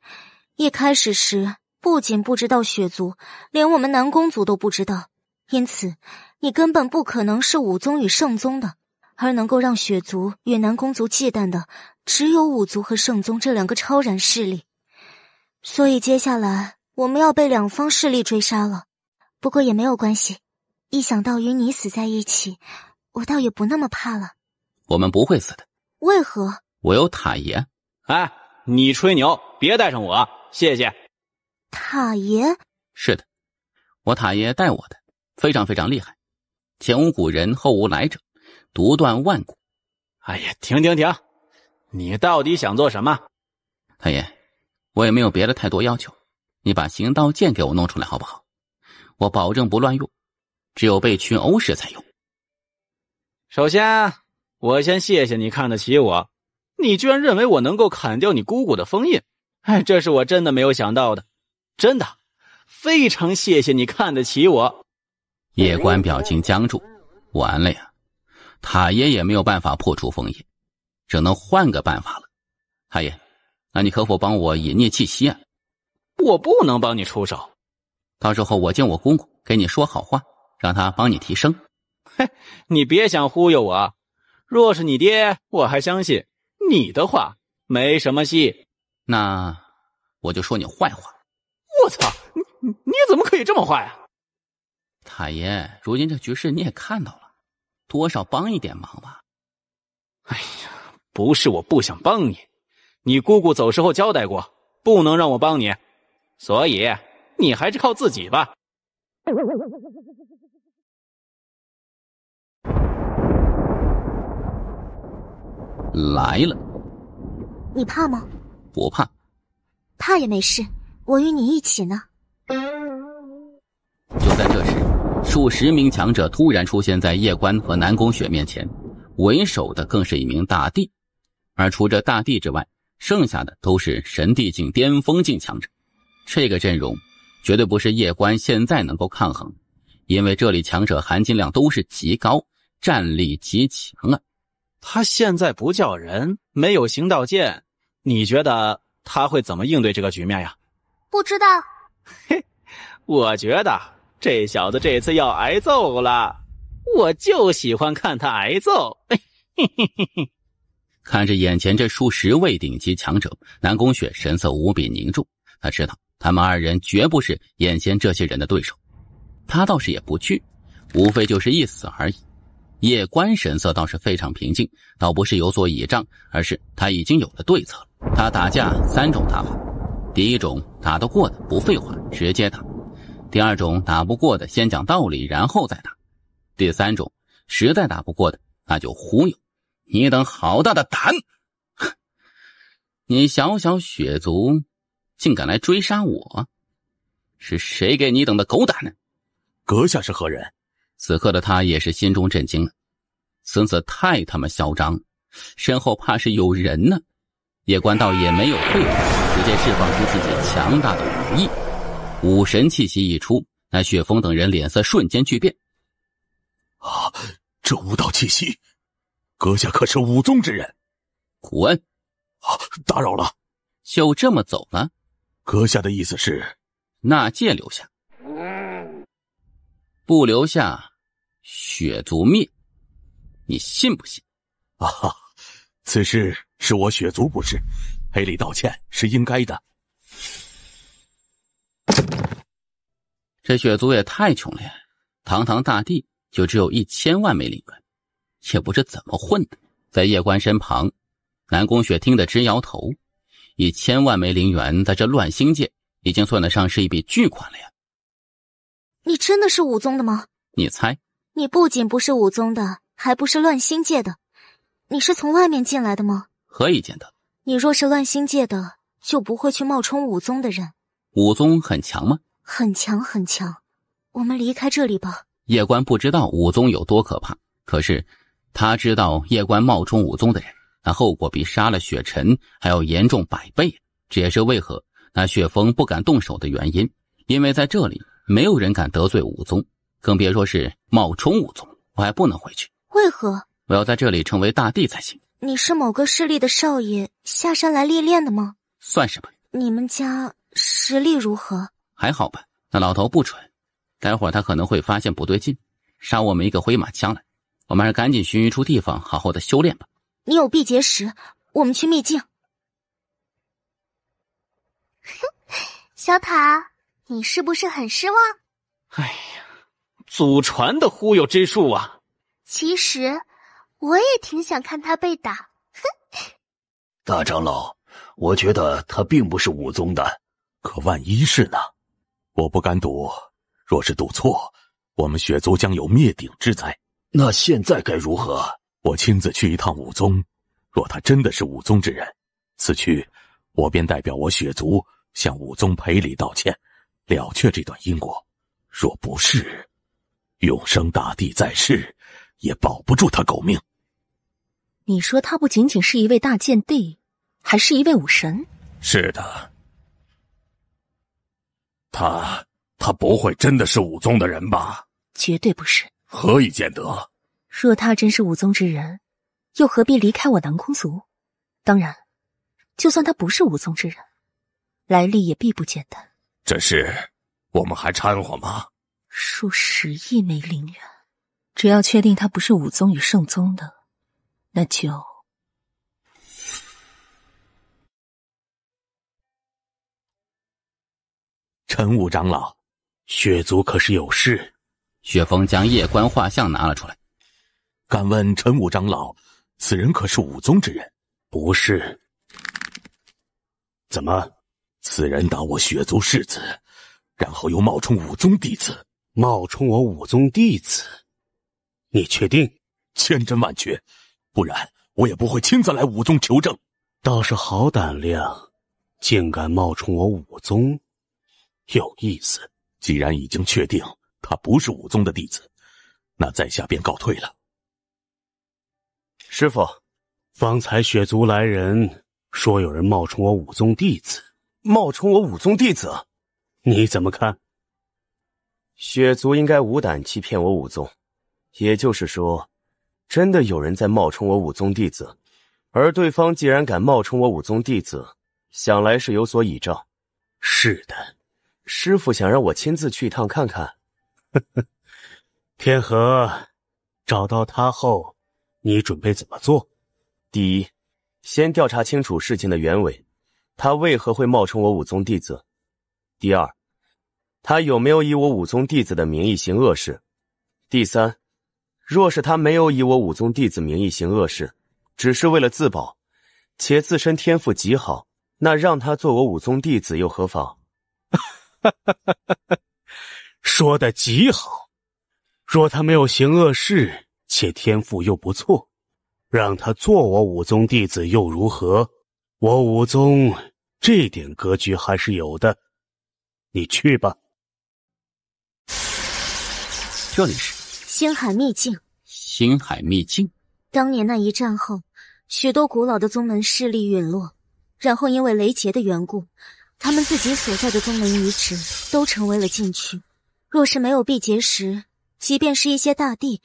一开始时不仅不知道雪族，连我们南宫族都不知道，因此你根本不可能是武宗与圣宗的，而能够让雪族与南宫族忌惮的只有武族和圣宗这两个超然势力。所以接下来我们要被两方势力追杀了。不过也没有关系，一想到与你死在一起，我倒也不那么怕了。我们不会死的。为何？我有塔爷。哎，你吹牛，别带上我，谢谢。塔爷？是的，我塔爷带我的，非常非常厉害，前无古人后无来者，独断万古。哎呀，停，你到底想做什么？塔爷，我也没有别的太多要求，你把行道剑给我弄出来好不好？我保证不乱用，只有被群殴时才用。首先，我先谢谢你看得起我，你居然认为我能够砍掉你姑姑的封印，哎，这是我真的没有想到的，真的，非常谢谢你看得起我。叶关表情僵住，完了呀，塔爷也没有办法破除封印，只能换个办法了。太爷，那你可否帮我以灭气息啊？我不能帮你出手。到时候我见我公公，给你说好话，让他帮你提升。嘿，你别想忽悠我。若是你爹，我还相信你的话没什么戏。那我就说你坏话。我操，你怎么可以这么坏啊？太爷，如今这局势你也看到了，多少帮一点忙吧。哎呀，不是我不想帮你，你姑姑走时候交代过，不能让我帮你，所以你还是靠自己吧。来了。你怕吗？不怕。怕也没事，我与你一起呢。就在这时，数十名强者突然出现在叶关和南宫雪面前，为首的更是一名大帝，而除这大帝之外，剩下的都是神帝境巅峰境强者。这个阵容绝对不是叶关现在能够抗衡，因为这里强者含金量都是极高，战力极强啊。他现在不叫人，没有行道剑，你觉得他会怎么应对这个局面呀？不知道。嘿，我觉得这小子这次要挨揍了，我就喜欢看他挨揍。看着眼前这数十位顶级强者，南宫雪神色无比凝重。他知道他们二人绝不是眼前这些人的对手，他倒是也不惧，无非就是一死而已。叶关神色倒是非常平静，倒不是有所倚仗，而是他已经有了对策了。他打架3种打法，第一种打得过的不废话直接打，第二种打不过的先讲道理然后再打，第三种实在打不过的那就忽悠。你等好大的胆！你小小血族竟敢来追杀我，是谁给你等的狗胆呢？阁下是何人？此刻的他也是心中震惊了，孙子太他妈嚣张，身后怕是有人呢。叶关道也没有废话，直接释放出自己强大的武艺，武神气息一出，那雪峰等人脸色瞬间巨变。啊，这武道气息，阁下可是武宗之人？滚！啊，打扰了。就这么走了？阁下的意思是，纳戒留下，不留下，血族灭。你信不信？啊哈，此事是我血族不是，赔礼道歉是应该的。这血族也太穷了呀，堂堂大帝就只有1000万枚灵元，也不知怎么混的。在叶关身旁，南宫雪听得直摇头，1000万枚灵元在这乱星界已经算得上是一笔巨款了呀。你真的是武宗的吗？你猜？你不仅不是武宗的，还不是乱星界的，你是从外面进来的吗？何以见得？你若是乱星界的，就不会去冒充武宗的人。武宗很强吗？很强很强，我们离开这里吧。叶关不知道武宗有多可怕，可是他知道叶关冒充武宗的人，那后果比杀了雪尘还要严重100倍。这也是为何那雪峰不敢动手的原因，因为在这里没有人敢得罪武宗，更别说是冒充武宗。我还不能回去。为何？我要在这里成为大帝才行。你是某个势力的少爷下山来历练的吗？算是吧。你们家实力如何？还好吧，那老头不蠢，待会儿他可能会发现不对劲，杀我们一个回马枪来。我们还是赶紧寻一处地方好好的修炼吧。你有辟劫石，我们去秘境。小塔，你是不是很失望？哎呀，祖传的忽悠之术啊！其实我也挺想看他被打。大长老，我觉得他并不是武宗的。可万一是呢？我不敢赌，若是赌错，我们血族将有灭顶之灾。那现在该如何？我亲自去一趟武宗，若他真的是武宗之人，此去我便代表我血族向武宗赔礼道歉，了却这段因果。若不是，永生大帝在世也保不住他狗命。你说他不仅仅是一位大剑帝，还是一位武神？是的，他不会真的是武宗的人吧？绝对不是。何以见得？若他真是武宗之人，又何必离开我南宫族？当然，就算他不是武宗之人，来历也必不简单。这事我们还掺和吗？数10亿枚灵元，只要确定他不是武宗与圣宗的，那就……陈武长老，血族可是有事？雪峰将夜观画像拿了出来。敢问陈武长老，此人可是武宗之人？不是。怎么？此人当我血族世子，然后又冒充武宗弟子。冒充我武宗弟子？你确定？千真万确，不然我也不会亲自来武宗求证。倒是好胆量，竟敢冒充我武宗，有意思。既然已经确定他不是武宗的弟子，那在下便告退了。师父，方才血族来人说有人冒充我武宗弟子。冒充我武宗弟子？你怎么看？血族应该无胆欺骗我武宗，也就是说，真的有人在冒充我武宗弟子，而对方既然敢冒充我武宗弟子，想来是有所倚仗。是的，师父想让我亲自去一趟看看。天河，找到他后，你准备怎么做？第一，先调查清楚事情的原委，他为何会冒充我武宗弟子？第二，他有没有以我武宗弟子的名义行恶事？第三，若是他没有以我武宗弟子名义行恶事，只是为了自保，且自身天赋极好，那让他做我武宗弟子又何妨？说得极好。若他没有行恶事，且天赋又不错，让他做我武宗弟子又如何？我武宗这点格局还是有的。你去吧。这里是星海秘境。星海秘境。当年那一战后，许多古老的宗门势力陨落，然后因为雷劫的缘故，他们自己所在的宗门遗址都成为了禁区。若是没有避劫时，即便是一些大帝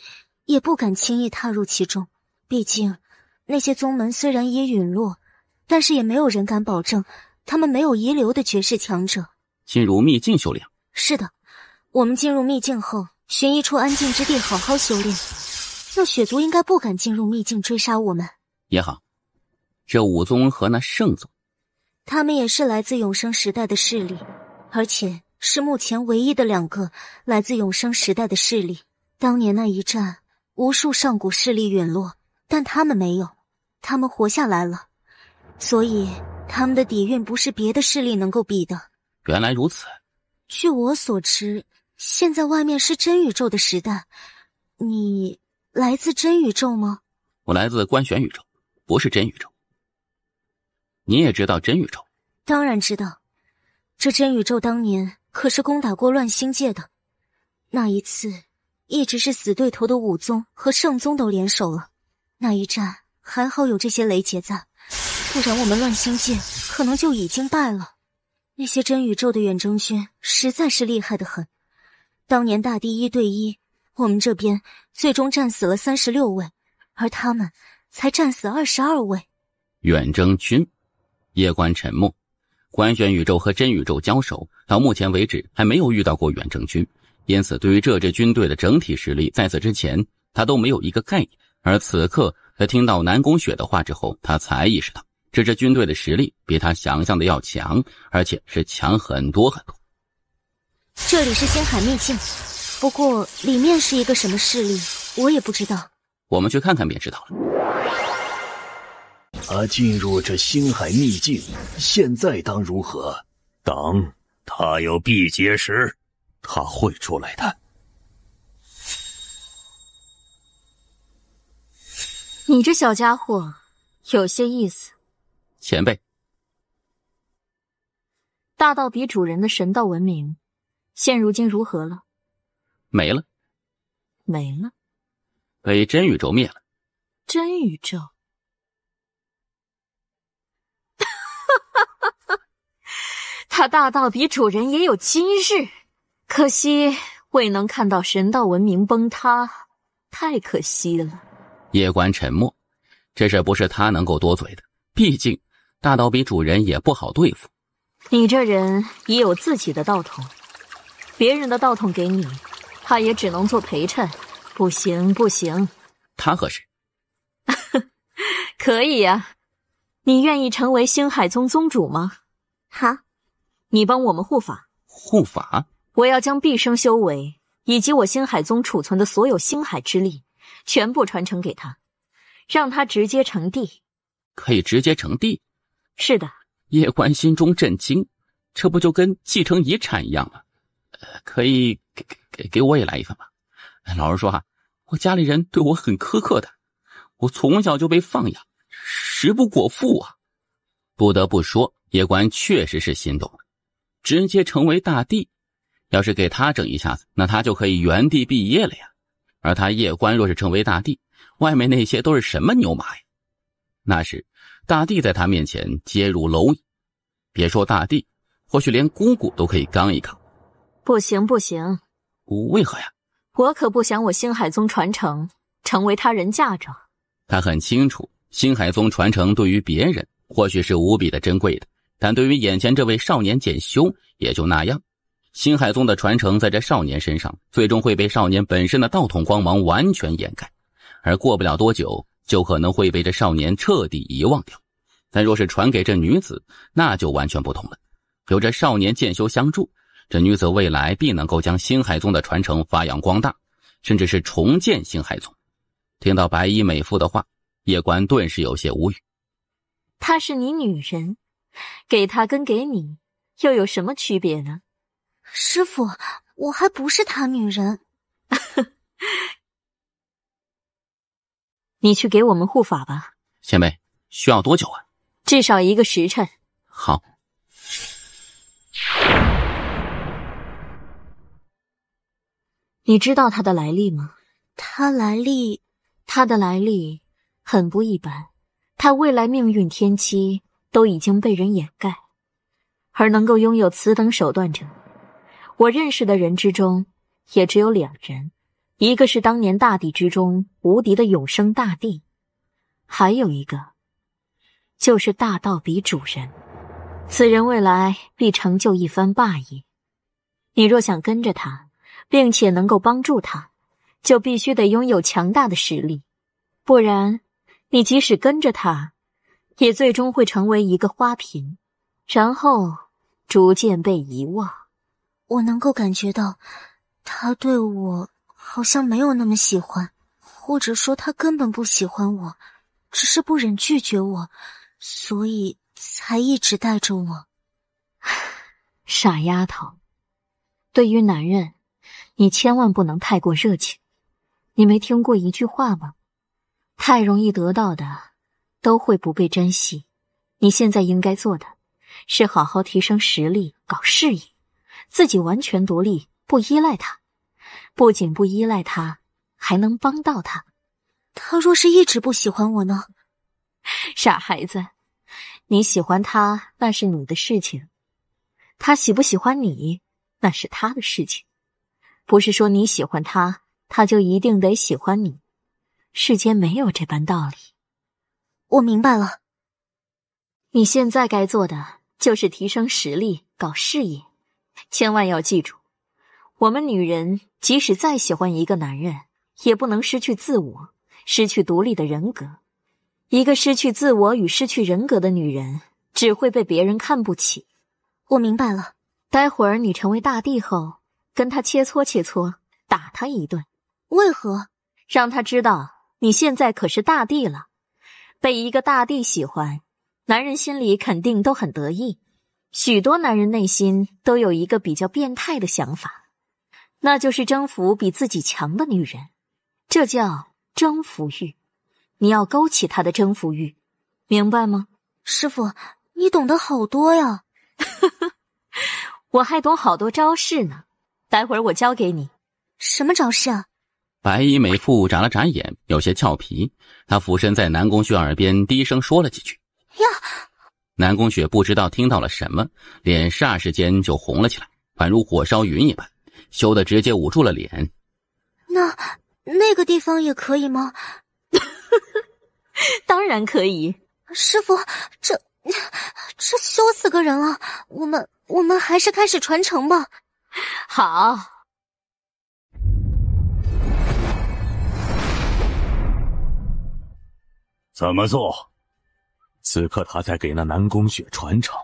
也不敢轻易踏入其中。毕竟那些宗门虽然已陨落，但是也没有人敢保证他们没有遗留的绝世强者。进入秘境修炼。是的，我们进入秘境后，寻一处安静之地好好修炼。那血族应该不敢进入秘境追杀我们。也好，这武宗和那圣宗，他们也是来自永生时代的势力，而且是目前唯一的2个来自永生时代的势力。当年那一战，无数上古势力陨落，但他们没有，他们活下来了，所以他们的底蕴不是别的势力能够比的。原来如此。据我所知，现在外面是真宇宙的时代。你来自真宇宙吗？我来自观玄宇宙，不是真宇宙。你也知道真宇宙？当然知道，这真宇宙当年可是攻打过乱星界的。那一次，一直是死对头的武宗和圣宗都联手了。那一战还好有这些雷劫在，不然我们乱星界可能就已经败了。那些真宇宙的远征军实在是厉害得很。当年大帝1对1，我们这边最终战死了36位，而他们才战死22位。远征军。夜观沉默。观玄宇宙和真宇宙交手，到目前为止还没有遇到过远征军，因此对于这支军队的整体实力，在此之前他都没有一个概念。而此刻他听到南宫雪的话之后，他才意识到这支军队的实力比他想象的要强，而且是强很多很多。这里是星海秘境，不过里面是一个什么势力我也不知道。我们去看看便知道了。他进入这星海秘境，现在当如何？等他有必劫时，他会出来的。你这小家伙有些意思。前辈，大道比主人的神道文明现如今如何了？没了。没了？被真宇宙灭了。真宇宙？他大道比主人也有今日，可惜未能看到神道文明崩塌，太可惜了。夜观沉默。这事不是他能够多嘴的，毕竟大道比主人也不好对付。你这人也有自己的道统，别人的道统给你，他也只能做陪衬。不行不行。他合适？可以呀。你愿意成为星海宗宗主吗？好。你帮我们护法。护法？我要将毕生修为以及我星海宗储存的所有星海之力全部传承给他，让他直接成帝。可以直接成帝？是的。叶关心中震惊，这不就跟继承遗产一样吗？可以给我也来一份吧。老实说哈，我家里人对我很苛刻的，我从小就被放养，食不果腹啊。不得不说，叶关确实是心动了，直接成为大帝，要是给他整一下子，那他就可以原地毕业了呀。而他叶关若是成为大帝，外面那些都是什么牛马呀？那时大帝在他面前皆如蝼蚁，别说大帝，或许连姑姑都可以刚一刚。不行不行。为何呀？我可不想我星海宗传承成为他人嫁妆。他很清楚，星海宗传承对于别人或许是无比的珍贵的，但对于眼前这位少年简修也就那样。星海宗的传承在这少年身上，最终会被少年本身的道统光芒完全掩盖，而过不了多久就可能会被这少年彻底遗忘掉。但若是传给这女子，那就完全不同了。有这少年剑修相助，这女子未来必能够将星海宗的传承发扬光大，甚至是重建星海宗。听到白衣美妇的话，叶关顿时有些无语。她是你女人，给她跟给你又有什么区别呢？师父，我还不是他女人。你去给我们护法吧。前辈，需要多久啊？至少1个时辰。好。你知道他的来历吗？他的来历很不一般，他未来命运天机都已经被人掩盖，而能够拥有此等手段者，我认识的人之中也只有2人，一个是当年大帝之中无敌的永生大帝，还有一个就是大道比主人。此人未来必成就一番霸业，你若想跟着他并且能够帮助他，就必须得拥有强大的实力，不然你即使跟着他，也最终会成为一个花瓶，然后逐渐被遗忘。我能够感觉到他对我好像没有那么喜欢，或者说他根本不喜欢我，只是不忍拒绝我，所以才一直带着我。傻丫头，对于男人你千万不能太过热情。你没听过一句话吗？太容易得到的都会不被珍惜。你现在应该做的是好好提升实力，搞事业，自己完全独立，不依赖他。不仅不依赖他，还能帮到他。他若是一直不喜欢我呢？傻孩子，你喜欢他那是你的事情，他喜不喜欢你那是他的事情。不是说你喜欢他，他就一定得喜欢你，世间没有这般道理。我明白了。你现在该做的就是提升实力，搞事业。千万要记住，我们女人即使再喜欢一个男人，也不能失去自我，失去独立的人格。一个失去自我与失去人格的女人，只会被别人看不起。我明白了。待会儿你成为大帝后，跟他切磋切磋，打他一顿。为何？让他知道你现在可是大帝了，被一个大帝喜欢，男人心里肯定都很得意。许多男人内心都有一个比较变态的想法，那就是征服比自己强的女人，这叫征服欲。你要勾起他的征服欲，明白吗？师父，你懂得好多呀。我还懂好多招式呢，待会儿我教给你。什么招式啊？白衣美妇眨了眨眼，有些俏皮。她俯身在南宫雪耳边低声说了几句。呀！南宫雪不知道听到了什么，脸霎时间就红了起来，宛如火烧云一般，羞得直接捂住了脸。那个地方也可以吗？当然可以。师傅，这羞死个人了。我们还是开始传承吧。好。怎么做？此刻他在给那南宫雪传承，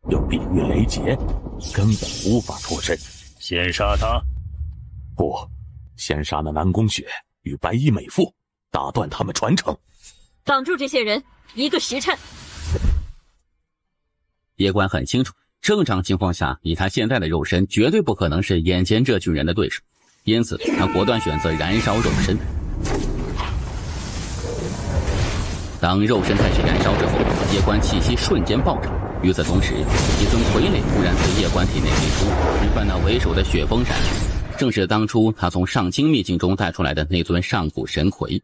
又地狱雷劫，根本无法脱身。先杀他？不，先杀那南宫雪与白衣美妇，打断他们传承。挡住这些人，1个时辰。叶关很清楚，正常情况下，以他现在的肉身，绝对不可能是眼前这群人的对手，因此他果断选择燃烧肉身。当肉身开始燃烧之后，叶关气息瞬间暴涨。与此同时，一尊傀儡突然自叶关体内飞出，直奔那为首的雪峰闪去，正是当初他从上清秘境中带出来的那尊上古神魁。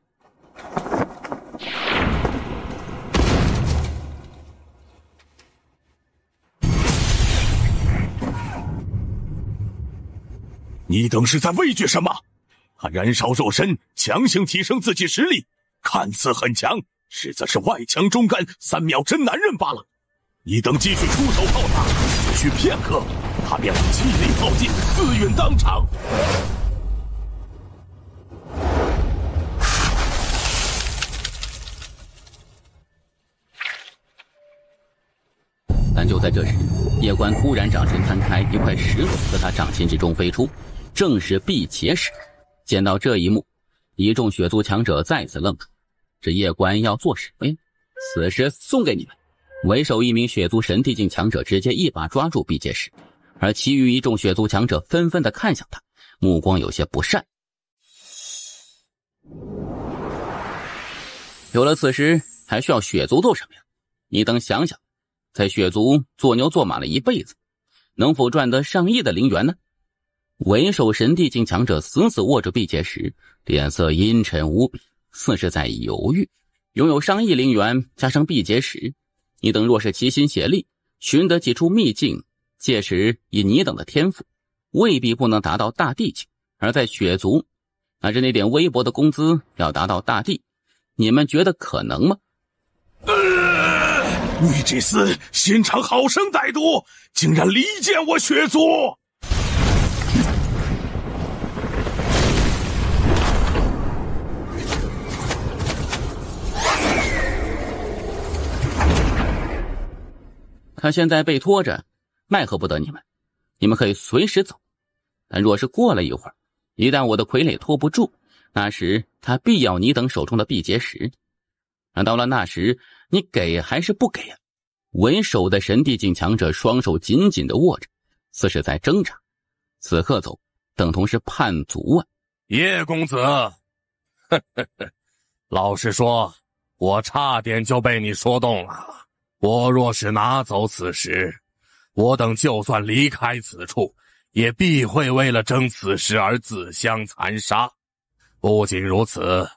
你等是在畏惧什么？他燃烧肉身，强行提升自己实力，看似很强，实则是外强中干，3秒真男人罢了。你等继续出手炮他，只需片刻，他便会气力耗尽，自陨当场。但就在这时，叶关突然掌身摊开，一块石头自他掌心之中飞出，正是辟邪石。见到这一幕，一众血族强者再次愣住，这叶关要做什么呀？此时送给你们。为首一名血族神帝境强者直接一把抓住辟邪石，而其余一众血族强者纷纷地看向他，目光有些不善。有了此时，还需要血族做什么呀？你等想想，在血族做牛做马了一辈子，能否赚得上亿的灵元呢？为首神帝境强者死死握着辟邪石，脸色阴沉无比，似是在犹豫。拥有上亿灵元加上辟邪石，你等若是齐心协力，寻得几处秘境，届时以你等的天赋，未必不能达到大帝境。而在血族，拿着那点微薄的工资要达到大帝，你们觉得可能吗？你这厮心肠好生歹毒，竟然离间我血族！他现在被拖着，奈何不得你们。你们可以随时走，但若是过了一会儿，一旦我的傀儡拖不住，那时他必要你等手中的辟邪石。而到了那时，你给还是不给啊？为首的神帝境强者双手紧紧地握着，似是在挣扎。此刻走，等同是叛族啊！叶公子，老实说，我差点就被你说动了。我若是拿走此石，我等就算离开此处，也必会为了争此石而自相残杀。不仅如此，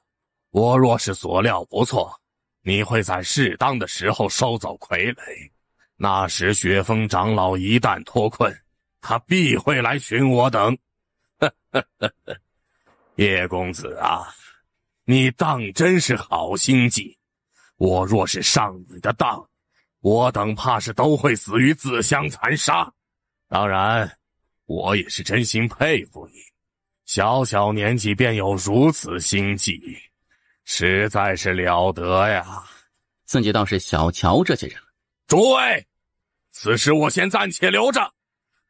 我若是所料不错，你会在适当的时候收走傀儡。那时雪峰长老一旦脱困，他必会来寻我等。叶公子啊，你当真是好心计。我若是上你的当，我等怕是都会死于自相残杀。当然，我也是真心佩服你，小小年纪便有如此心计，实在是了得呀。自己倒是小瞧这些人了。诸位，此时我先暂且留着，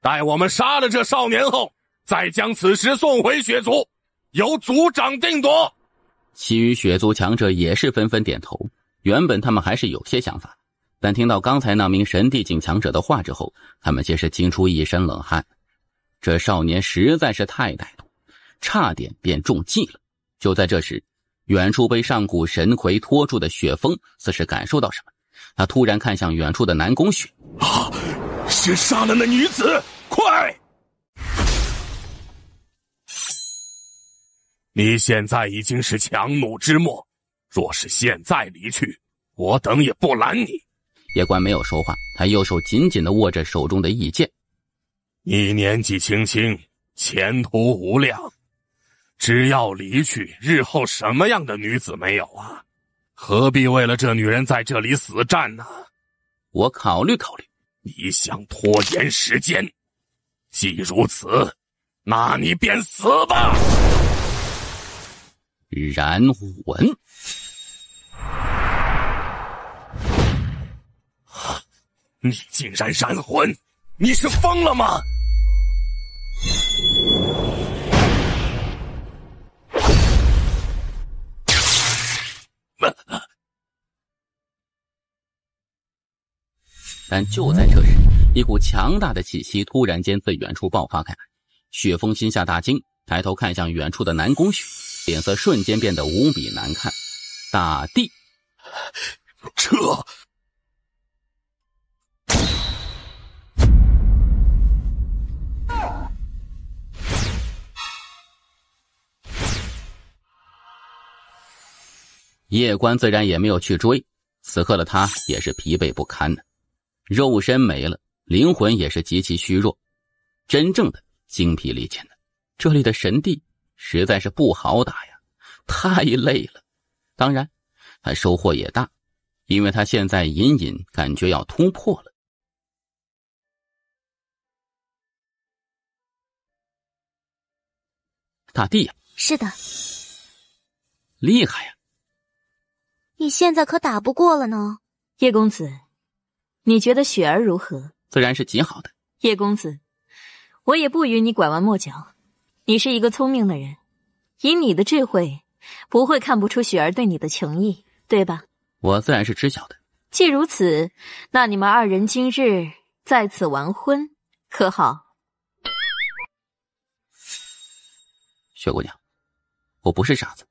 待我们杀了这少年后，再将此石送回血族，由族长定夺。其余血族强者也是纷纷点头。原本他们还是有些想法，但听到刚才那名神帝境强者的话之后，他们皆是惊出一身冷汗。这少年实在是太歹毒，差点便中计了。就在这时，远处被上古神魁拖住的雪峰似是感受到什么，他突然看向远处的南宫雪。啊！先杀了那女子，快！你现在已经是强弩之末，若是现在离去，我等也不拦你。叶关没有说话，他右手紧紧地握着手中的义剑。你年纪轻轻，前途无量，只要离去，日后什么样的女子没有啊？何必为了这女人在这里死战呢？我考虑考虑。你想拖延时间？既如此，那你便死吧！燃魂。你竟然燃魂！你是疯了吗？但就在这时，一股强大的气息突然间自远处爆发开来。雪峰心下大惊，抬头看向远处的南宫雪，脸色瞬间变得无比难看。大帝，这叶关自然也没有去追，此刻的他也是疲惫不堪的，肉身没了，灵魂也是极其虚弱，真正的精疲力尽的。这里的神帝实在是不好打呀，太累了。当然他收获也大，因为他现在隐隐感觉要突破了。大帝呀！是的。厉害呀！你现在可打不过了呢。叶公子，你觉得雪儿如何？自然是极好的。叶公子，我也不与你拐弯抹角，你是一个聪明的人，以你的智慧，不会看不出雪儿对你的情谊，对吧？我自然是知晓的。既如此，那你们二人今日在此完婚，可好？雪姑娘，我不是傻子，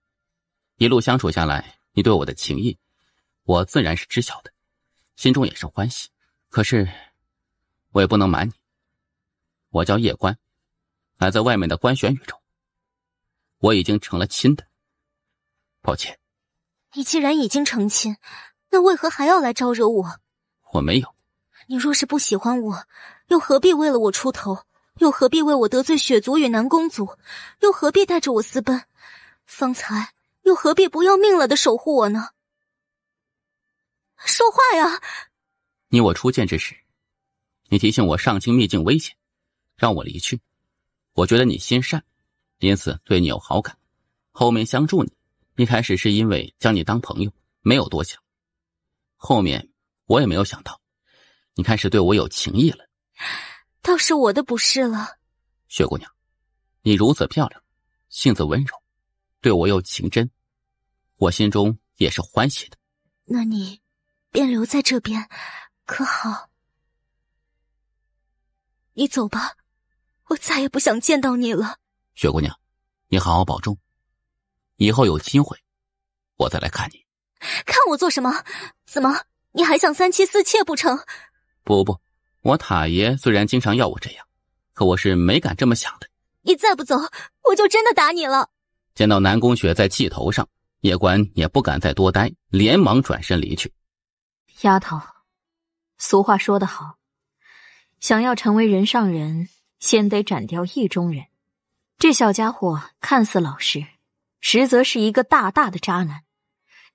一路相处下来，你对我的情谊，我自然是知晓的，心中也是欢喜。可是，我也不能瞒你，我叫叶关，来自外面的官玄宇宙，我已经成了亲的。抱歉。你既然已经成亲，那为何还要来招惹我？我没有。你若是不喜欢我，又何必为了我出头？又何必为我得罪雪族与南宫族？又何必带着我私奔？方才又何必不要命了的守护我呢？说话呀！你我初见之时，你提醒我上清秘境危险，让我离去。我觉得你心善，因此对你有好感。后面相助你，一开始是因为将你当朋友，没有多想。后面我也没有想到，你开始对我有情意了。倒是我的不是了。雪姑娘，你如此漂亮，性子温柔，对我又情真，我心中也是欢喜的。那你便留在这边，可好？你走吧，我再也不想见到你了。雪姑娘，你好好保重，以后有机会我再来看你。看我做什么？怎么，你还想三妻四妾不成？不，我塔爷虽然经常要我这样，可我是没敢这么想的。你再不走，我就真的打你了。见到南宫雪在气头上，叶关也不敢再多待，连忙转身离去。丫头，俗话说得好，想要成为人上人，先得斩掉意中人。这小家伙看似老实，实则是一个大大的渣男。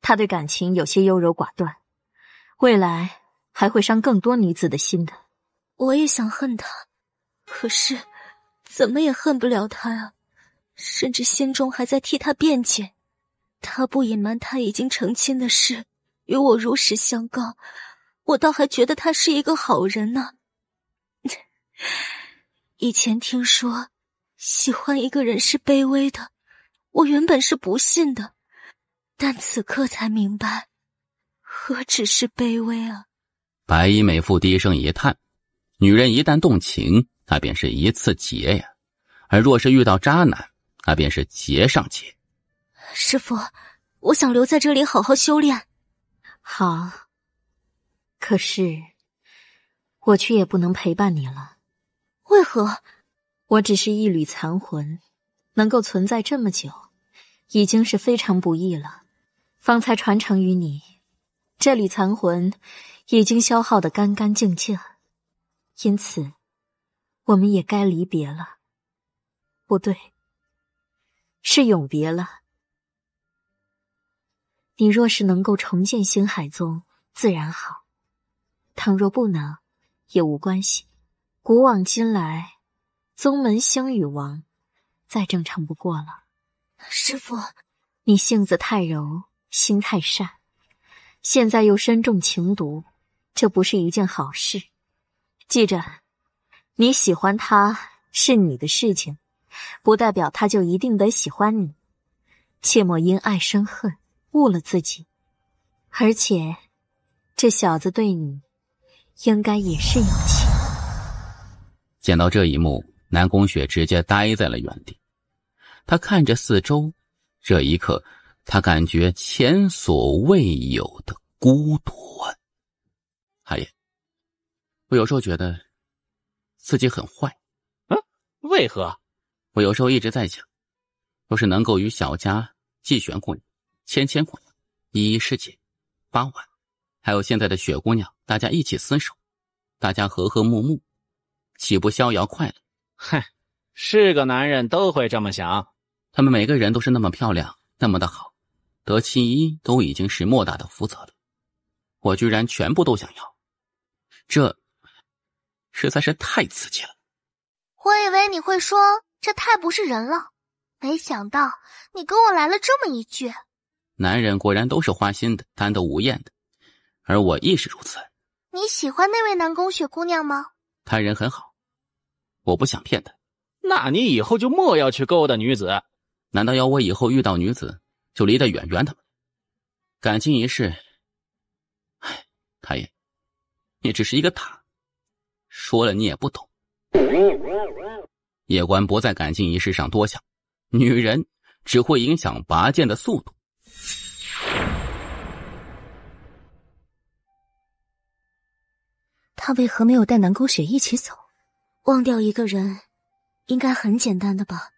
他对感情有些优柔寡断，未来还会伤更多女子的心的。我也想恨他，可是怎么也恨不了他啊，甚至心中还在替他辩解。他不隐瞒他已经成亲的事，与我如实相告，我倒还觉得他是一个好人呢。以前听说喜欢一个人是卑微的，我原本是不信的，但此刻才明白，何止是卑微啊。白衣美妇低声一叹，女人一旦动情，那便是一次劫呀，而若是遇到渣男，那便是劫上劫。师父，我想留在这里好好修炼。好，可是我却也不能陪伴你了。为何？我只是一缕残魂，能够存在这么久，已经是非常不易了。方才传承于你，这缕残魂已经消耗得干干净净，因此我们也该离别了。不对，是永别了。你若是能够重建星海宗，自然好；倘若不能，也无关系。古往今来，宗门兴与亡，再正常不过了。师父，你性子太柔，心太善，现在又身中情毒，这不是一件好事。记着，你喜欢他是你的事情，不代表他就一定得喜欢你。切莫因爱生恨，误了自己。而且，这小子对你，应该也是有情。见到这一幕，南宫雪直接呆在了原地。他看着四周，这一刻，他感觉前所未有的孤独啊！海爷，我有时候觉得自己很坏。为何？我有时候一直在想，要是能够与小家、季玄姑娘、芊芊姑娘、依依师姐、八婉，还有现在的雪姑娘，大家一起厮守，大家和和睦睦，岂不逍遥快乐？嗨，是个男人都会这么想。他们每个人都是那么漂亮，那么的好，得其一都已经是莫大的福泽了。我居然全部都想要，这实在是太刺激了。我以为你会说这太不是人了，没想到你跟我来了这么一句。男人果然都是花心的，贪得无厌的，而我亦是如此。你喜欢那位南宫雪姑娘吗？她人很好，我不想骗她。那你以后就莫要去勾搭女子。难道要我以后遇到女子就离得远远的吗？感情一事，唉，太爷，你只是一个塔，说了你也不懂。叶关不在感情一事上多想，女人只会影响拔剑的速度。他为何没有带南宫雪一起走？忘掉一个人，应该很简单的吧？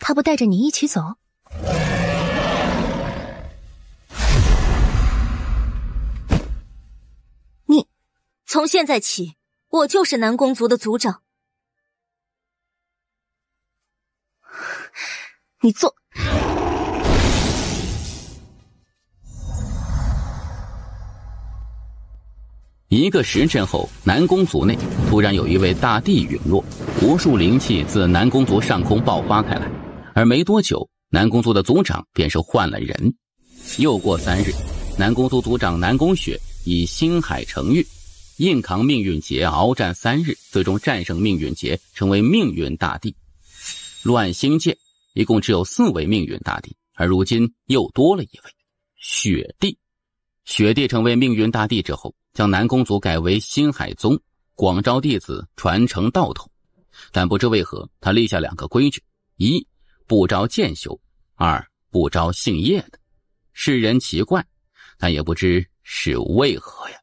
他不带着你一起走？你，从现在起，我就是南宫族的族长。你做。一个时辰后，南宫族内突然有一位大帝陨落，无数灵气自南宫族上空爆发开来。而没多久，南宫族的族长便是换了人。又过3日，南宫族族长南宫雪以星海成玉，硬扛命运劫，鏖战3日，最终战胜命运劫，成为命运大帝。乱星界一共只有4位命运大帝，而如今又多了一位雪帝。雪帝成为命运大帝之后，将南宫族改为星海宗，广招弟子传承道统。但不知为何，他立下2个规矩：一，不招剑修；2，不招姓叶的。世人奇怪，但也不知是为何呀。